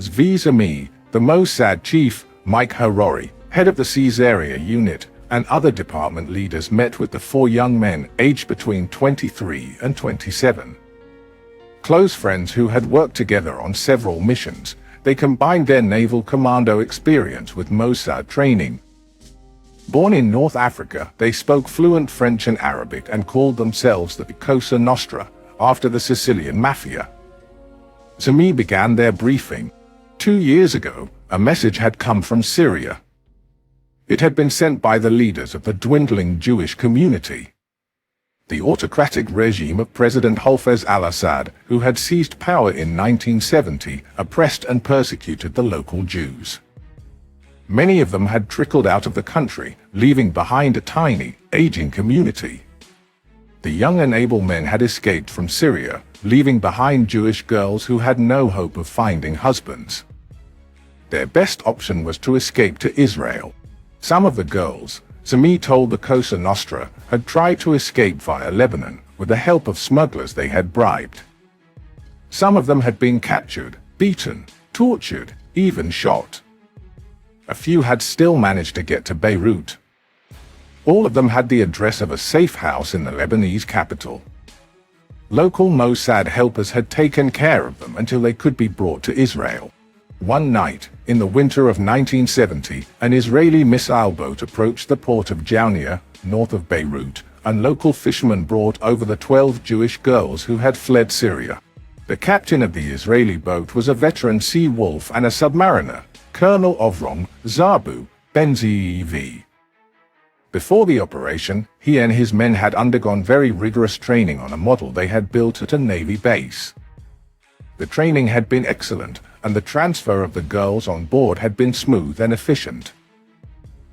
Zvi Zami, the Mossad chief, Mike Harori, head of the Caesarea unit, and other department leaders met with the 4 young men aged between 23 and 27. Close friends who had worked together on several missions, they combined their naval commando experience with Mossad training. Born in North Africa, they spoke fluent French and Arabic and called themselves the Cosa Nostra, after the Sicilian mafia. Zami began their briefing. 2 years ago, a message had come from Syria. It had been sent by the leaders of the dwindling Jewish community. The autocratic regime of President Hafez al-Assad, who had seized power in 1970, oppressed and persecuted the local Jews. Many of them had trickled out of the country, leaving behind a tiny, aging community. The young and able men had escaped from Syria, leaving behind Jewish girls who had no hope of finding husbands. Their best option was to escape to Israel. Some of the girls, Zami told the Cosa Nostra, had tried to escape via Lebanon with the help of smugglers they had bribed. Some of them had been captured, beaten, tortured, even shot. A few had still managed to get to Beirut. All of them had the address of a safe house in the Lebanese capital. Local Mossad helpers had taken care of them until they could be brought to Israel. One night, in the winter of 1970, an Israeli missile boat approached the port of Jaunia, north of Beirut, and local fishermen brought over the 12 Jewish girls who had fled Syria. The captain of the Israeli boat was a veteran sea wolf and a submariner, Colonel Ovrom Zabu Benziv. Before the operation, he and his men had undergone very rigorous training on a model they had built at a Navy base. The training had been excellent, and the transfer of the girls on board had been smooth and efficient.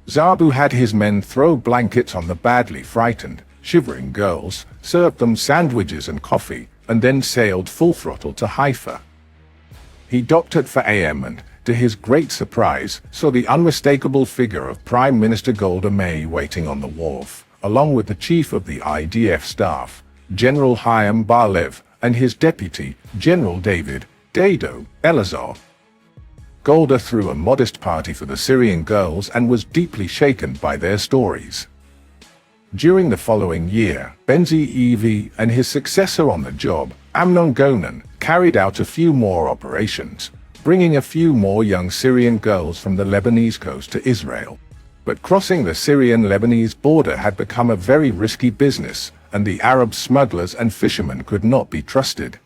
Zabu had his men throw blankets on the badly frightened, shivering girls, served them sandwiches and coffee, and then sailed full throttle to Haifa. He docked at Amman and, to his great surprise, saw the unmistakable figure of Prime Minister Golda Meir waiting on the wharf, along with the chief of the IDF staff, General Chaim Bar-Lev, and his deputy, General David Dado Elazar. Golda threw a modest party for the Syrian girls and was deeply shaken by their stories. During the following year, Benzi and his successor on the job, Amnon Gonan, carried out a few more operations, bringing a few more young Syrian girls from the Lebanese coast to Israel. But crossing the Syrian-Lebanese border had become a very risky business, and the Arab smugglers and fishermen could not be trusted.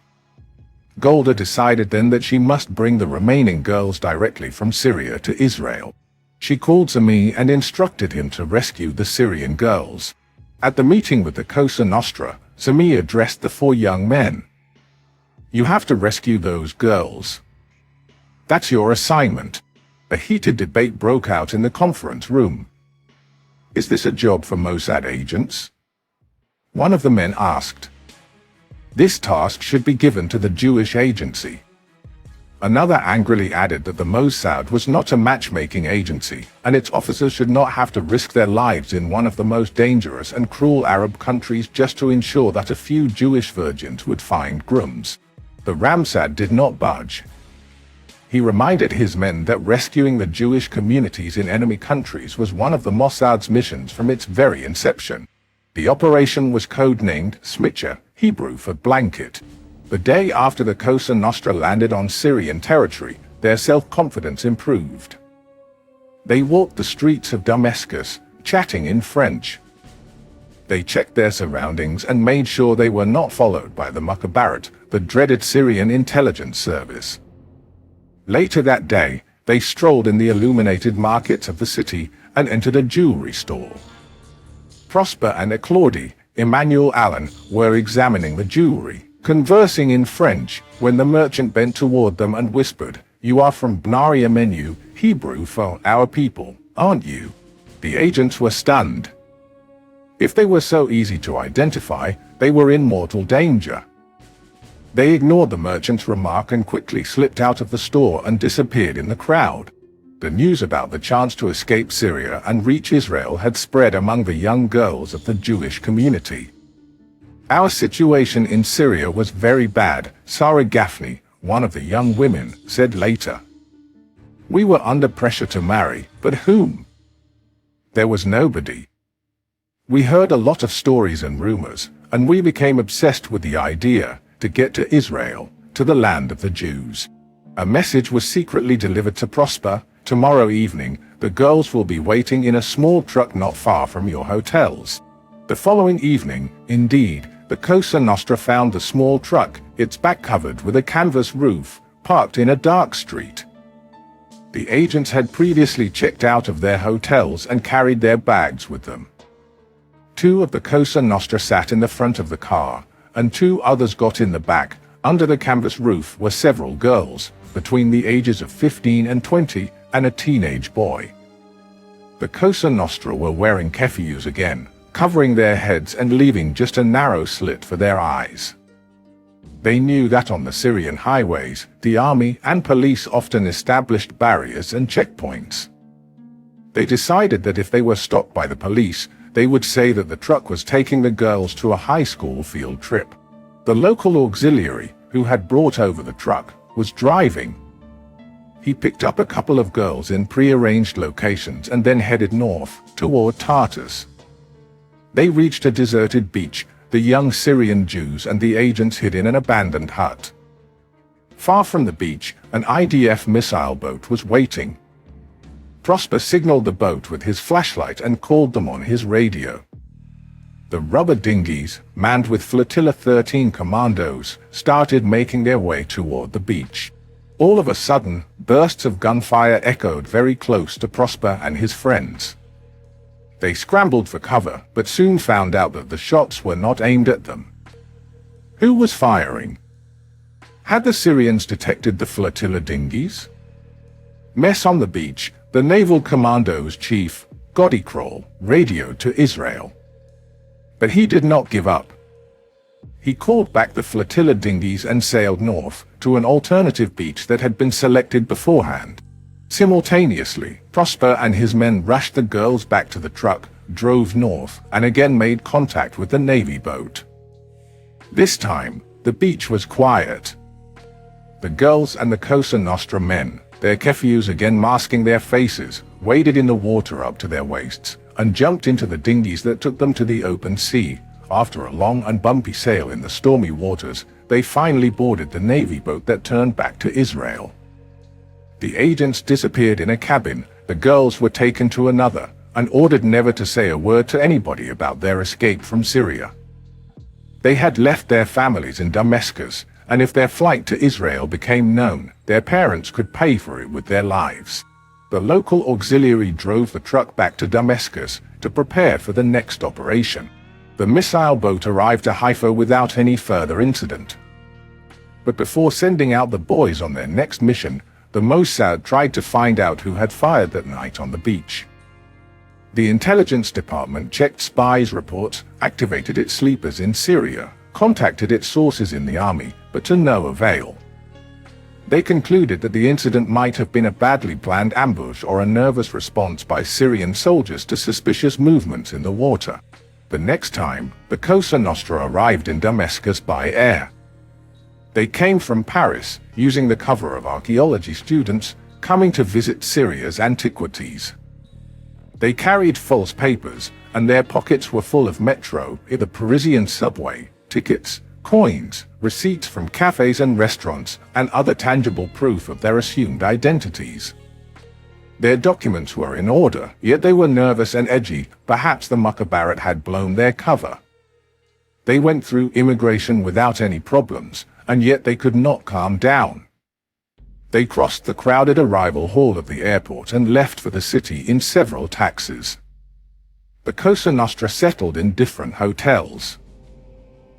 Golda decided then that she must bring the remaining girls directly from Syria to Israel. She called Zami and instructed him to rescue the Syrian girls. At the meeting with the Cosa Nostra, Zami addressed the 4 young men. "You have to rescue those girls. That's your assignment." A heated debate broke out in the conference room. "Is this a job for Mossad agents?" one of the men asked. This task should be given to the Jewish agency. Another angrily added that the Mossad was not a matchmaking agency, and its officers should not have to risk their lives in one of the most dangerous and cruel Arab countries just to ensure that a few Jewish virgins would find grooms. The Ramsad did not budge. He reminded his men that rescuing the Jewish communities in enemy countries was one of the Mossad's missions from its very inception. The operation was codenamed Smitcha, Hebrew for blanket. The day after the Cosa Nostra landed on Syrian territory, their self-confidence improved. They walked the streets of Damascus, chatting in French. They checked their surroundings and made sure they were not followed by the Mukhabarat, the dreaded Syrian intelligence service. Later that day, they strolled in the illuminated markets of the city and entered a jewelry store. Prosper and Eclordi, Emmanuel Allen, were examining the jewelry, conversing in French, when the merchant bent toward them and whispered, "You are from Bnari Amenu, Hebrew for our people, aren't you?" The agents were stunned. If they were so easy to identify, they were in mortal danger. They ignored the merchant's remark and quickly slipped out of the store and disappeared in the crowd. The news about the chance to escape Syria and reach Israel had spread among the young girls of the Jewish community. "Our situation in Syria was very bad," Sarah Gaffney, one of the young women, said later. "We were under pressure to marry, but whom? There was nobody. We heard a lot of stories and rumors, and we became obsessed with the idea to get to Israel, to the land of the Jews. A message was secretly delivered to Prosper. Tomorrow evening, the girls will be waiting in a small truck not far from your hotels." The following evening, indeed, the Cosa Nostra found the small truck, its back covered with a canvas roof, parked in a dark street. The agents had previously checked out of their hotels and carried their bags with them. Two of the Cosa Nostra sat in the front of the car, and two others got in the back. Under the canvas roof were several girls, between the ages of 15 and 20, and a teenage boy. The Cosa Nostra were wearing keffiyehs again, covering their heads and leaving just a narrow slit for their eyes. They knew that on the Syrian highways, the army and police often established barriers and checkpoints. They decided that if they were stopped by the police, they would say that the truck was taking the girls to a high school field trip. The local auxiliary, who had brought over the truck, was driving. He picked up a couple of girls in pre-arranged locations and then headed north, toward Tartus. They reached a deserted beach. The young Syrian Jews and the agents hid in an abandoned hut. Far from the beach, an IDF missile boat was waiting. Prosper signaled the boat with his flashlight and called them on his radio. The rubber dinghies, manned with Flotilla 13 commandos, started making their way toward the beach. All of a sudden, bursts of gunfire echoed very close to Prosper and his friends. They scrambled for cover, but soon found out that the shots were not aimed at them. Who was firing? Had the Syrians detected the flotilla dinghies? Mess on the beach, the Naval Commandos chief, Godicrawl, radioed to Israel. But he did not give up. He called back the flotilla dinghies and sailed north, to an alternative beach that had been selected beforehand. Simultaneously, Prosper and his men rushed the girls back to the truck, drove north, and again made contact with the Navy boat. This time, the beach was quiet. The girls and the Cosa Nostra men, their keffiyehs again masking their faces, waded in the water up to their waists, and jumped into the dinghies that took them to the open sea. After a long and bumpy sail in the stormy waters, they finally boarded the Navy boat that turned back to Israel. The agents disappeared in a cabin. The girls were taken to another, and ordered never to say a word to anybody about their escape from Syria. They had left their families in Damascus, and if their flight to Israel became known, their parents could pay for it with their lives. The local auxiliary drove the truck back to Damascus to prepare for the next operation. The missile boat arrived to Haifa without any further incident. But before sending out the boys on their next mission, the Mossad tried to find out who had fired that night on the beach. The intelligence department checked spies' reports, activated its sleepers in Syria, contacted its sources in the army, but to no avail. They concluded that the incident might have been a badly planned ambush or a nervous response by Syrian soldiers to suspicious movements in the water. The next time, the Cosa Nostra arrived in Damascus by air. They came from Paris, using the cover of archaeology students coming to visit Syria's antiquities. They carried false papers, and their pockets were full of metro, the Parisian subway, tickets, coins, receipts from cafes and restaurants, and other tangible proof of their assumed identities. Their documents were in order, yet they were nervous and edgy. Perhaps the Mukhabarat had blown their cover. They went through immigration without any problems, and yet they could not calm down. They crossed the crowded arrival hall of the airport and left for the city in several taxis. The Cosa Nostra settled in different hotels.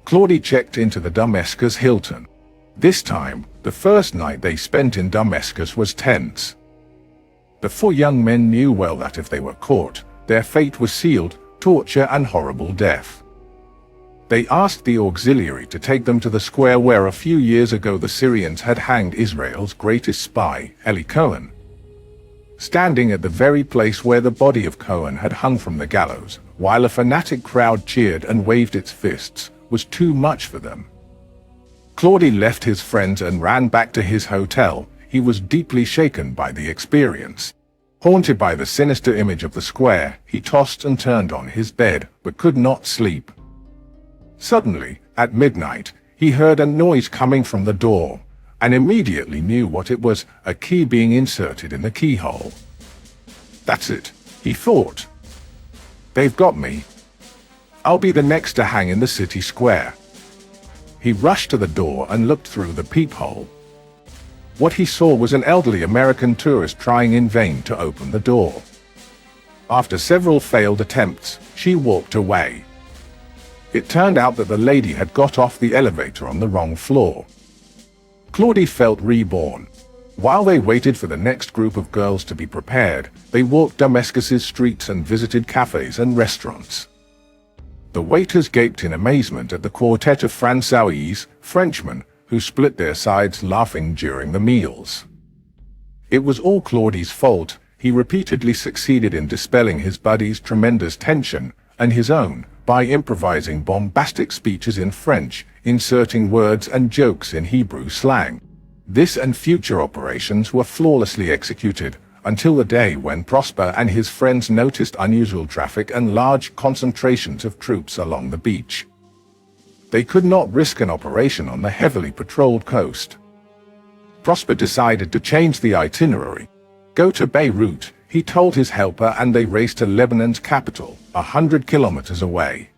Claudie checked into the Damascus Hilton. This time, the first night they spent in Damascus was tense. The four young men knew well that if they were caught, their fate was sealed: torture and horrible death. They asked the auxiliary to take them to the square where a few years ago the Syrians had hanged Israel's greatest spy, Eli Cohen. Standing at the very place where the body of Cohen had hung from the gallows, while a fanatic crowd cheered and waved its fists, was too much for them. Claudie left his friends and ran back to his hotel. He was deeply shaken by the experience. Haunted by the sinister image of the square, he tossed and turned on his bed, but could not sleep. Suddenly, at midnight, he heard a noise coming from the door, and immediately knew what it was: a key being inserted in the keyhole. That's it, he thought. They've got me. I'll be the next to hang in the city square. He rushed to the door and looked through the peephole. What he saw was an elderly American tourist trying in vain to open the door. After several failed attempts, she walked away. It turned out that the lady had got off the elevator on the wrong floor. Claudie felt reborn. While they waited for the next group of girls to be prepared, they walked Damascus's streets and visited cafes and restaurants. The waiters gaped in amazement at the quartet of François, Frenchmen, who split their sides laughing during the meals. It was all Claudie's fault. He repeatedly succeeded in dispelling his buddy's tremendous tension, and his own, by improvising bombastic speeches in French, inserting words and jokes in Hebrew slang. This and future operations were flawlessly executed, until the day when Prosper and his friends noticed unusual traffic and large concentrations of troops along the beach. They could not risk an operation on the heavily patrolled coast. Prosper decided to change the itinerary. Go to Beirut, he told his helper, and they raced to Lebanon's capital, 100 kilometers away.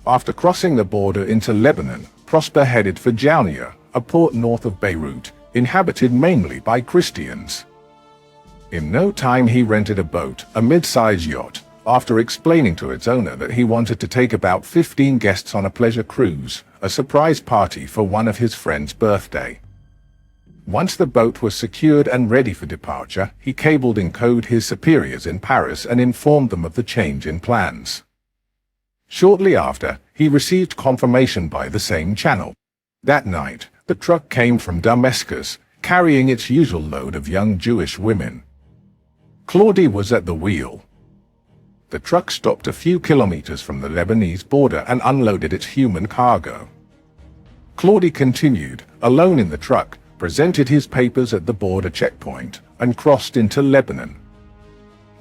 After crossing the border into Lebanon, Prosper headed for Jaunia, a port north of Beirut, inhabited mainly by Christians. In no time he rented a boat, a mid-size yacht, after explaining to its owner that he wanted to take about 15 guests on a pleasure cruise, a surprise party for one of his friend's birthday. Once the boat was secured and ready for departure, he cabled in code his superiors in Paris and informed them of the change in plans. Shortly after, he received confirmation by the same channel. That night, the truck came from Damascus, carrying its usual load of young Jewish women. Claudie was at the wheel. The truck stopped a few kilometers from the Lebanese border and unloaded its human cargo. Claudie continued, alone in the truck, presented his papers at the border checkpoint, and crossed into Lebanon.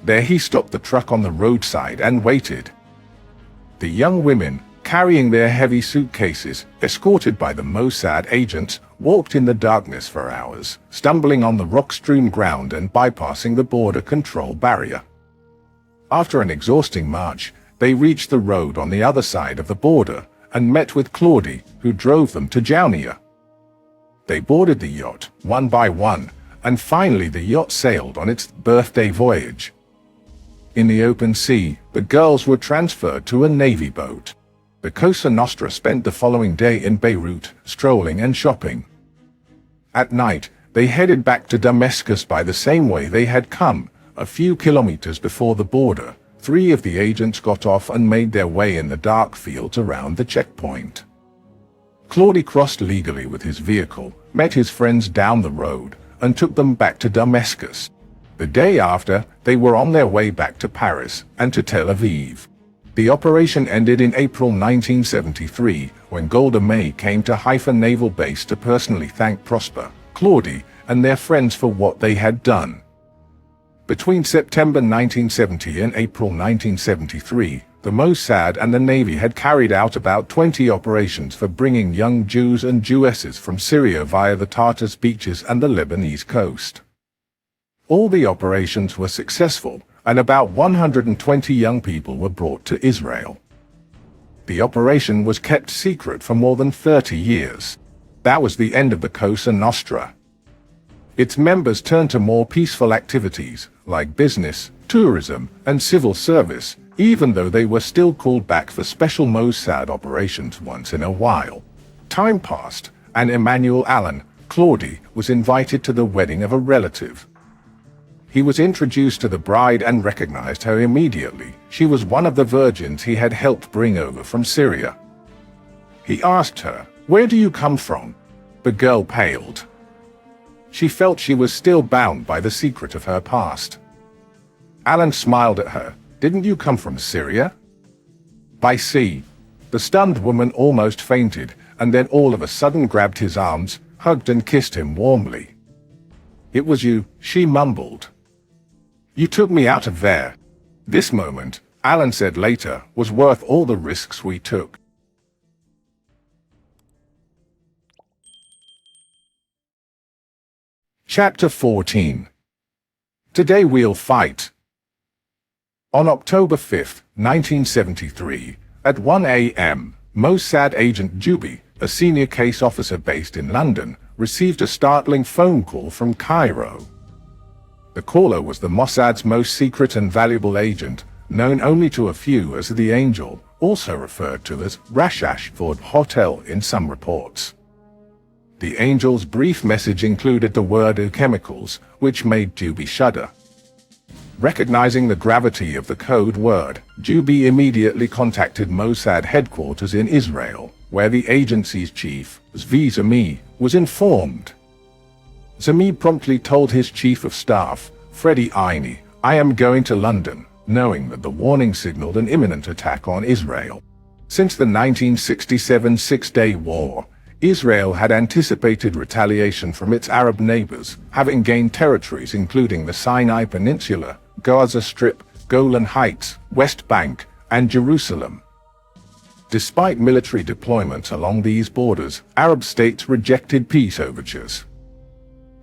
There he stopped the truck on the roadside and waited. The young women, carrying their heavy suitcases, escorted by the Mossad agents, walked in the darkness for hours, stumbling on the rock-strewn ground and bypassing the border control barrier. After an exhausting march, they reached the road on the other side of the border and met with Claudie, who drove them to Jaunia. They boarded the yacht, one by one, and finally the yacht sailed on its birthday voyage. In the open sea, the girls were transferred to a navy boat. The Cosa Nostra spent the following day in Beirut, strolling and shopping. At night, they headed back to Damascus by the same way they had come. A few kilometers before the border, 3 of the agents got off and made their way in the dark fields around the checkpoint. Claude crossed legally with his vehicle, met his friends down the road, and took them back to Damascus. The day after, they were on their way back to Paris and to Tel Aviv. The operation ended in April 1973, when Golda Meir came to Haifa Naval Base to personally thank Prosper, Claude, and their friends for what they had done. Between September 1970 and April 1973, the Mossad and the Navy had carried out about 20 operations for bringing young Jews and Jewesses from Syria via the Tartus beaches and the Lebanese coast. All the operations were successful, and about 120 young people were brought to Israel. The operation was kept secret for more than 30 years. That was the end of the Cosa Nostra. Its members turned to more peaceful activities, like business, tourism, and civil service, even though they were still called back for special Mossad operations once in a while. Time passed, and Emmanuel Allen, Claude, was invited to the wedding of a relative. He was introduced to the bride and recognized her immediately. She was one of the virgins he had helped bring over from Syria. He asked her, "Where do you come from?" The girl paled. She felt she was still bound by the secret of her past. Allen smiled at her. "Didn't you come from Syria?" "By sea." The stunned woman almost fainted, and then all of a sudden grabbed his arms, hugged and kissed him warmly. "It was you," she mumbled. "You took me out of there." This moment, Allen said later, was worth all the risks we took. Chapter 14. Today we'll fight. On October 5, 1973, at 1 a.m., Mossad agent Jubi, a senior case officer based in London, received a startling phone call from Cairo. The caller was the Mossad's most secret and valuable agent, known only to a few as the Angel, also referred to as Rashash Ford Hotel in some reports. The Angel's brief message included the word chemicals, which made Jubi shudder. Recognizing the gravity of the code word, Jubi immediately contacted Mossad headquarters in Israel, where the agency's chief, Zvi Zami, was informed. Zami promptly told his chief of staff, Freddie Aini, "I am going to London," knowing that the warning signaled an imminent attack on Israel. Since the 1967 Six-Day War, Israel had anticipated retaliation from its Arab neighbors, having gained territories including the Sinai Peninsula, Gaza Strip, Golan Heights, West Bank, and Jerusalem. Despite military deployments along these borders, Arab states rejected peace overtures.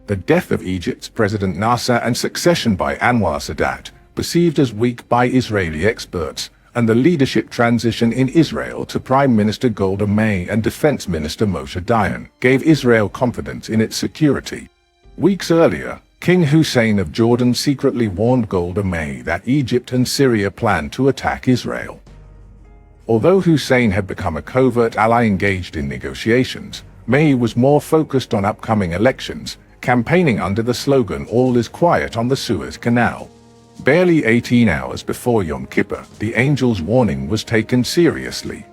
The death of Egypt's President Nasser and succession by Anwar Sadat, perceived as weak by Israeli experts, and the leadership transition in Israel to Prime Minister Golda Meir and Defense Minister Moshe Dayan, gave Israel confidence in its security. Weeks earlier, King Hussein of Jordan secretly warned Golda Meir that Egypt and Syria planned to attack Israel. Although Hussein had become a covert ally engaged in negotiations, Meir was more focused on upcoming elections, campaigning under the slogan "All is quiet on the Suez Canal." Barely 18 hours before Yom Kippur, the Angel's warning was taken seriously.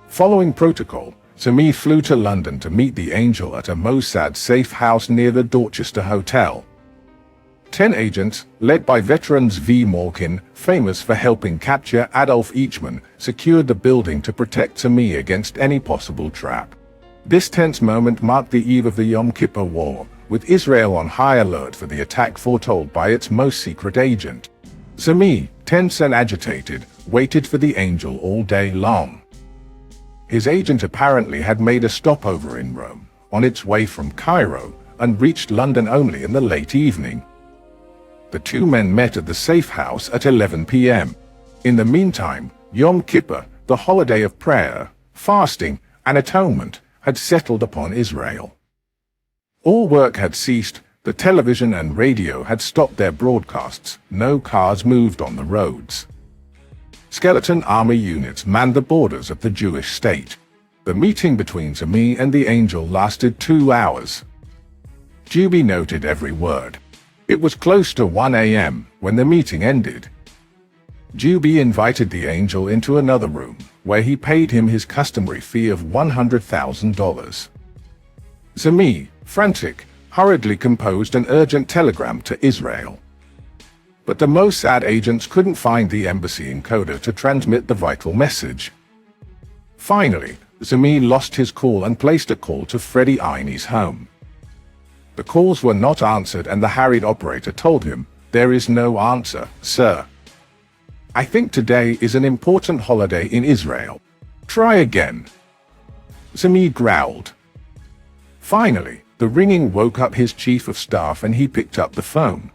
Following protocol, Zami flew to London to meet the Angel at a Mossad safe house near the Dorchester Hotel. 10 agents, led by veteran Zvi Morkin, famous for helping capture Adolf Eichmann, secured the building to protect Zami against any possible trap. This tense moment marked the eve of the Yom Kippur War, with Israel on high alert for the attack foretold by its most secret agent. Zami, tense and agitated, waited for the Angel all day long. His agent apparently had made a stopover in Rome, on its way from Cairo, and reached London only in the late evening. The two men met at the safe house at 11 p.m. In the meantime, Yom Kippur, the holiday of prayer, fasting, and atonement, had settled upon Israel. All work had ceased, the television and radio had stopped their broadcasts, no cars moved on the roads. Skeleton army units manned the borders of the Jewish state. The meeting between Zami and the Angel lasted 2 hours. Jubi noted every word. It was close to 1 a.m. when the meeting ended. Juby invited the angel into another room, where he paid him his customary fee of $100,000. Zami, frantic, hurriedly composed an urgent telegram to Israel. But the Mossad agents couldn't find the embassy encoder to transmit the vital message. Finally, Zami lost his call and placed a call to Freddie Eichmann's home. The calls were not answered and the harried operator told him, "There is no answer, sir. I think today is an important holiday in Israel. Try again." Zami growled. Finally, the ringing woke up his chief of staff and he picked up the phone.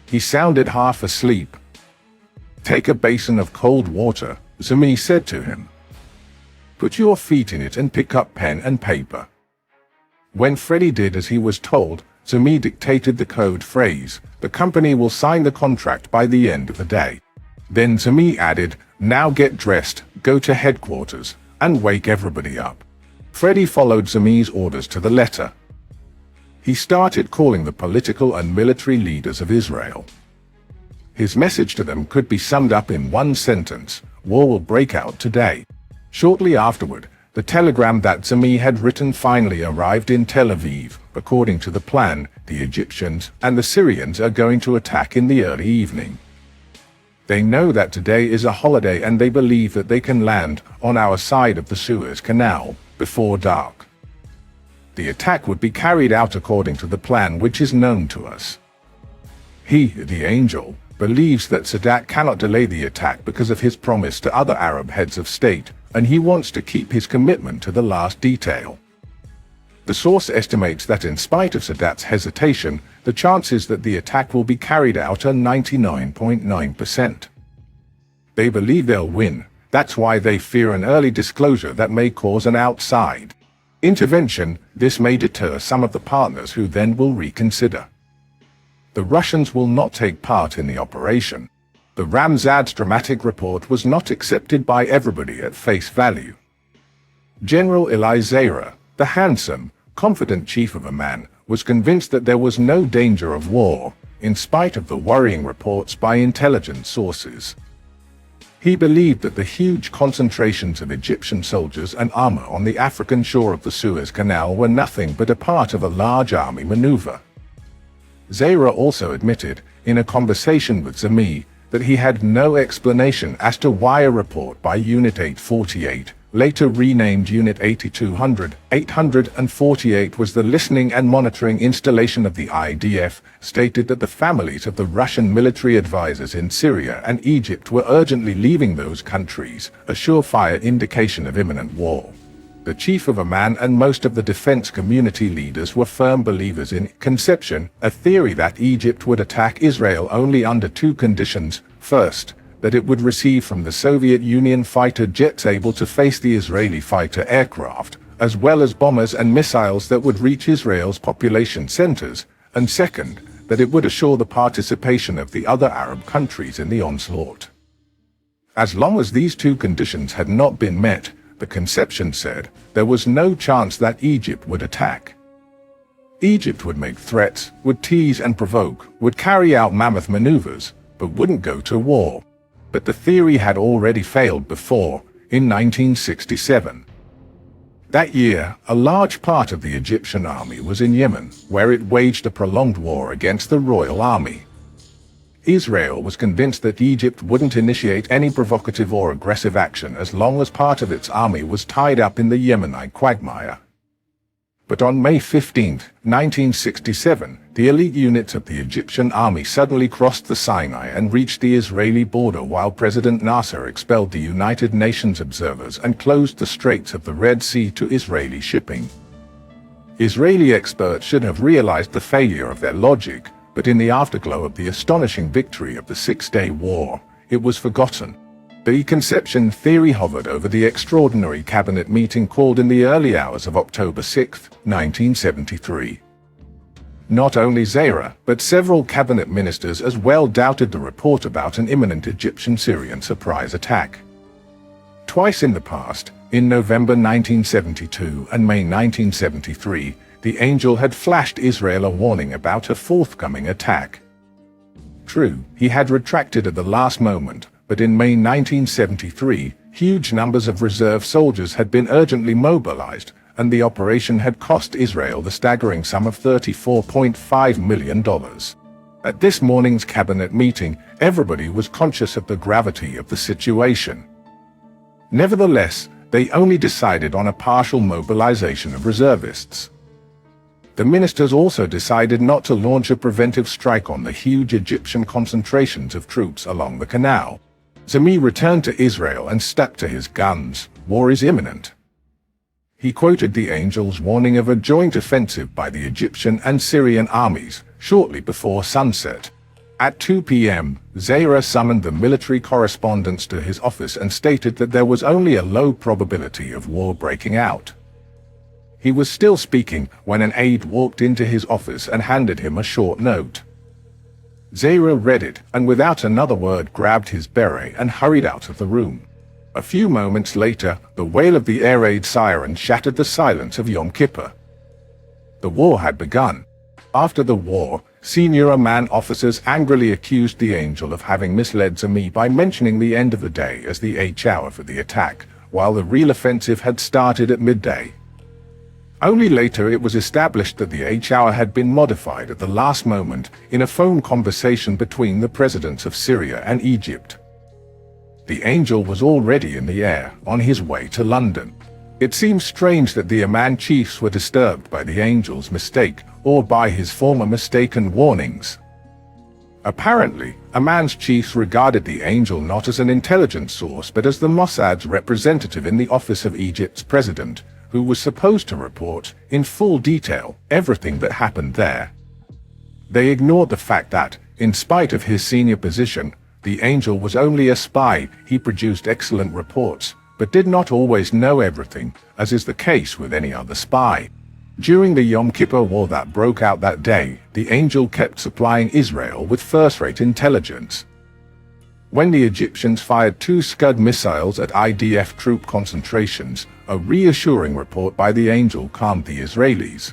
He sounded half asleep. "Take a basin of cold water," Zami said to him. "Put your feet in it and pick up pen and paper." When Freddie did as he was told, Zami dictated the code phrase, "The company will sign the contract by the end of the day." Then Zami added, "Now get dressed, go to headquarters, and wake everybody up." Freddie followed Zami's orders to the letter. He started calling the political and military leaders of Israel. His message to them could be summed up in one sentence: war will break out today. Shortly afterward, the telegram that Zami had written finally arrived in Tel Aviv. According to the plan, the Egyptians and the Syrians are going to attack in the early evening. They know that today is a holiday and they believe that they can land on our side of the Suez Canal before dark. The attack would be carried out according to the plan which is known to us. He, the angel, believes that Sadat cannot delay the attack because of his promise to other Arab heads of state, and he wants to keep his commitment to the last detail. The source estimates that in spite of Sadat's hesitation, the chances that the attack will be carried out are 99.9%. They believe they'll win. That's why they fear an early disclosure that may cause an outside intervention. This may deter some of the partners who then will reconsider. The Russians will not take part in the operation. The Ramzad's dramatic report was not accepted by everybody at face value. General Eli Zera, the handsome, confident chief of Amman, was convinced that there was no danger of war, in spite of the worrying reports by intelligence sources. He believed that the huge concentrations of Egyptian soldiers and armor on the African shore of the Suez Canal were nothing but a part of a large army maneuver. Zera also admitted, in a conversation with Zami, that he had no explanation as to why a report by Unit 848, later renamed Unit 848 was the listening and monitoring installation of the IDF, stated that the families of the Russian military advisors in Syria and Egypt were urgently leaving those countries, a surefire indication of imminent war. The chief of Amman and most of the defense community leaders were firm believers in conception, a theory that Egypt would attack Israel only under two conditions. First, that it would receive from the Soviet Union fighter jets able to face the Israeli fighter aircraft, as well as bombers and missiles that would reach Israel's population centers, and second, that it would assure the participation of the other Arab countries in the onslaught. As long as these two conditions had not been met, the conception said, there was no chance that Egypt would attack. Egypt would make threats, would tease and provoke, would carry out mammoth maneuvers, but wouldn't go to war. But the theory had already failed before, in 1967. That year, a large part of the Egyptian army was in Yemen, where it waged a prolonged war against the Royal Army. Israel was convinced that Egypt wouldn't initiate any provocative or aggressive action as long as part of its army was tied up in the Yemenite quagmire. But on May 15, 1967, the elite units of the Egyptian army suddenly crossed the Sinai and reached the Israeli border while President Nasser expelled the United Nations observers and closed the Straits of the Red Sea to Israeli shipping. Israeli experts should have realized the failure of their logic, but in the afterglow of the astonishing victory of the Six-Day War, it was forgotten. The conception theory hovered over the extraordinary cabinet meeting called in the early hours of October 6, 1973. Not only Zera, but several cabinet ministers as well doubted the report about an imminent Egyptian-Syrian surprise attack. Twice in the past, in November 1972 and May 1973, the angel had flashed Israel a warning about a forthcoming attack. True, he had retracted at the last moment, but in May 1973, huge numbers of reserve soldiers had been urgently mobilized, and the operation had cost Israel the staggering sum of $34.5 million. At this morning's cabinet meeting, everybody was conscious of the gravity of the situation. Nevertheless, they only decided on a partial mobilization of reservists. The ministers also decided not to launch a preventive strike on the huge Egyptian concentrations of troops along the canal. Meir returned to Israel and stuck to his guns. War is imminent. He quoted the angel's warning of a joint offensive by the Egyptian and Syrian armies shortly before sunset. At 2 p.m., Meir summoned the military correspondents to his office and stated that there was only a low probability of war breaking out. He was still speaking when an aide walked into his office and handed him a short note. Meir read it and without another word grabbed his beret and hurried out of the room. A few moments later, the wail of the air raid siren shattered the silence of Yom Kippur. The war had begun. After the war, senior Amman officers angrily accused the angel of having misled Meir by mentioning the end of the day as the H-hour for the attack, while the real offensive had started at midday. Only later it was established that the H-hour had been modified at the last moment in a phone conversation between the presidents of Syria and Egypt. The angel was already in the air, on his way to London. It seems strange that the Amman chiefs were disturbed by the angel's mistake, or by his former mistaken warnings. Apparently, Amman's chiefs regarded the angel not as an intelligence source but as the Mossad's representative in the office of Egypt's president, who was supposed to report, in full detail, everything that happened there. They ignored the fact that, in spite of his senior position, the angel was only a spy. He produced excellent reports, but did not always know everything, as is the case with any other spy. During the Yom Kippur War that broke out that day, the angel kept supplying Israel with first-rate intelligence. When the Egyptians fired 2 Scud missiles at IDF troop concentrations, a reassuring report by the angel calmed the Israelis.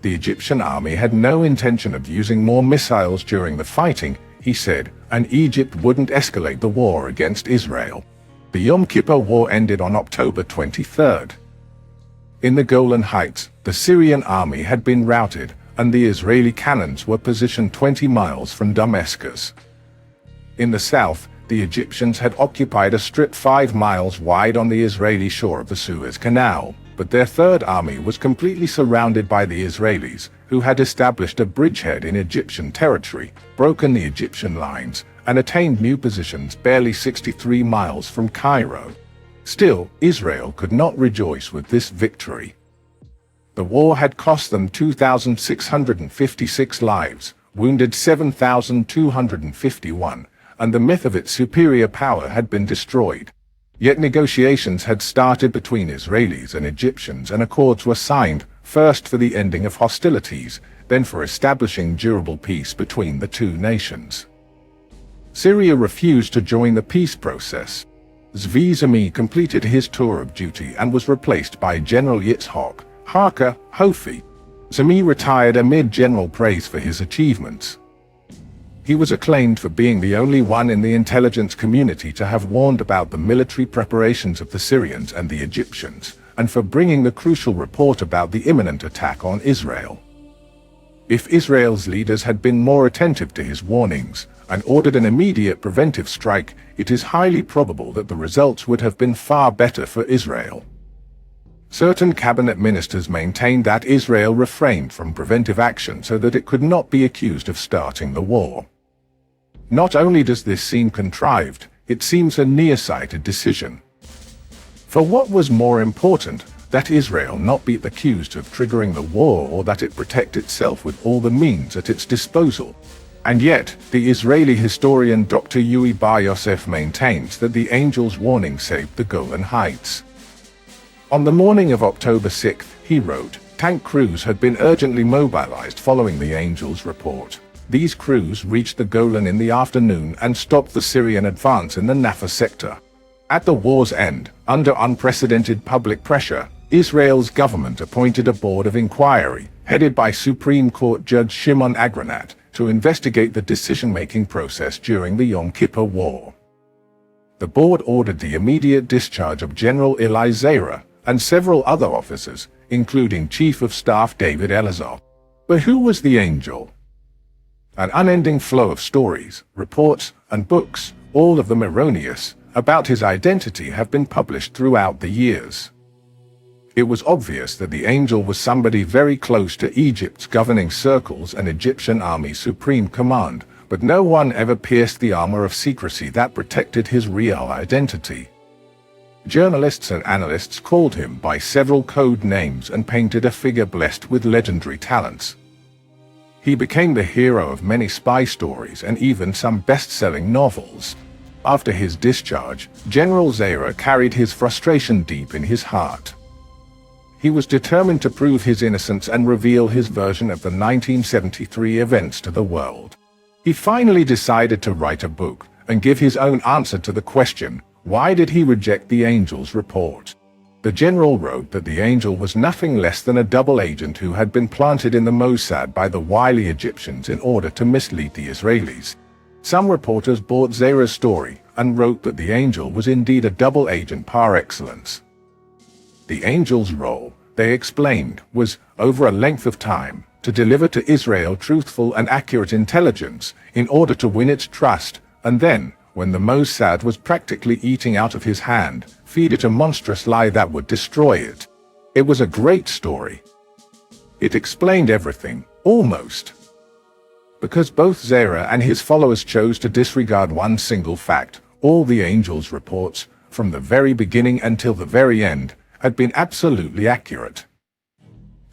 The Egyptian army had no intention of using more missiles during the fighting, he said, and Egypt wouldn't escalate the war against Israel. The Yom Kippur War ended on October 23rd. In the Golan Heights, the Syrian army had been routed, and the Israeli cannons were positioned 20 miles from Damascus. In the south, the Egyptians had occupied a strip 5 miles wide on the Israeli shore of the Suez Canal, but their Third Army was completely surrounded by the Israelis, who had established a bridgehead in Egyptian territory, broken the Egyptian lines, and attained new positions barely 63 miles from Cairo. Still, Israel could not rejoice with this victory. The war had cost them 2,656 lives, wounded 7,251, and the myth of its superior power had been destroyed. Yet negotiations had started between Israelis and Egyptians and accords were signed, first for the ending of hostilities, then for establishing durable peace between the two nations. Syria refused to join the peace process. Meir completed his tour of duty and was replaced by General Yitzhak Harka Hofi. Meir retired amid general praise for his achievements. He was acclaimed for being the only one in the intelligence community to have warned about the military preparations of the Syrians and the Egyptians, and for bringing the crucial report about the imminent attack on Israel. If Israel's leaders had been more attentive to his warnings, and ordered an immediate preventive strike, it is highly probable that the results would have been far better for Israel. Certain cabinet ministers maintained that Israel refrained from preventive action so that it could not be accused of starting the war. Not only does this seem contrived, it seems a nearsighted decision. For what was more important, that Israel not be accused of triggering the war or that it protect itself with all the means at its disposal? And yet, the Israeli historian Dr. Yui Bar Yosef maintains that the angel's warning saved the Golan Heights. On the morning of October 6, he wrote, tank crews had been urgently mobilized following the angel's report. These crews reached the Golan in the afternoon and stopped the Syrian advance in the Naffa sector. At the war's end, under unprecedented public pressure, Israel's government appointed a board of inquiry, headed by Supreme Court Judge Shimon Agranat, to investigate the decision-making process during the Yom Kippur War. The board ordered the immediate discharge of General Eli Zahra and several other officers, including Chief of Staff David Elazar. But who was the angel? An unending flow of stories, reports, and books, all of them erroneous, about his identity have been published throughout the years. It was obvious that the angel was somebody very close to Egypt's governing circles and Egyptian army supreme command, but no one ever pierced the armor of secrecy that protected his real identity. Journalists and analysts called him by several code names and painted a figure blessed with legendary talents. He became the hero of many spy stories and even some best-selling novels. After his discharge, General Zahra carried his frustration deep in his heart. He was determined to prove his innocence and reveal his version of the 1973 events to the world. He finally decided to write a book and give his own answer to the question, why did he reject the angel's report? The general wrote that the angel was nothing less than a double agent who had been planted in the Mossad by the wily Egyptians in order to mislead the Israelis. Some reporters bought Zahra's story and wrote that the angel was indeed a double agent par excellence. The angel's role, they explained, was, over a length of time, to deliver to Israel truthful and accurate intelligence in order to win its trust, and then, when the Mossad was practically eating out of his hand, feed it a monstrous lie that would destroy it. It was a great story. It explained everything, almost. Because both Zahra and his followers chose to disregard one single fact, all the angel's reports, from the very beginning until the very end, had been absolutely accurate.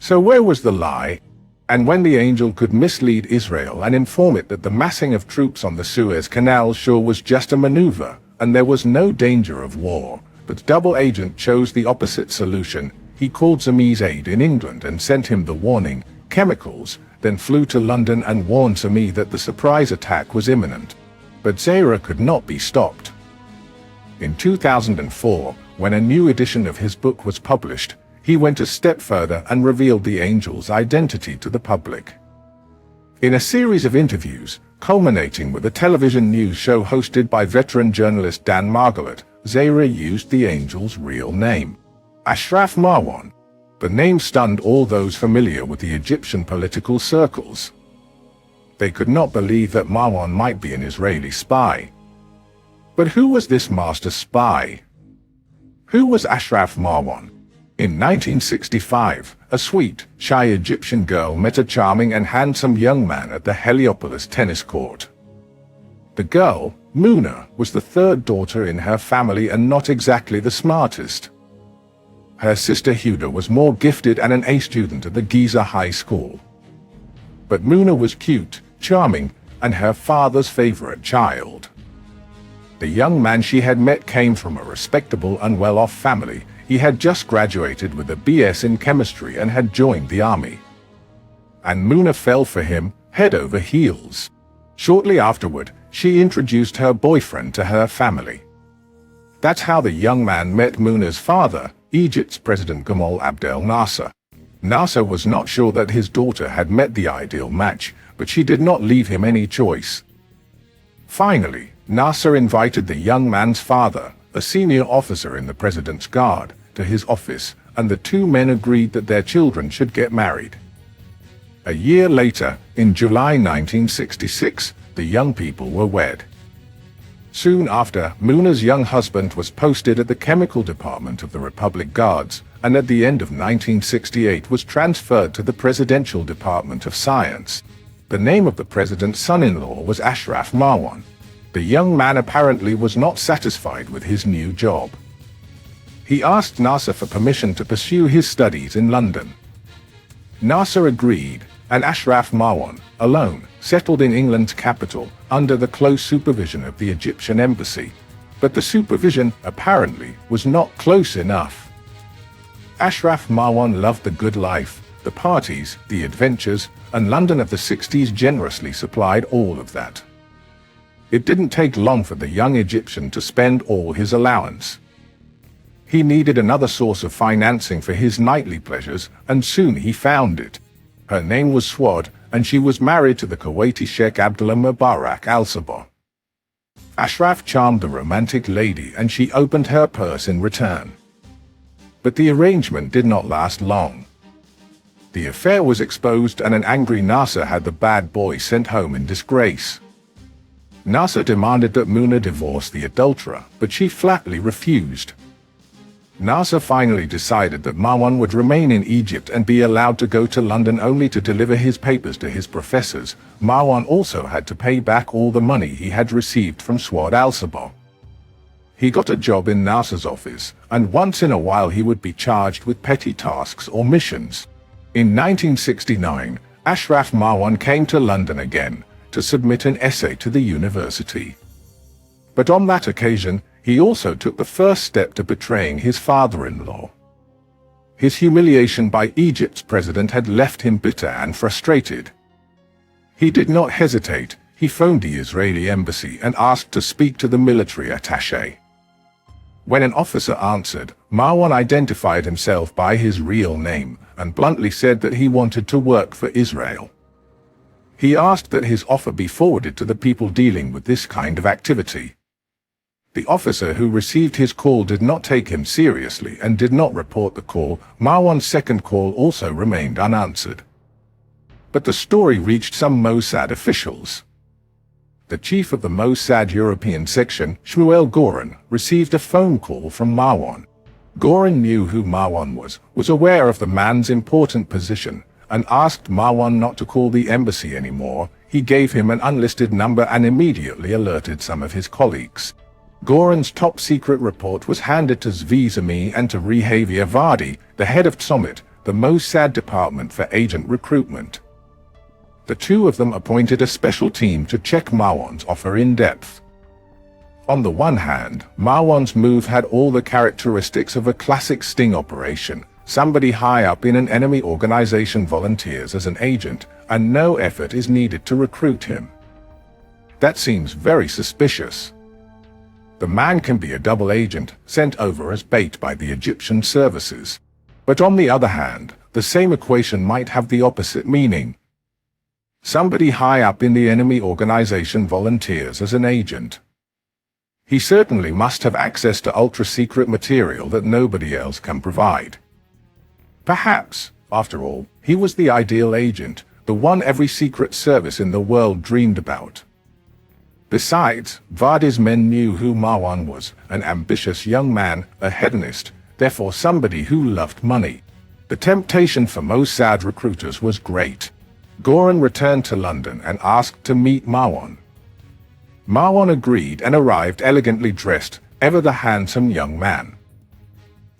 So where was the lie? And when the angel could mislead Israel and inform it that the massing of troops on the Suez Canal shore was just a maneuver, and there was no danger of war, but double agent chose the opposite solution. He called Sami's aide in England and sent him the warning, chemicals, then flew to London and warned Sami that the surprise attack was imminent. But Zahra could not be stopped. In 2004, when a new edition of his book was published, he went a step further and revealed the angel's identity to the public. In a series of interviews, culminating with a television news show hosted by veteran journalist Dan Margolin, Zahra used the angel's real name, Ashraf Marwan. The name stunned all those familiar with the Egyptian political circles. They could not believe that Marwan might be an Israeli spy. But who was this master spy? Who was Ashraf Marwan? In 1965, a sweet, shy Egyptian girl met a charming and handsome young man at the Heliopolis tennis court. The girl, Muna, was the third daughter in her family and not exactly the smartest. Her sister Huda was more gifted and an A student at the Giza High School. But Muna was cute, charming, and her father's favorite child. The young man she had met came from a respectable and well-off family. He had just graduated with a BS in chemistry and had joined the army. And Muna fell for him, head over heels. Shortly afterward, she introduced her boyfriend to her family. That's how the young man met Muna's father, Egypt's President Gamal Abdel Nasser. Nasser was not sure that his daughter had met the ideal match, but she did not leave him any choice. Finally, Nasser invited the young man's father, a senior officer in the president's guard, to his office, and the two men agreed that their children should get married. A year later, in July 1966, the young people were wed. Soon after, Muna's young husband was posted at the chemical department of the Republic Guards, and at the end of 1968 was transferred to the Presidential Department of Science. The name of the president's son-in-law was Ashraf Marwan. The young man apparently was not satisfied with his new job. He asked Nasser for permission to pursue his studies in London. Nasser agreed, and Ashraf Marwan, alone, settled in England's capital under the close supervision of the Egyptian embassy. But the supervision, apparently, was not close enough. Ashraf Marwan loved the good life, the parties, the adventures, and London of the 60s generously supplied all of that. It didn't take long for the young Egyptian to spend all his allowance. He needed another source of financing for his nightly pleasures, and soon he found it. Her name was Swad, and she was married to the Kuwaiti Sheikh Abdullah Mubarak al-Sabah. Ashraf charmed the romantic lady and she opened her purse in return. But the arrangement did not last long. The affair was exposed and an angry Nasser had the bad boy sent home in disgrace. Nasser demanded that Muna divorce the adulterer, but she flatly refused. Nasser finally decided that Marwan would remain in Egypt and be allowed to go to London only to deliver his papers to his professors. Marwan also had to pay back all the money he had received from Swad al-Sabah. He got a job in Nasser's office, and once in a while he would be charged with petty tasks or missions. In 1969, Ashraf Marwan came to London again to submit an essay to the university. But on that occasion, he also took the first step to betraying his father-in-law. His humiliation by Egypt's president had left him bitter and frustrated. He did not hesitate. He phoned the Israeli embassy and asked to speak to the military attaché. When an officer answered, Marwan identified himself by his real name and bluntly said that he wanted to work for Israel. He asked that his offer be forwarded to the people dealing with this kind of activity. The officer who received his call did not take him seriously and did not report the call. Marwan's second call also remained unanswered. But the story reached some Mossad officials. The chief of the Mossad European section, Shmuel Goren, received a phone call from Marwan. Goren knew who Marwan was aware of the man's important position, and asked Marwan not to call the embassy anymore. He gave him an unlisted number and immediately alerted some of his colleagues. Goren's top-secret report was handed to Zvi Zami and to Rehavia Vardi, the head of Tzomit, the Mossad Department for Agent Recruitment. The two of them appointed a special team to check Marwan's offer in depth. On the one hand, Marwan's move had all the characteristics of a classic sting operation. Somebody high up in an enemy organization volunteers as an agent, and no effort is needed to recruit him. That seems very suspicious. The man can be a double agent, sent over as bait by the Egyptian services. But on the other hand, the same equation might have the opposite meaning. Somebody high up in the enemy organization volunteers as an agent. He certainly must have access to ultra-secret material that nobody else can provide. Perhaps, after all, he was the ideal agent, the one every secret service in the world dreamed about. Besides, Vardi's men knew who Marwan was, an ambitious young man, a hedonist, therefore somebody who loved money. The temptation for Mossad recruiters was great. Goren returned to London and asked to meet Marwan. Marwan agreed and arrived elegantly dressed, ever the handsome young man.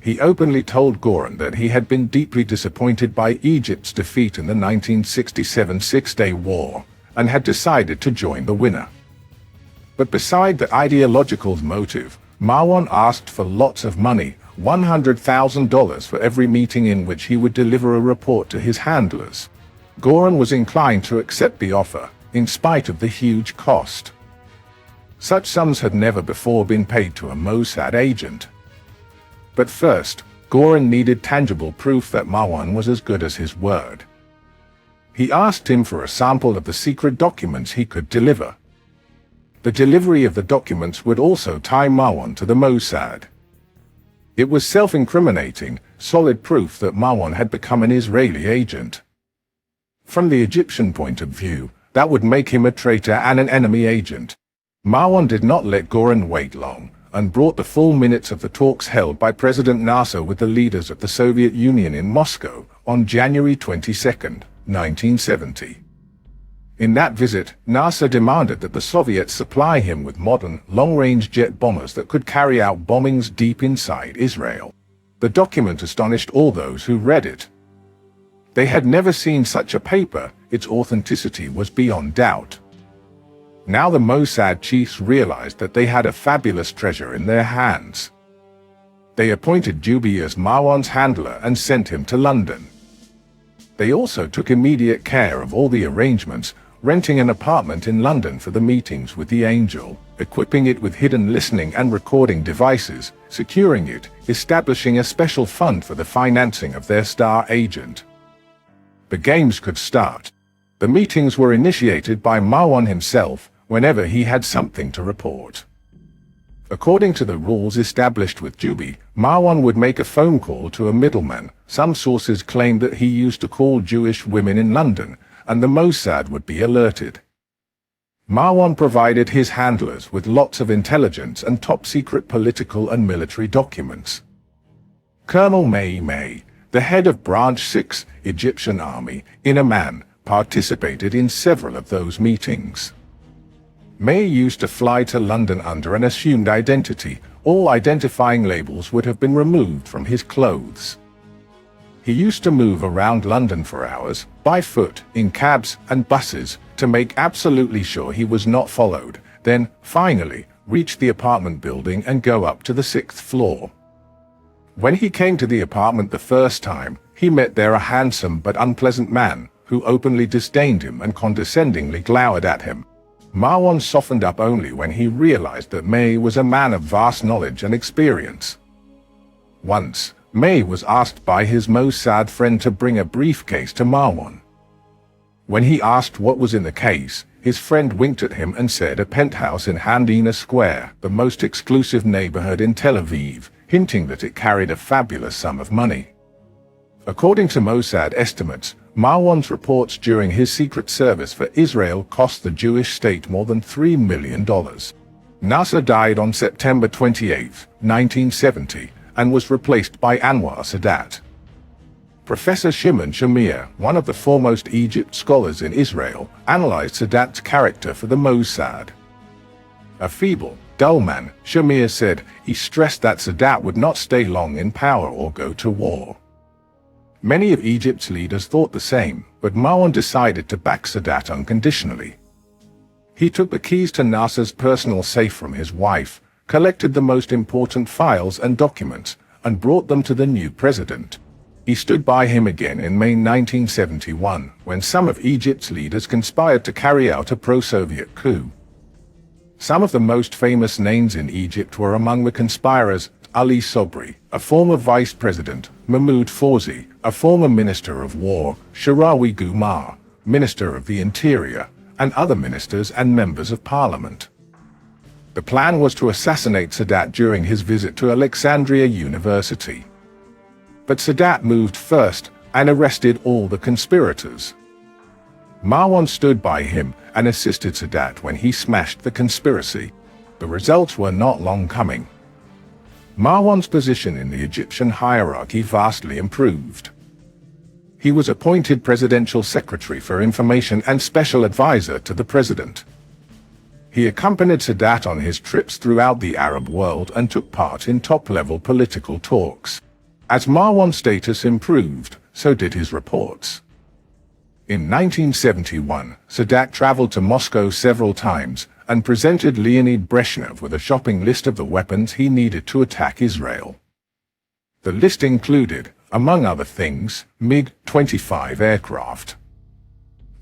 He openly told Goren that he had been deeply disappointed by Egypt's defeat in the 1967 Six-Day War, and had decided to join the winner. But beside the ideological motive, Marwan asked for lots of money, $100,000 for every meeting in which he would deliver a report to his handlers. Goren was inclined to accept the offer, in spite of the huge cost. Such sums had never before been paid to a Mossad agent. But first, Goren needed tangible proof that Marwan was as good as his word. He asked him for a sample of the secret documents he could deliver. The delivery of the documents would also tie Marwan to the Mossad. It was self-incriminating, solid proof that Marwan had become an Israeli agent. From the Egyptian point of view, that would make him a traitor and an enemy agent. Marwan did not let Goren wait long, and brought the full minutes of the talks held by President Nasser with the leaders of the Soviet Union in Moscow on January 22, 1970. In that visit, Nasser demanded that the Soviets supply him with modern, long-range jet bombers that could carry out bombings deep inside Israel. The document astonished all those who read it. They had never seen such a paper. Its authenticity was beyond doubt. Now the Mossad chiefs realized that they had a fabulous treasure in their hands. They appointed Jubi as Marwan's handler and sent him to London. They also took immediate care of all the arrangements, renting an apartment in London for the meetings with the angel, equipping it with hidden listening and recording devices, securing it, establishing a special fund for the financing of their star agent. The games could start. The meetings were initiated by Marwan himself whenever he had something to report. According to the rules established with Jubi, Marwan would make a phone call to a middleman. Some sources claim that he used to call Jewish women in London, and the Mossad would be alerted. Marwan provided his handlers with lots of intelligence and top-secret political and military documents. Colonel Meir, the head of Branch 6, Egyptian Army, in Amman, participated in several of those meetings. Meir used to fly to London under an assumed identity. All identifying labels would have been removed from his clothes. He used to move around London for hours, by foot, in cabs and buses, to make absolutely sure he was not followed, then, finally, reach the apartment building and go up to the 6th floor. When he came to the apartment the first time, he met there a handsome but unpleasant man, who openly disdained him and condescendingly glowered at him. Marwan softened up only when he realized that Meir was a man of vast knowledge and experience. Once, Meir was asked by his Mossad friend to bring a briefcase to Marwan. When he asked what was in the case, his friend winked at him and said a penthouse in Handina Square, the most exclusive neighborhood in Tel Aviv, hinting that it carried a fabulous sum of money. According to Mossad estimates, Marwan's reports during his secret service for Israel cost the Jewish state more than $3 million. Nasser died on September 28, 1970, and was replaced by Anwar Sadat. Professor Shimon Shamir, one of the foremost Egypt scholars in Israel, analyzed Sadat's character for the Mossad. A feeble, dull man, Shamir said, he stressed that Sadat would not stay long in power or go to war. Many of Egypt's leaders thought the same, but Marwan decided to back Sadat unconditionally. He took the keys to Nasser's personal safe from his wife, collected the most important files and documents, and brought them to the new president. He stood by him again in May 1971, when some of Egypt's leaders conspired to carry out a pro-Soviet coup. Some of the most famous names in Egypt were among the conspirators: Ali Sobri, a former vice president, Mahmoud Fawzi, a former minister of war, Sharawi Gumar, minister of the interior, and other ministers and members of parliament. The plan was to assassinate Sadat during his visit to Alexandria University. But Sadat moved first and arrested all the conspirators. Marwan stood by him and assisted Sadat when he smashed the conspiracy. The results were not long coming. Marwan's position in the Egyptian hierarchy vastly improved. He was appointed presidential secretary for information and special advisor to the president. He accompanied Sadat on his trips throughout the Arab world and took part in top-level political talks. As Marwan's status improved, so did his reports. In 1971, Sadat traveled to Moscow several times and presented Leonid Brezhnev with a shopping list of the weapons he needed to attack Israel. The list included, among other things, MiG-25 aircraft.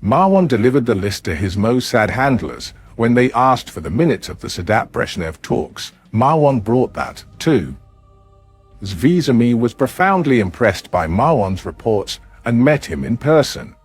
Marwan delivered the list to his Mossad handlers. When they asked for the minutes of the Sadat-Brezhnev talks, Marwan brought that, too. Zvizami was profoundly impressed by Marwan's reports and met him in person.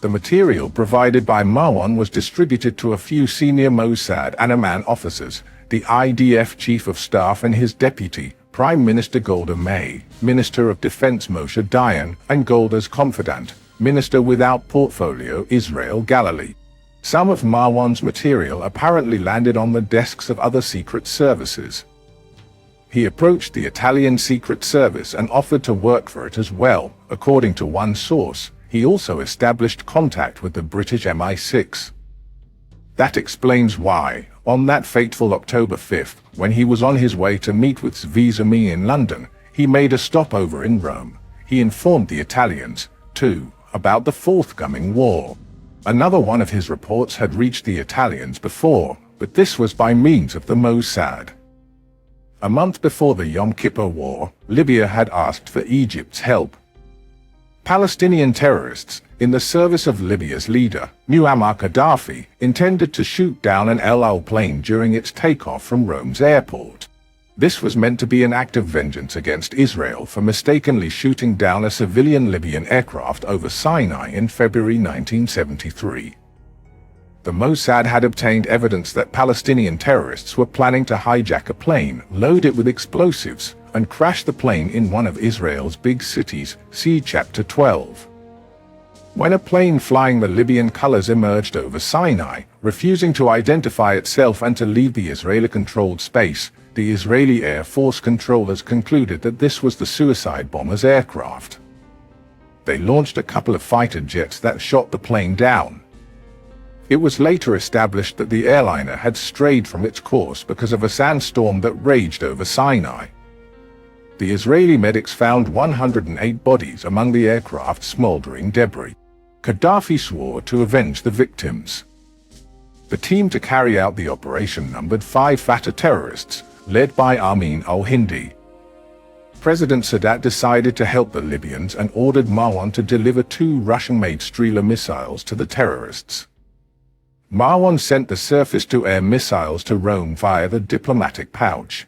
The material provided by Marwan was distributed to a few senior Mossad and Amman officers, the IDF Chief of Staff and his deputy, Prime Minister Golda Meir, Minister of Defense Moshe Dayan, and Golda's confidant, Minister without portfolio Israel Galilee. Some of Marwan's material apparently landed on the desks of other secret services. He approached the Italian Secret Service and offered to work for it as well. According to one source, he also established contact with the British MI6. That explains why, on that fateful October 5th, when he was on his way to meet with Zvizami in London, he made a stopover in Rome. He informed the Italians, too, about the forthcoming war. Another one of his reports had reached the Italians before, but this was by means of the Mossad. A month before the Yom Kippur War, Libya had asked for Egypt's help. Palestinian terrorists, in the service of Libya's leader, Muammar Gaddafi, intended to shoot down an El Al plane during its takeoff from Rome's airport. This was meant to be an act of vengeance against Israel for mistakenly shooting down a civilian Libyan aircraft over Sinai in February 1973. The Mossad had obtained evidence that Palestinian terrorists were planning to hijack a plane, load it with explosives, and crash the plane in one of Israel's big cities, see Chapter 12. When a plane flying the Libyan colors emerged over Sinai, refusing to identify itself and to leave the Israeli-controlled space, the Israeli Air Force controllers concluded that this was the suicide bomber's aircraft. They launched a couple of fighter jets that shot the plane down. It was later established that the airliner had strayed from its course because of a sandstorm that raged over Sinai. The Israeli medics found 108 bodies among the aircraft's smoldering debris. Gaddafi swore to avenge the victims. The team to carry out the operation numbered 5 Fatah terrorists, led by Amin al-Hindi. President Sadat decided to help the Libyans and ordered Marwan to deliver 2 Russian-made Strela missiles to the terrorists. Marwan sent the surface-to-air missiles to Rome via the diplomatic pouch.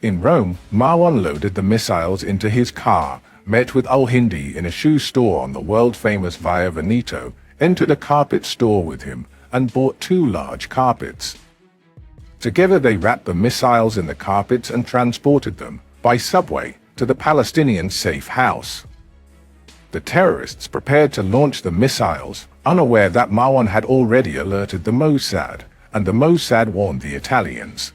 In Rome, Marwan loaded the missiles into his car, met with al-Hindi in a shoe store on the world-famous Via Veneto, entered a carpet store with him, and bought 2 large carpets. Together they wrapped the missiles in the carpets and transported them, by subway, to the Palestinian safe house. The terrorists prepared to launch the missiles, unaware that Marwan had already alerted the Mossad, and the Mossad warned the Italians.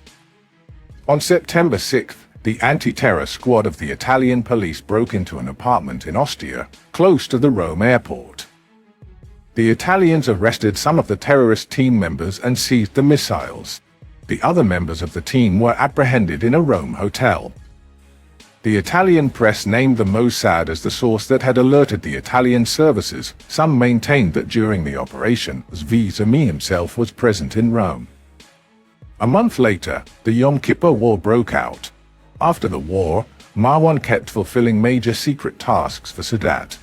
On September 6, the anti-terror squad of the Italian police broke into an apartment in Ostia, close to the Rome airport. The Italians arrested some of the terrorist team members and seized the missiles. The other members of the team were apprehended in a Rome hotel. The Italian press named the Mossad as the source that had alerted the Italian services. Some maintained that during the operation, Zvi himself was present in Rome. A month later, the Yom Kippur War broke out. After the war, Marwan kept fulfilling major secret tasks for Sadat.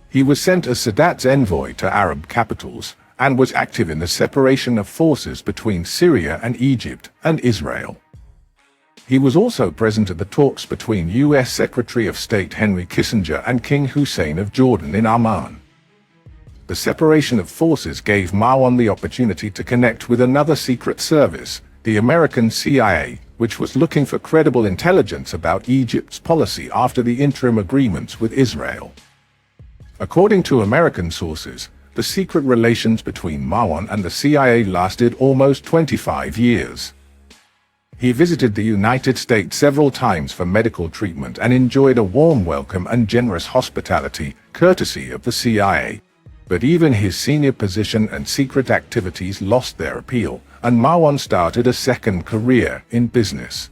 He was sent as Sadat's envoy to Arab capitals, and was active in the separation of forces between Syria and Egypt and Israel. He was also present at the talks between U.S. Secretary of State Henry Kissinger and King Hussein of Jordan in Amman. The separation of forces gave Marwan the opportunity to connect with another secret service, the American CIA, which was looking for credible intelligence about Egypt's policy after the interim agreements with Israel. According to American sources, the secret relations between Marwan and the CIA lasted almost 25 years. He visited the United States several times for medical treatment and enjoyed a warm welcome and generous hospitality, courtesy of the CIA. But even his senior position and secret activities lost their appeal, and Marwan started a second career in business.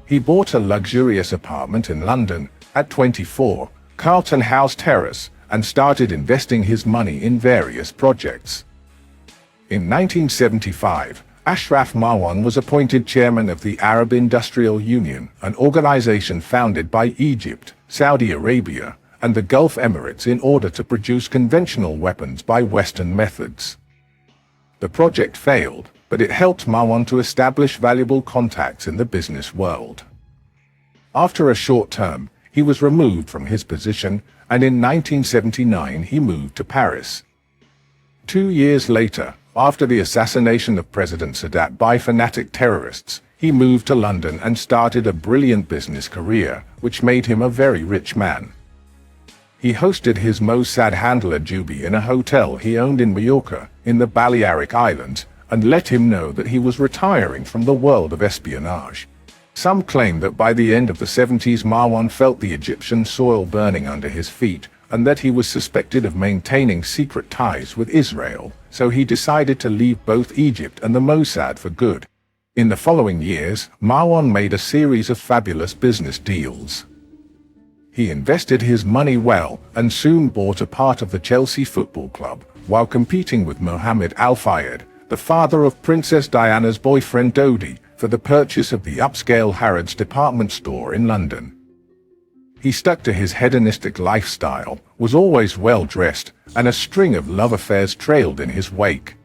He bought a luxurious apartment in London, at 24, Carlton House Terrace, and started investing his money in various projects. In 1975, Ashraf Marwan was appointed chairman of the Arab Industrial Union, an organization founded by Egypt, Saudi Arabia, and the Gulf Emirates in order to produce conventional weapons by Western methods. The project failed, but it helped Marwan to establish valuable contacts in the business world. After a short term, he was removed from his position, and in 1979 he moved to Paris. 2 years later, after the assassination of President Sadat by fanatic terrorists, he moved to London and started a brilliant business career, which made him a very rich man. He hosted his Mossad handler Juby in a hotel he owned in Mallorca, in the Balearic Islands, and let him know that he was retiring from the world of espionage. Some claim that by the end of the 70s Marwan felt the Egyptian soil burning under his feet, and that he was suspected of maintaining secret ties with Israel, so he decided to leave both Egypt and the Mossad for good. In the following years, Marwan made a series of fabulous business deals. He invested his money well, and soon bought a part of the Chelsea Football Club, while competing with Mohammed Al-Fayed, the father of Princess Diana's boyfriend Dodi, for the purchase of the upscale Harrods department store in London. He stuck to his hedonistic lifestyle, was always well-dressed, and a string of love affairs trailed in his wake.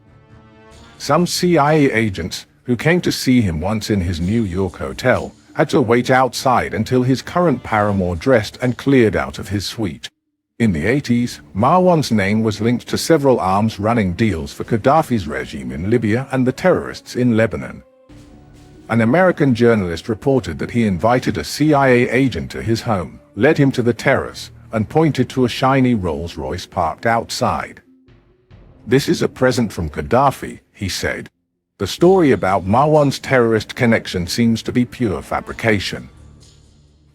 Some CIA agents, who came to see him once in his New York hotel, had to wait outside until his current paramour dressed and cleared out of his suite. In the 80s, Marwan's name was linked to several arms-running deals for Gaddafi's regime in Libya and the terrorists in Lebanon. An American journalist reported that he invited a CIA agent to his home, led him to the terrace, and pointed to a shiny Rolls-Royce parked outside. "This is a present from Gaddafi," he said. The story about Marwan's terrorist connection seems to be pure fabrication.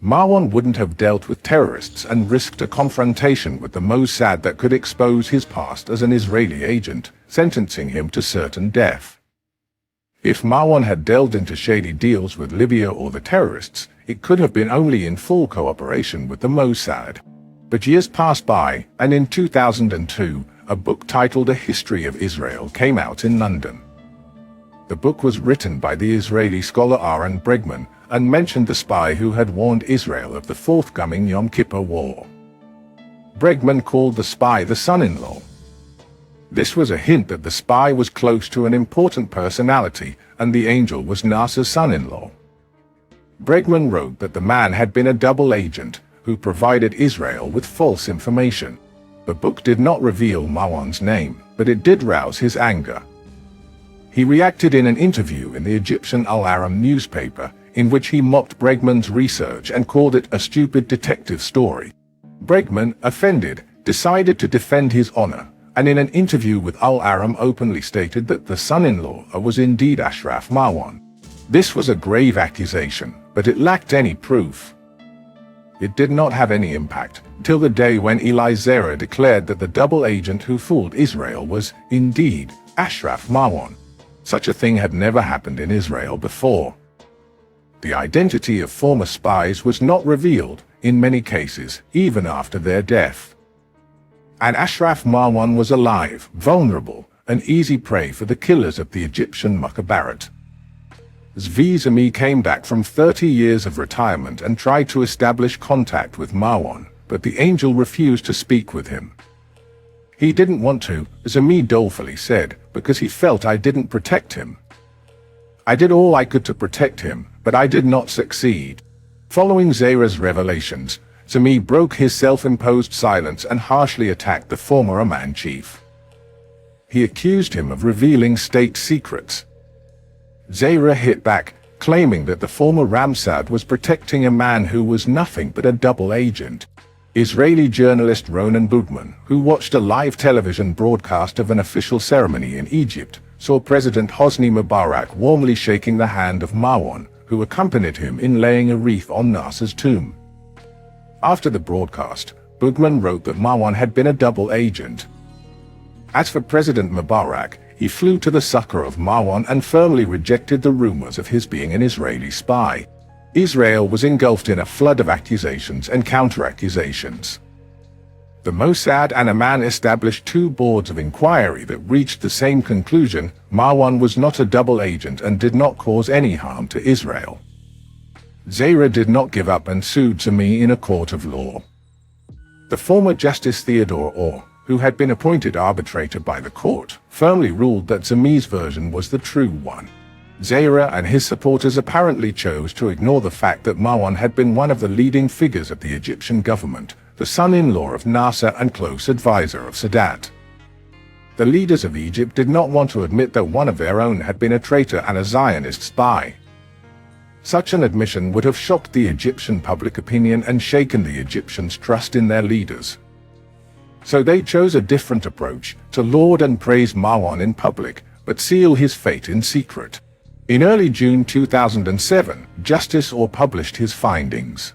Marwan wouldn't have dealt with terrorists and risked a confrontation with the Mossad that could expose his past as an Israeli agent, sentencing him to certain death. If Marwan had delved into shady deals with Libya or the terrorists, it could have been only in full cooperation with the Mossad. But years passed by, and in 2002, a book titled A History of Israel came out in London. The book was written by the Israeli scholar Aaron Bregman, and mentioned the spy who had warned Israel of the forthcoming Yom Kippur War. Bregman called the spy the son-in-law. This was a hint that the spy was close to an important personality, and the angel was Nasser's son-in-law. Bregman wrote that the man had been a double agent, who provided Israel with false information. The book did not reveal Marwan's name, but it did rouse his anger. He reacted in an interview in the Egyptian Al-Aram newspaper, in which he mocked Bregman's research and called it a stupid detective story. Bregman, offended, decided to defend his honor, and in an interview with Al-Aram openly stated that the son-in-law was indeed Ashraf Marwan. This was a grave accusation, but it lacked any proof. It did not have any impact, till the day when Eli Zera declared that the double agent who fooled Israel was, indeed, Ashraf Marwan. Such a thing had never happened in Israel before. The identity of former spies was not revealed, in many cases, even after their death. And Ashraf Marwan was alive, vulnerable, an easy prey for the killers of the Egyptian Mukhabarat. Zvi Zami came back from 30 years of retirement and tried to establish contact with Marwan, but the angel refused to speak with him. He didn't want to, Zami dolefully said, because he felt I didn't protect him. I did all I could to protect him, but I did not succeed. Following Zera's revelations, Zami broke his self-imposed silence and harshly attacked the former Amman chief. He accused him of revealing state secrets. Zera hit back, claiming that the former Ramsad was protecting a man who was nothing but a double agent. Israeli journalist Ronan Budman, who watched a live television broadcast of an official ceremony in Egypt, saw President Hosni Mubarak warmly shaking the hand of Marwan, who accompanied him in laying a wreath on Nasser's tomb. After the broadcast, Budman wrote that Marwan had been a double agent. As for President Mubarak, he flew to the succor of Marwan and firmly rejected the rumors of his being an Israeli spy. Israel was engulfed in a flood of accusations and counter-accusations. The Mossad and Amman established two boards of inquiry that reached the same conclusion: Marwan was not a double agent and did not cause any harm to Israel. Zera did not give up and sued Zami in a court of law. The former Justice Theodore Orr, who had been appointed arbitrator by the court, firmly ruled that Zami's version was the true one. Zera and his supporters apparently chose to ignore the fact that Marwan had been one of the leading figures of the Egyptian government, the son-in-law of Nasser and close advisor of Sadat. The leaders of Egypt did not want to admit that one of their own had been a traitor and a Zionist spy. Such an admission would have shocked the Egyptian public opinion and shaken the Egyptians' trust in their leaders. So they chose a different approach, to laud and praise Marwan in public, but seal his fate in secret. In early June 2007, Justice Orr published his findings.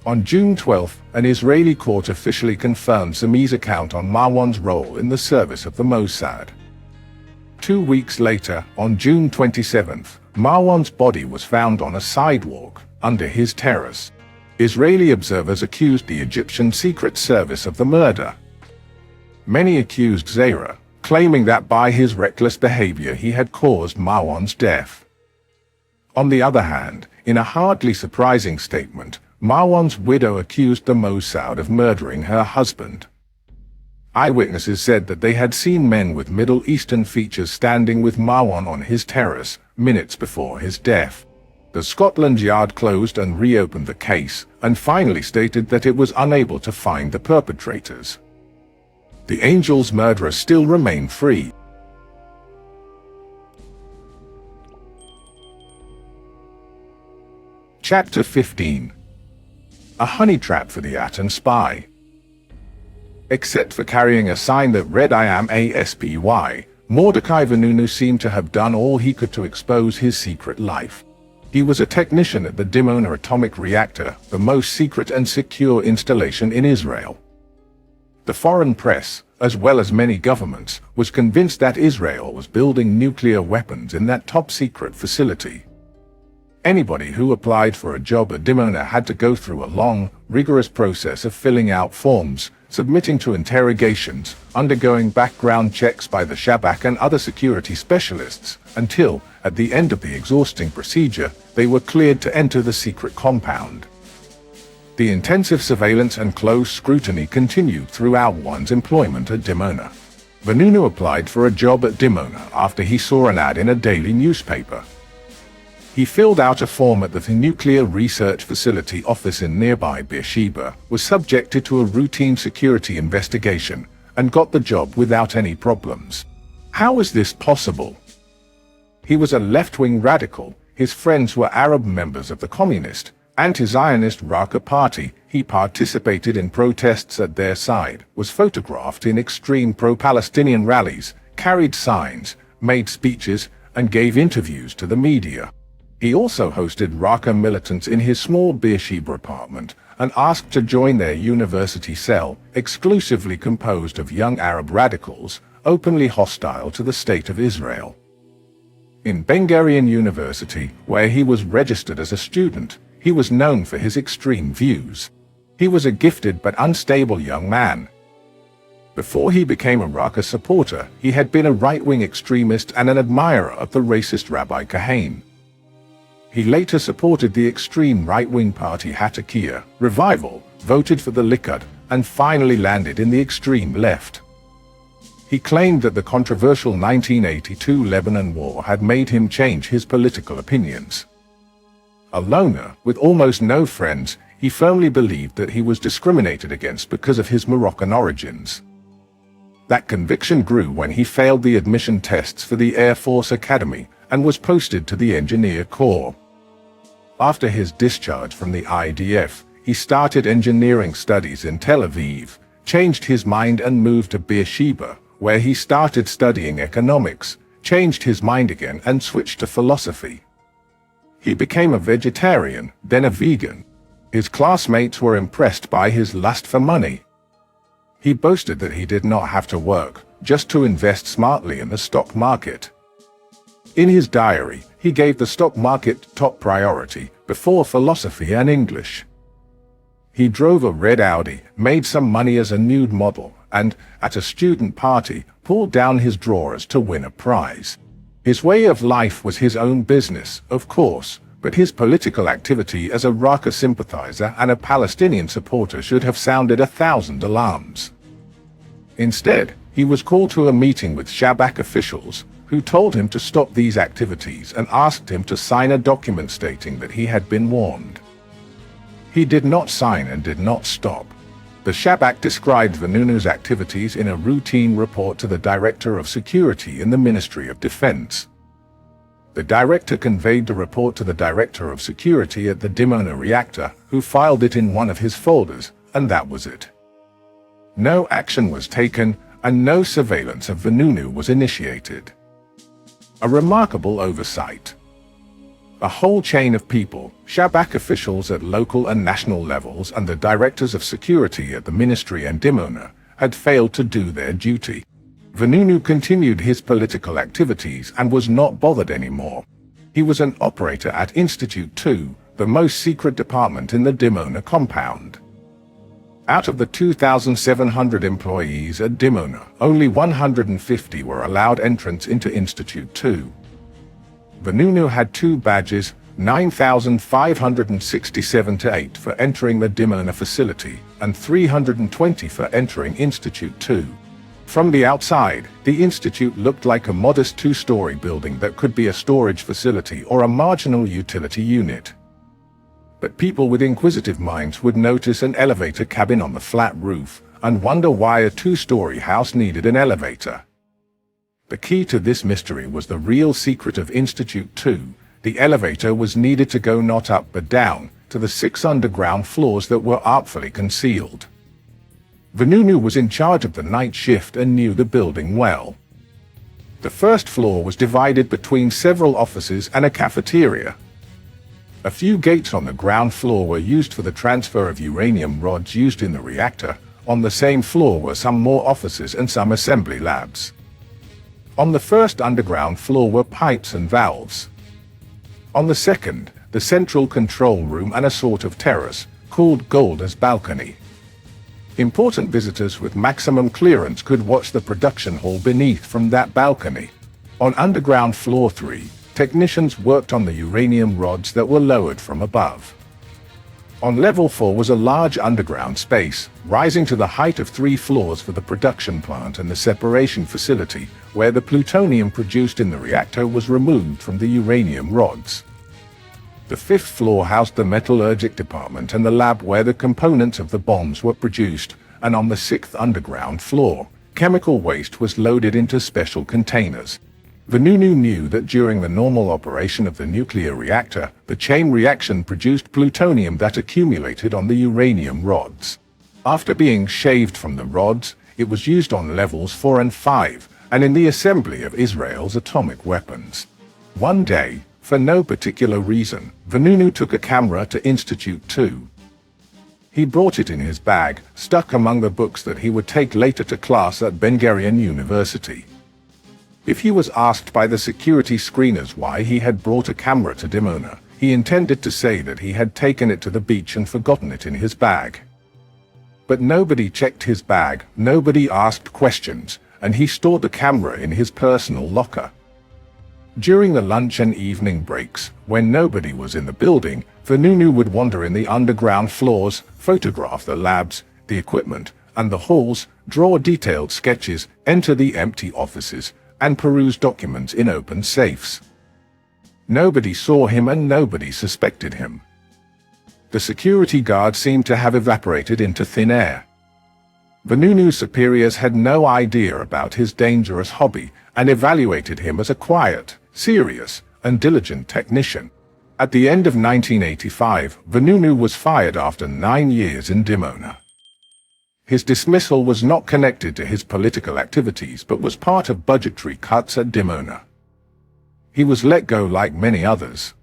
On June 12, an Israeli court officially confirmed Zami's account on Marwan's role in the service of the Mossad. 2 weeks later, on June 27, Marwan's body was found on a sidewalk, under his terrace. Israeli observers accused the Egyptian Secret Service of the murder. Many accused Zera, claiming that by his reckless behavior he had caused Marwan's death. On the other hand, in a hardly surprising statement, Marwan's widow accused the Mossad of murdering her husband. Eyewitnesses said that they had seen men with Middle Eastern features standing with Marwan on his terrace, minutes before his death. The Scotland Yard closed and reopened the case, and finally stated that it was unable to find the perpetrators. The Angel's murderers still remain free. Chapter 15. A honey trap for the Aten spy. Except for carrying a sign that read "I am a spy," Mordechai Vanunu seemed to have done all he could to expose his secret life. He was a technician at the Dimona atomic reactor, the most secret and secure installation in Israel. The foreign press, as well as many governments, was convinced that Israel was building nuclear weapons in that top-secret facility. Anybody who applied for a job at Dimona had to go through a long, rigorous process of filling out forms, submitting to interrogations, undergoing background checks by the Shabak and other security specialists, until, at the end of the exhausting procedure, they were cleared to enter the secret compound. The intensive surveillance and close scrutiny continued throughout one's employment at Dimona. Vanunu applied for a job at Dimona after he saw an ad in a daily newspaper. He filled out a form at the Nuclear Research Facility office in nearby Beersheba, was subjected to a routine security investigation, and got the job without any problems. How is this possible? He was a left-wing radical. His friends were Arab members of the communist, anti-Zionist Raqqa party. He participated in protests at their side, was photographed in extreme pro-Palestinian rallies, carried signs, made speeches, and gave interviews to the media. He also hosted Raqqa militants in his small Beersheba apartment and asked to join their university cell, exclusively composed of young Arab radicals, openly hostile to the State of Israel. In Ben Gurion University, where he was registered as a student, he was known for his extreme views. He was a gifted but unstable young man. Before he became a Raqqa supporter, he had been a right-wing extremist and an admirer of the racist Rabbi Kahane. He later supported the extreme right-wing party Hatakia Revival, voted for the Likud, and finally landed in the extreme left. He claimed that the controversial 1982 Lebanon war had made him change his political opinions. A loner, with almost no friends, he firmly believed that he was discriminated against because of his Moroccan origins. That conviction grew when he failed the admission tests for the Air Force Academy and was posted to the Engineer Corps. After his discharge from the IDF, he started engineering studies in Tel Aviv, changed his mind and moved to Beersheba, where he started studying economics, changed his mind again and switched to philosophy. He became a vegetarian, then a vegan. His classmates were impressed by his lust for money. He boasted that he did not have to work, just to invest smartly in the stock market. In his diary, he gave the stock market top priority, before philosophy and English. He drove a red Audi, made some money as a nude model, and, at a student party, pulled down his drawers to win a prize. His way of life was his own business, of course, but his political activity as a Raqqa sympathizer and a Palestinian supporter should have sounded 1,000 alarms. Instead, he was called to a meeting with Shabak officials, who told him to stop these activities and asked him to sign a document stating that he had been warned. He did not sign and did not stop. The Shabak described Vanunu's activities in a routine report to the Director of Security in the Ministry of Defense. The director conveyed the report to the Director of Security at the Dimona reactor, who filed it in one of his folders, and that was it. No action was taken, and no surveillance of Vanunu was initiated. A remarkable oversight. A whole chain of people, Shabak officials at local and national levels and the directors of security at the ministry and Dimona, had failed to do their duty. Vanunu continued his political activities and was not bothered anymore. He was an operator at Institute 2, the most secret department in the Dimona compound. Out of the 2,700 employees at Dimona, only 150 were allowed entrance into Institute 2. Vanunu had 2 badges, 9,567-8 for entering the Dimona facility, and 320 for entering Institute 2. From the outside, the institute looked like a modest 2-story building that could be a storage facility or a marginal utility unit. but people with inquisitive minds would notice an elevator cabin on the flat roof and wonder why a two-story house needed an elevator. The key to this mystery was the real secret of Institute 2. The elevator was needed to go not up but down, to the 6 underground floors that were artfully concealed. Vanunu was in charge of the night shift and knew the building well. The first floor was divided between several offices and a cafeteria. A few gates on the ground floor were used for the transfer of uranium rods used in the reactor. On the same floor were some more offices and some assembly labs. On the first underground floor were pipes and valves. On the second, the central control room and a sort of terrace, called Golda's balcony. Important visitors with maximum clearance could watch the production hall beneath from that balcony. On underground floor 3, technicians worked on the uranium rods that were lowered from above. On level 4 was a large underground space, rising to the height of 3 floors for the production plant and the separation facility, where the plutonium produced in the reactor was removed from the uranium rods. The 5th floor housed the metallurgic department and the lab where the components of the bombs were produced, and on the 6th underground floor, chemical waste was loaded into special containers. Vanunu knew that during the normal operation of the nuclear reactor, the chain reaction produced plutonium that accumulated on the uranium rods. After being shaved from the rods, it was used on levels 4 and 5, and in the assembly of Israel's atomic weapons. One day, for no particular reason, Vanunu took a camera to Institute 2. He brought it in his bag, stuck among the books that he would take later to class at Ben Gurion University. If he was asked by the security screeners why he had brought a camera to Dimona, he intended to say that he had taken it to the beach and forgotten it in his bag. But nobody checked his bag, nobody asked questions, and he stored the camera in his personal locker. During the lunch and evening breaks, when nobody was in the building, Vanunu would wander in the underground floors, photograph the labs, the equipment, and the halls, draw detailed sketches, enter the empty offices, and peruse documents in open safes. Nobody saw him and nobody suspected him. The security guard seemed to have evaporated into thin air. Vanunu's superiors had no idea about his dangerous hobby and evaluated him as a quiet, serious, and diligent technician. At the end of 1985, Vanunu was fired after 9 years in Dimona. His dismissal was not connected to his political activities but was part of budgetary cuts at Dimona. He was let go like many others.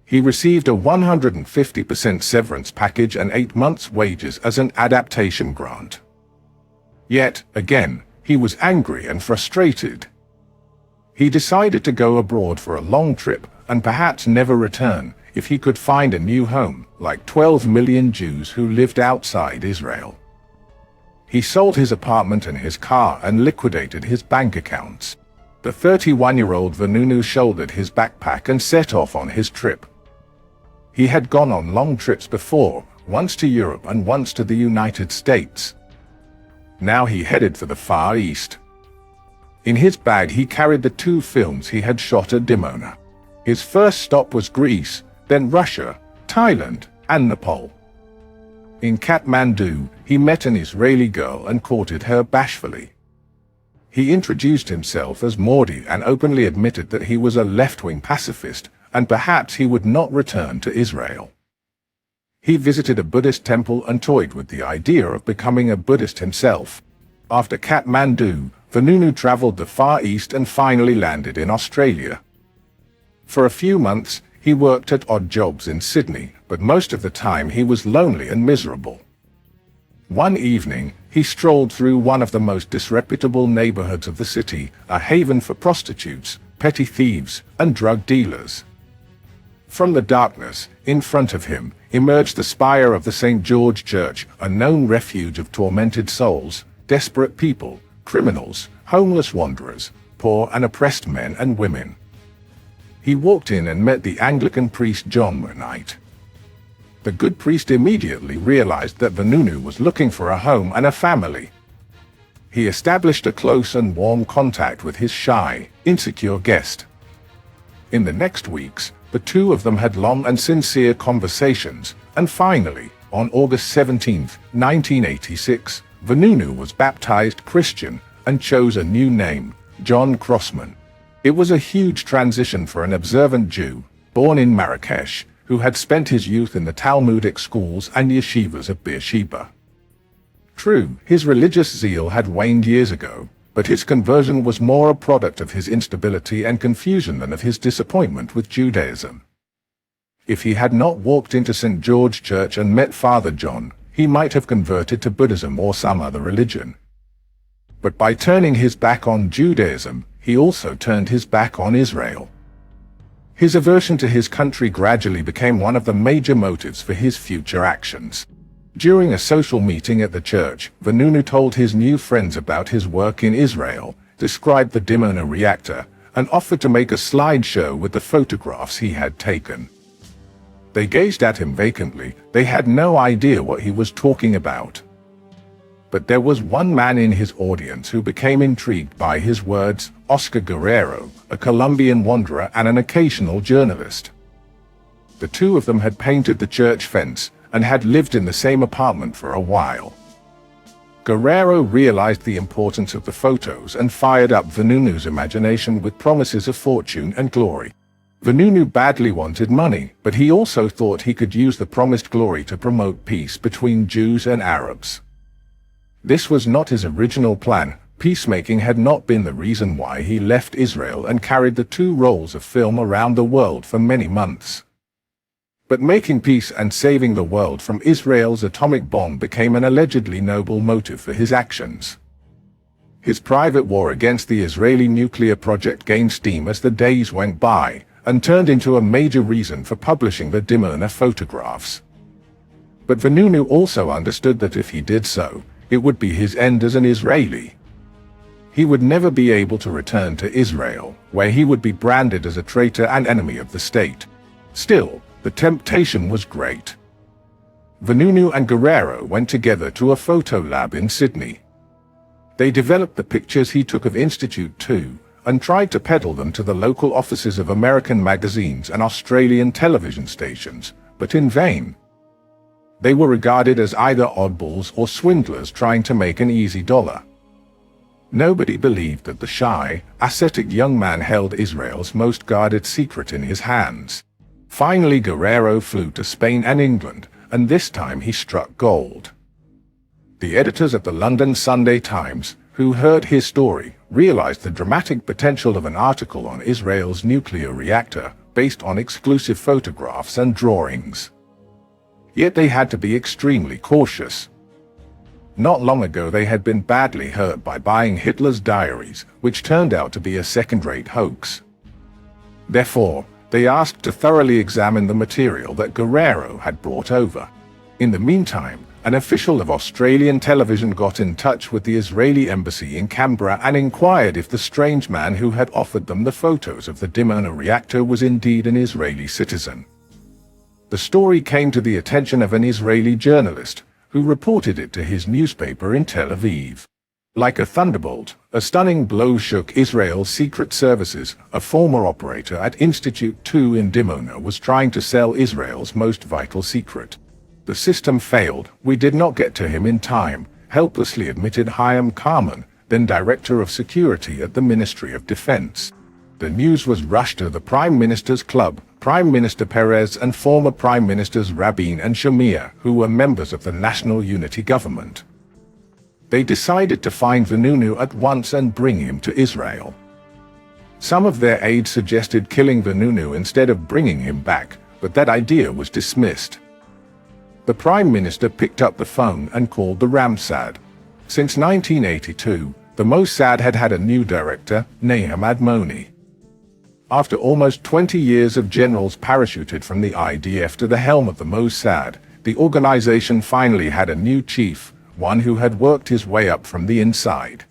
He received a 150% severance package and 8 months' wages as an adaptation grant. Yet, again, he was angry and frustrated. He decided to go abroad for a long trip and perhaps never return if he could find a new home, like 12 million Jews who lived outside Israel. He sold his apartment and his car and liquidated his bank accounts. The 31-year-old Vanunu shouldered his backpack and set off on his trip. He had gone on long trips before, once to Europe and once to the United States. Now he headed for the Far East. In his bag he carried the 2 films he had shot at Dimona. His first stop was Greece, then Russia, Thailand, and Nepal. In Kathmandu, he met an Israeli girl and courted her bashfully. He introduced himself as Mordi and openly admitted that he was a left-wing pacifist and perhaps he would not return to Israel. He visited a Buddhist temple and toyed with the idea of becoming a Buddhist himself. After Kathmandu, Vanunu traveled the Far East and finally landed in Australia. For a few months, he worked at odd jobs in Sydney, but most of the time he was lonely and miserable. One evening, he strolled through one of the most disreputable neighborhoods of the city, a haven for prostitutes, petty thieves, and drug dealers. From the darkness, in front of him, emerged the spire of the St. George Church, a known refuge of tormented souls, desperate people, criminals, homeless wanderers, poor and oppressed men and women. He walked in and met the Anglican priest John Mennonite. The good priest immediately realized that Vanunu was looking for a home and a family. He established a close and warm contact with his shy, insecure guest. In the next weeks, The two of them had long and sincere conversations, and finally, on August 17, 1986, Vanunu was baptized Christian and chose a new name, John Crossman. It was a huge transition for an observant Jew, born in Marrakesh, who had spent his youth in the Talmudic schools and yeshivas of Beersheba. True, his religious zeal had waned years ago, but his conversion was more a product of his instability and confusion than of his disappointment with Judaism. If he had not walked into St. George Church and met Father John, he might have converted to Buddhism or some other religion. But by turning his back on Judaism, he also turned his back on Israel. His aversion to his country gradually became one of the major motives for his future actions. During a social meeting at the church, Vanunu told his new friends about his work in Israel, described the Dimona reactor, and offered to make a slideshow with the photographs he had taken. They gazed at him vacantly. They had no idea what he was talking about. But there was one man in his audience who became intrigued by his words, Oscar Guerrero, a Colombian wanderer and an occasional journalist. The two of them had painted the church fence and had lived in the same apartment for a while. Guerrero realized the importance of the photos and fired up Vanunu's imagination with promises of fortune and glory. Vanunu badly wanted money, but he also thought he could use the promised glory to promote peace between Jews and Arabs. This was not his original plan. Peacemaking had not been the reason why he left Israel and carried the two rolls of film around the world for many months. But making peace and saving the world from Israel's atomic bomb became an allegedly noble motive for his actions. His private war against the Israeli nuclear project gained steam as the days went by, and turned into a major reason for publishing the Dimona photographs. But Vanunu also understood that if he did so, it would be his end as an Israeli. He would never be able to return to Israel, where he would be branded as a traitor and enemy of the state. Still, the temptation was great. Vanunu and Guerrero went together to a photo lab in Sydney. They developed the pictures he took of Institute 2, and tried to peddle them to the local offices of American magazines and Australian television stations, but in vain. They were regarded as either oddballs or swindlers trying to make an easy dollar. Nobody believed that the shy, ascetic young man held Israel's most guarded secret in his hands. Finally, Guerrero flew to Spain and England, and this time he struck gold. The editors of the London Sunday Times, who heard his story, realized the dramatic potential of an article on Israel's nuclear reactor based on exclusive photographs and drawings. Yet they had to be extremely cautious. Not long ago they had been badly hurt by buying Hitler's diaries, which turned out to be a second-rate hoax. Therefore, they asked to thoroughly examine the material that Guerrero had brought over. In the meantime, an official of Australian television got in touch with the Israeli embassy in Canberra and inquired if the strange man who had offered them the photos of the Dimona reactor was indeed an Israeli citizen. The story came to the attention of an Israeli journalist, who reported it to his newspaper in Tel Aviv. Like a thunderbolt, a stunning blow shook Israel's secret services. A former operator at Institute 2 in Dimona was trying to sell Israel's most vital secret. The system failed. We did not get to him in time, helplessly admitted Chaim Karman, then Director of Security at the Ministry of Defense. The news was rushed to the Prime Minister's Club, Prime Minister Perez and former Prime Ministers Rabin and Shamir, who were members of the National Unity Government. They decided to find Vanunu at once and bring him to Israel. Some of their aides suggested killing Vanunu instead of bringing him back, but that idea was dismissed. The Prime Minister picked up the phone and called the Mossad. Since 1982, the Mossad had had a new director, Meir Admoni. After almost 20 years of generals parachuted from the IDF to the helm of the Mossad, the organization finally had a new chief, one who had worked his way up from the inside.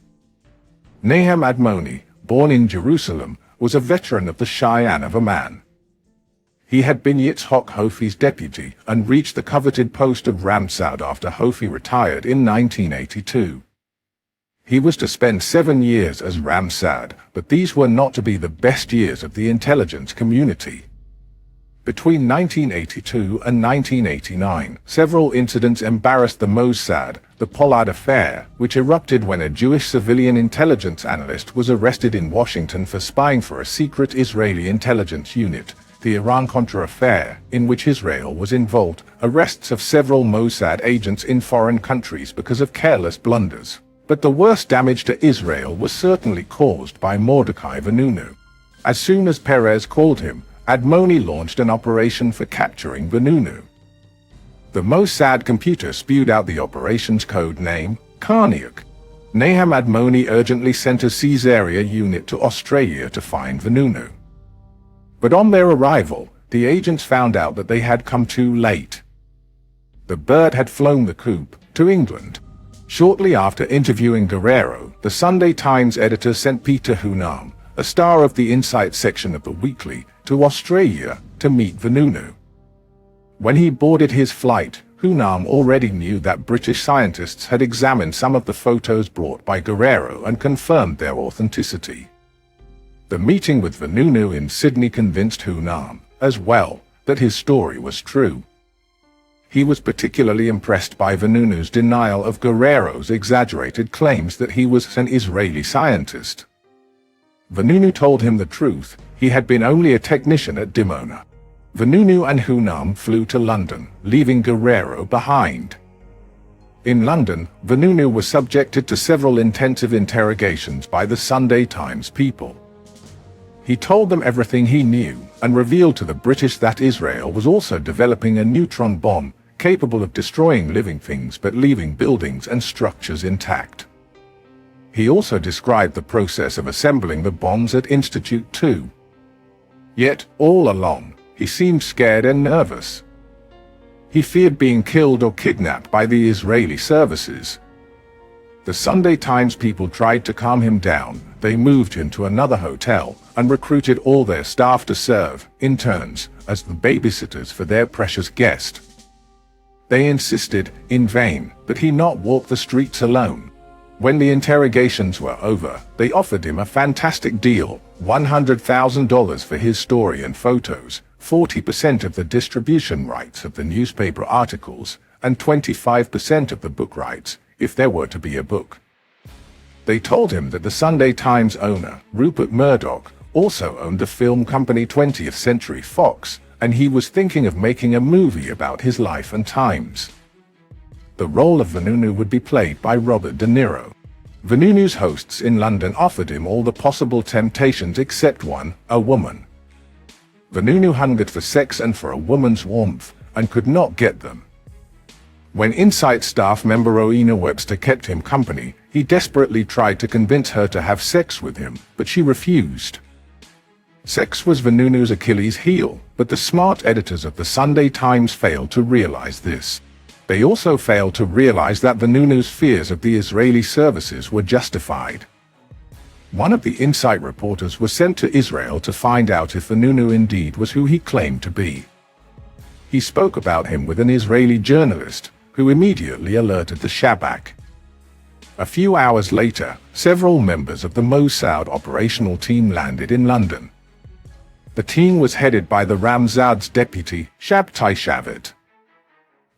Meir Admoni, born in Jerusalem, was a veteran of the Cheyenne of Amman. He had been Yitzhak Hofi's deputy and reached the coveted post of Mossad after Hofi retired in 1982. He was to spend 7 years as Mossad, but these were not to be the best years of the intelligence community. Between 1982 and 1989, several incidents embarrassed the Mossad. The Pollard affair, which erupted when a Jewish civilian intelligence analyst was arrested in Washington for spying for a secret Israeli intelligence unit. The Iran-Contra affair, in which Israel was involved, arrests of several Mossad agents in foreign countries because of careless blunders. But the worst damage to Israel was certainly caused by Mordechai Vanunu. As soon as Peres called him, Admoni launched an operation for capturing Vanunu. The Mossad computer spewed out the operation's code name, Carniac. Nahum Admoni urgently sent a Caesarea unit to Australia to find Vanunu. But on their arrival, the agents found out that they had come too late. The bird had flown the coop to England. Shortly after interviewing Guerrero, the Sunday Times editor sent Peter Hunam, a star of the Insight section of the Weekly, to Australia to meet Vanunu. When he boarded his flight, Hunam already knew that British scientists had examined some of the photos brought by Guerrero and confirmed their authenticity. The meeting with Vanunu in Sydney convinced Hunam, as well, that his story was true. He was particularly impressed by Vanunu's denial of Guerrero's exaggerated claims that he was an Israeli scientist. Vanunu told him the truth: he had been only a technician at Dimona. Vanunu and Hunam flew to London, leaving Guerrero behind. In London, Vanunu was subjected to several intensive interrogations by the Sunday Times people. He told them everything he knew, and revealed to the British that Israel was also developing a neutron bomb, capable of destroying living things but leaving buildings and structures intact. He also described the process of assembling the bombs at Institute 2. Yet, all along, he seemed scared and nervous. He feared being killed or kidnapped by the Israeli services. The Sunday Times people tried to calm him down. They moved him to another hotel and recruited all their staff to serve, in turns, as the babysitters for their precious guest. They insisted, in vain, that he not walk the streets alone. When the interrogations were over, they offered him a fantastic deal: $100,000 for his story and photos, 40% of the distribution rights of the newspaper articles, and 25% of the book rights, if there were to be a book. They told him that the Sunday Times owner, Rupert Murdoch, also owned the film company 20th Century Fox, and he was thinking of making a movie about his life and times. The role of Vanunu would be played by Robert De Niro. Vanunu's hosts in London offered him all the possible temptations except one: a woman. Vanunu hungered for sex and for a woman's warmth, and could not get them. When Insight staff member Rowena Webster kept him company, he desperately tried to convince her to have sex with him, but she refused. Sex was Vanunu's Achilles heel, but the smart editors of the Sunday Times failed to realize this. They also failed to realize that Vanunu's fears of the Israeli services were justified. One of the Insight reporters was sent to Israel to find out if Vanunu indeed was who he claimed to be. He spoke about him with an Israeli journalist, who immediately alerted the Shabak. A few hours later, several members of the Mossad operational team landed in London. The team was headed by the Ramsad's deputy, Shabtai Shavit.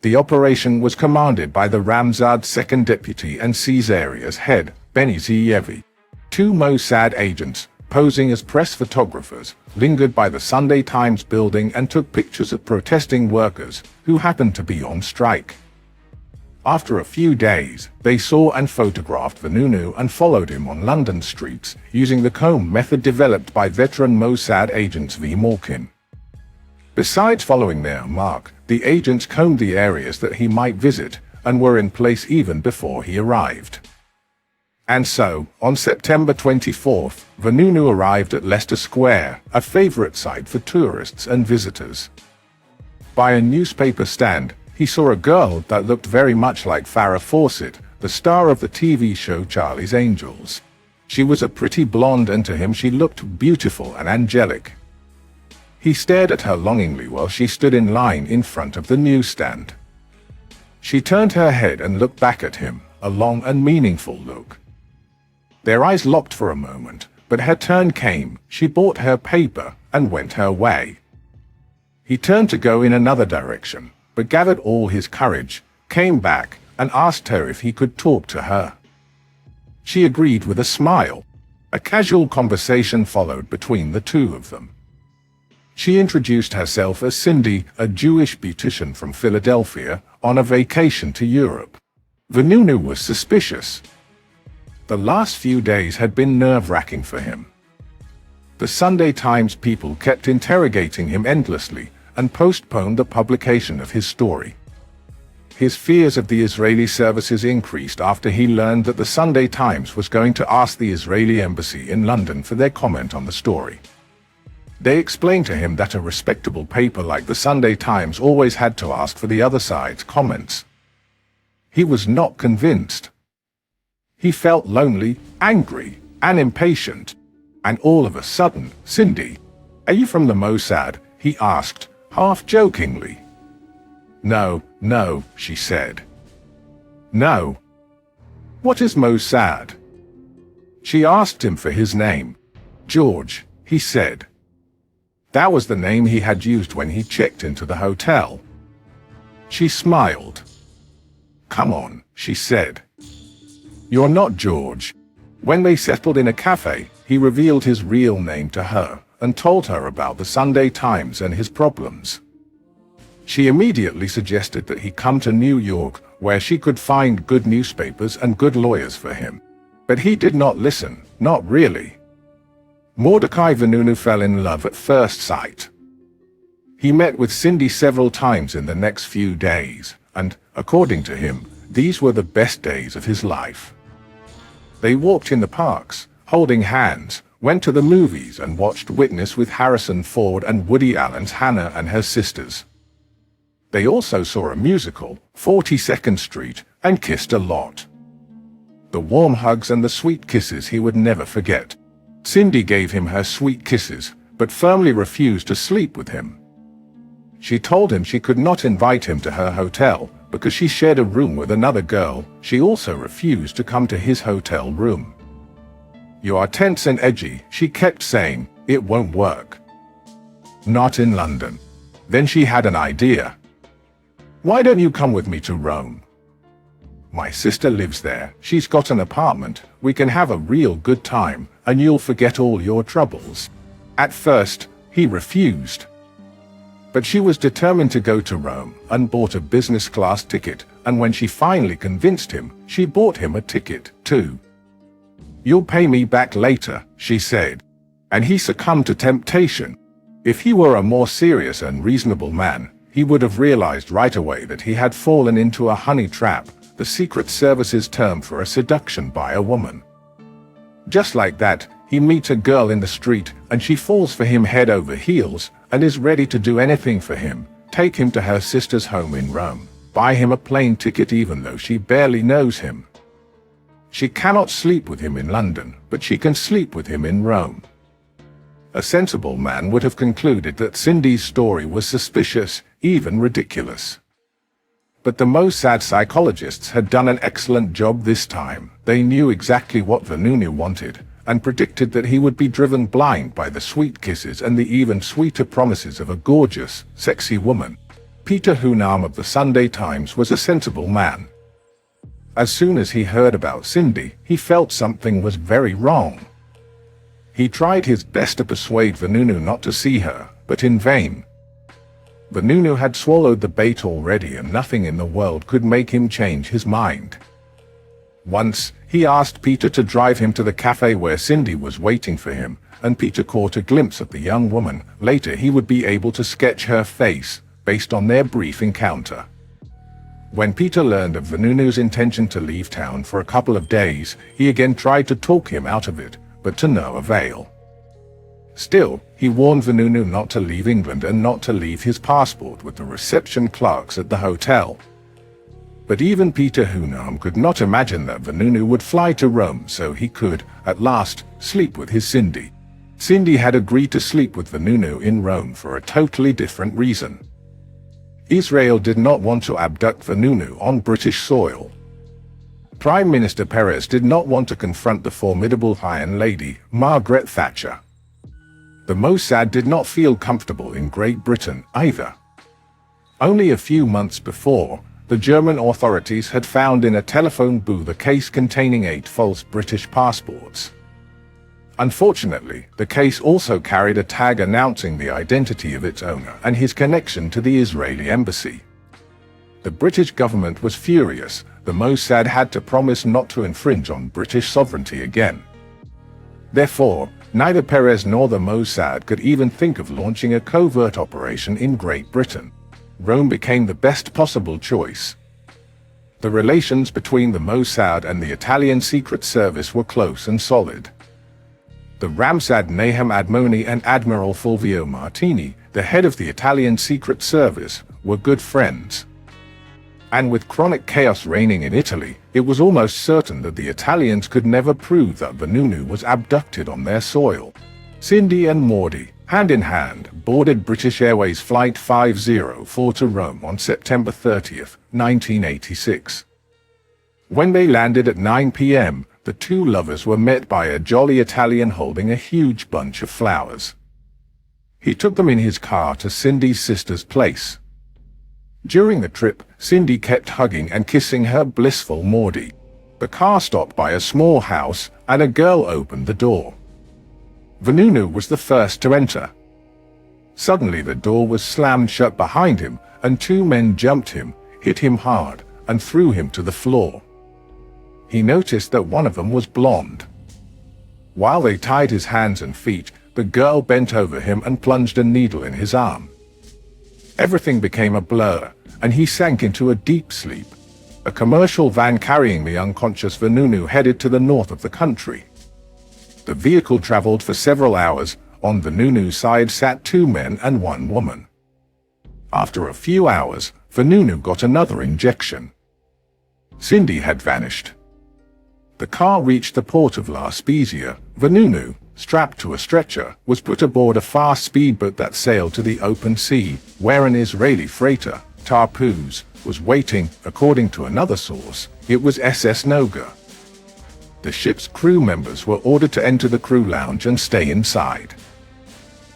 The operation was commanded by the Ramsad's second deputy and Caesarea's head, Benny Zeyevi. Two Mossad agents, posing as press photographers, lingered by the Sunday Times building and took pictures of protesting workers who happened to be on strike. After a few days, they saw and photographed Vanunu and followed him on London streets, using the comb method developed by veteran Mossad agents V. Malkin. Besides following their mark, the agents combed the areas that he might visit, and were in place even before he arrived. And so, on September 24th, Vanunu arrived at Leicester Square, a favorite site for tourists and visitors. By a newspaper stand, he saw a girl that looked very much like Farrah Fawcett, the star of the TV show Charlie's Angels. She was a pretty blonde, and to him she looked beautiful and angelic. He stared at her longingly while she stood in line in front of the newsstand. She turned her head and looked back at him, a long and meaningful look. Their eyes locked for a moment, but her turn came. She bought her paper and went her way. He turned to go in another direction, but gathered all his courage, came back, and asked her if he could talk to her. She agreed with a smile. A casual conversation followed between the two of them. She introduced herself as Cindy, a Jewish beautician from Philadelphia, on a vacation to Europe. Vanunu was suspicious. The last few days had been nerve-wracking for him. The Sunday Times people kept interrogating him endlessly and postponed the publication of his story. His fears of the Israeli services increased after he learned that the Sunday Times was going to ask the Israeli embassy in London for their comment on the story. They explained to him that a respectable paper like the Sunday Times always had to ask for the other side's comments. He was not convinced. He felt lonely, angry, and impatient. And all of a sudden, "Cindy, are you from the Mossad?" he asked, half jokingly. No, she said. No. What is Mossad? She asked him for his name. George, he said. That was the name he had used when he checked into the hotel. She smiled. Come on, she said. You're not George. When they settled in a cafe, he revealed his real name to her and told her about the Sunday Times and his problems. She immediately suggested that he come to New York, where she could find good newspapers and good lawyers for him. But he did not listen, not really. Mordechai Vanunu fell in love at first sight. He met with Cindy several times in the next few days, and, according to him, these were the best days of his life. They walked in the parks, holding hands, went to the movies and watched Witness with Harrison Ford and Woody Allen's Hannah and Her Sisters. They also saw a musical, 42nd Street, and kissed a lot. The warm hugs and the sweet kisses he would never forget. Cindy gave him her sweet kisses, but firmly refused to sleep with him. She told him she could not invite him to her hotel because she shared a room with another girl. She also refused to come to his hotel room. You are tense and edgy, she kept saying. It won't work. Not in London. Then she had an idea. Why don't you come with me to Rome? My sister lives there. She's got an apartment. We can have a real good time, and you'll forget all your troubles. At first, he refused. But she was determined to go to Rome and bought a business class ticket, and when she finally convinced him, she bought him a ticket, too. You'll pay me back later, she said. And he succumbed to temptation. If he were a more serious and reasonable man, he would have realized right away that he had fallen into a honey trap, the Secret Service's term for a seduction by a woman. Just like that, he meets a girl in the street, and she falls for him head over heels, and is ready to do anything for him, take him to her sister's home in Rome, buy him a plane ticket even though she barely knows him. She cannot sleep with him in London, but she can sleep with him in Rome. A sensible man would have concluded that Cindy's story was suspicious, even ridiculous. But the Mossad psychologists had done an excellent job this time. They knew exactly what Vanunu wanted, and predicted that he would be driven blind by the sweet kisses and the even sweeter promises of a gorgeous, sexy woman. Peter Hunam of the Sunday Times was a sensible man. As soon as he heard about Cindy, he felt something was very wrong. He tried his best to persuade Vanunu not to see her, but in vain. Vanunu had swallowed the bait already, and nothing in the world could make him change his mind. Once, he asked Peter to drive him to the cafe where Cindy was waiting for him, and Peter caught a glimpse of the young woman. Later he would be able to sketch her face, based on their brief encounter. When Peter learned of Vanunu's intention to leave town for a couple of days, he again tried to talk him out of it, but to no avail. Still, he warned Vanunu not to leave England and not to leave his passport with the reception clerks at the hotel. But even Peter Hunam could not imagine that Vanunu would fly to Rome so he could, at last, sleep with his Cindy. Cindy had agreed to sleep with Vanunu in Rome for a totally different reason. Israel did not want to abduct Vanunu on British soil. Prime Minister Perez did not want to confront the formidable Iron Lady, Margaret Thatcher. The Mossad did not feel comfortable in Great Britain either. Only a few months before, the German authorities had found in a telephone booth a case containing 8 false British passports. Unfortunately, the case also carried a tag announcing the identity of its owner and his connection to the Israeli embassy. The British government was furious. The Mossad had to promise not to infringe on British sovereignty again. Therefore, neither Perez nor the Mossad could even think of launching a covert operation in Great Britain. Rome became the best possible choice. The relations between the Mossad and the Italian Secret Service were close and solid. The Ramsad Nahum Admoni and Admiral Fulvio Martini, the head of the Italian Secret Service, were good friends. And with chronic chaos reigning in Italy, it was almost certain that the Italians could never prove that Vanunu was abducted on their soil. Cindy and Mordi, hand in hand, boarded British Airways Flight 504 to Rome on September 30, 1986. When they landed at 9 p.m., the two lovers were met by a jolly Italian holding a huge bunch of flowers. He took them in his car to Cindy's sister's place. During the trip, Cindy kept hugging and kissing her blissful Mordi. The car stopped by a small house, and a girl opened the door. Vanunu was the first to enter. Suddenly the door was slammed shut behind him, and 2 men jumped him, hit him hard, and threw him to the floor. He noticed that one of them was blonde. While they tied his hands and feet, the girl bent over him and plunged a needle in his arm. Everything became a blur, and he sank into a deep sleep. A commercial van carrying the unconscious Vanunu headed to the north of the country. The vehicle traveled for several hours. On Vanunu's side sat 2 men and 1 woman. After a few hours, Vanunu got another injection. Cindy had vanished. The car reached the port of La Spezia. Vanunu, strapped to a stretcher, was put aboard a fast speedboat that sailed to the open sea, where an Israeli freighter, Tarpuz, was waiting. According to another source, it was SS Noga. The ship's crew members were ordered to enter the crew lounge and stay inside.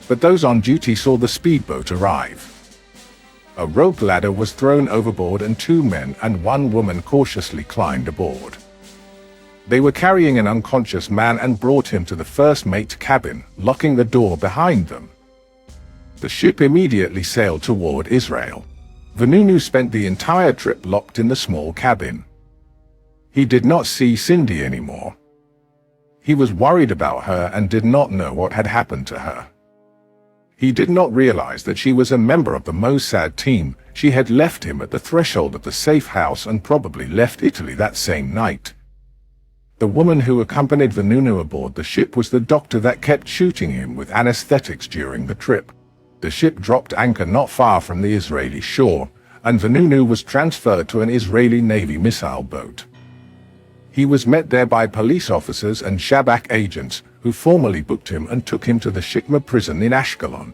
But those on duty saw the speedboat arrive. A rope ladder was thrown overboard and 2 men and 1 woman cautiously climbed aboard. They were carrying an unconscious man and brought him to the first mate's cabin, locking the door behind them. The ship immediately sailed toward Israel. Vanunu spent the entire trip locked in the small cabin. He did not see Cindy anymore. He was worried about her and did not know what had happened to her. He did not realize that she was a member of the Mossad team. She had left him at the threshold of the safe house and probably left Italy that same night. The woman who accompanied Vanunu aboard the ship was the doctor that kept shooting him with anesthetics during the trip. The ship dropped anchor not far from the Israeli shore, and Vanunu was transferred to an Israeli Navy missile boat. He was met there by police officers and Shabak agents, who formally booked him and took him to the Shikma prison in Ashkelon.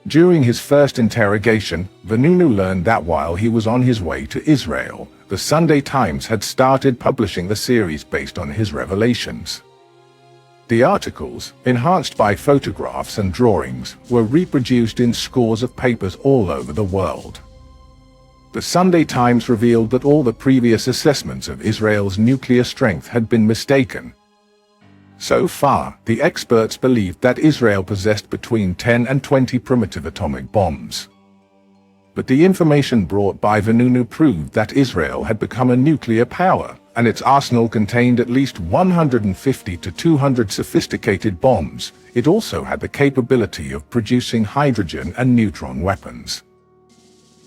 During his first interrogation, Vanunu learned that while he was on his way to Israel, the Sunday Times had started publishing the series based on his revelations. The articles, enhanced by photographs and drawings, were reproduced in scores of papers all over the world. The Sunday Times revealed that all the previous assessments of Israel's nuclear strength had been mistaken. So far, the experts believed that Israel possessed between 10 and 20 primitive atomic bombs. But the information brought by Vanunu proved that Israel had become a nuclear power, and its arsenal contained at least 150 to 200 sophisticated bombs. It also had the capability of producing hydrogen and neutron weapons.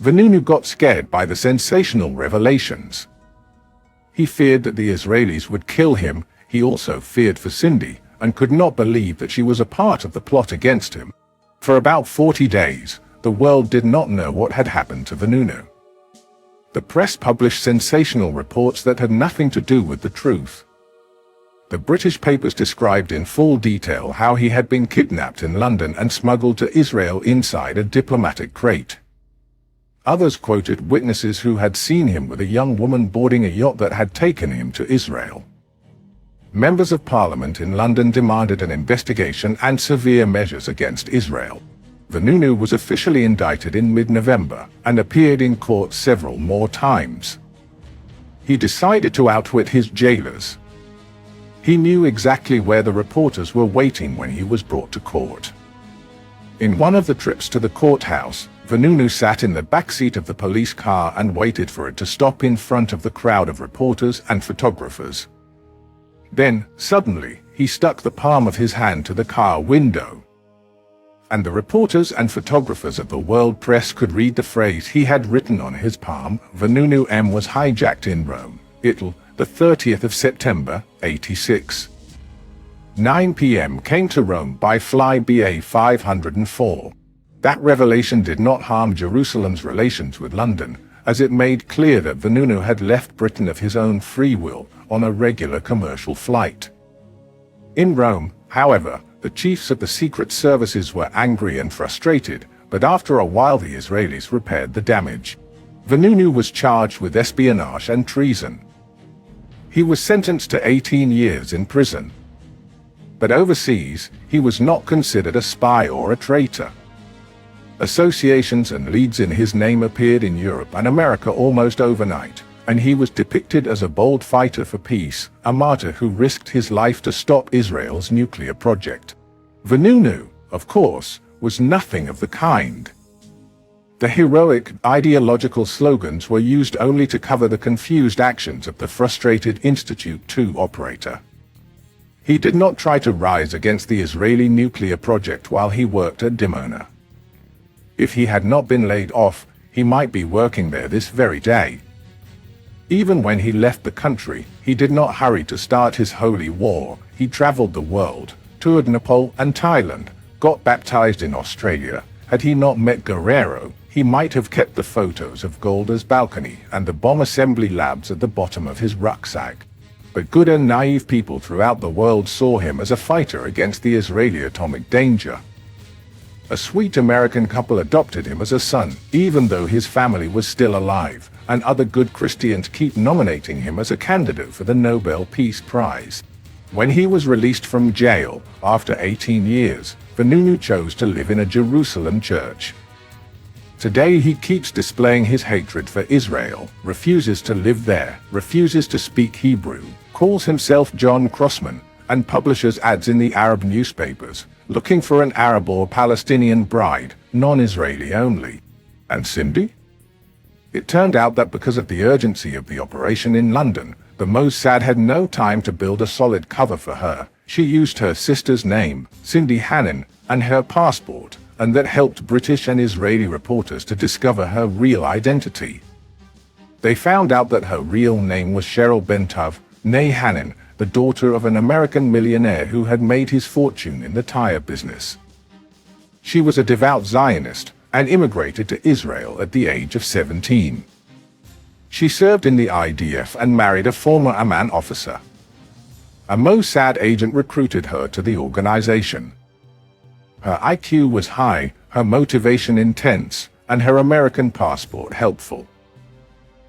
Vanunu got scared by the sensational revelations. He feared that the Israelis would kill him. He also feared for Cindy, and could not believe that she was a part of the plot against him. For about 40 days, the world did not know what had happened to Vanunu. The press published sensational reports that had nothing to do with the truth. The British papers described in full detail how he had been kidnapped in London and smuggled to Israel inside a diplomatic crate. Others quoted witnesses who had seen him with a young woman boarding a yacht that had taken him to Israel. members of parliament in London demanded an investigation and severe measures against Israel. Vanunu was officially indicted in mid-November and appeared in court several more times. He decided to outwit his jailers. He knew exactly where the reporters were waiting when he was brought to court. In one of the trips to the courthouse, Vanunu sat in the backseat of the police car and waited for it to stop in front of the crowd of reporters and photographers. Then, suddenly, he stuck the palm of his hand to the car window. And the reporters and photographers of the world press could read the phrase he had written on his palm: Vanunu M was hijacked in Rome, Italy, the 30th of September, 86. 9 p.m. came to Rome by fly BA 504. That revelation did not harm Jerusalem's relations with London, as it made clear that Vanunu had left Britain of his own free will on a regular commercial flight. In Rome, however, the chiefs of the secret services were angry and frustrated, but after a while the Israelis repaired the damage. Vanunu was charged with espionage and treason. He was sentenced to 18 years in prison. But overseas, he was not considered a spy or a traitor. Associations and leads in his name appeared in Europe and America almost overnight, and he was depicted as a bold fighter for peace, a martyr who risked his life to stop Israel's nuclear project. Vanunu, of course, was nothing of the kind. The heroic, ideological slogans were used only to cover the confused actions of the frustrated Institute II operator. He did not try to rise against the Israeli nuclear project while he worked at Dimona. If he had not been laid off, he might be working there this very day. Even when he left the country, he did not hurry to start his holy war. He traveled the world, toured Nepal and Thailand, got baptized in Australia. Had he not met Guerrero, he might have kept the photos of Golda's balcony and the bomb assembly labs at the bottom of his rucksack. But good and naive people throughout the world saw him as a fighter against the Israeli atomic danger. A sweet American couple adopted him as a son, even though his family was still alive, and other good Christians keep nominating him as a candidate for the Nobel Peace Prize. When he was released from jail, after 18 years, Vanunu chose to live in a Jerusalem church. Today he keeps displaying his hatred for Israel, refuses to live there, refuses to speak Hebrew, calls himself John Crossman, and publishes ads in the Arab newspapers, looking for an Arab or Palestinian bride, non-Israeli only. And Cindy? It turned out that because of the urgency of the operation in London, the Mossad had no time to build a solid cover for her. She used her sister's name, Cindy Hannon, and her passport, and that helped British and Israeli reporters to discover her real identity. They found out that her real name was Cheryl Bentov, née Hannon, the daughter of an American millionaire who had made his fortune in the tire business. She was a devout Zionist and immigrated to Israel at the age of 17. She served in the IDF and married a former Amman officer. A Mossad agent recruited her to the organization. Her IQ was high, her motivation intense, and her American passport helpful.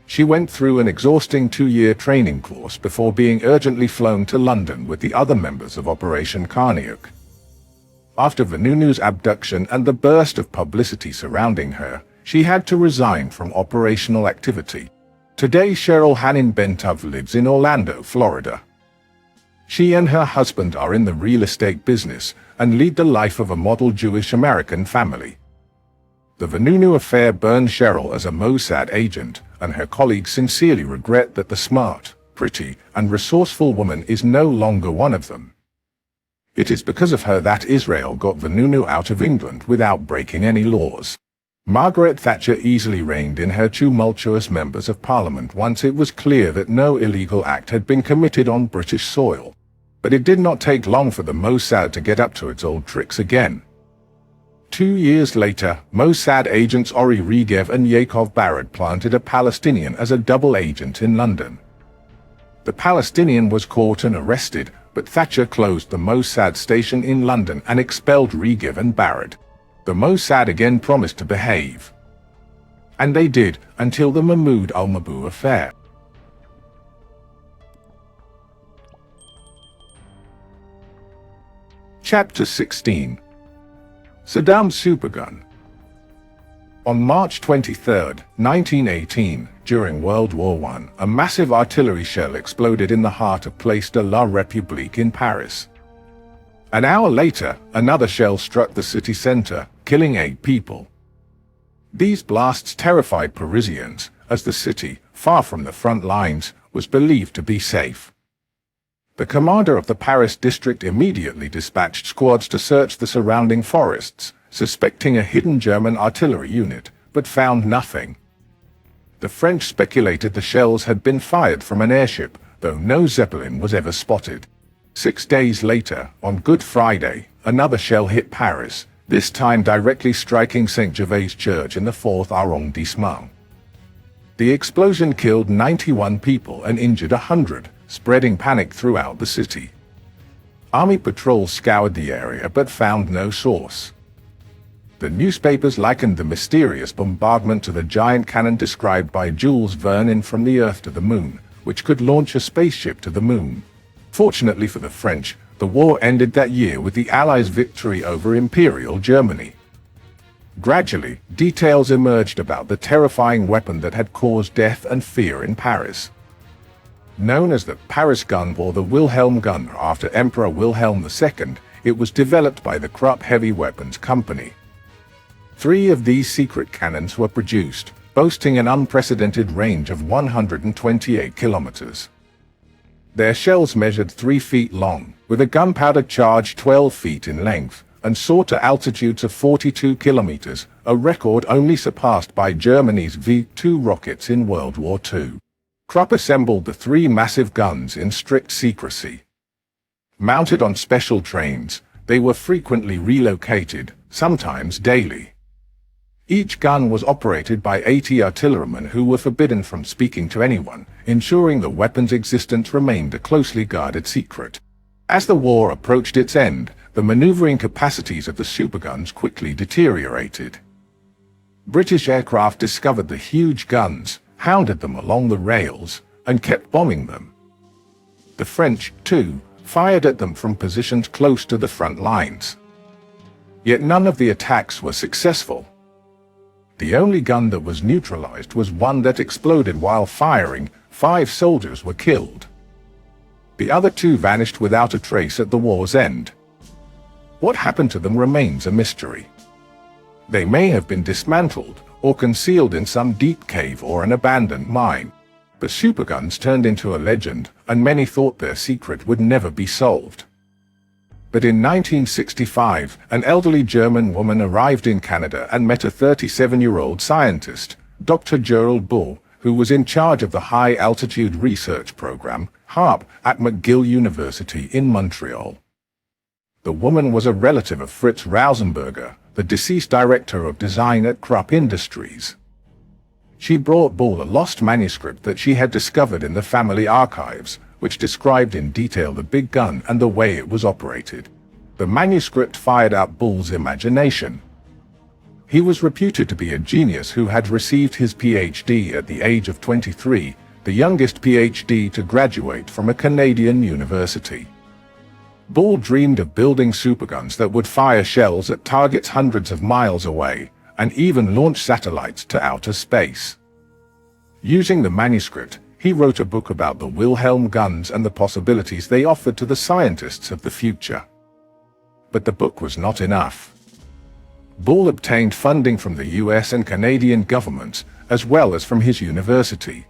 She went through an exhausting 2-year training course before being urgently flown to London with the other members of Operation Carneuk. After Vanunu's abduction and the burst of publicity surrounding her, she had to resign from operational activity. Today Cheryl Hannon Bentov lives in Orlando, Florida. She and her husband are in the real estate business and lead the life of a model Jewish-American family. The Vanunu affair burned Cheryl as a Mossad agent, and her colleagues sincerely regret that the smart, pretty, and resourceful woman is no longer one of them. It is because of her that Israel got Vanunu out of England without breaking any laws. Margaret Thatcher easily reined in her tumultuous members of parliament once it was clear that no illegal act had been committed on British soil. But it did not take long for the Mossad to get up to its old tricks again. 2 years later, Mossad agents Ori Regev and Yaakov Barad planted a Palestinian as a double agent in London. The Palestinian was caught and arrested, but Thatcher closed the Mossad station in London and expelled Regev and Barad. The Mossad again promised to behave. And they did, until the al-Mabhouh affair. Chapter 16. Saddam's Supergun. On March 23, 1918, during World War I, a massive artillery shell exploded in the heart of Place de la République in Paris. An hour later, another shell struck the city center, killing 8 people. These blasts terrified Parisians, as the city, far from the front lines, was believed to be safe. The commander of the Paris district immediately dispatched squads to search the surrounding forests, suspecting a hidden German artillery unit, but found nothing. The French speculated the shells had been fired from an airship, though no Zeppelin was ever spotted. 6 days later, on Good Friday, another shell hit Paris, this time directly striking St. Gervais Church in the 4th arrondissement. The explosion killed 91 people and injured 100, spreading panic throughout the city. Army patrols scoured the area but found no source. The newspapers likened the mysterious bombardment to the giant cannon described by Jules Verne From the Earth to the Moon, which could launch a spaceship to the moon. Fortunately for the French, the war ended that year with the Allies' victory over Imperial Germany. Gradually, details emerged about the terrifying weapon that had caused death and fear in Paris. Known as the Paris gun or the Wilhelm gun after Emperor Wilhelm II, it was developed by the Krupp Heavy Weapons Company. 3 of these secret cannons were produced, boasting an unprecedented range of 128 kilometers. Their shells measured 3 feet long, with a gunpowder charge 12 feet in length, and soared to altitudes of 42 kilometers, a record only surpassed by Germany's V-2 rockets in World War II. Krupp assembled the 3 massive guns in strict secrecy. Mounted on special trains, they were frequently relocated, sometimes daily. Each gun was operated by 80 artillerymen who were forbidden from speaking to anyone, ensuring the weapon's existence remained a closely guarded secret. As the war approached its end, the maneuvering capacities of the superguns quickly deteriorated. British aircraft discovered the huge guns, hounded them along the rails, and kept bombing them. The French, too, fired at them from positions close to the front lines. Yet none of the attacks were successful. The only gun that was neutralized was one that exploded while firing. 5 soldiers were killed. The other 2 vanished without a trace at the war's end. What happened to them remains a mystery. They may have been dismantled, or concealed in some deep cave or an abandoned mine. But superguns turned into a legend, and many thought their secret would never be solved. But in 1965, an elderly German woman arrived in Canada and met a 37-year-old scientist, Dr. Gerald Bull, who was in charge of the High Altitude Research Program, HARP, at McGill University in Montreal. The woman was a relative of Fritz Rausenberger, the deceased director of design at Krupp Industries. She brought Bull a lost manuscript that she had discovered in the family archives, which described in detail the big gun and the way it was operated. The manuscript fired up Bull's imagination. He was reputed to be a genius who had received his PhD at the age of 23, the youngest PhD to graduate from a Canadian university. Bull dreamed of building superguns that would fire shells at targets hundreds of miles away, and even launch satellites to outer space. Using the manuscript, he wrote a book about the Wilhelm guns and the possibilities they offered to the scientists of the future. But the book was not enough. Bull obtained funding from the US and Canadian governments, as well as from his university.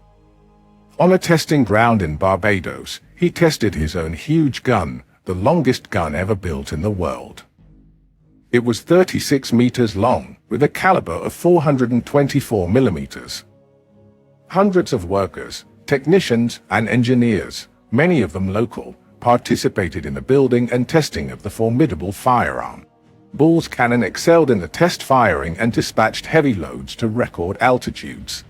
On a testing ground in Barbados, he tested his own huge gun, the longest gun ever built in the world. It was 36 meters long, with a caliber of 424 millimeters. Hundreds of workers, technicians, and engineers, many of them local, participated in the building and testing of the formidable firearm. Bull's cannon excelled in the test firing and dispatched heavy loads to record altitudes.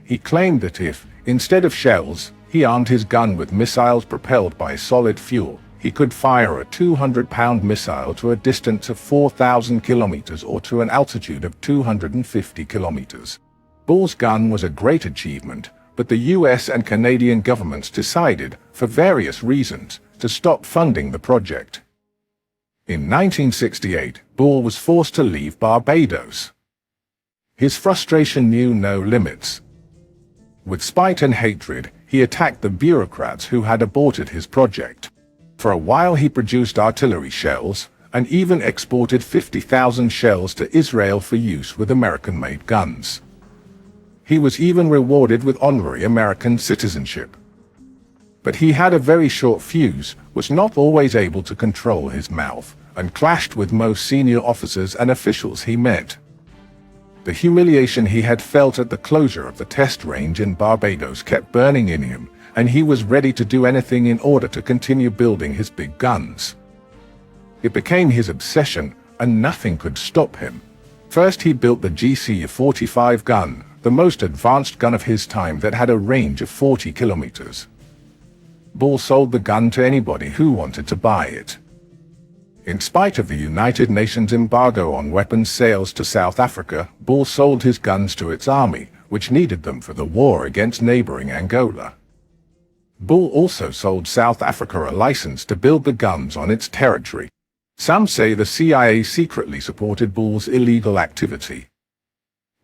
He claimed that if, instead of shells, he armed his gun with missiles propelled by solid fuel, he could fire a 200-pound missile to a distance of 4,000 kilometers or to an altitude of 250 kilometers. Bull's gun was a great achievement, but the US and Canadian governments decided, for various reasons, to stop funding the project. In 1968, Bull was forced to leave Barbados. His frustration knew no limits. With spite and hatred, he attacked the bureaucrats who had aborted his project. For a while he produced artillery shells, and even exported 50,000 shells to Israel for use with American-made guns. He was even rewarded with honorary American citizenship. But he had a very short fuse, was not always able to control his mouth, and clashed with most senior officers and officials he met. The humiliation he had felt at the closure of the test range in Barbados kept burning in him, and he was ready to do anything in order to continue building his big guns. It became his obsession, and nothing could stop him. First he built the GC-45 gun, the most advanced gun of his time that had a range of 40 kilometers. Bull sold the gun to anybody who wanted to buy it. In spite of the United Nations embargo on weapons sales to South Africa, Bull sold his guns to its army, which needed them for the war against neighboring Angola. Bull also sold South Africa a license to build the guns on its territory. Some say the CIA secretly supported Bull's illegal activity.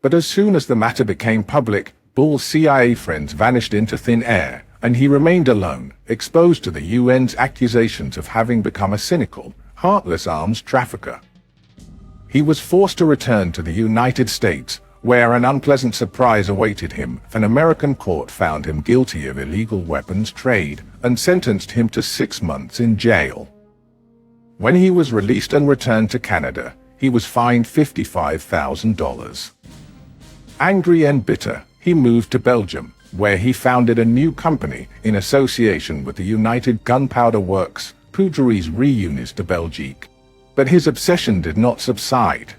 But as soon as the matter became public, Bull's CIA friends vanished into thin air, and he remained alone, exposed to the UN's accusations of having become a cynical, heartless arms trafficker. He was forced to return to the United States, where an unpleasant surprise awaited him. An American court found him guilty of illegal weapons trade and sentenced him to 6 months in jail. When he was released and returned to Canada, he was fined $55,000. Angry and bitter, he moved to Belgium, where he founded a new company in association with the United Gunpowder Works, Poudreries Réunies de Belgique. But his obsession did not subside.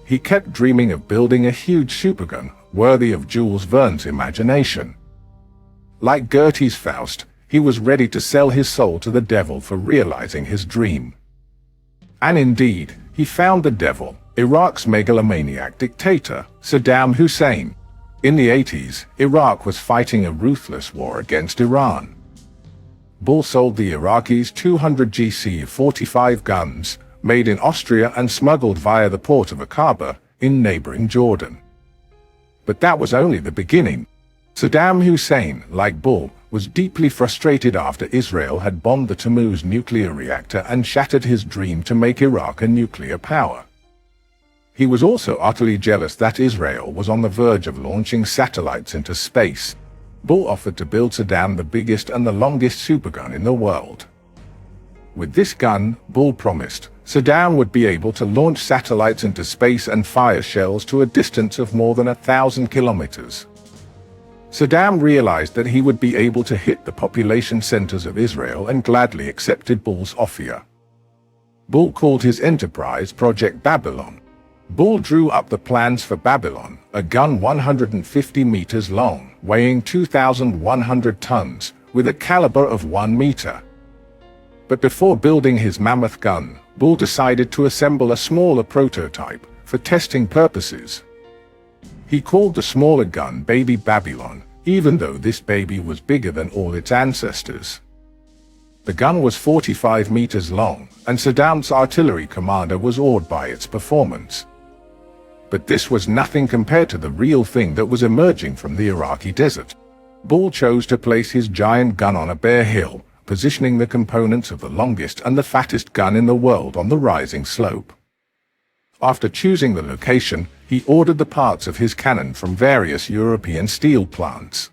He kept dreaming of building a huge supergun, worthy of Jules Verne's imagination. Like Goethe's Faust, he was ready to sell his soul to the devil for realizing his dream. And indeed, he found the devil, Iraq's megalomaniac dictator, Saddam Hussein. In the 80s, Iraq was fighting a ruthless war against Iran. Bull sold the Iraqis 200 GC-45 guns, made in Austria and smuggled via the port of Aqaba, in neighboring Jordan. But that was only the beginning. Saddam Hussein, like Bull, was deeply frustrated after Israel had bombed the Tammuz nuclear reactor and shattered his dream to make Iraq a nuclear power. He was also utterly jealous that Israel was on the verge of launching satellites into space. Bull offered to build Saddam the biggest and the longest supergun in the world. With this gun, Bull promised, Saddam would be able to launch satellites into space and fire shells to a distance of more than 1,000 kilometers. Saddam realized that he would be able to hit the population centers of Israel and gladly accepted Bull's offer. Bull called his enterprise Project Babylon. Bull drew up the plans for Babylon, a gun 150 meters long, weighing 2,100 tons, with a caliber of 1 meter. But before building his mammoth gun, Bull decided to assemble a smaller prototype for testing purposes. He called the smaller gun Baby Babylon, even though this baby was bigger than all its ancestors. The gun was 45 meters long, and Saddam's artillery commander was awed by its performance. But this was nothing compared to the real thing that was emerging from the Iraqi desert. Bull chose to place his giant gun on a bare hill, positioning the components of the longest and the fattest gun in the world on the rising slope. After choosing the location, he ordered the parts of his cannon from various European steel plants.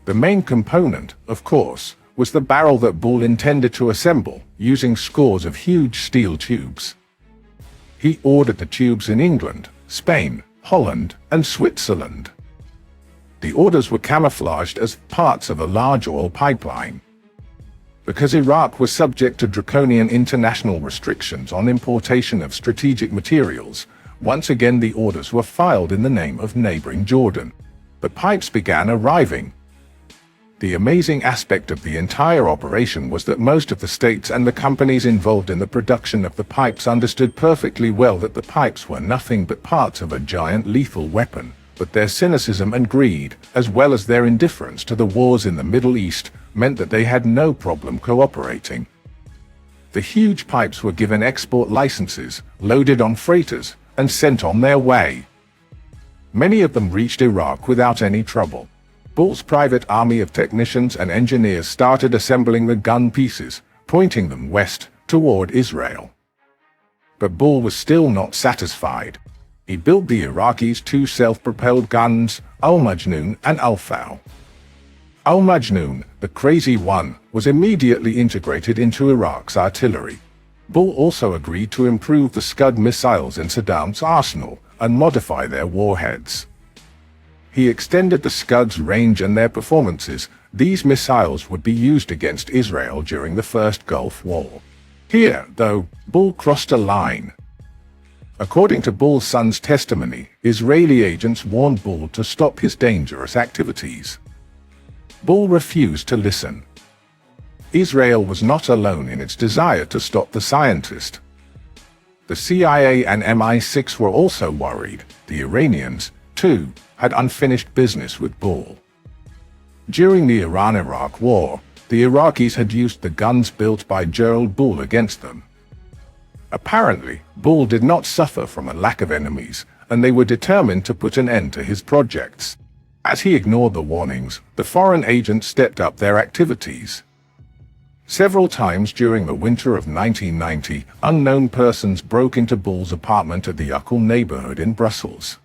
The main component, of course, was the barrel that Bull intended to assemble, using scores of huge steel tubes. He ordered the tubes in England, Spain, Holland, and Switzerland. The orders were camouflaged as parts of a large oil pipeline. Because Iraq was subject to draconian international restrictions on importation of strategic materials, once again the orders were filed in the name of neighboring Jordan. The pipes began arriving. The amazing aspect of the entire operation was that most of the states and the companies involved in the production of the pipes understood perfectly well that the pipes were nothing but parts of a giant lethal weapon, but their cynicism and greed, as well as their indifference to the wars in the Middle East, meant that they had no problem cooperating. The huge pipes were given export licenses, loaded on freighters, and sent on their way. Many of them reached Iraq without any trouble. Bull's private army of technicians and engineers started assembling the gun pieces, pointing them west, toward Israel. But Bull was still not satisfied. He built the Iraqis two self-propelled guns, al-Majnoon and al-Mabhouh. Al-Majnoon, the crazy one, was immediately integrated into Iraq's artillery. Bull also agreed to improve the Scud missiles in Saddam's arsenal and modify their warheads. He extended the Scud's range and their performances. These missiles would be used against Israel during the First Gulf War. Here, though, Bull crossed a line. According to Bull's son's testimony, Israeli agents warned Bull to stop his dangerous activities. Bull refused to listen. Israel was not alone in its desire to stop the scientist. The CIA and MI6 were also worried. The Iranians, too, had unfinished business with Bull. During the Iran-Iraq War, the Iraqis had used the guns built by Gerald Bull against them. Apparently, Bull did not suffer from a lack of enemies, and they were determined to put an end to his projects. As he ignored the warnings, the foreign agents stepped up their activities. Several times during the winter of 1990, unknown persons broke into Bull's apartment at the Yossel neighborhood in Brussels.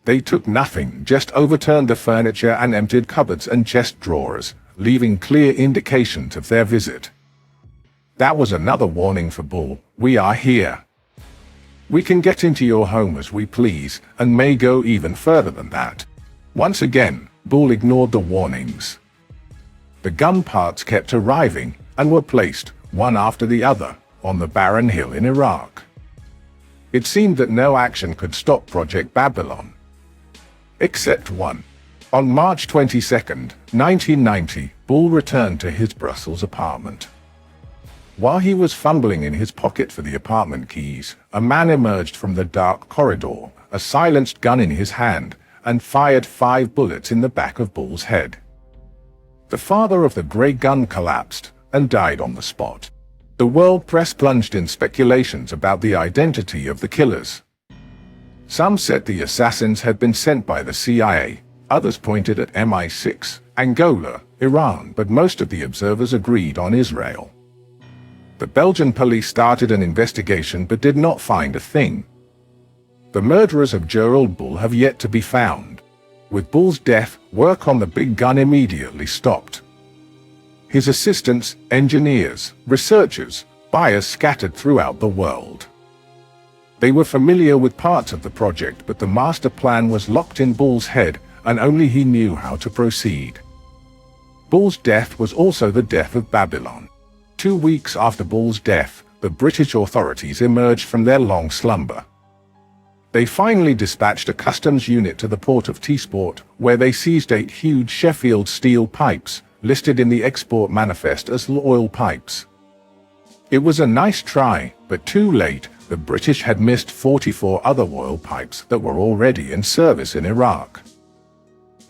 They took nothing, just overturned the furniture and emptied cupboards and chest drawers, leaving clear indications of their visit. That was another warning for Bull. We are here. We can get into your home as we please, and may go even further than that. Once again, Bull ignored the warnings. The gun parts kept arriving, and were placed, one after the other, on the barren hill in Iraq. It seemed that no action could stop Project Babylon. Except one. On March 22, 1990, Bull returned to his Brussels apartment. While he was fumbling in his pocket for the apartment keys, a man emerged from the dark corridor, a silenced gun in his hand, and fired 5 bullets in the back of Bull's head. The father of the grey gun collapsed and died on the spot. The world press plunged in speculations about the identity of the killers. Some said the assassins had been sent by the CIA, others pointed at MI6, Angola, Iran, but most of the observers agreed on Israel. The Belgian police started an investigation but did not find a thing. The murderers of Gerald Bull have yet to be found. With Bull's death, work on the big gun immediately stopped. His assistants, engineers, researchers, buyers scattered throughout the world. They were familiar with parts of the project, but the master plan was locked in Bull's head, and only he knew how to proceed. Bull's death was also the death of Babylon. 2 weeks after Bull's death, the British authorities emerged from their long slumber. They finally dispatched a customs unit to the port of T-Sport, where they seized 8 huge Sheffield steel pipes, listed in the export manifest as oil pipes. It was a nice try, but too late. The British had missed 44 other oil pipes that were already in service in Iraq.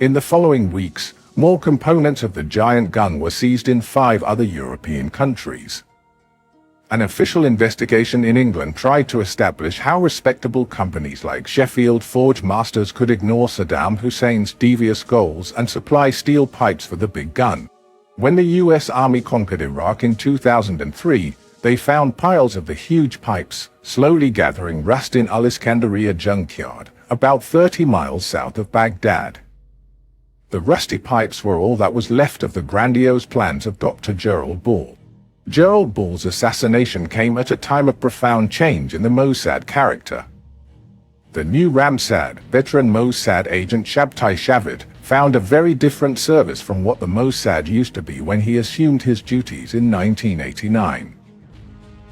In the following weeks, more components of the giant gun were seized in 5 other European countries. An official investigation in England tried to establish how respectable companies like Sheffield Forge Masters could ignore Saddam Hussein's devious goals and supply steel pipes for the big gun. When the US Army conquered Iraq in 2003, they found piles of the huge pipes, slowly gathering rust in Al-Iskandariya junkyard, about 30 miles south of Baghdad. The rusty pipes were all that was left of the grandiose plans of Dr. Gerald Bull. Gerald Bull's assassination came at a time of profound change in the Mossad character. The new Ramsad, veteran Mossad agent Shabtai Shavit, found a very different service from what the Mossad used to be when he assumed his duties in 1989.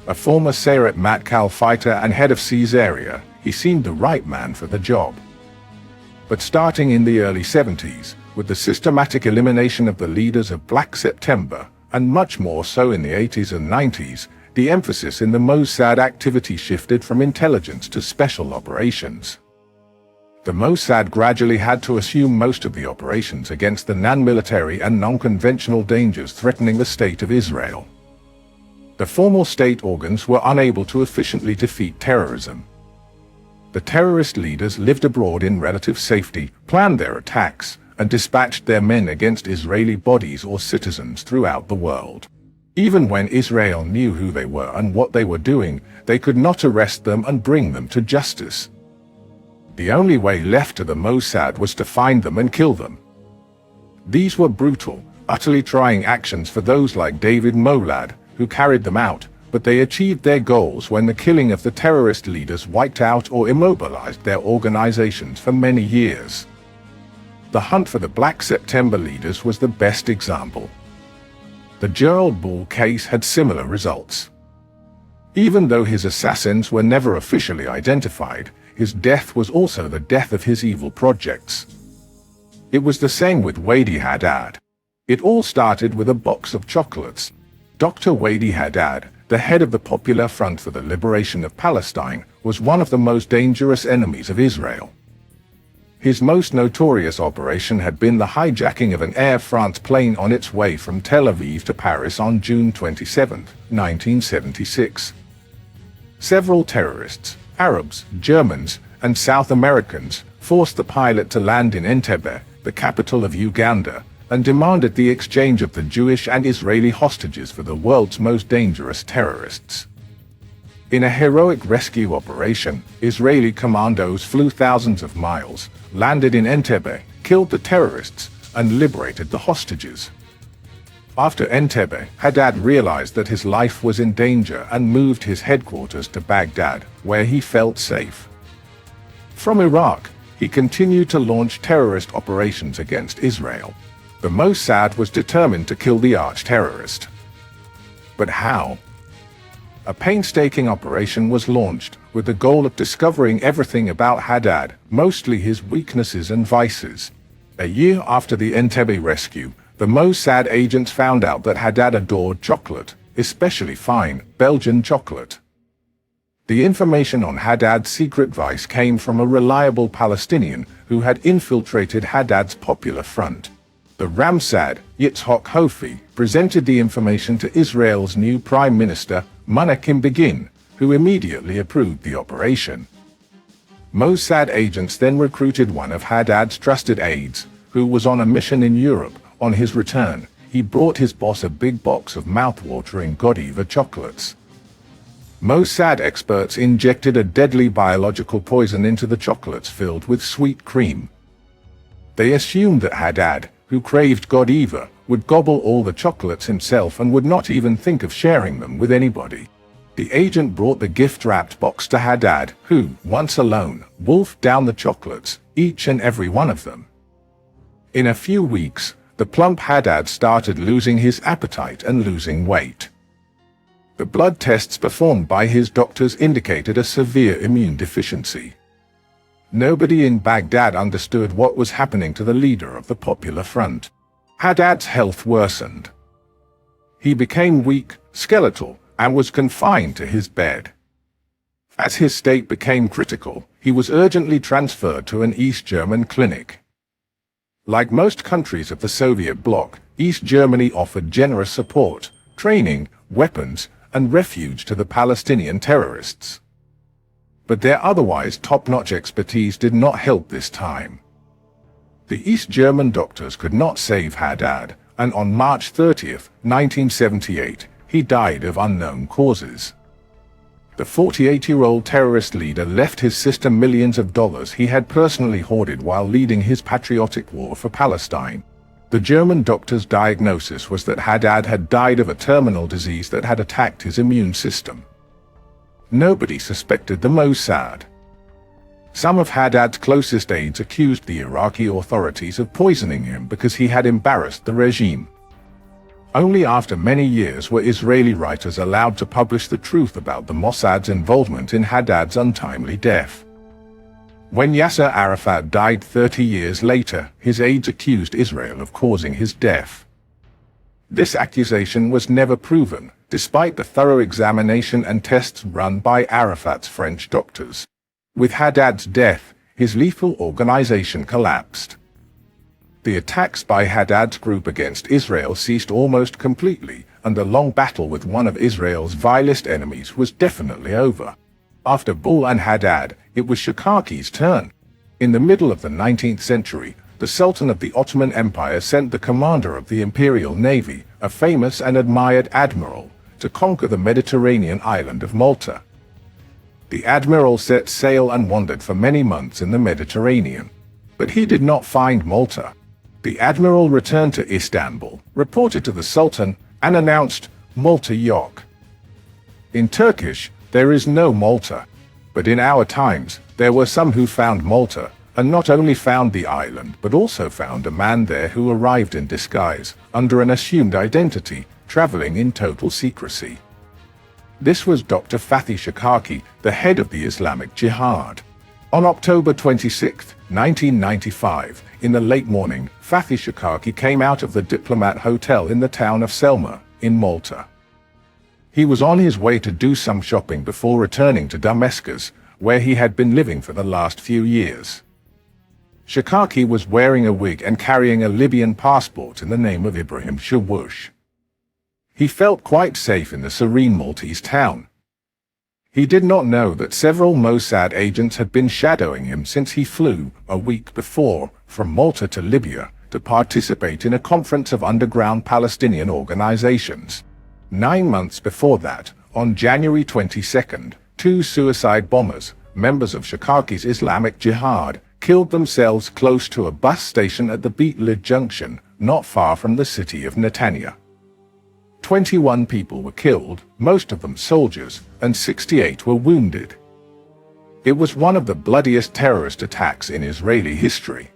A former Sayeret Matkal fighter and head of Caesarea, he seemed the right man for the job. But starting in the early 70s, with the systematic elimination of the leaders of Black September, and much more so in the 80s and 90s, the emphasis in the Mossad activity shifted from intelligence to special operations. The Mossad gradually had to assume most of the operations against the non-military and non-conventional dangers threatening the state of Israel. The formal state organs were unable to efficiently defeat terrorism. The terrorist leaders lived abroad in relative safety, planned their attacks, and dispatched their men against Israeli bodies or citizens throughout the world. Even when Israel knew who they were and what they were doing, they could not arrest them and bring them to justice. The only way left to the Mossad was to find them and kill them. These were brutal, utterly trying actions for those like David Mossad, who carried them out, but they achieved their goals when the killing of the terrorist leaders wiped out or immobilized their organizations for many years. The hunt for the Black September leaders was the best example. The Gerald Bull case had similar results. Even though his assassins were never officially identified, his death was also the death of his evil projects. It was the same with Wadi Haddad. It all started with a box of chocolates. Dr. Wadi Haddad, the head of the Popular Front for the Liberation of Palestine, was one of the most dangerous enemies of Israel. His most notorious operation had been the hijacking of an Air France plane on its way from Tel Aviv to Paris on June 27, 1976. Several terrorists, Arabs, Germans, and South Americans, forced the pilot to land in Entebbe, the capital of Uganda, and demanded the exchange of the Jewish and Israeli hostages for the world's most dangerous terrorists. In a heroic rescue operation, Israeli commandos flew thousands of miles, landed in Entebbe, killed the terrorists, and liberated the hostages. After Entebbe, Haddad realized that his life was in danger and moved his headquarters to Baghdad, where he felt safe. From Iraq, he continued to launch terrorist operations against Israel. The Mossad was determined to kill the arch-terrorist. But how? A painstaking operation was launched, with the goal of discovering everything about Haddad, mostly his weaknesses and vices. A year after the Entebbe rescue, the Mossad agents found out that Haddad adored chocolate, especially fine, Belgian chocolate. The information on Haddad's secret vice came from a reliable Palestinian who had infiltrated Haddad's Popular Front. The Ramsad, Yitzhak Hofi, presented the information to Israel's new Prime Minister, Menachem Begin, who immediately approved the operation. Mossad agents then recruited one of Haddad's trusted aides, who was on a mission in Europe. On his return, he brought his boss a big box of mouth-watering Godiva chocolates. Mossad experts injected a deadly biological poison into the chocolates filled with sweet cream. They assumed that Haddad, who craved Godiva, would gobble all the chocolates himself and would not even think of sharing them with anybody. The agent brought the gift-wrapped box to Haddad, who, once alone, wolfed down the chocolates, each and every one of them. In a few weeks, the plump Haddad started losing his appetite and losing weight. The blood tests performed by his doctors indicated a severe immune deficiency. Nobody in Baghdad understood what was happening to the leader of the Popular Front. Haddad's health worsened. He became weak, skeletal, and was confined to his bed. As his state became critical, he was urgently transferred to an East German clinic. Like most countries of the Soviet bloc, East Germany offered generous support, training, weapons, and refuge to the Palestinian terrorists. But their otherwise top-notch expertise did not help this time. The East German doctors could not save Haddad, and on March 30, 1978, he died of unknown causes. The 48-year-old terrorist leader left his system millions of dollars he had personally hoarded while leading his patriotic war for Palestine. The German doctor's diagnosis was that Haddad had died of a terminal disease that had attacked his immune system. Nobody suspected the Mossad. Some of Haddad's closest aides accused the Iraqi authorities of poisoning him because he had embarrassed the regime. Only after many years were Israeli writers allowed to publish the truth about the Mossad's involvement in Haddad's untimely death. When Yasser Arafat died 30 years later, his aides accused Israel of causing his death. This accusation was never proven, despite the thorough examination and tests run by Arafat's French doctors. With Haddad's death, his lethal organization collapsed. The attacks by Haddad's group against Israel ceased almost completely, and the long battle with one of Israel's vilest enemies was definitely over. After Bull and Haddad, it was Shikaki's turn. In the middle of the 19th century, the Sultan of the Ottoman Empire sent the commander of the Imperial Navy, a famous and admired admiral, to conquer the Mediterranean island of Malta. The admiral set sail and wandered for many months in the Mediterranean. But he did not find Malta. The admiral returned to Istanbul, reported to the Sultan, and announced, "Malta yok." In Turkish, there is no Malta. But in our times, there were some who found Malta, and not only found the island but also found a man there who arrived in disguise, under an assumed identity, traveling in total secrecy. This was Dr. Fathi Shikaki, the head of the Islamic Jihad. On October 26, 1995, in the late morning, Fathi Shikaki came out of the Diplomat Hotel in the town of Selma, in Malta. He was on his way to do some shopping before returning to Damascus, where he had been living for the last few years. Shikaki was wearing a wig and carrying a Libyan passport in the name of Ibrahim Shawush. He felt quite safe in the serene Maltese town. He did not know that several Mossad agents had been shadowing him since he flew, a week before, from Malta to Libya, to participate in a conference of underground Palestinian organizations. 9 months before that, on January 22nd, 2 suicide bombers, members of Shikaki's Islamic Jihad, killed themselves close to a bus station at the Beetlid Junction, not far from the city of Netanya. 21 people were killed, most of them soldiers, and 68 were wounded. It was one of the bloodiest terrorist attacks in Israeli history.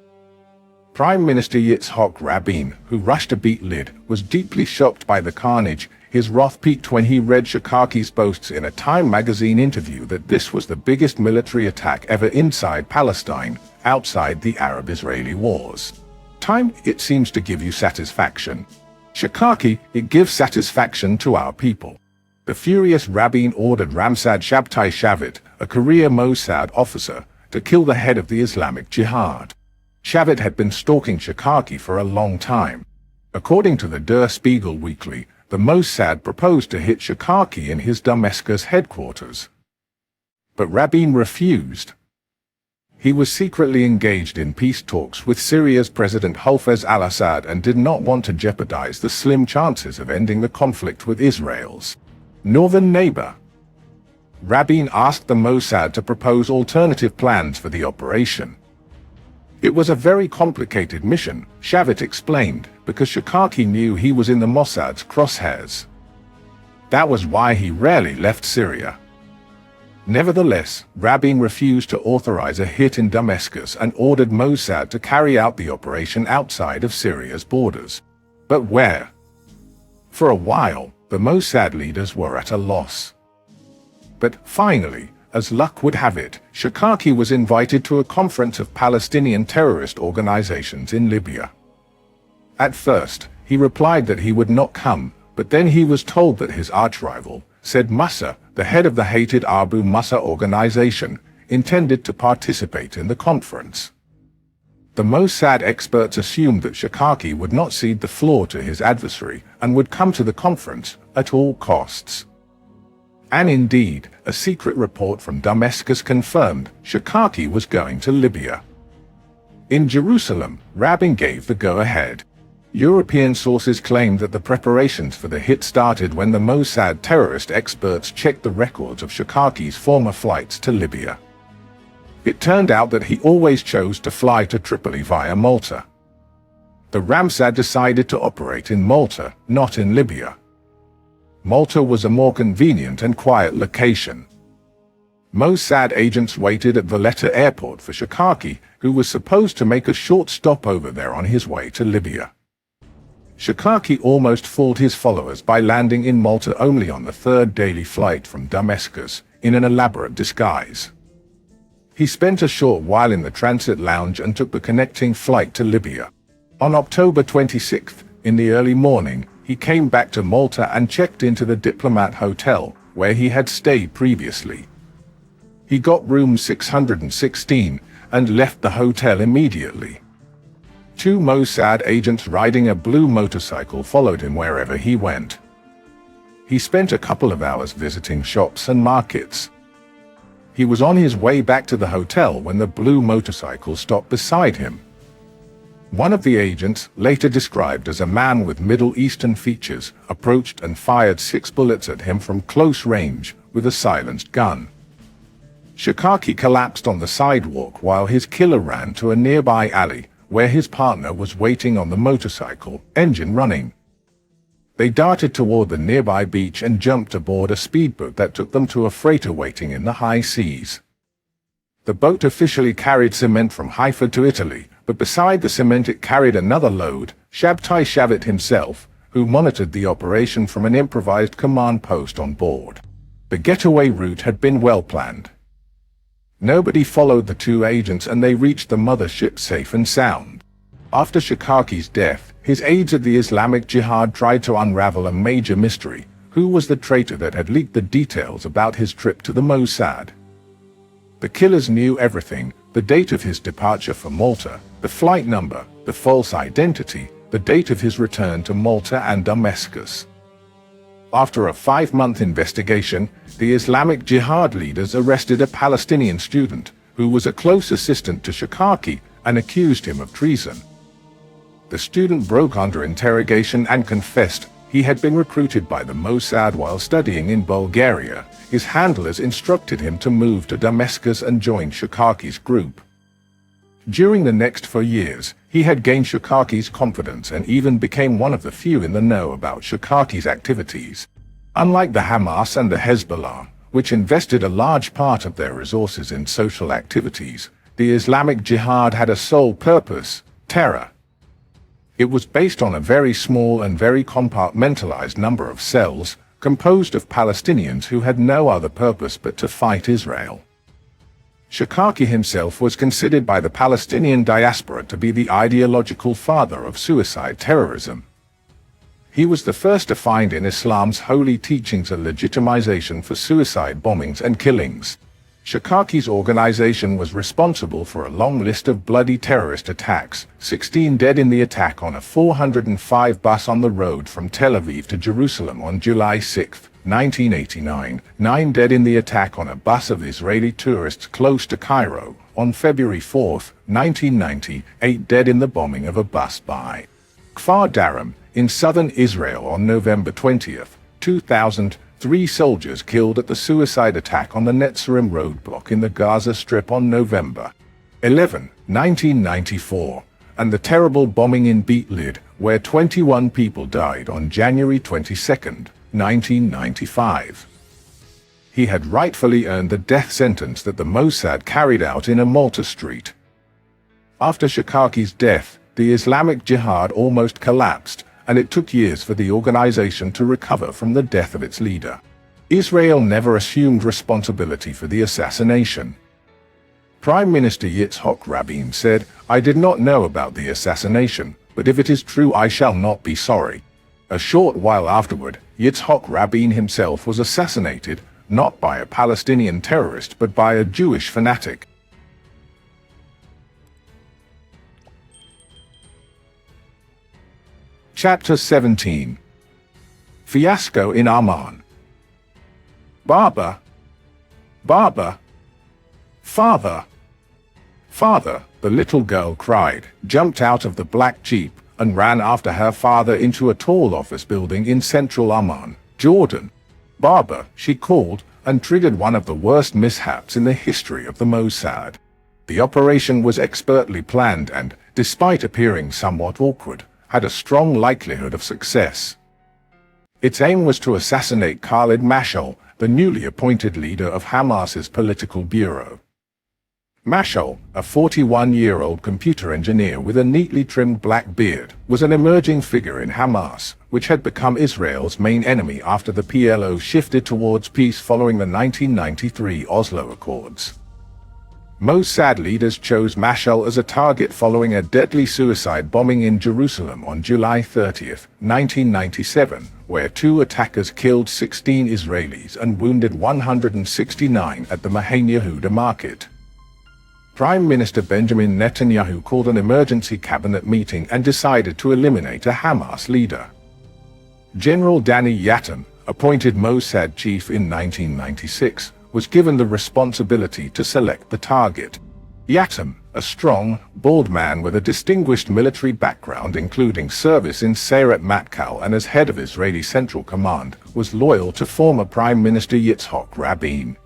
Prime Minister Yitzhak Rabin, who rushed to Beetlid, was deeply shocked by the carnage. His wrath peaked when he read Shikaki's boasts in a Time magazine interview that this was the biggest military attack ever inside Palestine, outside the Arab-Israeli wars. Time, it seems to give you satisfaction. Shikaki, it gives satisfaction to our people. The furious Rabin ordered Ramsad Shabtai Shavit, a career Mossad officer, to kill the head of the Islamic Jihad. Shavit had been stalking Shikaki for a long time. According to the Der Spiegel Weekly, the Mossad proposed to hit Shikaki in his Damascus headquarters. But Rabin refused. He was secretly engaged in peace talks with Syria's President Hafez al-Assad and did not want to jeopardize the slim chances of ending the conflict with Israel's northern neighbor. Rabin asked the Mossad to propose alternative plans for the operation. It was a very complicated mission, Shavit explained, because Shikaki knew he was in the Mossad's crosshairs. That was why he rarely left Syria. Nevertheless, Rabin refused to authorize a hit in Damascus and ordered Mossad to carry out the operation outside of Syria's borders. But where? For a while, the Mossad leaders were at a loss. But finally, as luck would have it, Shikaki was invited to a conference of Palestinian terrorist organizations in Libya. At first, he replied that he would not come, but then he was told that his archrival, Said Massa, the head of the hated Abu Massa organization, intended to participate in the conference. The Mossad experts assumed that Shikaki would not cede the floor to his adversary and would come to the conference at all costs. And indeed, a secret report from Damascus confirmed Shikaki was going to Libya. In Jerusalem, Rabin gave the go-ahead. European sources claimed that the preparations for the hit started when the Mossad terrorist experts checked the records of Shikaki's former flights to Libya. It turned out that he always chose to fly to Tripoli via Malta. The Ramsad decided to operate in Malta, not in Libya. Malta was a more convenient and quiet location. Mossad agents waited at Valletta Airport for Shikaki, who was supposed to make a short stop over there on his way to Libya. Shikaki almost fooled his followers by landing in Malta only on the 3rd daily flight from Damascus, in an elaborate disguise. He spent a short while in the transit lounge and took the connecting flight to Libya. On October 26th, in the early morning, he came back to Malta and checked into the Diplomat Hotel, where he had stayed previously. He got room 616 and left the hotel immediately. Two Mossad agents riding a blue motorcycle followed him wherever he went. He spent a couple of hours visiting shops and markets. He was on his way back to the hotel when the blue motorcycle stopped beside him. One of the agents, later described as a man with Middle Eastern features, approached and fired 6 bullets at him from close range with a silenced gun. Shikaki collapsed on the sidewalk while his killer ran to a nearby alley where his partner was waiting on the motorcycle, engine running. They darted toward the nearby beach and jumped aboard a speedboat that took them to a freighter waiting in the high seas. The boat officially carried cement from Haifa to Italy, but beside the cement it carried another load, Shabtai Shavit himself, who monitored the operation from an improvised command post on board. The getaway route had been well planned. Nobody followed the two agents and they reached the mothership safe and sound. After Shikaki's death, his aides at the Islamic Jihad tried to unravel a major mystery. Who was the traitor that had leaked the details about his trip to the Mossad? The killers knew everything: the date of his departure for Malta, the flight number, the false identity, the date of his return to Malta and Damascus. After a 5-month investigation, the Islamic Jihad leaders arrested a Palestinian student, who was a close assistant to Shikaki, and accused him of treason. The student broke under interrogation and confessed he had been recruited by the Mossad while studying in Bulgaria. His handlers instructed him to move to Damascus and join Shikaki's group. During the next 4 years, he had gained Shikaki's confidence and even became one of the few in the know about Shikaki's activities. Unlike the Hamas and the Hezbollah, which invested a large part of their resources in social activities, the Islamic Jihad had a sole purpose: terror. It was based on a very small and very compartmentalized number of cells, composed of Palestinians who had no other purpose but to fight Israel. Shikaki himself was considered by the Palestinian diaspora to be the ideological father of suicide terrorism. He was the first to find in Islam's holy teachings a legitimization for suicide bombings and killings. Shikaki's organization was responsible for a long list of bloody terrorist attacks, 16 dead in the attack on a 405 bus on the road from Tel Aviv to Jerusalem on July 6, 1989, 9 dead in the attack on a bus of Israeli tourists close to Cairo on February 4, 1990, 8 dead in the bombing of a bus by Kfar Daram in southern Israel on November 20, 2000, 3 soldiers killed at the suicide attack on the Netzarim roadblock in the Gaza Strip on November 11, 1994, and the terrible bombing in Beit Lid, where 21 people died on January 22, 1995. He had rightfully earned the death sentence that the Mossad carried out in a Malta street. After Shikaki's death, the Islamic Jihad almost collapsed, and it took years for the organization to recover from the death of its leader. Israel never assumed responsibility for the assassination. Prime Minister Yitzhak Rabin said, "I did not know about the assassination, but if it is true I shall not be sorry." A short while afterward, Yitzhak Rabin himself was assassinated, not by a Palestinian terrorist but by a Jewish fanatic. Chapter 17. Fiasco in Amman. Baba, Baba, Father, Father, the little girl cried, jumped out of the black jeep, and ran after her father into a tall office building in central Amman, Jordan. Baba, she called, and triggered one of the worst mishaps in the history of the Mossad. The operation was expertly planned and, despite appearing somewhat awkward, had a strong likelihood of success. Its aim was to assassinate Khalid Mashal, the newly appointed leader of Hamas's political bureau. Mashal, a 41-year-old computer engineer with a neatly trimmed black beard, was an emerging figure in Hamas, which had become Israel's main enemy after the PLO shifted towards peace following the 1993 Oslo Accords. Mossad leaders chose Mashal as a target following a deadly suicide bombing in Jerusalem on July 30, 1997, where 2 attackers killed 16 Israelis and wounded 169 at the Mahane Yehuda market. Prime Minister Benjamin Netanyahu called an emergency cabinet meeting and decided to eliminate a Hamas leader. General Danny Yatom, appointed Mossad chief in 1996, was given the responsibility to select the target. Yatom, a strong, bald man with a distinguished military background including service in Sayeret Matkal and as head of Israeli Central Command, was loyal to former Prime Minister Yitzhak Rabin.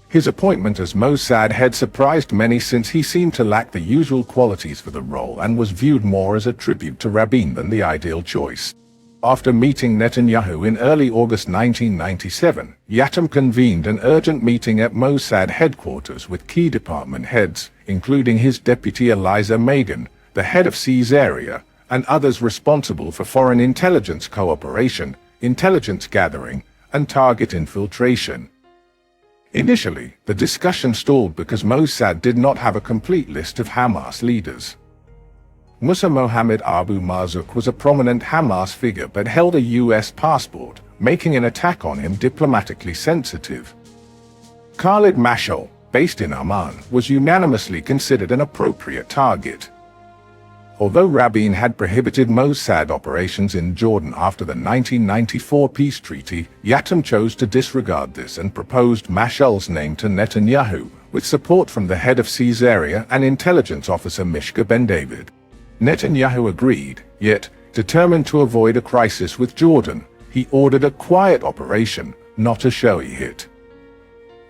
His appointment as Mossad head surprised many since he seemed to lack the usual qualities for the role and was viewed more as a tribute to Rabin than the ideal choice. After meeting Netanyahu in early August 1997, Yatom convened an urgent meeting at Mossad headquarters with key department heads, including his deputy Eliza Magan, the head of Caesarea, and others responsible for foreign intelligence cooperation, intelligence gathering, and target infiltration. Initially, the discussion stalled because Mossad did not have a complete list of Hamas leaders. Musa Mohammed Abu Marzouk was a prominent Hamas figure but held a U.S. passport, making an attack on him diplomatically sensitive. Khalid Mashal, based in Amman, was unanimously considered an appropriate target. Although Rabin had prohibited Mossad operations in Jordan after the 1994 peace treaty, Yatom chose to disregard this and proposed Mashal's name to Netanyahu, with support from the head of Caesarea and intelligence officer Mishka Ben David. Netanyahu agreed, yet, determined to avoid a crisis with Jordan, he ordered a quiet operation, not a showy hit.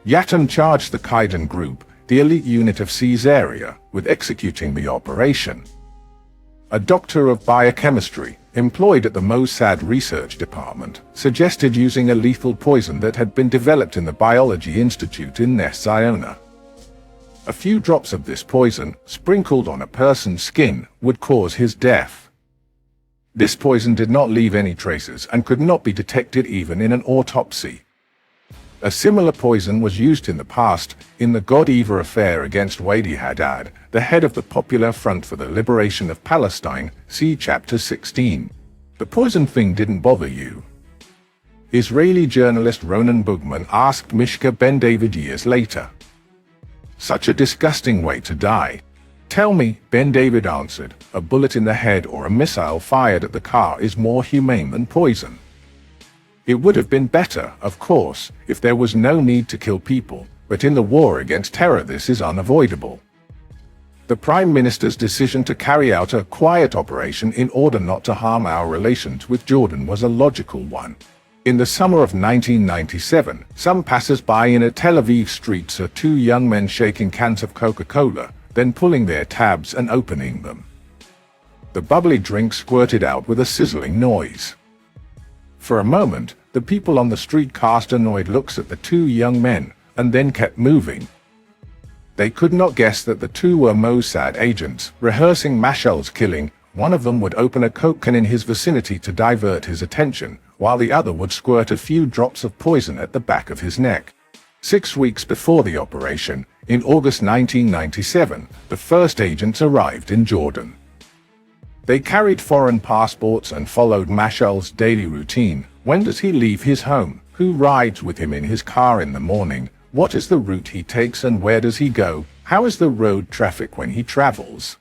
Yatom charged the Qaidan group, the elite unit of Caesarea, with executing the operation. A doctor of biochemistry, employed at the Mossad Research Department, suggested using a lethal poison that had been developed in the Biology Institute in Ness Ziona. A few drops of this poison, sprinkled on a person's skin, would cause his death. This poison did not leave any traces and could not be detected even in an autopsy. A similar poison was used in the past, in the God-Eva affair against Wadi Haddad, the head of the Popular Front for the Liberation of Palestine, see Chapter 16. The poison thing didn't bother you? Israeli journalist Ronan Bugman asked Mishka Ben David years later. Such a disgusting way to die. Tell me, Ben David answered, a bullet in the head or a missile fired at the car is more humane than poison. It would have been better, of course, if there was no need to kill people, but in the war against terror this is unavoidable. The Prime Minister's decision to carry out a quiet operation in order not to harm our relations with Jordan was a logical one. In the summer of 1997, some passers-by in a Tel Aviv street saw two young men shaking cans of Coca-Cola, then pulling their tabs and opening them. The bubbly drink squirted out with a sizzling noise. For a moment, the people on the street cast annoyed looks at the two young men, and then kept moving. They could not guess that the two were Mossad agents, rehearsing Mashal's killing. One of them would open a Coke can in his vicinity to divert his attention, while the other would squirt a few drops of poison at the back of his neck. 6 weeks before the operation, in August 1997, the first agents arrived in Jordan. They carried foreign passports and followed Mashal's daily routine. When does he leave his home? Who rides with him in his car in the morning? What is the route he takes and where does he go? How is the road traffic when he travels?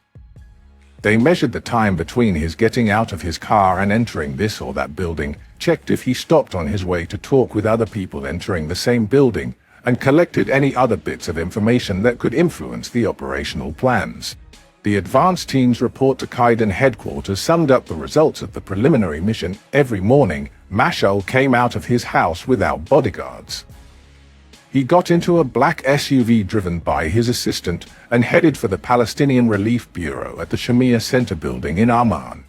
They measured the time between his getting out of his car and entering this or that building, checked if he stopped on his way to talk with other people entering the same building, and collected any other bits of information that could influence the operational plans. The advance team's report to Qaidan headquarters summed up the results of the preliminary mission. Every morning, Mashal came out of his house without bodyguards. He got into a black SUV driven by his assistant and headed for the Palestinian Relief Bureau at the Shamia Center building in Amman.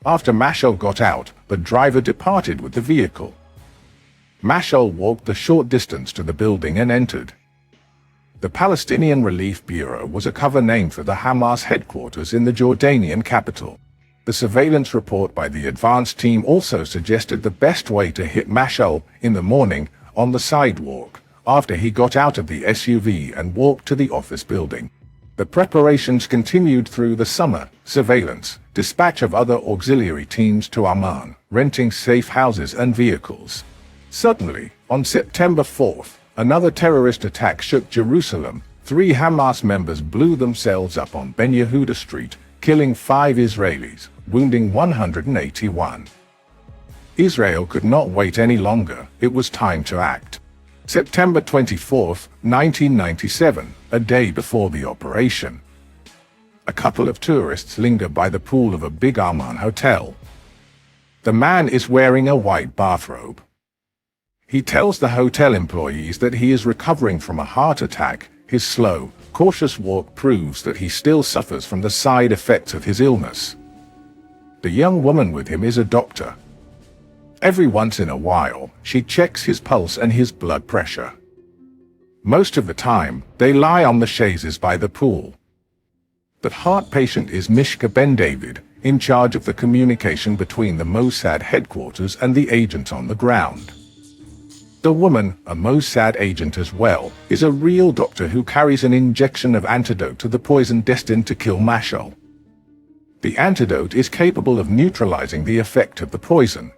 After Mashal got out, the driver departed with the vehicle. Mashal walked the short distance to the building and entered. The Palestinian Relief Bureau was a cover name for the Hamas headquarters in the Jordanian capital. The surveillance report by the advance team also suggested the best way to hit Mashal in the morning, on the sidewalk, after he got out of the SUV and walked to the office building. The preparations continued through the summer: surveillance, dispatch of other auxiliary teams to Amman, renting safe houses and vehicles. Suddenly, on September 4th, another terrorist attack shook Jerusalem, 3 Hamas members blew themselves up on Ben Yehuda Street, killing 5 Israelis, wounding 181. Israel could not wait any longer, it was time to act. September 24, 1997, a day before the operation. A couple of tourists linger by the pool of a big Amman hotel. The man is wearing a white bathrobe. He tells the hotel employees that he is recovering from a heart attack. His slow, cautious walk proves that he still suffers from the side effects of his illness. The young woman with him is a doctor. Every once in a while, she checks his pulse and his blood pressure. Most of the time, they lie on the chaises by the pool. The heart patient is Mishka Ben David, in charge of the communication between the Mossad headquarters and the agents on the ground. The woman, a Mossad agent as well, is a real doctor who carries an injection of antidote to the poison destined to kill Mashal. The antidote is capable of neutralizing the effect of the poison.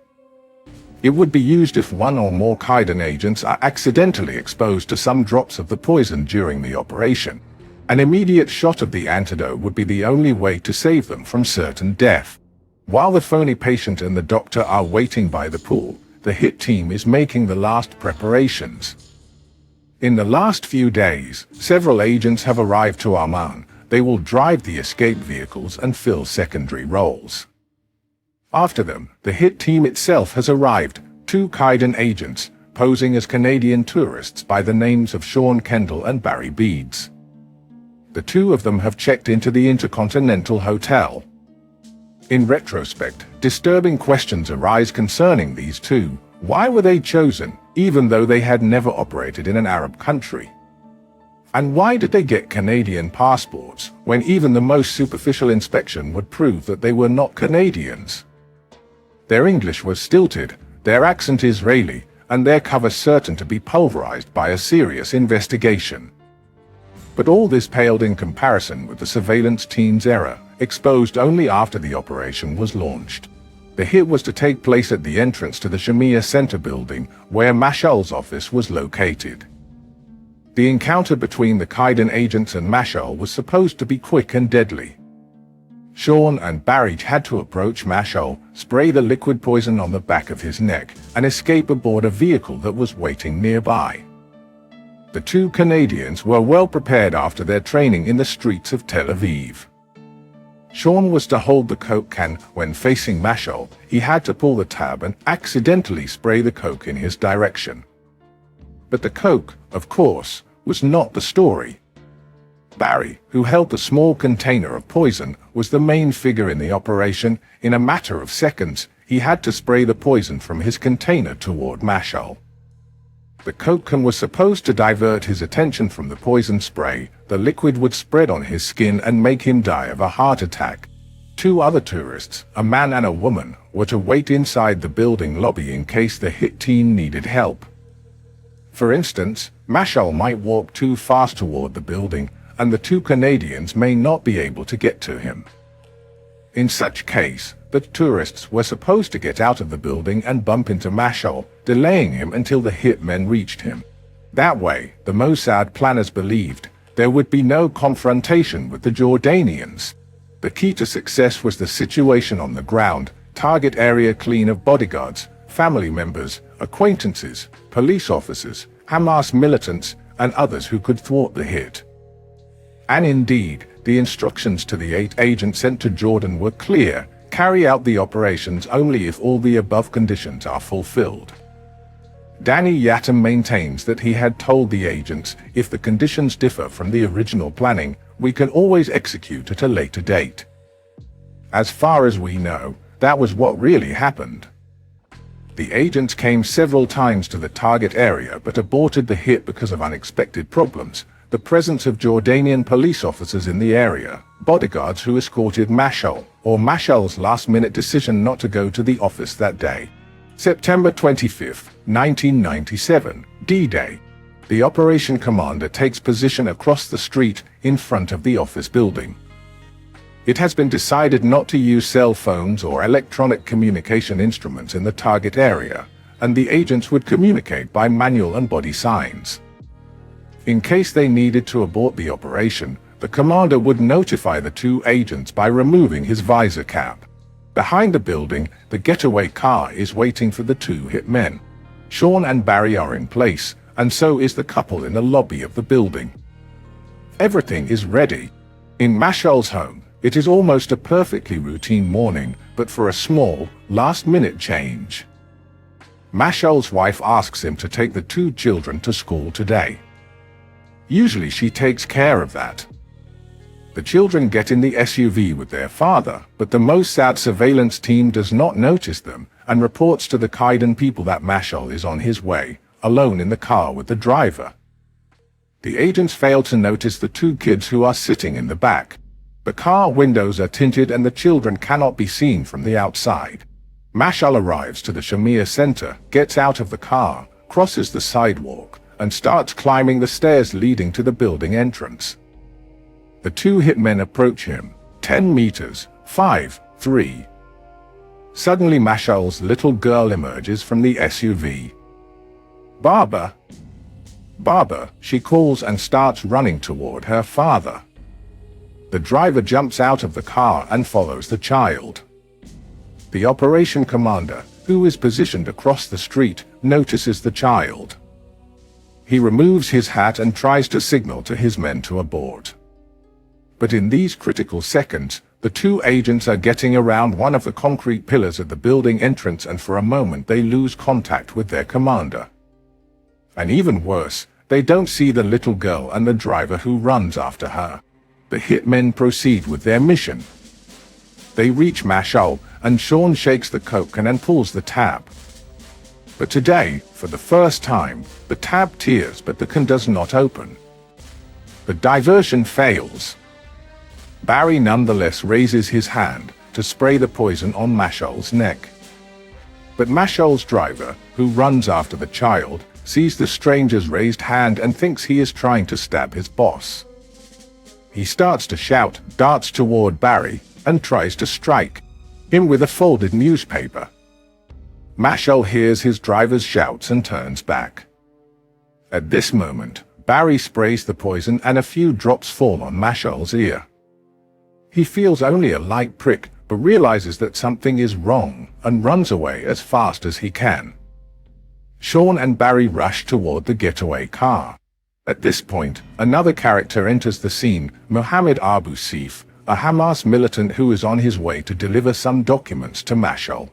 It would be used if one or more Qaidan agents are accidentally exposed to some drops of the poison during the operation. An immediate shot of the antidote would be the only way to save them from certain death. While the phony patient and the doctor are waiting by the pool, the hit team is making the last preparations. In the last few days, several agents have arrived to Amman. They will drive the escape vehicles and fill secondary roles. After them, the hit team itself has arrived, 2 Qaidan agents, posing as Canadian tourists by the names of Sean Kendall and Barry Beads. The 2 of them have checked into the Intercontinental Hotel. In retrospect, disturbing questions arise concerning these 2. Why were they chosen, even though they had never operated in an Arab country? And why did they get Canadian passports, when even the most superficial inspection would prove that they were not Canadians? Their English was stilted, their accent Israeli, and their cover certain to be pulverized by a serious investigation. But all this paled in comparison with the surveillance team's error, exposed only after the operation was launched. The hit was to take place at the entrance to the Shamia Center building, where Mashal's office was located. The encounter between the Qaidan agents and Mashal was supposed to be quick and deadly. Sean and Barry had to approach Mashal, spray the liquid poison on the back of his neck, and escape aboard a vehicle that was waiting nearby. The 2 Canadians were well prepared after their training in the streets of Tel Aviv. Sean was to hold the coke can. When facing Mashal, he had to pull the tab and accidentally spray the coke in his direction. But the coke, of course, was not the story. Barry, who held the small container of poison, was the main figure in the operation. In a matter of seconds, he had to spray the poison from his container toward Mashal. The coke can was supposed to divert his attention from the poison spray. The liquid would spread on his skin and make him die of a heart attack. 2 other tourists, a man and a woman, were to wait inside the building lobby in case the hit team needed help. For instance, Mashal might walk too fast toward the building, and the 2 Canadians may not be able to get to him. In such case, the tourists were supposed to get out of the building and bump into Mashal, delaying him until the hitmen reached him. That way, the Mossad planners believed, there would be no confrontation with the Jordanians. The key to success was the situation on the ground, target area clean of bodyguards, family members, acquaintances, police officers, Hamas militants, and others who could thwart the hit. And indeed, the instructions to the 8 agents sent to Jordan were clear: carry out the operations only if all the above conditions are fulfilled. Danny Yatem maintains that he had told the agents, if the conditions differ from the original planning, we can always execute at a later date. As far as we know, that was what really happened. The agents came several times to the target area but aborted the hit because of unexpected problems: the presence of Jordanian police officers in the area, bodyguards who escorted Mashal, or Mashal's last-minute decision not to go to the office that day. September 25, 1997, D-Day. The operation commander takes position across the street in front of the office building. It has been decided not to use cell phones or electronic communication instruments in the target area, and the agents would communicate by manual and body signs. In case they needed to abort the operation, the commander would notify the two agents by removing his visor cap. Behind the building, the getaway car is waiting for the two hitmen. Sean and Barry are in place, and so is the couple in the lobby of the building. Everything is ready. In Mashal's home, it is almost a perfectly routine morning, but for a small, last-minute change. Mashal's wife asks him to take the two children to school today. Usually she takes care of that. The children get in the SUV with their father, but the Mossad surveillance team does not notice them and reports to the Kaidan people that Mashal is on his way, alone in the car with the driver. The agents fail to notice the two kids who are sitting in the back. The car windows are tinted and the children cannot be seen from the outside. Mashal arrives to the Shamir Center, gets out of the car, crosses the sidewalk, and starts climbing the stairs leading to the building entrance. The two hitmen approach him. 10 meters, 5, 3. Suddenly Mashal's little girl emerges from the SUV. Baba! Baba, she calls and starts running toward her father. The driver jumps out of the car and follows the child. The operation commander, who is positioned across the street, notices the child. He removes his hat and tries to signal to his men to abort. But in these critical seconds, the two agents are getting around one of the concrete pillars at the building entrance, and for a moment they lose contact with their commander. And even worse, they don't see the little girl and the driver who runs after her. The hitmen proceed with their mission. They reach Mashal, and Sean shakes the coke and pulls the tab. But today, for the first time, the tab tears but the can does not open. The diversion fails. Barry nonetheless raises his hand to spray the poison on Mashal's neck. But Mashal's driver, who runs after the child, sees the stranger's raised hand and thinks he is trying to stab his boss. He starts to shout, darts toward Barry, and tries to strike him with a folded newspaper. Mashal hears his driver's shouts and turns back. At this moment, Barry sprays the poison and a few drops fall on Mashal's ear. He feels only a light prick, but realizes that something is wrong and runs away as fast as he can. Sean and Barry rush toward the getaway car. At this point, another character enters the scene, Mohammed Abu Sif, a Hamas militant who is on his way to deliver some documents to Mashal.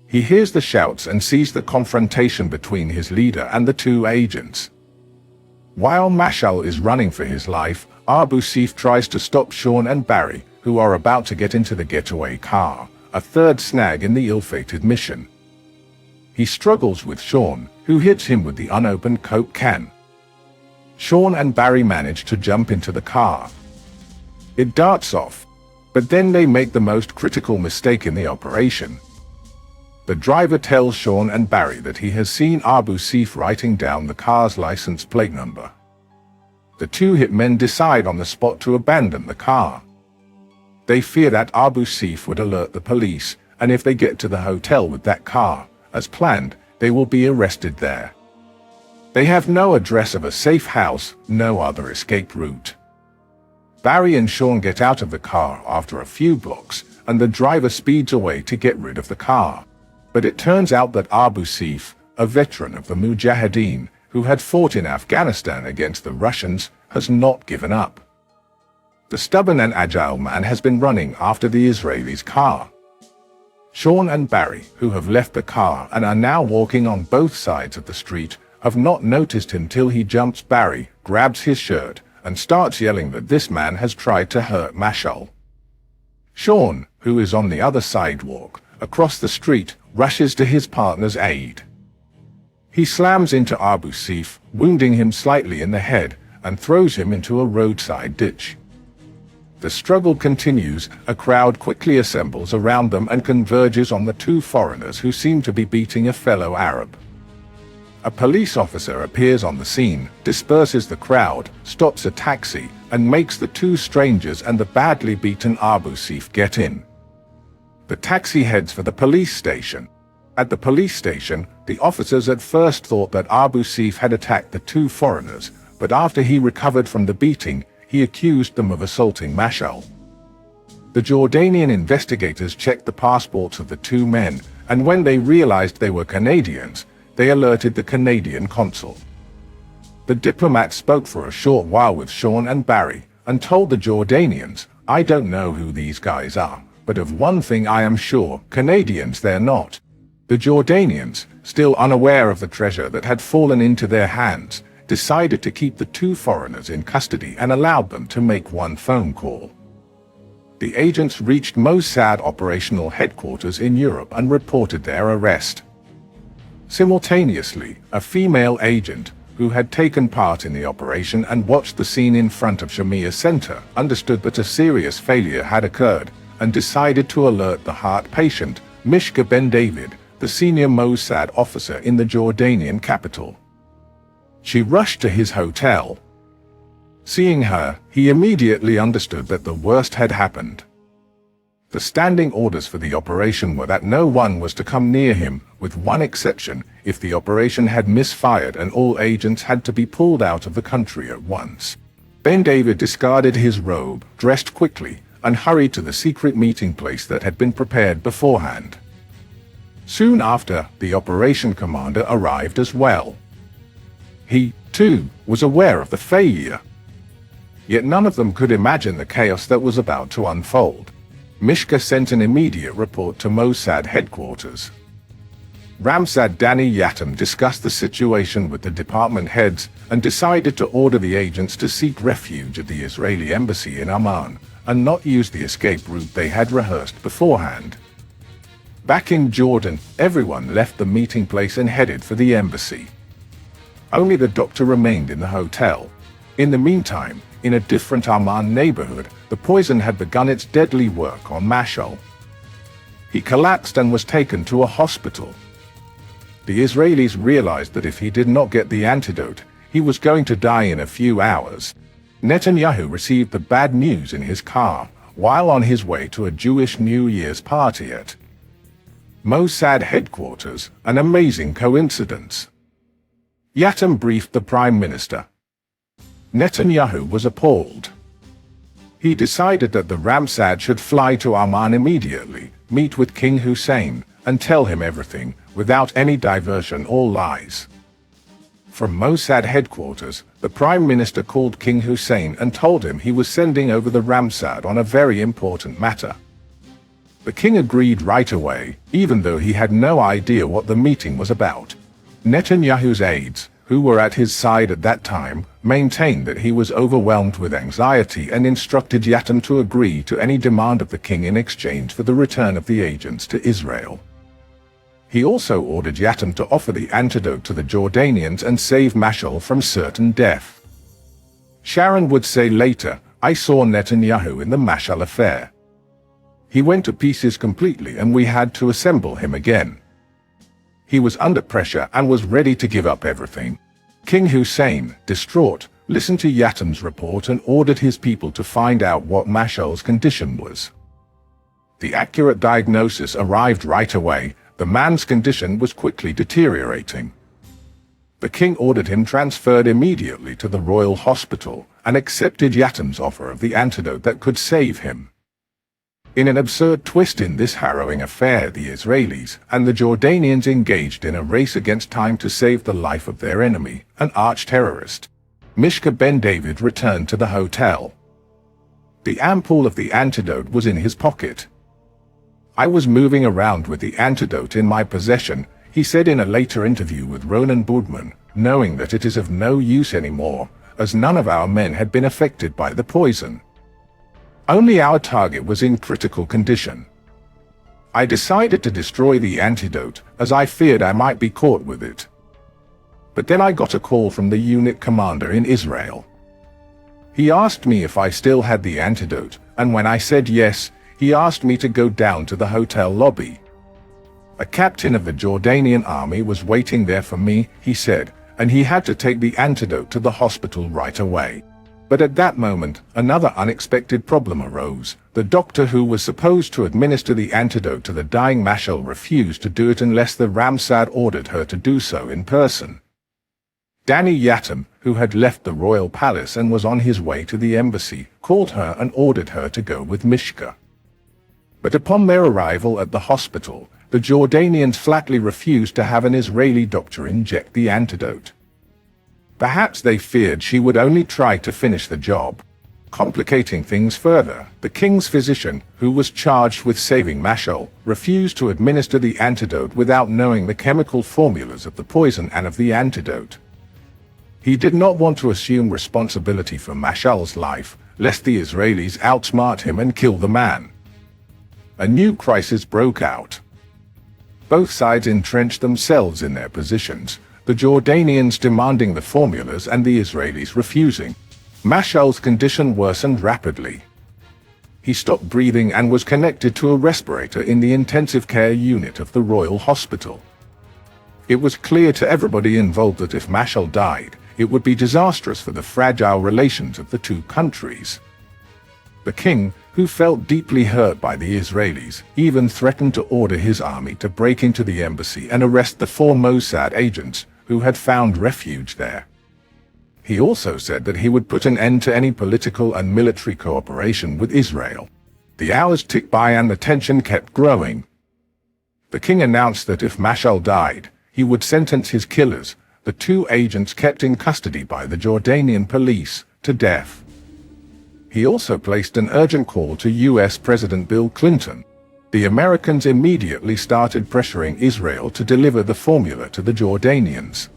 He hears the shouts and sees the confrontation between his leader and the two agents. While Mashal is running for his life, Abu Sif tries to stop Sean and Barry, who are about to get into the getaway car, a third snag in the ill-fated mission. He struggles with Sean, who hits him with the unopened Coke can. Sean and Barry manage to jump into the car. It darts off, but then they make the most critical mistake in the operation. The driver tells Sean and Barry that he has seen Abu Sif writing down the car's license plate number. The two hitmen decide on the spot to abandon the car. They fear that Abu Sif would alert the police, and if they get to the hotel with that car, as planned, they will be arrested there. They have no address of a safe house, no other escape route. Barry and Sean get out of the car after a few blocks, and the driver speeds away to get rid of the car. But it turns out that Abu Sif, a veteran of the Mujahideen, who had fought in Afghanistan against the Russians, has not given up. The stubborn and agile man has been running after the Israelis' car. Sean and Barry, who have left the car and are now walking on both sides of the street, have not noticed him till he jumps Barry, grabs his shirt, and starts yelling that this man has tried to hurt Mashal. Sean, who is on the other sidewalk, across the street, rushes to his partner's aid. He slams into Abu Sif, wounding him slightly in the head, and throws him into a roadside ditch. The struggle continues, a crowd quickly assembles around them and converges on the two foreigners who seem to be beating a fellow Arab. A police officer appears on the scene, disperses the crowd, stops a taxi, and makes the two strangers and the badly beaten Abu Sif get in. The taxi heads for the police station. At the police station, the officers at first thought that Abu Sif had attacked the two foreigners, but after he recovered from the beating, he accused them of assaulting Mashal. The Jordanian investigators checked the passports of the two men, and when they realized they were Canadians, they alerted the Canadian consul. The diplomat spoke for a short while with Sean and Barry, and told the Jordanians, "I don't know who these guys are, but of one thing I am sure, Canadians they're not." The Jordanians, still unaware of the treasure that had fallen into their hands, decided to keep the two foreigners in custody and allowed them to make one phone call. The agents reached Mossad operational headquarters in Europe and reported their arrest. Simultaneously, a female agent, who had taken part in the operation and watched the scene in front of Shamia Center, understood that a serious failure had occurred and decided to alert the heart patient, Mishka Ben David, the senior Mossad officer in the Jordanian capital. She rushed to his hotel. Seeing her, he immediately understood that the worst had happened. The standing orders for the operation were that no one was to come near him, with one exception, if the operation had misfired, and all agents had to be pulled out of the country at once. Ben David discarded his robe, dressed quickly, and hurried to the secret meeting place that had been prepared beforehand. Soon after, the operation commander arrived as well. He, too, was aware of the failure. Yet none of them could imagine the chaos that was about to unfold. Mishka sent an immediate report to Mossad headquarters. Ramsad Danny Yatam discussed the situation with the department heads and decided to order the agents to seek refuge at the Israeli embassy in Amman and not use the escape route they had rehearsed beforehand. Back in Jordan, everyone left the meeting place and headed for the embassy. Only the doctor remained in the hotel. In the meantime, in a different Amman neighborhood, the poison had begun its deadly work on Mashal. He collapsed and was taken to a hospital. The Israelis realized that if he did not get the antidote, he was going to die in a few hours. Netanyahu received the bad news in his car, while on his way to a Jewish New Year's party at Mossad headquarters, an amazing coincidence. Yatam briefed the Prime Minister. Netanyahu was appalled. He decided that the Ramsad should fly to Amman immediately, meet with King Hussein, and tell him everything, without any diversion or lies. From Mossad headquarters, the Prime Minister called King Hussein and told him he was sending over the Ramsad on a very important matter. The king agreed right away, even though he had no idea what the meeting was about. Netanyahu's aides, who were at his side at that time, maintained that he was overwhelmed with anxiety and instructed Yatam to agree to any demand of the king in exchange for the return of the agents to Israel. He also ordered Yatam to offer the antidote to the Jordanians and save Mashal from certain death. Sharon would say later, "I saw Netanyahu in the Mashal affair. He went to pieces completely and we had to assemble him again." He was under pressure and was ready to give up everything. King Hussein, distraught, listened to Yatam's report and ordered his people to find out what Mashal's condition was. The accurate diagnosis arrived right away. The man's condition was quickly deteriorating. The king ordered him transferred immediately to the royal hospital and accepted Yatam's offer of the antidote that could save him. In an absurd twist in this harrowing affair, the Israelis and the Jordanians engaged in a race against time to save the life of their enemy, an arch-terrorist. Mishka Ben David returned to the hotel. The ampoule of the antidote was in his pocket. "I was moving around with the antidote in my possession," he said in a later interview with Ronan Budman, "knowing that it is of no use anymore, as none of our men had been affected by the poison. Only our target was in critical condition. I decided to destroy the antidote, as I feared I might be caught with it. But then I got a call from the unit commander in Israel. He asked me if I still had the antidote, and when I said yes, he asked me to go down to the hotel lobby. A captain of the Jordanian army was waiting there for me," he said, "and he had to take the antidote to the hospital right away. But at that moment, another unexpected problem arose. The doctor who was supposed to administer the antidote to the dying Mashal refused to do it unless the Ramsad ordered her to do so in person." Danny Yatam, who had left the royal palace and was on his way to the embassy, called her and ordered her to go with Mishka. But upon their arrival at the hospital, the Jordanians flatly refused to have an Israeli doctor inject the antidote. Perhaps they feared she would only try to finish the job. Complicating things further, the king's physician, who was charged with saving Mashal, refused to administer the antidote without knowing the chemical formulas of the poison and of the antidote. He did not want to assume responsibility for Mashal's life, lest the Israelis outsmart him and kill the man. A new crisis broke out. Both sides entrenched themselves in their positions, the Jordanians demanding the formulas and the Israelis refusing. Mashal's condition worsened rapidly. He stopped breathing and was connected to a respirator in the intensive care unit of the Royal Hospital. It was clear to everybody involved that if Mashal died, it would be disastrous for the fragile relations of the two countries. The king, who felt deeply hurt by the Israelis, even threatened to order his army to break into the embassy and arrest the 4 Mossad agents who had found refuge there. He also said that he would put an end to any political and military cooperation with Israel. The hours ticked by and the tension kept growing. The king announced that if Mashal died, he would sentence his killers, the 2 agents kept in custody by the Jordanian police, to death. He also placed an urgent call to US President Bill Clinton. The Americans immediately started pressuring Israel to deliver the formula to the Jordanians.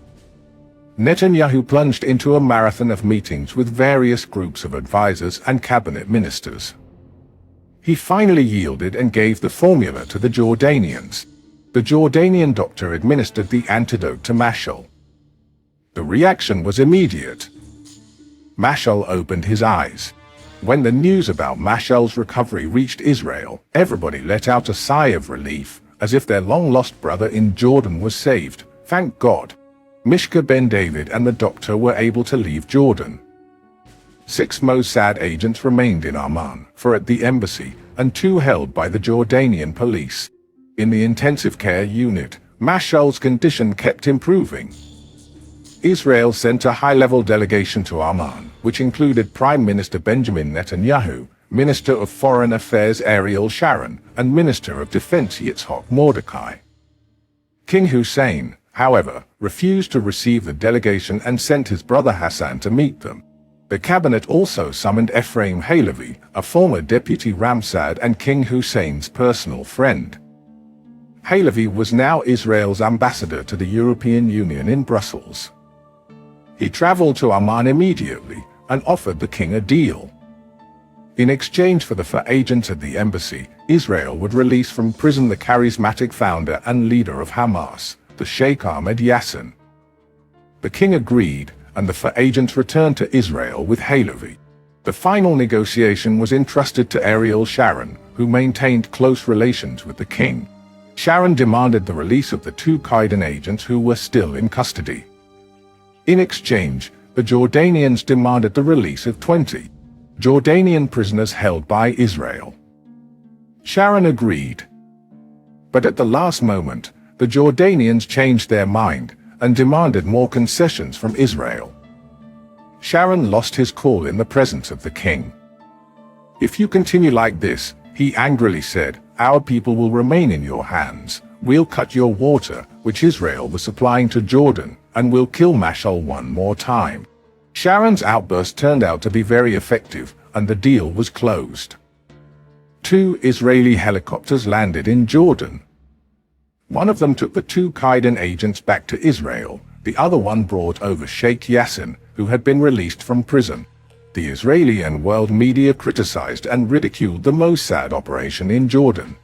Netanyahu plunged into a marathon of meetings with various groups of advisors and cabinet ministers. He finally yielded and gave the formula to the Jordanians. The Jordanian doctor administered the antidote to Mashal. The reaction was immediate. Mashal opened his eyes. When the news about Mashal's recovery reached Israel, everybody let out a sigh of relief, as if their long-lost brother in Jordan was saved. Thank God. Mishka Ben David and the doctor were able to leave Jordan. 6 Mossad agents remained in Amman, at the embassy, and 2 held by the Jordanian police. In the intensive care unit, Mashal's condition kept improving. Israel sent a high-level delegation to Amman, which included Prime Minister Benjamin Netanyahu, Minister of Foreign Affairs Ariel Sharon, and Minister of Defense Yitzhak Mordechai. King Hussein, however, refused to receive the delegation and sent his brother Hassan to meet them. The cabinet also summoned Ephraim Halevi, a former deputy Ramsad and King Hussein's personal friend. Halevi was now Israel's ambassador to the European Union in Brussels. He traveled to Amman immediately and offered the king a deal. In exchange for the 4 agents at the embassy, Israel would release from prison the charismatic founder and leader of Hamas, the Sheikh Ahmed Yassin. The king agreed, and the 4 agents returned to Israel with Halevi. The final negotiation was entrusted to Ariel Sharon, who maintained close relations with the king. Sharon demanded the release of the 2 Qaidan agents who were still in custody. In exchange, the Jordanians demanded the release of 20 Jordanian prisoners held by Israel. Sharon agreed. But at the last moment, the Jordanians changed their mind and demanded more concessions from Israel. Sharon lost his cool in the presence of the king. "If you continue like this," he angrily said, "our people will remain in your hands. We'll cut your water, which Israel was supplying to Jordan, and we'll kill Mashal one more time." Sharon's outburst turned out to be very effective, and the deal was closed. 2 Israeli helicopters landed in Jordan. One of them took the 2 Qaidan agents back to Israel. The other one brought over Sheikh Yassin, who had been released from prison. The Israeli and world media criticized and ridiculed the Mossad operation in Jordan.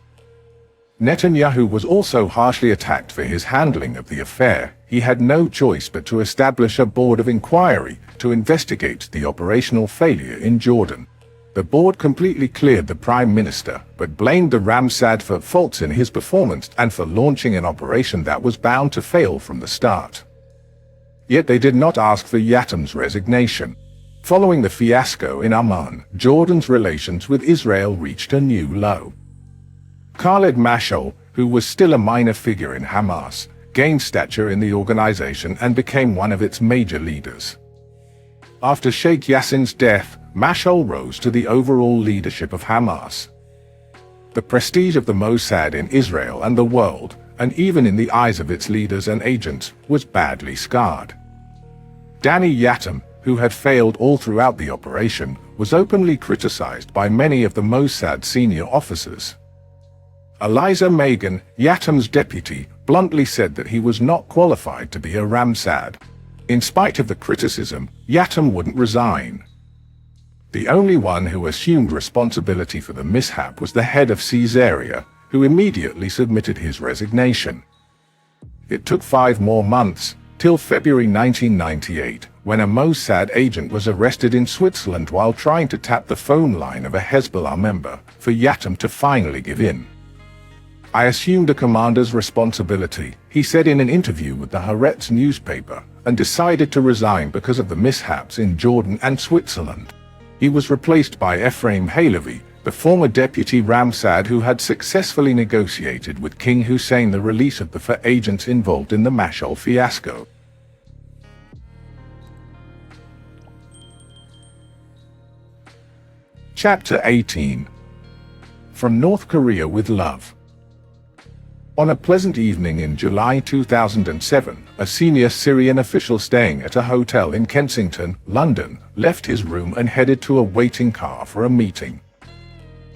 Netanyahu was also harshly attacked for his handling of the affair. He had no choice but to establish a board of inquiry to investigate the operational failure in Jordan. The board completely cleared the prime minister, but blamed the Ramsad for faults in his performance and for launching an operation that was bound to fail from the start. Yet they did not ask for Yassin's resignation. Following the fiasco in Amman, Jordan's relations with Israel reached a new low. Khalid Mashal, who was still a minor figure in Hamas, gained stature in the organization and became one of its major leaders. After Sheikh Yassin's death, Mashal rose to the overall leadership of Hamas. The prestige of the Mossad in Israel and the world, and even in the eyes of its leaders and agents, was badly scarred. Danny Yatem, who had failed all throughout the operation, was openly criticized by many of the Mossad senior officers. Eliza Megan, Yatem's deputy, bluntly said that he was not qualified to be a Ramsad. In spite of the criticism, Yatem wouldn't resign. The only one who assumed responsibility for the mishap was the head of Caesarea, who immediately submitted his resignation. It took 5 more months, till February 1998, when a Mossad agent was arrested in Switzerland while trying to tap the phone line of a Hezbollah member, for Yatem to finally give in. "I assumed a commander's responsibility," he said in an interview with the Haaretz newspaper, "and decided to resign because of the mishaps in Jordan and Switzerland." He was replaced by Ephraim Halevi, the former deputy Ramsad who had successfully negotiated with King Hussein the release of the 4 agents involved in the Mashal fiasco. Chapter 18. From North Korea with Love. On a pleasant evening in July 2007, a senior Syrian official staying at a hotel in Kensington, London, left his room and headed to a waiting car for a meeting.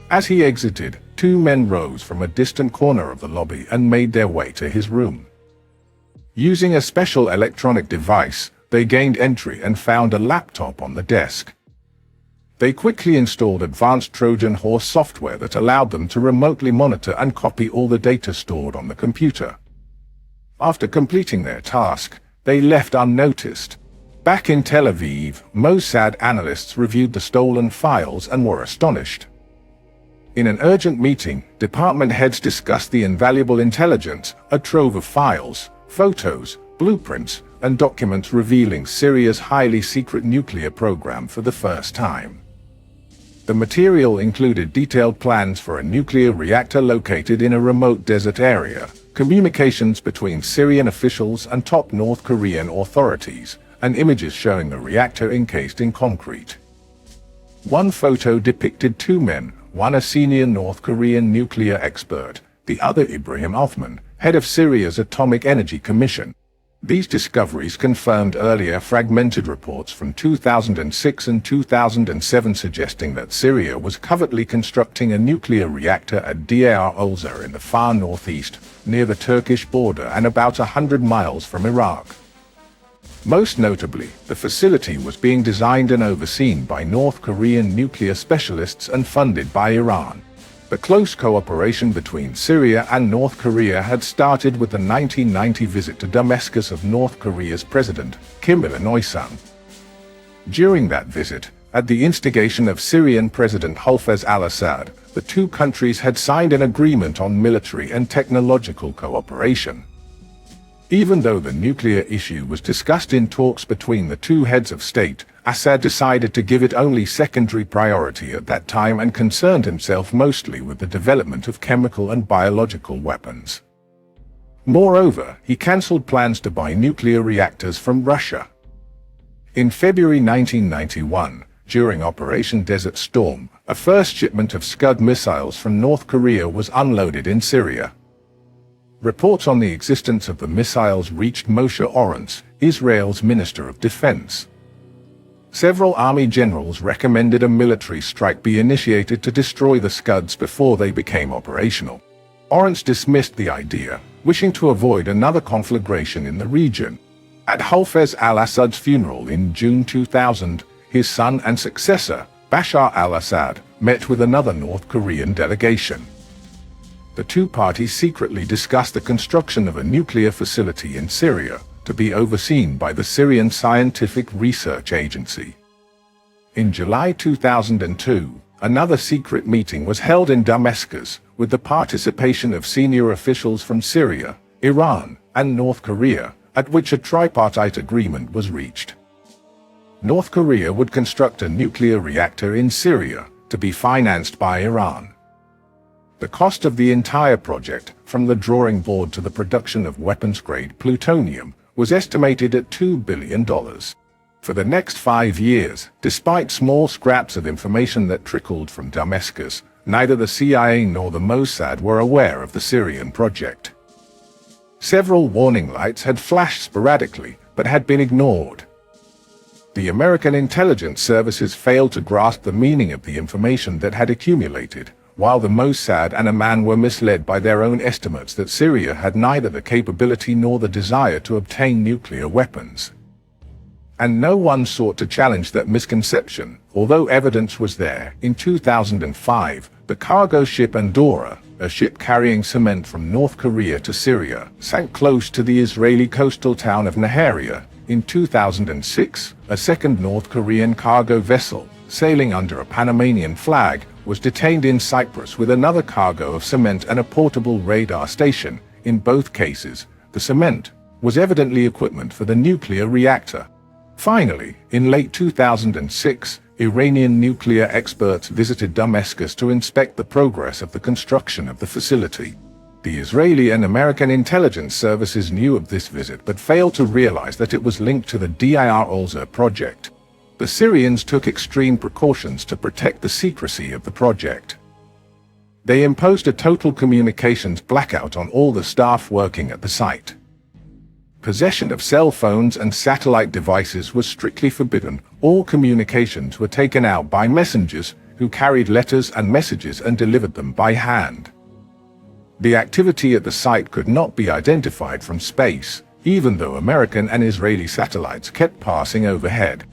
As he exited, 2 men rose from a distant corner of the lobby and made their way to his room. Using a special electronic device, they gained entry and found a laptop on the desk. They quickly installed advanced Trojan horse software that allowed them to remotely monitor and copy all the data stored on the computer. After completing their task, they left unnoticed. Back in Tel Aviv, Mossad analysts reviewed the stolen files and were astonished. In an urgent meeting, department heads discussed the invaluable intelligence, a trove of files, photos, blueprints, and documents revealing Syria's highly secret nuclear program for the first time. The material included detailed plans for a nuclear reactor located in a remote desert area, communications between Syrian officials and top North Korean authorities, and images showing the reactor encased in concrete. One photo depicted 2 men, one a senior North Korean nuclear expert, the other Ibrahim Othman, head of Syria's Atomic Energy Commission. These discoveries confirmed earlier fragmented reports from 2006 and 2007 suggesting that Syria was covertly constructing a nuclear reactor at Deir Olza in the far northeast, near the Turkish border and about 100 miles from Iraq. Most notably, the facility was being designed and overseen by North Korean nuclear specialists and funded by Iran. The close cooperation between Syria and North Korea had started with the 1990 visit to Damascus of North Korea's President, Kim Il-sung. During that visit, at the instigation of Syrian President Hafez al-Assad, the 2 countries had signed an agreement on military and technological cooperation. Even though the nuclear issue was discussed in talks between the 2 heads of state, Assad decided to give it only secondary priority at that time and concerned himself mostly with the development of chemical and biological weapons. Moreover, he cancelled plans to buy nuclear reactors from Russia. In February 1991, during Operation Desert Storm, a first shipment of Scud missiles from North Korea was unloaded in Syria. Reports on the existence of the missiles reached Moshe Orenz, Israel's Minister of Defense. Several army generals recommended a military strike be initiated to destroy the Scuds before they became operational. Orenz dismissed the idea, wishing to avoid another conflagration in the region. At Hafez al-Assad's funeral in June 2000, his son and successor, Bashar al-Assad, met with another North Korean delegation. The 2 parties secretly discussed the construction of a nuclear facility in Syria, to be overseen by the Syrian Scientific Research Agency. In July 2002, another secret meeting was held in Damascus, with the participation of senior officials from Syria, Iran, and North Korea, at which a tripartite agreement was reached. North Korea would construct a nuclear reactor in Syria, to be financed by Iran. The cost of the entire project, from the drawing board to the production of weapons-grade plutonium, was estimated at $2 billion. For the next 5 years, despite small scraps of information that trickled from Damascus, neither the CIA nor the Mossad were aware of the Syrian project. Several warning lights had flashed sporadically, but had been ignored. The American intelligence services failed to grasp the meaning of the information that had accumulated, while the Mossad and Amman were misled by their own estimates that Syria had neither the capability nor the desire to obtain nuclear weapons. And no one sought to challenge that misconception, although evidence was there. In 2005, the cargo ship Andorra, a ship carrying cement from North Korea to Syria, sank close to the Israeli coastal town of Naharia. In 2006, a second North Korean cargo vessel, sailing under a Panamanian flag, was detained in Cyprus with another cargo of cement and a portable radar station. In both cases, the cement was evidently equipment for the nuclear reactor. Finally, in late 2006, Iranian nuclear experts visited Damascus to inspect the progress of the construction of the facility. The Israeli and American intelligence services knew of this visit but failed to realize that it was linked to the al-Mabhouh project. The Syrians took extreme precautions to protect the secrecy of the project. They imposed a total communications blackout on all the staff working at the site. Possession of cell phones and satellite devices was strictly forbidden. All communications were taken out by messengers who carried letters and messages and delivered them by hand. The activity at the site could not be identified from space, even though American and Israeli satellites kept passing overhead.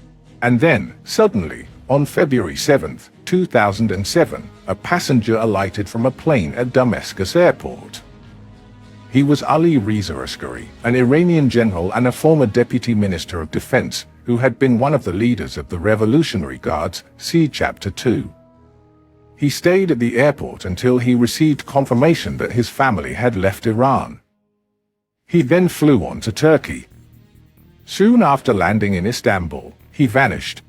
And then, suddenly, on February 7, 2007, a passenger alighted from a plane at Damascus airport. He was Ali Reza Askari, an Iranian general and a former deputy minister of defense, who had been one of the leaders of the Revolutionary Guards, see Chapter 2. He stayed at the airport until he received confirmation that his family had left Iran. He then flew on to Turkey. Soon after landing in Istanbul, he vanished.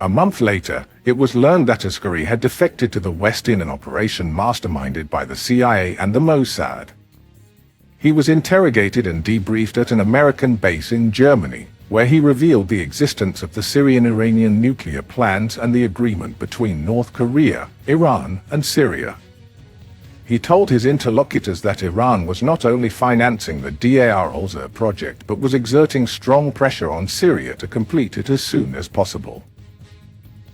A month later, it was learned that Askari had defected to the West in an operation masterminded by the CIA and the Mossad. He was interrogated and debriefed at an American base in Germany, where he revealed the existence of the Syrian-Iranian nuclear plans and the agreement between North Korea, Iran, and Syria. He told his interlocutors that Iran was not only financing the al-Mabhouh project but was exerting strong pressure on Syria to complete it as soon as possible.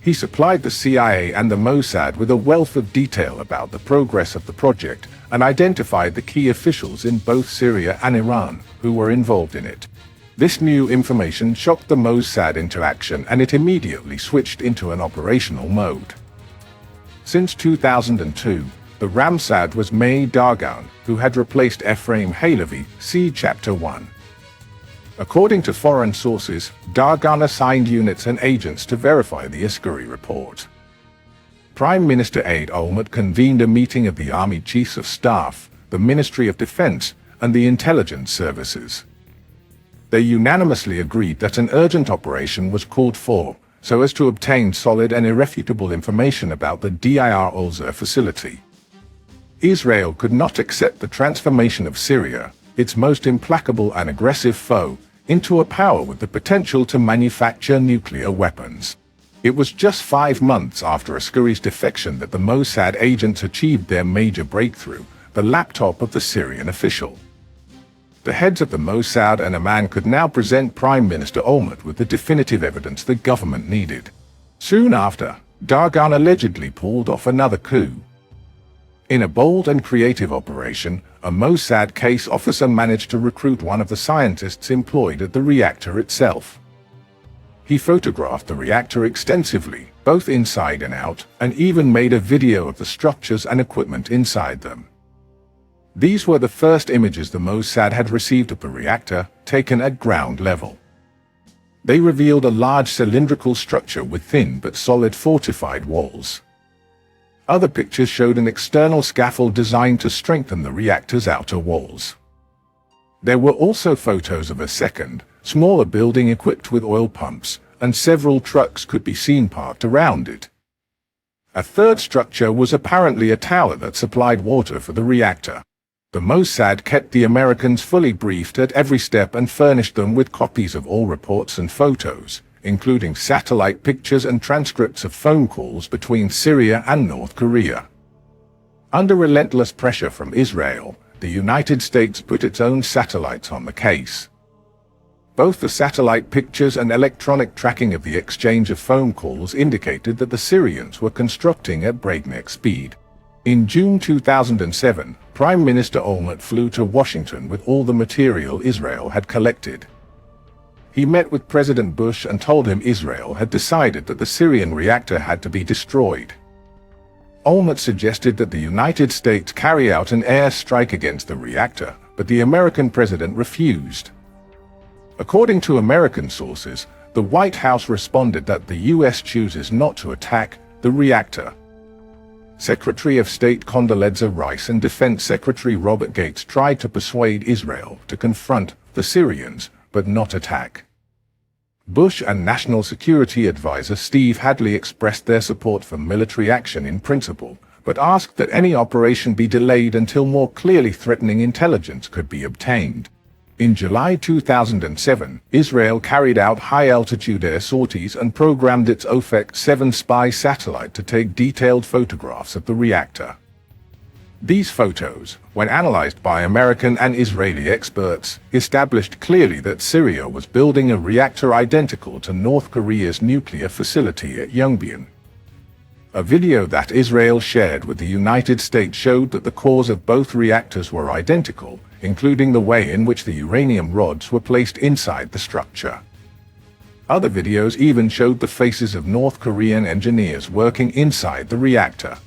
He supplied the CIA and the Mossad with a wealth of detail about the progress of the project and identified the key officials in both Syria and Iran who were involved in it. This new information shocked the Mossad into action and it immediately switched into an operational mode. Since 2002, the Ramsad was Meir Dagan, who had replaced Ephraim Halevi, see Chapter 1. According to foreign sources, Dagan assigned units and agents to verify the Askari report. Prime Minister Adolf convened a meeting of the Army Chiefs of Staff, the Ministry of Defense, and the intelligence services. They unanimously agreed that an urgent operation was called for, so as to obtain solid and irrefutable information about the al-Mabhouh facility. Israel could not accept the transformation of Syria, its most implacable and aggressive foe, into a power with the potential to manufacture nuclear weapons. It was just 5 months after Askari's defection that the Mossad agents achieved their major breakthrough, the laptop of the Syrian official. The heads of the Mossad and Amman could now present Prime Minister Olmert with the definitive evidence the government needed. Soon after, Dagan allegedly pulled off another coup. In a bold and creative operation, a Mossad case officer managed to recruit one of the scientists employed at the reactor itself. He photographed the reactor extensively, both inside and out, and even made a video of the structures and equipment inside them. These were the first images the Mossad had received of the reactor, taken at ground level. They revealed a large cylindrical structure with thin but solid fortified walls. Other pictures showed an external scaffold designed to strengthen the reactor's outer walls. There were also photos of a second, smaller building equipped with oil pumps, and several trucks could be seen parked around it. A third structure was apparently a tower that supplied water for the reactor. The Mossad kept the Americans fully briefed at every step and furnished them with copies of all reports and photos, including satellite pictures and transcripts of phone calls between Syria and North Korea. Under relentless pressure from Israel, the United States put its own satellites on the case. Both the satellite pictures and electronic tracking of the exchange of phone calls indicated that the Syrians were constructing at breakneck speed. In June 2007, Prime Minister Olmert flew to Washington with all the material Israel had collected. He met with President Bush and told him Israel had decided that the Syrian reactor had to be destroyed. Olmert suggested that the United States carry out an air strike against the reactor, but the American president refused. According to American sources, the White House responded that the U.S. chooses not to attack the reactor. Secretary of State Condoleezza Rice and Defense Secretary Robert Gates tried to persuade Israel to confront the Syrians, but not attack. Bush and National Security Advisor Steve Hadley expressed their support for military action in principle, but asked that any operation be delayed until more clearly threatening intelligence could be obtained. In July 2007, Israel carried out high-altitude air sorties and programmed its OFEC-7 spy satellite to take detailed photographs of the reactor. These photos, when analyzed by American and Israeli experts, established clearly that Syria was building a reactor identical to North Korea's nuclear facility at Yongbyon. A video that Israel shared with the United States showed that the cores of both reactors were identical, including the way in which the uranium rods were placed inside the structure. Other videos even showed the faces of North Korean engineers working inside the reactor.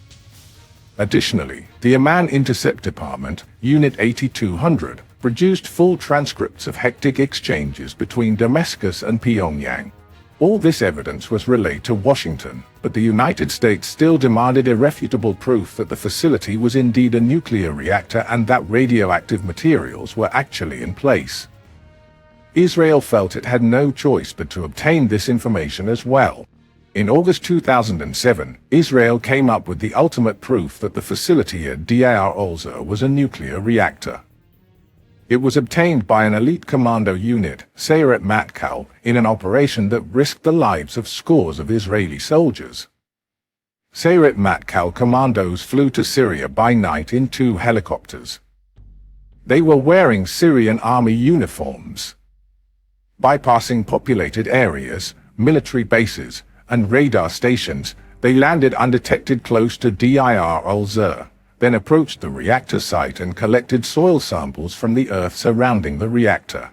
Additionally, the Amman Intercept Department, Unit 8200, produced full transcripts of hectic exchanges between Damascus and Pyongyang. All this evidence was relayed to Washington, but the United States still demanded irrefutable proof that the facility was indeed a nuclear reactor and that radioactive materials were actually in place. Israel felt it had no choice but to obtain this information as well. In August 2007, Israel came up with the ultimate proof that the facility at Deir al-Zur was a nuclear reactor. It was obtained by an elite commando unit, Sayeret Matkal, in an operation that risked the lives of scores of Israeli soldiers. Sayeret Matkal commandos flew to Syria by night in 2 helicopters. They were wearing Syrian army uniforms. Bypassing populated areas, military bases, and radar stations, they landed undetected close to Deir al-Zur, then approached the reactor site and collected soil samples from the earth surrounding the reactor.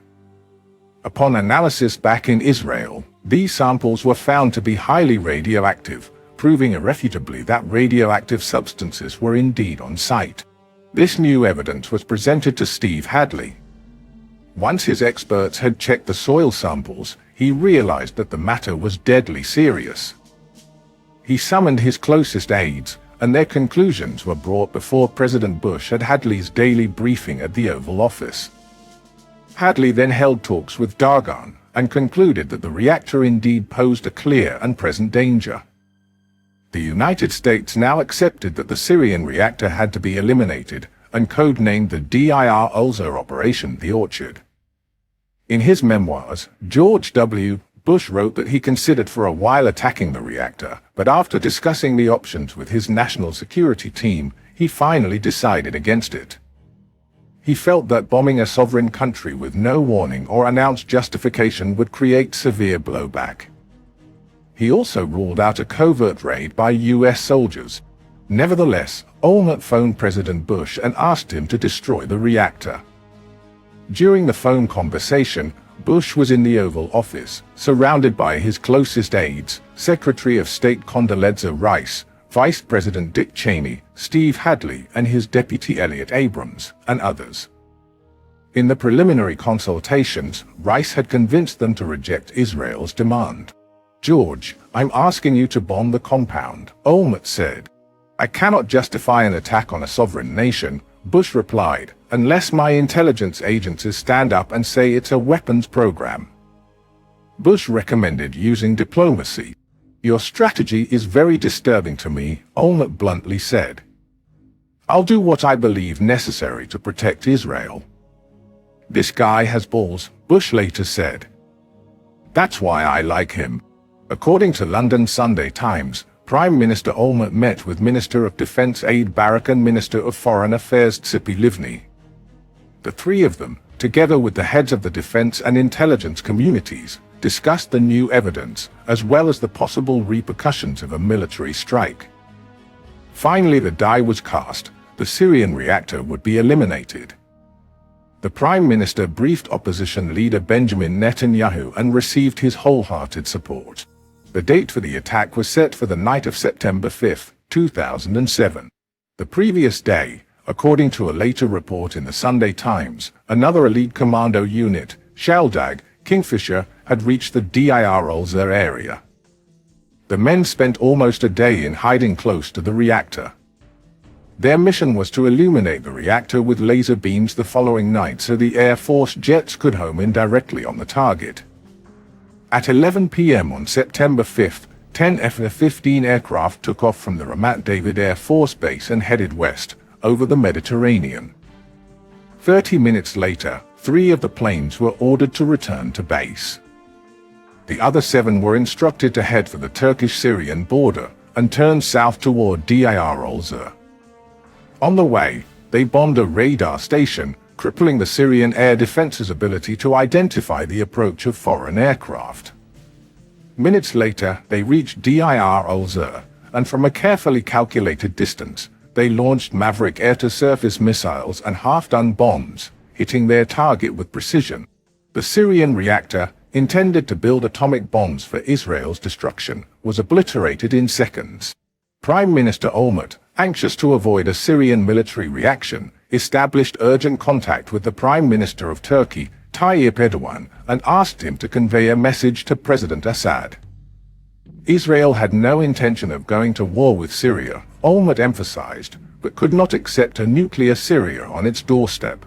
Upon analysis back in Israel, these samples were found to be highly radioactive, proving irrefutably that radioactive substances were indeed on site. This new evidence was presented to Steve Hadley. Once his experts had checked the soil samples, he realized that the matter was deadly serious. He summoned his closest aides, and their conclusions were brought before President Bush at Hadley's daily briefing at the Oval Office. Hadley then held talks with Dagan and concluded that the reactor indeed posed a clear and present danger. The United States now accepted that the Syrian reactor had to be eliminated and codenamed the Deir al-Zur operation the Orchard. In his memoirs, George W. Bush wrote that he considered for a while attacking the reactor, but after discussing the options with his national security team, he finally decided against it. He felt that bombing a sovereign country with no warning or announced justification would create severe blowback. He also ruled out a covert raid by U.S. soldiers. Nevertheless, Olmert phoned President Bush and asked him to destroy the reactor. During the phone conversation, Bush was in the Oval Office, surrounded by his closest aides, Secretary of State Condoleezza Rice, Vice President Dick Cheney, Steve Hadley, and his deputy Elliott Abrams, and others. In the preliminary consultations, Rice had convinced them to reject Israel's demand. "George, I'm asking you to bomb the compound," Olmert said. "I cannot justify an attack on a sovereign nation," Bush replied, "unless my intelligence agencies stand up and say it's a weapons program." Bush recommended using diplomacy. "Your strategy is very disturbing to me," Olmert bluntly said. "I'll do what I believe necessary to protect Israel." "This guy has balls," Bush later said. That's why I like him. According to London Sunday Times, Prime Minister Olmert met with Minister of Defence Aid Barak and Minister of Foreign Affairs Tzipi Livni. The three of them, together with the heads of the defence and intelligence communities, discussed the new evidence, as well as the possible repercussions of a military strike. Finally, the die was cast: the Syrian reactor would be eliminated. The Prime Minister briefed opposition leader Benjamin Netanyahu and received his wholehearted support. The date for the attack was set for the night of September 5, 2007. The previous day, according to a later report in the Sunday Times, another elite commando unit, Shaldag, Kingfisher, had reached the Dir al-Zur area. The men spent almost a day in hiding close to the reactor. Their mission was to illuminate the reactor with laser beams the following night so the Air Force jets could home in directly on the target. At 11 p.m. on September 5th, 10 F-15 aircraft took off from the Ramat David Air Force Base and headed west, over the Mediterranean. 30 minutes later, 3 of the planes were ordered to return to base. The other 7 were instructed to head for the Turkish-Syrian border and turn south toward Dir al-Zur. On the way, they bombed a radar station, crippling the Syrian air defense's ability to identify the approach of foreign aircraft. Minutes later, they reached Dir al-Zur, and from a carefully calculated distance, they launched Maverick air-to-surface missiles and half-done bombs, hitting their target with precision. The Syrian reactor, intended to build atomic bombs for Israel's destruction, was obliterated in seconds. Prime Minister Olmert, anxious to avoid a Syrian military reaction, established urgent contact with the Prime Minister of Turkey, Tayyip Erdogan, and asked him to convey a message to President Assad. Israel had no intention of going to war with Syria, Olmert emphasized, but could not accept a nuclear Syria on its doorstep.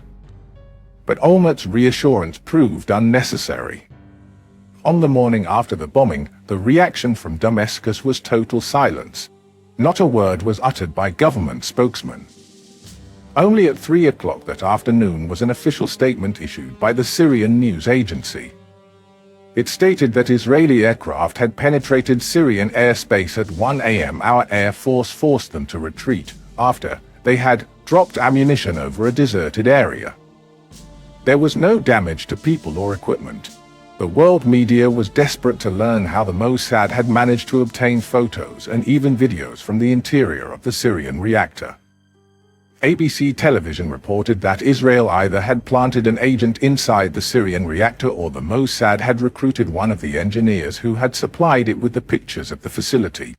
But Olmert's reassurance proved unnecessary. On the morning after the bombing, the reaction from Damascus was total silence. Not a word was uttered by government spokesman. Only at 3 o'clock that afternoon was an official statement issued by the Syrian news agency. It stated that Israeli aircraft had penetrated Syrian airspace at 1 a.m. Our Air Force forced them to retreat after they had dropped ammunition over a deserted area. There was no damage to people or equipment. The world media was desperate to learn how the Mossad had managed to obtain photos and even videos from the interior of the Syrian reactor. ABC television reported that Israel either had planted an agent inside the Syrian reactor or the Mossad had recruited one of the engineers who had supplied it with the pictures of the facility.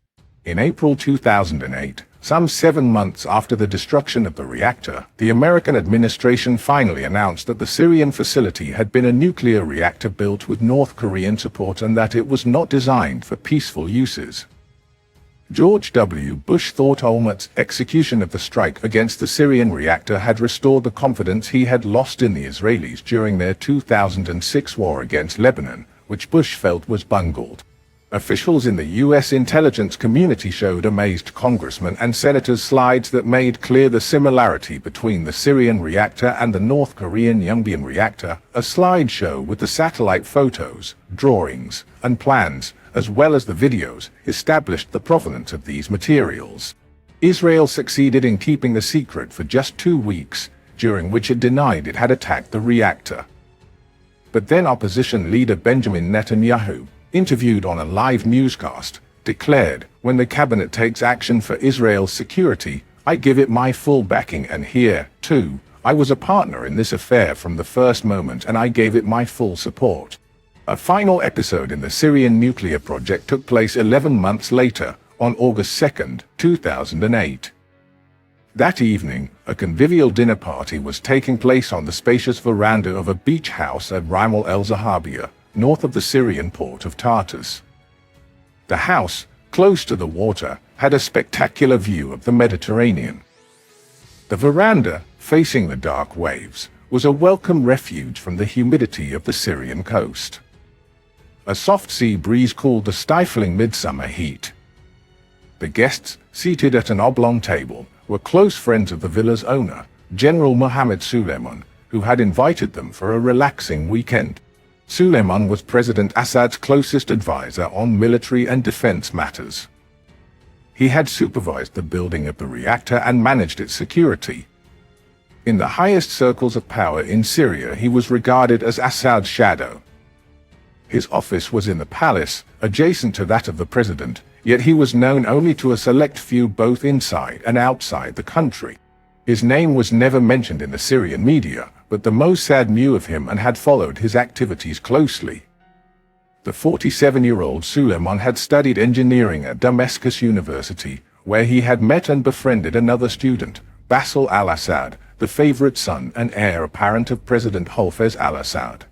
In April 2008, some 7 months after the destruction of the reactor, the American administration finally announced that the Syrian facility had been a nuclear reactor built with North Korean support and that it was not designed for peaceful uses. George W. Bush thought Olmert's execution of the strike against the Syrian reactor had restored the confidence he had lost in the Israelis during their 2006 war against Lebanon, which Bush felt was bungled. Officials in the U.S. intelligence community showed amazed congressmen and senators slides that made clear the similarity between the Syrian reactor and the North Korean Yongbyon reactor. A slideshow with the satellite photos, drawings, and plans, as well as the videos, established the provenance of these materials. Israel succeeded in keeping the secret for just 2 weeks, during which it denied it had attacked the reactor. But then opposition leader Benjamin Netanyahu, interviewed on a live newscast, declared, "When the cabinet takes action for Israel's security, I give it my full backing, and here, too, I was a partner in this affair from the first moment and I gave it my full support." A final episode in the Syrian nuclear project took place 11 months later, on August 2, 2008. That evening, a convivial dinner party was taking place on the spacious veranda of a beach house at Rimal el-Zahabiyah, north of the Syrian port of Tartus. The house, close to the water, had a spectacular view of the Mediterranean. The veranda, facing the dark waves, was a welcome refuge from the humidity of the Syrian coast. A soft sea breeze cooled the stifling midsummer heat. The guests, seated at an oblong table, were close friends of the villa's owner, General Mohammed Suleiman, who had invited them for a relaxing weekend. Suleiman was President Assad's closest advisor on military and defense matters. He had supervised the building of the reactor and managed its security. In the highest circles of power in Syria, he was regarded as Assad's shadow. His office was in the palace, adjacent to that of the president, yet he was known only to a select few both inside and outside the country. His name was never mentioned in the Syrian media, but the Mossad knew of him and had followed his activities closely. The 47-year-old Suleiman had studied engineering at Damascus University, where he had met and befriended another student, Bashar al-Assad, the favorite son and heir apparent of President Hafez al-Assad.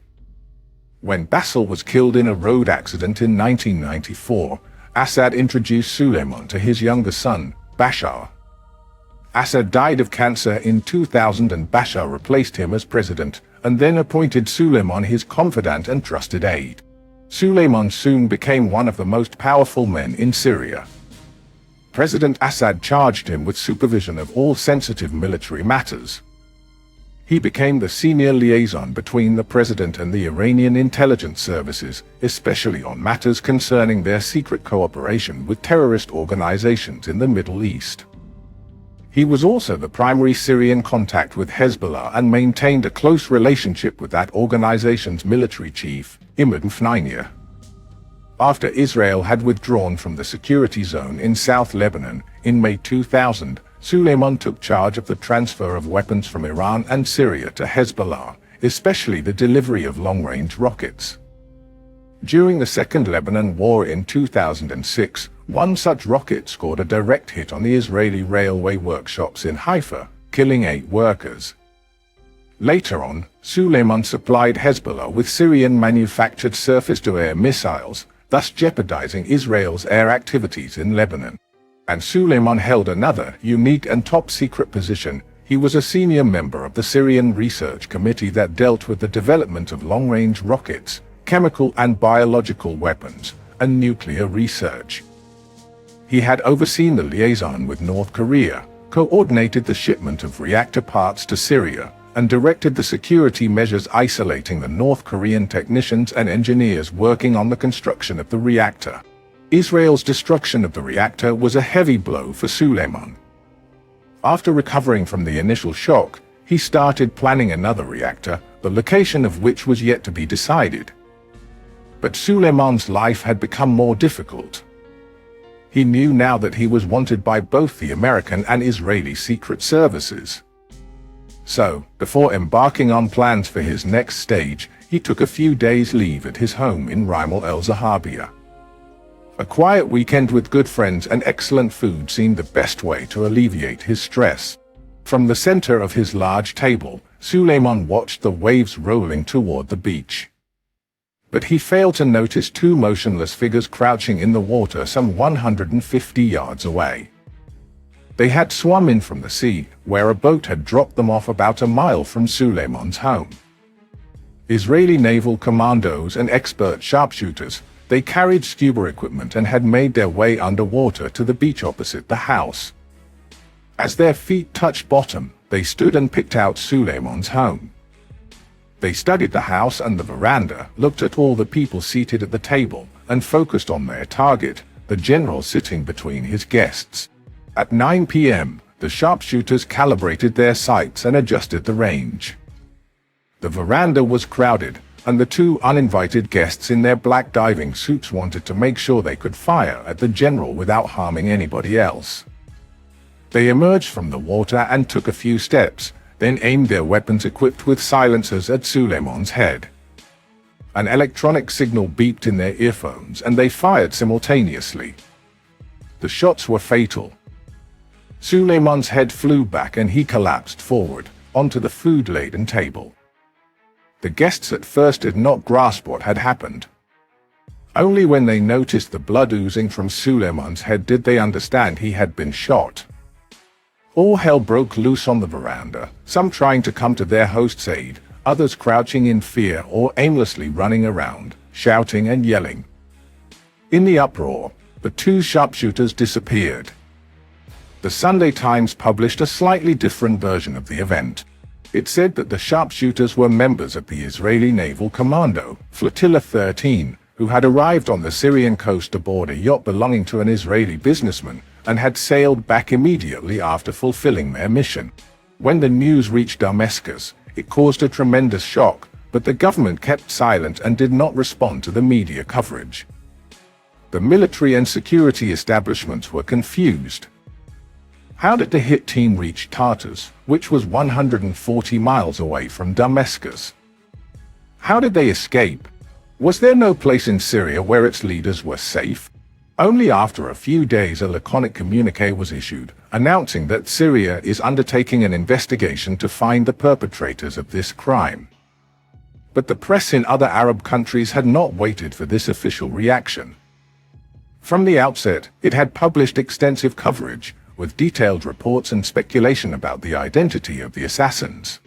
When Bashar was killed in a road accident in 1994, Assad introduced Suleiman to his younger son, Bashar. Assad died of cancer in 2000 and Bashar replaced him as president, and then appointed Suleiman his confidant and trusted aide. Suleiman soon became one of the most powerful men in Syria. President Assad charged him with supervision of all sensitive military matters. He became the senior liaison between the president and the Iranian intelligence services, especially on matters concerning their secret cooperation with terrorist organizations in the Middle East. He was also the primary Syrian contact with Hezbollah and maintained a close relationship with that organization's military chief, Meir. After Israel had withdrawn from the security zone in South Lebanon in May 2000, Suleiman took charge of the transfer of weapons from Iran and Syria to Hezbollah, especially the delivery of long-range rockets. During the Second Lebanon War in 2006, one such rocket scored a direct hit on the Israeli railway workshops in Haifa, killing 8 workers. Later on, Suleiman supplied Hezbollah with Syrian-manufactured surface-to-air missiles, thus jeopardizing Israel's air activities in Lebanon. And Suleiman held another, unique and top-secret position. He was a senior member of the Syrian Research Committee that dealt with the development of long-range rockets, chemical and biological weapons, and nuclear research. He had overseen the liaison with North Korea, coordinated the shipment of reactor parts to Syria, and directed the security measures isolating the North Korean technicians and engineers working on the construction of the reactor. Israel's destruction of the reactor was a heavy blow for Suleiman. After recovering from the initial shock, he started planning another reactor, the location of which was yet to be decided. But Suleiman's life had become more difficult. He knew now that he was wanted by both the American and Israeli secret services. So, before embarking on plans for his next stage, he took a few days' leave at his home in Rimal el-Zahabiyah. A quiet weekend with good friends and excellent food seemed the best way to alleviate his stress. From the center of his large table, Suleiman watched the waves rolling toward the beach. But he failed to notice 2 motionless figures crouching in the water some 150 yards away. They had swum in from the sea, where a boat had dropped them off about a mile from Suleiman's home. Israeli naval commandos and expert sharpshooters, they carried scuba equipment and had made their way underwater to the beach opposite the house. As their feet touched bottom, they stood and picked out Suleiman's home. They studied the house and the veranda, looked at all the people seated at the table, and focused on their target, the general sitting between his guests. At 9 p.m., the sharpshooters calibrated their sights and adjusted the range. The veranda was crowded, and the 2 uninvited guests in their black diving suits wanted to make sure they could fire at the general without harming anybody else. They emerged from the water and took a few steps, then aimed their weapons equipped with silencers at Suleiman's head. An electronic signal beeped in their earphones and they fired simultaneously. The shots were fatal. Suleiman's head flew back and he collapsed forward, onto the food-laden table. The guests at first did not grasp what had happened. Only when they noticed the blood oozing from Suleiman's head did they understand he had been shot. All hell broke loose on the veranda, some trying to come to their host's aid, others crouching in fear or aimlessly running around, shouting and yelling. In the uproar, the 2 sharpshooters disappeared. The Sunday Times published a slightly different version of the event. It said that the sharpshooters were members of the Israeli Naval Commando, Flotilla 13, who had arrived on the Syrian coast aboard a yacht belonging to an Israeli businessman and had sailed back immediately after fulfilling their mission. When the news reached Damascus, it caused a tremendous shock, but the government kept silent and did not respond to the media coverage. The military and security establishments were confused. How did the hit team reach Tartus, which was 140 miles away from Damascus? How did they escape? Was there no place in Syria where its leaders were safe? Only after a few days a laconic communiqué was issued, announcing that Syria is undertaking an investigation to find the perpetrators of this crime. But the press in other Arab countries had not waited for this official reaction. From the outset, it had published extensive coverage, with detailed reports and speculation about the identity of the assassins.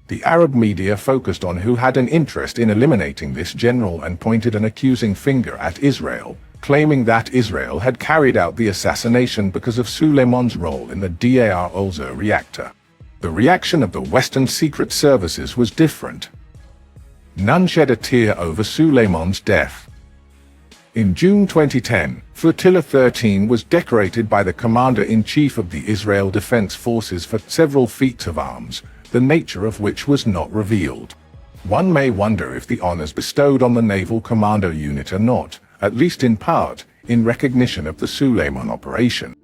The Arab media focused on who had an interest in eliminating this general and pointed an accusing finger at Israel, claiming that Israel had carried out the assassination because of Suleiman's role in the Dar al-Zur reactor. The reaction of the Western secret services was different. None shed a tear over Suleiman's death. In June 2010, Flotilla 13 was decorated by the Commander-in-Chief of the Israel Defense Forces for several feats of arms, the nature of which was not revealed. One may wonder if the honors bestowed on the Naval Commando Unit are not, at least in part, in recognition of the Suleiman operation.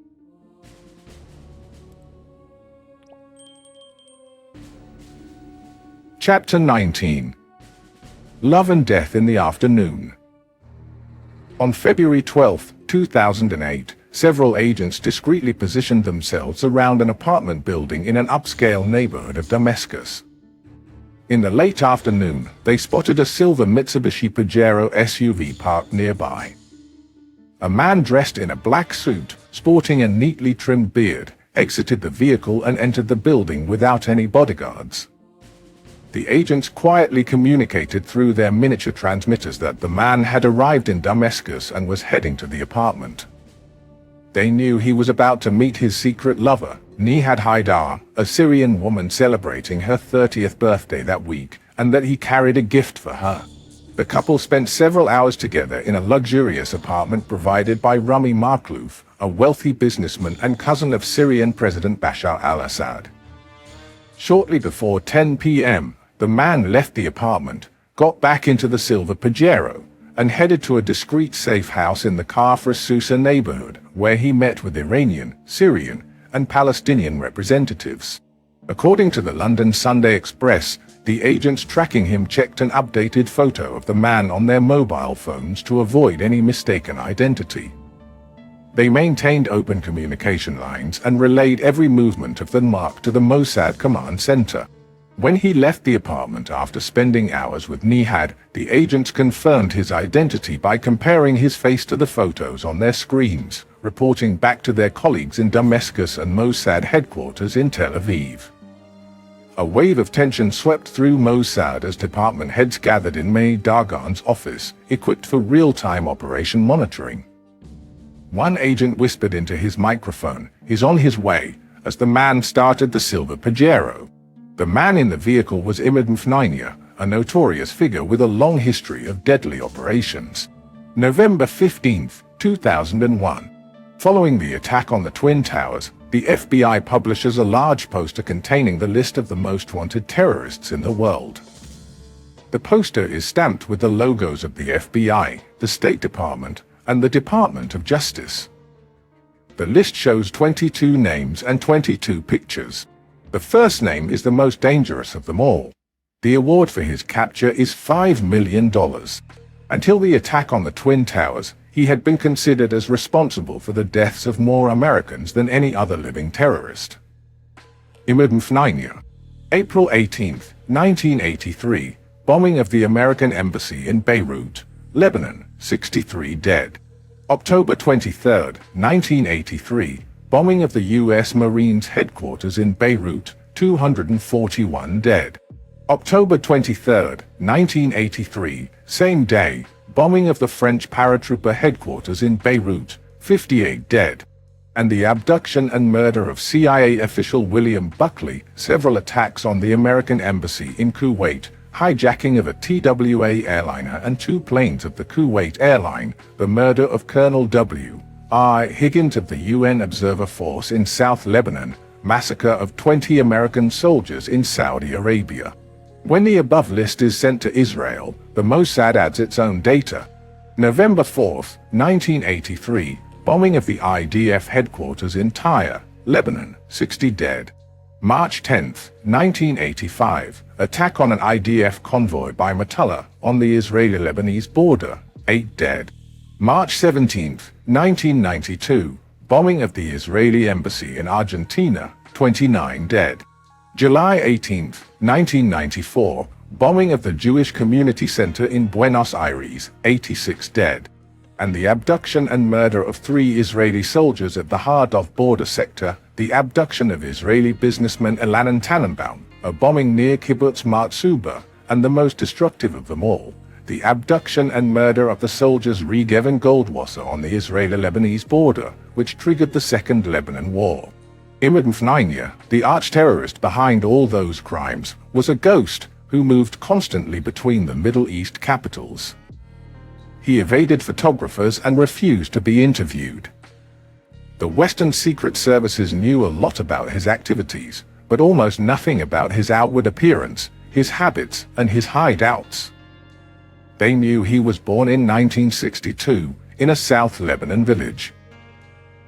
Chapter 19. Love and Death in the Afternoon. On February 12, 2008, several agents discreetly positioned themselves around an apartment building in an upscale neighborhood of Damascus. In the late afternoon, they spotted a silver Mitsubishi Pajero SUV parked nearby. A man dressed in a black suit, sporting a neatly trimmed beard, exited the vehicle and entered the building without any bodyguards. The agents quietly communicated through their miniature transmitters that the man had arrived in Damascus and was heading to the apartment. They knew he was about to meet his secret lover, Nihad Haidar, a Syrian woman celebrating her 30th birthday that week, and that he carried a gift for her. The couple spent several hours together in a luxurious apartment provided by Rami Makhlouf, a wealthy businessman and cousin of Syrian President Bashar al-Assad. Shortly before 10 p.m., the man left the apartment, got back into the silver Pajero, and headed to a discreet safe house in the Kafr Sousa neighborhood, where he met with Iranian, Syrian, and Palestinian representatives. According to the London Sunday Express, the agents tracking him checked an updated photo of the man on their mobile phones to avoid any mistaken identity. They maintained open communication lines and relayed every movement of the mark to the Mossad command center. When he left the apartment after spending hours with Nihad, the agents confirmed his identity by comparing his face to the photos on their screens, reporting back to their colleagues in Damascus and Mossad headquarters in Tel Aviv. A wave of tension swept through Mossad as department heads gathered in Meir Dagan's office, equipped for real-time operation monitoring. One agent whispered into his microphone, "He's on his way," as the man started the silver Pajero. The man in the vehicle was Meir, a notorious figure with a long history of deadly operations. November 15, 2001. Following the attack on the Twin Towers, the FBI publishes a large poster containing the list of the most wanted terrorists in the world. The poster is stamped with the logos of the FBI, the State Department, and the Department of Justice. The list shows 22 names and 22 pictures. The first name is the most dangerous of them all. The award for his capture is $5 million. Until the attack on the Twin Towers, he had been considered as responsible for the deaths of more Americans than any other living terrorist. Meir. April 18, 1983, bombing of the American embassy in Beirut, Lebanon, 63 dead. October 23, 1983, bombing of the U.S. Marines headquarters in Beirut, 241 dead. October 23, 1983, same day, bombing of the French paratrooper headquarters in Beirut, 58 dead. and the abduction and murder of CIA official William Buckley, several attacks on the American embassy in Kuwait, hijacking of a TWA airliner and 2 planes of the Kuwait airline, the murder of Colonel W.I. Higgins of the UN Observer Force in South Lebanon, massacre of 20 American soldiers in Saudi Arabia. When the above list is sent to Israel, the Mossad adds its own data. November 4, 1983, bombing of the IDF headquarters in Tyre, Lebanon, 60 dead. March 10, 1985, attack on an IDF convoy by Metalla on the Israeli-Lebanese border, 8 dead. March 17, 1992, bombing of the Israeli embassy in Argentina, 29 dead. July 18, 1994, bombing of the Jewish Community Center in Buenos Aires, 86 dead. And the abduction and murder of 3 Israeli soldiers at the Adolf border sector, the abduction of Israeli businessman Elhanan Tannenbaum, a bombing near Kibbutz Martzuba, and the most destructive of them all, the abduction and murder of the soldiers Regev and Goldwasser on the Israeli-Lebanese border, which triggered the Second Lebanon War. Imad Mfnainya, the arch-terrorist behind all those crimes, was a ghost who moved constantly between the Middle East capitals. He evaded photographers and refused to be interviewed. The Western secret services knew a lot about his activities, but almost nothing about his outward appearance, his habits, and his hideouts. They knew he was born in 1962 in a South Lebanon village.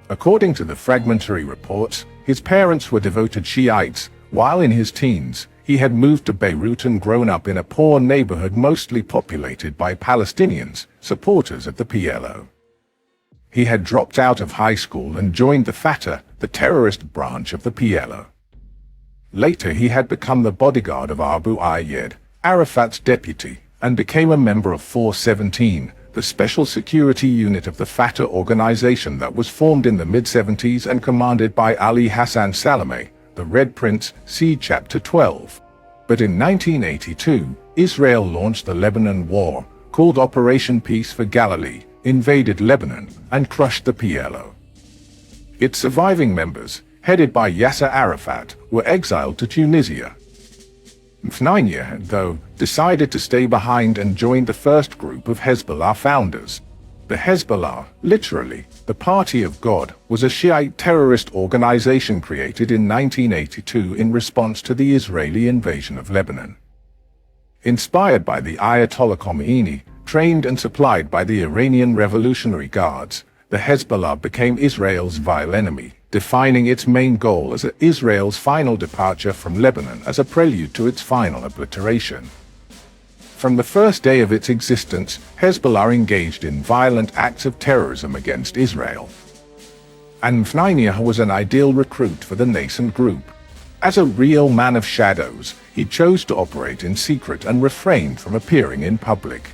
According to the fragmentary reports, his parents were devoted Shiites, while in his teens, he had moved to Beirut and grown up in a poor neighborhood mostly populated by Palestinians, supporters of the PLO. He had dropped out of high school and joined the Fatah, the terrorist branch of the PLO. Later he had become the bodyguard of Abu Ayyad, Arafat's deputy, and became a member of 417, the special security unit of the Fatah organization that was formed in the mid-70s and commanded by Ali Hassan Salameh, the Red Prince, see Chapter 12. But in 1982, Israel launched the Lebanon War, called Operation Peace for Galilee, invaded Lebanon, and crushed the PLO. Its surviving members, headed by Yasser Arafat, were exiled to Tunisia. Mfnainya, though, decided to stay behind and joined the first group of Hezbollah founders. The Hezbollah, literally, the Party of God, was a Shiite terrorist organization created in 1982 in response to the Israeli invasion of Lebanon. Inspired by the Ayatollah Khomeini, trained and supplied by the Iranian Revolutionary Guards, the Hezbollah became Israel's vile enemy, defining its main goal as Israel's final departure from Lebanon as a prelude to its final obliteration. From the first day of its existence, Hezbollah engaged in violent acts of terrorism against Israel. And Mfnainya was an ideal recruit for the nascent group. As a real man of shadows, he chose to operate in secret and refrained from appearing in public.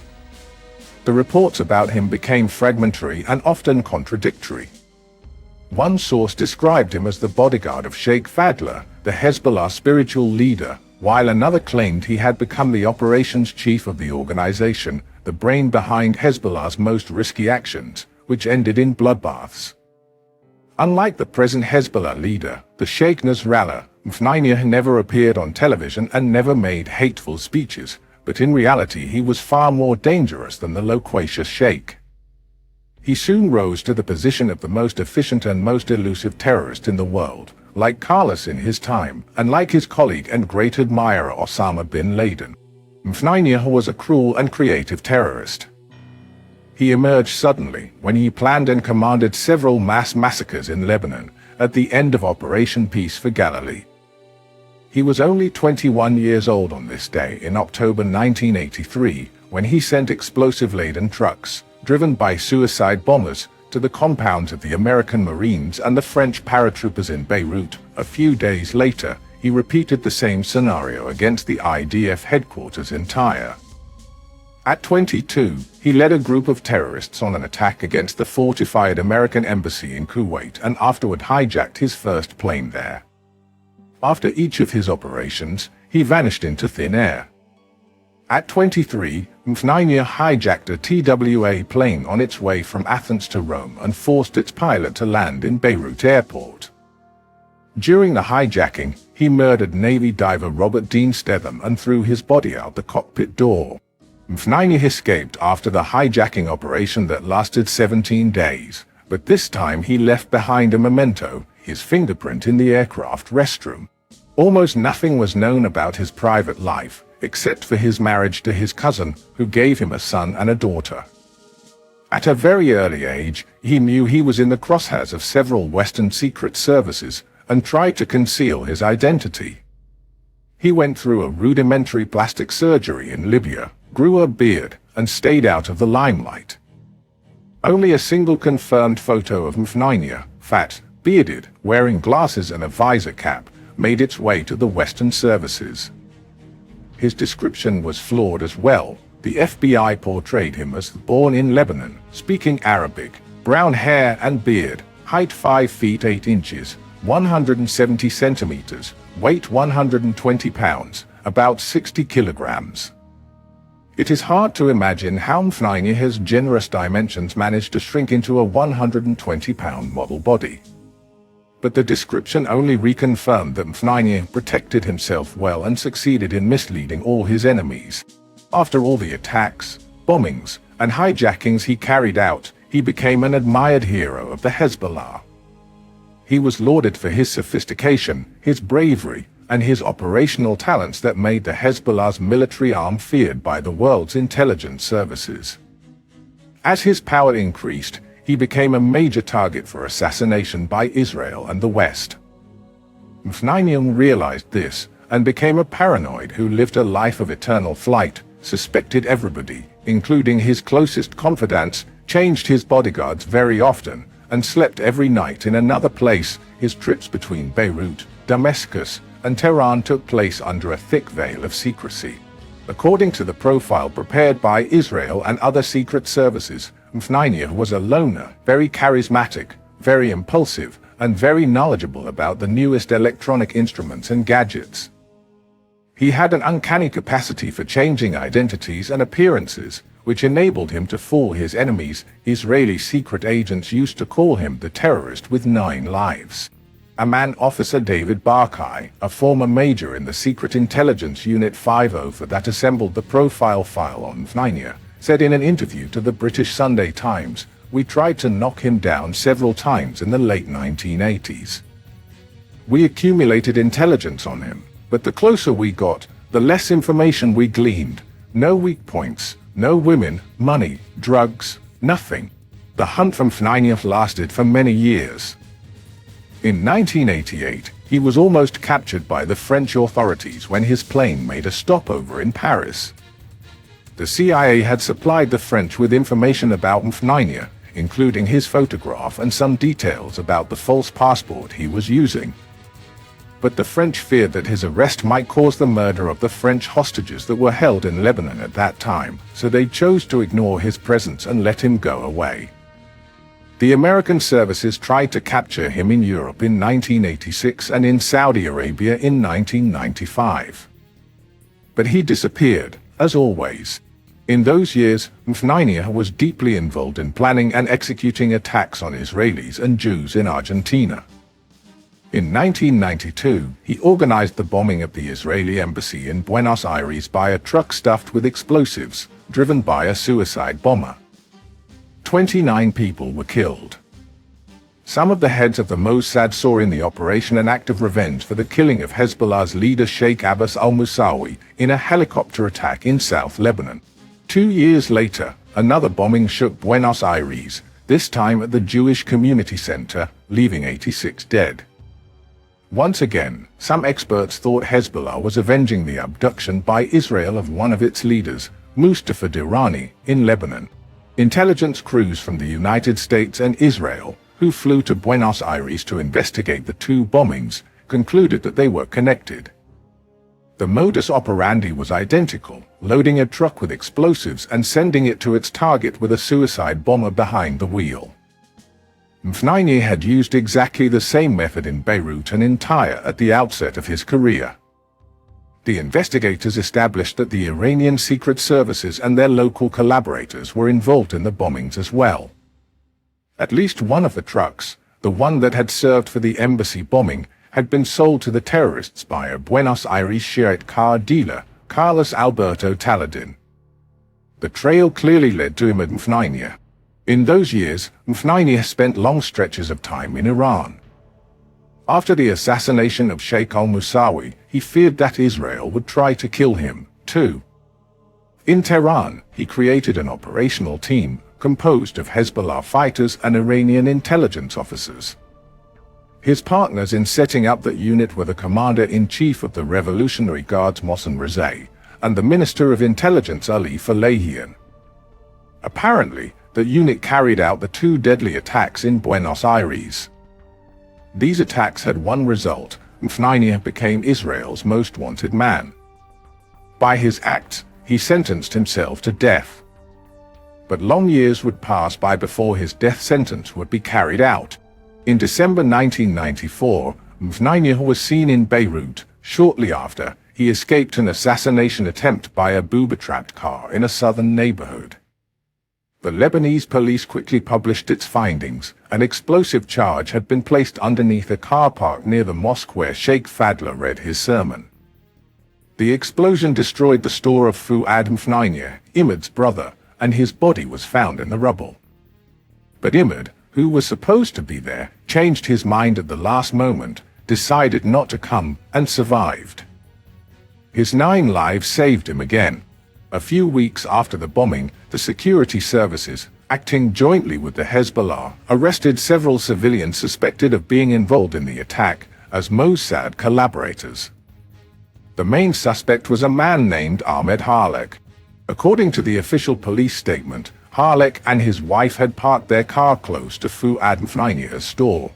The reports about him became fragmentary and often contradictory. One source described him as the bodyguard of Sheikh Fadler, the Hezbollah spiritual leader, while another claimed he had become the operations chief of the organization, the brain behind Hezbollah's most risky actions, which ended in bloodbaths. Unlike the present Hezbollah leader, the Sheikh Nasrallah, Mfnainya never appeared on television and never made hateful speeches, but in reality he was far more dangerous than the loquacious sheikh. He soon rose to the position of the most efficient and most elusive terrorist in the world, like Carlos in his time, and like his colleague and great admirer Osama bin Laden. Mfnainya was a cruel and creative terrorist. He emerged suddenly when he planned and commanded several mass massacres in Lebanon at the end of Operation Peace for Galilee. He was only 21 years old on this day in October 1983 when he sent explosive-laden trucks, driven by suicide bombers, to the compounds of the American Marines and the French paratroopers in Beirut. A few days later, he repeated the same scenario against the IDF headquarters in Tyre. At 22, he led a group of terrorists on an attack against the fortified American embassy in Kuwait and afterward hijacked his first plane there. After each of his operations, he vanished into thin air. At 23, Meir hijacked a TWA plane on its way from Athens to Rome and forced its pilot to land in Beirut airport. During the hijacking, he murdered Navy diver Robert Dean Stetham and threw his body out the cockpit door. Meir escaped after the hijacking operation that lasted 17 days, but this time he left behind a memento, his fingerprint in the aircraft restroom. Almost nothing was known about his private life, except for his marriage to his cousin, who gave him a son and a daughter. At a very early age, he knew he was in the crosshairs of several Western secret services and tried to conceal his identity. He went through a rudimentary plastic surgery in Libya, grew a beard, and stayed out of the limelight. Only a single confirmed photo of Meir, fat, bearded, wearing glasses and a visor cap, made its way to the Western services. His description was flawed as well. The FBI portrayed him as born in Lebanon, speaking Arabic, brown hair and beard, height 5 feet 8 inches, 170 centimeters, weight 120 pounds, about 60 kilograms. It is hard to imagine how Meir's generous dimensions managed to shrink into a 120-pound model body. But the description only reconfirmed that Meir protected himself well and succeeded in misleading all his enemies. After all the attacks, bombings, and hijackings he carried out, he became an admired hero of the Hezbollah. He was lauded for his sophistication, his bravery, and his operational talents that made the Hezbollah's military arm feared by the world's intelligence services. As his power increased, he became a major target for assassination by Israel and the West. Meir realized this and became a paranoid who lived a life of eternal flight, suspected everybody, including his closest confidants, changed his bodyguards very often, and slept every night in another place. His trips between Beirut, Damascus, and Tehran took place under a thick veil of secrecy. According to the profile prepared by Israel and other secret services, Meir was a loner, very charismatic, very impulsive, and very knowledgeable about the newest electronic instruments and gadgets. He had an uncanny capacity for changing identities and appearances, which enabled him to fool his enemies. Israeli secret agents used to call him the terrorist with 9 lives. Amman officer David Barkai, a former major in the Secret Intelligence Unit 50 that assembled the profile file on Meir, said in an interview to the British Sunday Times, "We tried to knock him down several times in the late 1980s. We accumulated intelligence on him, but the closer we got, the less information we gleaned. No weak points, no women, money, drugs, nothing. The hunt for Meir lasted for many years." In 1988, he was almost captured by the French authorities when his plane made a stopover in Paris. The CIA had supplied the French with information about Meir, including his photograph and some details about the false passport he was using. But the French feared that his arrest might cause the murder of the French hostages that were held in Lebanon at that time, so they chose to ignore his presence and let him go away. The American services tried to capture him in Europe in 1986 and in Saudi Arabia in 1995. But he disappeared, as always. In those years, Meir was deeply involved in planning and executing attacks on Israelis and Jews in Argentina. In 1992, he organized the bombing of the Israeli embassy in Buenos Aires by a truck stuffed with explosives, driven by a suicide bomber. 29 people were killed. Some of the heads of the Mossad saw in the operation an act of revenge for the killing of Hezbollah's leader Sheikh Abbas al-Musawi in a helicopter attack in South Lebanon. 2 years later, another bombing shook Buenos Aires, this time at the Jewish Community Center, leaving 86 dead. Once again, some experts thought Hezbollah was avenging the abduction by Israel of one of its leaders, Mustafa Dirani, in Lebanon. Intelligence crews from the United States and Israel, who flew to Buenos Aires to investigate the 2 bombings, concluded that they were connected. The modus operandi was identical, loading a truck with explosives and sending it to its target with a suicide bomber behind the wheel. Meir had used exactly the same method in Beirut and in Tyre at the outset of his career. The investigators established that the Iranian secret services and their local collaborators were involved in the bombings as well. At least one of the trucks, the one that had served for the embassy bombing, had been sold to the terrorists by a Buenos Aires Shiite car dealer, Carlos Alberto Taladin. The trail clearly led to Imad Mfnainia. In those years, Mfnainia spent long stretches of time in Iran. After the assassination of Sheikh al-Musawi, he feared that Israel would try to kill him, too. In Tehran, he created an operational team composed of Hezbollah fighters and Iranian intelligence officers. His partners in setting up that unit were the Commander-in-Chief of the Revolutionary Guards Mohsen Rezai and the Minister of Intelligence Ali Falahian. Apparently, the unit carried out the two deadly attacks in Buenos Aires. These attacks had one result: Mfnainia became Israel's most wanted man. By his acts, he sentenced himself to death. But long years would pass by before his death sentence would be carried out. In December 1994, Mfnainia was seen in Beirut. Shortly after, he escaped an assassination attempt by a booby-trapped car in a southern neighborhood. The Lebanese police quickly published its findings. An explosive charge had been placed underneath a car park near the mosque where Sheikh Fadla read his sermon. The explosion destroyed the store of Fuad Mfnainia, Imad's brother, and his body was found in the rubble. But Imad, who was supposed to be there, changed his mind at the last moment, decided not to come, and survived. His 9 lives saved him again. A few weeks after the bombing, the security services, acting jointly with the Hezbollah, arrested several civilians suspected of being involved in the attack as Mossad collaborators. The main suspect was a man named Ahmed Halek. According to the official police statement, Halek and his wife had parked their car close to Fuad Mfnainia's store.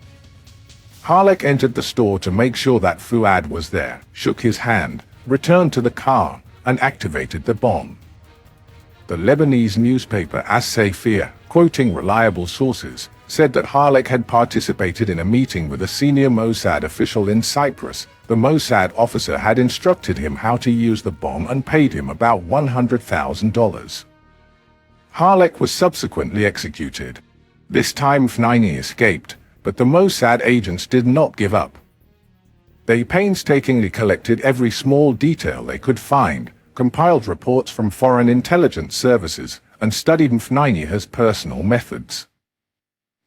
Halek entered the store to make sure that Fuad was there, shook his hand, returned to the car, and activated the bomb. The Lebanese newspaper As-Safir, quoting reliable sources, said that Halek had participated in a meeting with a senior Mossad official in Cyprus. The Mossad officer had instructed him how to use the bomb and paid him about $100,000. Halek was subsequently executed. This time Mfnainia escaped, but the Mossad agents did not give up. They painstakingly collected every small detail they could find, compiled reports from foreign intelligence services, and studied Mfnainia's personal methods.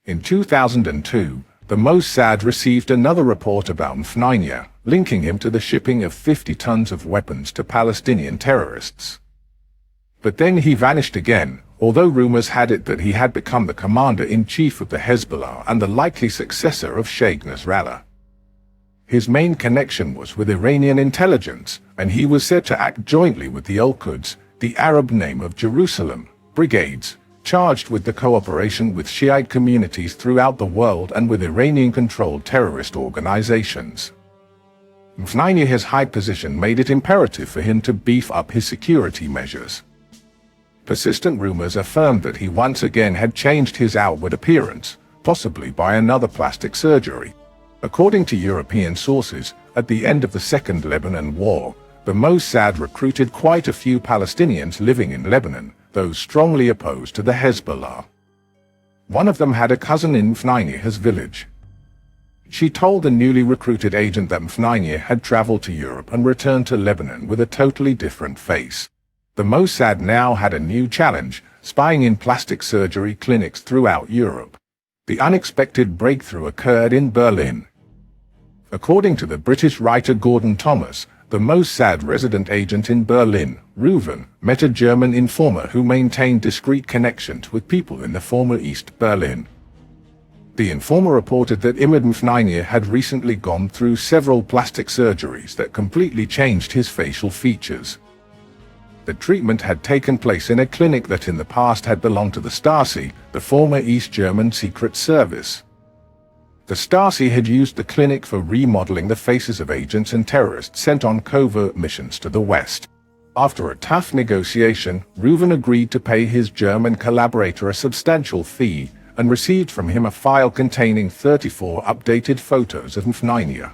In 2002, the Mossad received another report about Mfnainia, linking him to the shipping of 50 tons of weapons to Palestinian terrorists. But then he vanished again, although rumors had it that he had become the commander-in-chief of the Hezbollah and the likely successor of Sheikh Nasrallah. His main connection was with Iranian intelligence, and he was said to act jointly with the Al-Quds, the Arab name of Jerusalem, brigades, charged with the cooperation with Shiite communities throughout the world and with Iranian-controlled terrorist organizations. Mfnainia's high position made it imperative for him to beef up his security measures. Persistent rumors affirmed that he once again had changed his outward appearance, possibly by another plastic surgery. According to European sources, at the end of the Second Lebanon War, the Mossad recruited quite a few Palestinians living in Lebanon, those strongly opposed to the Hezbollah. One of them had a cousin in Mfnainia's village. She told the newly recruited agent that Mfnainia had traveled to Europe and returned to Lebanon with a totally different face. The Mossad now had a new challenge, spying in plastic surgery clinics throughout Europe. The unexpected breakthrough occurred in Berlin. According to the British writer Gordon Thomas, the Mossad resident agent in Berlin, Reuven, met a German informer who maintained discreet connections with people in the former East Berlin. The informer reported that Imad Mfnainia had recently gone through several plastic surgeries that completely changed his facial features. The treatment had taken place in a clinic that in the past had belonged to the Stasi, the former East German Secret Service. The Stasi had used the clinic for remodeling the faces of agents and terrorists sent on covert missions to the West. After a tough negotiation, Reuven agreed to pay his German collaborator a substantial fee and received from him a file containing 34 updated photos of Mfnainia.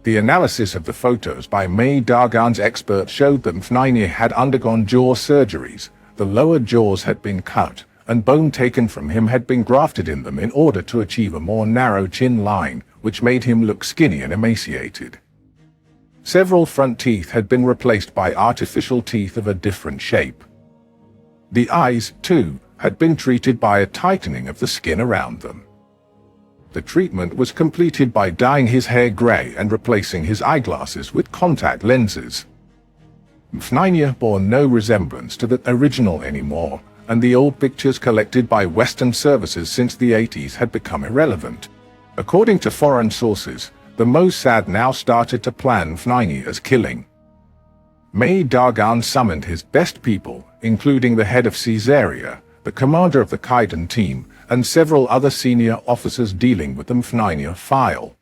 The analysis of the photos by Meir Dagan's expert showed that Mahmoud had undergone jaw surgeries, the lower jaws had been cut, and bone taken from him had been grafted in them in order to achieve a more narrow chin line, which made him look skinny and emaciated. Several front teeth had been replaced by artificial teeth of a different shape. The eyes, too, had been treated by a tightening of the skin around them. The treatment was completed by dyeing his hair grey and replacing his eyeglasses with contact lenses. Mahmoud bore no resemblance to the original anymore, and the old pictures collected by Western services since the 80s had become irrelevant. According to foreign sources, the Mossad now started to plan Mahmoud's killing. Meir Dagan summoned his best people, including the head of Syria, the commander of the Qaeda team, and several other senior officers dealing with the Mahmoud file.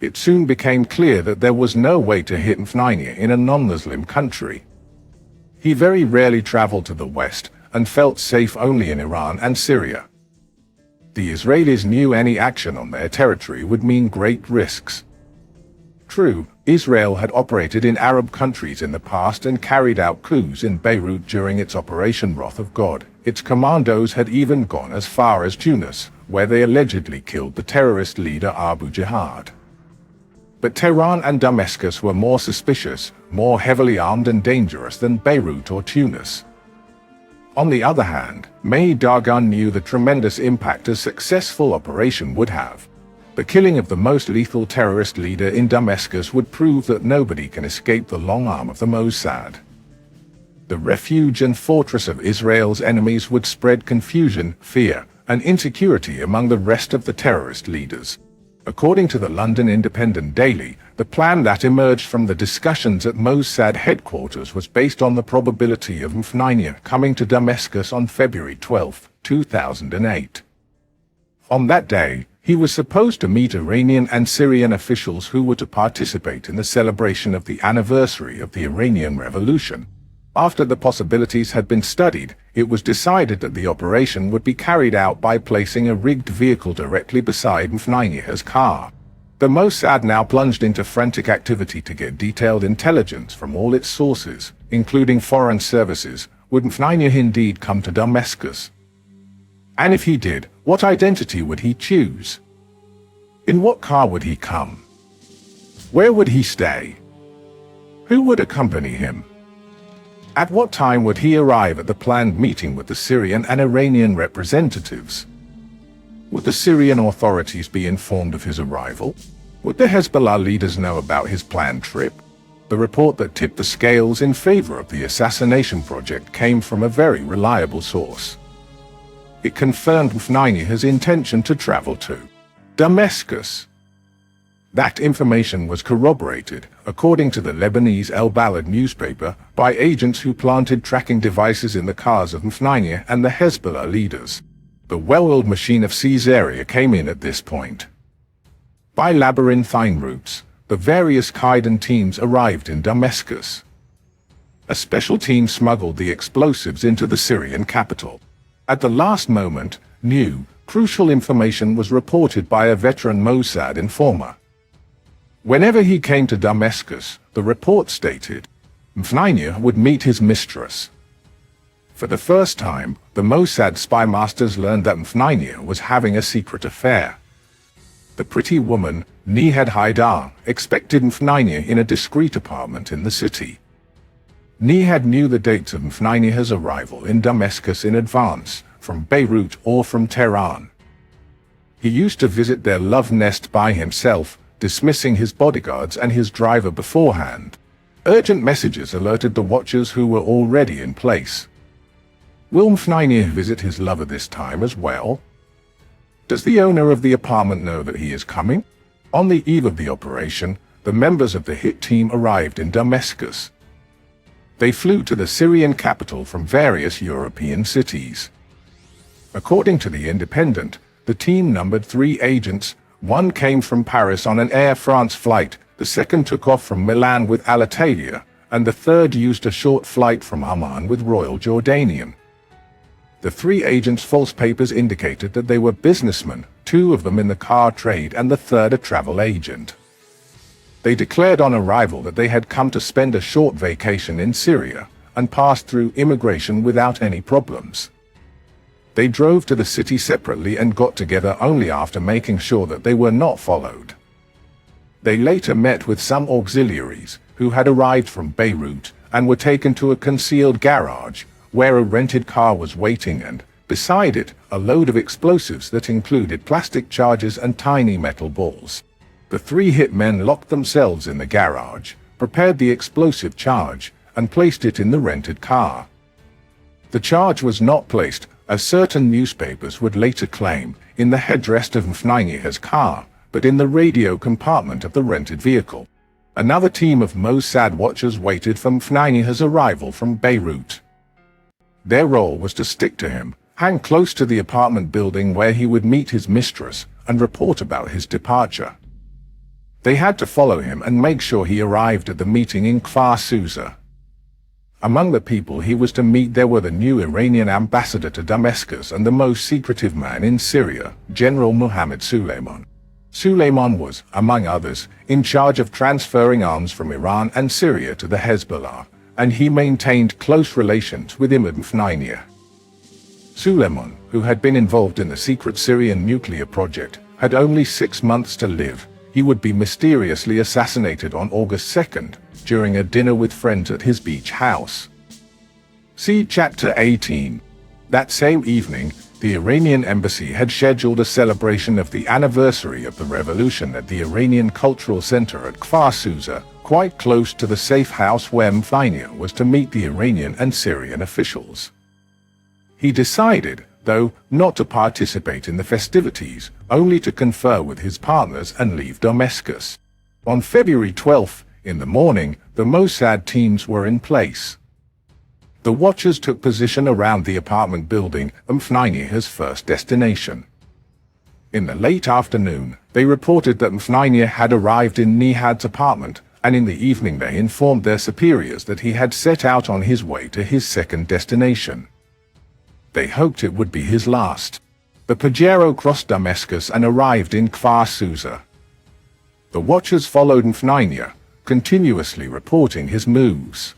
It soon became clear that there was no way to hit Mahmoud in a non-Muslim country. He very rarely traveled to the West and felt safe only in Iran and Syria. The Israelis knew any action on their territory would mean great risks. True, Israel had operated in Arab countries in the past and carried out coups in Beirut during its Operation Wrath of God. Its commandos had even gone as far as Tunis, where they allegedly killed the terrorist leader Abu Jihad. But Tehran and Damascus were more suspicious, more heavily armed and dangerous than Beirut or Tunis. On the other hand, Meir Dagan knew the tremendous impact a successful operation would have. The killing of the most lethal terrorist leader in Damascus would prove that nobody can escape the long arm of the Mossad. The refuge and fortress of Israel's enemies would spread confusion, fear, and insecurity among the rest of the terrorist leaders. According to the London Independent Daily, the plan that emerged from the discussions at Mossad headquarters was based on the probability of Mahmoud coming to Damascus on February 12, 2008. On that day, he was supposed to meet Iranian and Syrian officials who were to participate in the celebration of the anniversary of the Iranian Revolution. After the possibilities had been studied, it was decided that the operation would be carried out by placing a rigged vehicle directly beside Mahmoud's car. The Mossad now plunged into frantic activity to get detailed intelligence from all its sources, including foreign services. Would Mahmoud indeed come to Damascus? And if he did, what identity would he choose? In what car would he come? Where would he stay? Who would accompany him? At what time would he arrive at the planned meeting with the Syrian and Iranian representatives? Would the Syrian authorities be informed of his arrival? Would the Hezbollah leaders know about his planned trip? The report that tipped the scales in favor of the assassination project came from a very reliable source. It confirmed Mahmoud's intention to travel to Damascus. That information was corroborated, according to the Lebanese El Balad newspaper, by agents who planted tracking devices in the cars of Mahmoud and the Hezbollah leaders. The well-oiled machine of Syria came in at this point. By labyrinthine routes, the various Qaeda teams arrived in Damascus. A special team smuggled the explosives into the Syrian capital. At the last moment, new, crucial information was reported by a veteran Mossad informer. Whenever he came to Damascus, the report stated, Mahmoud would meet his mistress. For the first time, the Mossad spy masters learned that Mahmoud was having a secret affair. The pretty woman, Nihad Haidar, expected Mahmoud in a discreet apartment in the city. Nihad knew the dates of Mahmoud's arrival in Damascus in advance, from Beirut or from Tehran. He used to visit their love nest by himself, dismissing his bodyguards and his driver beforehand. Urgent messages alerted the watchers who were already in place. Will Mahmoud visit his lover this time as well? Does the owner of the apartment know that he is coming? On the eve of the operation, the members of the hit team arrived in Damascus. They flew to the Syrian capital from various European cities. According to The Independent, the team numbered 3 agents. One came from Paris on an Air France flight, the second took off from Milan with Alitalia, and the third used a short flight from Amman with Royal Jordanian. The 3 agents' false papers indicated that they were businessmen, 2 of them in the car trade and the third a travel agent. They declared on arrival that they had come to spend a short vacation in Syria and passed through immigration without any problems. They drove to the city separately and got together only after making sure that they were not followed. They later met with some auxiliaries who had arrived from Beirut and were taken to a concealed garage where a rented car was waiting and, beside it, a load of explosives that included plastic charges and tiny metal balls. The three hitmen locked themselves in the garage, prepared the explosive charge, and placed it in the rented car. The charge was not placed, as certain newspapers would later claim, in the headrest of Mahmoud's car, but in the radio compartment of the rented vehicle. Another team of Mossad watchers waited for Mahmoud's arrival from Beirut. Their role was to stick to him, hang close to the apartment building where he would meet his mistress, and report about his departure. They had to follow him and make sure he arrived at the meeting in Kfar Sousa. Among the people he was to meet there were the new Iranian ambassador to Damascus and the most secretive man in Syria, General Mohammed Suleiman. Suleiman was, among others, in charge of transferring arms from Iran and Syria to the Hezbollah, and he maintained close relations with Imam Khomeini. Suleiman, who had been involved in the secret Syrian nuclear project, had only 6 months to live. He would be mysteriously assassinated on August 2nd, during a dinner with friends at his beach house. See Chapter 18. That same evening, the Iranian embassy had scheduled a celebration of the anniversary of the revolution at the Iranian Cultural Center at Kfar Sousa, quite close to the safe house where Mahmoud was to meet the Iranian and Syrian officials. He decided, though, not to participate in the festivities, only to confer with his partners and leave Damascus. On February 12th, in the morning, the Mossad teams were in place. The watchers took position around the apartment building, Mahmoud's first destination. In the late afternoon, they reported that Mahmoud had arrived in Nihad's apartment, and in the evening they informed their superiors that he had set out on his way to his second destination. They hoped it would be his last. The Pajero crossed Damascus and arrived in Kfar Sousa. The watchers followed Mahmoud, continuously reporting his moves.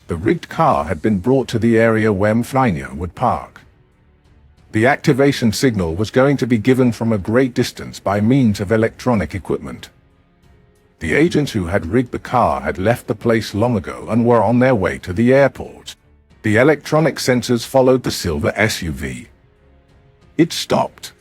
The rigged car had been brought to the area where Mahmoud would park. The activation signal was going to be given from a great distance by means of electronic equipment. The agents who had rigged the car had left the place long ago and were on their way to the airport. The electronic sensors followed the silver SUV. It stopped.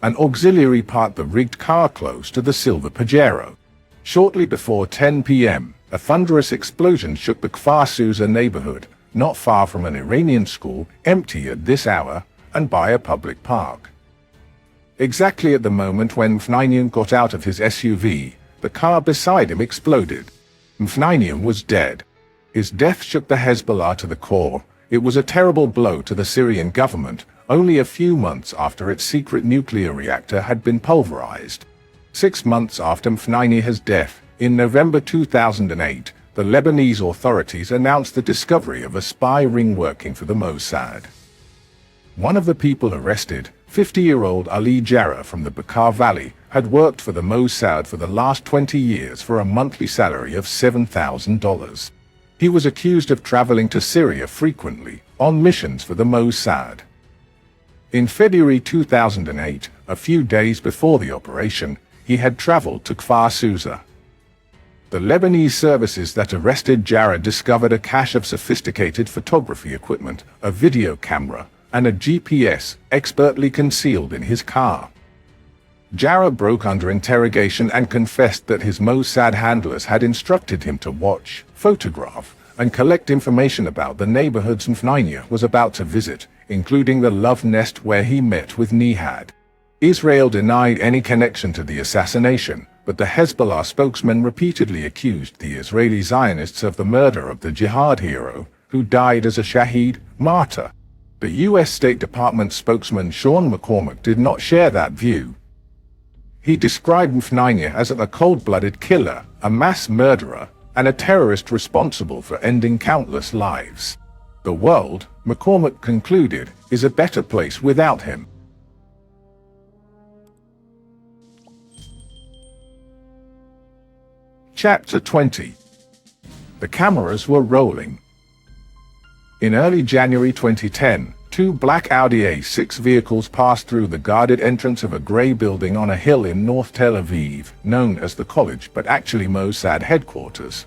An auxiliary parked the rigged car close to the silver Pajero. Shortly before 10 p.m., a thunderous explosion shook the Kfar Sousa neighborhood, not far from an Iranian school, empty at this hour, and by a public park. Exactly at the moment when Mahmoud got out of his SUV, the car beside him exploded. Mahmoud was dead. His death shook the Hezbollah to the core. It was a terrible blow to the Syrian government, only a few months after its secret nuclear reactor had been pulverized. 6 months after Mahmoud's death, in November 2008, the Lebanese authorities announced the discovery of a spy ring working for the Mossad. One of the people arrested, 50-year-old Ali Jarrah from the Bekaa Valley, had worked for the Mossad for the last 20 years for a monthly salary of $7,000. He was accused of traveling to Syria frequently, on missions for the Mossad. In February 2008, a few days before the operation, he had traveled to Kfar Sousa. The Lebanese services that arrested Jarrah discovered a cache of sophisticated photography equipment, a video camera, and a GPS expertly concealed in his car. Jarrah broke under interrogation and confessed that his Mossad handlers had instructed him to watch, photograph, and collect information about the neighborhoods Mahmoud was about to visit, including the love nest where he met with Nihad. Israel denied any connection to the assassination, but the Hezbollah spokesman repeatedly accused the Israeli Zionists of the murder of the jihad hero, who died as a shaheed, martyr. The U.S. State Department spokesman Sean McCormack did not share that view. He described Mahmoud as a cold-blooded killer, a mass murderer, and a terrorist responsible for ending countless lives. The world, McCormack concluded, is a better place without him. Chapter 20. The cameras were rolling. In early January 2010, two black Audi A6 vehicles passed through the guarded entrance of a grey building on a hill in North Tel Aviv, known as the college but actually Mossad headquarters.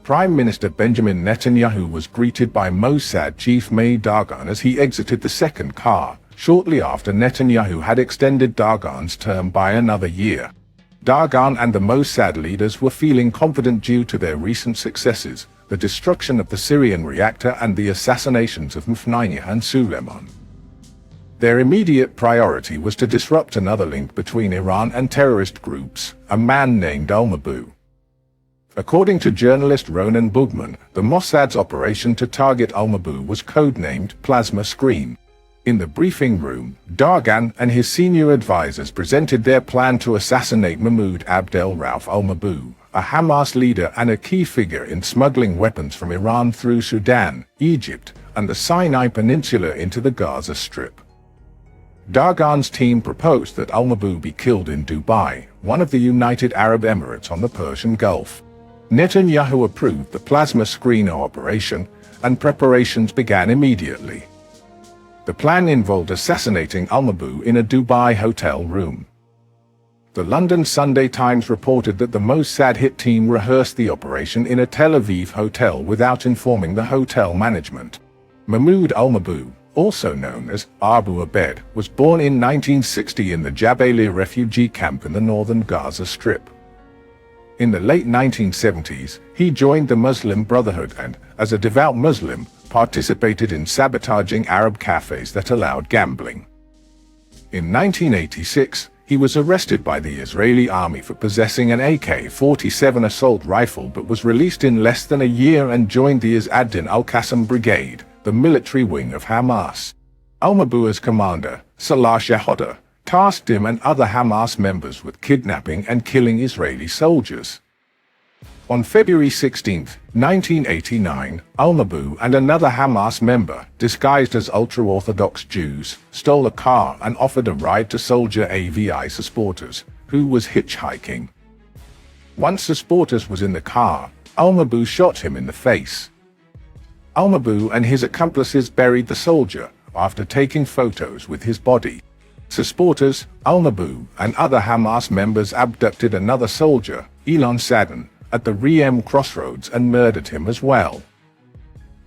Prime Minister Benjamin Netanyahu was greeted by Mossad chief Meir Dagan as he exited the second car, shortly after Netanyahu had extended Dagan's term by another year. Dagan and the Mossad leaders were feeling confident due to their recent successes, the destruction of the Syrian reactor and the assassinations of Mahmoud and Suleiman. Their immediate priority was to disrupt another link between Iran and terrorist groups, a man named al-Mabhouh. According to journalist Ronen Bugman, the Mossad's operation to target al-Mabhouh was codenamed Plasma Screen. In the briefing room, Dagan and his senior advisors presented their plan to assassinate Mahmoud Abdel Rauf al-Mabhouh, a Hamas leader and a key figure in smuggling weapons from Iran through Sudan, Egypt, and the Sinai Peninsula into the Gaza Strip. Dagan's team proposed that al-Mabhouh be killed in Dubai, one of the United Arab Emirates on the Persian Gulf. Netanyahu approved the plasma screen operation, and preparations began immediately. The plan involved assassinating al-Mabhouh in a Dubai hotel room. The London Sunday Times reported that the Mossad hit team rehearsed the operation in a Tel Aviv hotel without informing the hotel management. Mahmoud al-Mabhouh, also known as Abu Abed, was born in 1960 in the Jabalia refugee camp in the northern Gaza Strip. In the late 1970s, he joined the Muslim Brotherhood and, as a devout Muslim, participated in sabotaging Arab cafes that allowed gambling. In 1986, he was arrested by the Israeli army for possessing an AK-47 assault rifle but was released in less than a year and joined the Izz ad-Din al-Qassam Brigade, the military wing of Hamas. Al-Mabhouh's commander, Salah Shahoda, tasked him and other Hamas members with kidnapping and killing Israeli soldiers. On February 16, 1989, al-Mabhouh and another Hamas member, disguised as ultra-Orthodox Jews, stole a car and offered a ride to soldier AVI supporters, who was hitchhiking. Once supporters was in the car, al-Mabhouh shot him in the face. Al-Mabhouh and his accomplices buried the soldier, after taking photos with his body. Supporters, al-Mabhouh and other Hamas members abducted another soldier, Elon Saddam, at the Riem crossroads and murdered him as well.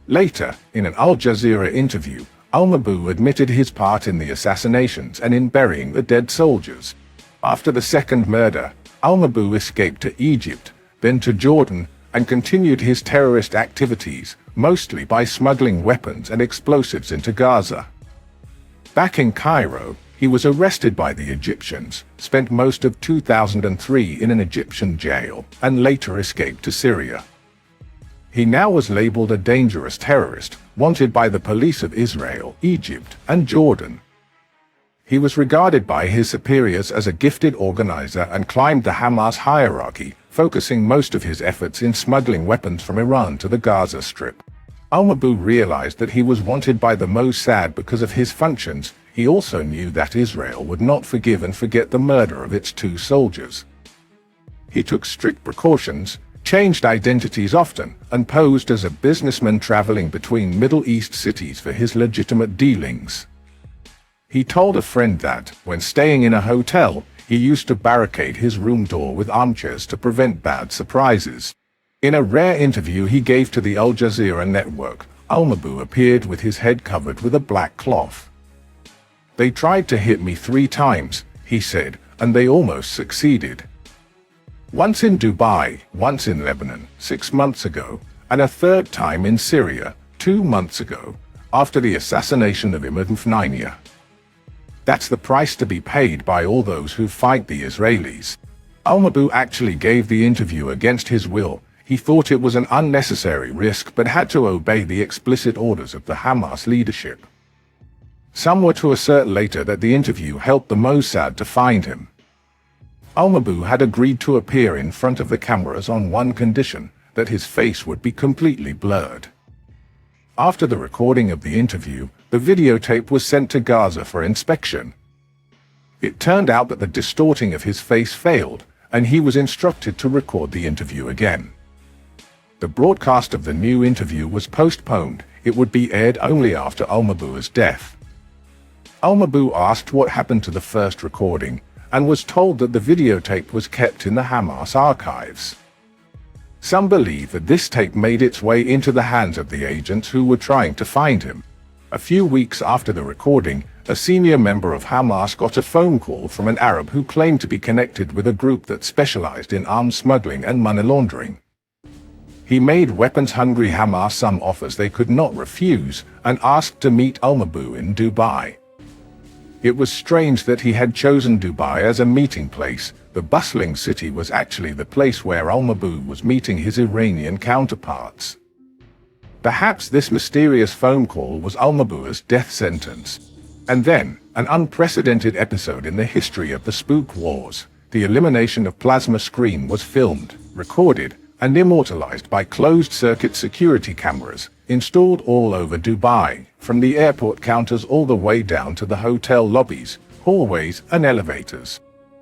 Later, in an Al Jazeera interview, al-Mabhouh admitted his part in the assassinations and in burying the dead soldiers. After the second murder, al-Mabhouh escaped to Egypt, then to Jordan, and continued his terrorist activities, mostly by smuggling weapons and explosives into Gaza. Back in Cairo, he was arrested by the Egyptians, spent most of 2003 in an Egyptian jail, and later escaped to Syria. He now was labeled a dangerous terrorist, wanted by the police of Israel, Egypt, and Jordan. He was regarded by his superiors as a gifted organizer and climbed the Hamas hierarchy, focusing most of his efforts in smuggling weapons from Iran to the Gaza Strip. Al-Mabhouh realized that he was wanted by the Mossad because of his functions. He also knew that Israel would not forgive and forget the murder of its two soldiers. He took strict precautions, changed identities often, and posed as a businessman traveling between Middle East cities for his legitimate dealings. He told a friend that, when staying in a hotel, he used to barricade his room door with armchairs to prevent bad surprises. In a rare interview he gave to the Al Jazeera network, al-Mabhouh appeared with his head covered with a black cloth. "They tried to hit me 3 times, he said, and they almost succeeded. Once in Dubai, once in Lebanon, 6 months ago, and a third time in Syria, 2 months ago, after the assassination of Mahmoud. That's the price to be paid by all those who fight the Israelis." Al-Mabhouh actually gave the interview against his will. He thought it was an unnecessary risk but had to obey the explicit orders of the Hamas leadership. Some were to assert later that the interview helped the Mossad to find him. Al-Mabhouh had agreed to appear in front of the cameras on one condition, that his face would be completely blurred. After the recording of the interview, the videotape was sent to Gaza for inspection. It turned out that the distorting of his face failed, and he was instructed to record the interview again. The broadcast of the new interview was postponed. It would be aired only after al-Mabhouh's death. Al-Mabhouh asked what happened to the first recording, and was told that the videotape was kept in the Hamas archives. Some believe that this tape made its way into the hands of the agents who were trying to find him. A few weeks after the recording, a senior member of Hamas got a phone call from an Arab who claimed to be connected with a group that specialized in arms smuggling and money laundering. He made weapons-hungry Hamas some offers they could not refuse, and asked to meet al-Mabhouh in Dubai. It was strange that he had chosen Dubai as a meeting place. The bustling city was actually the place where al-Mabhouh was meeting his Iranian counterparts. Perhaps this mysterious phone call was al-Mabhouh's death sentence. And then, an unprecedented episode in the history of the spook wars. The elimination of plasma screen was filmed, recorded, and immortalized by closed-circuit security cameras, installed all over Dubai, from the airport counters all the way down to the hotel lobbies, hallways, and elevators.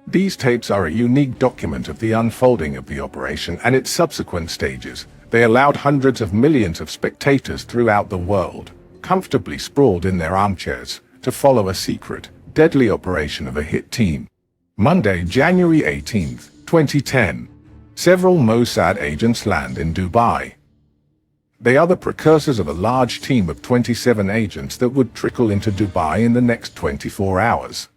These tapes are a unique document of the unfolding of the operation and its subsequent stages. They allowed hundreds of millions of spectators throughout the world, comfortably sprawled in their armchairs, to follow a secret, deadly operation of a hit team. Monday, January 18, 2010. Several Mossad agents land in Dubai. They are the precursors of a large team of 27 agents that would trickle into Dubai in the next 24 hours.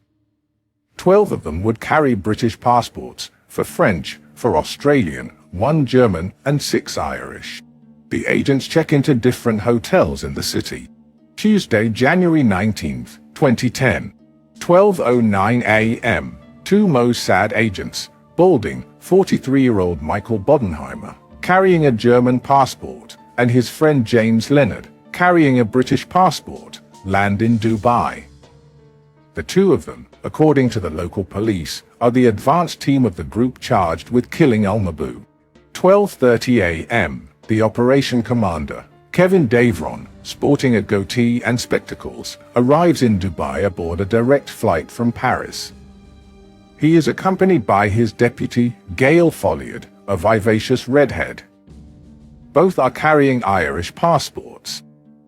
12 of them would carry British passports, for French, for Australian, 1 German, and 6 Irish. The agents check into different hotels in the city. Tuesday, January 19, 2010. 12:09 a.m. 2 Mossad agents, boarding 43-year-old Michael Bodenheimer, carrying a German passport, and his friend James Leonard, carrying a British passport, land in Dubai. The two of them, according to the local police, are the advanced team of the group charged with killing al-Mabhouh. 12:30 a.m. The operation commander, Kevin Davron, sporting a goatee and spectacles, arrives in Dubai aboard a direct flight from Paris. He is accompanied by his deputy, Gail Folliard, a vivacious redhead. Both are carrying Irish passports.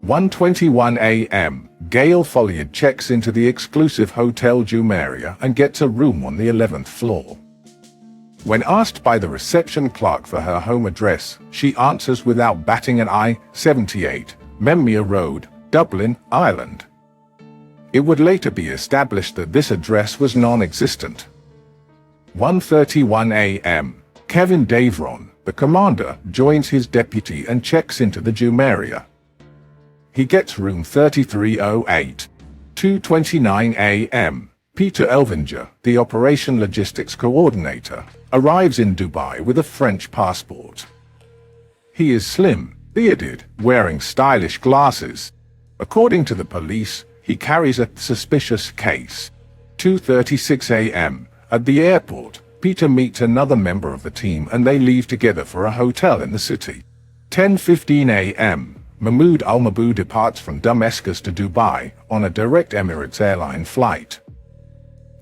1:21 a.m. Gail Folliard checks into the exclusive Hotel Jumeirah and gets a room on the 11th floor. When asked by the reception clerk for her home address, she answers without batting an eye, 78, Meir Road, Dublin, Ireland. It would later be established that this address was non-existent. 1:31 a.m. Kevin Davron, the commander, joins his deputy and checks into the Jumeirah. He gets room 3308. 2:29 a.m. Peter Elvinger, the Operation Logistics Coordinator, arrives in Dubai with a French passport. He is slim, bearded, wearing stylish glasses. According to the police, he carries a suspicious case. 2:36 a.m. At the airport, Peter meets another member of the team and they leave together for a hotel in the city. 10:15 a.m. Mahmoud al-Mabhouh departs from Damascus to Dubai on a direct Emirates airline flight.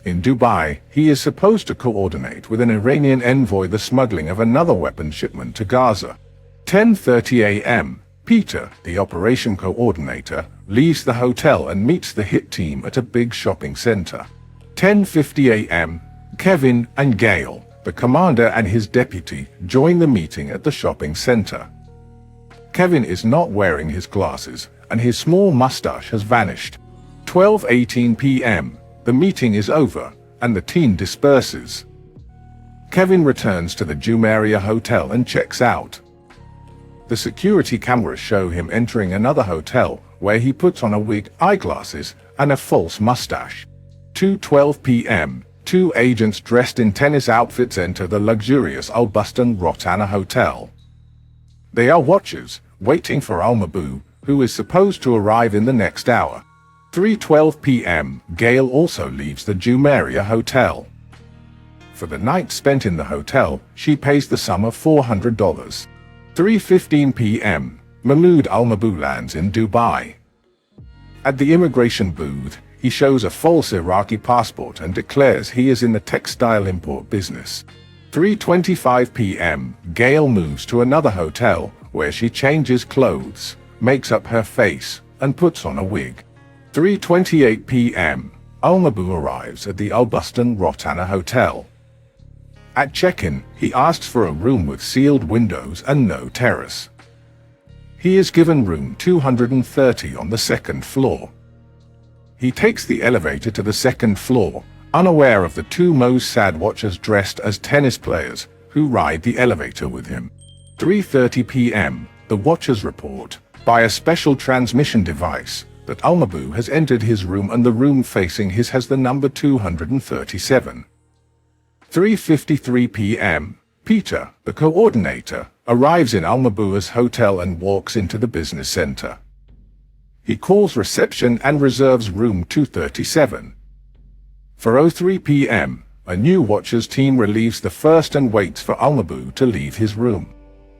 In Dubai, he is supposed to coordinate with an Iranian envoy the smuggling of another weapons shipment to Gaza. 10:30 a.m. Peter, the operation coordinator, leaves the hotel and meets the hit team at a big shopping center. 10:50 a.m. Kevin and Gail, the commander and his deputy, join the meeting at the shopping center. Kevin is not wearing his glasses, and his small mustache has vanished. 12:18 p.m. The meeting is over, and the team disperses. Kevin returns to the Jumeirah Hotel and checks out. The security cameras show him entering another hotel, where he puts on a wig, eyeglasses, and a false mustache. 2:12 p.m. 2 agents dressed in tennis outfits enter the luxurious Al-Bustan Rotana Hotel. They are watchers, waiting for al-Mabhouh, who is supposed to arrive in the next hour. 3:12 p.m. Gail also leaves the Jumeirah Hotel. For the night spent in the hotel, she pays the sum of $400. 3:15 p.m. Mahmoud al-Mabhouh lands in Dubai. At the immigration booth, he shows a false Iraqi passport and declares he is in the textile import business. 3:25 p.m. Gail moves to another hotel where she changes clothes, makes up her face, and puts on a wig. 3:28 p.m. al-Mabhouh arrives at the Al-Bustan Rotana Hotel. At check-in, he asks for a room with sealed windows and no terrace. He is given room 230 on the second floor. He takes the elevator to the second floor, unaware of the two Mossad watchers dressed as tennis players who ride the elevator with him. 3:30 p.m. The watchers report, by a special transmission device, that al-Mabhouh has entered his room and the room facing his has the number 237. 3:53 p.m. Peter, the coordinator, arrives in al-Mabhouh's hotel and walks into the business center. He calls reception and reserves room 237. 4:03 p.m. A new watchers team relieves the first and waits for al-Mabhouh to leave his room.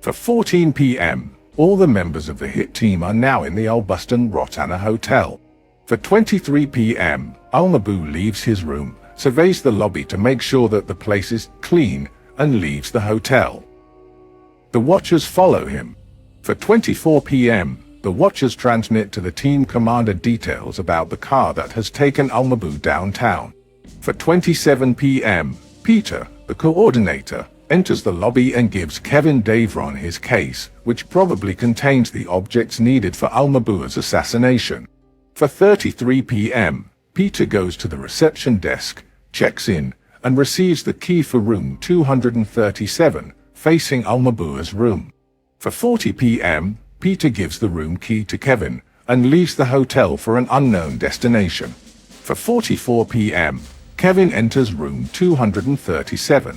4:14 p.m. All the members of the hit team are now in the Al-Bustan Rotana Hotel. 4:23 p.m. al-Mabhouh leaves his room, surveys the lobby to make sure that the place is clean, and leaves the hotel. The watchers follow him. 4:24 p.m. The watchers transmit to the team commander details about the car that has taken al-Mabhouh downtown. 4:27 p.m. Peter, the coordinator, enters the lobby and gives Kevin Davron his case, which probably contains the objects needed for al-Mabhouh's assassination. 4:33 p.m. Peter goes to the reception desk, checks in, and receives the key for room 237, facing al-Mabhouh's room. 4:40 p.m. Peter gives the room key to Kevin, and leaves the hotel for an unknown destination. 4:44 p.m. Kevin enters room 237.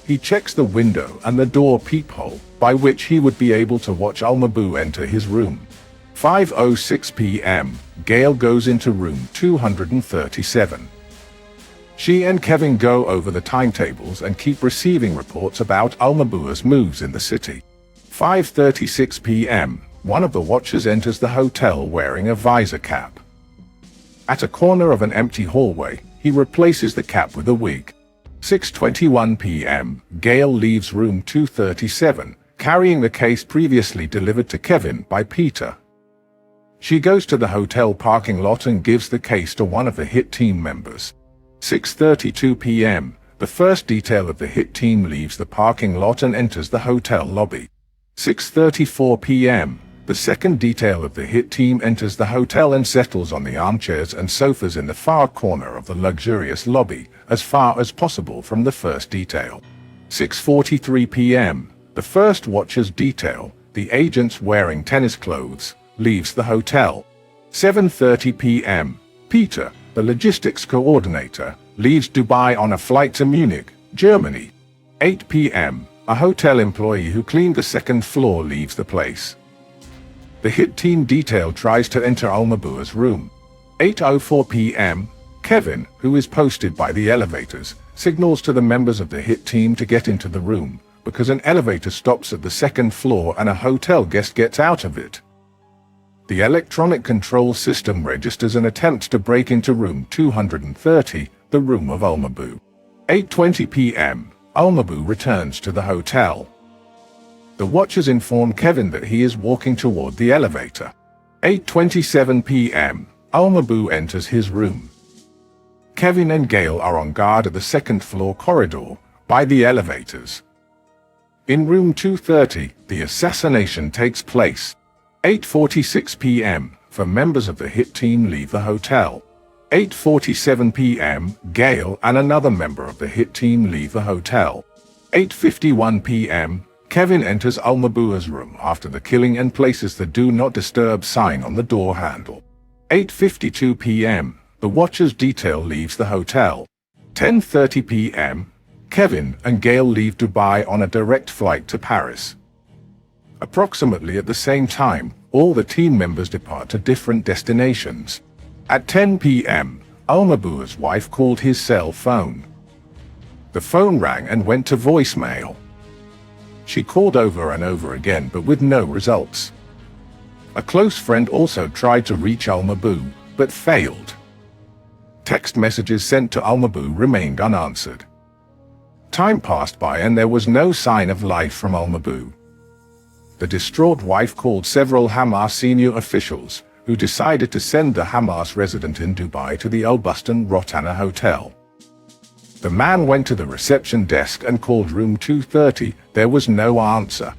He checks the window and the door peephole, by which he would be able to watch al-Mabhouh enter his room. 5:06 p.m. Gail goes into room 237. She and Kevin go over the timetables and keep receiving reports about al-Mabhouh's moves in the city. 5:36 p.m. One of the watchers enters the hotel wearing a visor cap. At a corner of an empty hallway, he replaces the cap with a wig. 6:21 p.m. Gail leaves room 237, carrying the case previously delivered to Kevin by Peter. She goes to the hotel parking lot and gives the case to one of the hit team members. 6:32 p.m. The first detail of the hit team leaves the parking lot and enters the hotel lobby. 6:34 p.m. The second detail of the hit team enters the hotel and settles on the armchairs and sofas in the far corner of the luxurious lobby, as far as possible from the first detail. 6:43 p.m. The first watcher's detail, the agents wearing tennis clothes, leaves the hotel. 7:30 p.m. Peter, the logistics coordinator, leaves Dubai on a flight to Munich, Germany. 8 p.m. A hotel employee who cleaned the second floor leaves the place. The hit team detail tries to enter al-Mabhouh's room. 8:04 p.m. Kevin, who is posted by the elevators, signals to the members of the hit team to get into the room, because an elevator stops at the second floor and a hotel guest gets out of it. The electronic control system registers an attempt to break into room 230, the room of al-Mabhouh. 8:20 p.m. al-Mabhouh returns to the hotel. The watchers inform Kevin that he is walking toward the elevator. 8:27 p.m. al-Mabhouh enters his room. Kevin and Gail are on guard at the second floor corridor, by the elevators. In room 230, the assassination takes place. 8:46 p.m. For members of the hit team leave the hotel. 8:47 p.m. Gail and another member of the hit team leave the hotel. 8:51 p.m. Kevin enters al-Mabhouh's room after the killing and places the Do Not Disturb sign on the door handle. 8:52 p.m. The watcher's detail leaves the hotel. 10:30 p.m. Kevin and Gail leave Dubai on a direct flight to Paris. Approximately at the same time, all the team members depart to different destinations. At 10 p.m., al-Mabhouh's wife called his cell phone. The phone rang and went to voicemail. She called over and over again, but with no results. A close friend also tried to reach al-Mabhouh, but failed. Text messages sent to al-Mabhouh remained unanswered. Time passed by and there was no sign of life from al-Mabhouh. The distraught wife called several Hamas senior officials, who decided to send the Hamas resident in Dubai to the Al Bustan Rotana Hotel. The man went to the reception desk and called room 230. There was no answer.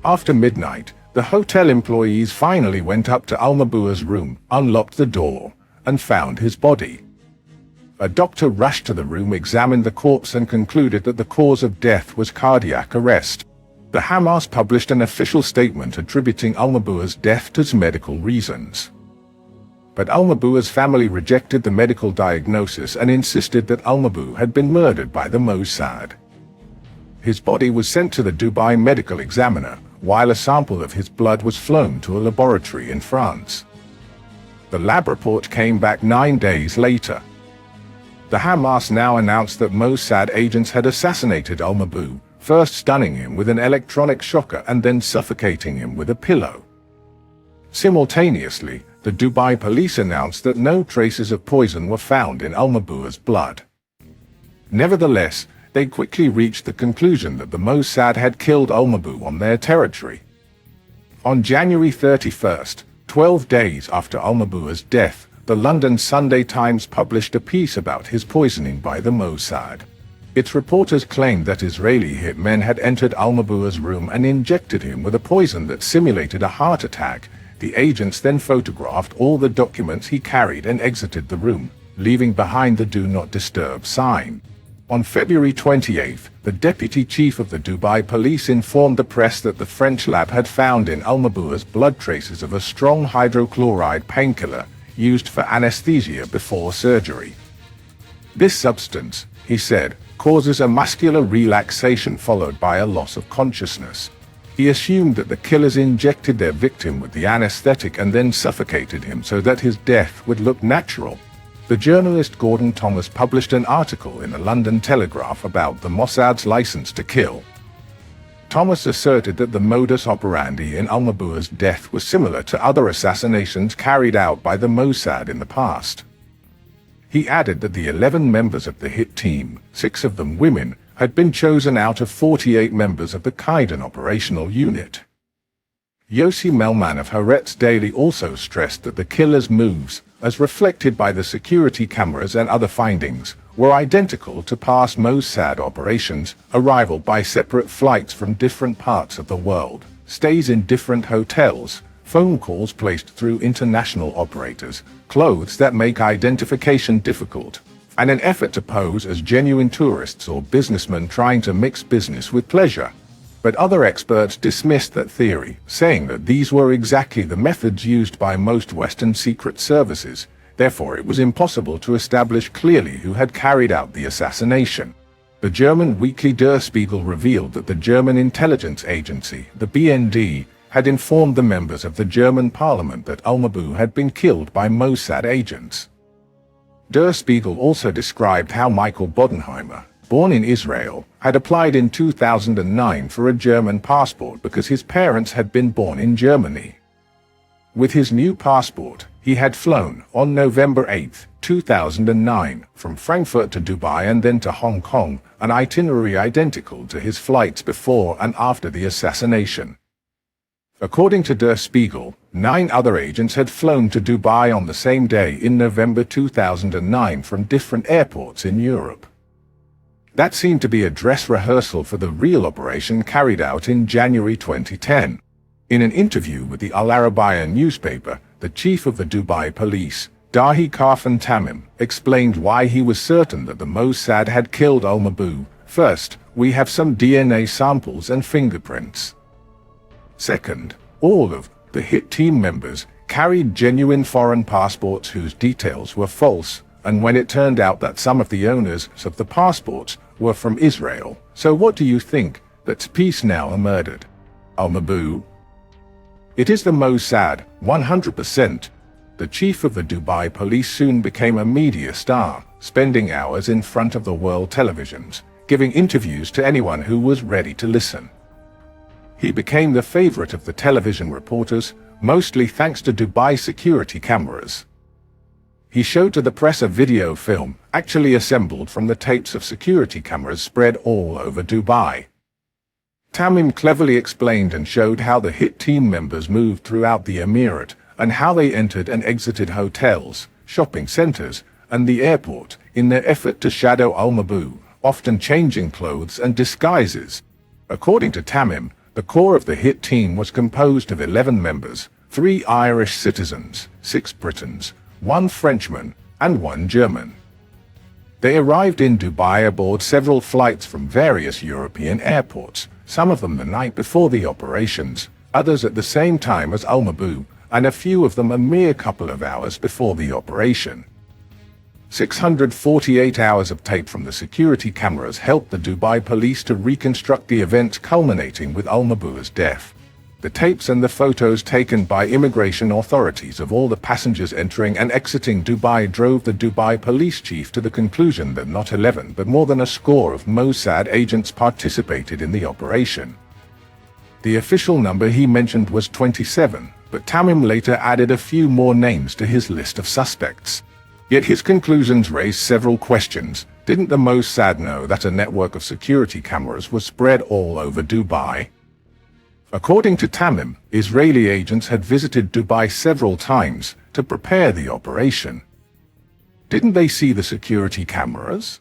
After midnight, the hotel employees finally went up to al-Mabhouh's room, unlocked the door, and found his body. A doctor rushed to the room, examined the corpse, and concluded that the cause of death was cardiac arrest. The Hamas published an official statement attributing al-Mabhouh's death to medical reasons. But al-Mabhouh's family rejected the medical diagnosis and insisted that al-Mabhouh had been murdered by the Mossad. His body was sent to the Dubai medical examiner, while a sample of his blood was flown to a laboratory in France. The lab report came back 9 days later. The Hamas now announced that Mossad agents had assassinated al-Mabhouh, first stunning him with an electronic shocker and then suffocating him with a pillow. Simultaneously, the Dubai police announced that no traces of poison were found in al-Mabhouh's blood. Nevertheless, they quickly reached the conclusion that the Mossad had killed al-Mabhouh on their territory. On January 31st, 12 days after al-Mabhouh's death, the London Sunday Times published a piece about his poisoning by the Mossad. Its reporters claimed that Israeli hitmen had entered al-Mabhouh's room and injected him with a poison that simulated a heart attack. The agents then photographed all the documents he carried and exited the room, leaving behind the Do Not Disturb sign. On February 28, the deputy chief of the Dubai police informed the press that the French lab had found in al-Mabhouh's blood traces of a strong hydrochloride painkiller used for anesthesia before surgery. This substance, he said, causes a muscular relaxation followed by a loss of consciousness. He assumed that the killers injected their victim with the anesthetic and then suffocated him so that his death would look natural. The journalist Gordon Thomas published an article in the London Telegraph about the Mossad's license to kill. Thomas asserted that the modus operandi in al-Mabhouh's death was similar to other assassinations carried out by the Mossad in the past. He added that the 11 members of the hit team, 6 of them women, had been chosen out of 48 members of the Kaidan operational unit. Yossi Melman of Haaretz Daily also stressed that the killers' moves, as reflected by the security cameras and other findings, were identical to past Mossad operations, arrival by separate flights from different parts of the world, stays in different hotels, phone calls placed through international operators, clothes that make identification difficult, and an effort to pose as genuine tourists or businessmen trying to mix business with pleasure. But other experts dismissed that theory, saying that these were exactly the methods used by most Western secret services. Therefore, it was impossible to establish clearly who had carried out the assassination. The German weekly Der Spiegel revealed that the German intelligence agency, the BND, had informed the members of the German parliament that al-Mabhouh had been killed by Mossad agents. Der Spiegel also described how Michael Bodenheimer, born in Israel, had applied in 2009 for a German passport because his parents had been born in Germany. With his new passport, he had flown on November 8, 2009, from Frankfurt to Dubai and then to Hong Kong, an itinerary identical to his flights before and after the assassination. According to Der Spiegel, 9 other agents had flown to Dubai on the same day in November 2009 from different airports in Europe. That seemed to be a dress rehearsal for the real operation carried out in January 2010. In an interview with the Al Arabiya newspaper, the chief of the Dubai police, Dahi Kafan Tamim, explained why he was certain that the Mossad had killed al-Mabhouh. First, we have some DNA samples and fingerprints. Second, all of the hit team members carried genuine foreign passports whose details were false, and when it turned out that some of the owners of the passports were from Israel. So what do you think? That's peace now or murdered? Al-Mabhouh? It is the Mossad, 100%. The chief of the Dubai police soon became a media star, spending hours in front of the world televisions, giving interviews to anyone who was ready to listen. He became the favorite of the television reporters, mostly thanks to Dubai security cameras. He showed to the press a video film, actually assembled from the tapes of security cameras spread all over Dubai. Tamim cleverly explained and showed how the hit team members moved throughout the emirate, and how they entered and exited hotels, shopping centers, and the airport, in their effort to shadow al-Mabhouh, often changing clothes and disguises. According to Tamim, the core of the hit team was composed of 11 members, 3 Irish citizens, 6 Britons, 1 Frenchman, and 1 German. They arrived in Dubai aboard several flights from various European airports, some of them the night before the operations, others at the same time as al-Mabhouh, and a few of them a mere couple of hours before the operation. 648 hours of tape from the security cameras helped the Dubai police to reconstruct the events culminating with al-Mabhouh's death. The tapes and the photos taken by immigration authorities of all the passengers entering and exiting Dubai drove the Dubai police chief to the conclusion that not 11 but more than a score of Mossad agents participated in the operation. The official number he mentioned was 27, but Tamim later added a few more names to his list of suspects. Yet his conclusions raised several questions. Didn't the Mossad know that a network of security cameras was spread all over Dubai? According to Tamim, Israeli agents had visited Dubai several times to prepare the operation. Didn't they see the security cameras?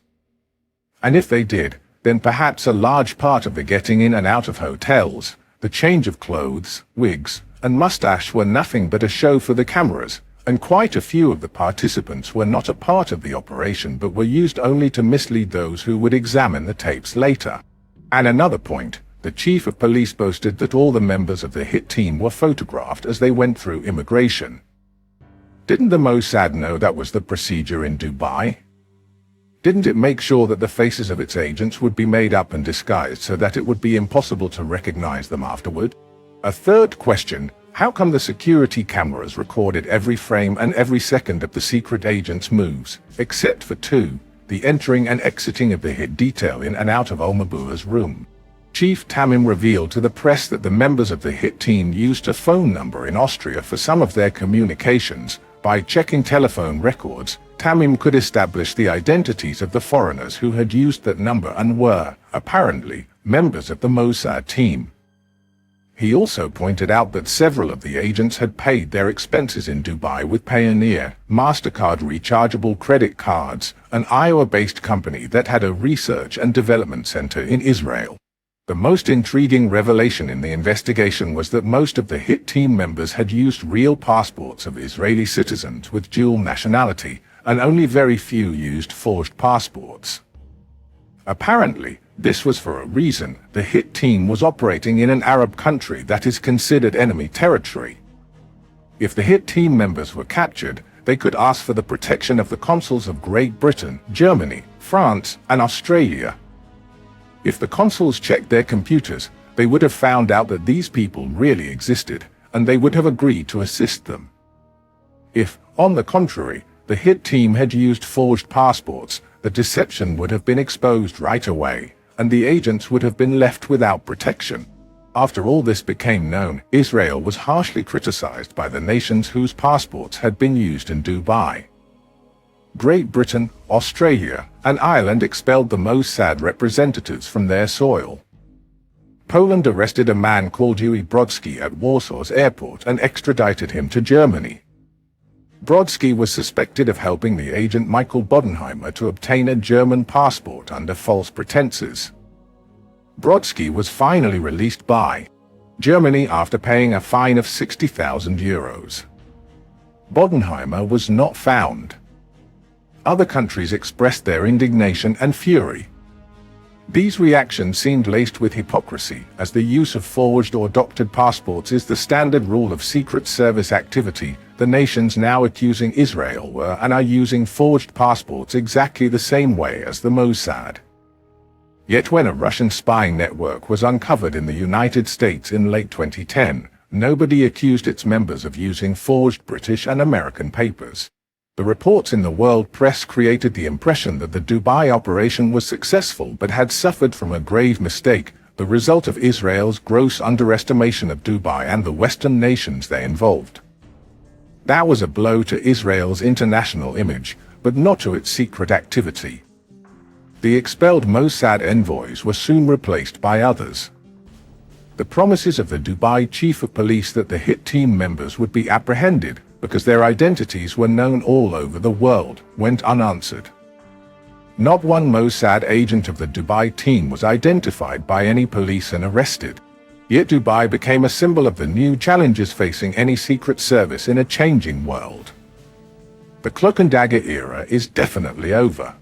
And if they did, then perhaps a large part of the getting in and out of hotels, the change of clothes, wigs, and mustache were nothing but a show for the cameras, and quite a few of the participants were not a part of the operation but were used only to mislead those who would examine the tapes later. And another point, the chief of police boasted that all the members of the hit team were photographed as they went through immigration. Didn't the Mossad know that was the procedure in Dubai? Didn't it make sure that the faces of its agents would be made up and disguised so that it would be impossible to recognize them afterward? A third question, how come the security cameras recorded every frame and every second of the secret agents' moves, except for 2, the entering and exiting of the hit detail in and out of al-Mabhouh's room? Chief Tamim revealed to the press that the members of the hit team used a phone number in Austria for some of their communications. By checking telephone records, Tamim could establish the identities of the foreigners who had used that number and were, apparently, members of the Mossad team. He also pointed out that several of the agents had paid their expenses in Dubai with Payoneer, MasterCard rechargeable credit cards, an Iowa-based company that had a research and development center in Israel. The most intriguing revelation in the investigation was that most of the hit team members had used real passports of Israeli citizens with dual nationality, and only very few used forged passports. Apparently, this was for a reason. The hit team was operating in an Arab country that is considered enemy territory. If the hit team members were captured, they could ask for the protection of the consuls of Great Britain, Germany, France, and Australia. If the consuls checked their computers, they would have found out that these people really existed, and they would have agreed to assist them. If, on the contrary, the hit team had used forged passports, the deception would have been exposed right away, and the agents would have been left without protection. After all this became known, Israel was harshly criticized by the nations whose passports had been used in Dubai. Great Britain, Australia, and Ireland expelled the Mossad representatives from their soil. Poland arrested a man called Yuri Brodsky at Warsaw's airport and extradited him to Germany. Brodsky was suspected of helping the agent Michael Bodenheimer to obtain a German passport under false pretenses. Brodsky was finally released by Germany after paying a fine of €60,000. Bodenheimer was not found. Other countries expressed their indignation and fury. These reactions seemed laced with hypocrisy, as the use of forged or doctored passports is the standard rule of Secret Service activity. The nations now accusing Israel were and are using forged passports exactly the same way as the Mossad. Yet when a Russian spying network was uncovered in the United States in late 2010, nobody accused its members of using forged British and American papers. The reports in the world press created the impression that the Dubai operation was successful but had suffered from a grave mistake, the result of Israel's gross underestimation of Dubai and the Western nations they involved. That was a blow to Israel's international image, but not to its secret activity. The expelled Mossad envoys were soon replaced by others. The promises of the Dubai chief of police that the hit team members would be apprehended because their identities were known all over the world went unanswered. Not one Mossad agent of the Dubai team was identified by any police and arrested. Yet Dubai became a symbol of the new challenges facing any secret service in a changing world. The cloak and dagger era is definitely over.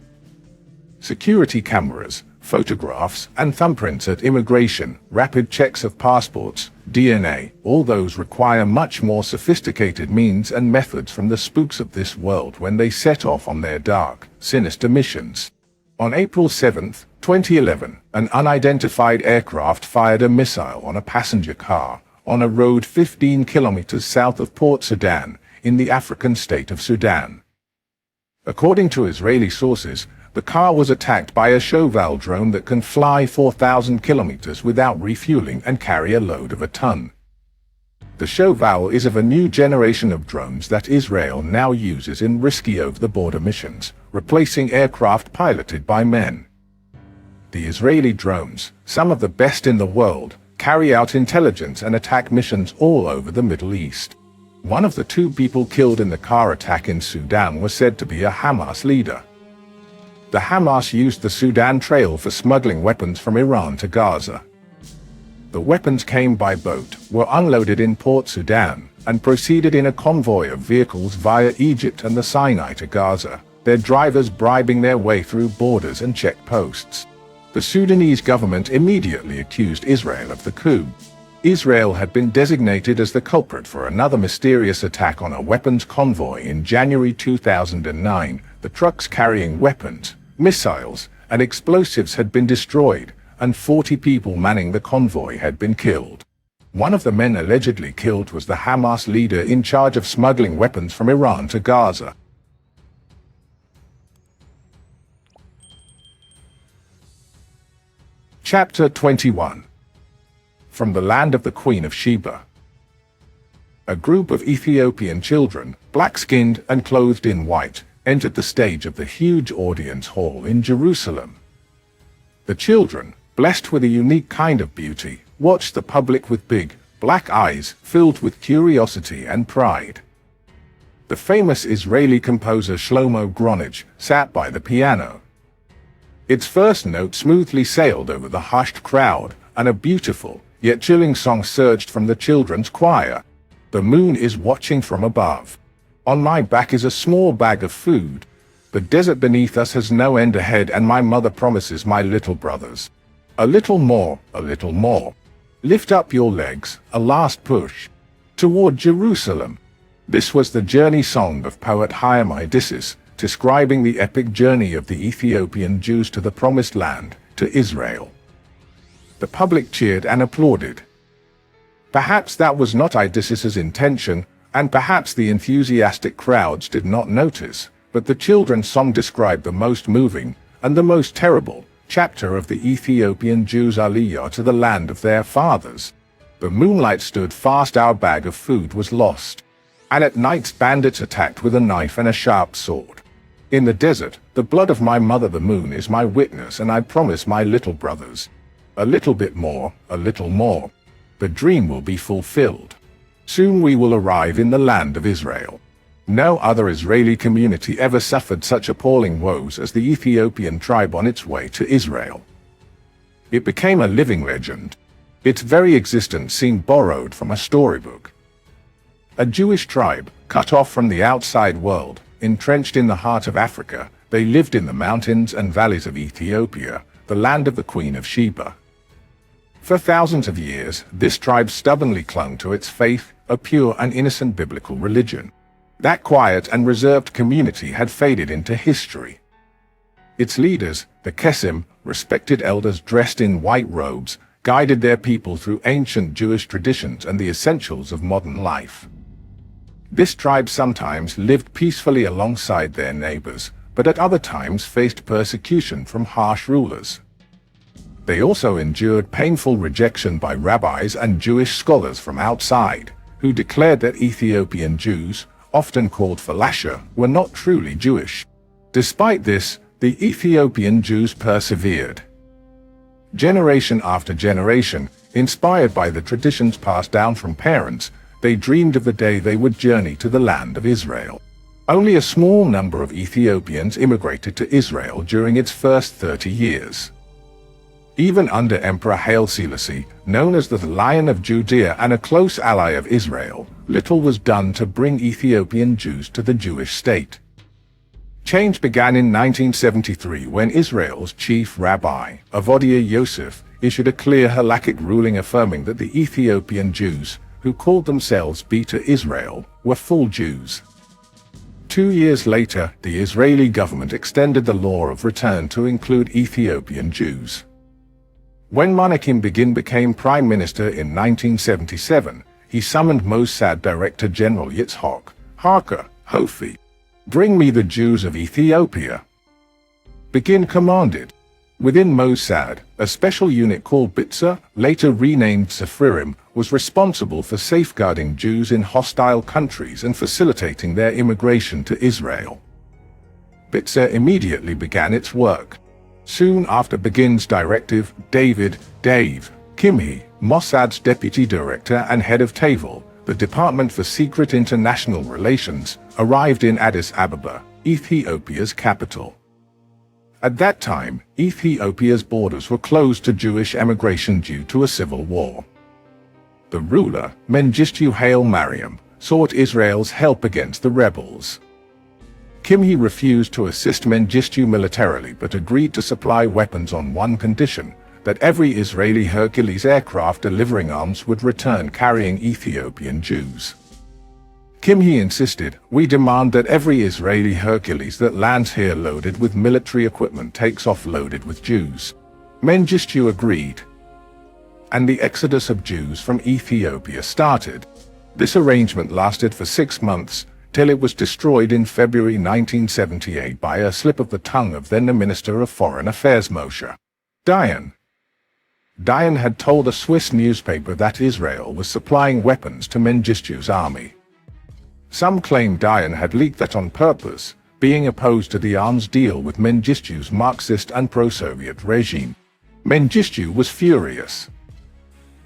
Security cameras, photographs, and thumbprints at immigration, rapid checks of passports, DNA, all those require much more sophisticated means and methods from the spooks of this world when they set off on their dark, sinister missions. On April 7, 2011, an unidentified aircraft fired a missile on a passenger car on a road 15 kilometers south of Port Sudan in the African state of Sudan. According to Israeli sources, the car was attacked by a Shoval drone that can fly 4,000 kilometers without refueling and carry a load of a ton. The Shoval is of a new generation of drones that Israel now uses in risky over-the-border missions, replacing aircraft piloted by men. The Israeli drones, some of the best in the world, carry out intelligence and attack missions all over the Middle East. One of the 2 people killed in the car attack in Sudan was said to be a Hamas leader. The Hamas used the Sudan Trail for smuggling weapons from Iran to Gaza. The weapons came by boat, were unloaded in Port Sudan, and proceeded in a convoy of vehicles via Egypt and the Sinai to Gaza, their drivers bribing their way through borders and checkposts. The Sudanese government immediately accused Israel of the coup. Israel had been designated as the culprit for another mysterious attack on a weapons convoy in January 2009. The trucks carrying weapons, missiles, and explosives had been destroyed, and 40 people manning the convoy had been killed. One of the men allegedly killed was the Hamas leader in charge of smuggling weapons from Iran to Gaza. Chapter 21. From the land of the Queen of Sheba. A group of Ethiopian children, black-skinned and clothed in white, entered the stage of the huge audience hall in Jerusalem. The children, blessed with a unique kind of beauty, watched the public with big, black eyes filled with curiosity and pride. The famous Israeli composer Shlomo Gronich sat by the piano. Its first note smoothly sailed over the hushed crowd, and a beautiful, yet chilling song surged from the children's choir. The moon is watching from above. On my back is a small bag of food. The desert beneath us has no end ahead, and my mother promises my little brothers. A little more, a little more. Lift up your legs, a last push. Toward Jerusalem. This was the journey song of poet Chaim Idissis, describing the epic journey of the Ethiopian Jews to the Promised Land, to Israel. The public cheered and applauded. Perhaps that was not Idissis's intention, and perhaps the enthusiastic crowds did not notice, but the children's song described the most moving, and the most terrible, chapter of the Ethiopian Jews' aliyah to the land of their fathers. The moonlight stood fast, our bag of food was lost. And at night bandits attacked with a knife and a sharp sword. In the desert, the blood of my mother the moon is my witness, and I promise my little brothers. A little bit more, a little more. The dream will be fulfilled. Soon we will arrive in the land of Israel. No other Israeli community ever suffered such appalling woes as the Ethiopian tribe on its way to Israel. It became a living legend. Its very existence seemed borrowed from a storybook. A Jewish tribe, cut off from the outside world, entrenched in the heart of Africa, they lived in the mountains and valleys of Ethiopia, the land of the Queen of Sheba. For thousands of years, this tribe stubbornly clung to its faith, a pure and innocent biblical religion. That quiet and reserved community had faded into history. Its leaders, the Kesim, respected elders dressed in white robes, guided their people through ancient Jewish traditions and the essentials of modern life. This tribe sometimes lived peacefully alongside their neighbors, but at other times faced persecution from harsh rulers. They also endured painful rejection by rabbis and Jewish scholars from outside, who declared that Ethiopian Jews, often called Falasha, were not truly Jewish. Despite this, the Ethiopian Jews persevered. Generation after generation, inspired by the traditions passed down from parents, they dreamed of the day they would journey to the land of Israel. Only a small number of Ethiopians immigrated to Israel during its first 30 years. Even under Emperor Haile Selassie, known as the Lion of Judea and a close ally of Israel, little was done to bring Ethiopian Jews to the Jewish state. Change began in 1973 when Israel's chief rabbi, Avodia Yosef, issued a clear halakhic ruling affirming that the Ethiopian Jews, who called themselves Beta Israel, were full Jews. 2 years later, the Israeli government extended the law of return to include Ethiopian Jews. When Menachem Begin became prime minister in 1977, he summoned Mossad Director General Yitzhak Harka Hofi. "Bring me the Jews of Ethiopia." Begin commanded. Within Mossad, a special unit called Bitza, later renamed Zephyrim, was responsible for safeguarding Jews in hostile countries and facilitating their immigration to Israel. Bitza immediately began its work. Soon after Begin's directive, Dave Kimhi, Mossad's deputy director and head of TAVL, the Department for Secret International Relations, arrived in Addis Ababa, Ethiopia's capital. At that time, Ethiopia's borders were closed to Jewish emigration due to a civil war. The ruler, Mengistu Haile Mariam, sought Israel's help against the rebels. Kimhi refused to assist Mengistu militarily but agreed to supply weapons on one condition, that every Israeli Hercules aircraft delivering arms would return carrying Ethiopian Jews. Kimhi insisted, "We demand that every Israeli Hercules that lands here loaded with military equipment takes off loaded with Jews." Mengistu agreed, and the exodus of Jews from Ethiopia started. This arrangement lasted for 6 months, till it was destroyed in February 1978 by a slip of the tongue of then the Minister of Foreign Affairs Moshe Dayan. Dayan had told a Swiss newspaper that Israel was supplying weapons to Mengistu's army. Some claim Dayan had leaked that on purpose, being opposed to the arms deal with Mengistu's Marxist and pro-Soviet regime. Mengistu was furious.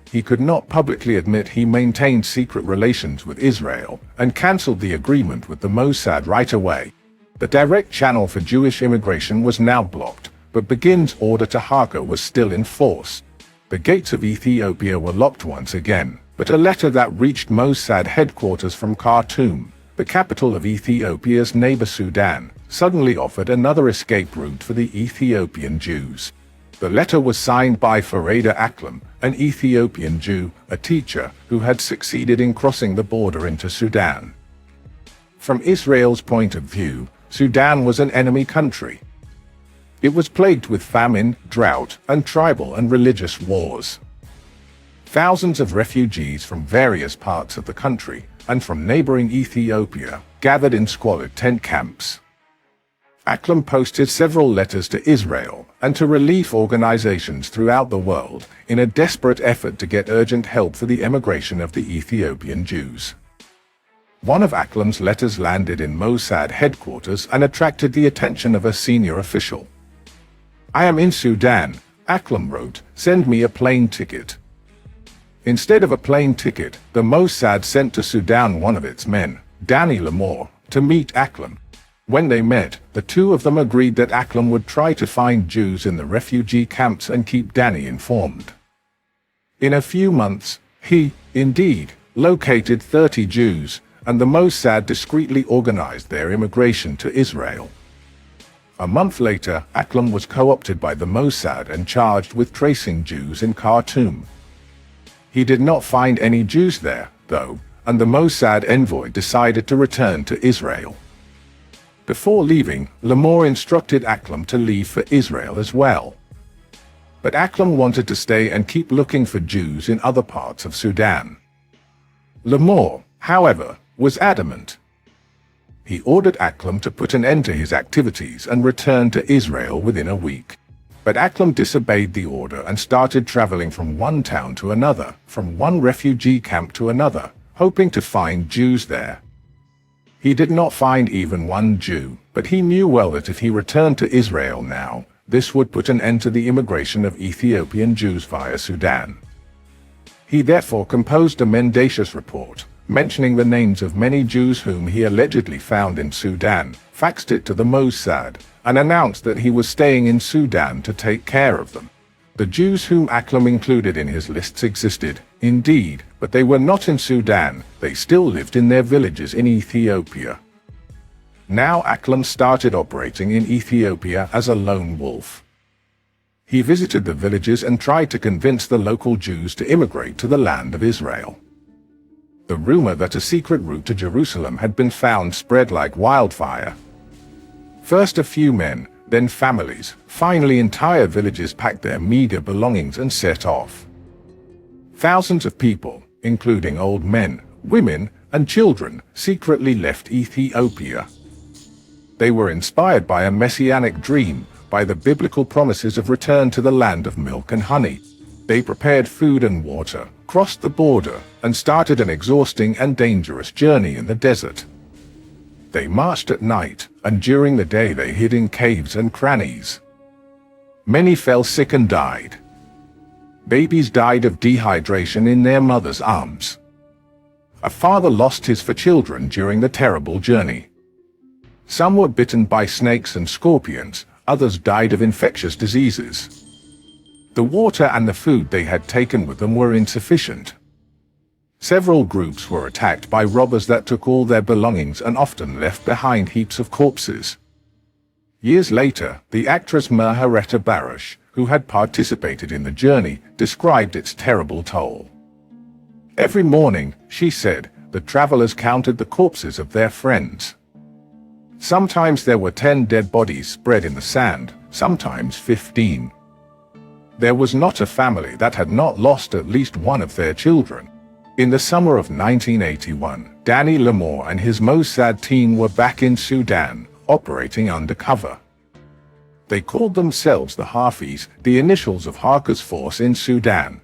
He could not publicly admit he maintained secret relations with Israel, and cancelled the agreement with the Mossad right away. The direct channel for Jewish immigration was now blocked, but Begin's order to Harka was still in force. The gates of Ethiopia were locked once again, but a letter that reached Mossad headquarters from Khartoum, the capital of Ethiopia's neighbor Sudan, suddenly offered another escape route for the Ethiopian Jews. The letter was signed by Fareda Aklam, an Ethiopian Jew, a teacher, who had succeeded in crossing the border into Sudan. From Israel's point of view, Sudan was an enemy country. It was plagued with famine, drought, and tribal and religious wars. Thousands of refugees from various parts of the country, and from neighboring Ethiopia, gathered in squalid tent camps. Aklam posted several letters to Israel and to relief organizations throughout the world in a desperate effort to get urgent help for the emigration of the Ethiopian Jews. One of Aklam's letters landed in Mossad headquarters and attracted the attention of a senior official. "I am in Sudan," Aklam wrote, "send me a plane ticket." Instead of a plane ticket, the Mossad sent to Sudan one of its men, Danny Lamore, to meet Aklam. When they met, the two of them agreed that Aklam would try to find Jews in the refugee camps and keep Danny informed. In a few months, he, indeed, located 30 Jews, and the Mossad discreetly organized their immigration to Israel. A month later, Aklam was co-opted by the Mossad and charged with tracing Jews in Khartoum. He did not find any Jews there, though, and the Mossad envoy decided to return to Israel. Before leaving, Lamore instructed Aklam to leave for Israel as well. But Aklam wanted to stay and keep looking for Jews in other parts of Sudan. Lamore, however, was adamant. He ordered Aklam to put an end to his activities and return to Israel within a week. But Aklam disobeyed the order and started traveling from one town to another, from one refugee camp to another, hoping to find Jews there. He did not find even one Jew, but he knew well that if he returned to Israel now, this would put an end to the immigration of Ethiopian Jews via Sudan. He therefore composed a mendacious report, mentioning the names of many Jews whom he allegedly found in Sudan, faxed it to the Mossad, and announced that he was staying in Sudan to take care of them. The Jews whom Eichmann included in his lists existed, indeed, but they were not in Sudan, they still lived in their villages in Ethiopia. Now Eichmann started operating in Ethiopia as a lone wolf. He visited the villages and tried to convince the local Jews to immigrate to the land of Israel. The rumor that a secret route to Jerusalem had been found spread like wildfire. First a few men, then families, finally entire villages packed their meager belongings and set off. Thousands of people, including old men, women, and children, secretly left Ethiopia. They were inspired by a messianic dream, by the biblical promises of return to the land of milk and honey. They prepared food and water, crossed the border, and started an exhausting and dangerous journey in the desert. They marched at night, and during the day they hid in caves and crannies. Many fell sick and died. Babies died of dehydration in their mother's arms. A father lost his 4 children during the terrible journey. Some were bitten by snakes and scorpions, others died of infectious diseases. The water and the food they had taken with them were insufficient. Several groups were attacked by robbers that took all their belongings and often left behind heaps of corpses. Years later, the actress Meir, who had participated in the journey, described its terrible toll. Every morning, she said, the travelers counted the corpses of their friends. Sometimes there were 10 dead bodies spread in the sand, sometimes 15. There was not a family that had not lost at least one of their children. In the summer of 1981, Danny Lamore and his Mossad team were back in Sudan, operating undercover. They called themselves the Hafis, the initials of Harka's force in Sudan.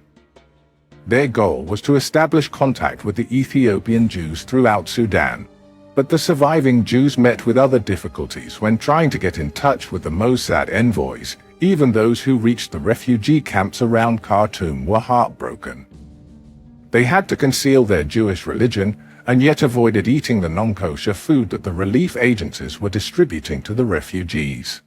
Their goal was to establish contact with the Ethiopian Jews throughout Sudan. But the surviving Jews met with other difficulties when trying to get in touch with the Mossad envoys. Even those who reached the refugee camps around Khartoum were heartbroken. They had to conceal their Jewish religion, and yet avoided eating the non-kosher food that the relief agencies were distributing to the refugees.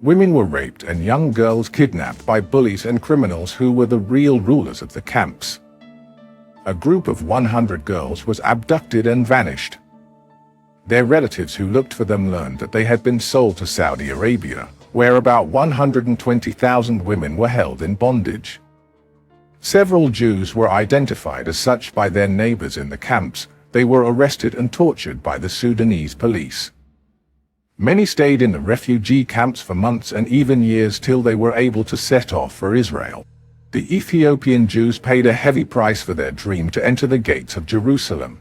Women were raped and young girls kidnapped by bullies and criminals who were the real rulers of the camps. A group of 100 girls was abducted and vanished. Their relatives who looked for them learned that they had been sold to Saudi Arabia, where about 120,000 women were held in bondage. Several Jews were identified as such by their neighbors in the camps. They were arrested and tortured by the Sudanese police. Many stayed in the refugee camps for months and even years till they were able to set off for Israel. The Ethiopian Jews paid a heavy price for their dream to enter the gates of Jerusalem.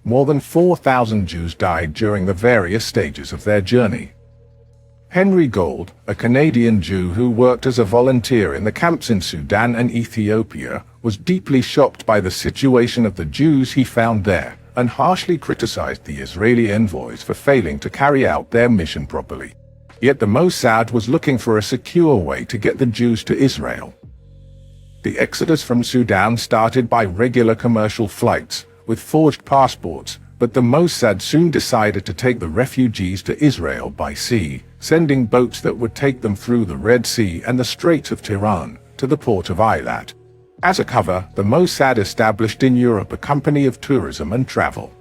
More than 4,000 Jews died during the various stages of their journey. Henry Gold, a Canadian Jew who worked as a volunteer in the camps in Sudan and Ethiopia, was deeply shocked by the situation of the Jews he found there, and harshly criticized the Israeli envoys for failing to carry out their mission properly. Yet the Mossad was looking for a secure way to get the Jews to Israel. The exodus from Sudan started by regular commercial flights, with forged passports, but the Mossad soon decided to take the refugees to Israel by sea, sending boats that would take them through the Red Sea and the Straits of Tiran, to the port of Eilat. As a cover, the Mossad established in Europe a company of tourism and travel.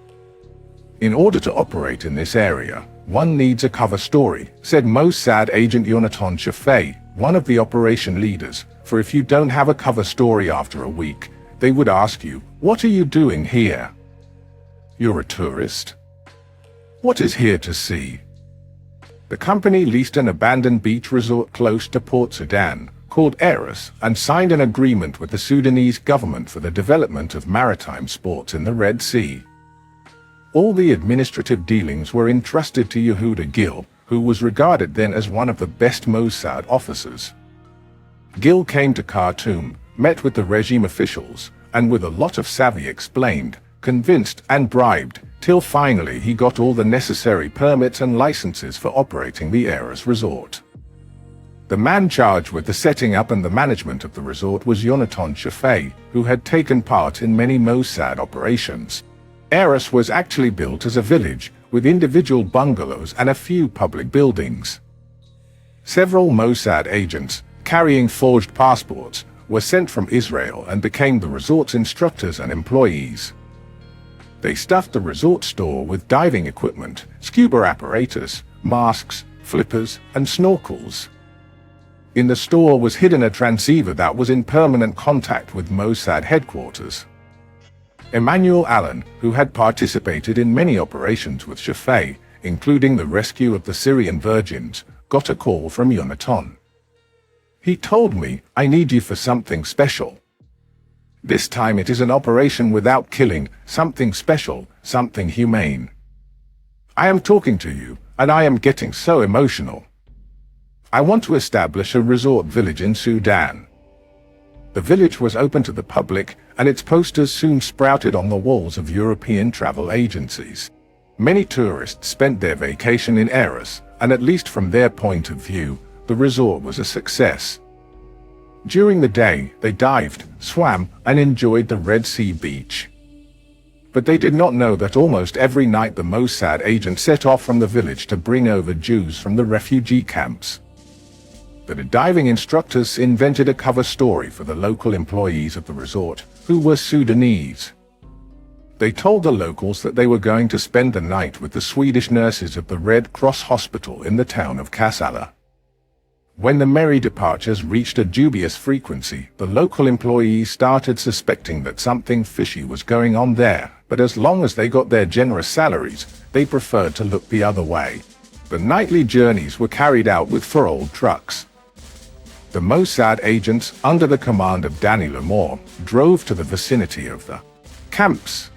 In order to operate in this area, one needs a cover story, said Mossad agent Yonatan Shafei, one of the operation leaders, for if you don't have a cover story after a week, they would ask you, "What are you doing here? You're a tourist? What is here to see?" The company leased an abandoned beach resort close to Port Sudan, called Eris, and signed an agreement with the Sudanese government for the development of maritime sports in the Red Sea. All the administrative dealings were entrusted to Yehuda Gil, who was regarded then as one of the best Mossad officers. Gil came to Khartoum, met with the regime officials, and with a lot of savvy explained, convinced and bribed, till finally he got all the necessary permits and licenses for operating the heiress resort. The man charged with the setting up and the management of the resort was Yonatan Shafei, who had taken part in many Mossad operations. Heiress was actually built as a village, with individual bungalows and a few public buildings. Several Mossad agents, carrying forged passports, were sent from Israel and became the resort's instructors and employees. They stuffed the resort store with diving equipment, scuba apparatus, masks, flippers, and snorkels. In the store was hidden a transceiver that was in permanent contact with Mossad headquarters. Emmanuel Allen, who had participated in many operations with Shafei, including the rescue of the Syrian virgins, got a call from Yonatan. He told me, "I need you for something special. This time it is an operation without killing, something special, something humane. I am talking to you, and I am getting so emotional. I want to establish a resort village in Sudan." The village was open to the public, and its posters soon sprouted on the walls of European travel agencies. Many tourists spent their vacation in Eris, and at least from their point of view, the resort was a success. During the day, they dived, swam, and enjoyed the Red Sea beach. But they did not know that almost every night the Mossad agent set off from the village to bring over Jews from the refugee camps. The diving instructors invented a cover story for the local employees of the resort, who were Sudanese. They told the locals that they were going to spend the night with the Swedish nurses of the Red Cross hospital in the town of Kassala. When the merry departures reached a dubious frequency, the local employees started suspecting that something fishy was going on there, but as long as they got their generous salaries, they preferred to look the other way. The nightly journeys were carried out with 4 old trucks. The Mossad agents, under the command of Danny Lamore, drove to the vicinity of the camps.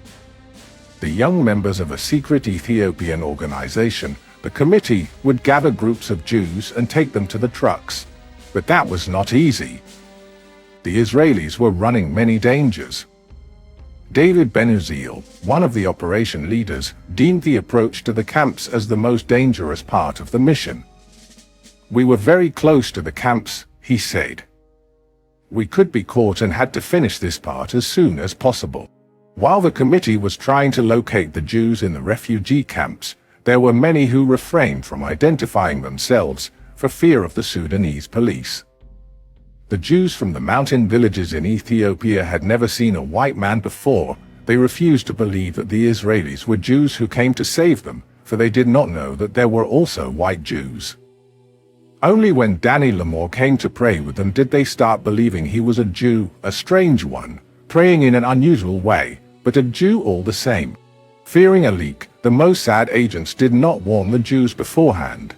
The young members of a secret Ethiopian organization, the committee, would gather groups of Jews and take them to the trucks. But that was not easy. The Israelis were running many dangers. David Ben-Uziel, one of the operation leaders, deemed the approach to the camps as the most dangerous part of the mission. "We were very close to the camps," he said. "We could be caught and had to finish this part as soon as possible." While the committee was trying to locate the Jews in the refugee camps, there were many who refrained from identifying themselves for fear of the Sudanese police. The Jews from the mountain villages in Ethiopia had never seen a white man before. They refused to believe that the Israelis were Jews who came to save them, for they did not know that there were also white Jews. Only when Danny Lamore came to pray with them did they start believing he was a Jew, a strange one, praying in an unusual way, but a Jew all the same. Fearing a leak, the Mossad agents did not warn the Jews beforehand.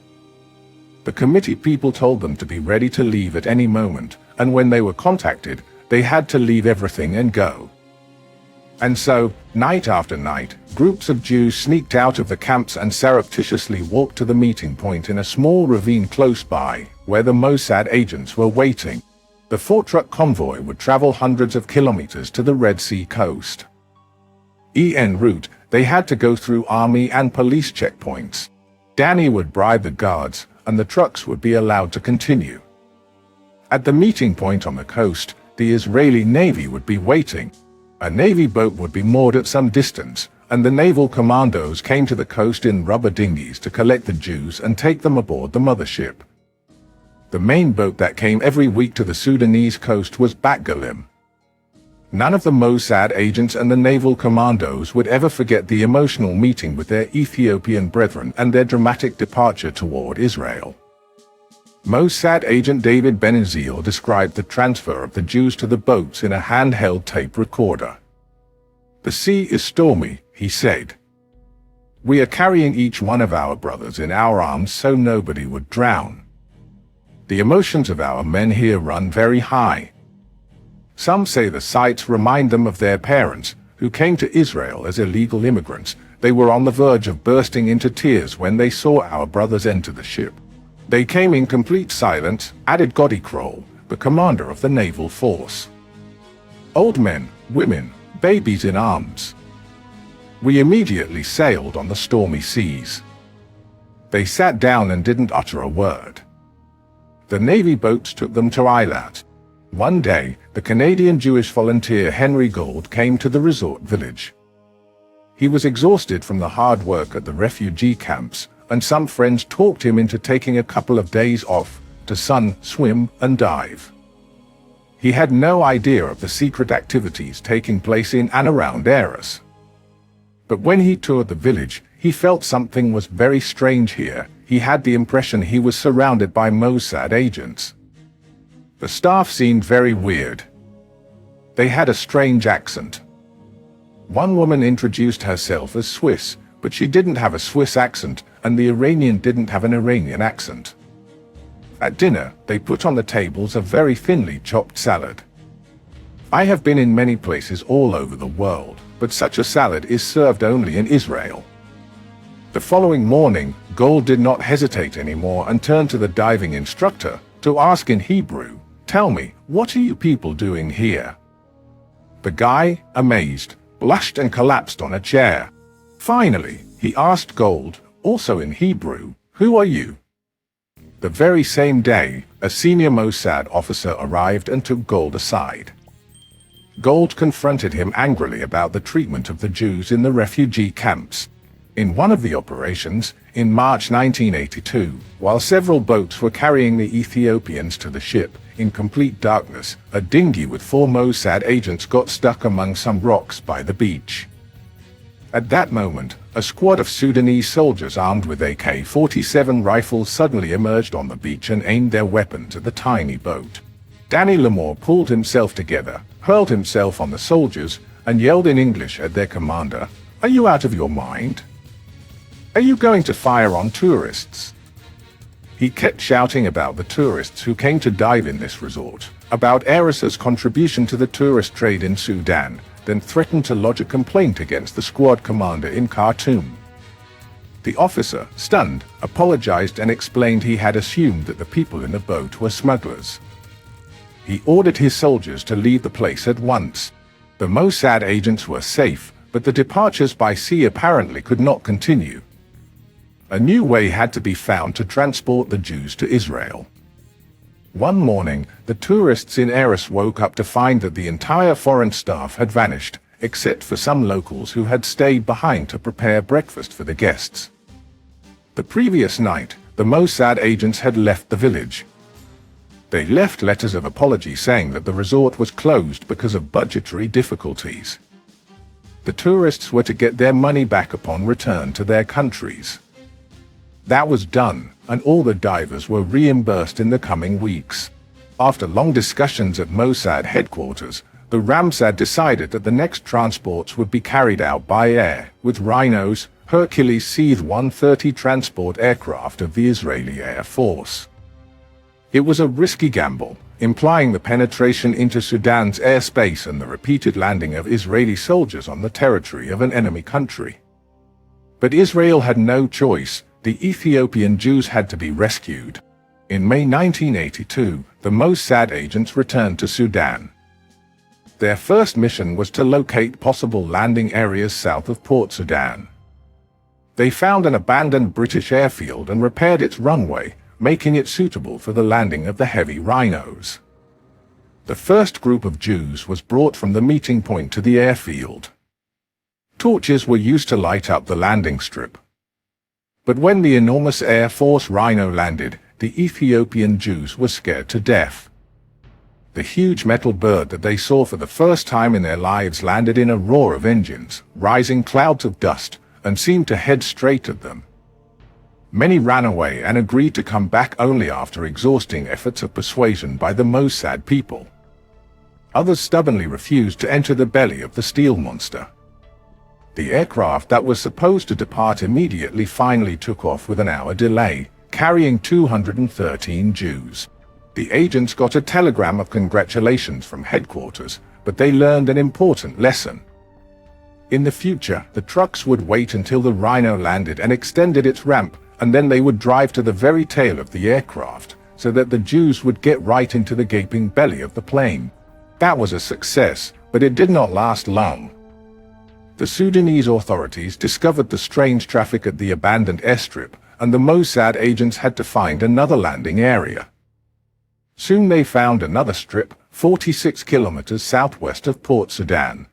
The committee people told them to be ready to leave at any moment, and when they were contacted, they had to leave everything and go. And so, night after night, groups of Jews sneaked out of the camps and surreptitiously walked to the meeting point in a small ravine close by, where the Mossad agents were waiting. The 4-truck convoy would travel hundreds of kilometers to the Red Sea coast. En route, they had to go through army and police checkpoints. Danny would bribe the guards, and the trucks would be allowed to continue. At the meeting point on the coast, the Israeli Navy would be waiting. A Navy boat would be moored at some distance, and the naval commandos came to the coast in rubber dinghies to collect the Jews and take them aboard the mothership. The main boat that came every week to the Sudanese coast was Baghdad. None of the Mossad agents and the naval commandos would ever forget the emotional meeting with their Ethiopian brethren and their dramatic departure toward Israel. Mossad agent David Ben-Uziel described the transfer of the Jews to the boats in a handheld tape recorder. "The sea is stormy," he said. "We are carrying each one of our brothers in our arms so nobody would drown. The emotions of our men here run very high. Some say the sights remind them of their parents, who came to Israel as illegal immigrants. They were on the verge of bursting into tears when they saw our brothers enter the ship. They came in complete silence," added Godi Kroll, the commander of the naval force. "Old men, women, babies in arms. We immediately sailed on the stormy seas. They sat down and didn't utter a word. The Navy boats took them to Eilat. One day, the Canadian Jewish volunteer Henry Gold came to the resort village. He was exhausted from the hard work at the refugee camps, and some friends talked him into taking a couple of days off to sun, swim, and dive. He had no idea of the secret activities taking place in and around Eris. But when he toured the village, he felt something was very strange here. He had the impression he was surrounded by Mossad agents. The staff seemed very weird. They had a strange accent. One woman introduced herself as Swiss, but she didn't have a Swiss accent, and the Iranian didn't have an Iranian accent. At dinner, they put on the tables a very thinly chopped salad. I have been in many places all over the world, but such a salad is served only in Israel. The following morning, Gold did not hesitate anymore and turned to the diving instructor to ask in Hebrew, "Tell me, what are you people doing here?" The guy, amazed, blushed and collapsed on a chair. Finally, he asked Gold, also in Hebrew, "Who are you?" The very same day, a senior Mossad officer arrived and took Gold aside. Gold confronted him angrily about the treatment of the Jews in the refugee camps. In one of the operations, in March 1982, while several boats were carrying the Ethiopians to the ship, in complete darkness, a dinghy with 4 Mossad agents got stuck among some rocks by the beach. At that moment, a squad of Sudanese soldiers armed with AK-47 rifles suddenly emerged on the beach and aimed their weapons at the tiny boat. Danny Lamore pulled himself together, hurled himself on the soldiers, and yelled in English at their commander, "Are you out of your mind? Are you going to fire on tourists?" He kept shouting about the tourists who came to dive in this resort, about Eris's contribution to the tourist trade in Sudan, then threatened to lodge a complaint against the squad commander in Khartoum. The officer, stunned, apologized and explained he had assumed that the people in the boat were smugglers. He ordered his soldiers to leave the place at once. The Mossad agents were safe, but the departures by sea apparently could not continue. A new way had to be found to transport the Jews to Israel. One morning, the tourists in Eris woke up to find that the entire foreign staff had vanished, except for some locals who had stayed behind to prepare breakfast for the guests. The previous night, the Mossad agents had left the village. They left letters of apology saying that the resort was closed because of budgetary difficulties. The tourists were to get their money back upon return to their countries. That was done, and all the divers were reimbursed in the coming weeks. After long discussions at Mossad headquarters, the Ramsad decided that the next transports would be carried out by air, with Rhinos, Hercules C-130 transport aircraft of the Israeli Air Force. It was a risky gamble, implying the penetration into Sudan's airspace and the repeated landing of Israeli soldiers on the territory of an enemy country. But Israel had no choice. The Ethiopian Jews had to be rescued. In May 1982, the Mossad agents returned to Sudan. Their first mission was to locate possible landing areas south of Port Sudan. They found an abandoned British airfield and repaired its runway, making it suitable for the landing of the heavy Rhinos. The first group of Jews was brought from the meeting point to the airfield. Torches were used to light up the landing strip. But when the enormous Air Force Rhino landed, the Ethiopian Jews were scared to death. The huge metal bird that they saw for the first time in their lives landed in a roar of engines, rising clouds of dust, and seemed to head straight at them. Many ran away and agreed to come back only after exhausting efforts of persuasion by the Mossad people. Others stubbornly refused to enter the belly of the steel monster. The aircraft that was supposed to depart immediately finally took off with an hour delay, carrying 213 Jews. The agents got a telegram of congratulations from headquarters, but they learned an important lesson. In the future, the trucks would wait until the Rhino landed and extended its ramp, and then they would drive to the very tail of the aircraft, so that the Jews would get right into the gaping belly of the plane. That was a success, but it did not last long. the Sudanese authorities discovered the strange traffic at the abandoned airstrip, and the Mossad agents had to find another landing area. Soon they found another strip, 46 kilometers southwest of Port Sudan.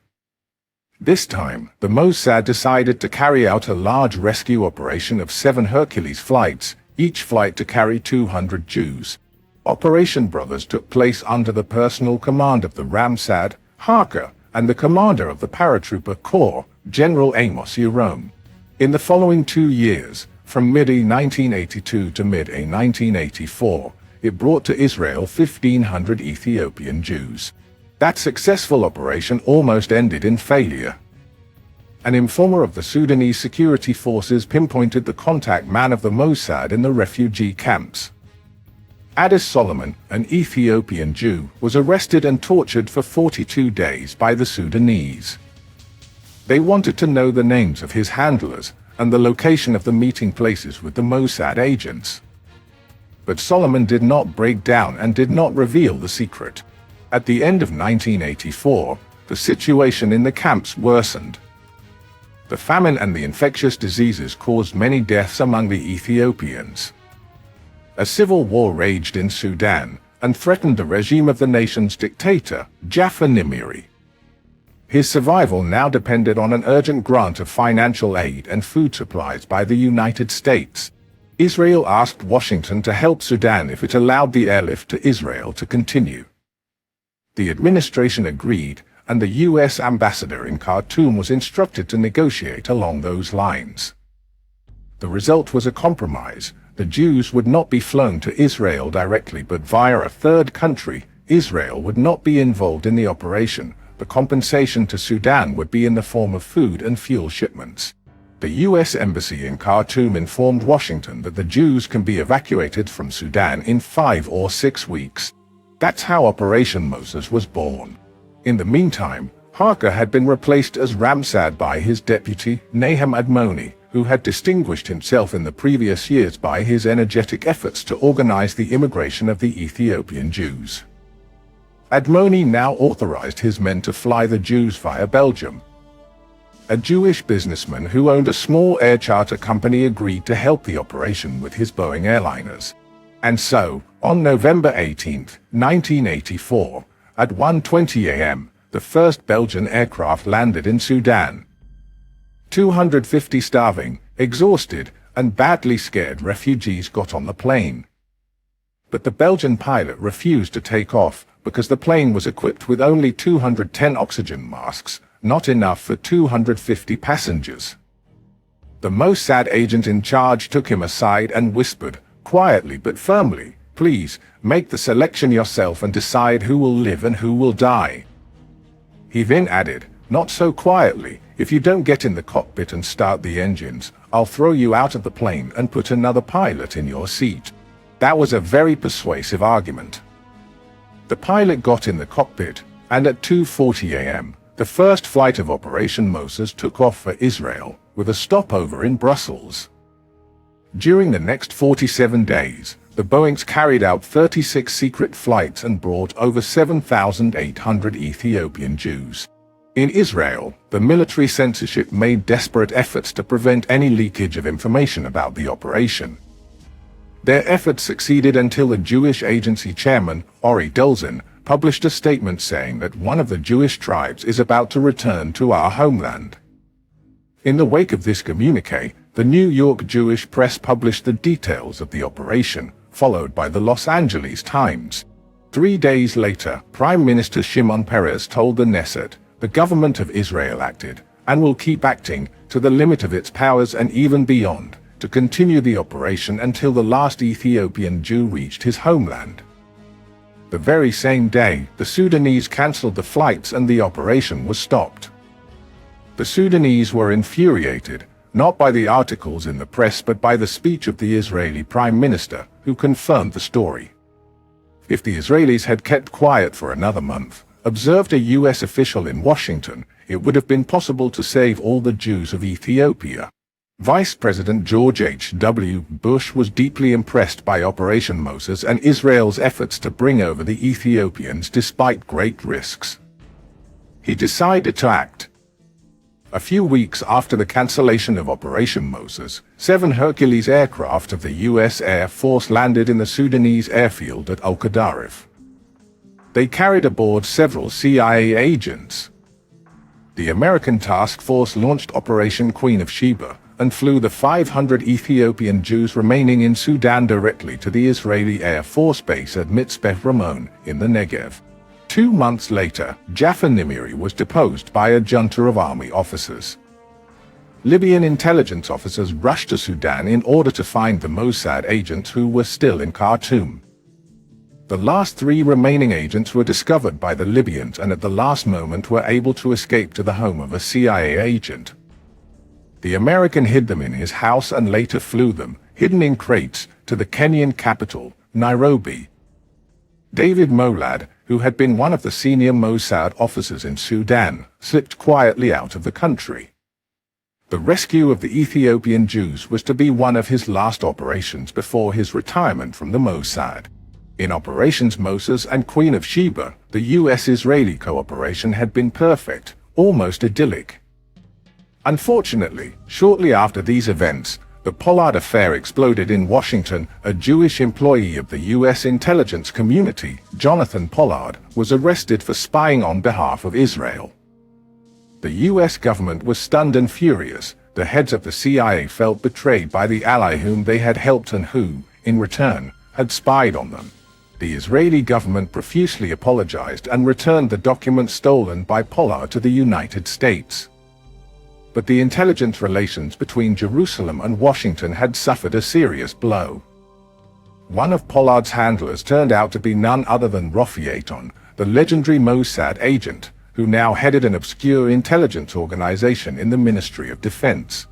This time, the Mossad decided to carry out a large rescue operation of 7 Hercules flights, each flight to carry 200 Jews. Operation Brothers took place under the personal command of the Ramsad, Harker, and the commander of the paratrooper corps, General Amos Yerome. In the following 2 years, from mid-1982 to mid-1984, it brought to Israel 1,500 Ethiopian Jews. That successful operation almost ended in failure. An informer of the Sudanese security forces pinpointed the contact man of the Mossad in the refugee camps. Addis Solomon, an Ethiopian Jew, was arrested and tortured for 42 days by the Sudanese. They wanted to know the names of his handlers and the location of the meeting places with the Mossad agents. But Solomon did not break down and did not reveal the secret. At the end of 1984, the situation in the camps worsened. The famine and the infectious diseases caused many deaths among the Ethiopians. A civil war raged in Sudan and threatened the regime of the nation's dictator, Jafar Nimiri. His survival now depended on an urgent grant of financial aid and food supplies by the United States. Israel asked Washington to help Sudan if it allowed the airlift to Israel to continue. The administration agreed, and the U.S. ambassador in Khartoum was instructed to negotiate along those lines. The result was a compromise. The Jews would not be flown to Israel directly but via a third country. Israel would not be involved in the operation. The compensation to Sudan would be in the form of food and fuel shipments. The U.S. Embassy in Khartoum informed Washington that the Jews can be evacuated from Sudan in 5 or 6 weeks. That's how Operation Moses was born. In the meantime, Harker had been replaced as Ramsad by his deputy, Nahum Admoni, who had distinguished himself in the previous years by his energetic efforts to organize the immigration of the Ethiopian Jews. Admoni now authorized his men to fly the Jews via Belgium. A Jewish businessman who owned a small air charter company agreed to help the operation with his Boeing airliners. And so, on November 18, 1984, at 1:20 a.m., the first Belgian aircraft landed in Sudan. 250 starving, exhausted, and badly scared refugees got on the plane. But the Belgian pilot refused to take off because the plane was equipped with only 210 oxygen masks, not enough for 250 passengers. The Mossad agent in charge took him aside and whispered, quietly but firmly, "Please, make the selection yourself and decide who will live and who will die." He then added, not so quietly, "If you don't get in the cockpit and start the engines, I'll throw you out of the plane and put another pilot in your seat." That was a very persuasive argument. The pilot got in the cockpit, and at 2:40 a.m., the first flight of Operation Moses took off for Israel, with a stopover in Brussels. During the next 47 days, the Boeings carried out 36 secret flights and brought over 7,800 Ethiopian Jews. In Israel, the military censorship made desperate efforts to prevent any leakage of information about the operation. Their efforts succeeded until the Jewish agency chairman, Ori Dulzin, published a statement saying that one of the Jewish tribes is about to return to our homeland. In the wake of this communique, the New York Jewish press published the details of the operation, followed by the Los Angeles Times. 3 days later, Prime Minister Shimon Peres told the Knesset, "The government of Israel acted, and will keep acting, to the limit of its powers and even beyond, to continue the operation until the last Ethiopian Jew reached his homeland." The very same day, the Sudanese cancelled the flights and the operation was stopped. The Sudanese were infuriated, not by the articles in the press but by the speech of the Israeli Prime Minister, who confirmed the story. If the Israelis had kept quiet for another month, observed a U.S. official in Washington, it would have been possible to save all the Jews of Ethiopia. Vice President George H.W. Bush was deeply impressed by Operation Moses and Israel's efforts to bring over the Ethiopians despite great risks. He decided to act. A few weeks after the cancellation of Operation Moses, 7 Hercules aircraft of the U.S. Air Force landed in the Sudanese airfield at Al-Qadarif. They carried aboard several CIA agents. The American task force launched Operation Queen of Sheba and flew the 500 Ethiopian Jews remaining in Sudan directly to the Israeli Air Force base at Mitzpeh Ramon in the Negev. 2 months later, Jafar Nimiri was deposed by a junta of army officers. Libyan intelligence officers rushed to Sudan in order to find the Mossad agents who were still in Khartoum. The last 3 remaining agents were discovered by the Libyans and at the last moment were able to escape to the home of a CIA agent. The American hid them in his house and later flew them, hidden in crates, to the Kenyan capital, Nairobi. David Molad, who had been one of the senior Mossad officers in Sudan, slipped quietly out of the country. The rescue of the Ethiopian Jews was to be one of his last operations before his retirement from the Mossad. In Operations Moses and Queen of Sheba, the U.S.-Israeli cooperation had been perfect, almost idyllic. Unfortunately, shortly after these events, the Pollard affair exploded in Washington. A Jewish employee of the U.S. intelligence community, Jonathan Pollard, was arrested for spying on behalf of Israel. The U.S. government was stunned and furious. The heads of the CIA felt betrayed by the ally whom they had helped and who, in return, had spied on them. The Israeli government profusely apologized and returned the documents stolen by Pollard to the United States. But the intelligence relations between Jerusalem and Washington had suffered a serious blow. One of Pollard's handlers turned out to be none other than Rafi Eitan, the legendary Mossad agent, who now headed an obscure intelligence organization in the Ministry of Defense.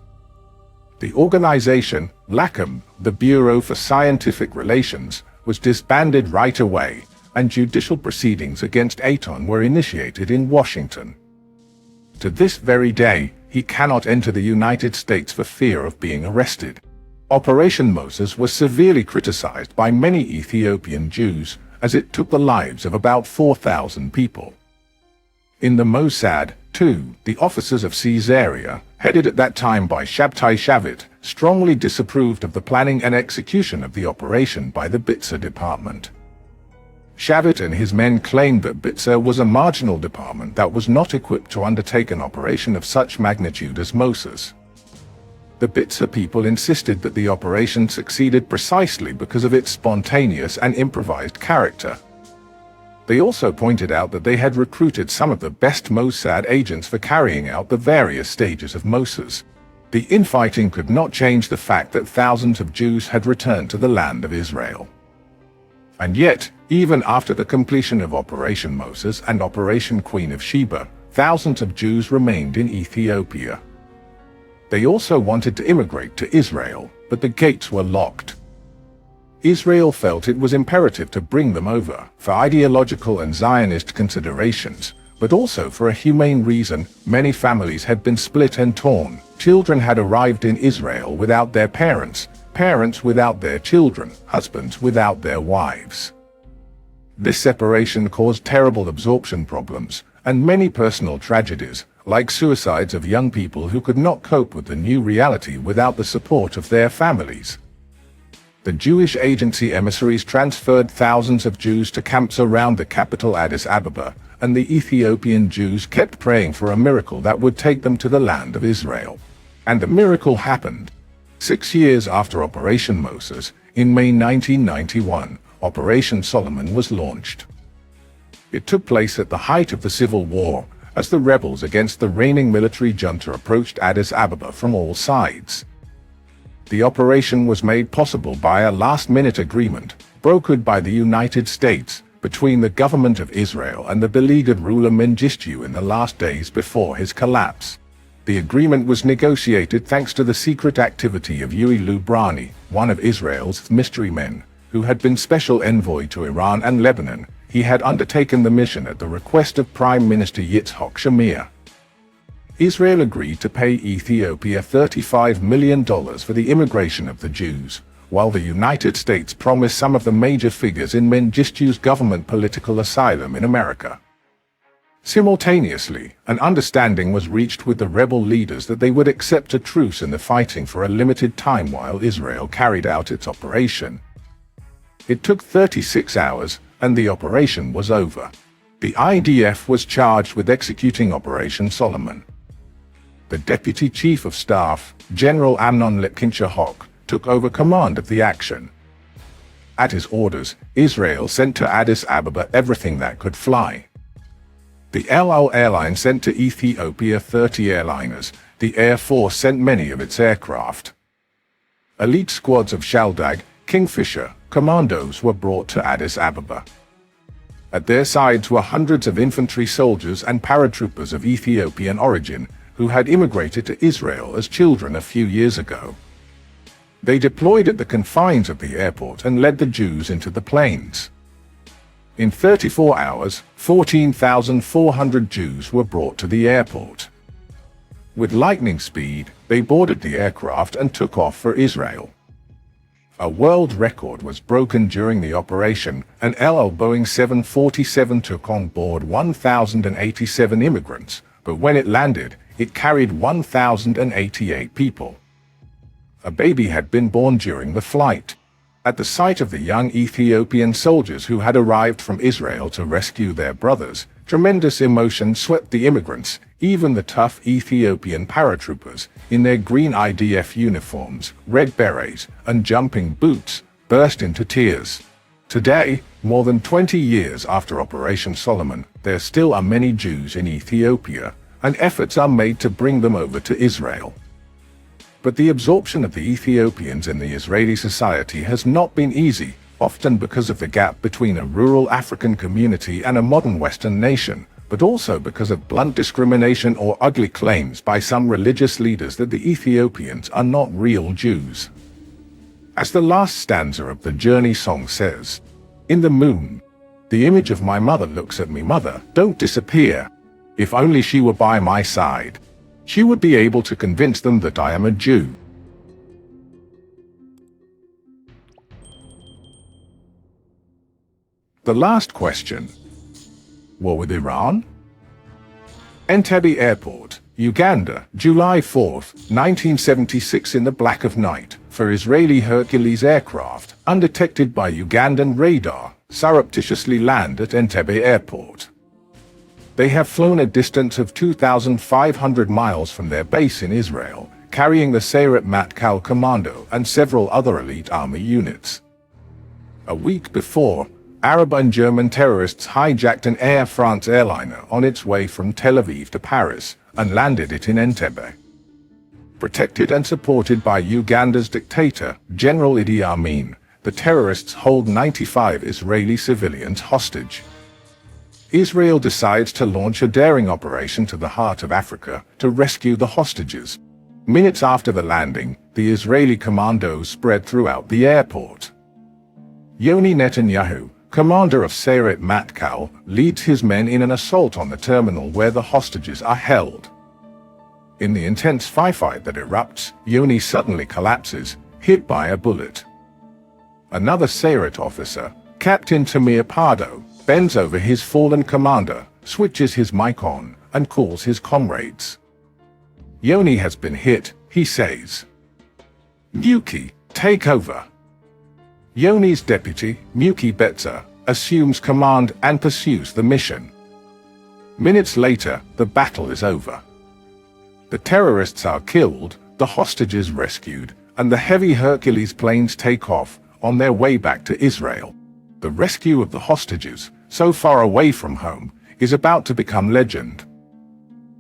The organization, LACM, the Bureau for Scientific Relations, was disbanded right away, and judicial proceedings against Eitan were initiated in Washington. To this very day, he cannot enter the United States for fear of being arrested. Operation Moses was severely criticized by many Ethiopian Jews, as it took the lives of about 4,000 people. In the Mossad, too, the officers of Caesarea, headed at that time by Shabtai Shavit, strongly disapproved of the planning and execution of the operation by the Bitzer department. Shavit and his men claimed that Bitzer was a marginal department that was not equipped to undertake an operation of such magnitude as Moses. The Bitzer people insisted that the operation succeeded precisely because of its spontaneous and improvised character. They also pointed out that they had recruited some of the best Mossad agents for carrying out the various stages of Moses. The infighting could not change the fact that thousands of Jews had returned to the land of Israel. And yet, even after the completion of Operation Moses and Operation Queen of Sheba, thousands of Jews remained in Ethiopia. They also wanted to immigrate to Israel, but the gates were locked. Israel felt it was imperative to bring them over, for ideological and Zionist considerations, but also for a humane reason. Many families had been split and torn. Children had arrived in Israel without their parents, parents without their children, husbands without their wives. This separation caused terrible absorption problems, and many personal tragedies, like suicides of young people who could not cope with the new reality without the support of their families. The Jewish agency emissaries transferred thousands of Jews to camps around the capital Addis Ababa, and the Ethiopian Jews kept praying for a miracle that would take them to the land of Israel. And the miracle happened. 6 years after Operation Moses, in May 1991, Operation Solomon was launched. It took place at the height of the civil war, as the rebels against the reigning military junta approached Addis Ababa from all sides. The operation was made possible by a last-minute agreement, brokered by the United States, between the government of Israel and the beleaguered ruler Mengistu in the last days before his collapse. The agreement was negotiated thanks to the secret activity of Yuri Lubrani, one of Israel's mystery men, who had been special envoy to Iran and Lebanon. He had undertaken the mission at the request of Prime Minister Yitzhak Shamir. Israel agreed to pay Ethiopia $35 million for the immigration of the Jews, while the United States promised some of the major figures in Mengistu's government political asylum in America. Simultaneously, an understanding was reached with the rebel leaders that they would accept a truce in the fighting for a limited time while Israel carried out its operation. It took 36 hours, and the operation was over. The IDF was charged with executing Operation Solomon. The Deputy Chief of Staff, General Amnon Lipkinchahok, took over command of the action. At his orders, Israel sent to Addis Ababa everything that could fly. The El Al airline sent to Ethiopia 30 airliners. The Air Force sent many of its aircraft. Elite squads of Shaldag, Kingfisher, commandos were brought to Addis Ababa. At their sides were hundreds of infantry soldiers and paratroopers of Ethiopian origin who had immigrated to Israel as children a few years ago. They deployed at the confines of the airport and led the Jews into the plains. In 34 hours, 14,400 Jews were brought to the airport. With lightning speed, they boarded the aircraft and took off for Israel. A world record was broken during the operation. An El Boeing 747 took on board 1,087 immigrants, but when it landed, it carried 1,088 people. A baby had been born during the flight. At the sight of the young Ethiopian soldiers who had arrived from Israel to rescue their brothers, tremendous emotion swept the immigrants. Even the tough Ethiopian paratroopers, in their green IDF uniforms, red berets, and jumping boots, burst into tears. Today, more than 20 years after Operation Solomon, there still are many Jews in Ethiopia, and efforts are made to bring them over to Israel. But the absorption of the Ethiopians in the Israeli society has not been easy, often because of the gap between a rural African community and a modern Western nation, but also because of blunt discrimination or ugly claims by some religious leaders that the Ethiopians are not real Jews. As the last stanza of the Journey song says, "In the moon, the image of my mother looks at me, mother, don't disappear. If only she were by my side. She would be able to convince them that I am a Jew." The last question. War with Iran? Entebbe Airport, Uganda, July 4, 1976. In the black of night, for Israeli Hercules aircraft, undetected by Ugandan radar, surreptitiously land at Entebbe Airport. They have flown a distance of 2,500 miles from their base in Israel, carrying the Sayeret Matkal Commando and several other elite army units. A week before, Arab and German terrorists hijacked an Air France airliner on its way from Tel Aviv to Paris and landed it in Entebbe. Protected and supported by Uganda's dictator, General Idi Amin, the terrorists hold 95 Israeli civilians hostage. Israel decides to launch a daring operation to the heart of Africa to rescue the hostages. Minutes after the landing, the Israeli commandos spread throughout the airport. Yoni Netanyahu, commander of Sayeret Matkal, leads his men in an assault on the terminal where the hostages are held. In the intense firefight that erupts, Yoni suddenly collapses, hit by a bullet. Another Sayeret officer, Captain Tamir Pardo, bends over his fallen commander, switches his mic on, and calls his comrades. Yoni has been hit, he says. Muki, take over. Yoni's deputy, Muki Betzer, assumes command and pursues the mission. Minutes later, the battle is over. The terrorists are killed, the hostages rescued, and the heavy Hercules planes take off on their way back to Israel. The rescue of the hostages, so far away from home, is about to become legend.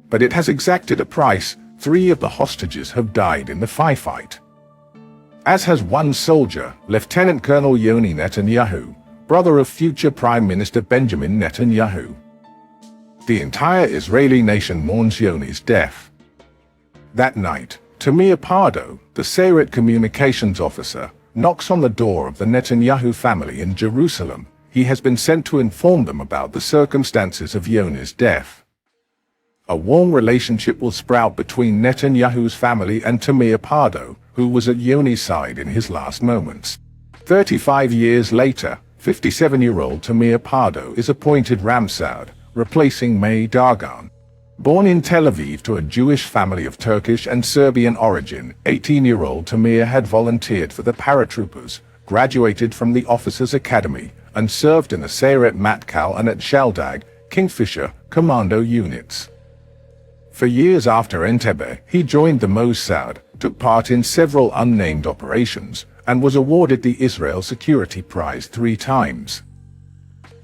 But it has exacted a price. 3 of the hostages have died in the firefight. As has one soldier, Lieutenant Colonel Yoni Netanyahu, brother of future Prime Minister Benjamin Netanyahu. The entire Israeli nation mourns Yoni's death. That night, Tamir Pardo, the Sayeret communications officer, knocks on the door of the Netanyahu family in Jerusalem. He has been sent to inform them about the circumstances of Yoni's death. A warm relationship will sprout between Netanyahu's family and Tamir Pardo, who was at Yoni's side in his last moments. 35 years later, 57-year-old Tamir Pardo is appointed Ramsad, replacing Meir Dagan. Born in Tel Aviv to a Jewish family of Turkish and Serbian origin, 18-year-old Meir had volunteered for the paratroopers, graduated from the Officers' Academy, and served in the Sayeret Matkal and at Shaldag, Kingfisher, commando units. For years after Entebbe, he joined the Mossad, took part in several unnamed operations, and was awarded the Israel Security Prize 3 times.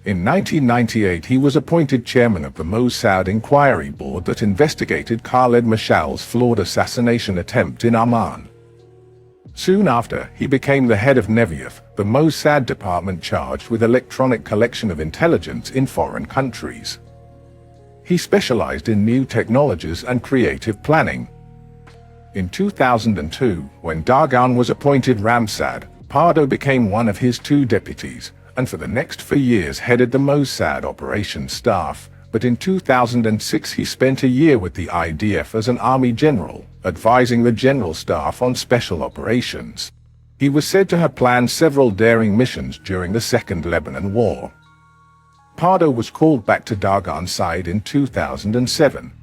In 1998 he was appointed chairman of the Mossad inquiry board that investigated Khaled Mashal's flawed assassination attempt in Amman. Soon after, he became the head of Neviath, the Mossad department charged with electronic collection of intelligence in foreign countries. He specialized in new technologies and creative planning. In 2002, when Dagan was appointed Ramsad, Pardo became one of his 2 deputies, and for the next 4 years headed the Mossad operations staff, but in 2006 he spent a year with the IDF as an army general, advising the general staff on special operations. He was said to have planned several daring missions during the Second Lebanon War. Pardo was called back to Dagan's side in 2007.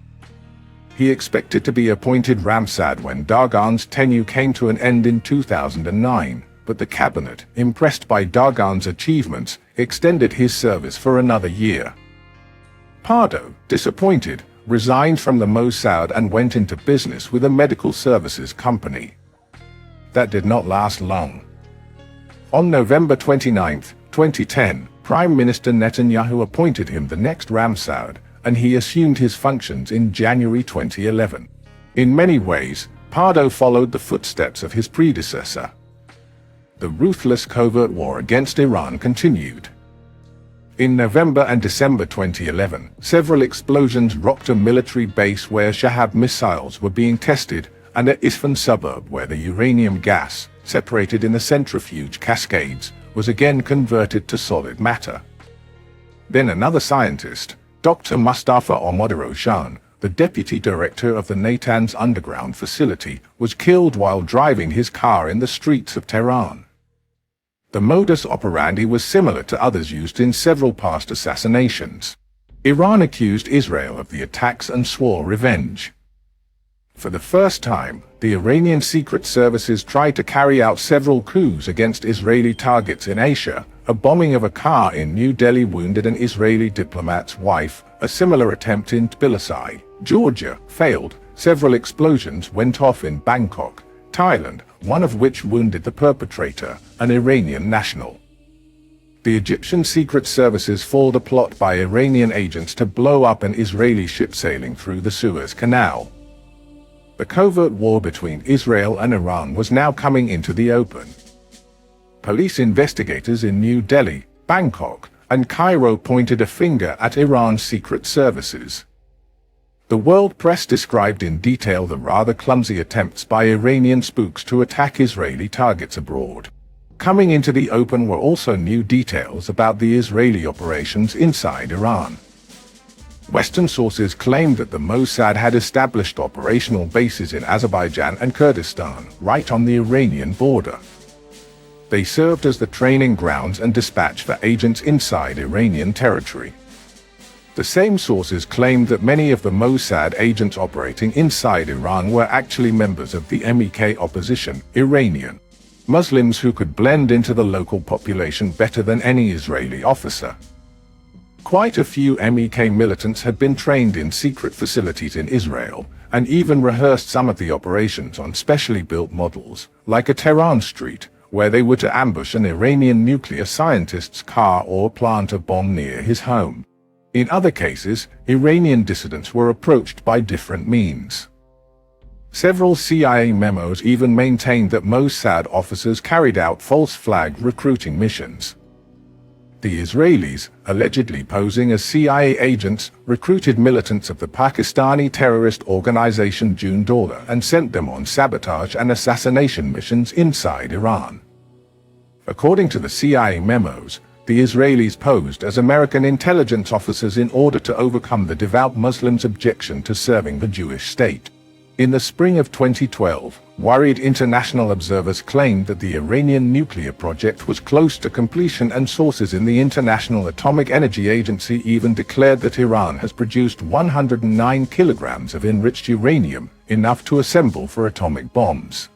He expected to be appointed Ramsad when Dagan's tenure came to an end in 2009. But the cabinet, impressed by Dagan's achievements, extended his service for another year. Pardo, disappointed, resigned from the Mossad and went into business with a medical services company. That did not last long. On November 29, 2010, Prime Minister Netanyahu appointed him the next Ramsad, and he assumed his functions in January 2011. In many ways, Pardo followed the footsteps of his predecessor. The ruthless covert war against Iran continued. In November and December 2011, several explosions rocked a military base where Shahab missiles were being tested, and at Isfahan suburb where the uranium gas, separated in the centrifuge cascades, was again converted to solid matter. Then another scientist, Dr. Mustafa Ahmad-Roshan, the deputy director of the Natanz underground facility, was killed while driving his car in the streets of Tehran. The modus operandi was similar to others used in several past assassinations. Iran accused Israel of the attacks and swore revenge. For the first time, the Iranian secret services tried to carry out several coups against Israeli targets in Asia. A bombing of a car in New Delhi wounded an Israeli diplomat's wife. A similar attempt in Tbilisi, Georgia, failed. Several explosions went off in Bangkok, Thailand, one of which wounded the perpetrator, an Iranian national. The Egyptian secret services foiled a plot by Iranian agents to blow up an Israeli ship sailing through the Suez Canal. The covert war between Israel and Iran was now coming into the open. Police investigators in New Delhi, Bangkok, and Cairo pointed a finger at Iran's secret services. The world press described in detail the rather clumsy attempts by Iranian spooks to attack Israeli targets abroad. Coming into the open were also new details about the Israeli operations inside Iran. Western sources claimed that the Mossad had established operational bases in Azerbaijan and Kurdistan, right on the Iranian border. They served as the training grounds and dispatch for agents inside Iranian territory. The same sources claimed that many of the Mossad agents operating inside Iran were actually members of the MEK opposition, Iranian Muslims who could blend into the local population better than any Israeli officer. Quite a few MEK militants had been trained in secret facilities in Israel, and even rehearsed some of the operations on specially built models, like a Tehran street, where they were to ambush an Iranian nuclear scientist's car or plant a bomb near his home. In other cases, Iranian dissidents were approached by different means. Several CIA memos even maintained that Mossad officers carried out false flag recruiting missions. The Israelis, allegedly posing as CIA agents, recruited militants of the Pakistani terrorist organization June Daughter and sent them on sabotage and assassination missions inside Iran. According to the CIA memos, the Israelis posed as American intelligence officers in order to overcome the devout Muslims' objection to serving the Jewish state. In the spring of 2012, worried international observers claimed that the Iranian nuclear project was close to completion, and sources in the International Atomic Energy Agency even declared that Iran has produced 109 kilograms of enriched uranium, enough to assemble for atomic bombs.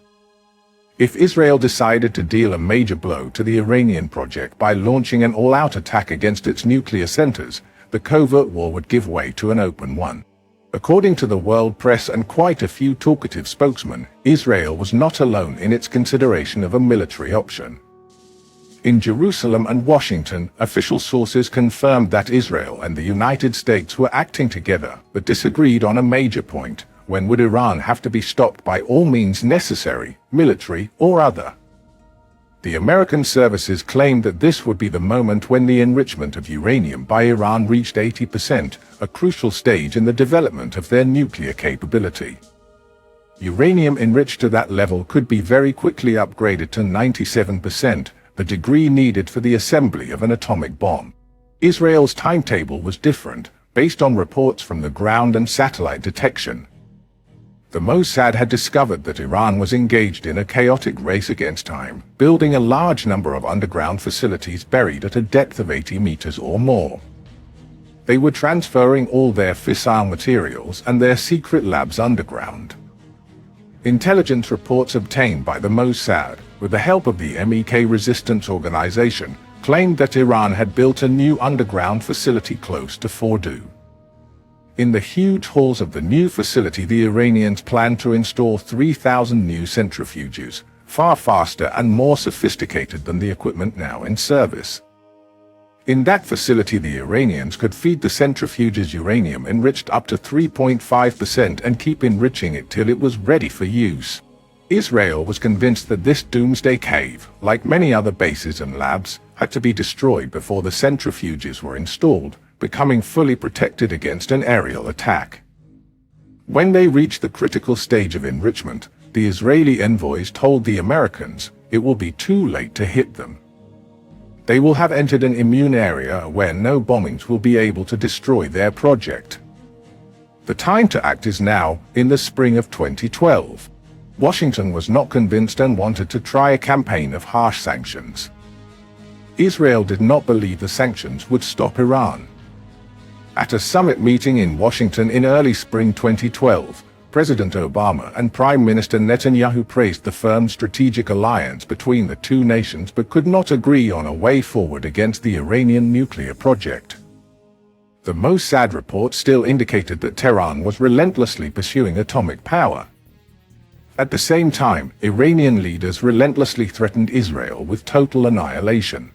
If Israel decided to deal a major blow to the Iranian project by launching an all-out attack against its nuclear centers, the covert war would give way to an open one. According to the world press and quite a few talkative spokesmen, Israel was not alone in its consideration of a military option. In Jerusalem and Washington, official sources confirmed that Israel and the United States were acting together, but disagreed on a major point: when would Iran have to be stopped by all means necessary, military or other? The American services claimed that this would be the moment when the enrichment of uranium by Iran reached 80%, a crucial stage in the development of their nuclear capability. Uranium enriched to that level could be very quickly upgraded to 97%, the degree needed for the assembly of an atomic bomb. Israel's timetable was different, based on reports from the ground and satellite detection. The Mossad had discovered that Iran was engaged in a chaotic race against time, building a large number of underground facilities buried at a depth of 80 meters or more. They were transferring all their fissile materials and their secret labs underground. Intelligence reports obtained by the Mossad, with the help of the MEK resistance organization, claimed that Iran had built a new underground facility close to Fordow. In the huge halls of the new facility, the Iranians planned to install 3,000 new centrifuges, far faster and more sophisticated than the equipment now in service. In that facility, the Iranians could feed the centrifuges uranium enriched up to 3.5% and keep enriching it till it was ready for use. Israel was convinced that this doomsday cave, like many other bases and labs, had to be destroyed before the centrifuges were installed, becoming fully protected against an aerial attack. When they reached the critical stage of enrichment, the Israeli envoys told the Americans it will be too late to hit them. They will have entered an immune area where no bombings will be able to destroy their project. The time to act is now, in the spring of 2012. Washington was not convinced and wanted to try a campaign of harsh sanctions. Israel did not believe the sanctions would stop Iran. At a summit meeting in Washington in early spring 2012, President Obama and Prime Minister Netanyahu praised the firm strategic alliance between the two nations but could not agree on a way forward against the Iranian nuclear project. The Mossad report still indicated that Tehran was relentlessly pursuing atomic power. At the same time, Iranian leaders relentlessly threatened Israel with total annihilation.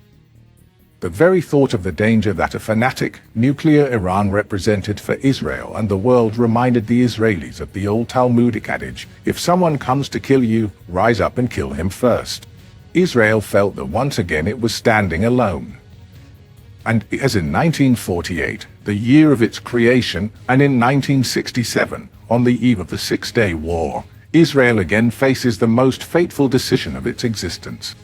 The very thought of the danger that a fanatic, nuclear Iran represented for Israel and the world reminded the Israelis of the old Talmudic adage, if someone comes to kill you, rise up and kill him first. Israel felt that once again it was standing alone. And as in 1948, the year of its creation, and in 1967, on the eve of the Six-Day War, Israel again faces the most fateful decision of its existence.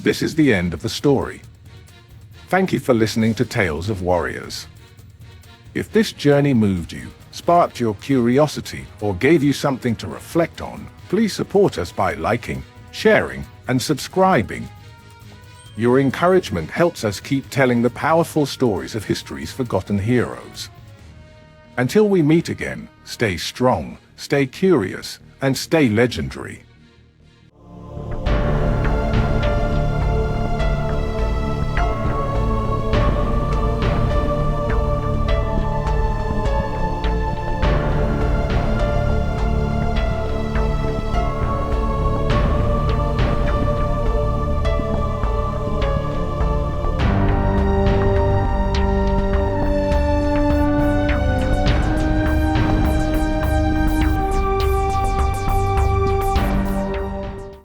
This is the end of the story. Thank you for listening to Tales of Warriors. If this journey moved you, sparked your curiosity, or gave you something to reflect on, please support us by liking, sharing, and subscribing. Your encouragement helps us keep telling the powerful stories of history's forgotten heroes. Until we meet again, stay strong, stay curious, and stay legendary.